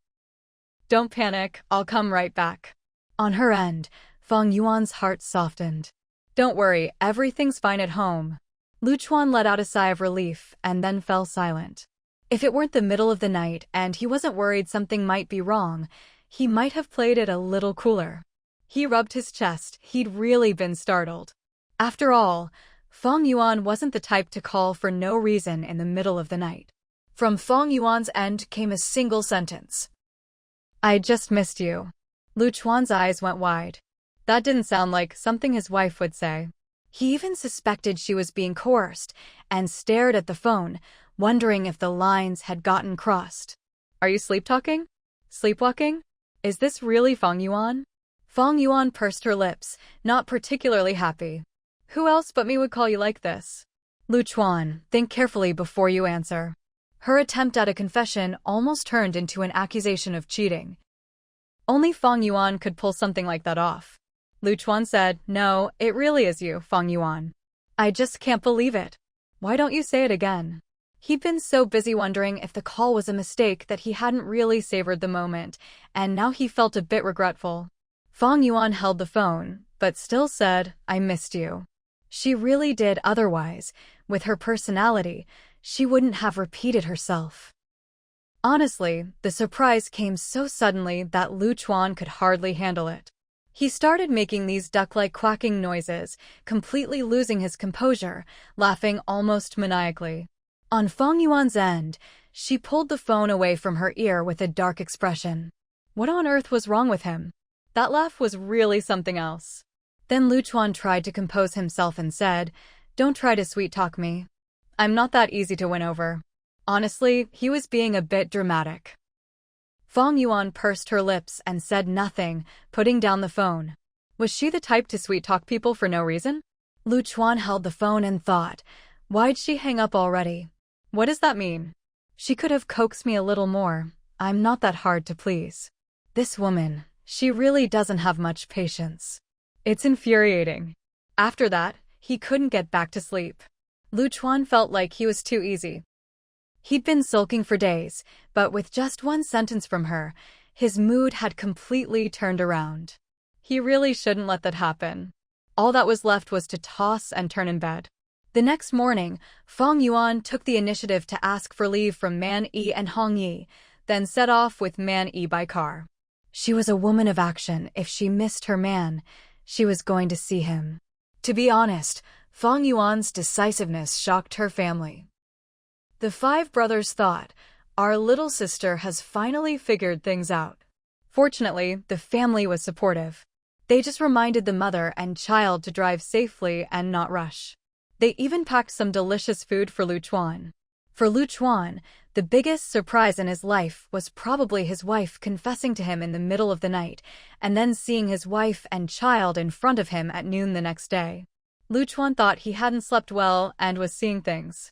"Don't panic, I'll come right back." On her end, Fang Yuan's heart softened. "Don't worry, everything's fine at home." Lu Chuan let out a sigh of relief and then fell silent. If it weren't the middle of the night and he wasn't worried something might be wrong, he might have played it a little cooler. He rubbed his chest. He'd really been startled. After all, Fang Yuan wasn't the type to call for no reason in the middle of the night. From Fang Yuan's end came a single sentence. "I just missed you." Lu Chuan's eyes went wide. That didn't sound like something his wife would say. He even suspected she was being coerced and stared at the phone, wondering if the lines had gotten crossed. "Are you sleep-talking? Sleepwalking? Is this really Fang Yuan?" Fang Yuan pursed her lips, not particularly happy. "Who else but me would call you like this?" "Lu Chuan, think carefully before you answer." Her attempt at a confession almost turned into an accusation of cheating. Only Fang Yuan could pull something like that off. Lu Chuan said, "No, it really is you, Fang Yuan. I just can't believe it. Why don't you say it again?" He'd been so busy wondering if the call was a mistake that he hadn't really savored the moment, and now he felt a bit regretful. Fang Yuan held the phone, but still said, "I missed you." She really did. Otherwise, with her personality, she wouldn't have repeated herself. Honestly, the surprise came so suddenly that Lu Chuan could hardly handle it. He started making these duck-like quacking noises, completely losing his composure, laughing almost maniacally. On Fang Yuan's end, she pulled the phone away from her ear with a dark expression. What on earth was wrong with him? That laugh was really something else. Then Lu Chuan tried to compose himself and said, "Don't try to sweet-talk me. I'm not that easy to win over." Honestly, he was being a bit dramatic. Fang Yuan pursed her lips and said nothing, putting down the phone. Was she the type to sweet-talk people for no reason? Lu Chuan held the phone and thought, why'd she hang up already? What does that mean? She could have coaxed me a little more. I'm not that hard to please. This woman, she really doesn't have much patience. It's infuriating. After that, he couldn't get back to sleep. Lu Chuan felt like he was too easy. He'd been sulking for days, but with just one sentence from her, his mood had completely turned around. He really shouldn't let that happen. All that was left was to toss and turn in bed. The next morning, Fang Yuan took the initiative to ask for leave from Man Yi and Hong Yi, then set off with Man Yi by car. She was a woman of action. If she missed her man, she was going to see him. To be honest, Fang Yuan's decisiveness shocked her family. The five brothers thought, our little sister has finally figured things out. Fortunately, the family was supportive. They just reminded the mother and child to drive safely and not rush. They even packed some delicious food for Lu Chuan. For Lu Chuan, the biggest surprise in his life was probably his wife confessing to him in the middle of the night, and then seeing his wife and child in front of him at noon the next day. Lu Chuan thought he hadn't slept well and was seeing things.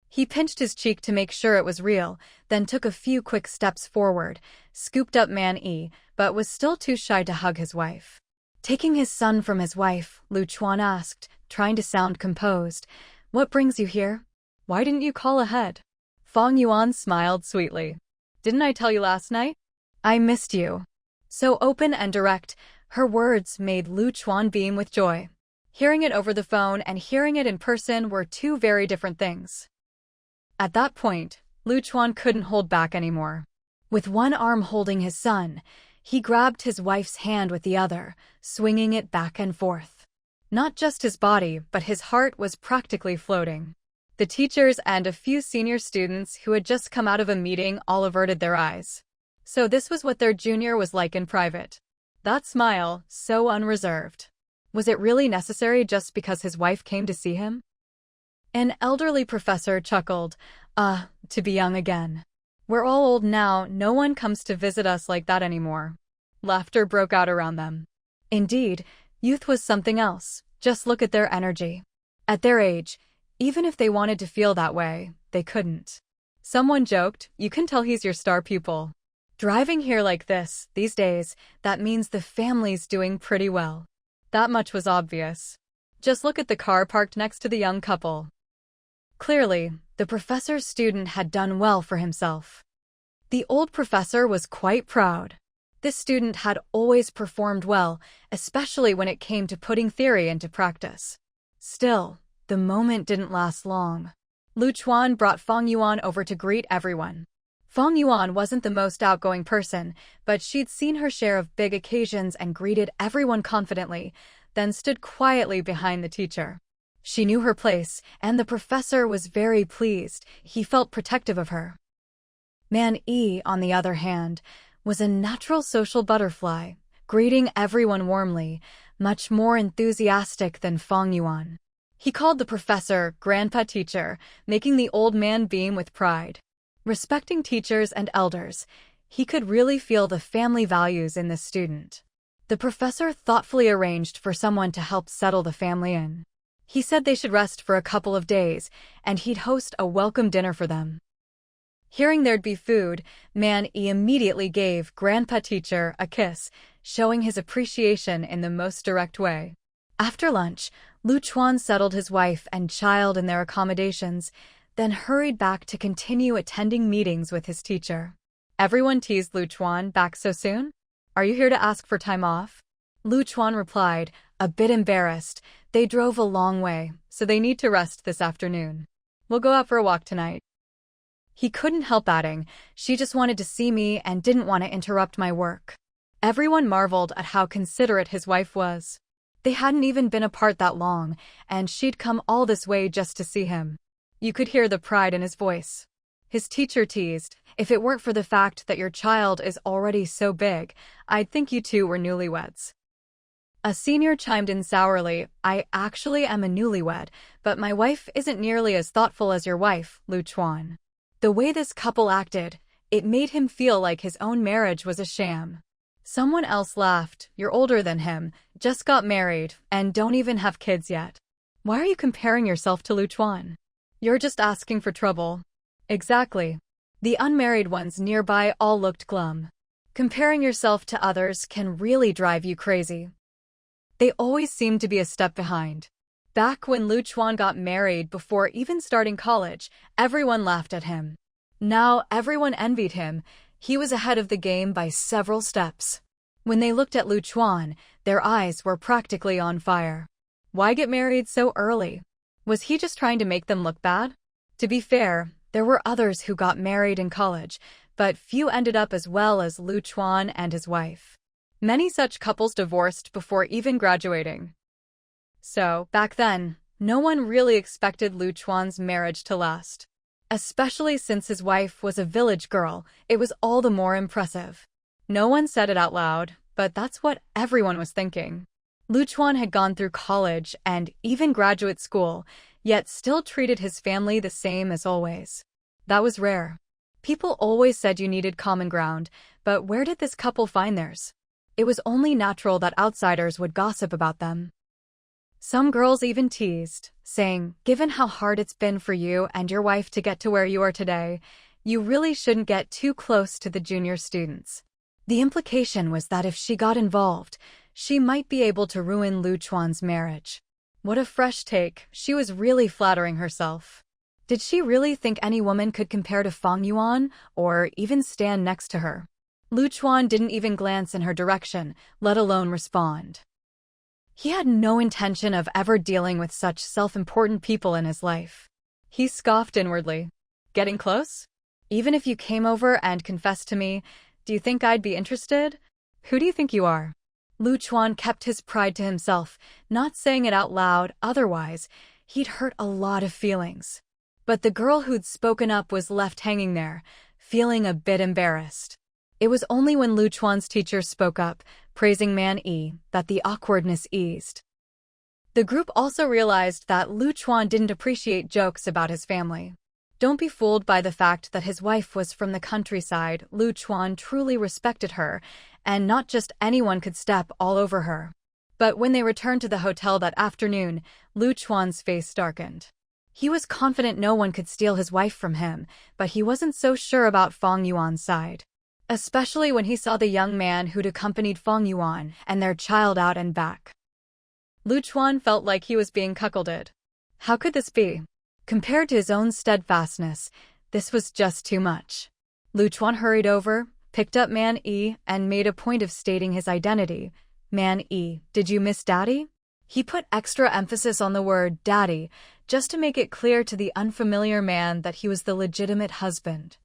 He pinched his cheek to make sure it was real, then took a few quick steps forward, scooped up Man Yi, but was still too shy to hug his wife. Taking his son from his wife, Lu Chuan asked, trying to sound composed, "What brings you here? Why didn't you call ahead?" Fang Yuan smiled sweetly. "Didn't I tell you last night? I missed you." So open and direct, her words made Lu Chuan beam with joy. Hearing it over the phone and hearing it in person were two very different things. At that point, Lu Chuan couldn't hold back anymore. With one arm holding his son, he grabbed his wife's hand with the other, swinging it back and forth. Not just his body, but his heart was practically floating. The teachers and a few senior students who had just come out of a meeting all averted their eyes. So this was what their junior was like in private. That smile, so unreserved. Was it really necessary just because his wife came to see him? An elderly professor chuckled, to be young again. We're all old now, no one comes to visit us like that anymore. Laughter broke out around them. Indeed, youth was something else. Just look at their energy. At their age, even if they wanted to feel that way, they couldn't. Someone joked, "You can tell he's your star pupil." Driving here like this, these days, that means the family's doing pretty well. That much was obvious. Just look at the car parked next to the young couple. Clearly, the professor's student had done well for himself. The old professor was quite proud. This student had always performed well, especially when it came to putting theory into practice. Still, the moment didn't last long. Lu Chuan brought Fang Yuan over to greet everyone. Fang Yuan wasn't the most outgoing person, but she'd seen her share of big occasions and greeted everyone confidently, then stood quietly behind the teacher. She knew her place, and the professor was very pleased. He felt protective of her. Man Yi, on the other hand, was a natural social butterfly, greeting everyone warmly, much more enthusiastic than Fang Yuan. He called the professor Grandpa Teacher, making the old man beam with pride. Respecting teachers and elders, he could really feel the family values in this student. The professor thoughtfully arranged for someone to help settle the family in. He said they should rest for a couple of days, and he'd host a welcome dinner for them. Hearing there'd be food, Man Yi immediately gave Grandpa Teacher a kiss, showing his appreciation in the most direct way. After lunch, Lu Chuan settled his wife and child in their accommodations, then hurried back to continue attending meetings with his teacher. Everyone teased Lu Chuan, "Back so soon? Are you here to ask for time off?" Lu Chuan replied, a bit embarrassed. They drove a long way, so they need to rest this afternoon. "We'll go out for a walk tonight." He couldn't help adding, "She just wanted to see me and didn't want to interrupt my work." Everyone marveled at how considerate his wife was. They hadn't even been apart that long, and she'd come all this way just to see him. You could hear the pride in his voice. His teacher teased, "If it weren't for the fact that your child is already so big, I'd think you two were newlyweds." A senior chimed in sourly, "I actually am a newlywed, but my wife isn't nearly as thoughtful as your wife, Lu Chuan." The way this couple acted, it made him feel like his own marriage was a sham. Someone else laughed, "You're older than him, just got married, and don't even have kids yet. Why are you comparing yourself to Lu Chuan? You're just asking for trouble." Exactly. The unmarried ones nearby all looked glum. Comparing yourself to others can really drive you crazy. They always seem to be a step behind. Back when Lu Chuan got married before even starting college, everyone laughed at him. Now everyone envied him. He was ahead of the game by several steps. When they looked at Lu Chuan, their eyes were practically on fire. Why get married so early? Was he just trying to make them look bad? To be fair, there were others who got married in college, but few ended up as well as Lu Chuan and his wife. Many such couples divorced before even graduating. So, back then, no one really expected Lu Chuan's marriage to last. Especially since his wife was a village girl, it was all the more impressive. No one said it out loud, but that's what everyone was thinking. Lu Chuan had gone through college and even graduate school, yet still treated his family the same as always. That was rare. People always said you needed common ground, but where did this couple find theirs? It was only natural that outsiders would gossip about them. Some girls even teased, saying, "Given how hard it's been for you and your wife to get to where you are today, you really shouldn't get too close to the junior students." The implication was that if she got involved, she might be able to ruin Lu Chuan's marriage. What a fresh take, she was really flattering herself. Did she really think any woman could compare to Fang Yuan, or even stand next to her? Lu Chuan didn't even glance in her direction, let alone respond. He had no intention of ever dealing with such self-important people in his life. He scoffed inwardly. "Getting close? Even if you came over and confessed to me, do you think I'd be interested? Who do you think you are?" Lu Chuan kept his pride to himself, not saying it out loud, otherwise, he'd hurt a lot of feelings. But the girl who'd spoken up was left hanging there, feeling a bit embarrassed. It was only when Lu Chuan's teacher spoke up, praising Man Yi, that the awkwardness eased. The group also realized that Lu Chuan didn't appreciate jokes about his family. Don't be fooled by the fact that his wife was from the countryside. Lu Chuan truly respected her, and not just anyone could step all over her. But when they returned to the hotel that afternoon, Lu Chuan's face darkened. He was confident no one could steal his wife from him, but he wasn't so sure about Fang Yuan's side. Especially when he saw the young man who'd accompanied Fang Yuan and their child out and back. Lu Chuan felt like he was being cuckolded. How could this be? Compared to his own steadfastness, this was just too much. Lu Chuan hurried over, picked up Man Yi, and made a point of stating his identity. Man Yi, did you miss Daddy? He put extra emphasis on the word Daddy, just to make it clear to the unfamiliar man that he was the legitimate husband.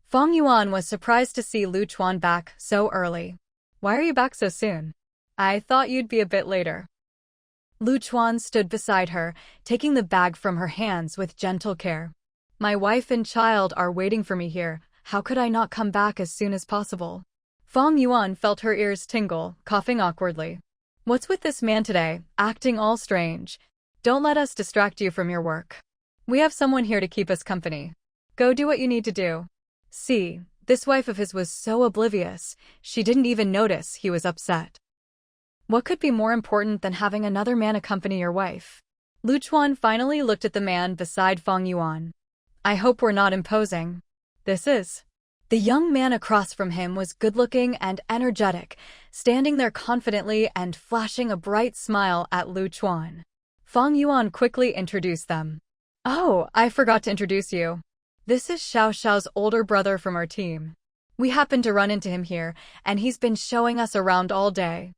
Fang Yuan was surprised to see Lu Chuan back so early. Why are you back so soon? I thought you'd be a bit later. Lu Chuan stood beside her, taking the bag from her hands with gentle care. My wife and child are waiting for me here. How could I not come back as soon as possible? Fang Yuan felt her ears tingle, coughing awkwardly. What's with this man today, acting all strange? Don't let us distract you from your work. We have someone here to keep us company. Go do what you need to do. See, this wife of his was so oblivious, she didn't even notice he was upset. What could be more important than having another man accompany your wife? Lu Chuan finally looked at the man beside Fang Yuan. I hope we're not imposing. This is. The young man across from him was good-looking and energetic, standing there confidently and flashing a bright smile at Lu Chuan. Fang Yuan quickly introduced them. Oh, I forgot to introduce you. This is Xiao Xiao's older brother from our team. We happened to run into him here, and he's been showing us around all day.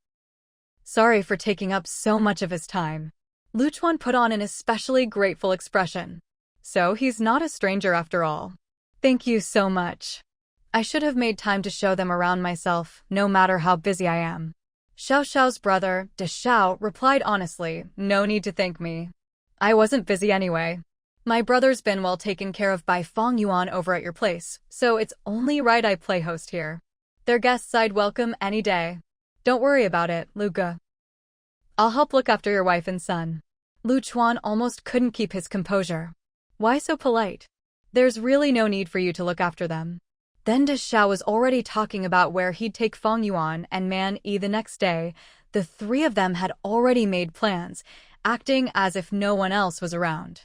Sorry for taking up so much of his time. Lu Chuan put on an especially grateful expression. So he's not a stranger after all. Thank you so much. I should have made time to show them around myself, no matter how busy I am. Xiao Xiao's brother, De Xiao, replied honestly, no need to thank me. I wasn't busy anyway. My brother's been well taken care of by Fang Yuan over at your place, so it's only right I play host here. Their guests I'd welcome any day. Don't worry about it, Luca. I'll help look after your wife and son. Lu Chuan almost couldn't keep his composure. Why so polite? There's really no need for you to look after them. Then De Xiao was already talking about where he'd take Fang Yuan and Man Yi the next day. The three of them had already made plans, acting as if no one else was around.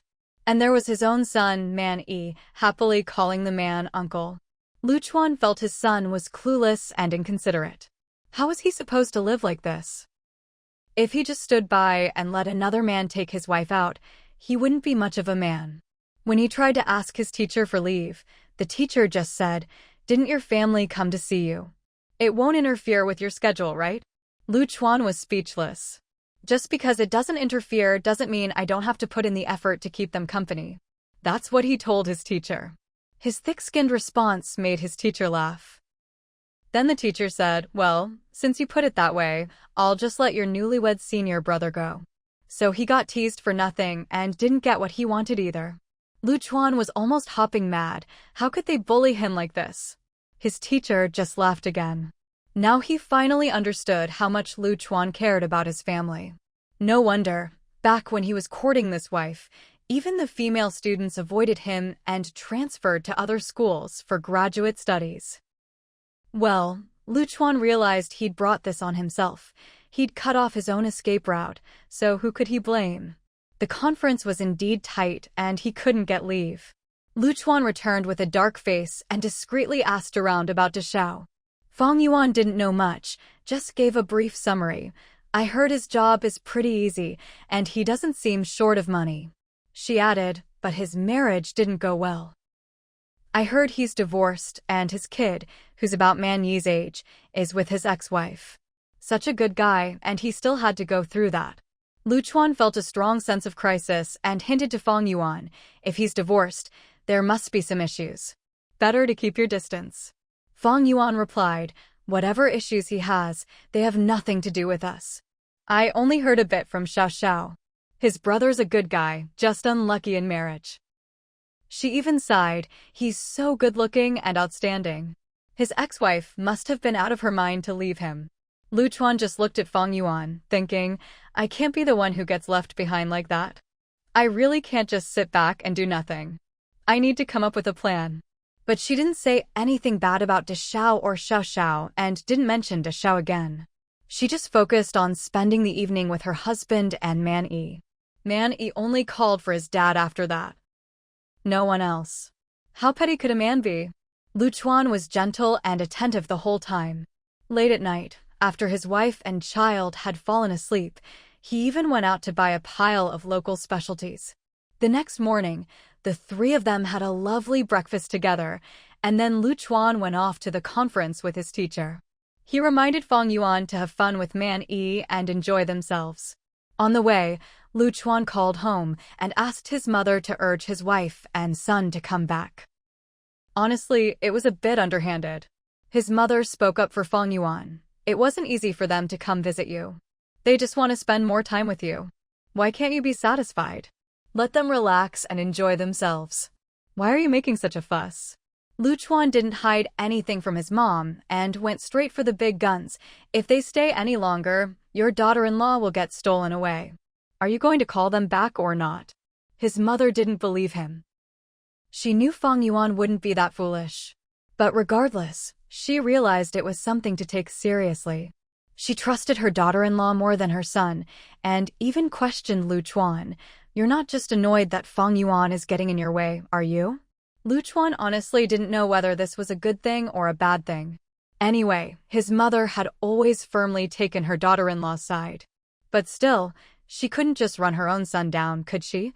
And there was his own son, Man Yi, happily calling the man uncle. Lu Chuan felt his son was clueless and inconsiderate. How was he supposed to live like this? If he just stood by and let another man take his wife out, he wouldn't be much of a man. When he tried to ask his teacher for leave, the teacher just said, "Didn't your family come to see you? It won't interfere with your schedule, right?" Lu Chuan was speechless. Just because it doesn't interfere doesn't mean I don't have to put in the effort to keep them company. That's what he told his teacher. His thick-skinned response made his teacher laugh. Then the teacher said, well, since you put it that way, I'll just let your newlywed senior brother go. So he got teased for nothing and didn't get what he wanted either. Lu Chuan was almost hopping mad. How could they bully him like this? His teacher just laughed again. Now he finally understood how much Lu Chuan cared about his family. No wonder, back when he was courting this wife, even the female students avoided him and transferred to other schools for graduate studies. Well, Lu Chuan realized he'd brought this on himself. He'd cut off his own escape route, so who could he blame? The conference was indeed tight, and he couldn't get leave. Lu Chuan returned with a dark face and discreetly asked around about De Xiao. Fang Yuan didn't know much, just gave a brief summary. I heard his job is pretty easy, and he doesn't seem short of money. She added, but his marriage didn't go well. I heard he's divorced, and his kid, who's about Man Yi's age, is with his ex-wife. Such a good guy, and he still had to go through that. Lu Chuan felt a strong sense of crisis and hinted to Fang Yuan, if he's divorced, there must be some issues. Better to keep your distance. Fang Yuan replied, whatever issues he has, they have nothing to do with us. I only heard a bit from Xiao Xiao. His brother's a good guy, just unlucky in marriage. She even sighed, he's so good-looking and outstanding. His ex-wife must have been out of her mind to leave him. Lu Chuan just looked at Fang Yuan, thinking, I can't be the one who gets left behind like that. I really can't just sit back and do nothing. I need to come up with a plan. But she didn't say anything bad about Deshao or Xiao and didn't mention Deshao again. She just focused on spending the evening with her husband and Man Yi. Man Yi only called for his dad after that. No one else. How petty could a man be? Lu Chuan was gentle and attentive the whole time. Late at night, after his wife and child had fallen asleep, he even went out to buy a pile of local specialties. The next morning, the three of them had a lovely breakfast together, and then Lu Chuan went off to the conference with his teacher. He reminded Fang Yuan to have fun with Man Yi and enjoy themselves. On the way, Lu Chuan called home and asked his mother to urge his wife and son to come back. Honestly, it was a bit underhanded. His mother spoke up for Fang Yuan. It wasn't easy for them to come visit you. They just want to spend more time with you. Why can't you be satisfied? Let them relax and enjoy themselves. Why are you making such a fuss? Lu Chuan didn't hide anything from his mom and went straight for the big guns. If they stay any longer, your daughter-in-law will get stolen away. Are you going to call them back or not? His mother didn't believe him. She knew Fang Yuan wouldn't be that foolish. But regardless, she realized it was something to take seriously. She trusted her daughter-in-law more than her son, and even questioned Lu Chuan. You're not just annoyed that Fang Yuan is getting in your way, are you? Lu Chuan honestly didn't know whether this was a good thing or a bad thing. Anyway, his mother had always firmly taken her daughter-in-law's side. But still, she couldn't just run her own son down, could she?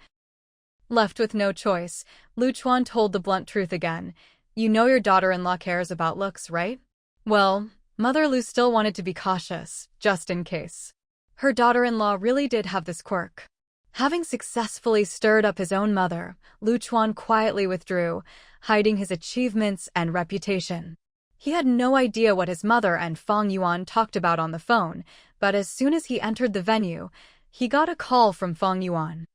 Left with no choice, Lu Chuan told the blunt truth again. You know your daughter-in-law cares about looks, right? Well, Mother Lu still wanted to be cautious, just in case. Her daughter-in-law really did have this quirk. Having successfully stirred up his own mother, Lu Chuan quietly withdrew, hiding his achievements and reputation. He had no idea what his mother and Fang Yuan talked about on the phone, but as soon as he entered the venue, he got a call from Fang Yuan.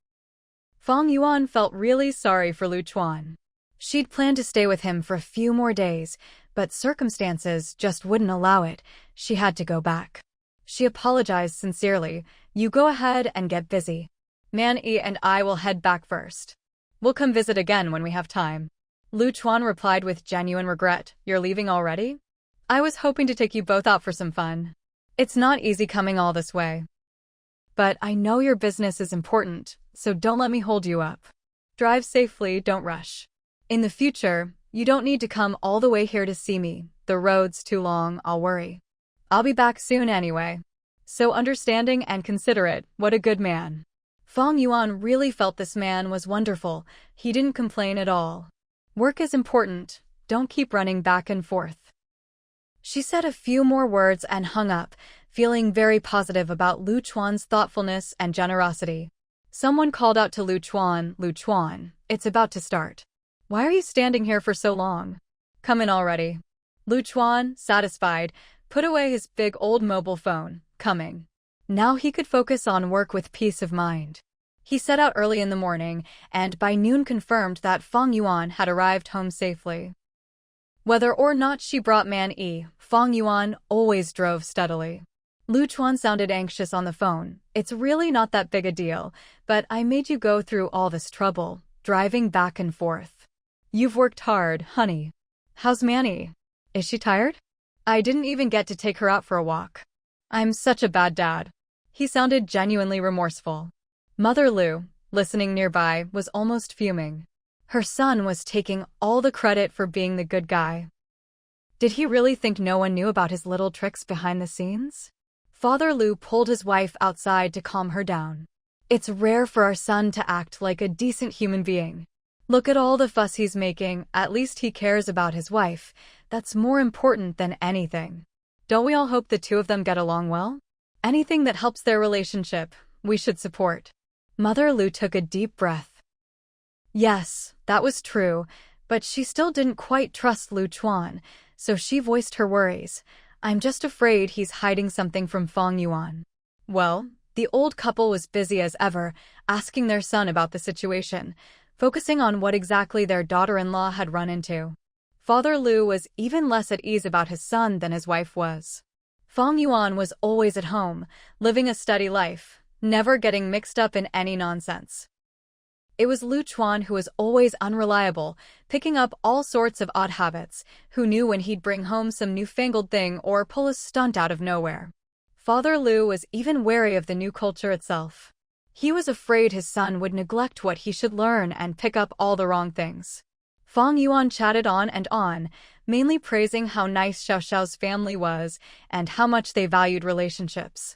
Fang Yuan felt really sorry for Lu Chuan. She'd planned to stay with him for a few more days, but circumstances just wouldn't allow it. She had to go back. She apologized sincerely. You go ahead and get busy. Man Yi and I will head back first. We'll come visit again when we have time. Lu Chuan replied with genuine regret. You're leaving already? I was hoping to take you both out for some fun. It's not easy coming all this way. But I know your business is important, so don't let me hold you up. Drive safely, don't rush. In the future, you don't need to come all the way here to see me. The road's too long, I'll worry. I'll be back soon anyway. So understanding and considerate, what a good man. Fang Yuan really felt this man was wonderful. He didn't complain at all. Work is important, don't keep running back and forth. She said a few more words and hung up, feeling very positive about Lu Chuan's thoughtfulness and generosity. Someone called out to Lu Chuan, it's about to start. Why are you standing here for so long? Come in already. Lu Chuan, satisfied, put away his big old mobile phone, coming. Now he could focus on work with peace of mind. He set out early in the morning, and by noon confirmed that Fang Yuan had arrived home safely. Whether or not she brought Man Yi, Fang Yuan always drove steadily. Lu Chuan sounded anxious on the phone. It's really not that big a deal, but I made you go through all this trouble, driving back and forth. You've worked hard, honey. How's Manny? Is she tired? I didn't even get to take her out for a walk. I'm such a bad dad. He sounded genuinely remorseful. Mother Lu, listening nearby, was almost fuming. Her son was taking all the credit for being the good guy. Did he really think no one knew about his little tricks behind the scenes? Father Lu pulled his wife outside to calm her down. It's rare for our son to act like a decent human being. Look at all the fuss he's making, at least he cares about his wife. That's more important than anything. Don't we all hope the two of them get along well? Anything that helps their relationship, we should support. Mother Lu took a deep breath. Yes, that was true, but she still didn't quite trust Lu Chuan, so she voiced her worries. I'm just afraid he's hiding something from Fang Yuan. Well, the old couple was busy as ever, asking their son about the situation, focusing on what exactly their daughter-in-law had run into. Father Lu was even less at ease about his son than his wife was. Fang Yuan was always at home, living a steady life, never getting mixed up in any nonsense. It was Lu Chuan who was always unreliable, picking up all sorts of odd habits, who knew when he'd bring home some newfangled thing or pull a stunt out of nowhere. Father Lu was even wary of the new culture itself. He was afraid his son would neglect what he should learn and pick up all the wrong things. Fang Yuan chatted on, mainly praising how nice Xiao Xiao's family was and how much they valued relationships.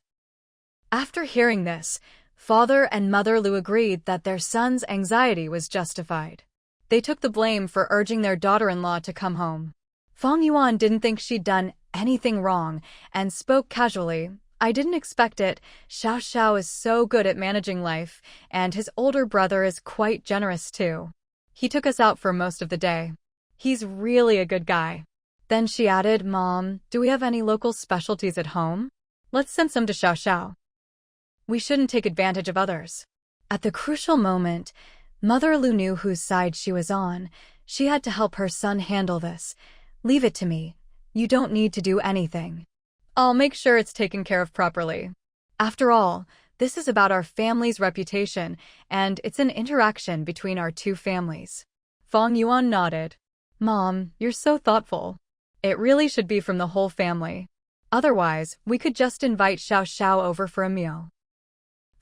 After hearing this, Father and Mother Lu agreed that their son's anxiety was justified. They took the blame for urging their daughter-in-law to come home. Fang Yuan didn't think she'd done anything wrong and spoke casually. "I didn't expect it. Xiao Xiao is so good at managing life, and his older brother is quite generous too. He took us out for most of the day. He's really a good guy." Then she added, "Mom, do we have any local specialties at home? Let's send some to Xiao Xiao. We shouldn't take advantage of others." At the crucial moment, Mother Lu knew whose side she was on. She had to help her son handle this. "Leave it to me. You don't need to do anything. I'll make sure it's taken care of properly. After all, this is about our family's reputation, and it's an interaction between our two families." Fang Yuan nodded. "Mom, you're so thoughtful. It really should be from the whole family. Otherwise, we could just invite Xiao Xiao over for a meal."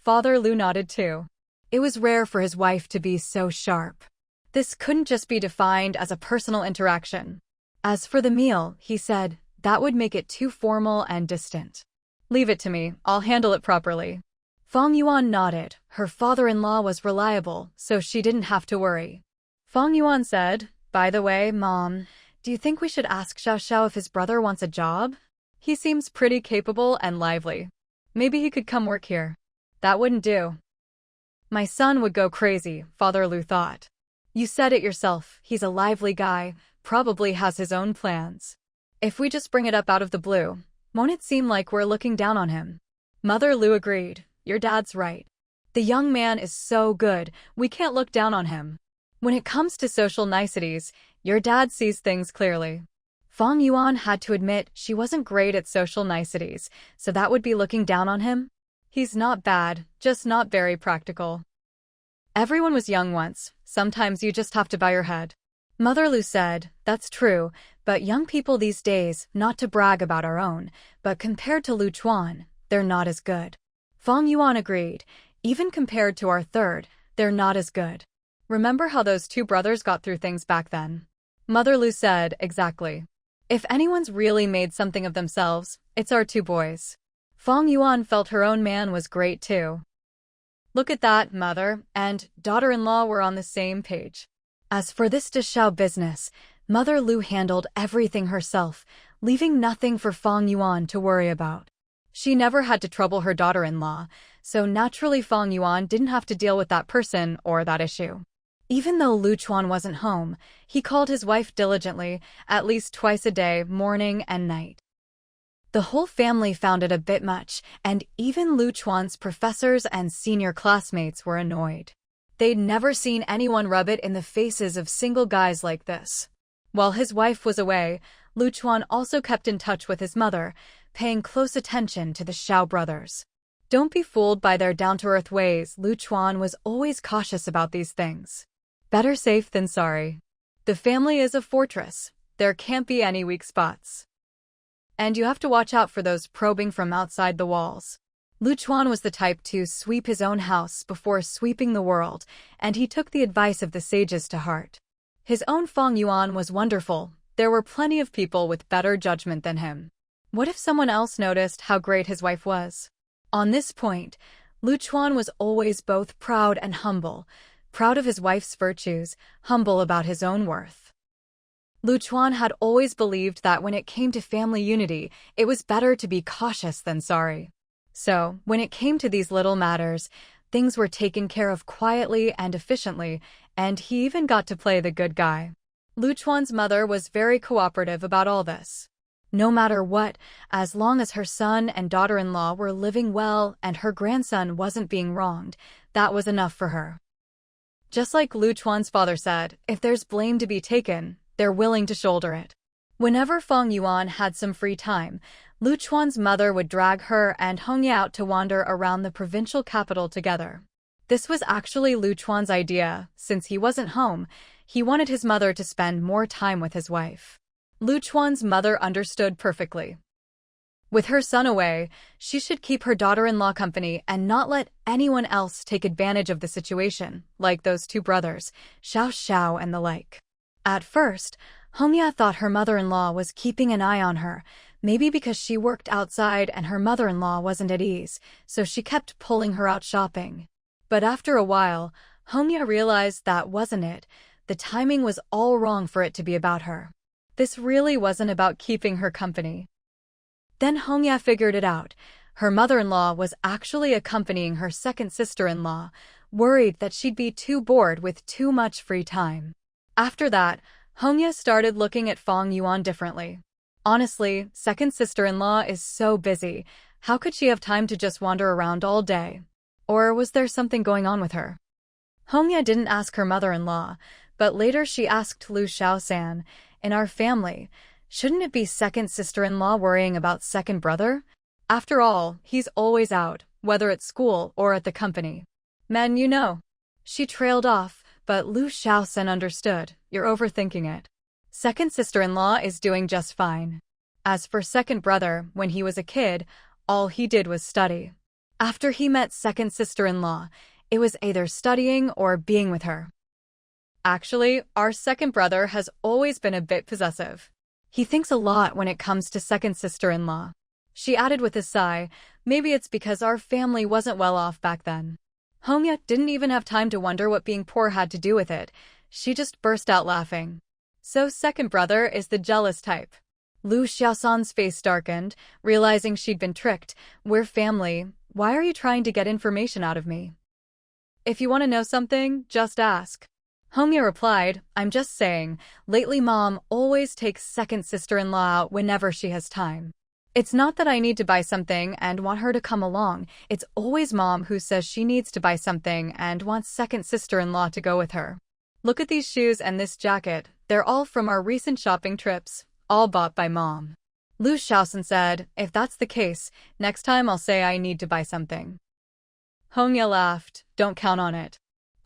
Father Lu nodded too. It was rare for his wife to be so sharp. This couldn't just be defined as a personal interaction. As for the meal, he said, that would make it too formal and distant. "Leave it to me, I'll handle it properly." Fang Yuan nodded. Her father-in-law was reliable, so she didn't have to worry. Fang Yuan said, "By the way, Mom, do you think we should ask Xiao Xiao if his brother wants a job? He seems pretty capable and lively. Maybe he could come work here." "That wouldn't do. My son would go crazy," Father Lu thought. "You said it yourself, he's a lively guy, probably has his own plans. If we just bring it up out of the blue, won't it seem like we're looking down on him?" Mother Lu agreed. "Your dad's right. The young man is so good, we can't look down on him. When it comes to social niceties, your dad sees things clearly." Fang Yuan had to admit she wasn't great at social niceties, so that would be looking down on him? "He's not bad, just not very practical. Everyone was young once, sometimes you just have to bow your head." Mother Lu said, "That's true, but young people these days, not to brag about our own, but compared to Lu Chuan, they're not as good." Fang Yuan agreed. "Even compared to our third, they're not as good. Remember how those two brothers got through things back then?" Mother Lu said, "Exactly. If anyone's really made something of themselves, it's our two boys." Fang Yuan felt her own man was great too. Look at that, mother and daughter-in-law were on the same page. As for this Deshao business, Mother Lu handled everything herself, leaving nothing for Fang Yuan to worry about. She never had to trouble her daughter-in-law, so naturally Fang Yuan didn't have to deal with that person or that issue. Even though Lu Chuan wasn't home, he called his wife diligently, at least twice a day, morning and night. The whole family found it a bit much, and even Lu Chuan's professors and senior classmates were annoyed. They'd never seen anyone rub it in the faces of single guys like this. While his wife was away, Lu Chuan also kept in touch with his mother, paying close attention to the Xiao brothers. Don't be fooled by their down-to-earth ways. Lu Chuan was always cautious about these things. Better safe than sorry. The family is a fortress. There can't be any weak spots. And you have to watch out for those probing from outside the walls. Lu Chuan was the type to sweep his own house before sweeping the world, and he took the advice of the sages to heart. His own Fang Yuan was wonderful. There were plenty of people with better judgment than him. What if someone else noticed how great his wife was? On this point, Lu Chuan was always both proud and humble, proud of his wife's virtues, humble about his own worth. Lu Chuan had always believed that when it came to family unity, it was better to be cautious than sorry. So, when it came to these little matters, things were taken care of quietly and efficiently, and he even got to play the good guy. Lu Chuan's mother was very cooperative about all this. No matter what, as long as her son and daughter-in-law were living well and her grandson wasn't being wronged, that was enough for her. Just like Lu Chuan's father said, if there's blame to be taken, they're willing to shoulder it. Whenever Fang Yuan had some free time, Lu Chuan's mother would drag her and Hongya out to wander around the provincial capital together. This was actually Lu Chuan's idea. Since he wasn't home, he wanted his mother to spend more time with his wife. Lu Chuan's mother understood perfectly. With her son away, she should keep her daughter-in-law company and not let anyone else take advantage of the situation, like those two brothers, Xiao Xiao and the like. At first, Hongya thought her mother-in-law was keeping an eye on her, maybe because she worked outside and her mother-in-law wasn't at ease, so she kept pulling her out shopping. But after a while, Hongya realized that wasn't it. The timing was all wrong for it to be about her. This really wasn't about keeping her company. Then Hongya figured it out. Her mother-in-law was actually accompanying her second sister-in-law, worried that she'd be too bored with too much free time. After that, Hongya started looking at Fang Yuan differently. Honestly, second sister-in-law is so busy. How could she have time to just wander around all day? Or was there something going on with her? Hongya didn't ask her mother-in-law, but later she asked Lu Xiaosan, "In our family, shouldn't it be second sister-in-law worrying about second brother? After all, he's always out, whether at school or at the company. Men, you know." She trailed off, but Lu Xiaosan understood. "You're overthinking it. Second sister-in-law is doing just fine. As for second brother, when he was a kid, all he did was study. After he met second sister-in-law, it was either studying or being with her. Actually, our second brother has always been a bit possessive. He thinks a lot when it comes to second sister-in-law." She added with a sigh, "Maybe it's because our family wasn't well off back then." Hongya didn't even have time to wonder what being poor had to do with it. She just burst out laughing. "So second brother is the jealous type." Lu Xiaosan's face darkened, realizing she'd been tricked. "We're family. Why are you trying to get information out of me? If you want to know something, just ask." Hongya replied, "I'm just saying, lately Mom always takes second sister-in-law out whenever she has time. It's not that I need to buy something and want her to come along, it's always Mom who says she needs to buy something and wants second sister-in-law to go with her. Look at these shoes and this jacket, they're all from our recent shopping trips, all bought by Mom." Lu Xiaosan said, "If that's the case, next time I'll say I need to buy something." Hongya laughed, "Don't count on it.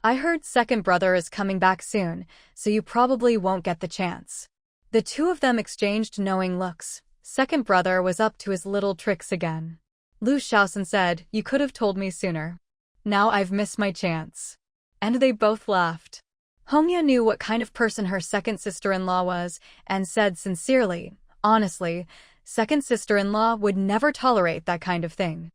I heard second brother is coming back soon, so you probably won't get the chance." The two of them exchanged knowing looks. Second brother was up to his little tricks again. Lu Xiaosan said, "You could have told me sooner. Now I've missed my chance." And they both laughed. Hongya knew what kind of person her second sister-in-law was, and said sincerely, "Honestly, second sister-in-law would never tolerate that kind of thing.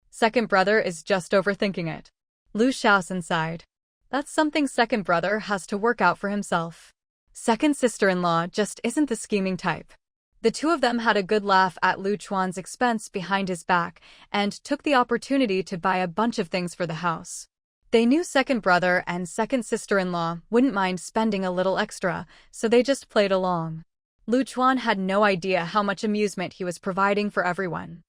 Second brother is just overthinking it." Lu Xiaosan sighed. "That's something second brother has to work out for himself. Second sister-in-law just isn't the scheming type." The two of them had a good laugh at Lu Chuan's expense behind his back and took the opportunity to buy a bunch of things for the house. They knew second brother and second sister-in-law wouldn't mind spending a little extra, so they just played along. Lu Chuan had no idea how much amusement he was providing for everyone.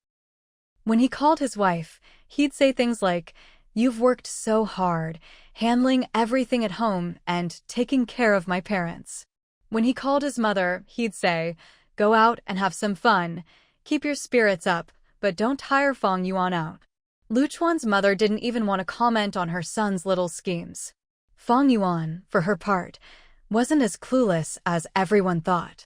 When he called his wife, he'd say things like, "You've worked so hard, handling everything at home and taking care of my parents." When he called his mother, he'd say, "Go out and have some fun. Keep your spirits up, but don't tire Fang Yuan out." Lu Chuan's mother didn't even want to comment on her son's little schemes. Fang Yuan, for her part, wasn't as clueless as everyone thought.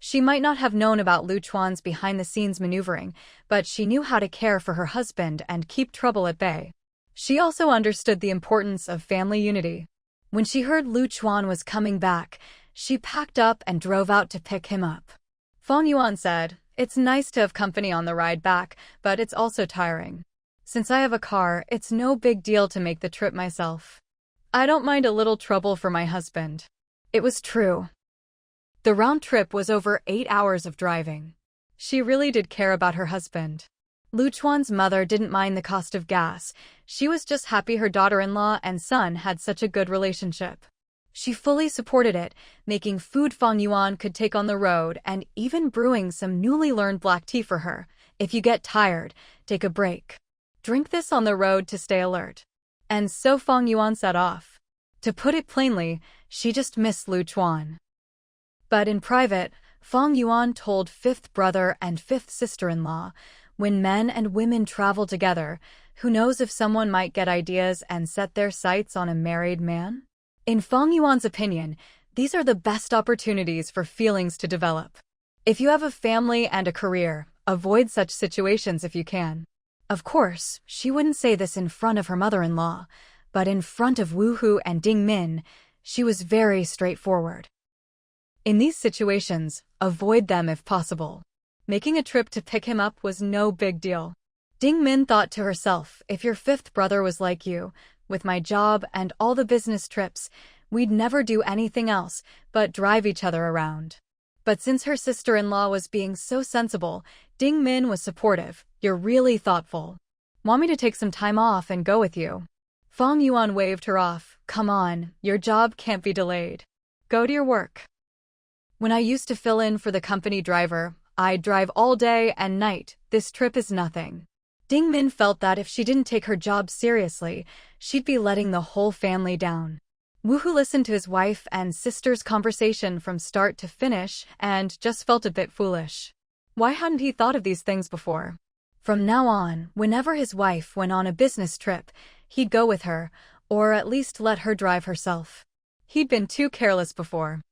She might not have known about Lu Chuan's behind-the-scenes maneuvering, but she knew how to care for her husband and keep trouble at bay. She also understood the importance of family unity. When she heard Lu Chuan was coming back, she packed up and drove out to pick him up. Fang Yuan said, "It's nice to have company on the ride back, but it's also tiring. Since I have a car, it's no big deal to make the trip myself. I don't mind a little trouble for my husband." It was true. The round trip was over 8 hours of driving. She really did care about her husband. Lu Chuan's mother didn't mind the cost of gas. She was just happy her daughter-in-law and son had such a good relationship. She fully supported it, making food Fang Yuan could take on the road and even brewing some newly learned black tea for her. "If you get tired, take a break. Drink this on the road to stay alert." And so Fang Yuan set off. To put it plainly, she just missed Lu Chuan. But in private, Fang Yuan told fifth brother and fifth sister-in-law, When men and women travel together, who knows if someone might get ideas and set their sights on a married man? In Fang Yuan's opinion, these are the best opportunities for feelings to develop. If you have a family and a career, avoid such situations if you can. Of course, she wouldn't say this in front of her mother-in-law, but in front of Wu Hu and Ding Min, she was very straightforward. In these situations, avoid them if possible. Making a trip to pick him up was no big deal. Ding Min thought to herself, if your fifth brother was like you, with my job and all the business trips, we'd never do anything else but drive each other around. But since her sister-in-law was being so sensible, Ding Min was supportive. You're really thoughtful. Want me to take some time off and go with you? Fang Yuan waved her off. Come on, your job can't be delayed. Go to your work. When I used to fill in for the company driver, I'd drive all day and night. This trip is nothing. Ding Min felt that if she didn't take her job seriously, she'd be letting the whole family down. Wu Hu listened to his wife and sister's conversation from start to finish and just felt a bit foolish. Why hadn't he thought of these things before? From now on, whenever his wife went on a business trip, he'd go with her, or at least let her drive herself. He'd been too careless before.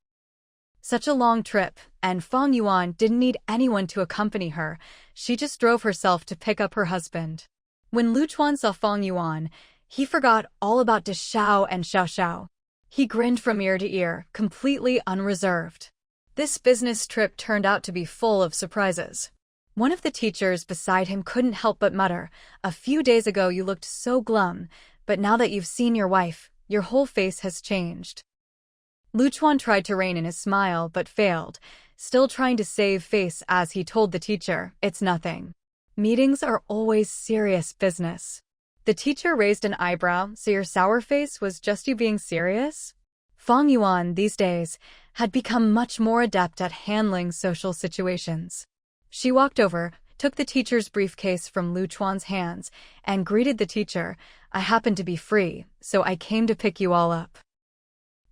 Such a long trip, and Fang Yuan didn't need anyone to accompany her. She just drove herself to pick up her husband. When Lu Chuan saw Fang Yuan, he forgot all about De Xiao and Xiao Xiao. He grinned from ear to ear, completely unreserved. This business trip turned out to be full of surprises. One of the teachers beside him couldn't help but mutter, "A few days ago you looked so glum, but now that you've seen your wife, your whole face has changed." Lu Chuan tried to rein in his smile but failed, still trying to save face as he told the teacher, "It's nothing. Meetings are always serious business." The teacher raised an eyebrow. "So your sour face was just you being serious?" Fang Yuan, these days, had become much more adept at handling social situations. She walked over, took the teacher's briefcase from Lu Chuan's hands, and greeted the teacher. "I happen to be free, so I came to pick you all up.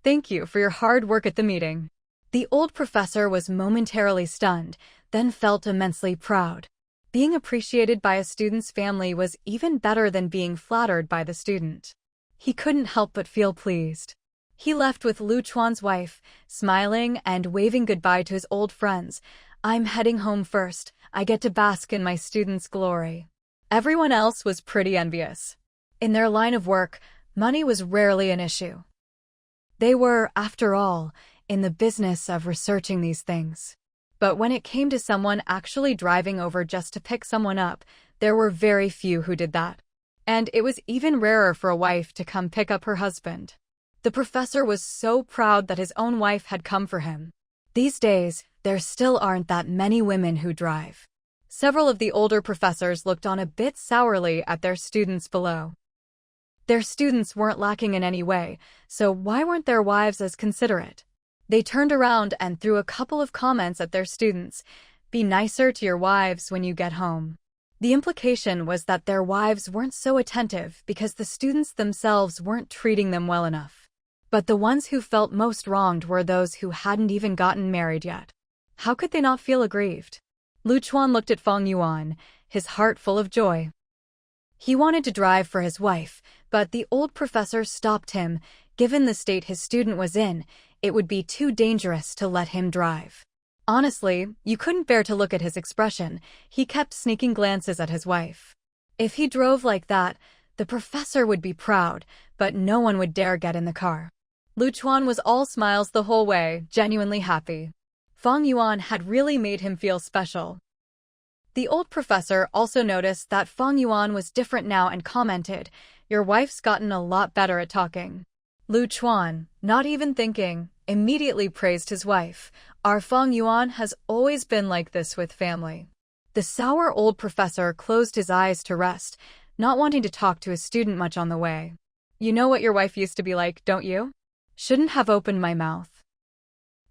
Thank you for your hard work at the meeting." The old professor was momentarily stunned, then felt immensely proud. Being appreciated by a student's family was even better than being flattered by the student. He couldn't help but feel pleased. He left with Lu Chuan's wife, smiling and waving goodbye to his old friends. "I'm heading home first. I get to bask in my students' glory." Everyone else was pretty envious. In their line of work, money was rarely an issue. They were, after all, in the business of researching these things. But when it came to someone actually driving over just to pick someone up, there were very few who did that. And it was even rarer for a wife to come pick up her husband. The professor was so proud that his own wife had come for him. These days, there still aren't that many women who drive. Several of the older professors looked on a bit sourly at their students below. Their students weren't lacking in any way, so why weren't their wives as considerate? They turned around and threw a couple of comments at their students. "Be nicer to your wives when you get home." The implication was that their wives weren't so attentive because the students themselves weren't treating them well enough. But the ones who felt most wronged were those who hadn't even gotten married yet. How could they not feel aggrieved? Lu Chuan looked at Fang Yuan, his heart full of joy. He wanted to drive for his wife, but the old professor stopped him. Given the state his student was in, it would be too dangerous to let him drive. Honestly, you couldn't bear to look at his expression. He kept sneaking glances at his wife. If he drove like that, the professor would be proud, but no one would dare get in the car. Lu Chuan was all smiles the whole way, genuinely happy. Fang Yuan had really made him feel special. The old professor also noticed that Fang Yuan was different now and commented, "Your wife's gotten a lot better at talking." Lu Chuan, not even thinking, immediately praised his wife. "Our Fang Yuan has always been like this with family." The sour old professor closed his eyes to rest, not wanting to talk to his student much on the way. "You know what your wife used to be like, don't you?" "Shouldn't have opened my mouth."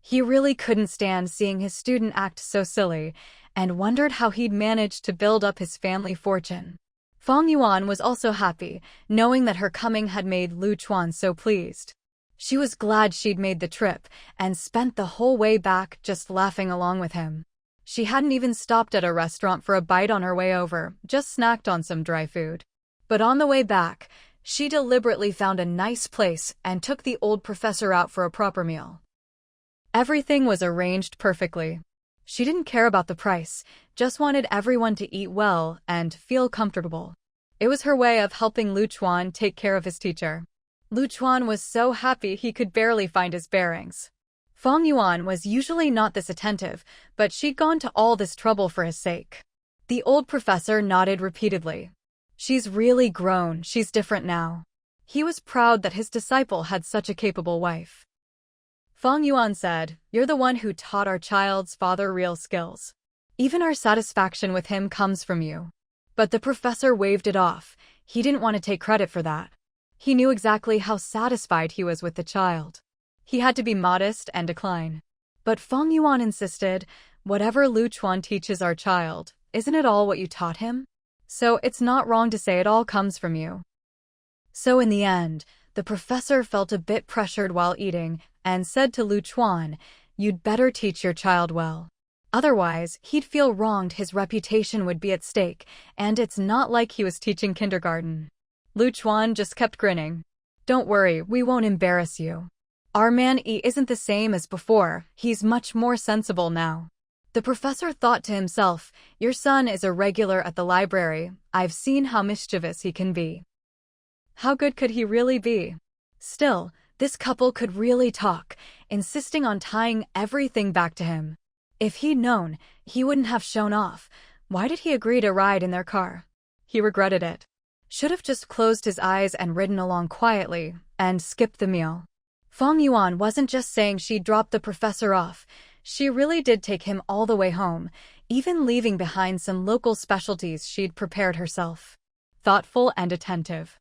He really couldn't stand seeing his student act so silly, and wondered how he'd managed to build up his family fortune. Fang Yuan was also happy, knowing that her coming had made Lu Chuan so pleased. She was glad she'd made the trip, and spent the whole way back just laughing along with him. She hadn't even stopped at a restaurant for a bite on her way over, just snacked on some dry food. But on the way back, she deliberately found a nice place and took the old professor out for a proper meal. Everything was arranged perfectly. She didn't care about the price, just wanted everyone to eat well and feel comfortable. It was her way of helping Lu Chuan take care of his teacher. Lu Chuan was so happy he could barely find his bearings. Fang Yuan was usually not this attentive, but she'd gone to all this trouble for his sake. The old professor nodded repeatedly. She's really grown, she's different now. He was proud that his disciple had such a capable wife. Fang Yuan said, "You're the one who taught our child's father real skills. Even our satisfaction with him comes from you." But the professor waved it off. He didn't want to take credit for that. He knew exactly how satisfied he was with the child. He had to be modest and decline. But Fang Yuan insisted, "Whatever Lu Chuan teaches our child, isn't it all what you taught him? So it's not wrong to say it all comes from you." So in the end, the professor felt a bit pressured while eating and said to Lu Chuan, "You'd better teach your child well. Otherwise, he'd feel wronged, his reputation would be at stake, and it's not like he was teaching kindergarten." Lu Chuan just kept grinning. "Don't worry, we won't embarrass you. Our man-y isn't the same as before, he's much more sensible now." The professor thought to himself, "Your son is a regular at the library, I've seen how mischievous he can be. How good could he really be?" Still, this couple could really talk, insisting on tying everything back to him. If he'd known, he wouldn't have shown off. Why did he agree to ride in their car? He regretted it. Should have just closed his eyes and ridden along quietly, and skipped the meal. Fang Yuan wasn't just saying she'd drop the professor off. She really did take him all the way home, even leaving behind some local specialties she'd prepared herself. Thoughtful and attentive.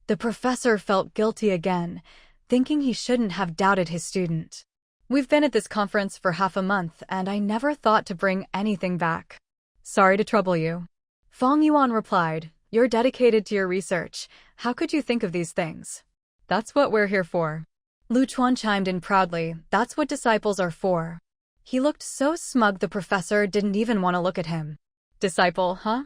The professor felt guilty again, thinking he shouldn't have doubted his student. "We've been at this conference for half a month, and I never thought to bring anything back. Sorry to trouble you." Fang Yuan replied, "You're dedicated to your research. How could you think of these things? That's what we're here for." Lu Chuan chimed in proudly, "That's what disciples are for." He looked so smug the professor didn't even want to look at him. "Disciple, huh?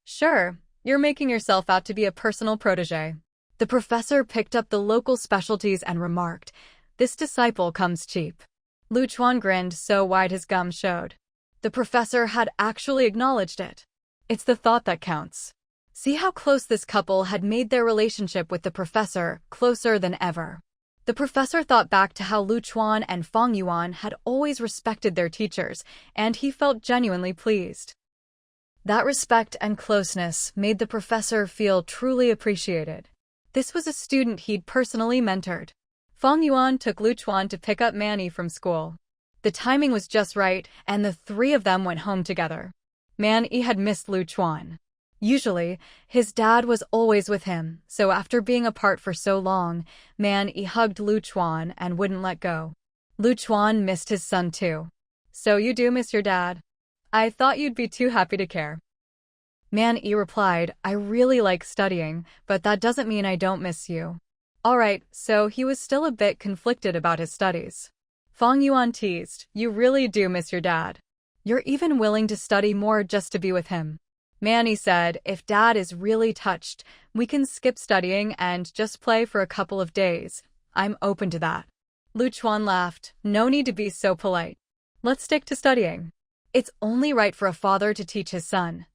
Sure, you're making yourself out to be a personal protege." The professor picked up the local specialties and remarked, "This disciple comes cheap." Lu Chuan grinned so wide his gums showed. The professor had actually acknowledged it. It's the thought that counts. See how close this couple had made their relationship with the professor, closer than ever. The professor thought back to how Lu Chuan and Fang Yuan had always respected their teachers, and he felt genuinely pleased. That respect and closeness made the professor feel truly appreciated. This was a student he'd personally mentored. Fang Yuan took Lu Chuan to pick up Manny from school. The timing was just right, and the three of them went home together. Manny had missed Lu Chuan. Usually, his dad was always with him, so after being apart for so long, Manny hugged Lu Chuan and wouldn't let go. Lu Chuan missed his son too. "So you do miss your dad? I thought you'd be too happy to care." Manny replied, "I really like studying, but that doesn't mean I don't miss you." Alright, so he was still a bit conflicted about his studies. Fang Yuan teased, "You really do miss your dad. You're even willing to study more just to be with him." Manny said, "If Dad is really touched, we can skip studying and just play for a couple of days. I'm open to that." Lu Chuan laughed, "No need to be so polite. Let's stick to studying. It's only right for a father to teach his son.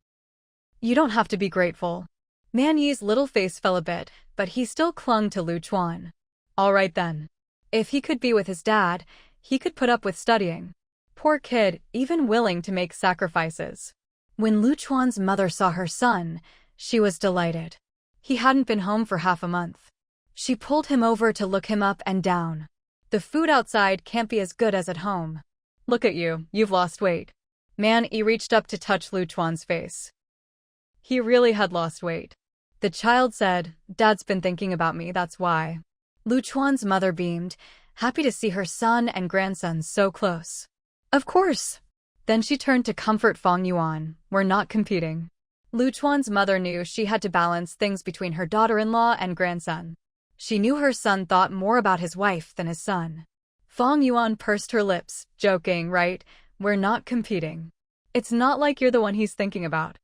You don't have to be grateful." Manny's little face fell a bit, but he still clung to Lu Chuan. All right then. If he could be with his dad, he could put up with studying. Poor kid, even willing to make sacrifices. When Lu Chuan's mother saw her son, she was delighted. He hadn't been home for half a month. She pulled him over to look him up and down. "The food outside can't be as good as at home. Look at you, you've lost weight." Manny reached up to touch Lu Chuan's face. He really had lost weight. The child said, "Dad's been thinking about me, that's why." Lu Chuan's mother beamed, happy to see her son and grandson so close. "Of course." Then she turned to comfort Fang Yuan, "We're not competing." Lu Chuan's mother knew she had to balance things between her daughter-in-law and grandson. She knew her son thought more about his wife than his son. Fang Yuan pursed her lips, joking, "Right, We're not competing. It's not like you're the one he's thinking about.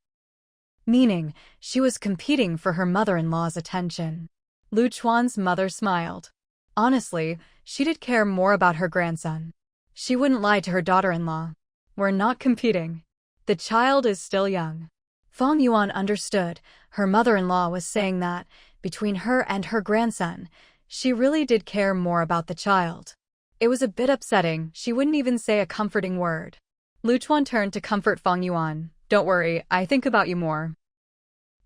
Meaning, she was competing for her mother-in-law's attention. Lu Chuan's mother smiled. Honestly, she did care more about her grandson. She wouldn't lie to her daughter-in-law. We're not competing. The child is still young. Fang Yuan understood. Her mother-in-law was saying that, between her and her grandson, she really did care more about the child. It was a bit upsetting. She wouldn't even say a comforting word. Lu Chuan turned to comfort Fang Yuan. Don't worry, I think about you more.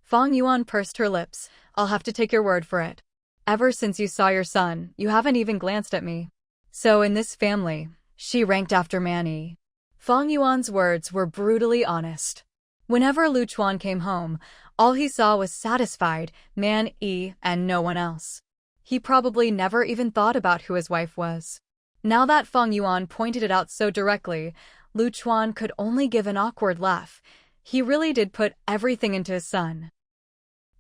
Fang Yuan pursed her lips. I'll have to take your word for it. Ever since you saw your son, you haven't even glanced at me. So in this family, she ranked after Man-Yi. Fang Yuan's words were brutally honest. Whenever Lu Chuan came home, all he saw was satisfied, Man-Yi, and no one else. He probably never even thought about who his wife was. Now that Fang Yuan pointed it out so directly, Lu Chuan could only give an awkward laugh. He really did put everything into his son.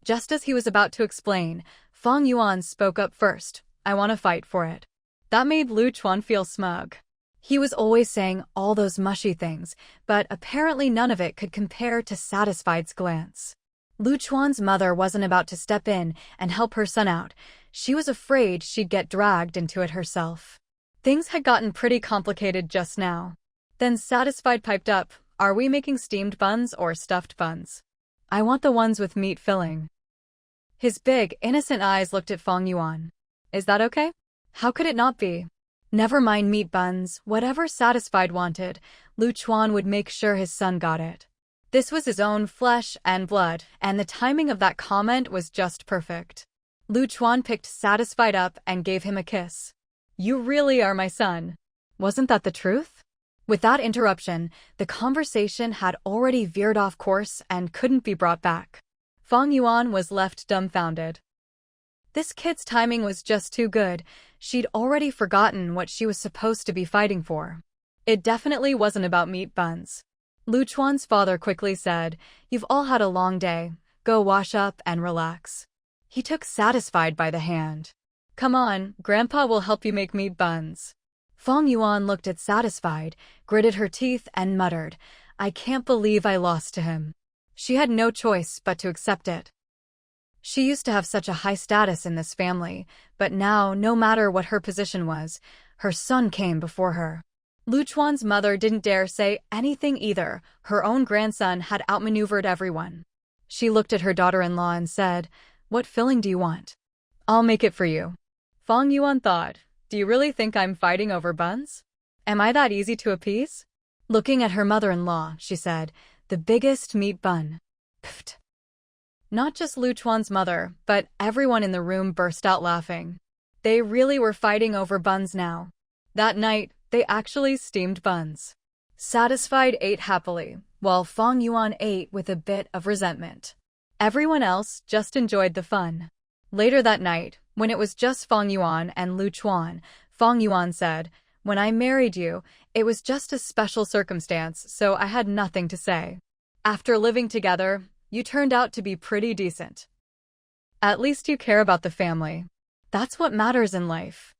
Just as he was about to explain, Fang Yuan spoke up first. I want to fight for it. That made Lu Chuan feel smug. He was always saying all those mushy things, but apparently none of it could compare to Satisfied's glance. Lu Chuan's mother wasn't about to step in and help her son out. She was afraid she'd get dragged into it herself. Things had gotten pretty complicated just now. Then Satisfied piped up, are we making steamed buns or stuffed buns? I want the ones with meat filling. His big, innocent eyes looked at Fang Yuan. Is that okay? How could it not be? Never mind meat buns, whatever Satisfied wanted, Lu Chuan would make sure his son got it. This was his own flesh and blood, and the timing of that comment was just perfect. Lu Chuan picked Satisfied up and gave him a kiss. You really are my son. Wasn't that the truth? With that interruption, the conversation had already veered off course and couldn't be brought back. Fang Yuan was left dumbfounded. This kid's timing was just too good. She'd already forgotten what she was supposed to be fighting for. It definitely wasn't about meat buns. Lu Chuan's father quickly said, You've all had a long day. Go wash up and relax. He took Satisfied by the hand. Come on, Grandpa will help you make meat buns. Fang Yuan looked at Satisfied, gritted her teeth, and muttered, I can't believe I lost to him. She had no choice but to accept it. She used to have such a high status in this family, but now, no matter what her position was, her son came before her. Lu Chuan's mother didn't dare say anything either. Her own grandson had outmaneuvered everyone. She looked at her daughter-in-law and said, What filling do you want? I'll make it for you. Fang Yuan thought, Do you really think I'm fighting over buns? Am I that easy to appease? Looking at her mother-in-law, she said, The biggest meat bun. Pfft. Not just Lu Chuan's mother, but everyone in the room burst out laughing. They really were fighting over buns now. That night, they actually steamed buns. Satisfied ate happily, while Fang Yuan ate with a bit of resentment. Everyone else just enjoyed the fun. Later that night, when it was just Fang Yuan and Lu Chuan, Fang Yuan said, When I married you, it was just a special circumstance, so I had nothing to say. After living together, you turned out to be pretty decent. At least you care about the family. That's what matters in life.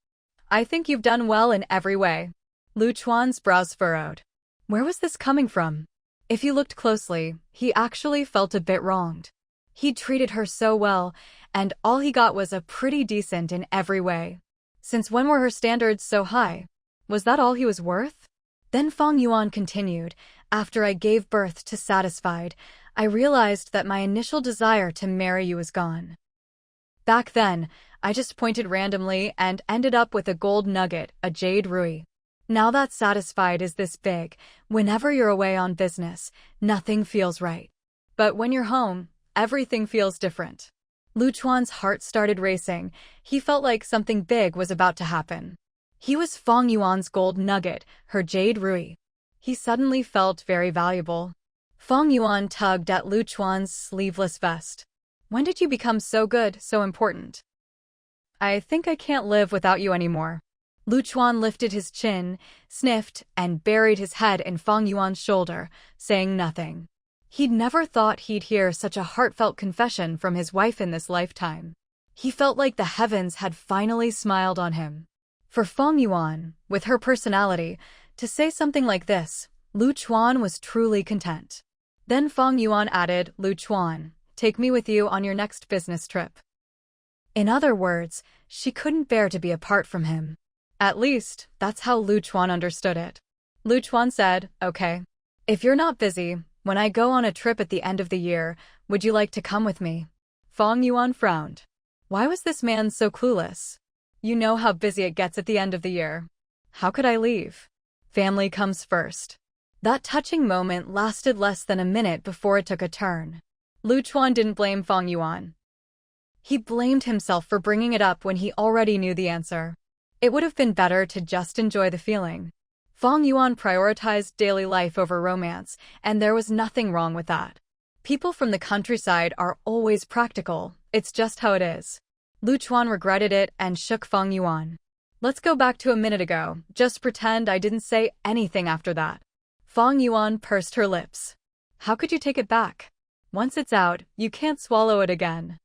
I think you've done well in every way. Lu Chuan's brows furrowed. Where was this coming from? If you looked closely, he actually felt a bit wronged. He'd treated her so well, and all he got was a pretty decent in every way. Since when were her standards so high? Was that all he was worth? Then Fang Yuan continued, After I gave birth to Satisfied, I realized that my initial desire to marry you was gone. Back then, I just pointed randomly and ended up with a gold nugget, a jade ruby. Now that Satisfied is this big, whenever you're away on business, nothing feels right. But when you're home, everything feels different. Lu Chuan's heart started racing. He felt like something big was about to happen. He was Fang Yuan's gold nugget, her jade ruby. He suddenly felt very valuable. Fang Yuan tugged at Lu Chuan's sleeveless vest. When did you become so good, so important? I think I can't live without you anymore. Lu Chuan lifted his chin, sniffed, and buried his head in Fang Yuan's shoulder, saying nothing. He'd never thought he'd hear such a heartfelt confession from his wife in this lifetime. He felt like the heavens had finally smiled on him. For Fang Yuan, with her personality, to say something like this Lu Chuan was truly content. Then Fang Yuan added, Lu Chuan, take me with you on your next business trip. In other words, she couldn't bear to be apart from him. At least, that's how Lu Chuan understood it. Lu Chuan said, okay. If you're not busy, when I go on a trip at the end of the year, would you like to come with me? Fang Yuan frowned. Why was this man so clueless? You know how busy it gets at the end of the year. How could I leave? Family comes first. That touching moment lasted less than a minute before it took a turn. Lu Chuan didn't blame Fang Yuan. He blamed himself for bringing it up when he already knew the answer. It would have been better to just enjoy the feeling. Fang Yuan prioritized daily life over romance, and there was nothing wrong with that. People from the countryside are always practical, it's just how it is. Lu Chuan regretted it and shook Fang Yuan. Let's go back to a minute ago, just pretend I didn't say anything after that. Fang Yuan pursed her lips. How could you take it back? Once it's out, you can't swallow it again.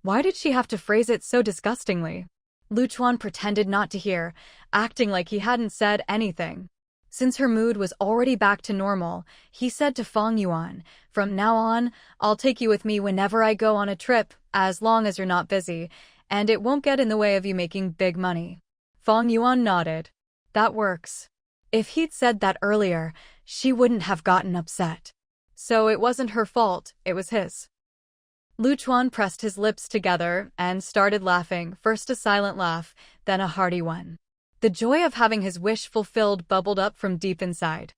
Why did she have to phrase it so disgustingly? Lu Chuan pretended not to hear, acting like he hadn't said anything. Since her mood was already back to normal, he said to Fang Yuan, from now on, I'll take you with me whenever I go on a trip, as long as you're not busy, and it won't get in the way of you making big money. Fang Yuan nodded. That works. If he'd said that earlier, she wouldn't have gotten upset. So it wasn't her fault, it was his. Lu Chuan pressed his lips together and started laughing, first a silent laugh, then a hearty one. The joy of having his wish fulfilled bubbled up from deep inside.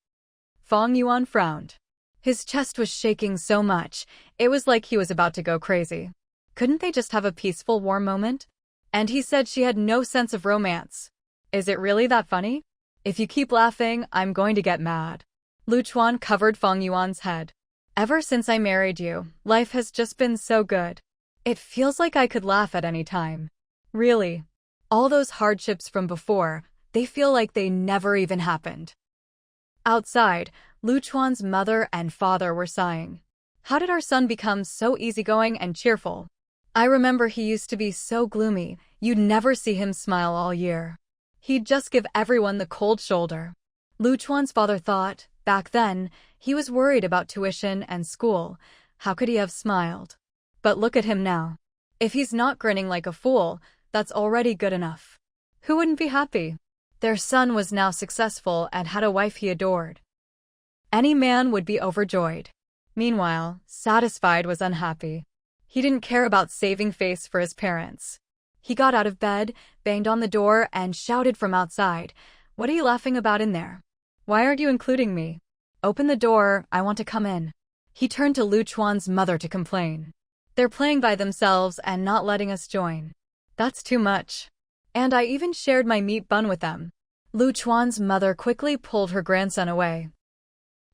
Fang Yuan frowned. His chest was shaking so much, it was like he was about to go crazy. Couldn't they just have a peaceful, warm moment? And he said she had no sense of romance. Is it really that funny? If you keep laughing, I'm going to get mad. Lu Chuan covered Fang Yuan's head. Ever since I married you, life has just been so good. It feels like I could laugh at any time. Really. All those hardships from before, they feel like they never even happened. Outside, Lu Chuan's mother and father were sighing. How did our son become so easygoing and cheerful? I remember he used to be so gloomy, you'd never see him smile all year. He'd just give everyone the cold shoulder. Lu Chuan's father thought, back then, he was worried about tuition and school. How could he have smiled? But look at him now. If he's not grinning like a fool, that's already good enough. Who wouldn't be happy? Their son was now successful and had a wife he adored. Any man would be overjoyed. Meanwhile, Satisfied was unhappy. He didn't care about saving face for his parents. He got out of bed, banged on the door, and shouted from outside, "What are you laughing about in there? Why aren't you including me? Open the door, I want to come in." He turned to Lu Chuan's mother to complain. They're playing by themselves and not letting us join. That's too much. And I even shared my meat bun with them. Lu Chuan's mother quickly pulled her grandson away.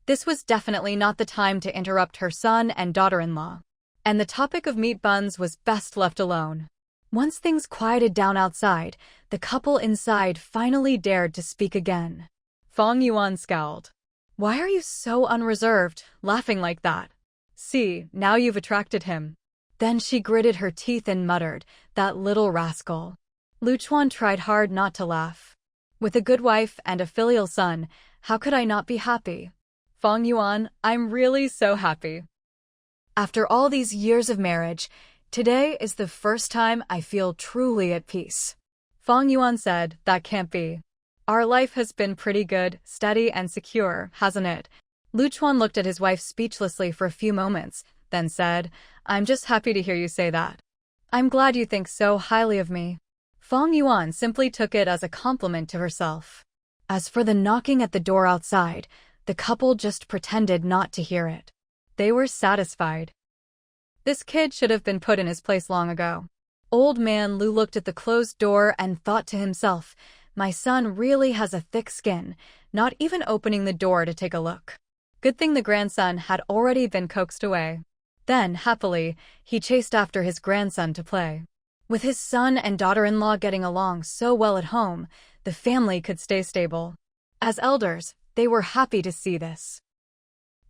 This was definitely not the time to interrupt her son and daughter-in-law. And the topic of meat buns was best left alone. Once things quieted down outside, the couple inside finally dared to speak again. Fang Yuan scowled. Why are you so unreserved, laughing like that? See, now you've attracted him. Then she gritted her teeth and muttered, that little rascal. Lu Chuan tried hard not to laugh. With a good wife and a filial son, how could I not be happy? Fang Yuan, I'm really so happy. After all these years of marriage, today is the first time I feel truly at peace. Fang Yuan said, that can't be. Our life has been pretty good, steady and secure, hasn't it? Lu Chuan looked at his wife speechlessly for a few moments, then said, I'm just happy to hear you say that. I'm glad you think so highly of me. Fang Yuan simply took it as a compliment to herself. As for the knocking at the door outside, the couple just pretended not to hear it. They were satisfied. This kid should have been put in his place long ago. Old man Lu looked at the closed door and thought to himself, my son really has a thick skin, not even opening the door to take a look. Good thing the grandson had already been coaxed away. Then, happily, he chased after his grandson to play. With his son and daughter-in-law getting along so well at home, the family could stay stable. As elders, they were happy to see this.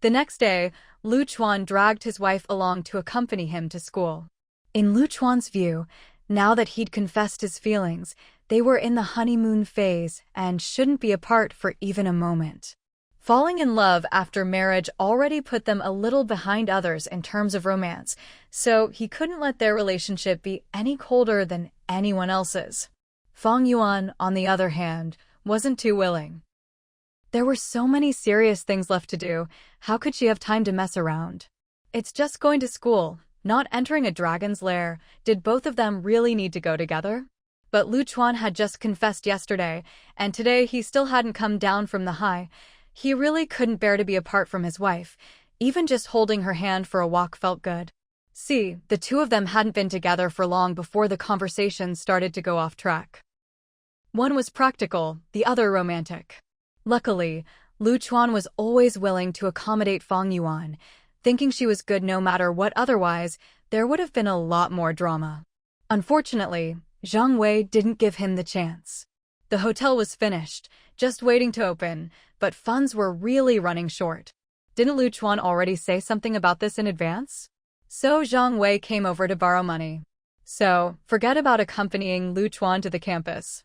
The next day, Lu Chuan dragged his wife along to accompany him to school. In Lu Chuan's view, now that he'd confessed his feelings, they were in the honeymoon phase and shouldn't be apart for even a moment. Falling in love after marriage already put them a little behind others in terms of romance, so he couldn't let their relationship be any colder than anyone else's. Fang Yuan, on the other hand, wasn't too willing. There were so many serious things left to do, how could she have time to mess around? It's just going to school, not entering a dragon's lair. Did both of them really need to go together? But Lu Chuan had just confessed yesterday, and today he still hadn't come down from the high. He really couldn't bear to be apart from his wife. Even just holding her hand for a walk felt good. See, the two of them hadn't been together for long before the conversation started to go off track. One was practical, the other romantic. Luckily, Lu Chuan was always willing to accommodate Fang Yuan, thinking she was good no matter what. Otherwise, there would have been a lot more drama. Unfortunately, Zhang Wei didn't give him the chance. The hotel was finished, just waiting to open, but funds were really running short. Didn't Lu Chuan already say something about this in advance? So Zhang Wei came over to borrow money. So, forget about accompanying Lu Chuan to the campus.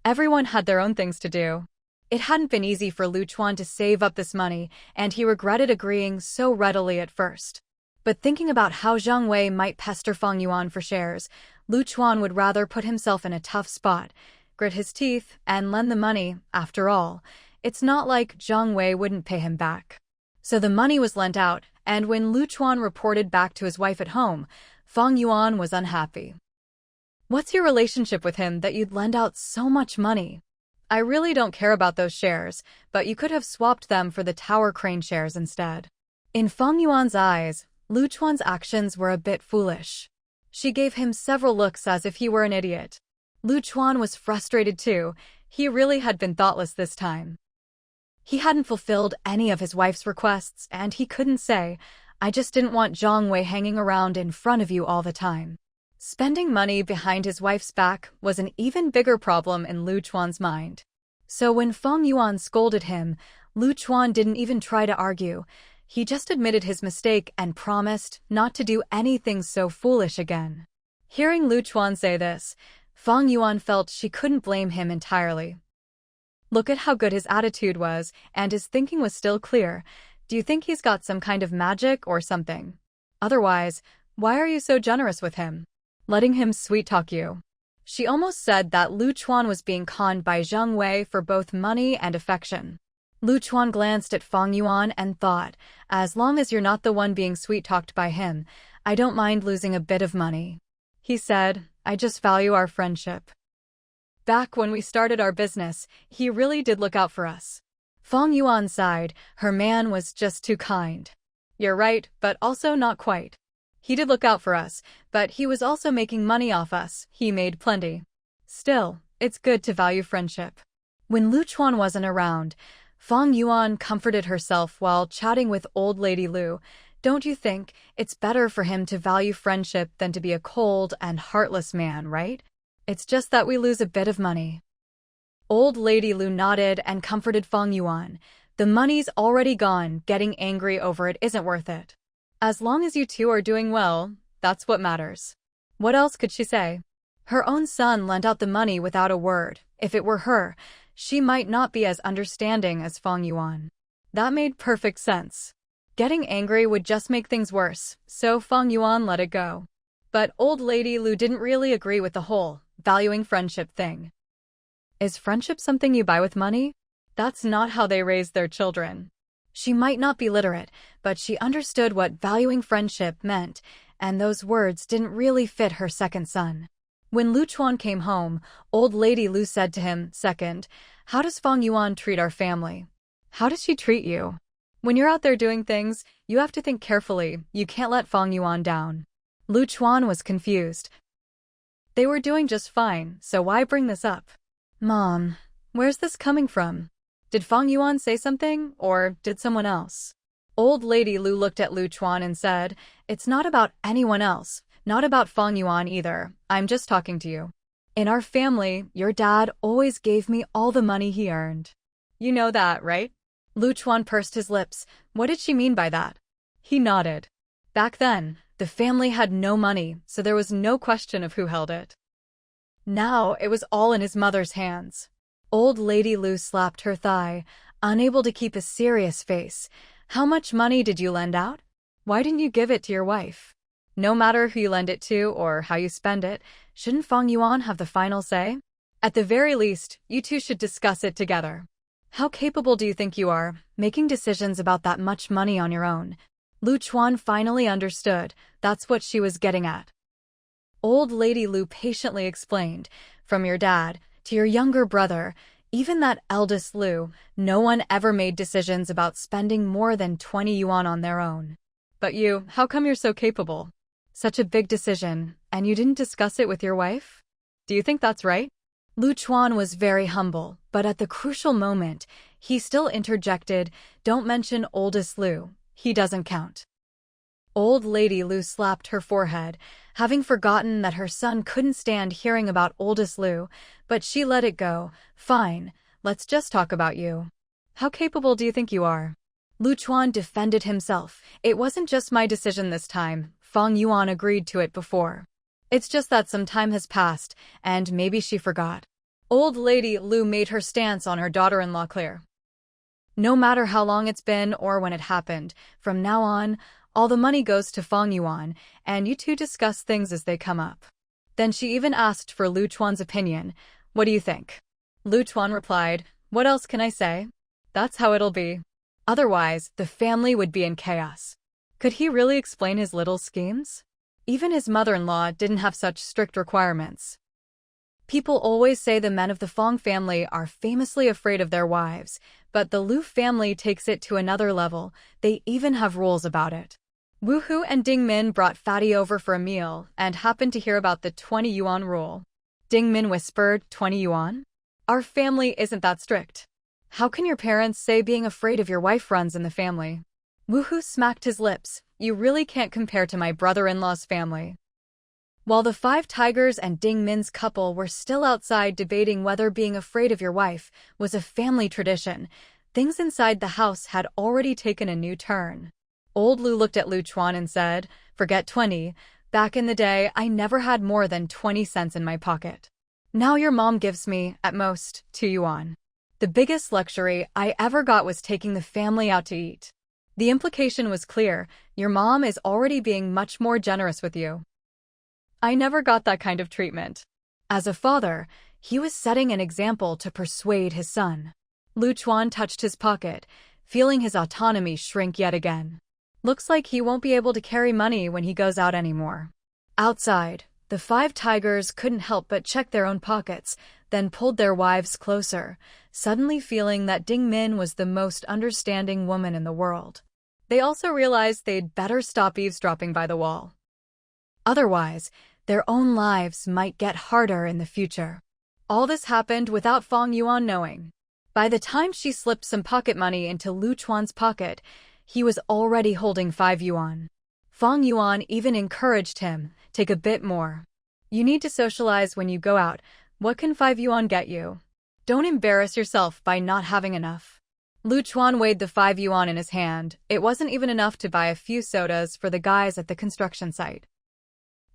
Everyone had their own things to do. It hadn't been easy for Lu Chuan to save up this money, and he regretted agreeing so readily at first. But thinking about how Zhang Wei might pester Fang Yuan for shares, Lu Chuan would rather put himself in a tough spot, grit his teeth, and lend the money. After all, it's not like Zhang Wei wouldn't pay him back. So the money was lent out, and when Lu Chuan reported back to his wife at home, Fang Yuan was unhappy. "What's your relationship with him that you'd lend out so much money? I really don't care about those shares, but you could have swapped them for the Tower Crane shares instead." In Fang Yuan's eyes, Lu Chuan's actions were a bit foolish. She gave him several looks as if he were an idiot. Lu Chuan was frustrated too. He really had been thoughtless this time. He hadn't fulfilled any of his wife's requests, and he couldn't say, "I just didn't want Zhang Wei hanging around in front of you all the time." Spending money behind his wife's back was an even bigger problem in Lu Chuan's mind. So when Fang Yuan scolded him, Lu Chuan didn't even try to argue. He just admitted his mistake and promised not to do anything so foolish again. Hearing Lu Chuan say this, Fang Yuan felt she couldn't blame him entirely. Look at how good his attitude was, and his thinking was still clear. Do you think he's got some kind of magic or something? Otherwise, why are you so generous with him? Letting him sweet-talk you. She almost said that Lu Chuan was being conned by Zhang Wei for both money and affection. Lu Chuan glanced at Fang Yuan and thought, as long as you're not the one being sweet-talked by him, I don't mind losing a bit of money. He said, I just value our friendship. Back when we started our business, he really did look out for us. Fang Yuan sighed, her man was just too kind. You're right, but also not quite. He did look out for us, but he was also making money off us. He made plenty. Still, it's good to value friendship. When Lu Chuan wasn't around, Fang Yuan comforted herself while chatting with old lady Lu. Don't you think it's better for him to value friendship than to be a cold and heartless man, right? It's just that we lose a bit of money. Old lady Lu nodded and comforted Fang Yuan. The money's already gone, getting angry over it isn't worth it. As long as you two are doing well, that's what matters. What else could she say? Her own son lent out the money without a word. If it were her, she might not be as understanding as Fang Yuan. That made perfect sense. Getting angry would just make things worse, so Fang Yuan let it go. But old lady Lu didn't really agree with the whole valuing friendship thing. Is friendship something you buy with money? That's not how they raise their children. She might not be literate, but she understood what valuing friendship meant, and those words didn't really fit her second son. When Lu Chuan came home, old lady Lu said to him, "Second, how does Fang Yuan treat our family? How does she treat you? When you're out there doing things, you have to think carefully. You can't let Fang Yuan down." Lu Chuan was confused. They were doing just fine, so why bring this up? Mom, where's this coming from? Did Fang Yuan say something, or did someone else? Old lady Lu looked at Lu Chuan and said, "It's not about anyone else, not about Fang Yuan either. I'm just talking to you. In our family, your dad always gave me all the money he earned. You know that, right?" Lu Chuan pursed his lips. What did she mean by that? He nodded. Back then, the family had no money, so there was no question of who held it. Now it was all in his mother's hands. Old lady Lu slapped her thigh. unable to keep a serious face. How much money did you lend out? Why didn't you give it to your wife? No matter who you lend it to or how you spend it, shouldn't Fang Yuan have the final say? At the very least, you two should discuss it together. How capable do you think you are, making decisions about that much money on your own? Lu Chuan finally understood. That's what she was getting at. Old Lady Lu patiently explained, from your dad to your younger brother, even that eldest Lu, no one ever made decisions about spending more than 20 yuan on their own. But you, how come you're so capable? Such a big decision, and you didn't discuss it with your wife? Do you think that's right? Lu Chuan was very humble, but at the crucial moment, he still interjected, don't mention oldest Lu, he doesn't count. Old Lady Lu slapped her forehead, having forgotten that her son couldn't stand hearing about oldest Lu, but she let it go. Fine, let's just talk about you. How capable do you think you are? Lu Chuan defended himself. It wasn't just my decision this time. Fang Yuan agreed to it before. It's just that some time has passed, and maybe she forgot. Old Lady Lu made her stance on her daughter-in-law clear. No matter how long it's been or when it happened, from now on, all the money goes to Fang Yuan, and you two discuss things as they come up. Then she even asked for Lu Chuan's opinion. What do you think? Lu Chuan replied, what else can I say? That's how it'll be. Otherwise, the family would be in chaos. Could he really explain his little schemes? Even his mother-in-law didn't have such strict requirements. People always say the men of the Fang family are famously afraid of their wives, but the Lu family takes it to another level. They even have rules about it. Wu Hu and Ding Min brought Fatty over for a meal and happened to hear about the 20 yuan rule. Ding Min whispered, 20 yuan? Our family isn't that strict. How can your parents say being afraid of your wife runs in the family? Wu Hu smacked his lips. You really can't compare to my brother-in-law's family. While the five tigers and Ding Min's couple were still outside debating whether being afraid of your wife was a family tradition, things inside the house had already taken a new turn. Old Lu looked at Lu Chuan and said, forget 20. Back in the day, I never had more than 20 cents in my pocket. Now your mom gives me, at most, 2 yuan. The biggest luxury I ever got was taking the family out to eat. The implication was clear. Your mom is already being much more generous with you. I never got that kind of treatment. As a father, he was setting an example to persuade his son. Lu Chuan touched his pocket, feeling his autonomy shrink yet again. Looks like he won't be able to carry money when he goes out anymore. Outside, the five tigers couldn't help but check their own pockets, then pulled their wives closer, suddenly feeling that Ding Min was the most understanding woman in the world. They also realized they'd better stop eavesdropping by the wall. Otherwise, their own lives might get harder in the future. All this happened without Fang Yuan knowing. By the time she slipped some pocket money into Lu Chuan's pocket, he was already holding 5 yuan. Fang Yuan even encouraged him, take a bit more. You need to socialize when you go out. What can 5 yuan get you? Don't embarrass yourself by not having enough. Lu Chuan weighed the 5 yuan in his hand. It wasn't even enough to buy a few sodas for the guys at the construction site.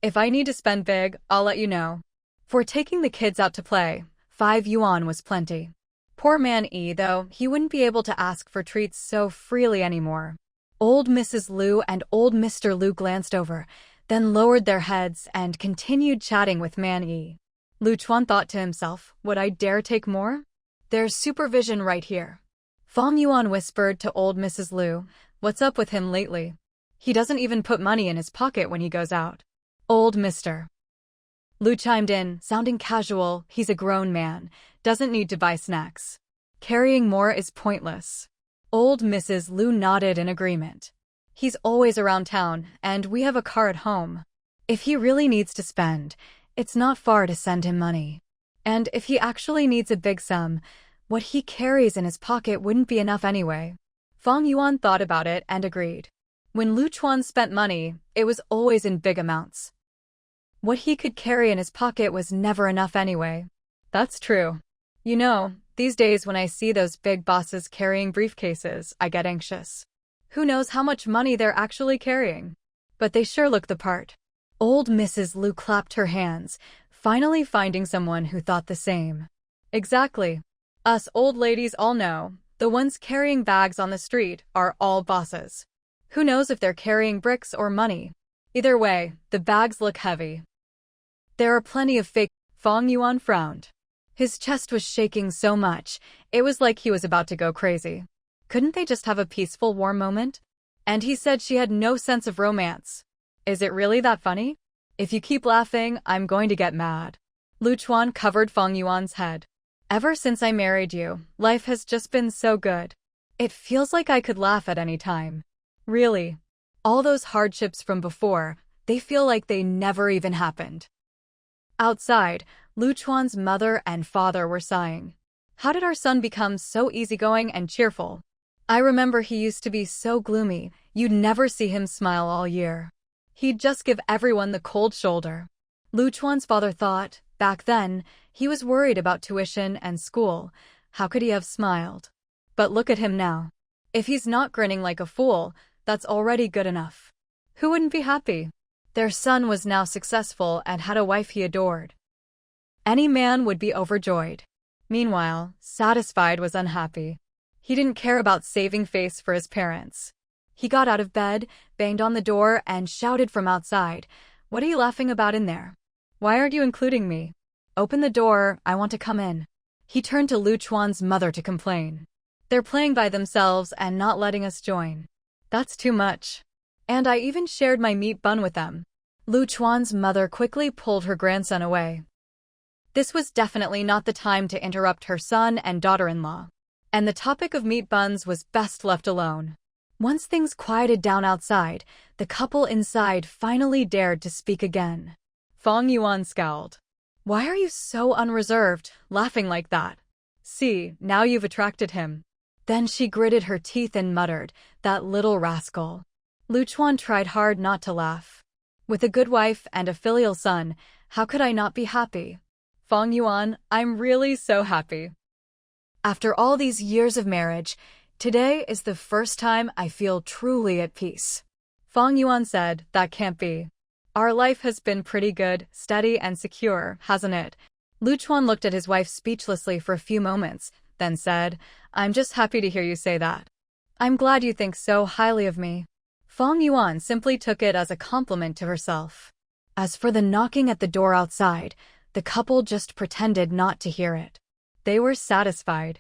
If I need to spend big, I'll let you know. For taking the kids out to play, 5 yuan was plenty. Poor man Yi, though, he wouldn't be able to ask for treats so freely anymore. Old Mrs. Lu and old Mr. Lu glanced over, then lowered their heads and continued chatting with Man Yi. Lu Chuan thought to himself, would I dare take more? There's supervision right here. Fang Yuan whispered to old Mrs. Lu, what's up with him lately? He doesn't even put money in his pocket when he goes out. Old Mr. Lu chimed in, sounding casual, he's a grown man, doesn't need to buy snacks. Carrying more is pointless. Old Mrs. Lu nodded in agreement. He's always around town, and we have a car at home. If he really needs to spend, it's not far to send him money. And if he actually needs a big sum, what he carries in his pocket wouldn't be enough anyway. Fang Yuan thought about it and agreed. When Lu Chuan spent money, it was always in big amounts. What he could carry in his pocket was never enough anyway. That's true. You know, these days when I see those big bosses carrying briefcases, I get anxious. Who knows how much money they're actually carrying? But they sure look the part. Old Mrs. Lu clapped her hands, finally finding someone who thought the same. Exactly. Us old ladies all know. The ones carrying bags on the street are all bosses. Who knows if they're carrying bricks or money? Either way, the bags look heavy. There are plenty of fake. Fang Yuan frowned. His chest was shaking so much, it was like he was about to go crazy. Couldn't they just have a peaceful, warm moment? And he said she had no sense of romance. Is it really that funny? If you keep laughing, I'm going to get mad. Lu Chuan covered Fang Yuan's head. Ever since I married you, life has just been so good. It feels like I could laugh at any time. Really. All those hardships from before, they feel like they never even happened. Outside, Lu Chuan's mother and father were sighing. How did our son become so easygoing and cheerful? I remember he used to be so gloomy, you'd never see him smile all year. He'd just give everyone the cold shoulder. Lu Chuan's father thought, back then, he was worried about tuition and school. How could he have smiled? But look at him now. If he's not grinning like a fool, that's already good enough. Who wouldn't be happy? Their son was now successful and had a wife he adored. Any man would be overjoyed. Meanwhile, Satisfied was unhappy. He didn't care about saving face for his parents. He got out of bed, banged on the door, and shouted from outside, "What are you laughing about in there? Why aren't you including me? Open the door, I want to come in." He turned to Lu Chuan's mother to complain. "They're playing by themselves and not letting us join. That's too much. And I even shared my meat bun with them." Lu Chuan's mother quickly pulled her grandson away. This was definitely not the time to interrupt her son and daughter-in-law. And the topic of meat buns was best left alone. Once things quieted down outside, the couple inside finally dared to speak again. Fang Yuan scowled. "Why are you so unreserved, laughing like that? See, now you've attracted him." Then she gritted her teeth and muttered, "That little rascal." Lu Chuan tried hard not to laugh. With a good wife and a filial son, how could I not be happy? Fang Yuan, I'm really so happy. After all these years of marriage, today is the first time I feel truly at peace. Fang Yuan said, "That can't be. Our life has been pretty good, steady and secure, hasn't it?" Lu Chuan looked at his wife speechlessly for a few moments, then said, "I'm just happy to hear you say that. I'm glad you think so highly of me." Fang Yuan simply took it as a compliment to herself. As for the knocking at the door outside, the couple just pretended not to hear it. They were satisfied.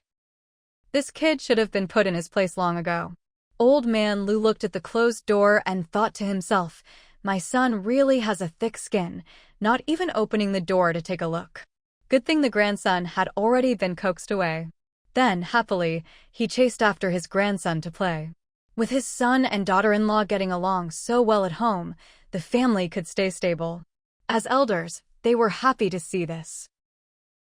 This kid should have been put in his place long ago. Old man Lu looked at the closed door and thought to himself, "My son really has a thick skin, not even opening the door to take a look." Good thing the grandson had already been coaxed away. Then, happily, he chased after his grandson to play. With his son and daughter-in-law getting along so well at home, the family could stay stable. As elders, they were happy to see this.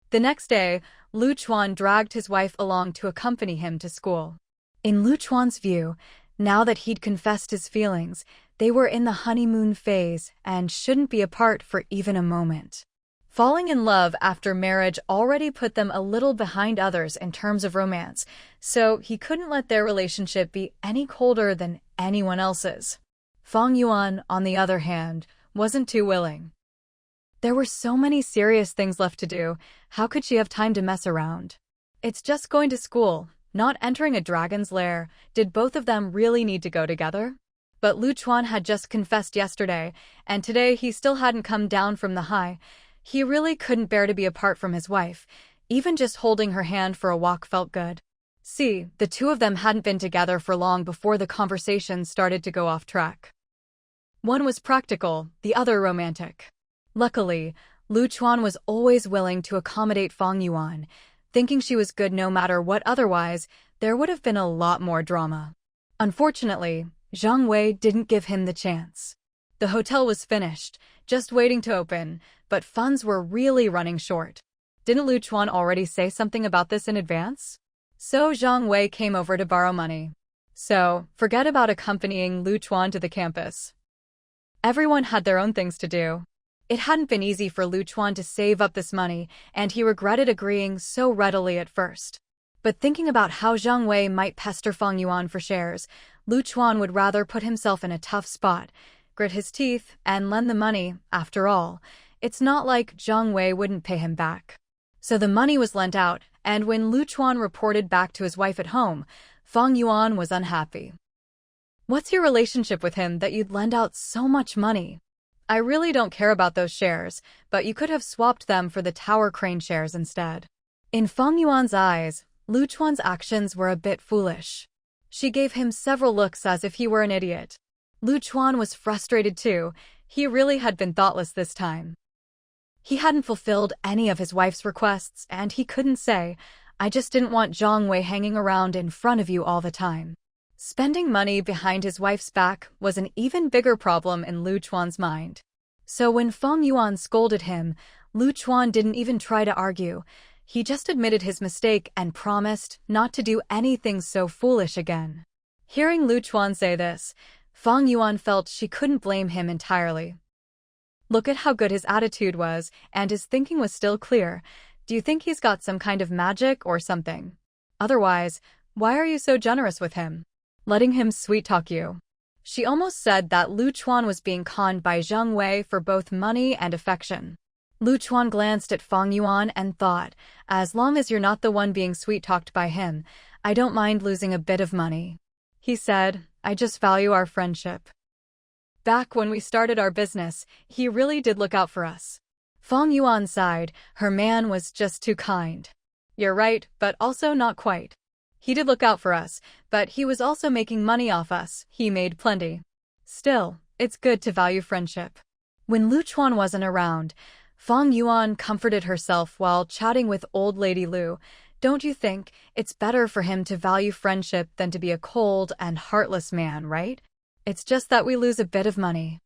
The next day, Lu Chuan dragged his wife along to accompany him to school. In Lu Chuan's view, now that he'd confessed his feelings, they were in the honeymoon phase and shouldn't be apart for even a moment. Falling in love after marriage already put them a little behind others in terms of romance, so he couldn't let their relationship be any colder than anyone else's. Fang Yuan, on the other hand, wasn't too willing. There were so many serious things left to do, how could she have time to mess around? It's just going to school, not entering a dragon's lair. Did both of them really need to go together? But Lu Chuan had just confessed yesterday, and today he still hadn't come down from the high. He really couldn't bear to be apart from his wife. Even just holding her hand for a walk felt good. See, the two of them hadn't been together for long before the conversation started to go off track. One was practical, the other romantic. Luckily, Lu Chuan was always willing to accommodate Fang Yuan, thinking she was good no matter what. Otherwise, there would have been a lot more drama. Unfortunately, Zhang Wei didn't give him the chance. The hotel was finished, just waiting to open, but funds were really running short. Didn't Lu Chuan already say something about this in advance? So Zhang Wei came over to borrow money. So, forget about accompanying Lu Chuan to the campus. Everyone had their own things to do. It hadn't been easy for Lu Chuan to save up this money, and he regretted agreeing so readily at first. But thinking about how Zhang Wei might pester Fang Yuan for shares, Lu Chuan would rather put himself in a tough spot, grit his teeth, and lend the money. After all, it's not like Zhang Wei wouldn't pay him back. So the money was lent out, and when Lu Chuan reported back to his wife at home, Fang Yuan was unhappy. "What's your relationship with him that you'd lend out so much money? I really don't care about those shares, but you could have swapped them for the Tower Crane shares instead." In Fang Yuan's eyes, Lu Chuan's actions were a bit foolish. She gave him several looks as if he were an idiot. Lu Chuan was frustrated too. He really had been thoughtless this time. He hadn't fulfilled any of his wife's requests, and he couldn't say, "I just didn't want Zhang Wei hanging around in front of you all the time." Spending money behind his wife's back was an even bigger problem in Lu Chuan's mind. So when Fang Yuan scolded him, Lu Chuan didn't even try to argue. He just admitted his mistake and promised not to do anything so foolish again. Hearing Lu Chuan say this, Fang Yuan felt she couldn't blame him entirely. Look at how good his attitude was, and his thinking was still clear. Do you think he's got some kind of magic or something? Otherwise, why are you so generous with him? Letting him sweet-talk you. She almost said that Lu Chuan was being conned by Zhang Wei for both money and affection. Lu Chuan glanced at Fang Yuan and thought, as long as you're not the one being sweet-talked by him, I don't mind losing a bit of money. He said, I just value our friendship. Back when we started our business, he really did look out for us. Fang Yuan sighed, her man was just too kind. You're right, but also not quite. He did look out for us, but he was also making money off us. He made plenty. Still, it's good to value friendship. When Lu Chuan wasn't around, Fang Yuan comforted herself while chatting with old lady Lu. Don't you think it's better for him to value friendship than to be a cold and heartless man, right? It's just that we lose a bit of money.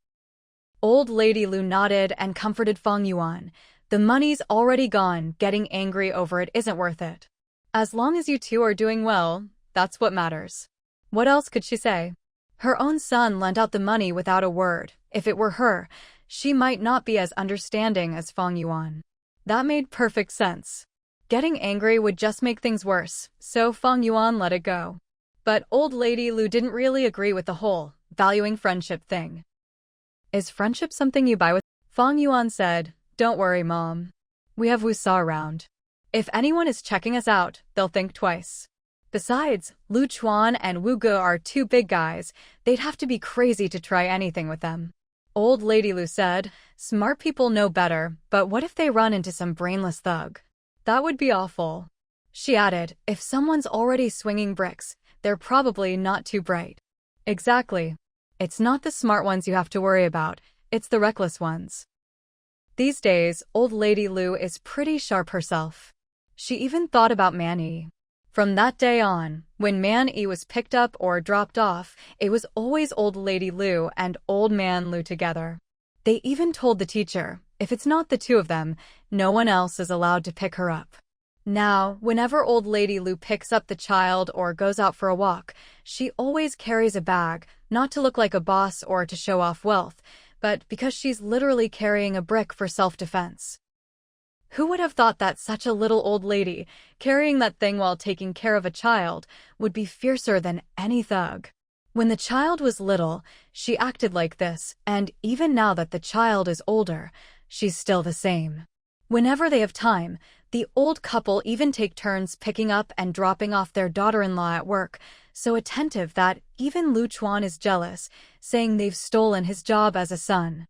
Old lady Lu nodded and comforted Fang Yuan. The money's already gone, getting angry over it isn't worth it. As long as you two are doing well, that's what matters. What else could she say? Her own son lent out the money without a word. If it were her, she might not be as understanding as Fang Yuan. That made perfect sense. Getting angry would just make things worse, so Fang Yuan let it go. But old lady Lu didn't really agree with the whole valuing friendship thing. Is friendship something you buy with? Fang Yuan said, Don't worry, Mom. We have Wusa around. If anyone is checking us out, they'll think twice. Besides, Lu Chuan and Wu Ge are two big guys. They'd have to be crazy to try anything with them. Old lady Lu said, Smart people know better, but what if they run into some brainless thug? That would be awful. She added, if someone's already swinging bricks, they're probably not too bright. Exactly. It's not the smart ones you have to worry about, it's the reckless ones. These days, old lady Lu is pretty sharp herself. She even thought about Man-Yi. From that day on, when Man-Yi was picked up or dropped off, it was always old lady Lu and old man Lu together. They even told the teacher, if it's not the two of them, no one else is allowed to pick her up. Now, whenever old lady Lu picks up the child or goes out for a walk, she always carries a bag, not to look like a boss or to show off wealth, but because she's literally carrying a brick for self-defense. Who would have thought that such a little old lady, carrying that thing while taking care of a child, would be fiercer than any thug? When the child was little, she acted like this, and even now that the child is older, she's still the same. Whenever they have time, the old couple even take turns picking up and dropping off their daughter-in-law at work, so attentive that even Lu Chuan is jealous, saying they've stolen his job as a son.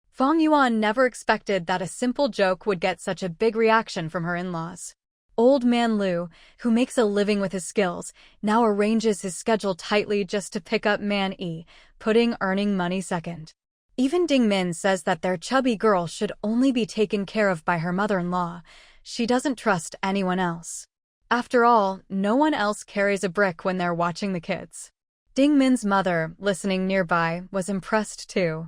Fang Yuan never expected that a simple joke would get such a big reaction from her in-laws. Old man Lu, who makes a living with his skills, now arranges his schedule tightly just to pick up Man-Yi, putting earning money second. Even Ding Min says that their chubby girl should only be taken care of by her mother-in-law. She doesn't trust anyone else. After all, no one else carries a brick when they're watching the kids. Ding Min's mother, listening nearby, was impressed too.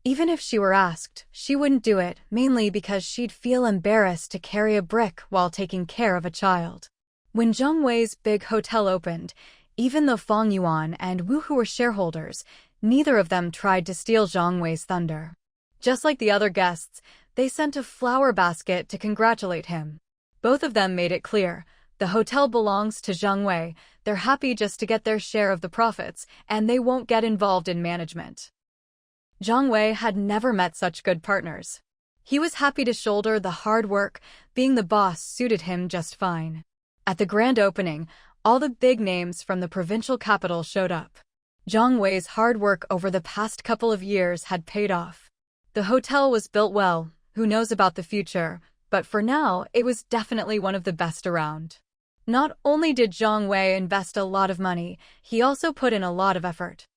Even if she were asked, she wouldn't do it, mainly because she'd feel embarrassed to carry a brick while taking care of a child. When Zhang Wei's big hotel opened, even though Fang Yuan and Wu Hu were shareholders, neither of them tried to steal Zhang Wei's thunder. Just like the other guests, they sent a flower basket to congratulate him. Both of them made it clear, the hotel belongs to Zhang Wei, they're happy just to get their share of the profits, and they won't get involved in management. Zhang Wei had never met such good partners. He was happy to shoulder the hard work, being the boss suited him just fine. At the grand opening, all the big names from the provincial capital showed up. Zhang Wei's hard work over the past couple of years had paid off. The hotel was built well, who knows about the future, but for now, it was definitely one of the best around. Not only did Zhang Wei invest a lot of money, he also put in a lot of effort.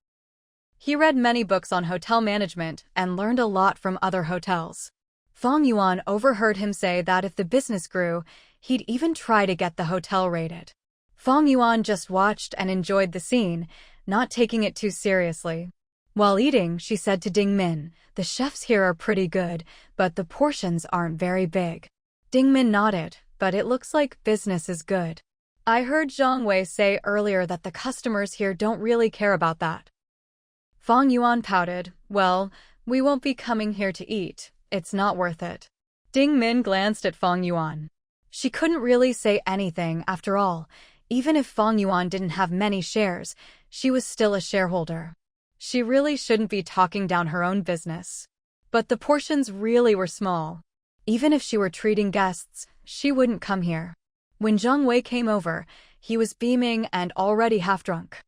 He read many books on hotel management and learned a lot from other hotels. Fang Yuan overheard him say that if the business grew, he'd even try to get the hotel rated. Fang Yuan just watched and enjoyed the scene, not taking it too seriously. While eating, she said to Ding Min, "The chefs here are pretty good, but the portions aren't very big." Ding Min nodded, "But it looks like business is good. I heard Zhang Wei say earlier that the customers here don't really care about that." Fang Yuan pouted, "Well, we won't be coming here to eat. It's not worth it." Ding Min glanced at Fang Yuan. She couldn't really say anything after all. Even if Fang Yuan didn't have many shares, she was still a shareholder. She really shouldn't be talking down her own business. But the portions really were small. Even if she were treating guests, she wouldn't come here. When Zhang Wei came over, he was beaming and already half-drunk.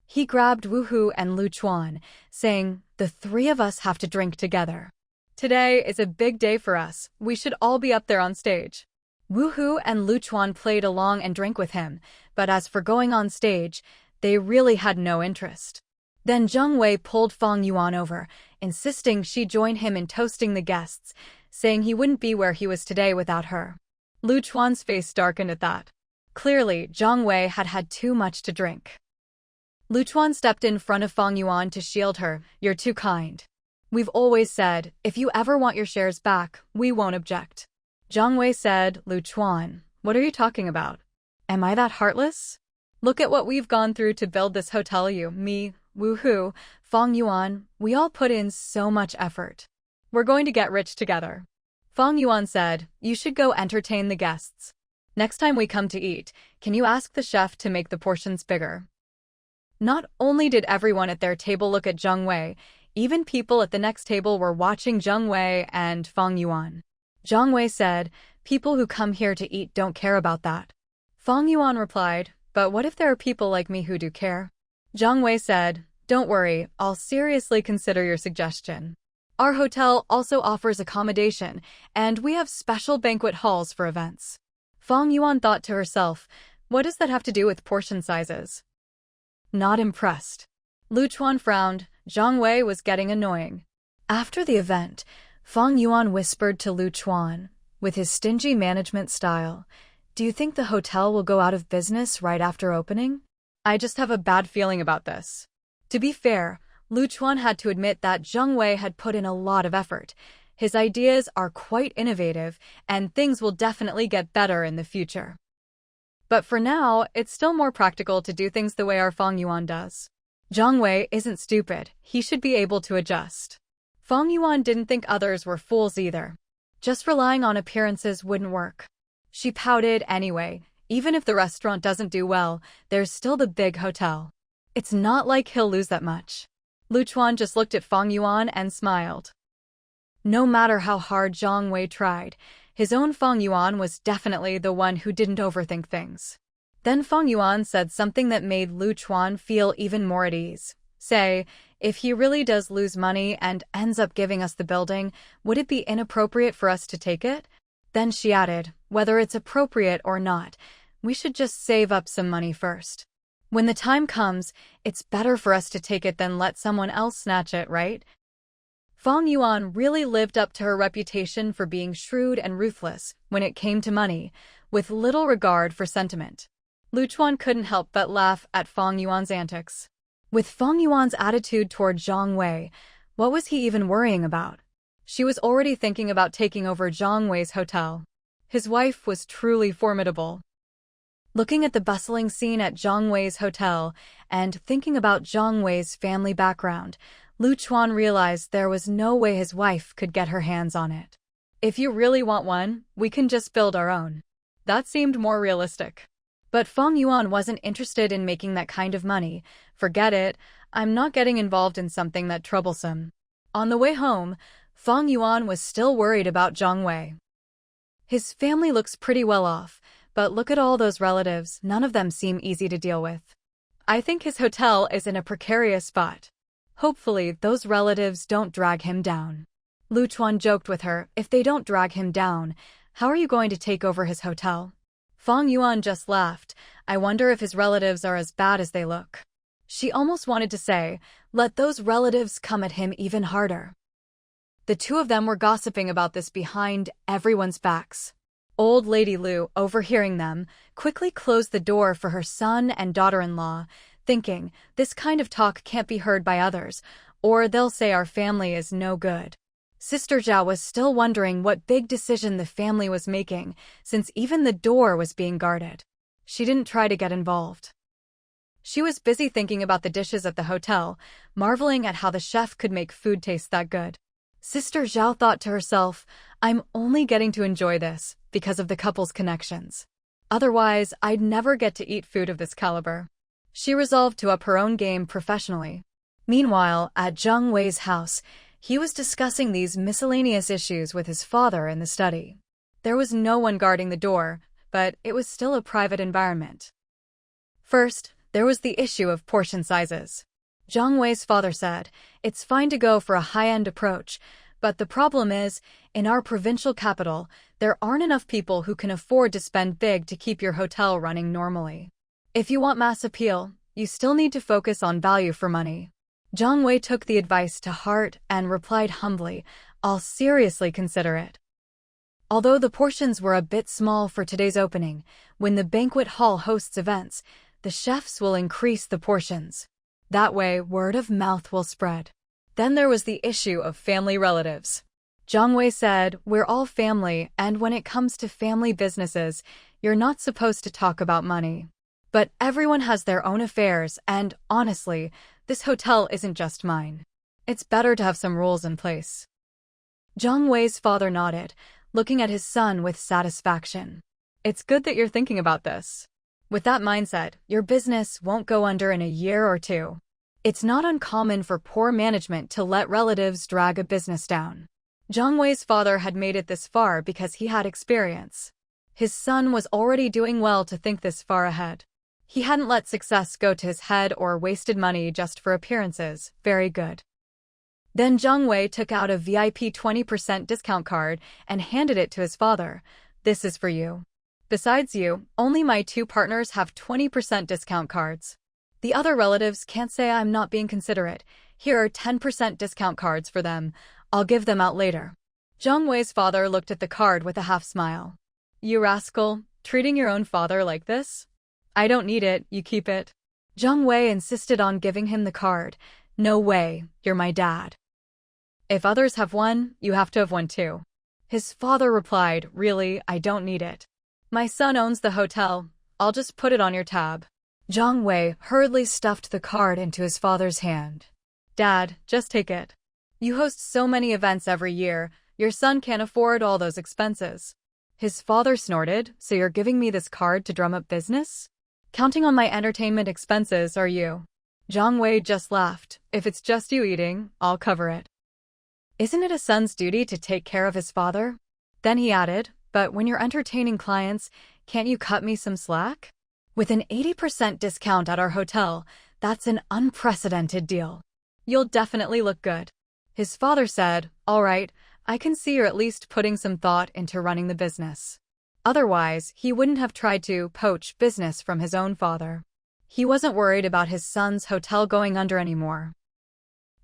He grabbed Wu Hu and Lu Chuan, saying, "The three of us have to drink together. Today is a big day for us. We should all be up there on stage." Wu Hu and Lu Chuan played along and drank with him, but as for going on stage, they really had no interest. Then Zhang Wei pulled Fang Yuan over, insisting she join him in toasting the guests, saying he wouldn't be where he was today without her. Lu Chuan's face darkened at that. Clearly, Zhang Wei had had too much to drink. Lu Chuan stepped in front of Fang Yuan to shield her. "You're too kind. We've always said, if you ever want your shares back, we won't object." Zhang Wei said, "Lu Chuan, what are you talking about? Am I that heartless? Look at what we've gone through to build this hotel, you, me, Wu Hu, Fang Yuan, we all put in so much effort. We're going to get rich together." Fang Yuan said, "You should go entertain the guests. Next time we come to eat, can you ask the chef to make the portions bigger?" Not only did everyone at their table look at Zhang Wei, even people at the next table were watching Zhang Wei and Fang Yuan. Zhang Wei said, "People who come here to eat don't care about that." Fang Yuan replied, "But what if there are people like me who do care?" Zhang Wei said, "Don't worry, I'll seriously consider your suggestion. Our hotel also offers accommodation, and we have special banquet halls for events." Fang Yuan thought to herself, "What does that have to do with portion sizes?" Not impressed. Lu Chuan frowned. Zhang Wei was getting annoying. After the event, Fang Yuan whispered to Lu Chuan, with his stingy management style, "Do you think the hotel will go out of business right after opening? I just have a bad feeling about this." To be fair, Lu Chuan had to admit that Zhang Wei had put in a lot of effort. His ideas are quite innovative, and things will definitely get better in the future. But for now, it's still more practical to do things the way our Fang Yuan does. Zhang Wei isn't stupid. He should be able to adjust. Fang Yuan didn't think others were fools either. Just relying on appearances wouldn't work. She pouted anyway. Even if the restaurant doesn't do well, there's still the big hotel. It's not like he'll lose that much. Lu Chuan just looked at Fang Yuan and smiled. No matter how hard Zhang Wei tried, his own Fang Yuan was definitely the one who didn't overthink things. Then Fang Yuan said something that made Lu Chuan feel even more at ease. "Say, if he really does lose money and ends up giving us the building, would it be inappropriate for us to take it?" Then she added, "Whether it's appropriate or not, we should just save up some money first. When the time comes, it's better for us to take it than let someone else snatch it, right?" Fang Yuan really lived up to her reputation for being shrewd and ruthless when it came to money, with little regard for sentiment. Lu Chuan couldn't help but laugh at Fang Yuan's antics. With Fang Yuan's attitude toward Zhang Wei, what was he even worrying about? She was already thinking about taking over Zhang Wei's hotel. His wife was truly formidable. Looking at the bustling scene at Zhang Wei's hotel and thinking about Zhang Wei's family background, Lu Chuan realized there was no way his wife could get her hands on it. "If you really want one, we can just build our own." That seemed more realistic. But Fang Yuan wasn't interested in making that kind of money. "Forget it, I'm not getting involved in something that troublesome." On the way home, Fang Yuan was still worried about Zhang Wei. His family looks pretty well off, but look at all those relatives, none of them seem easy to deal with. I think his hotel is in a precarious spot. Hopefully, those relatives don't drag him down. Lu Chuan joked with her, if they don't drag him down, how are you going to take over his hotel? Fang Yuan just laughed. I wonder if his relatives are as bad as they look. She almost wanted to say, let those relatives come at him even harder. The two of them were gossiping about this behind everyone's backs. Old Lady Lu, overhearing them, quickly closed the door for her son and daughter-in-law, thinking, this kind of talk can't be heard by others, or they'll say our family is no good. Sister Zhao was still wondering what big decision the family was making, since even the door was being guarded. She didn't try to get involved. She was busy thinking about the dishes at the hotel, marveling at how the chef could make food taste that good. Sister Zhao thought to herself, I'm only getting to enjoy this because of the couple's connections. Otherwise, I'd never get to eat food of this caliber. She resolved to up her own game professionally. Meanwhile, at Zhang Wei's house, he was discussing these miscellaneous issues with his father in the study. There was no one guarding the door, but it was still a private environment. First, there was the issue of portion sizes. Zhang Wei's father said, it's fine to go for a high-end approach, but the problem is, in our provincial capital, there aren't enough people who can afford to spend big to keep your hotel running normally. If you want mass appeal, you still need to focus on value for money. Zhang Wei took the advice to heart and replied humbly, I'll seriously consider it. Although the portions were a bit small for today's opening, when the banquet hall hosts events, the chefs will increase the portions. That way, word of mouth will spread. Then there was the issue of family relatives. Zhang Wei said, we're all family, and when it comes to family businesses, you're not supposed to talk about money. But everyone has their own affairs, and honestly, this hotel isn't just mine. It's better to have some rules in place. Zhang Wei's father nodded, looking at his son with satisfaction. It's good that you're thinking about this. With that mindset, your business won't go under in a year or two. It's not uncommon for poor management to let relatives drag a business down. Zhang Wei's father had made it this far because he had experience. His son was already doing well to think this far ahead. He hadn't let success go to his head or wasted money just for appearances. Very good. Then Zhang Wei took out a VIP 20% discount card and handed it to his father. This is for you. Besides you, only my two partners have 20% discount cards. The other relatives can't say I'm not being considerate. Here are 10% discount cards for them. I'll give them out later. Zhang Wei's father looked at the card with a half smile. You rascal, treating your own father like this? I don't need it, you keep it. Zhang Wei insisted on giving him the card. No way, you're my dad. If others have one, you have to have one too. His father replied, really, I don't need it. My son owns the hotel, I'll just put it on your tab. Zhang Wei hurriedly stuffed the card into his father's hand. Dad, just take it. You host so many events every year, your son can't afford all those expenses. His father snorted, so you're giving me this card to drum up business? Counting on my entertainment expenses, are you? Zhang Wei just laughed. If it's just you eating, I'll cover it. Isn't it a son's duty to take care of his father? Then he added, but when you're entertaining clients, can't you cut me some slack? With an 80% discount at our hotel, that's an unprecedented deal. You'll definitely look good. His father said, all right, I can see you're at least putting some thought into running the business. Otherwise, he wouldn't have tried to poach business from his own father. He wasn't worried about his son's hotel going under anymore.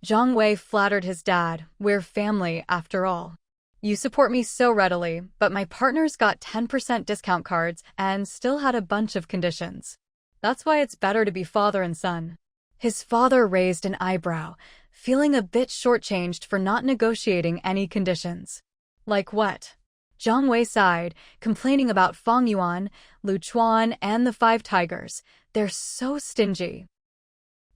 Zhang Wei flattered his dad, we're family after all. You support me so readily, but my partners got 10% discount cards and still had a bunch of conditions. That's why it's better to be father and son. His father raised an eyebrow, feeling a bit shortchanged for not negotiating any conditions. Like what? Zhang Wei sighed, complaining about Fang Yuan, Lu Chuan, and the Five Tigers. They're so stingy.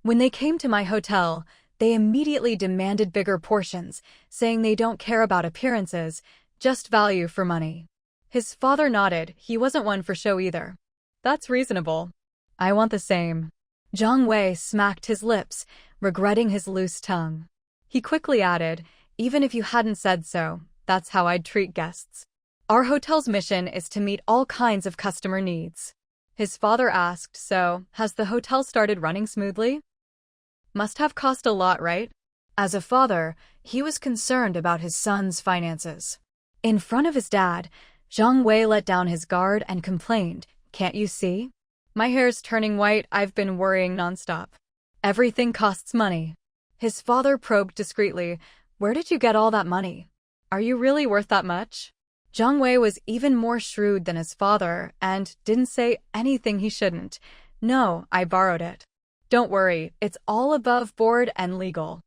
When they came to my hotel, they immediately demanded bigger portions, saying they don't care about appearances, just value for money. His father nodded, he wasn't one for show either. That's reasonable. I want the same. Zhang Wei smacked his lips, regretting his loose tongue. He quickly added, Even if you hadn't said so, that's how I'd treat guests. Our hotel's mission is to meet all kinds of customer needs. His father asked, so, has the hotel started running smoothly? Must have cost a lot, right? As a father, he was concerned about his son's finances. In front of his dad, Zhang Wei let down his guard and complained, "Can't you see? My hair's turning white, I've been worrying nonstop. Everything costs money." His father probed discreetly, "Where did you get all that money? Are you really worth that much?" Zhang Wei was even more shrewd than his father and didn't say anything he shouldn't. "No, I borrowed it. Don't worry, it's all above board and legal.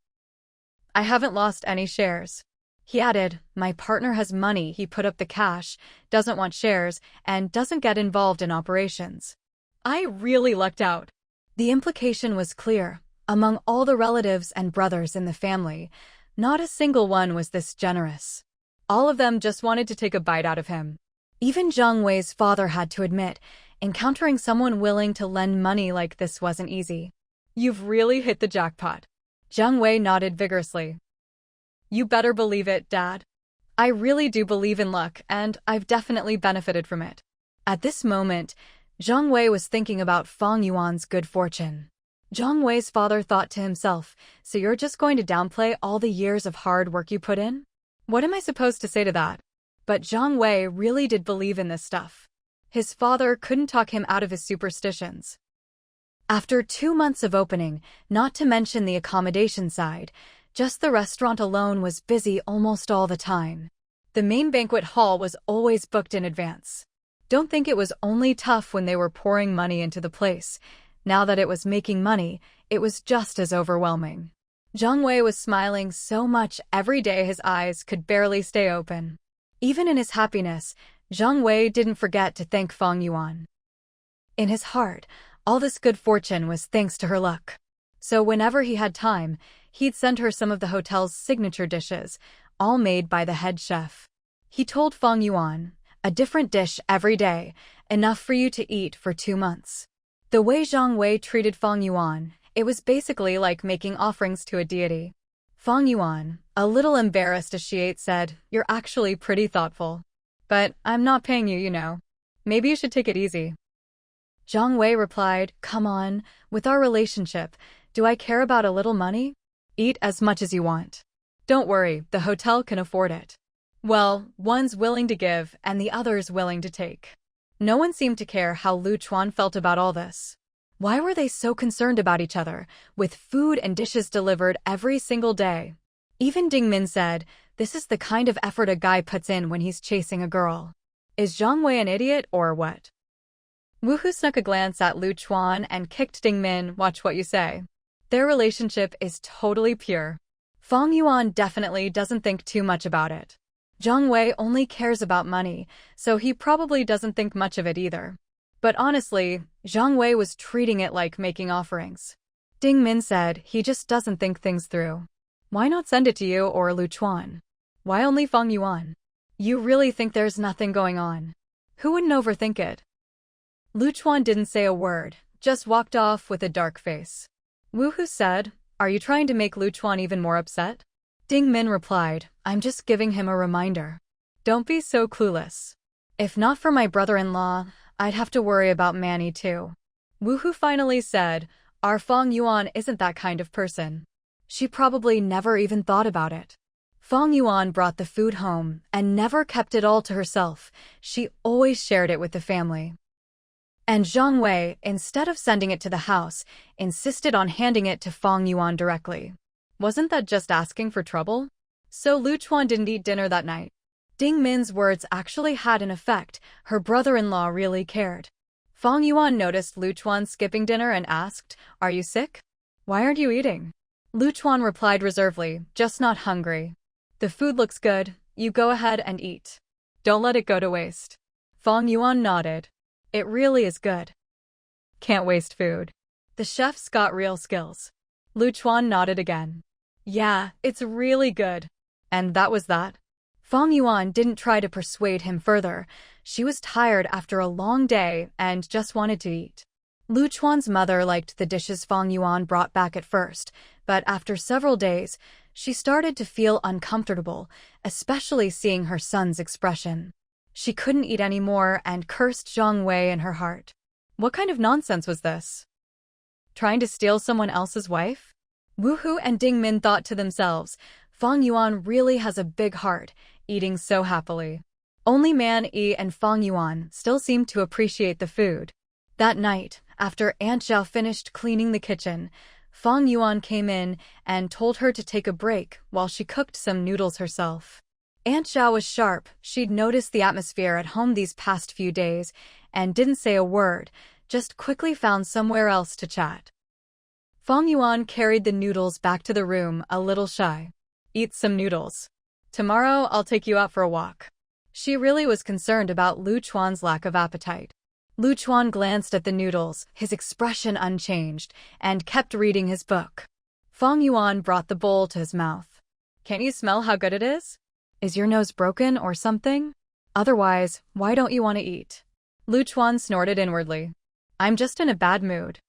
I haven't lost any shares." He added, "My partner has money, he put up the cash, doesn't want shares, and doesn't get involved in operations." I really lucked out. The implication was clear. Among all the relatives and brothers in the family, not a single one was this generous. All of them just wanted to take a bite out of him. Even Zhang Wei's father had to admit, encountering someone willing to lend money like this wasn't easy. "You've really hit the jackpot." Zhang Wei nodded vigorously. "You better believe it, Dad. I really do believe in luck, and I've definitely benefited from it." At this moment, Zhang Wei was thinking about Fang Yuan's good fortune. Zhang Wei's father thought to himself, "So you're just going to downplay all the years of hard work you put in? What am I supposed to say to that?" But Zhang Wei really did believe in this stuff. His father couldn't talk him out of his superstitions. After 2 months of opening, not to mention the accommodation side, just the restaurant alone was busy almost all the time. The main banquet hall was always booked in advance. Don't think it was only tough when they were pouring money into the place. Now that it was making money, it was just as overwhelming. Zhang Wei was smiling so much every day his eyes could barely stay open. Even in his happiness, Zhang Wei didn't forget to thank Fang Yuan. In his heart, all this good fortune was thanks to her luck. So whenever he had time, he'd send her some of the hotel's signature dishes, all made by the head chef. He told Fang Yuan, "A different dish every day, enough for you to eat for 2 months." The way Zhang Wei treated Fang Yuan, it was basically like making offerings to a deity. Fang Yuan, a little embarrassed as she ate, said, "You're actually pretty thoughtful. But I'm not paying you, you know. Maybe you should take it easy." Zhang Wei replied, "Come on, with our relationship, do I care about a little money? Eat as much as you want. Don't worry, the hotel can afford it." Well, one's willing to give and the other's willing to take. No one seemed to care how Lu Chuan felt about all this. Why were they so concerned about each other, with food and dishes delivered every single day? Even Ding Min said, "This is the kind of effort a guy puts in when he's chasing a girl. Is Zhang Wei an idiot or what?" Wu Hu snuck a glance at Lu Chuan and kicked Ding Min, "Watch what you say. Their relationship is totally pure." Fang Yuan definitely doesn't think too much about it. Zhang Wei only cares about money, so he probably doesn't think much of it either. But honestly, Zhang Wei was treating it like making offerings. Ding Min said he just doesn't think things through. Why not send it to you or Lu Chuan? Why only Fang Yuan? You really think there's nothing going on? Who wouldn't overthink it? Lu Chuan didn't say a word, just walked off with a dark face. Wu Hu said, "Are you trying to make Lu Chuan even more upset?" Ding Min replied, "I'm just giving him a reminder. Don't be so clueless. If not for my brother-in-law, I'd have to worry about Manny too." Wu Hu finally said, "Our Fang Yuan isn't that kind of person. She probably never even thought about it." Fang Yuan brought the food home and never kept it all to herself. She always shared it with the family. And Zhang Wei, instead of sending it to the house, insisted on handing it to Fang Yuan directly. Wasn't that just asking for trouble? So Lu Chuan didn't eat dinner that night. Ding Min's words actually had an effect. Her brother-in-law really cared. Fang Yuan noticed Lu Chuan skipping dinner and asked, "Are you sick? Why aren't you eating?" Lu Chuan replied reservedly, "Just not hungry. The food looks good. You go ahead and eat. Don't let it go to waste." Fang Yuan nodded. "It really is good. Can't waste food. The chef's got real skills." Lu Chuan nodded again. "Yeah, it's really good." And that was that. Fang Yuan didn't try to persuade him further. She was tired after a long day and just wanted to eat. Lu Chuan's mother liked the dishes Fang Yuan brought back at first, but after several days, She started to feel uncomfortable, especially seeing her son's expression. She couldn't eat anymore and cursed Zhang Wei in her heart. What kind of nonsense was this? Trying to steal someone else's wife? Wu Hu and Ding Min thought to themselves, Fang Yuan really has a big heart, eating so happily. Only Man Yi and Fang Yuan still seemed to appreciate the food. That night, after Aunt Zhao finished cleaning the kitchen, Fang Yuan came in and told her to take a break while she cooked some noodles herself. Aunt Zhao was sharp. She'd noticed the atmosphere at home these past few days and didn't say a word, just quickly found somewhere else to chat. Fang Yuan carried the noodles back to the room, a little shy. Eat some noodles. Tomorrow I'll take you out for a walk. She really was concerned about Lu Chuan's lack of appetite. Lu Chuan glanced at the noodles, his expression unchanged, and kept reading his book. Fang Yuan brought the bowl to his mouth. Can't you smell how good it is? Is your nose broken or something? Otherwise, why don't you want to eat? Lu Chuan snorted inwardly. I'm just in a bad mood.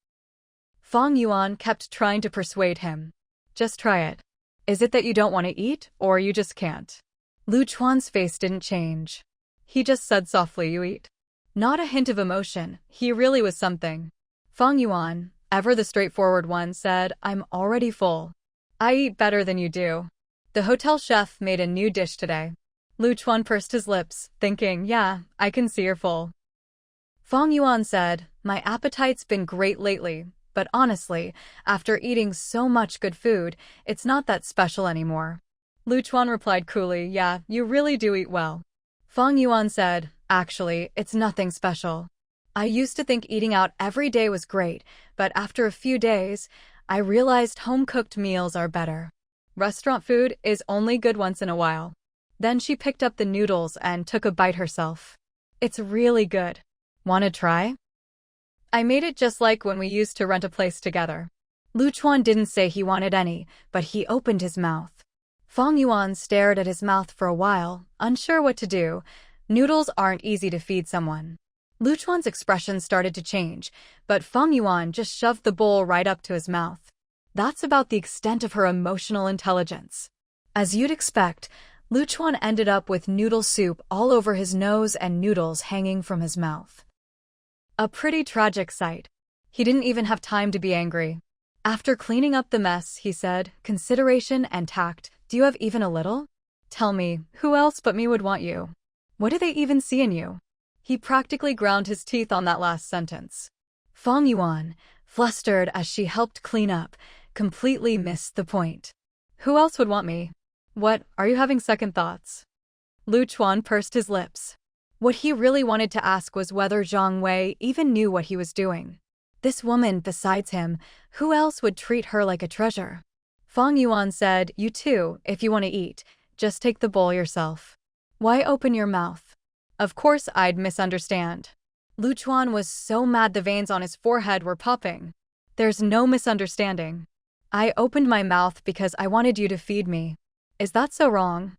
Fang Yuan kept trying to persuade him. Just try it. Is it that you don't want to eat, or you just can't? Lu Chuan's face didn't change. He just said softly, you eat. Not a hint of emotion, he really was something. Fang Yuan, ever the straightforward one, said, I'm already full. I eat better than you do. The hotel chef made a new dish today. Lu Chuan pursed his lips, thinking, yeah, I can see you're full. Fang Yuan said, my appetite's been great lately, but honestly, after eating so much good food, it's not that special anymore. Lu Chuan replied coolly, yeah, you really do eat well. Fang Yuan said, actually, it's nothing special. I used to think eating out every day was great, but after a few days, I realized home-cooked meals are better. Restaurant food is only good once in a while. Then she picked up the noodles and took a bite herself. It's really good. Wanna try? I made it just like when we used to rent a place together. Lu Chuan didn't say he wanted any, but he opened his mouth. Fang Yuan stared at his mouth for a while, unsure what to do. Noodles aren't easy to feed someone. Lu Chuan's expression started to change, but Fang Yuan just shoved the bowl right up to his mouth. That's about the extent of her emotional intelligence. As you'd expect, Lu Chuan ended up with noodle soup all over his nose and noodles hanging from his mouth. A pretty tragic sight. He didn't even have time to be angry. After cleaning up the mess, he said, consideration and tact, do you have even a little? Tell me, who else but me would want you? What do they even see in you? He practically ground his teeth on that last sentence. Fang Yuan, flustered as she helped clean up, completely missed the point. Who else would want me? What, are you having second thoughts? Lu Chuan pursed his lips. What he really wanted to ask was whether Zhang Wei even knew what he was doing. This woman, besides him, who else would treat her like a treasure? Fang Yuan said, you too, if you want to eat, just take the bowl yourself. Why open your mouth? Of course I'd misunderstand. Lu Chuan was so mad the veins on his forehead were popping. There's no misunderstanding. I opened my mouth because I wanted you to feed me. Is that so wrong?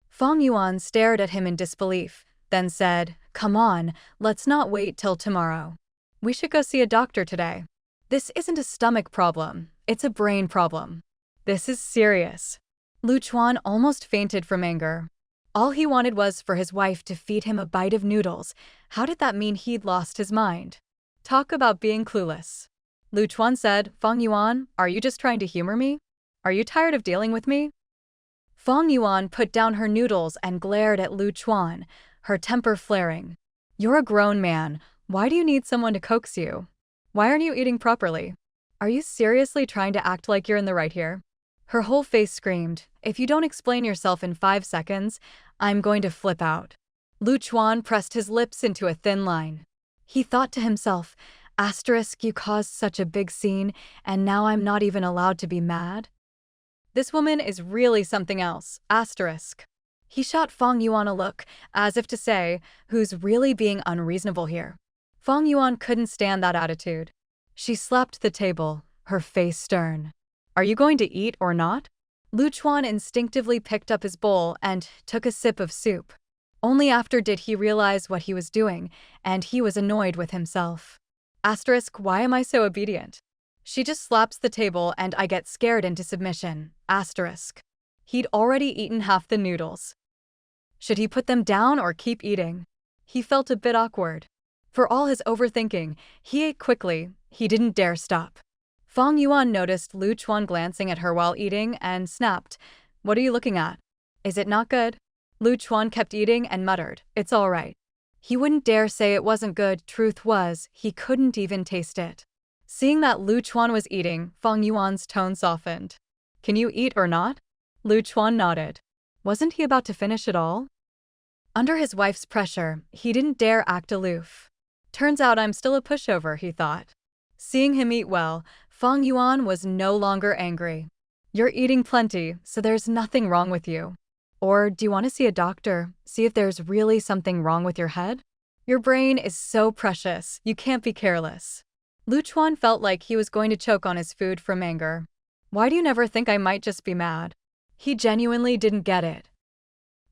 Fang Yuan stared at him in disbelief, then said, come on, let's not wait till tomorrow. We should go see a doctor today. This isn't a stomach problem, it's a brain problem. This is serious. Lu Chuan almost fainted from anger. All he wanted was for his wife to feed him a bite of noodles. How did that mean he'd lost his mind? Talk about being clueless. Lu Chuan said, Fang Yuan, are you just trying to humor me? Are you tired of dealing with me? Fang Yuan put down her noodles and glared at Lu Chuan, her temper flaring. You're a grown man. Why do you need someone to coax you? Why aren't you eating properly? Are you seriously trying to act like you're in the right here? Her whole face screamed, if you don't explain yourself in 5 seconds, I'm going to flip out. Lu Chuan pressed his lips into a thin line. He thought to himself, you caused such a big scene, and now I'm not even allowed to be mad? This woman is really something else, He shot Fang Yuan a look, as if to say, who's really being unreasonable here? Fang Yuan couldn't stand that attitude. She slapped the table, her face stern. Are you going to eat or not? Lu Chuan instinctively picked up his bowl and took a sip of soup. Only after did he realize what he was doing, and he was annoyed with himself. Why am I so obedient? She just slaps the table and I get scared into submission. Asterisk. He'd already eaten half the noodles. Should he put them down or keep eating? He felt a bit awkward. For all his overthinking, he ate quickly. He didn't dare stop. Fang Yuan noticed Lu Chuan glancing at her while eating and snapped, "What are you looking at? Is it not good?" Lu Chuan kept eating and muttered, "It's all right." He wouldn't dare say it wasn't good. Truth was, he couldn't even taste it. Seeing that Lu Chuan was eating, Fang Yuan's tone softened. "Can you eat or not?" Lu Chuan nodded. Wasn't he about to finish it all? Under his wife's pressure, he didn't dare act aloof. Turns out I'm still a pushover, he thought. Seeing him eat well, Fang Yuan was no longer angry. "You're eating plenty, so there's nothing wrong with you. Or do you want to see a doctor, see if there's really something wrong with your head? Your brain is so precious, you can't be careless." Lu Chuan felt like he was going to choke on his food from anger. Why do you never think I might just be mad? He genuinely didn't get it.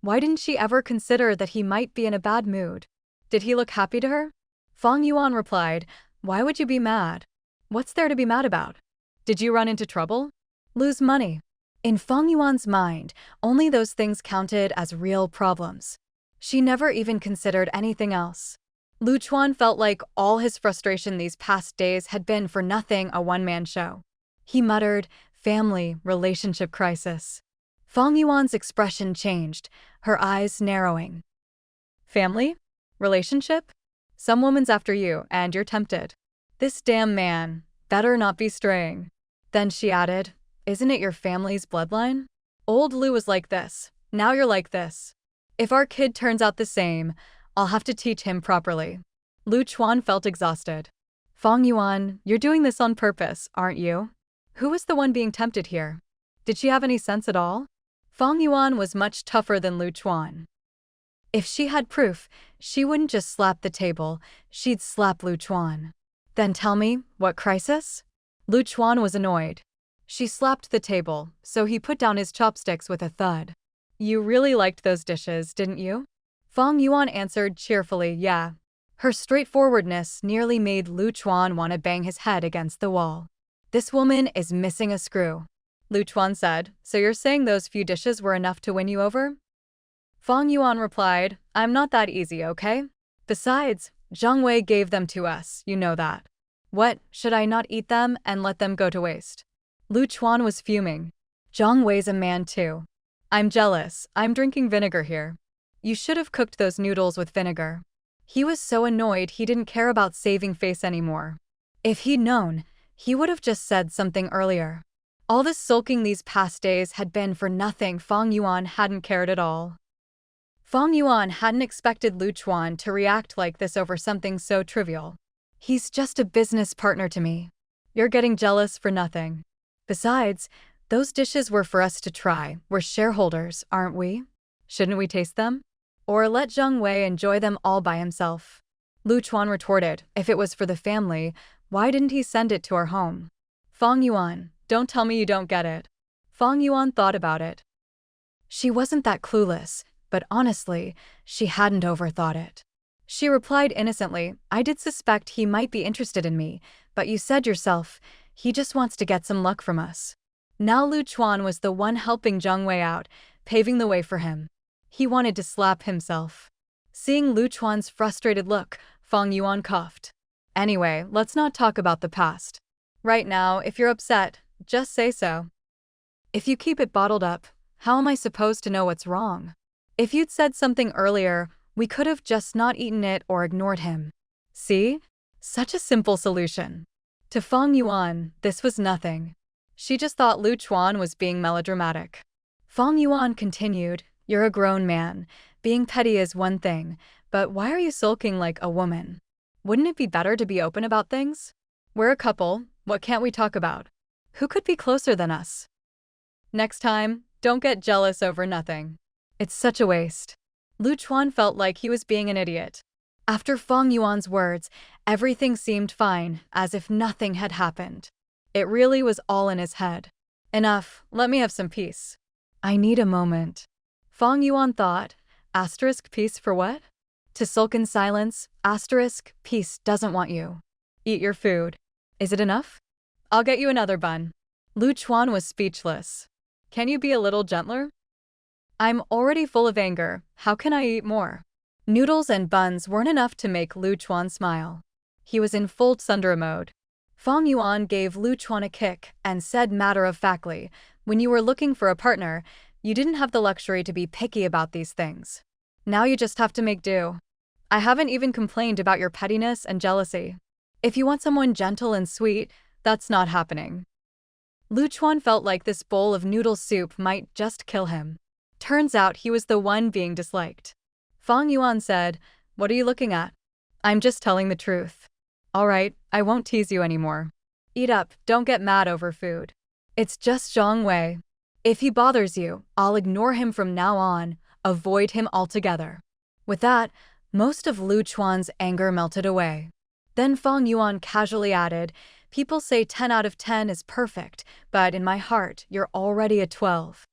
Why didn't she ever consider that he might be in a bad mood? Did he look happy to her? Fang Yuan replied, "Why would you be mad? What's there to be mad about? Did you run into trouble? Lose money?" In Fang Yuan's mind, only those things counted as real problems. She never even considered anything else. Lu Chuan felt like all his frustration these past days had been for nothing, a one-man show. He muttered, "Family, relationship crisis." Fang Yuan's expression changed, her eyes narrowing. "Family? Relationship? Some woman's after you, and you're tempted. This damn man, better not be straying." Then she added, "Isn't it your family's bloodline? Old Lu was like this, now you're like this. If our kid turns out the same, I'll have to teach him properly." Lu Chuan felt exhausted. "Fang Yuan, you're doing this on purpose, aren't you? Who was the one being tempted here? Did she have any sense at all?" Fang Yuan was much tougher than Lu Chuan. If she had proof, she wouldn't just slap the table, she'd slap Lu Chuan. "Then tell me, what crisis?" Lu Chuan was annoyed. She slapped the table, so he put down his chopsticks with a thud. "You really liked those dishes, didn't you?" Fang Yuan answered cheerfully, "Yeah." Her straightforwardness nearly made Lu Chuan want to bang his head against the wall. "This woman is missing a screw." Lu Chuan said, "So you're saying those few dishes were enough to win you over?" Fang Yuan replied, "I'm not that easy, okay? Besides, Zhang Wei gave them to us, you know that. What, should I not eat them and let them go to waste?" Lu Chuan was fuming. "Zhang Wei's a man too. I'm jealous, I'm drinking vinegar here. You should have cooked those noodles with vinegar." He was so annoyed he didn't care about saving face anymore. If he'd known, he would have just said something earlier. All this sulking these past days had been for nothing. Fang Yuan hadn't cared at all. Fang Yuan hadn't expected Lu Chuan to react like this over something so trivial. "He's just a business partner to me. You're getting jealous for nothing. Besides, those dishes were for us to try. We're shareholders, aren't we? Shouldn't we taste them? Or let Zhang Wei enjoy them all by himself?" Lu Chuan retorted, "If it was for the family, why didn't he send it to our home?" "Fang Yuan, don't tell me you don't get it." Fang Yuan thought about it. She wasn't that clueless, but honestly, she hadn't overthought it. She replied innocently, "I did suspect he might be interested in me, but you said yourself, he just wants to get some luck from us." Now Lu Chuan was the one helping Zhang Wei out, paving the way for him. He wanted to slap himself. Seeing Lu Chuan's frustrated look, Fang Yuan coughed. "Anyway, let's not talk about the past. Right now, if you're upset, just say so. If you keep it bottled up, how am I supposed to know what's wrong? If you'd said something earlier, we could have just not eaten it or ignored him. See? Such a simple solution." To Fang Yuan, this was nothing. She just thought Lu Chuan was being melodramatic. Fang Yuan continued, "You're a grown man. Being petty is one thing, but why are you sulking like a woman? Wouldn't it be better to be open about things? We're a couple, what can't we talk about? Who could be closer than us? Next time, don't get jealous over nothing. It's such a waste." Lu Chuan felt like he was being an idiot. After Fang Yuan's words, everything seemed fine, as if nothing had happened. It really was all in his head. "Enough, let me have some peace. I need a moment." Fang Yuan thought, peace for what? To sulk in silence, peace doesn't want you. Eat your food. Is it enough? I'll get you another bun. Lu Chuan was speechless. Can you be a little gentler? I'm already full of anger. How can I eat more? Noodles and buns weren't enough to make Lu Chuan smile. He was in full tsundere mode. Fang Yuan gave Lu Chuan a kick and said matter-of-factly, when you were looking for a partner, you didn't have the luxury to be picky about these things. Now you just have to make do. I haven't even complained about your pettiness and jealousy. If you want someone gentle and sweet, that's not happening. Lu Chuan felt like this bowl of noodle soup might just kill him. Turns out he was the one being disliked. Fang Yuan said, "What are you looking at?" "I'm just telling the truth." "All right, I won't tease you anymore. Eat up, don't get mad over food. It's just Zhang Wei. If he bothers you, I'll ignore him from now on, avoid him altogether." With that, most of Lu Chuan's anger melted away. Then Fang Yuan casually added, "People say 10 out of 10 is perfect, but in my heart, you're already a 12.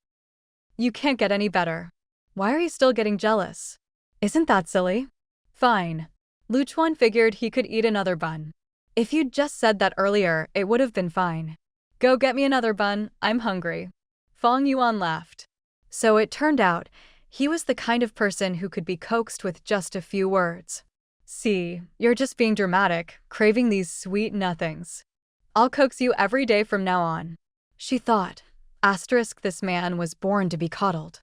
You can't get any better. Why are you still getting jealous? Isn't that silly?" "Fine." Lu Chuan figured he could eat another bun. "If you'd just said that earlier, it would have been fine. Go get me another bun, I'm hungry." Fang Yuan laughed. So it turned out, he was the kind of person who could be coaxed with just a few words. "See, you're just being dramatic, craving these sweet nothings. I'll coax you every day from now on." She thought. This man was born to be coddled.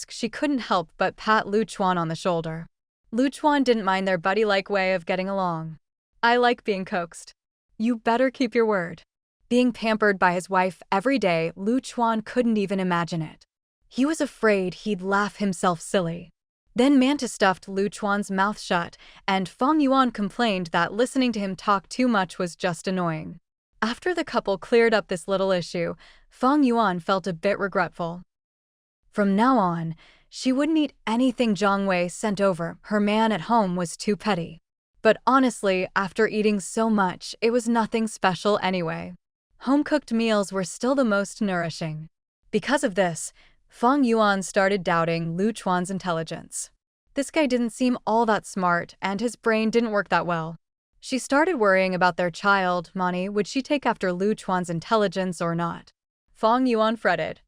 She couldn't help but pat Lu Chuan on the shoulder. Lu Chuan didn't mind their buddy-like way of getting along. "I like being coaxed. You better keep your word." Being pampered by his wife every day, Lu Chuan couldn't even imagine it. He was afraid he'd laugh himself silly. Then Manta stuffed Lu Chuan's mouth shut, and Fang Yuan complained that listening to him talk too much was just annoying. After the couple cleared up this little issue, Fang Yuan felt a bit regretful. From now on, she wouldn't eat anything Zhang Wei sent over. Her man at home was too petty. But honestly, after eating so much, it was nothing special anyway. Home-cooked meals were still the most nourishing. Because of this, Fang Yuan started doubting Lu Chuan's intelligence. This guy didn't seem all that smart, and his brain didn't work that well. She started worrying about their child, Mani. Would she take after Lu Chuan's intelligence or not? Fang Yuan fretted.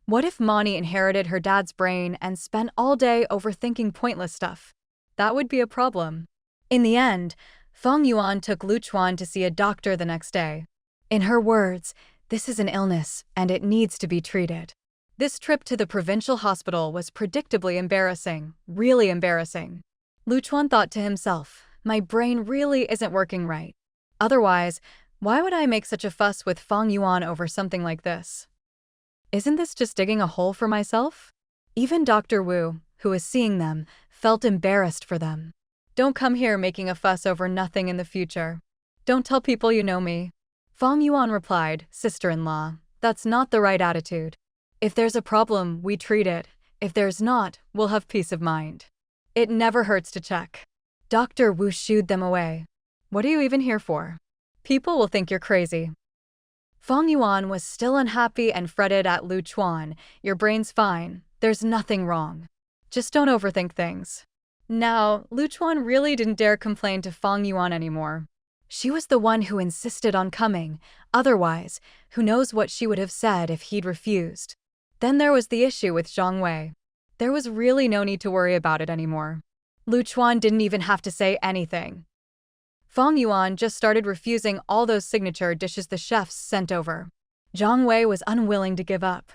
What if Mani inherited her dad's brain and spent all day overthinking pointless stuff? That would be a problem. In the end, Fang Yuan took Lu Chuan to see a doctor the next day. In her words, "This is an illness, and it needs to be treated." This trip to the provincial hospital was predictably embarrassing, really embarrassing. Lu Chuan thought to himself, "My brain really isn't working right. Otherwise, why would I make such a fuss with Fang Yuan over something like this? Isn't this just digging a hole for myself?" Even Dr. Wu, who was seeing them, felt embarrassed for them. "Don't come here making a fuss over nothing in the future. Don't tell people you know me." Fang Yuan replied, "Sister-in-law, that's not the right attitude. If there's a problem, we treat it. If there's not, we'll have peace of mind. It never hurts to check." Dr. Wu shooed them away. "What are you even here for? People will think you're crazy." Fang Yuan was still unhappy and fretted at Lu Chuan. "Your brain's fine. There's nothing wrong. Just don't overthink things." Now, Lu Chuan really didn't dare complain to Fang Yuan anymore. She was the one who insisted on coming. Otherwise, who knows what she would have said if he'd refused. Then there was the issue with Zhang Wei. There was really no need to worry about it anymore. Lu Chuan didn't even have to say anything. Fang Yuan just started refusing all those signature dishes the chefs sent over. Zhang Wei was unwilling to give up.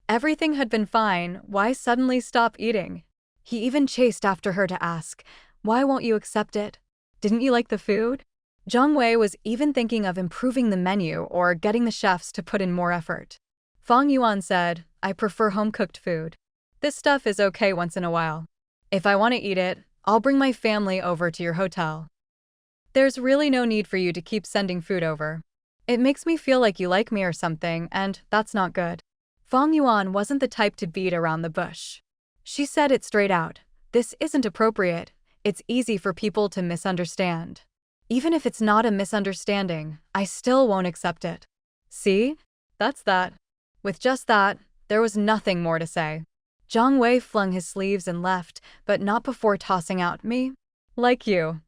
Everything had been fine, why suddenly stop eating? He even chased after her to ask, "Why won't you accept it? Didn't you like the food?" Zhang Wei was even thinking of improving the menu or getting the chefs to put in more effort. Fang Yuan said, "I prefer home-cooked food. This stuff is okay once in a while. If I want to eat it, I'll bring my family over to your hotel. There's really no need for you to keep sending food over. It makes me feel like you like me or something, and that's not good." Fang Yuan wasn't the type to beat around the bush. She said it straight out. "This isn't appropriate. It's easy for people to misunderstand. Even if it's not a misunderstanding, I still won't accept it." See? That's that. With just that, there was nothing more to say. Zhang Wei flung his sleeves and left, but not before tossing out, "Me? Like you."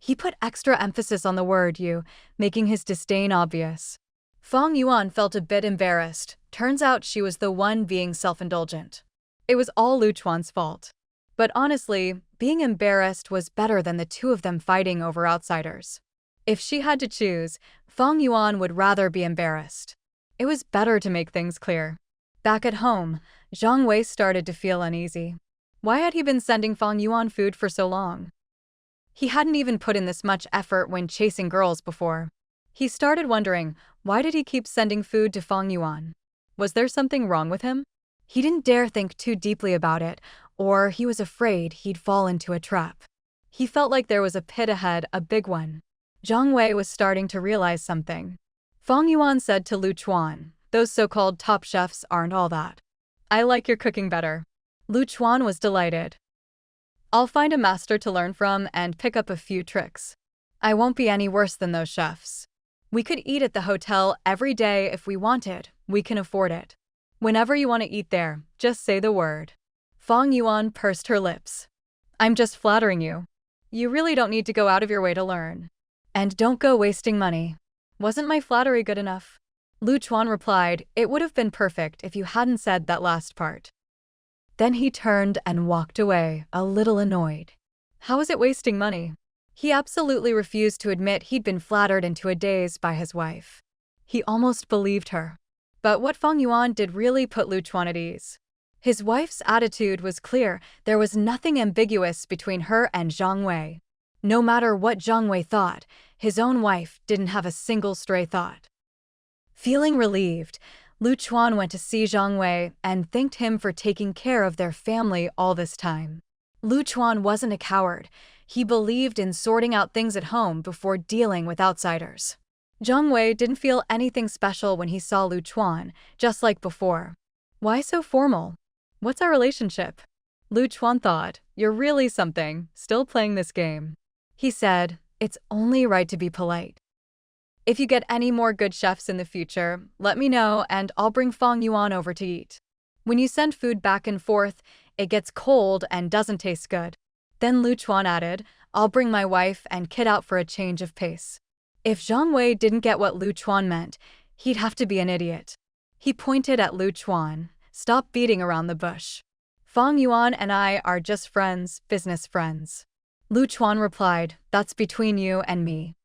He put extra emphasis on the word you, making his disdain obvious. Fang Yuan felt a bit embarrassed. Turns out she was the one being self-indulgent. It was all Lu Chuan's fault. But honestly, being embarrassed was better than the two of them fighting over outsiders. If she had to choose, Fang Yuan would rather be embarrassed. It was better to make things clear. Back at home, Zhang Wei started to feel uneasy. Why had he been sending Fang Yuan food for so long? He hadn't even put in this much effort when chasing girls before. He started wondering, why did he keep sending food to Fang Yuan? Was there something wrong with him? He didn't dare think too deeply about it, or he was afraid he'd fall into a trap. He felt like there was a pit ahead, a big one. Zhang Wei was starting to realize something. Fang Yuan said to Lu Chuan, "Those so-called top chefs aren't all that. I like your cooking better." Lu Chuan was delighted. "I'll find a master to learn from and pick up a few tricks. I won't be any worse than those chefs. We could eat at the hotel every day if we wanted. We can afford it. Whenever you want to eat there, just say the word." Fang Yuan pursed her lips. "I'm just flattering you. You really don't need to go out of your way to learn. And don't go wasting money. Wasn't my flattery good enough?" Lu Chuan replied, "It would have been perfect if you hadn't said that last part." Then he turned and walked away, a little annoyed. How was it wasting money? He absolutely refused to admit he'd been flattered into a daze by his wife. He almost believed her. But what Fang Yuan did really put Lu Chuan at ease. His wife's attitude was clear. There was nothing ambiguous between her and Zhang Wei. No matter what Zhang Wei thought, his own wife didn't have a single stray thought. Feeling relieved, Lu Chuan went to see Zhang Wei and thanked him for taking care of their family all this time. Lu Chuan wasn't a coward. He believed in sorting out things at home before dealing with outsiders. Zhang Wei didn't feel anything special when he saw Lu Chuan, just like before. Why so formal? What's our relationship? Lu Chuan thought, "You're really something, still playing this game." He said, "It's only right to be polite. If you get any more good chefs in the future, let me know and I'll bring Fang Yuan over to eat. When you send food back and forth, it gets cold and doesn't taste good." Then Lu Chuan added, "I'll bring my wife and kid out for a change of pace." If Zhang Wei didn't get what Lu Chuan meant, he'd have to be an idiot. He pointed at Lu Chuan. "Stop beating around the bush. Fang Yuan and I are just friends, business friends." Lu Chuan replied, "That's between you and me.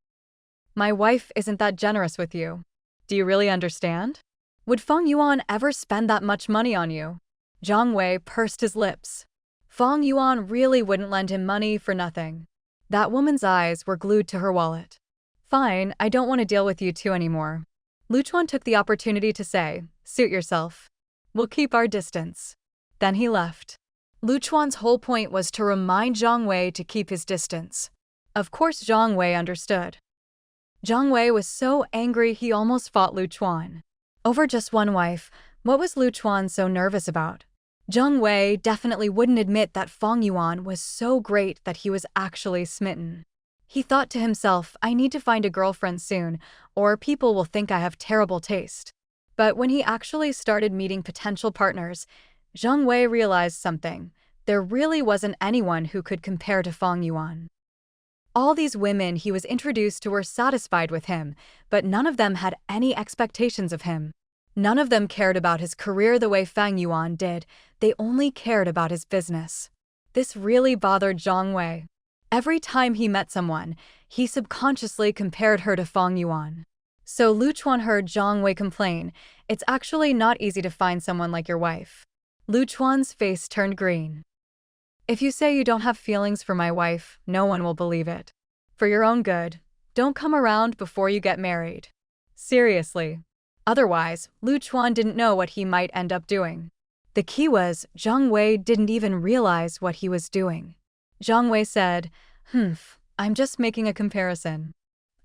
My wife isn't that generous with you. Do you really understand? Would Fang Yuan ever spend that much money on you?" Zhang Wei pursed his lips. Fang Yuan really wouldn't lend him money for nothing. That woman's eyes were glued to her wallet. "Fine, I don't want to deal with you two anymore." Lu Chuan took the opportunity to say, "Suit yourself. We'll keep our distance." Then he left. Lu Chuan's whole point was to remind Zhang Wei to keep his distance. Of course Zhang Wei understood. Zhang Wei was so angry he almost fought Lu Chuan. Over just one wife, what was Lu Chuan so nervous about? Zhang Wei definitely wouldn't admit that Fang Yuan was so great that he was actually smitten. He thought to himself, "I need to find a girlfriend soon, or people will think I have terrible taste." But when he actually started meeting potential partners, Zhang Wei realized something. There really wasn't anyone who could compare to Fang Yuan. All these women he was introduced to were satisfied with him, but none of them had any expectations of him. None of them cared about his career the way Fang Yuan did. They only cared about his business. This really bothered Zhang Wei. Every time he met someone, he subconsciously compared her to Fang Yuan. So Lu Chuan heard Zhang Wei complain, "It's actually not easy to find someone like your wife." Lu Chuan's face turned green. "If you say you don't have feelings for my wife, no one will believe it. For your own good, don't come around before you get married. Seriously." Otherwise, Lu Chuan didn't know what he might end up doing. The key was, Zhang Wei didn't even realize what he was doing. Zhang Wei said, I'm just making a comparison.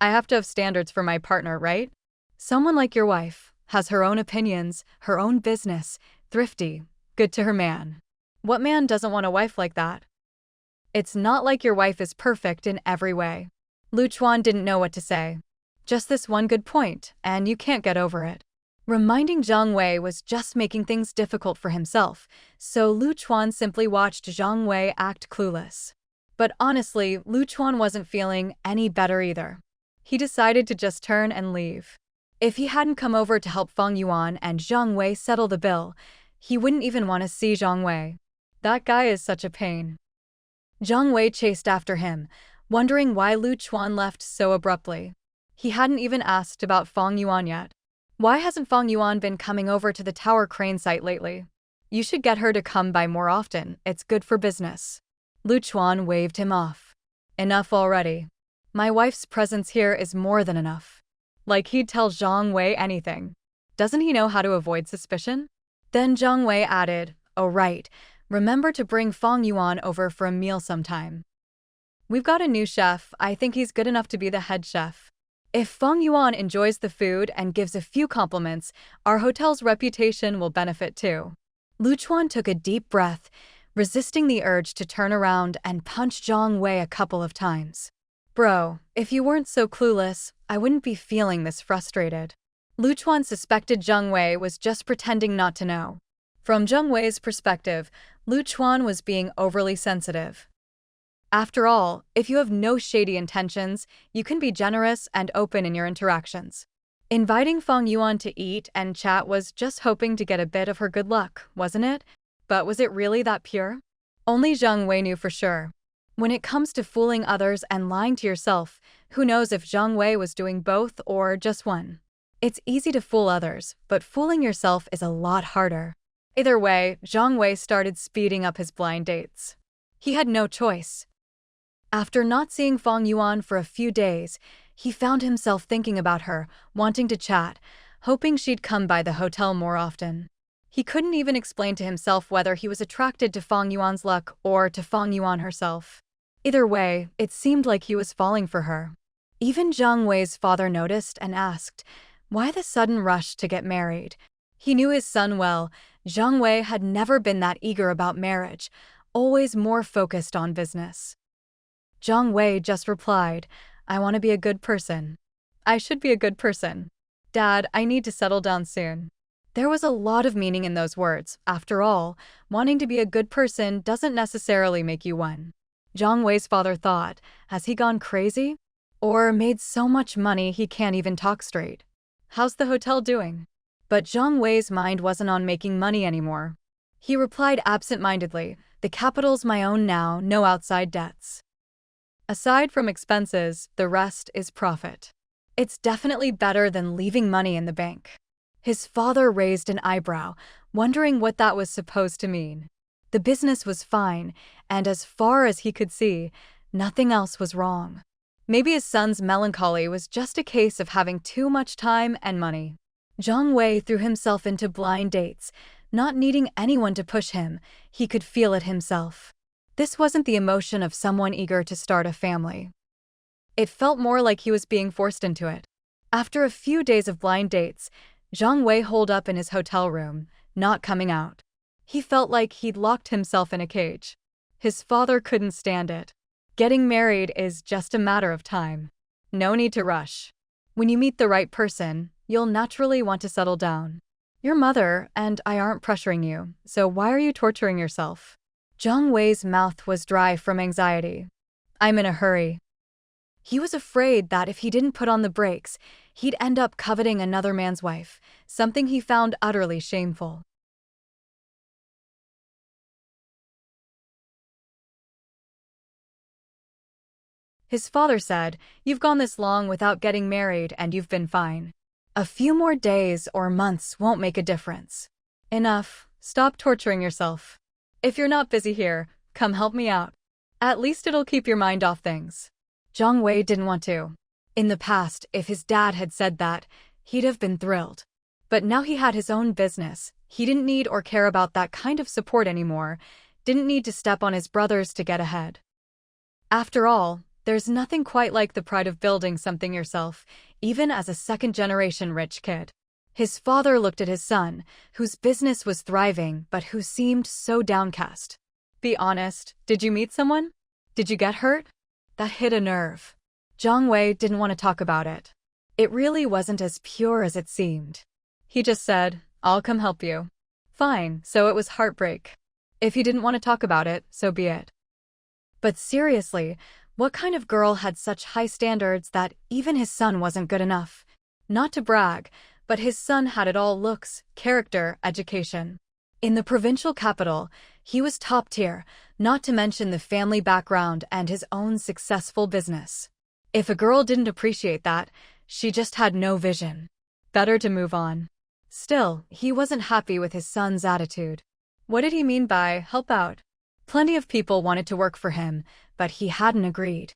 I have to have standards for my partner, right? Someone like your wife has her own opinions, her own business, thrifty, good to her man. What man doesn't want a wife like that? It's not like your wife is perfect in every way." Lu Chuan didn't know what to say. Just this one good point, and you can't get over it. Reminding Zhang Wei was just making things difficult for himself, so Lu Chuan simply watched Zhang Wei act clueless. But honestly, Lu Chuan wasn't feeling any better either. He decided to just turn and leave. If he hadn't come over to help Fang Yuan and Zhang Wei settle the bill, he wouldn't even want to see Zhang Wei. That guy is such a pain. Zhang Wei chased after him, wondering why Lu Chuan left so abruptly. He hadn't even asked about Fang Yuan yet. Why hasn't Fang Yuan been coming over to the tower crane site lately? You should get her to come by more often, it's good for business. Lu Chuan waved him off. Enough already. My wife's presence here is more than enough. Like he'd tell Zhang Wei anything. Doesn't he know how to avoid suspicion? Then Zhang Wei added, oh right, remember to bring Fang Yuan over for a meal sometime. We've got a new chef, I think he's good enough to be the head chef. If Fang Yuan enjoys the food and gives a few compliments, our hotel's reputation will benefit too. Lu Chuan took a deep breath, resisting the urge to turn around and punch Zhang Wei a couple of times. Bro, if you weren't so clueless, I wouldn't be feeling this frustrated. Lu Chuan suspected Zhang Wei was just pretending not to know. From Zhang Wei's perspective, Lu Chuan was being overly sensitive. After all, if you have no shady intentions, you can be generous and open in your interactions. Inviting Fang Yuan to eat and chat was just hoping to get a bit of her good luck, wasn't it? But was it really that pure? Only Zhang Wei knew for sure. When it comes to fooling others and lying to yourself, who knows if Zhang Wei was doing both or just one? It's easy to fool others, but fooling yourself is a lot harder. Either way, Zhang Wei started speeding up his blind dates. He had no choice. After not seeing Fang Yuan for a few days, he found himself thinking about her, wanting to chat, hoping she'd come by the hotel more often. He couldn't even explain to himself whether he was attracted to Fang Yuan's luck or to Fang Yuan herself. Either way, it seemed like he was falling for her. Even Zhang Wei's father noticed and asked, why the sudden rush to get married? He knew his son well. Zhang Wei had never been that eager about marriage, always more focused on business. Zhang Wei just replied, I want to be a good person. I should be a good person. Dad, I need to settle down soon. There was a lot of meaning in those words. After all, wanting to be a good person doesn't necessarily make you one. Zhang Wei's father thought, has he gone crazy? Or made so much money he can't even talk straight? How's the hotel doing? But Zhang Wei's mind wasn't on making money anymore. He replied absent-mindedly, the capital's my own now, no outside debts. Aside from expenses, the rest is profit. It's definitely better than leaving money in the bank. His father raised an eyebrow, wondering what that was supposed to mean. The business was fine, and as far as he could see, nothing else was wrong. Maybe his son's melancholy was just a case of having too much time and money. Zhang Wei threw himself into blind dates, not needing anyone to push him. He could feel it himself. This wasn't the emotion of someone eager to start a family. It felt more like he was being forced into it. After a few days of blind dates, Zhang Wei holed up in his hotel room, not coming out. He felt like he'd locked himself in a cage. His father couldn't stand it. Getting married is just a matter of time. No need to rush. When you meet the right person, you'll naturally want to settle down. Your mother and I aren't pressuring you, so why are you torturing yourself? Zhang Wei's mouth was dry from anxiety. I'm in a hurry. He was afraid that if he didn't put on the brakes, he'd end up coveting another man's wife, something he found utterly shameful. His father said, you've gone this long without getting married and you've been fine. A few more days or months won't make a difference. Enough, stop torturing yourself. If you're not busy here, come help me out. At least it'll keep your mind off things. Zhang Wei didn't want to. In the past, if his dad had said that, he'd have been thrilled. But now he had his own business. He didn't need or care about that kind of support anymore, didn't need to step on his brothers to get ahead. After all, there's nothing quite like the pride of building something yourself, even as a second-generation rich kid. His father looked at his son, whose business was thriving but who seemed so downcast. Be honest, did you meet someone? Did you get hurt? That hit a nerve. Zhang Wei didn't want to talk about it. It really wasn't as pure as it seemed. He just said, I'll come help you. Fine, so it was heartbreak. If he didn't want to talk about it, so be it. But seriously, what kind of girl had such high standards that even his son wasn't good enough? Not to brag, but his son had it all: looks, character, education. In the provincial capital, he was top tier, not to mention the family background and his own successful business. If a girl didn't appreciate that, she just had no vision. Better to move on. Still, he wasn't happy with his son's attitude. What did he mean by help out? Plenty of people wanted to work for him, but he hadn't agreed.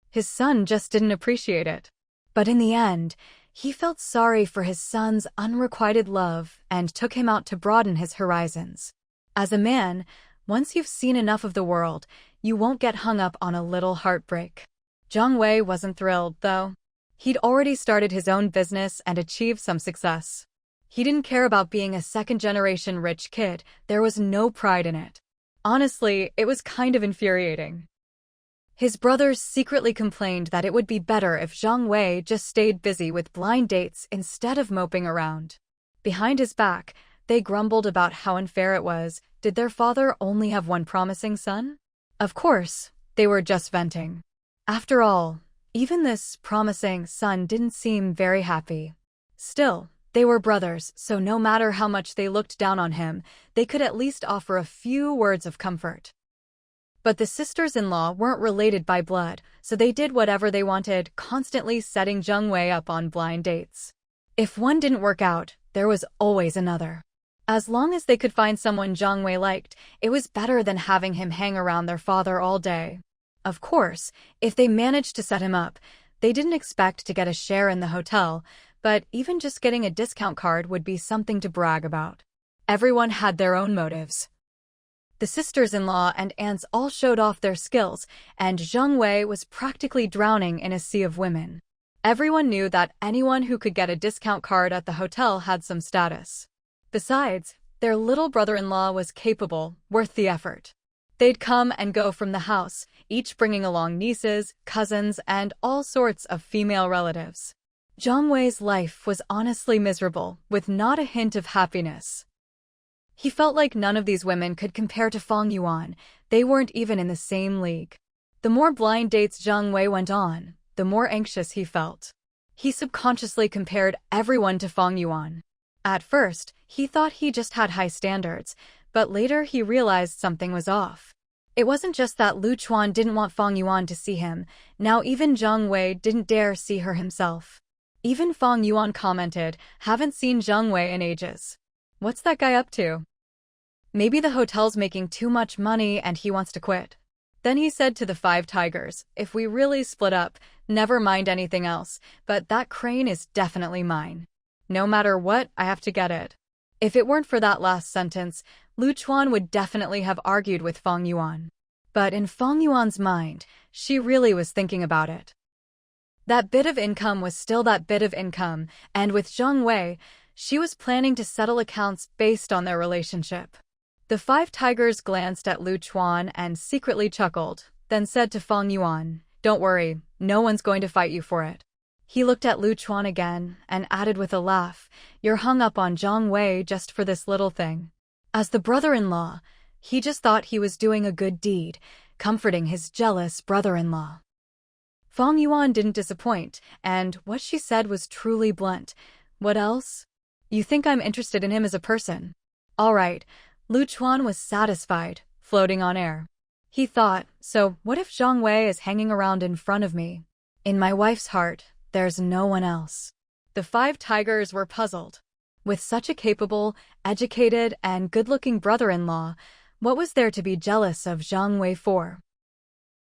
His son just didn't appreciate it. But in the end, he felt sorry for his son's unrequited love and took him out to broaden his horizons. As a man, once you've seen enough of the world, you won't get hung up on a little heartbreak. Zhang Wei wasn't thrilled, though. He'd already started his own business and achieved some success. He didn't care about being a second-generation rich kid. There was no pride in it. Honestly, it was kind of infuriating. His brothers secretly complained that it would be better if Zhang Wei just stayed busy with blind dates instead of moping around. Behind his back, they grumbled about how unfair it was. Did their father only have one promising son? Of course, they were just venting. After all, even this promising son didn't seem very happy. Still, they were brothers, so no matter how much they looked down on him, they could at least offer a few words of comfort. But the sisters-in-law weren't related by blood, so they did whatever they wanted, constantly setting Zhang Wei up on blind dates. If one didn't work out, there was always another. As long as they could find someone Zhang Wei liked, it was better than having him hang around their father all day. Of course, if they managed to set him up, they didn't expect to get a share in the hotel, but even just getting a discount card would be something to brag about. Everyone had their own motives. The sisters-in-law and aunts all showed off their skills, and Zhang Wei was practically drowning in a sea of women. Everyone knew that anyone who could get a discount card at the hotel had some status. Besides, their little brother-in-law was capable, worth the effort. They'd come and go from the house, each bringing along nieces, cousins, and all sorts of female relatives. Zhang Wei's life was honestly miserable, with not a hint of happiness. He felt like none of these women could compare to Fang Yuan. They weren't even in the same league. The more blind dates Zhang Wei went on, the more anxious he felt. He subconsciously compared everyone to Fang Yuan. At first, he thought he just had high standards, but later he realized something was off. It wasn't just that Lu Chuan didn't want Fang Yuan to see him, now even Zhang Wei didn't dare see her himself. Even Fang Yuan commented, "Haven't seen Zhang Wei in ages. What's that guy up to? Maybe the hotel's making too much money and he wants to quit." Then he said to the 5 tigers, "If we really split up, never mind anything else, but that crane is definitely mine. No matter what, I have to get it." If it weren't for that last sentence, Lu Chuan would definitely have argued with Fang Yuan. But in Fang Yuan's mind, she really was thinking about it. That bit of income was still that bit of income, and with Zhang Wei, she was planning to settle accounts based on their relationship. The 5 tigers glanced at Lu Chuan and secretly chuckled, then said to Fang Yuan, "Don't worry, no one's going to fight you for it." He looked at Lu Chuan again and added with a laugh, "You're hung up on Zhang Wei just for this little thing." As the brother-in-law, he just thought he was doing a good deed, comforting his jealous brother-in-law. Fang Yuan didn't disappoint, and what she said was truly blunt. "What else? You think I'm interested in him as a person?" All right. Lu Chuan was satisfied, floating on air. He thought, so what if Zhang Wei is hanging around in front of me? In my wife's heart, there's no one else. The 5 tigers were puzzled. With such a capable, educated, and good-looking brother-in-law, what was there to be jealous of Zhang Wei for?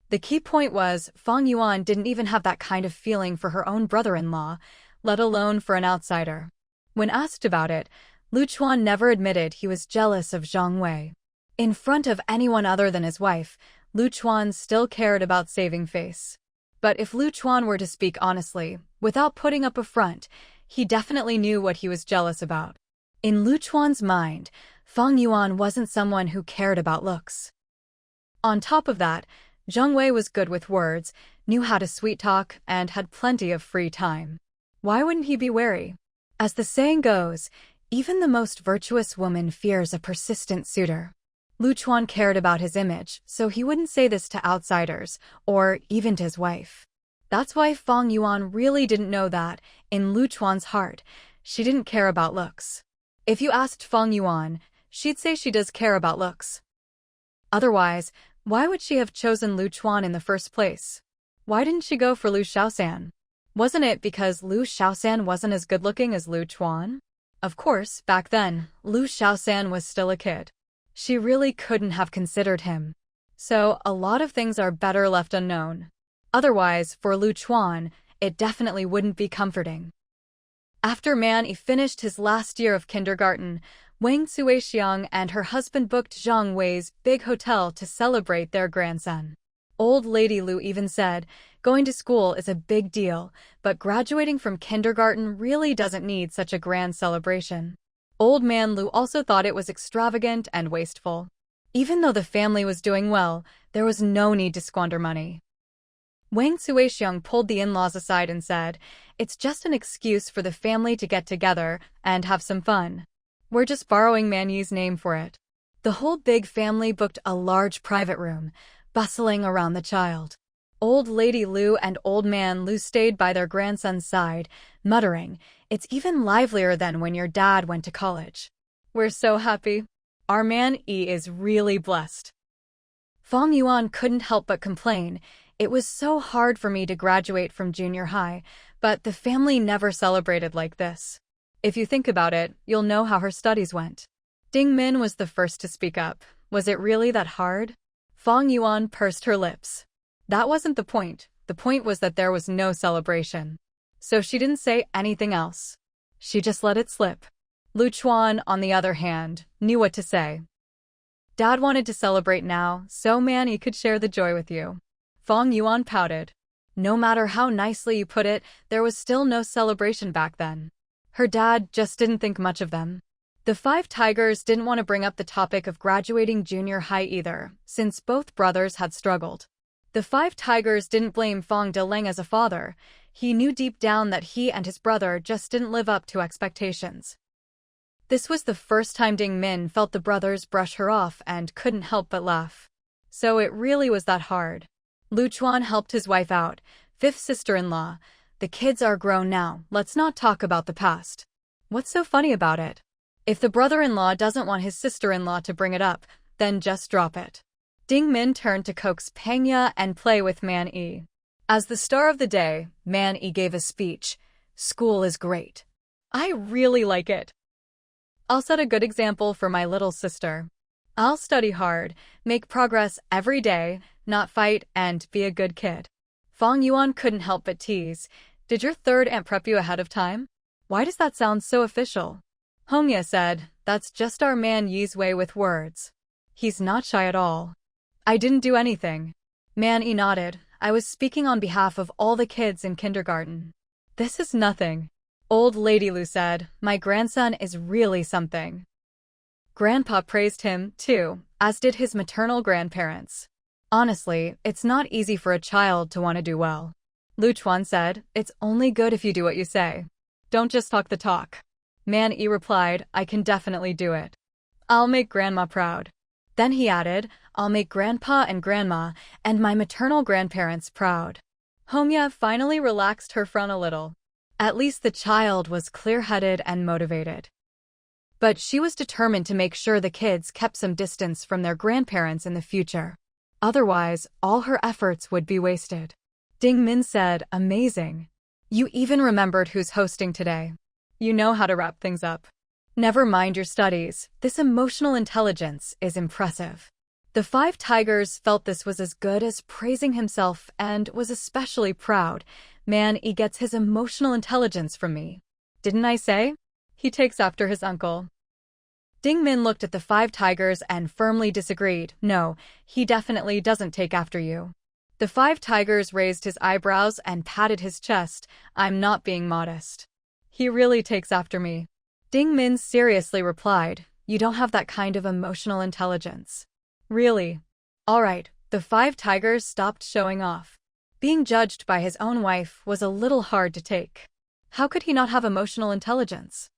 The key point was, Fang Yuan didn't even have that kind of feeling for her own brother-in-law, let alone for an outsider. When asked about it, Lu Chuan never admitted he was jealous of Zhang Wei. In front of anyone other than his wife, Lu Chuan still cared about saving face. But if Lu Chuan were to speak honestly, without putting up a front, he definitely knew what he was jealous about. In Lu Chuan's mind, Fang Yuan wasn't someone who cared about looks. On top of that, Zhang Wei was good with words, knew how to sweet-talk, and had plenty of free time. Why wouldn't he be wary? As the saying goes, even the most virtuous woman fears a persistent suitor. Lu Chuan cared about his image, so he wouldn't say this to outsiders, or even to his wife. That's why Fang Yuan really didn't know that, in Lu Chuan's heart, she didn't care about looks. If you asked Fang Yuan, she'd say she does care about looks. Otherwise, why would she have chosen Lu Chuan in the first place? Why didn't she go for Lu Xiaosan? Wasn't it because Lu Xiaosan wasn't as good-looking as Lu Chuan? Of course, back then, Lu Xiaosan was still a kid. She really couldn't have considered him. So, a lot of things are better left unknown. Otherwise, for Lu Chuan, it definitely wouldn't be comforting. After Man Yi finished his last year of kindergarten, Wang Cuixiang and her husband booked Zhang Wei's big hotel to celebrate their grandson. Old Lady Lu even said, going to school is a big deal, but graduating from kindergarten really doesn't need such a grand celebration. Old Man Lu also thought it was extravagant and wasteful. Even though the family was doing well, there was no need to squander money. Wang Cuixiang pulled the in-laws aside and said, "It's just an excuse for the family to get together and have some fun. We're just borrowing Man Yi's name for it." The whole big family booked a large private room, bustling around the child. Old Lady Lu and Old Man Lu stayed by their grandson's side, muttering, "It's even livelier than when your dad went to college. We're so happy. Our Man Yi is really blessed." Fang Yuan couldn't help but complain, "It was so hard for me to graduate from junior high, but the family never celebrated like this." If you think about it, you'll know how her studies went. Ding Min was the first to speak up. Was it really that hard? Fang Yuan pursed her lips. That wasn't the point. The point was that there was no celebration. So she didn't say anything else. She just let it slip. Lu Chuan, on the other hand, knew what to say. Dad wanted to celebrate now, so Man Yi could share the joy with you. Fang Yuan pouted. No matter how nicely you put it, there was still no celebration back then. Her dad just didn't think much of them. The five tigers didn't want to bring up the topic of graduating junior high either, since both brothers had struggled. The five tigers didn't blame Fang Deleng as a father. He knew deep down that he and his brother just didn't live up to expectations. This was the first time Ding Min felt the brothers brush her off and couldn't help but laugh. So it really was that hard. Lu Chuan helped his wife out, fifth sister-in-law. "The kids are grown now, let's not talk about the past." What's so funny about it? If the brother-in-law doesn't want his sister-in-law to bring it up, then just drop it. Ding Min turned to coax Pangya and play with Man Yi. As the star of the day, Man Yi gave a speech. "School is great. I really like it. I'll set a good example for my little sister. I'll study hard, make progress every day, not fight, and be a good kid." Fang Yuan couldn't help but tease. "Did your third aunt prep you ahead of time? Why does that sound so official?" Hongya said, "That's just our Man Yi's way with words. He's not shy at all." "I didn't do anything." Man Yi nodded. "I was speaking on behalf of all the kids in kindergarten." "This is nothing." Old Lady Lu said, "My grandson is really something." Grandpa praised him, too, as did his maternal grandparents. "Honestly, it's not easy for a child to want to do well." Lu Chuan said, "It's only good if you do what you say. Don't just talk the talk." Man Yi replied, "I can definitely do it. I'll make Grandma proud." Then he added, "I'll make Grandpa and Grandma and my maternal grandparents proud." Homya finally relaxed her front a little. At least the child was clear-headed and motivated. But she was determined to make sure the kids kept some distance from their grandparents in the future. Otherwise, all her efforts would be wasted. Ding Min said, "Amazing. You even remembered who's hosting today. You know how to wrap things up. Never mind your studies, this emotional intelligence is impressive." The five tigers felt this was as good as praising himself and was especially proud. "Man Yi gets his emotional intelligence from me. Didn't I say? He takes after his uncle." Ding Min looked at the five tigers and firmly disagreed. "No, he definitely doesn't take after you." The five tigers raised his eyebrows and patted his chest. "I'm not being modest. He really takes after me." Ding Min seriously replied, "You don't have that kind of emotional intelligence." "Really?" "All right." The five tigers stopped showing off. Being judged by his own wife was a little hard to take. How could he not have emotional intelligence?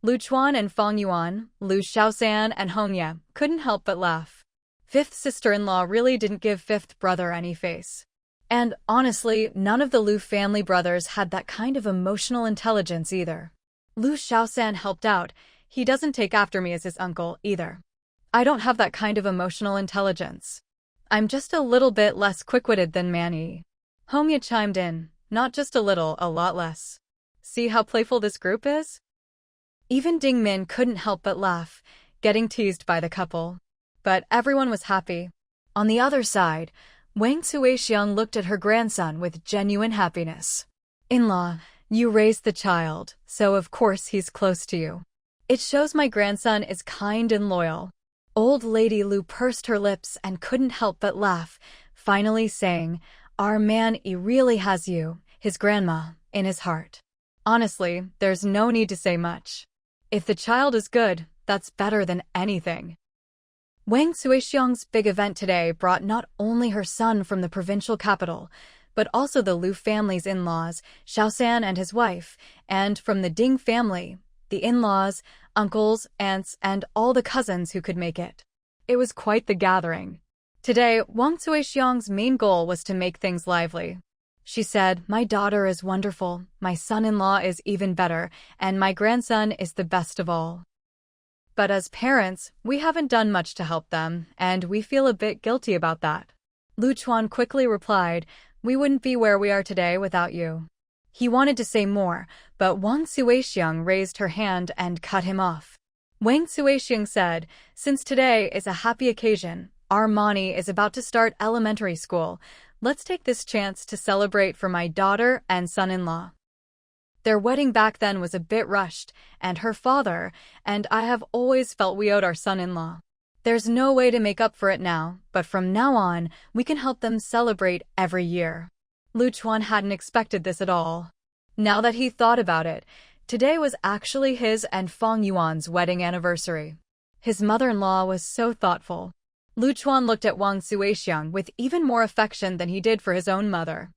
Lu Chuan and Fang Yuan, Lu Xiaosan and Hongye couldn't help but laugh. Fifth sister-in-law really didn't give fifth brother any face. And honestly, none of the Lu family brothers had that kind of emotional intelligence either. Lu Xiaosan helped out. He doesn't take after me as his uncle either. I don't have that kind of emotional intelligence. I'm just a little bit less quick-witted than Manny. Hongye chimed in, not just a little, a lot less. See how playful this group is? Even Ding Min couldn't help but laugh, getting teased by the couple. But everyone was happy. On the other side, Wang Suixiang looked at her grandson with genuine happiness. In-law, you raised the child, so of course he's close to you. It shows my grandson is kind and loyal. Old Lady Lu pursed her lips and couldn't help but laugh, finally saying, our man he really has you, his grandma, in his heart. Honestly, there's no need to say much. If the child is good, that's better than anything. Wang Suixiang's big event today brought not only her son from the provincial capital, but also the Lu family's in-laws, Xiaosan and his wife, and from the Ding family, the in-laws, uncles, aunts, and all the cousins who could make it. It was quite the gathering. Today, Wang Suixiang's main goal was to make things lively. She said, my daughter is wonderful, my son-in-law is even better, and my grandson is the best of all. But as parents, we haven't done much to help them, and we feel a bit guilty about that. Lu Chuan quickly replied, we wouldn't be where we are today without you. He wanted to say more, but Wang Suixiang raised her hand and cut him off. Wang Suixiang said, since today is a happy occasion, our Mani is about to start elementary school. Let's take this chance to celebrate for my daughter and son-in-law. Their wedding back then was a bit rushed, and her father and I have always felt we owed our son-in-law. There's no way to make up for it now, but from now on, we can help them celebrate every year. Lu Chuan hadn't expected this at all. Now that he thought about it, today was actually his and Fang Yuan's wedding anniversary. His mother-in-law was so thoughtful. Lu Chuan looked at Wang Suixiang with even more affection than he did for his own mother.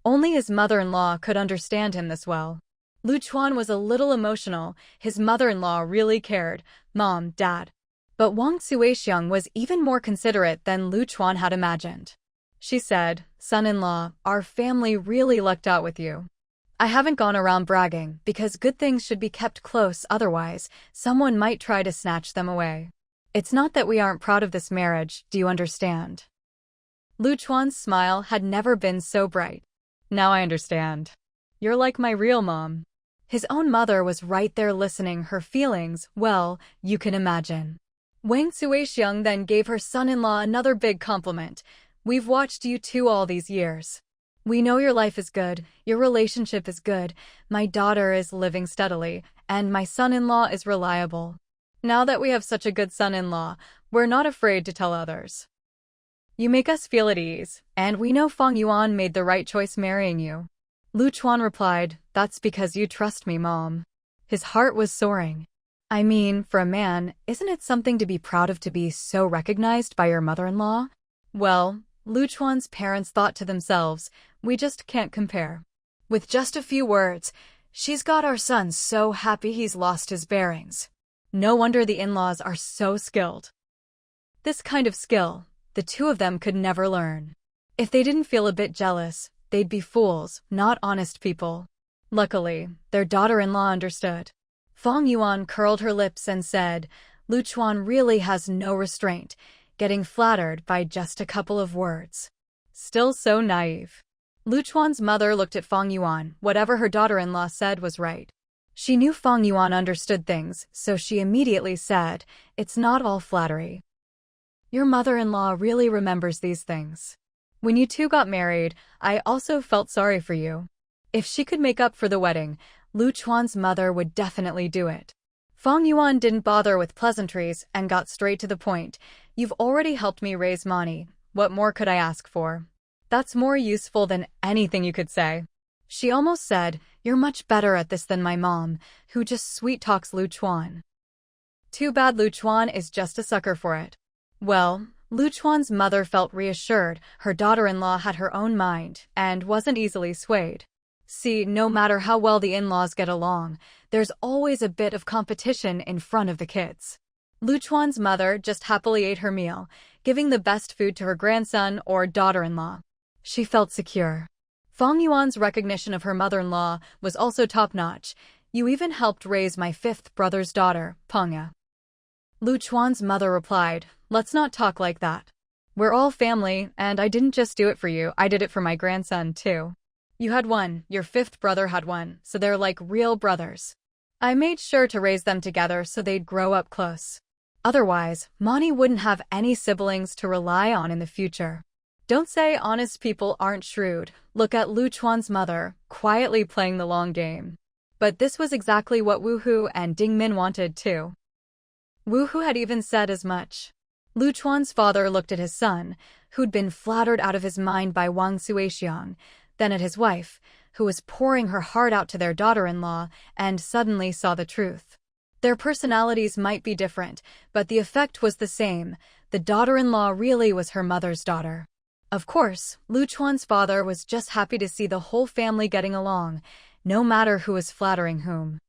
Only his mother-in-law could understand him this well. Lu Chuan was a little emotional. His mother-in-law really cared, Mom, Dad. But Wang Suixiang was even more considerate than Lu Chuan had imagined. She said, son-in-law, our family really lucked out with you. I haven't gone around bragging because good things should be kept close, otherwise someone might try to snatch them away. It's not that we aren't proud of this marriage, do you understand? Lu Chuan's smile had never been so bright. Now I understand. You're like my real mom. His own mother was right there listening, her feelings, well, you can imagine. Wang Suixiang then gave her son-in-law another big compliment. We've watched you two all these years. We know your life is good, your relationship is good, my daughter is living steadily, and my son-in-law is reliable. Now that we have such a good son-in-law, we're not afraid to tell others. You make us feel at ease, and we know Fang Yuan made the right choice marrying you. Lu Chuan replied, that's because you trust me, Mom. His heart was soaring. I mean, for a man, isn't it something to be proud of to be so recognized by your mother-in-law? Well, Lu Chuan's parents thought to themselves, we just can't compare. With just a few words, she's got our son so happy he's lost his bearings. No wonder the in-laws are so skilled. This kind of skill, the two of them could never learn. If they didn't feel a bit jealous, they'd be fools, not honest people. Luckily, their daughter-in-law understood. Fang Yuan curled her lips and said, Lu Chuan really has no restraint, getting flattered by just a couple of words. Still so naive. Lu Chuan's mother looked at Fang Yuan. Whatever her daughter-in-law said was right. She knew Fang Yuan understood things, so she immediately said, it's not all flattery. Your mother-in-law really remembers these things. When you two got married, I also felt sorry for you. If she could make up for the wedding, Lu Chuan's mother would definitely do it. Fang Yuan didn't bother with pleasantries and got straight to the point. You've already helped me raise Mani. What more could I ask for? That's more useful than anything you could say. She almost said, you're much better at this than my mom, who just sweet-talks Lu Chuan. Too bad Lu Chuan is just a sucker for it. Well, Lu Chuan's mother felt reassured. Her daughter-in-law had her own mind and wasn't easily swayed. See, no matter how well the in-laws get along, there's always a bit of competition in front of the kids. Lu Chuan's mother just happily ate her meal, giving the best food to her grandson or daughter-in-law. She felt secure. Fang Yuan's recognition of her mother-in-law was also top-notch. You even helped raise my fifth brother's daughter, Pengya. Lu Chuan's mother replied, let's not talk like that. We're all family, and I didn't just do it for you, I did it for my grandson too. You had one, your fifth brother had one, so they're like real brothers. I made sure to raise them together so they'd grow up close. Otherwise, Mani wouldn't have any siblings to rely on in the future. Don't say honest people aren't shrewd. Look at Lu Chuan's mother, quietly playing the long game. But this was exactly what Wu Hu and Ding Min wanted too. Wu Hu had even said as much. Lu Chuan's father looked at his son, who'd been flattered out of his mind by Wang Suixiang, then at his wife, who was pouring her heart out to their daughter-in-law, and suddenly saw the truth. Their personalities might be different, but the effect was the same. The daughter-in-law really was her mother's daughter. Of course, Lu Chuan's father was just happy to see the whole family getting along, no matter who was flattering whom.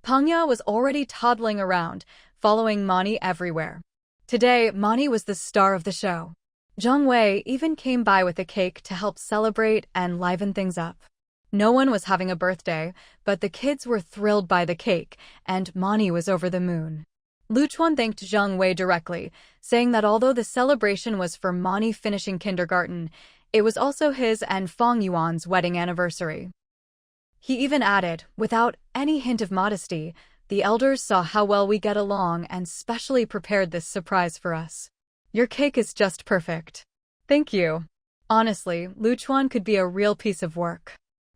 Pengya was already toddling around, following Mani everywhere. Today, Mani was the star of the show. Zhang Wei even came by with a cake to help celebrate and liven things up. No one was having a birthday, but the kids were thrilled by the cake, and Mani was over the moon. Lu Chuan thanked Zhang Wei directly, saying that although the celebration was for Mani finishing kindergarten, it was also his and Fang Yuan's wedding anniversary. He even added, without any hint of modesty, the elders saw how well we get along and specially prepared this surprise for us. Your cake is just perfect. Thank you. Honestly, Lu Chuan could be a real piece of work.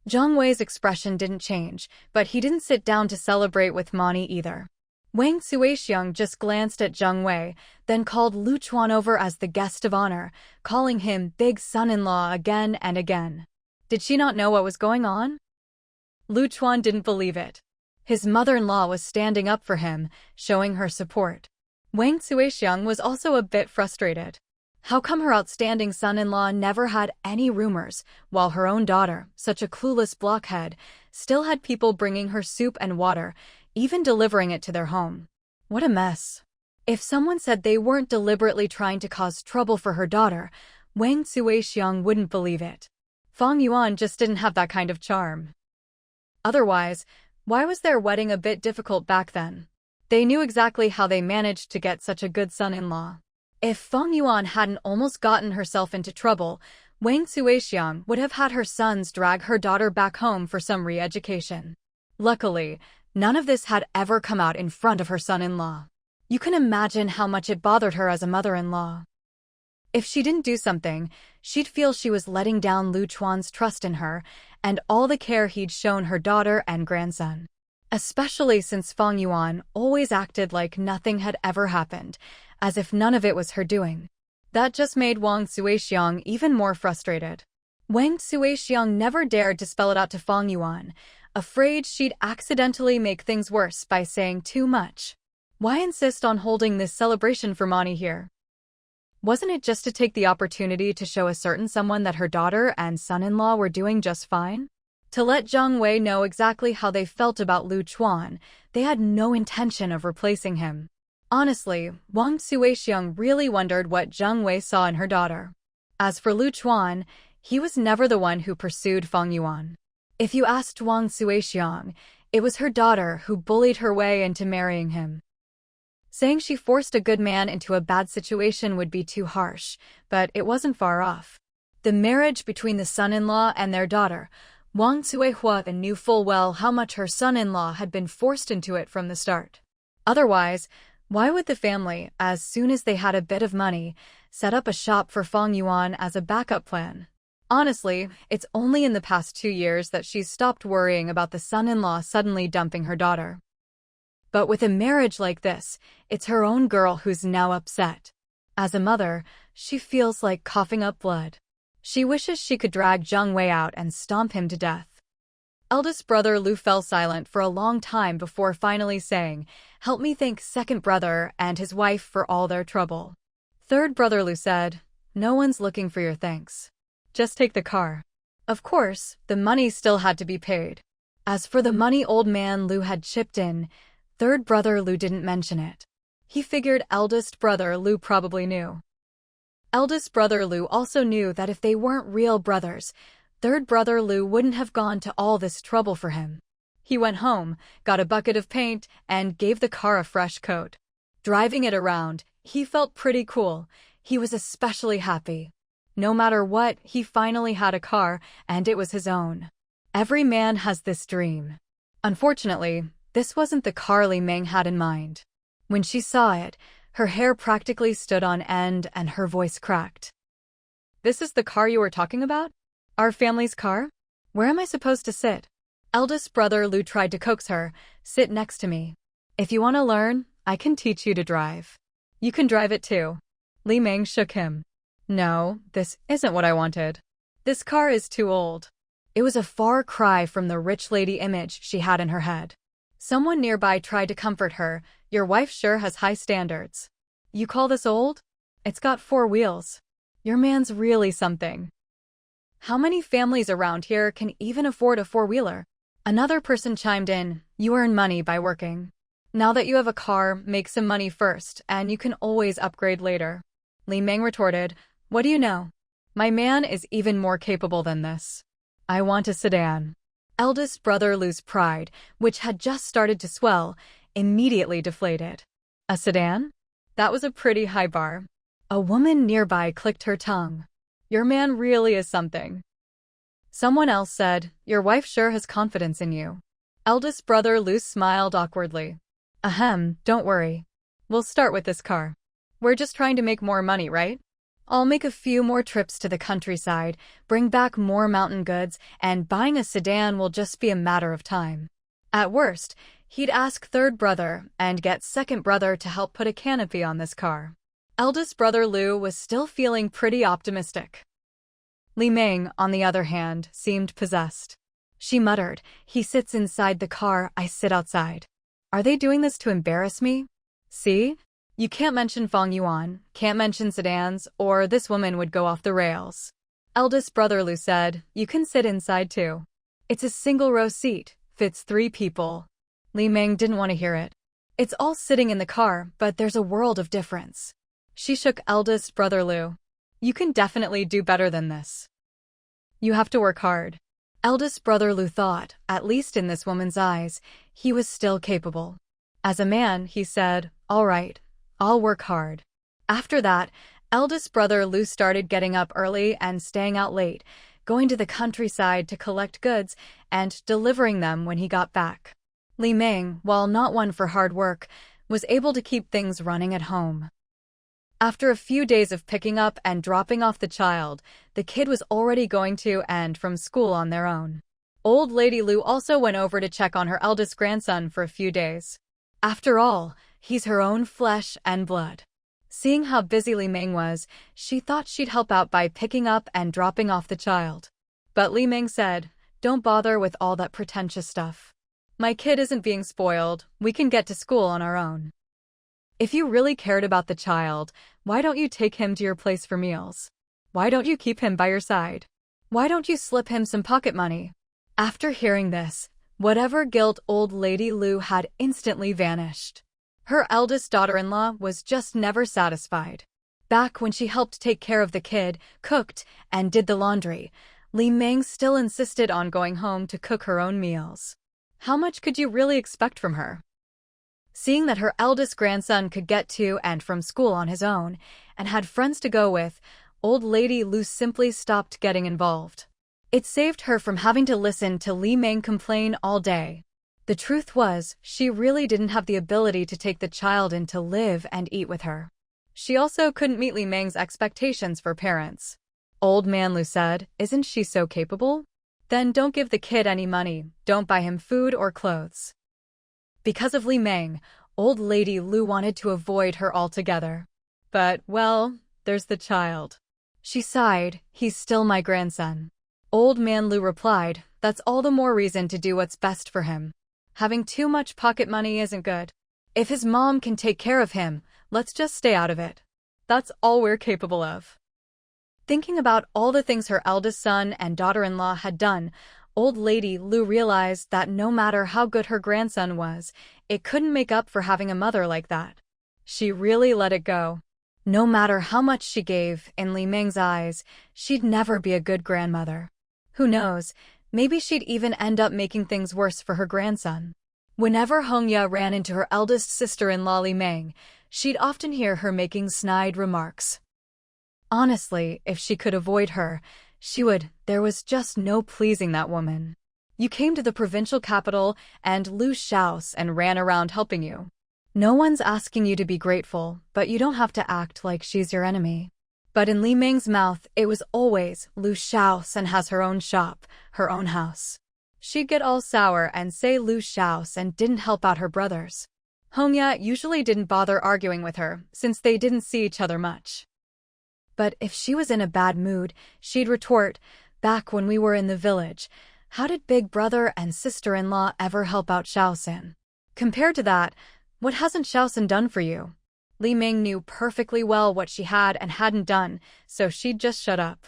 Zhang Wei's expression didn't change, but he didn't sit down to celebrate with Mani either. Wang Suixiang just glanced at Zhang Wei, then called Lu Chuan over as the guest of honor, calling him big son-in-law again and again. Did she not know what was going on? Lu Chuan didn't believe it. His mother-in-law was standing up for him, showing her support. Wang Suixiang was also a bit frustrated. How come her outstanding son-in-law never had any rumors, while her own daughter, such a clueless blockhead, still had people bringing her soup and water, even delivering it to their home? What a mess. If someone said they weren't deliberately trying to cause trouble for her daughter, Wang Suixiang wouldn't believe it. Fang Yuan just didn't have that kind of charm. Otherwise, why was their wedding a bit difficult back then? They knew exactly how they managed to get such a good son-in-law. If Fang Yuan hadn't almost gotten herself into trouble, Wang Suixiang would have had her sons drag her daughter back home for some re-education. Luckily, none of this had ever come out in front of her son-in-law. You can imagine how much it bothered her as a mother-in-law. If she didn't do something, she'd feel she was letting down Lu Chuan's trust in her and all the care he'd shown her daughter and grandson. Especially since Fang Yuan always acted like nothing had ever happened, as if none of it was her doing. That just made Wang Suixiang even more frustrated. Wang Suixiang never dared to spell it out to Fang Yuan, afraid she'd accidentally make things worse by saying too much. Why insist on holding this celebration for Mani here? Wasn't it just to take the opportunity to show a certain someone that her daughter and son-in-law were doing just fine? To let Zhang Wei know exactly how they felt about Lu Chuan, they had no intention of replacing him. Honestly, Wang Suixiang really wondered what Zhang Wei saw in her daughter. As for Lu Chuan, he was never the one who pursued Fang Yuan. If you asked Wang Suixiang, it was her daughter who bullied her way into marrying him. Saying she forced a good man into a bad situation would be too harsh, but it wasn't far off. The marriage between the son-in-law and their daughter, Wang Suihua knew full well how much her son-in-law had been forced into it from the start. Otherwise, why would the family, as soon as they had a bit of money, set up a shop for Fang Yuan as a backup plan? Honestly, it's only in the past 2 years that she's stopped worrying about the son-in-law suddenly dumping her daughter. But with a marriage like this, it's her own girl who's now upset. As a mother, she feels like coughing up blood. She wishes she could drag Zhang Wei out and stomp him to death. Eldest brother Lu fell silent for a long time before finally saying, "Help me thank second brother and his wife for all their trouble." Third brother Lu said, "No one's looking for your thanks. Just take the car." Of course, the money still had to be paid. As for the money old man Lu had chipped in, third brother Lu didn't mention it. He figured eldest brother Lu probably knew. Eldest brother Lu also knew that if they weren't real brothers, third brother Lu wouldn't have gone to all this trouble for him. He went home, got a bucket of paint, and gave the car a fresh coat. Driving it around, he felt pretty cool. He was especially happy. No matter what, he finally had a car, and it was his own. Every man has this dream. Unfortunately, this wasn't the car Li Meng had in mind. When she saw it, her hair practically stood on end and her voice cracked. "This is the car you were talking about? Our family's car? Where am I supposed to sit?" Eldest brother Lu tried to coax her. "Sit next to me. If you want to learn, I can teach you to drive. You can drive it too." Li Meng shook him. "No, this isn't what I wanted. This car is too old." It was a far cry from the rich lady image she had in her head. Someone nearby tried to comfort her. "Your wife sure has high standards. You call this old? It's got 4 wheels. Your man's really something. How many families around here can even afford a 4-wheeler? Another person chimed in. "You earn money by working. Now that you have a car, make some money first, and you can always upgrade later." Li Meng retorted, "What do you know? My man is even more capable than this. I want a sedan." Eldest brother Lu's pride, which had just started to swell, immediately deflated. A sedan? That was a pretty high bar. A woman nearby clicked her tongue. "Your man really is something." Someone else said, "Your wife sure has confidence in you." Eldest brother Lu smiled awkwardly. "Ahem, don't worry. We'll start with this car. We're just trying to make more money, right? I'll make a few more trips to the countryside, bring back more mountain goods, and buying a sedan will just be a matter of time." At worst, he'd ask third brother and get second brother to help put a canopy on this car. Eldest brother Lu was still feeling pretty optimistic. Li Meng, on the other hand, seemed possessed. She muttered, "He sits inside the car, I sit outside. Are they doing this to embarrass me? See? You can't mention Fang Yuan, can't mention sedans, or this woman would go off the rails." Eldest brother Lu said, "You can sit inside too. It's a single-row seat, fits 3 people." Li Meng didn't want to hear it. "It's all sitting in the car, but there's a world of difference." She shook eldest brother Lu. "You can definitely do better than this. You have to work hard." Eldest brother Lu thought, at least in this woman's eyes, he was still capable. As a man, he said, "All right, I'll work hard." After that, eldest brother Lu started getting up early and staying out late, going to the countryside to collect goods and delivering them when he got back. Li Meng, while not one for hard work, was able to keep things running at home. After a few days of picking up and dropping off the child, the kid was already going to and from school on their own. Old Lady Lu also went over to check on her eldest grandson for a few days. After all, he's her own flesh and blood. Seeing how busy Li Meng was, she thought she'd help out by picking up and dropping off the child. But Li Meng said, "Don't bother with all that pretentious stuff. My kid isn't being spoiled, we can get to school on our own. If you really cared about the child, why don't you take him to your place for meals? Why don't you keep him by your side? Why don't you slip him some pocket money?" After hearing this, whatever guilt old Lady Lu had instantly vanished. Her eldest daughter-in-law was just never satisfied. Back when she helped take care of the kid, cooked, and did the laundry, Li Meng still insisted on going home to cook her own meals. How much could you really expect from her? Seeing that her eldest grandson could get to and from school on his own, and had friends to go with, old Lady Lu simply stopped getting involved. It saved her from having to listen to Li Meng complain all day. The truth was, she really didn't have the ability to take the child in to live and eat with her. She also couldn't meet Li Meng's expectations for parents. Old man Lu said, "Isn't she so capable? Then don't give the kid any money, don't buy him food or clothes." Because of Li Meng, old Lady Lu wanted to avoid her altogether. But, well, there's the child. She sighed, "He's still my grandson." Old man Lu replied, "That's all the more reason to do what's best for him. Having too much pocket money isn't good. If his mom can take care of him, let's just stay out of it. That's all we're capable of." Thinking about all the things her eldest son and daughter-in-law had done, old lady Lu realized that no matter how good her grandson was, it couldn't make up for having a mother like that. She really let it go. No matter how much she gave, in Li Ming's eyes, she'd never be a good grandmother. Who knows, maybe she'd even end up making things worse for her grandson. Whenever Hongya ran into her eldest sister-in-law Li Ming, she'd often hear her making snide remarks. Honestly, if she could avoid her, she would. There was just no pleasing that woman. You came to the provincial capital and Lu Shaos and ran around helping you. No one's asking you to be grateful, but you don't have to act like she's your enemy. But in Li Ming's mouth, it was always Lu Shaos and has her own shop, her own house. She'd get all sour and say Lu Shaos and didn't help out her brothers. Hongya usually didn't bother arguing with her, since they didn't see each other much. But if she was in a bad mood, she'd retort, "Back when we were in the village, how did big brother and sister-in-law ever help out Shaoxin? Compared to that, what hasn't Shaoxin done for you?" Li Ming knew perfectly well what she had and hadn't done, so she'd just shut up.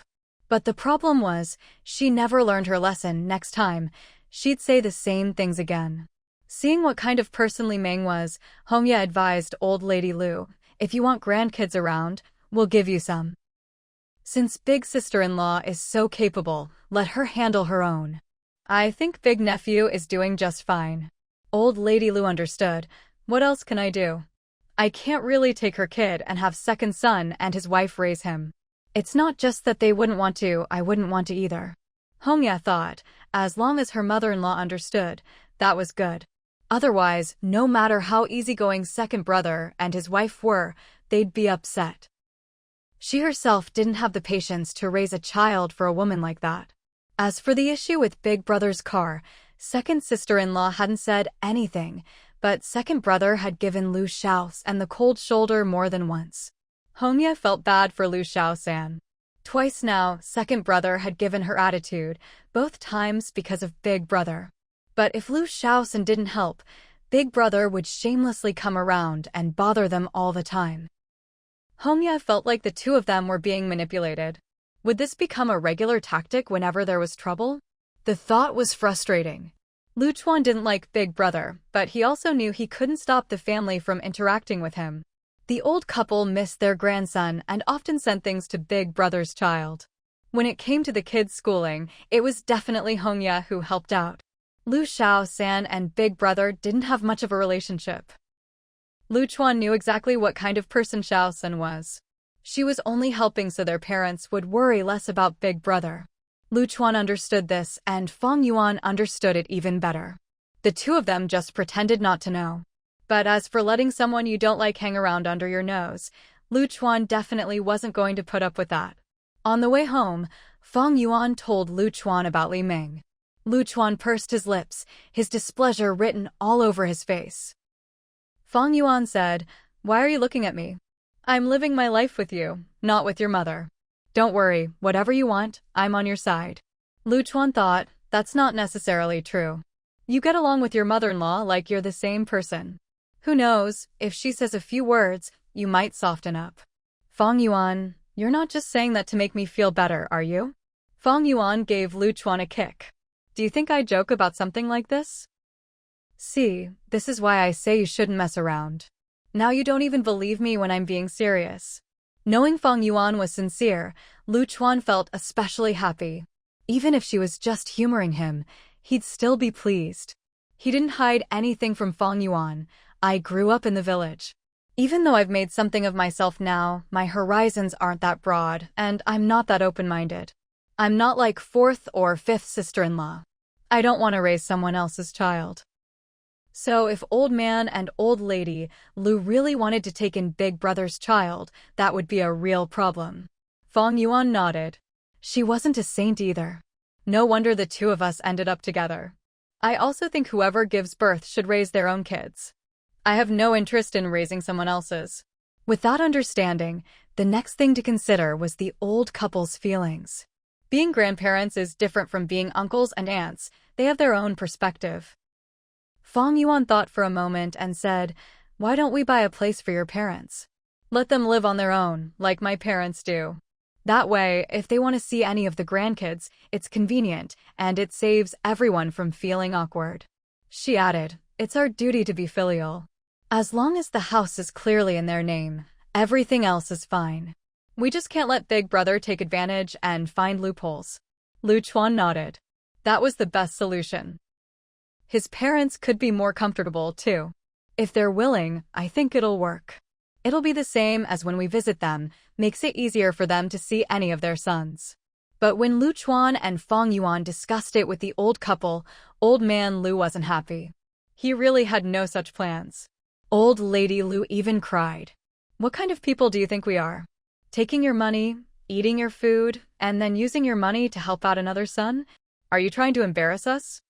But the problem was, she never learned her lesson. Next time, she'd say the same things again. Seeing what kind of person Li Ming was, Hongya advised old lady Lu, "If you want grandkids around, we'll give you some. Since big sister-in-law is so capable, let her handle her own. I think big nephew is doing just fine." Old lady Lu understood. What else can I do? I can't really take her kid and have second son and his wife raise him. It's not just that they wouldn't want to, I wouldn't want to either. Hongya thought, as long as her mother-in-law understood, that was good. Otherwise, no matter how easygoing second brother and his wife were, they'd be upset. She herself didn't have the patience to raise a child for a woman like that. As for the issue with big brother's car, second sister-in-law hadn't said anything, but second brother had given Lu Shaos and the cold shoulder more than once. Hongya felt bad for Lu Shaosan. Twice now, second brother had given her attitude, both times because of big brother. But if Lu Shaosan didn't help, big brother would shamelessly come around and bother them all the time. Hongya felt like the two of them were being manipulated. Would this become a regular tactic whenever there was trouble? The thought was frustrating. Lu Chuan didn't like big brother, but he also knew he couldn't stop the family from interacting with him. The old couple missed their grandson and often sent things to big brother's child. When it came to the kids' schooling, it was definitely Hongya who helped out. Lu Shaosan and big brother didn't have much of a relationship. Lu Chuan knew exactly what kind of person Shaosan was. She was only helping so their parents would worry less about big brother. Lu Chuan understood this, and Fang Yuan understood it even better. The two of them just pretended not to know. But as for letting someone you don't like hang around under your nose, Lu Chuan definitely wasn't going to put up with that. On the way home, Fang Yuan told Lu Chuan about Li Ming. Lu Chuan pursed his lips, his displeasure written all over his face. Fang Yuan said, "Why are you looking at me? I'm living my life with you, not with your mother. Don't worry, whatever you want, I'm on your side." Lu Chuan thought, that's not necessarily true. You get along with your mother-in-law like you're the same person. Who knows, if she says a few words, you might soften up. Fang Yuan, you're not just saying that to make me feel better, are you? Fang Yuan gave Lu Chuan a kick. Do you think I joke about something like this? See, this is why I say you shouldn't mess around. Now you don't even believe me when I'm being serious. Knowing Fang Yuan was sincere, Lu Chuan felt especially happy. Even if she was just humoring him, he'd still be pleased. He didn't hide anything from Fang Yuan. I grew up in the village. Even though I've made something of myself now, my horizons aren't that broad, and I'm not that open-minded. I'm not like fourth or fifth sister-in-law. I don't want to raise someone else's child. So if old man and old lady Lu really wanted to take in big brother's child, that would be a real problem. Fang Yuan nodded. She wasn't a saint either. No wonder the two of us ended up together. I also think whoever gives birth should raise their own kids. I have no interest in raising someone else's. With that understanding, the next thing to consider was the old couple's feelings. Being grandparents is different from being uncles and aunts. They have their own perspective. Fang Yuan thought for a moment and said, "Why don't we buy a place for your parents? Let them live on their own, like my parents do. That way, if they want to see any of the grandkids, it's convenient, and it saves everyone from feeling awkward. She added, it's our duty to be filial. As long as the house is clearly in their name, everything else is fine. We just can't let Big Brother take advantage and find loopholes. Lu Chuan nodded. That was the best solution. His parents could be more comfortable, too. If they're willing, I think it'll work. It'll be the same as when we visit them, makes it easier for them to see any of their sons. But when Lu Chuan and Fang Yuan discussed it with the old couple, old man Lu wasn't happy. He really had no such plans. Old lady Lu even cried. What kind of people do you think we are? Taking your money, eating your food, and then using your money to help out another son? Are you trying to embarrass us?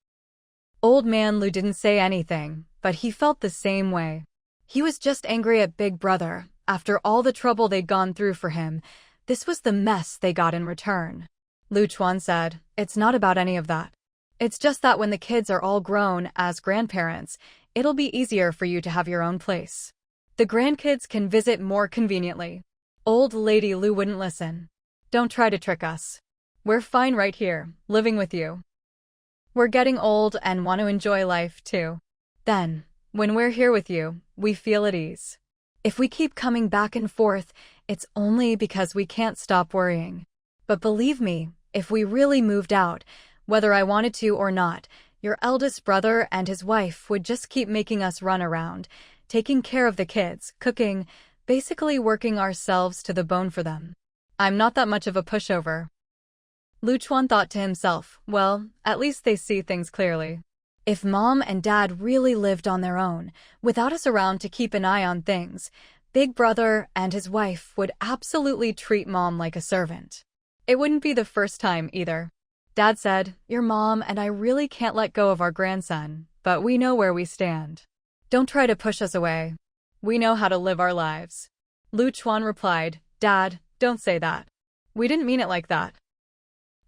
Old man Lu didn't say anything, but he felt the same way. He was just angry at Big Brother. After all the trouble they'd gone through for him, this was the mess they got in return. Lu Chuan said, it's not about any of that. It's just that when the kids are all grown as grandparents, it'll be easier for you to have your own place. The grandkids can visit more conveniently. Old lady Lu wouldn't listen. Don't try to trick us. We're fine right here, living with you. We're getting old and want to enjoy life too. Then, when we're here with you, we feel at ease. If we keep coming back and forth, it's only because we can't stop worrying. But believe me, if we really moved out, whether I wanted to or not, your eldest brother and his wife would just keep making us run around, taking care of the kids, cooking, basically working ourselves to the bone for them. I'm not that much of a pushover. Lu Chuan thought to himself, well, at least they see things clearly. If Mom and Dad really lived on their own, without us around to keep an eye on things, Big Brother and his wife would absolutely treat Mom like a servant. It wouldn't be the first time either. Dad said, your mom and I really can't let go of our grandson, but we know where we stand. Don't try to push us away. We know how to live our lives. Lu Chuan replied, Dad, don't say that. We didn't mean it like that.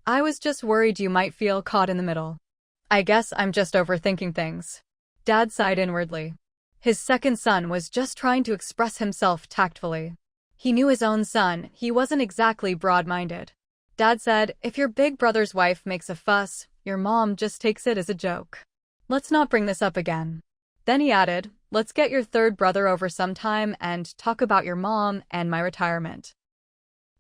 I was just worried you might feel caught in the middle. I guess I'm just overthinking things. Dad sighed inwardly. His second son was just trying to express himself tactfully. He knew his own son, he wasn't exactly broad-minded. Dad said, if your big brother's wife makes a fuss, your mom just takes it as a joke. Let's not bring this up again. Then he added, let's get your third brother over sometime and talk about your mom and my retirement.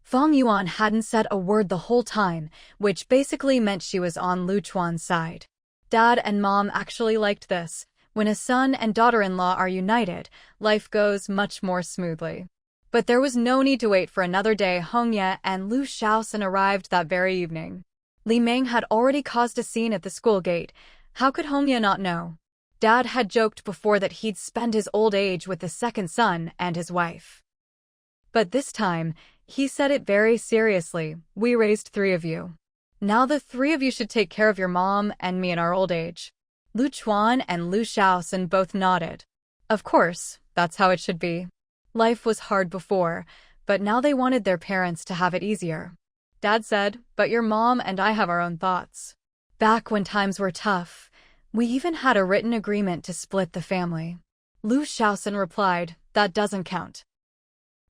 Fang Yuan hadn't said a word the whole time, which basically meant she was on Lu Chuan's side. Dad and Mom actually liked this. When a son and daughter-in-law are united, life goes much more smoothly. But there was no need to wait for another day. Hongye and Lu Shaoxin arrived that very evening. Li Meng had already caused a scene at the school gate. How could Hongye not know? Dad had joked before that he'd spend his old age with the second son and his wife. But this time, he said it very seriously. We raised 3 of you. Now the 3 of you should take care of your mom and me in our old age. Lu Chuan and Lu Shaoxin both nodded. Of course, that's how it should be. Life was hard before, but now they wanted their parents to have it easier. Dad said, but your mom and I have our own thoughts. Back when times were tough, we even had a written agreement to split the family. Lu Shaoxin replied, that doesn't count.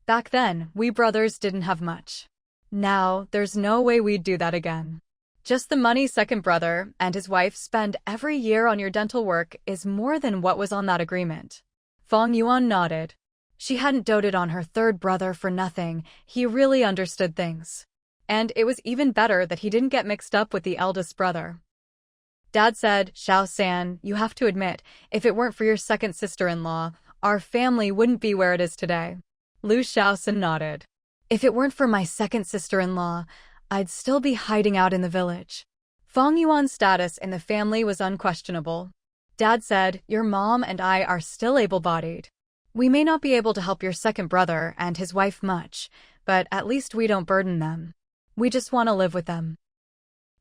Back then, we brothers didn't have much. Now, there's no way we'd do that again. Just the money second brother and his wife spend every year on your dental work is more than what was on that agreement. Fang Yuan nodded. She hadn't doted on her third brother for nothing. He really understood things. And it was even better that he didn't get mixed up with the eldest brother. Dad said, Xiao-san, you have to admit, if it weren't for your second sister-in-law, our family wouldn't be where it is today. Lu Shaoxin nodded. If it weren't for my second sister-in-law, I'd still be hiding out in the village. Fang Yuan's status in the family was unquestionable. Dad said, your mom and I are still able-bodied. We may not be able to help your second brother and his wife much, but at least we don't burden them. We just want to live with them.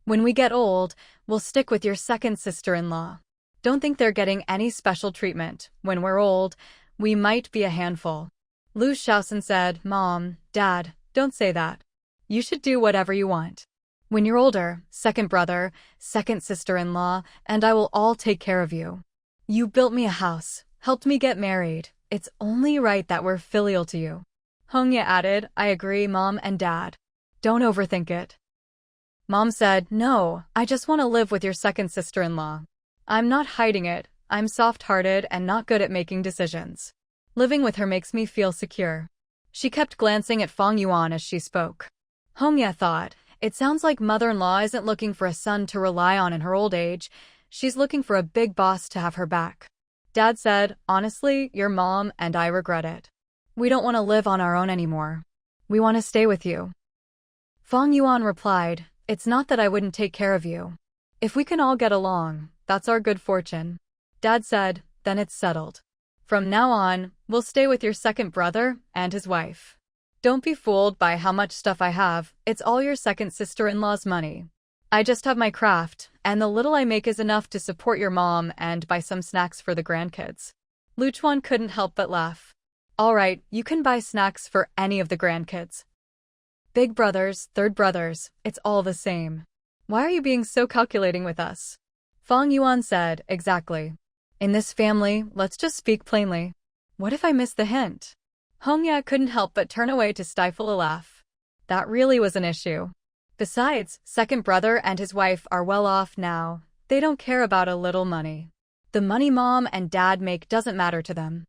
When we get old, we'll stick with your second sister-in-law. Don't think they're getting any special treatment. When we're old, we might be a handful. Lu Shaoxin said, Mom, Dad, don't say that. You should do whatever you want. When you're older, second brother, second sister-in-law, and I will all take care of you. You built me a house, helped me get married. It's only right that we're filial to you. Hongye added, I agree, Mom and Dad. Don't overthink it. Mom said, no, I just want to live with your second sister-in-law. I'm not hiding it, I'm soft-hearted and not good at making decisions. Living with her makes me feel secure. She kept glancing at Fang Yuan as she spoke. Hongye thought, it sounds like mother-in-law isn't looking for a son to rely on in her old age, she's looking for a big boss to have her back. Dad said, honestly, your mom and I regret it. We don't want to live on our own anymore. We want to stay with you. Fang Yuan replied, it's not that I wouldn't take care of you. If we can all get along, that's our good fortune. Dad said, then it's settled. From now on, we'll stay with your second brother and his wife. Don't be fooled by how much stuff I have, it's all your second sister-in-law's money. I just have my craft, and the little I make is enough to support your mom and buy some snacks for the grandkids. Luchuan couldn't help but laugh. All right, you can buy snacks for any of the grandkids. Big brothers, third brothers, it's all the same. Why are you being so calculating with us? Fang Yuan said, exactly. In this family, let's just speak plainly. What if I missed the hint? Hongye couldn't help but turn away to stifle a laugh. That really was an issue. Besides, second brother and his wife are well off now. They don't care about a little money. The money mom and dad make doesn't matter to them.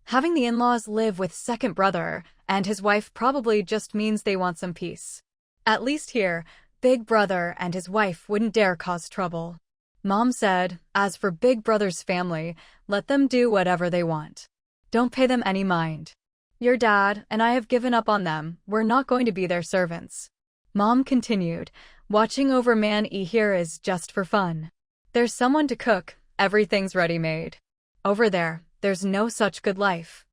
Having the in-laws live with second brother and his wife probably just means they want some peace. At least here, big brother and his wife wouldn't dare cause trouble. Mom said, as for big brother's family, let them do whatever they want. Don't pay them any mind. Your dad and I have given up on them, we're not going to be their servants. Mom continued, watching over Man-E here is just for fun. There's someone to cook, everything's ready-made. Over there, there's no such good life.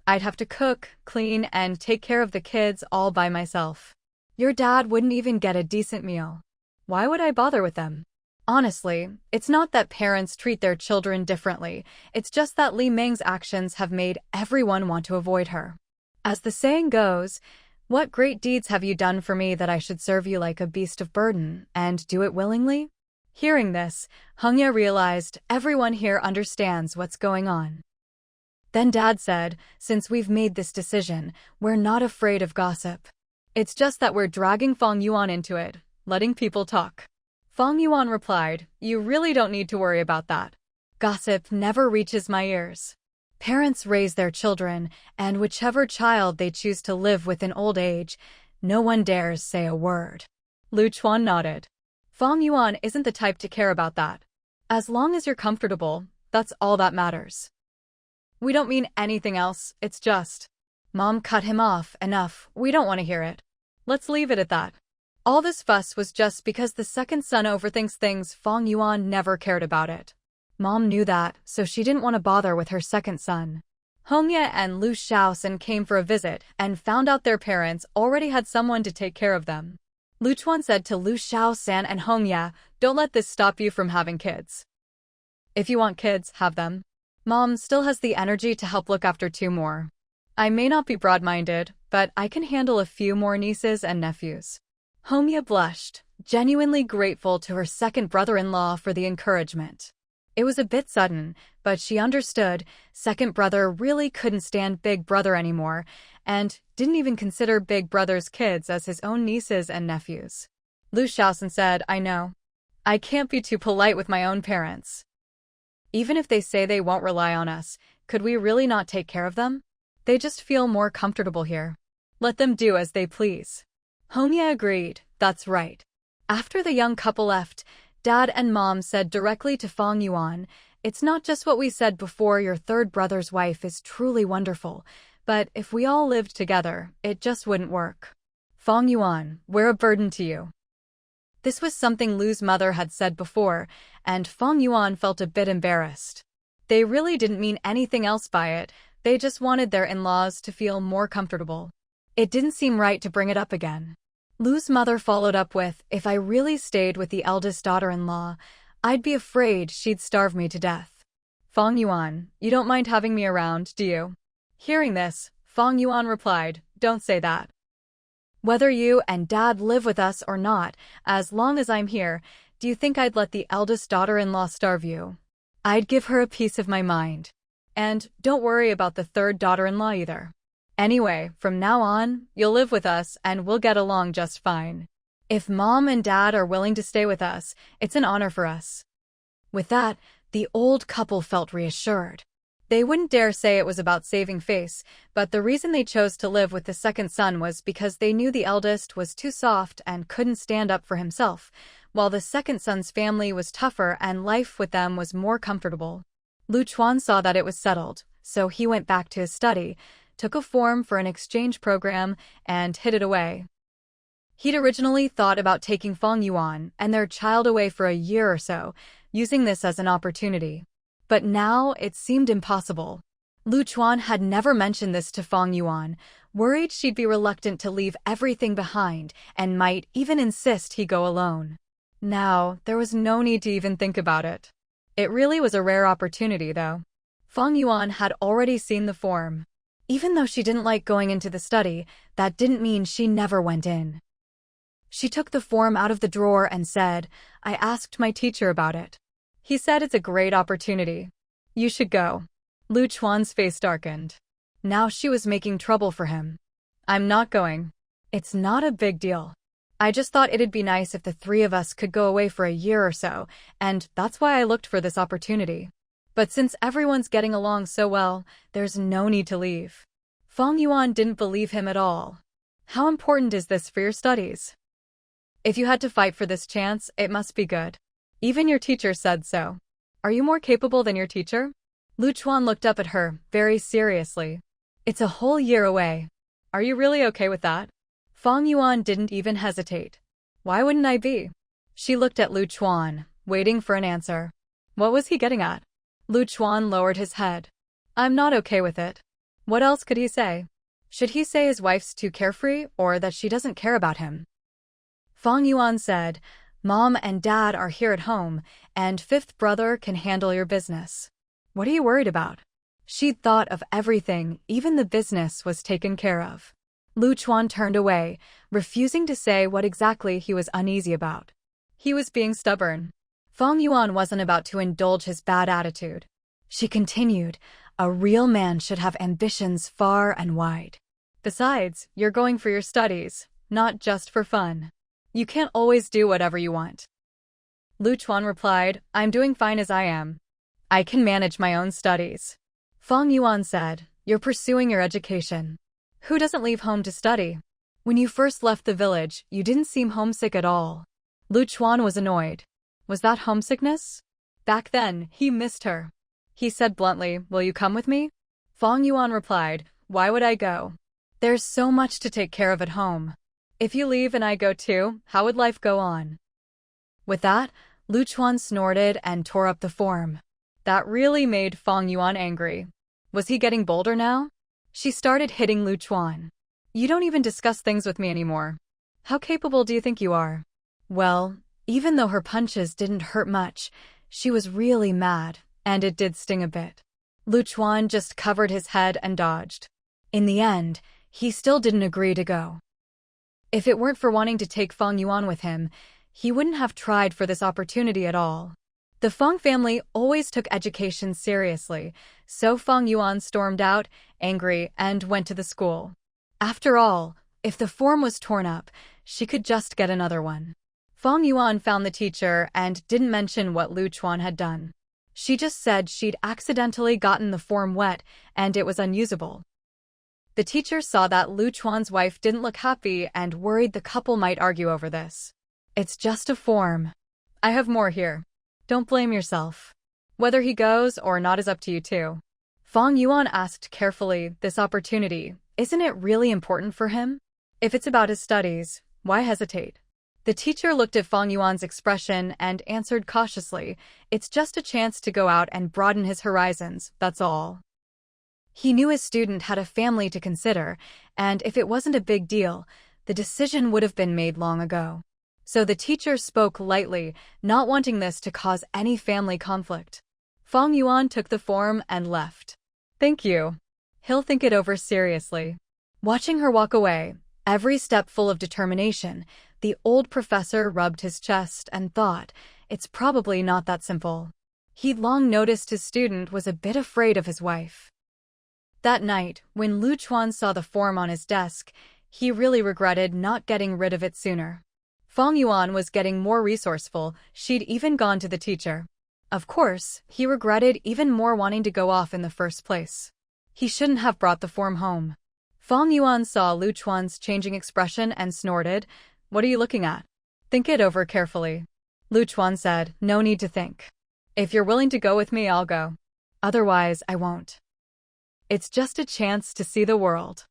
I'd have to cook, clean, and take care of the kids all by myself. Your dad wouldn't even get a decent meal. Why would I bother with them? Honestly, it's not that parents treat their children differently, it's just that Li Meng's actions have made everyone want to avoid her. As the saying goes, what great deeds have you done for me that I should serve you like a beast of burden, and do it willingly? Hearing this, Hongye realized everyone here understands what's going on. Then Dad said, since we've made this decision, we're not afraid of gossip. It's just that we're dragging Fang Yuan into it, letting people talk. Fang Yuan replied, you really don't need to worry about that. Gossip never reaches my ears. Parents raise their children, and whichever child they choose to live with in old age, no one dares say a word. Luchuan nodded. Fang Yuan isn't the type to care about that. As long as you're comfortable, that's all that matters. We don't mean anything else, it's just. Mom cut him off, enough, we don't want to hear it. Let's leave it at that. All this fuss was just because the second son overthinks things. Fang Yuan never cared about it. Mom knew that, so she didn't want to bother with her second son. Hongye and Lu Shaosan came for a visit and found out their parents already had someone to take care of them. Luchuan said to Lu Shaosan and Hongye, don't let this stop you from having kids. If you want kids, have them. Mom still has the energy to help look after 2 more. I may not be broad-minded, but I can handle a few more nieces and nephews. Hongye blushed, genuinely grateful to her second brother-in-law for the encouragement. It was a bit sudden, but she understood second brother really couldn't stand big brother anymore, and didn't even consider big brother's kids as his own nieces and nephews. Lu Shaosan said, I know. I can't be too polite with my own parents. Even if they say they won't rely on us, could we really not take care of them? They just feel more comfortable here. Let them do as they please. Hongye agreed, that's right. After the young couple left, Dad and Mom said directly to Fang Yuan, it's not just what we said before, your third brother's wife is truly wonderful, but if we all lived together, it just wouldn't work. Fang Yuan, we're a burden to you. This was something Lu's mother had said before, and Fang Yuan felt a bit embarrassed. They really didn't mean anything else by it, they just wanted their in-laws to feel more comfortable. It didn't seem right to bring it up again. Lu's mother followed up with, if I really stayed with the eldest daughter-in-law, I'd be afraid she'd starve me to death. Fang Yuan, you don't mind having me around, do you? Hearing this, Fang Yuan replied, don't say that. Whether you and Dad live with us or not, as long as I'm here, do you think I'd let the eldest daughter-in-law starve you? I'd give her a piece of my mind. And don't worry about the third daughter-in-law either. Anyway, from now on, you'll live with us and we'll get along just fine. If Mom and Dad are willing to stay with us, it's an honor for us." With that, the old couple felt reassured. They wouldn't dare say it was about saving face, but the reason they chose to live with the second son was because they knew the eldest was too soft and couldn't stand up for himself, while the second son's family was tougher and life with them was more comfortable. Lu Chuan saw that it was settled, so he went back to his study, took a form for an exchange program, and hid it away. He'd originally thought about taking Fang Yuan and their child away for a year or so, using this as an opportunity. But now it seemed impossible. Lu Chuan had never mentioned this to Fang Yuan, worried she'd be reluctant to leave everything behind and might even insist he go alone. Now, there was no need to even think about it. It really was a rare opportunity, though. Fang Yuan had already seen the form. Even though she didn't like going into the study, that didn't mean she never went in. She took the form out of the drawer and said, "I asked my teacher about it. He said it's a great opportunity. You should go." Lu Chuan's face darkened. Now she was making trouble for him. "I'm not going. It's not a big deal. I just thought it'd be nice if the three of us could go away for a year or so, and that's why I looked for this opportunity. But since everyone's getting along so well, there's no need to leave." Fang Yuan didn't believe him at all. "How important is this for your studies? If you had to fight for this chance, it must be good. Even your teacher said so. Are you more capable than your teacher?" Lu Chuan looked up at her, very seriously. "It's a whole year away. Are you really okay with that?" Fang Yuan didn't even hesitate. "Why wouldn't I be?" She looked at Lu Chuan, waiting for an answer. What was he getting at? Lu Chuan lowered his head. "I'm not okay with it." What else could he say? Should he say his wife's too carefree, or that she doesn't care about him? Fang Yuan said, "Mom and Dad are here at home, and fifth brother can handle your business. What are you worried about?" She'd thought of everything, even the business was taken care of. Lu Chuan turned away, refusing to say what exactly he was uneasy about. He was being stubborn. Fang Yuan wasn't about to indulge his bad attitude. She continued, "A real man should have ambitions far and wide. Besides, you're going for your studies, not just for fun. You can't always do whatever you want." Lu Chuan replied, "I'm doing fine as I am. I can manage my own studies." Fang Yuan said, "You're pursuing your education. Who doesn't leave home to study? When you first left the village, you didn't seem homesick at all." Lu Chuan was annoyed. Was that homesickness? Back then, he missed her. He said bluntly, "Will you come with me?" Fang Yuan replied, "Why would I go? There's so much to take care of at home. If you leave and I go too, how would life go on?" With that, Lu Chuan snorted and tore up the form. That really made Fang Yuan angry. Was he getting bolder now? She started hitting Lu Chuan. "You don't even discuss things with me anymore. How capable do you think you are?" Well, even though her punches didn't hurt much, she was really mad, and it did sting a bit. Lu Chuan just covered his head and dodged. In the end, he still didn't agree to go. If it weren't for wanting to take Fang Yuan with him, he wouldn't have tried for this opportunity at all. The Fang family always took education seriously, so Fang Yuan stormed out, angry, and went to the school. After all, if the form was torn up, she could just get another one. Fang Yuan found the teacher and didn't mention what Lu Chuan had done. She just said she'd accidentally gotten the form wet and it was unusable. The teacher saw that Lu Chuan's wife didn't look happy and worried the couple might argue over this. "It's just a form. I have more here. Don't blame yourself. Whether he goes or not is up to you too." Fang Yuan asked carefully, "This opportunity, isn't it really important for him? If it's about his studies, why hesitate?" The teacher looked at Fang Yuan's expression and answered cautiously, "It's just a chance to go out and broaden his horizons, that's all." He knew his student had a family to consider, and if it wasn't a big deal, the decision would have been made long ago. So the teacher spoke lightly, not wanting this to cause any family conflict. Fang Yuan took the form and left. "Thank you. He'll think it over seriously." Watching her walk away, every step full of determination, the old professor rubbed his chest and thought, it's probably not that simple. He'd long noticed his student was a bit afraid of his wife. That night, when Lu Chuan saw the form on his desk, he really regretted not getting rid of it sooner. Fang Yuan was getting more resourceful, she'd even gone to the teacher. Of course, he regretted even more wanting to go off in the first place. He shouldn't have brought the form home. Fang Yuan saw Lu Chuan's changing expression and snorted, "What are you looking at?" "Think it over carefully." Lu Chuan said, "No need to think. If you're willing to go with me, I'll go. Otherwise, I won't. It's just a chance to see the world.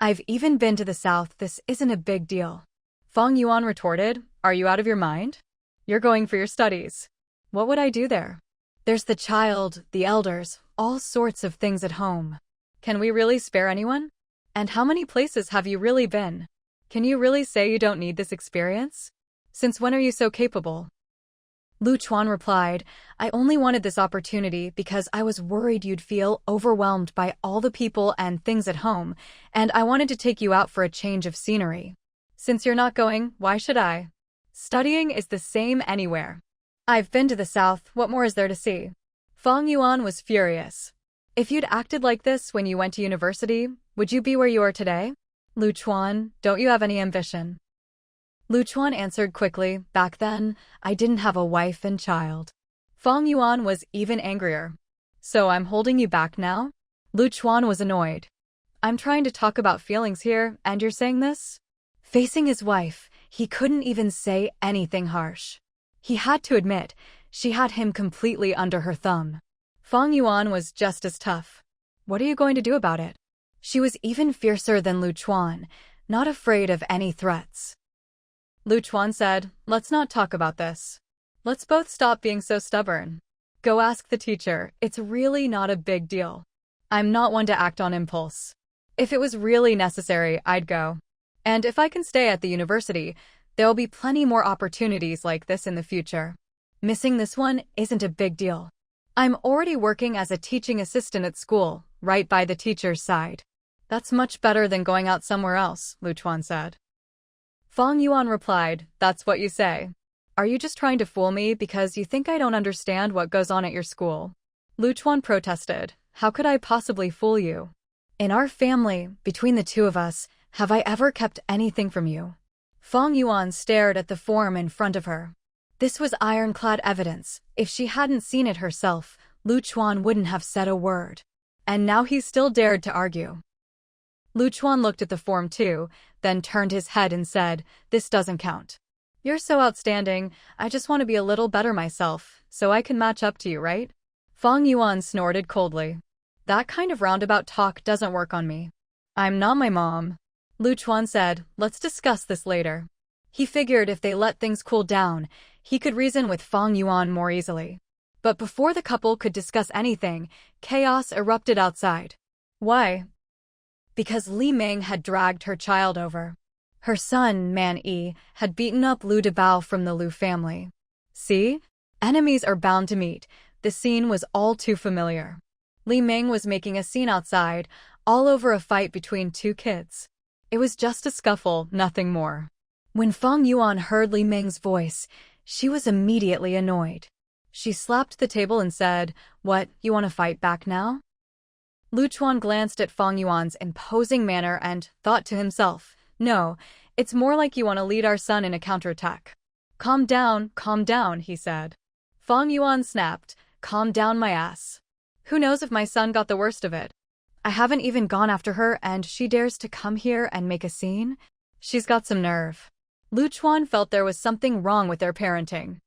I've even been to the south, this isn't a big deal." Fang Yuan retorted, "Are you out of your mind? You're going for your studies. What would I do there? There's the child, the elders, all sorts of things at home. Can we really spare anyone? And how many places have you really been? Can you really say you don't need this experience? Since when are you so capable?" Lu Chuan replied, "I only wanted this opportunity because I was worried you'd feel overwhelmed by all the people and things at home, and I wanted to take you out for a change of scenery. Since you're not going, why should I? Studying is the same anywhere. I've been to the south, what more is there to see?" Fang Yuan was furious. "If you'd acted like this when you went to university, would you be where you are today? Lu Chuan, don't you have any ambition?" Lu Chuan answered quickly, "Back then, I didn't have a wife and child." Fang Yuan was even angrier. "So I'm holding you back now?" Lu Chuan was annoyed. "I'm trying to talk about feelings here, and you're saying this?" Facing his wife, he couldn't even say anything harsh. He had to admit, she had him completely under her thumb. Fang Yuan was just as tough. "What are you going to do about it?" She was even fiercer than Lu Chuan, not afraid of any threats. Lu Chuan said, "Let's not talk about this. Let's both stop being so stubborn. Go ask the teacher, it's really not a big deal. I'm not one to act on impulse. If it was really necessary, I'd go. And if I can stay at the university, there'll be plenty more opportunities like this in the future. Missing this one isn't a big deal. I'm already working as a teaching assistant at school, right by the teacher's side. That's much better than going out somewhere else," Lu Chuan said. Fang Yuan replied, "That's what you say. Are you just trying to fool me because you think I don't understand what goes on at your school?" Lu Chuan protested, "How could I possibly fool you? In our family, between the two of us, have I ever kept anything from you?" Fang Yuan stared at the form in front of her. This was ironclad evidence. If she hadn't seen it herself, Lu Chuan wouldn't have said a word. And now he still dared to argue. Lu Chuan looked at the form too, then turned his head and said, "This doesn't count. You're so outstanding, I just want to be a little better myself, so I can match up to you, right?" Fang Yuan snorted coldly. "That kind of roundabout talk doesn't work on me. I'm not my mom." Lu Chuan said, "Let's discuss this later." He figured if they let things cool down, he could reason with Fang Yuan more easily. But before the couple could discuss anything, chaos erupted outside. Why? Because Li Ming had dragged her child over. Her son, Man Yi, had beaten up Lu Debao from the Lu family. See? Enemies are bound to meet. The scene was all too familiar. Li Ming was making a scene outside, all over a fight between two kids. It was just a scuffle, nothing more. When Fang Yuan heard Li Ming's voice, she was immediately annoyed. She slapped the table and said, "What, you want to fight back now?" Lu Chuan glanced at Fang Yuan's imposing manner and thought to himself, "No, it's more like you want to lead our son in a counterattack." Calm down, he said. Fang Yuan snapped, "Calm down my ass. Who knows if my son got the worst of it? I haven't even gone after her and she dares to come here and make a scene? She's got some nerve." Lu Chuan felt there was something wrong with their parenting.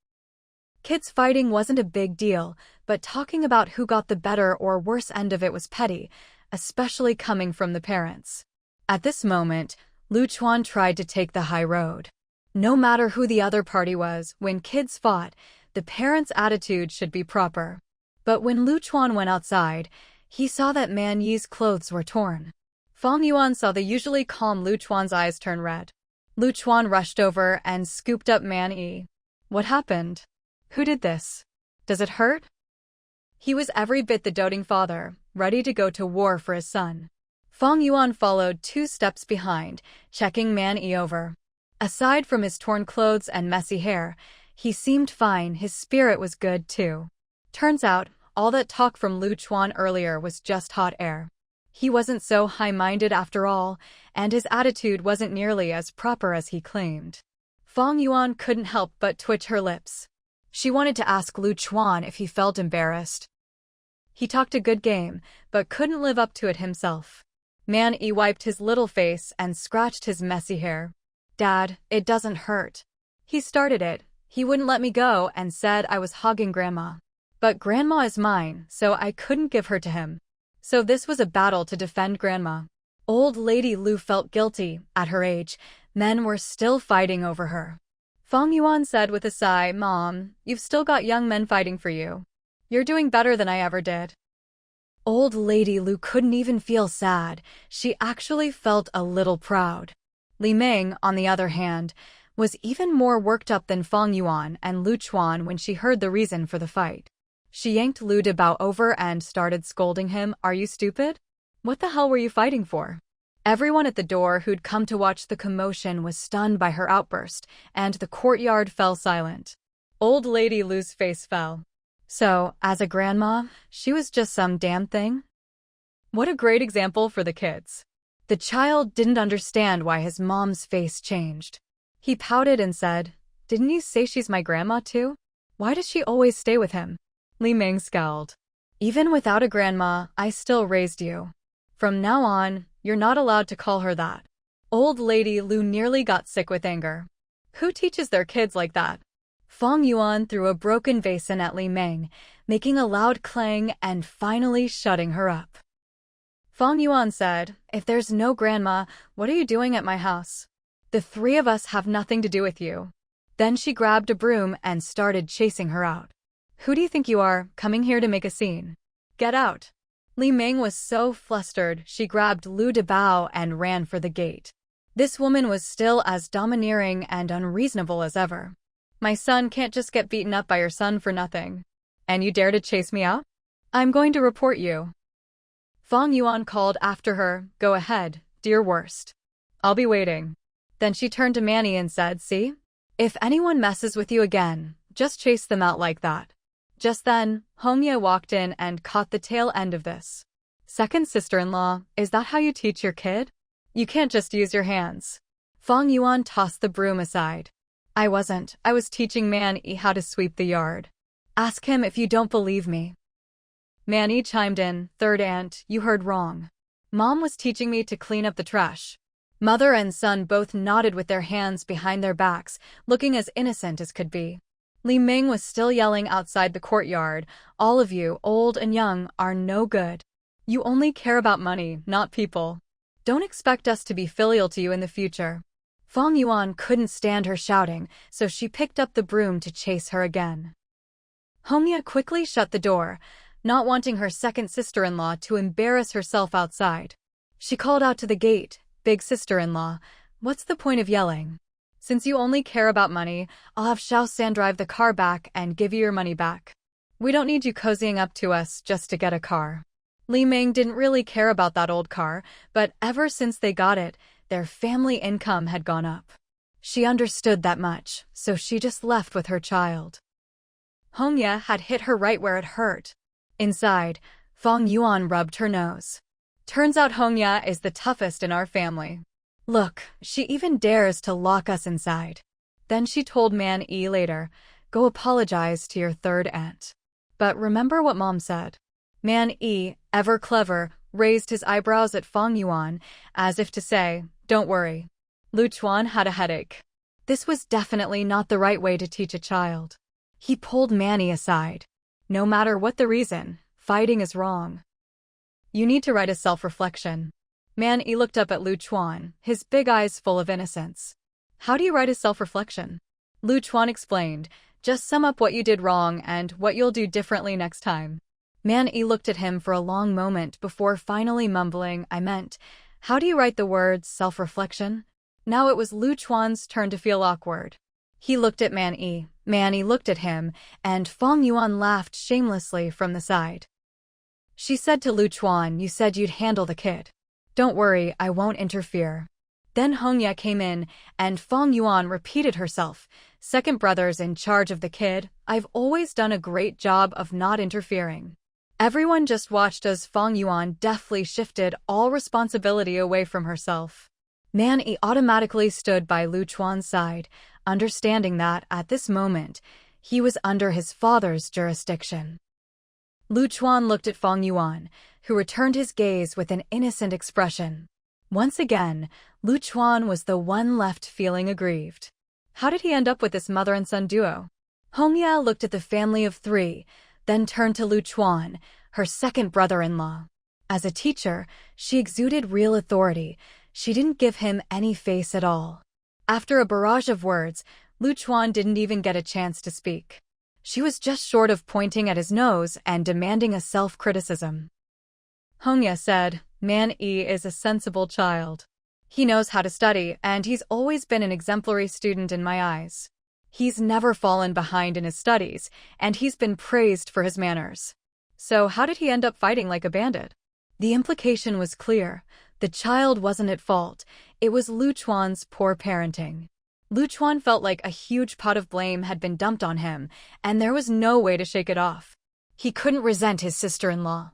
Kids fighting wasn't a big deal, but talking about who got the better or worse end of it was petty, especially coming from the parents. At this moment, Lu Chuan tried to take the high road. No matter who the other party was, when kids fought, the parents' attitude should be proper. But when Lu Chuan went outside, he saw that Man Yi's clothes were torn. Fang Yuan saw the usually calm Lu Chuan's eyes turn red. Lu Chuan rushed over and scooped up Man Yi. "What happened? Who did this? Does it hurt?" He was every bit the doting father, ready to go to war for his son. Fang Yuan followed 2 steps behind, checking Man Yi over. Aside from his torn clothes and messy hair, he seemed fine, his spirit was good too. Turns out, all that talk from Lu Chuan earlier was just hot air. He wasn't so high-minded after all, and his attitude wasn't nearly as proper as he claimed. Fang Yuan couldn't help but twitch her lips. She wanted to ask Lu Chuan if he felt embarrassed. He talked a good game, but couldn't live up to it himself. Man Yi wiped his little face and scratched his messy hair. "Dad, it doesn't hurt. He started it. He wouldn't let me go and said I was hogging Grandma. But Grandma is mine, so I couldn't give her to him. So this was a battle to defend Grandma." Old Lady Lu felt guilty. At her age, men were still fighting over her. Fang Yuan said with a sigh, "Mom, you've still got young men fighting for you. You're doing better than I ever did." Old Lady Lu couldn't even feel sad. She actually felt a little proud. Li Ming, on the other hand, was even more worked up than Fang Yuan and Lu Chuan when she heard the reason for the fight. She yanked Lu Dabao over and started scolding him. "Are you stupid? What the hell were you fighting for?" Everyone at the door who'd come to watch the commotion was stunned by her outburst, and the courtyard fell silent. Old Lady Lu's face fell. So, as a grandma, she was just some damn thing? What a great example for the kids. The child didn't understand why his mom's face changed. He pouted and said, "Didn't you say she's my grandma too? Why does she always stay with him?" Li Ming scowled. "Even without a grandma, I still raised you. From now on, you're not allowed to call her that." Old Lady Lu nearly got sick with anger. Who teaches their kids like that? Fang Yuan threw a broken basin at Li Ming, making a loud clang and finally shutting her up. Fang Yuan said, "If there's no grandma, what are you doing at my house? The three of us have nothing to do with you." Then she grabbed a broom and started chasing her out. "Who do you think you are, coming here to make a scene? Get out." Li Ming was so flustered, she grabbed Lu Dabao and ran for the gate. This woman was still as domineering and unreasonable as ever. "My son can't just get beaten up by your son for nothing. And you dare to chase me out? I'm going to report you." Fang Yuan called after her, "Go ahead, do your worst. I'll be waiting." Then she turned to Manny and said, "See? If anyone messes with you again, just chase them out like that." Just then, Hongya walked in and caught the tail end of this. "Second sister-in-law, is that how you teach your kid? You can't just use your hands." Fang Yuan tossed the broom aside. I was teaching Man Yi how to sweep the yard. Ask him if you don't believe me." Man Yi chimed in, "Third aunt, you heard wrong. Mom was teaching me to clean up the trash." Mother and son both nodded with their hands behind their backs, looking as innocent as could be. Li Ming was still yelling outside the courtyard, "All of you, old and young, are no good. You only care about money, not people. Don't expect us to be filial to you in the future." Fang Yuan couldn't stand her shouting, so she picked up the broom to chase her again. Hongya quickly shut the door, not wanting her second sister-in-law to embarrass herself outside. She called out to the gate, "Big sister-in-law, what's the point of yelling? Since you only care about money, I'll have Xiao San drive the car back and give you your money back. We don't need you cozying up to us just to get a car." Li Ming didn't really care about that old car, but ever since they got it, their family income had gone up. She understood that much, so she just left with her child. Hongya had hit her right where it hurt. Inside, Fang Yuan rubbed her nose. "Turns out Hongya is the toughest in our family. Look, she even dares to lock us inside." Then she told Man Yi later, "Go apologize to your third aunt. But remember what Mom said." Man Yi, ever clever, raised his eyebrows at Fang Yuan, as if to say, "Don't worry." Lu Chuan had a headache. This was definitely not the right way to teach a child. He pulled Manny aside. "No matter what the reason, fighting is wrong. You need to write a self-reflection." Manny looked up at Lu Chuan, his big eyes full of innocence. "How do you write a self-reflection?" Lu Chuan explained, "Just sum up what you did wrong and what you'll do differently next time." Manny looked at him for a long moment before finally mumbling, "I meant, how do you write the words self-reflection?" Now it was Lu Chuan's turn to feel awkward. He looked at Manny. Manny looked at him, and Fang Yuan laughed shamelessly from the side. She said to Lu Chuan, "You said you'd handle the kid. Don't worry, I won't interfere." Then Hongya came in, and Fang Yuan repeated herself, "Second brother's in charge of the kid. I've always done a great job of not interfering." Everyone just watched as Fang Yuan deftly shifted all responsibility away from herself. Man Yi automatically stood by Lu Chuan's side, understanding that, at this moment, he was under his father's jurisdiction. Lu Chuan looked at Fang Yuan, who returned his gaze with an innocent expression. Once again, Lu Chuan was the one left feeling aggrieved. How did he end up with this mother and son duo? Hongya looked at the family of three, then turned to Lu Chuan, her second brother-in-law. As a teacher, she exuded real authority. She didn't give him any face at all. After a barrage of words, Lu Chuan didn't even get a chance to speak. She was just short of pointing at his nose and demanding a self-criticism. Hongya said, Man Yi is a sensible child. He knows how to study, and he's always been an exemplary student in my eyes. He's never fallen behind in his studies, and he's been praised for his manners. So how did he end up fighting like a bandit? The implication was clear. The child wasn't at fault. It was Lu Chuan's poor parenting. Lu Chuan felt like a huge pot of blame had been dumped on him, and there was no way to shake it off. He couldn't resent his sister-in-law.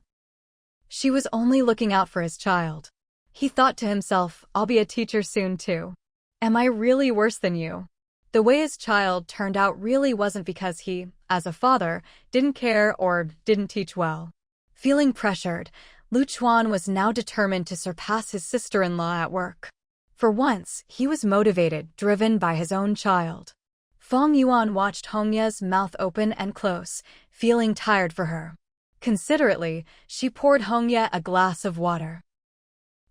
She was only looking out for his child. He thought to himself, I'll be a teacher soon too. Am I really worse than you? The way his child turned out really wasn't because he, as a father, didn't care or didn't teach well. Feeling pressured, Lu Chuan was now determined to surpass his sister-in-law at work. For once, he was motivated, driven by his own child. Fang Yuan watched Hongya's mouth open and close, feeling tired for her. Considerately, she poured Hongya a glass of water.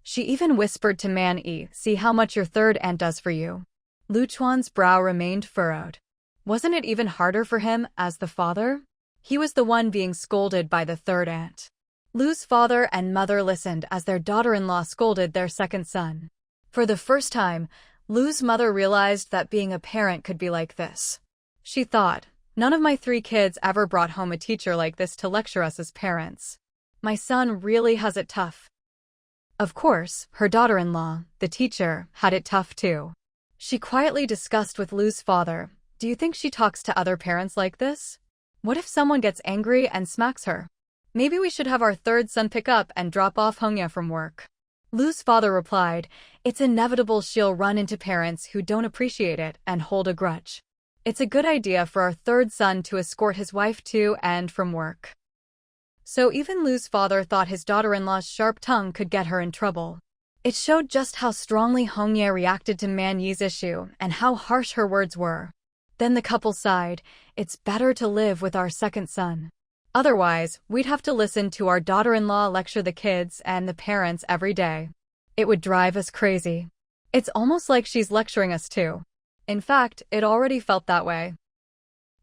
She even whispered to Man Yi, see how much your third aunt does for you. Lu Chuan's brow remained furrowed. Wasn't it even harder for him as the father? He was the one being scolded by the third aunt. Lu's father and mother listened as their daughter-in-law scolded their second son. For the first time, Lu's mother realized that being a parent could be like this. She thought, none of my 3 kids ever brought home a teacher like this to lecture us as parents. My son really has it tough. Of course, her daughter-in-law, the teacher, had it tough too. She quietly discussed with Lu's father, do you think she talks to other parents like this? What if someone gets angry and smacks her? Maybe we should have our third son pick up and drop off Hongya from work. Lu's father replied, it's inevitable she'll run into parents who don't appreciate it and hold a grudge. It's a good idea for our third son to escort his wife to and from work. So even Lu's father thought his daughter-in-law's sharp tongue could get her in trouble. It showed just how strongly Hongya reacted to Man Yi's issue and how harsh her words were. Then the couple sighed, it's better to live with our second son. Otherwise, we'd have to listen to our daughter-in-law lecture the kids and the parents every day. It would drive us crazy. It's almost like she's lecturing us too. In fact, it already felt that way.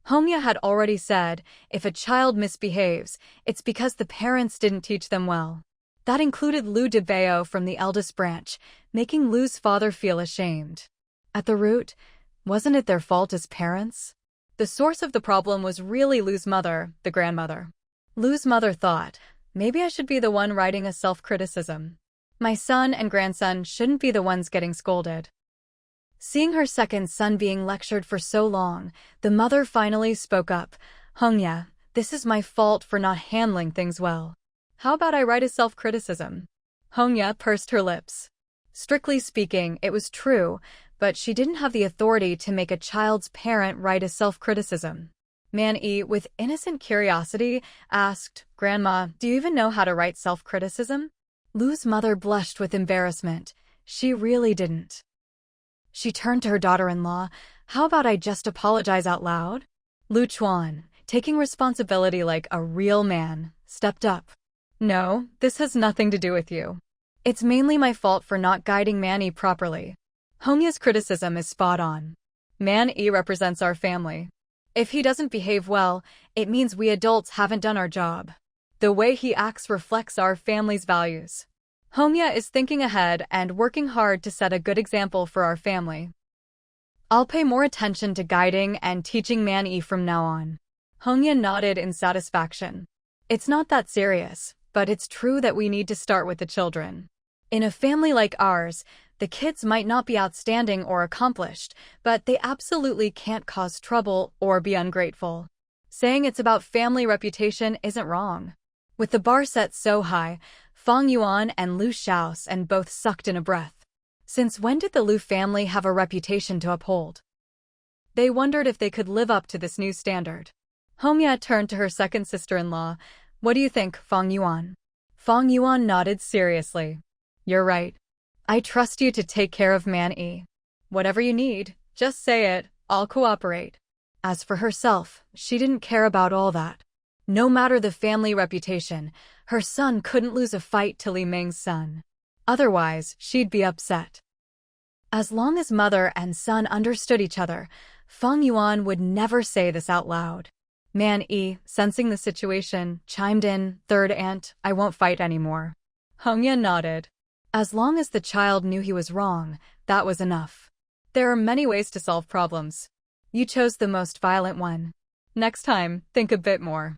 Hongya had already said, if a child misbehaves, it's because the parents didn't teach them well. That included Lu Debao from the eldest branch, making Lu's father feel ashamed. At the root, wasn't it their fault as parents? The source of the problem was really Lu's mother, the grandmother. Lu's mother thought, maybe I should be the one writing a self-criticism. My son and grandson shouldn't be the ones getting scolded. Seeing her second son being lectured for so long, the mother finally spoke up, Hongya, this is my fault for not handling things well. How about I write a self-criticism? Hongya pursed her lips. Strictly speaking, it was true, but she didn't have the authority to make a child's parent write a self-criticism. Man Yi, with innocent curiosity, asked, Grandma, do you even know how to write self-criticism? Lu's mother blushed with embarrassment. She really didn't. She turned to her daughter-in-law, how about I just apologize out loud? Lu Chuan, taking responsibility like a real man, stepped up. No, this has nothing to do with you. It's mainly my fault for not guiding Man Yi properly. Hongya's criticism is spot on. Man Yi represents our family. If he doesn't behave well, it means we adults haven't done our job. The way he acts reflects our family's values. Hongya is thinking ahead and working hard to set a good example for our family. I'll pay more attention to guiding and teaching Man Yi from now on. Hongya nodded in satisfaction. It's not that serious, but it's true that we need to start with the children. In a family like ours, the kids might not be outstanding or accomplished, but they absolutely can't cause trouble or be ungrateful. Saying it's about family reputation isn't wrong. With the bar set so high, Fang Yuan and Lu Shaos and both sucked in a breath. Since when did the Lu family have a reputation to uphold? They wondered if they could live up to this new standard. Hongya turned to her second sister-in-law. What do you think, Fang Yuan? Fang Yuan nodded seriously. You're right. I trust you to take care of Man Yi. Whatever you need, just say it, I'll cooperate. As for herself, she didn't care about all that. No matter the family reputation, her son couldn't lose a fight to Li Ming's son. Otherwise, she'd be upset. As long as mother and son understood each other, Fang Yuan would never say this out loud. Man Yi, sensing the situation, chimed in, Third aunt, I won't fight anymore. Hongya nodded. As long as the child knew he was wrong, that was enough. There are many ways to solve problems. You chose the most violent one. Next time, think a bit more.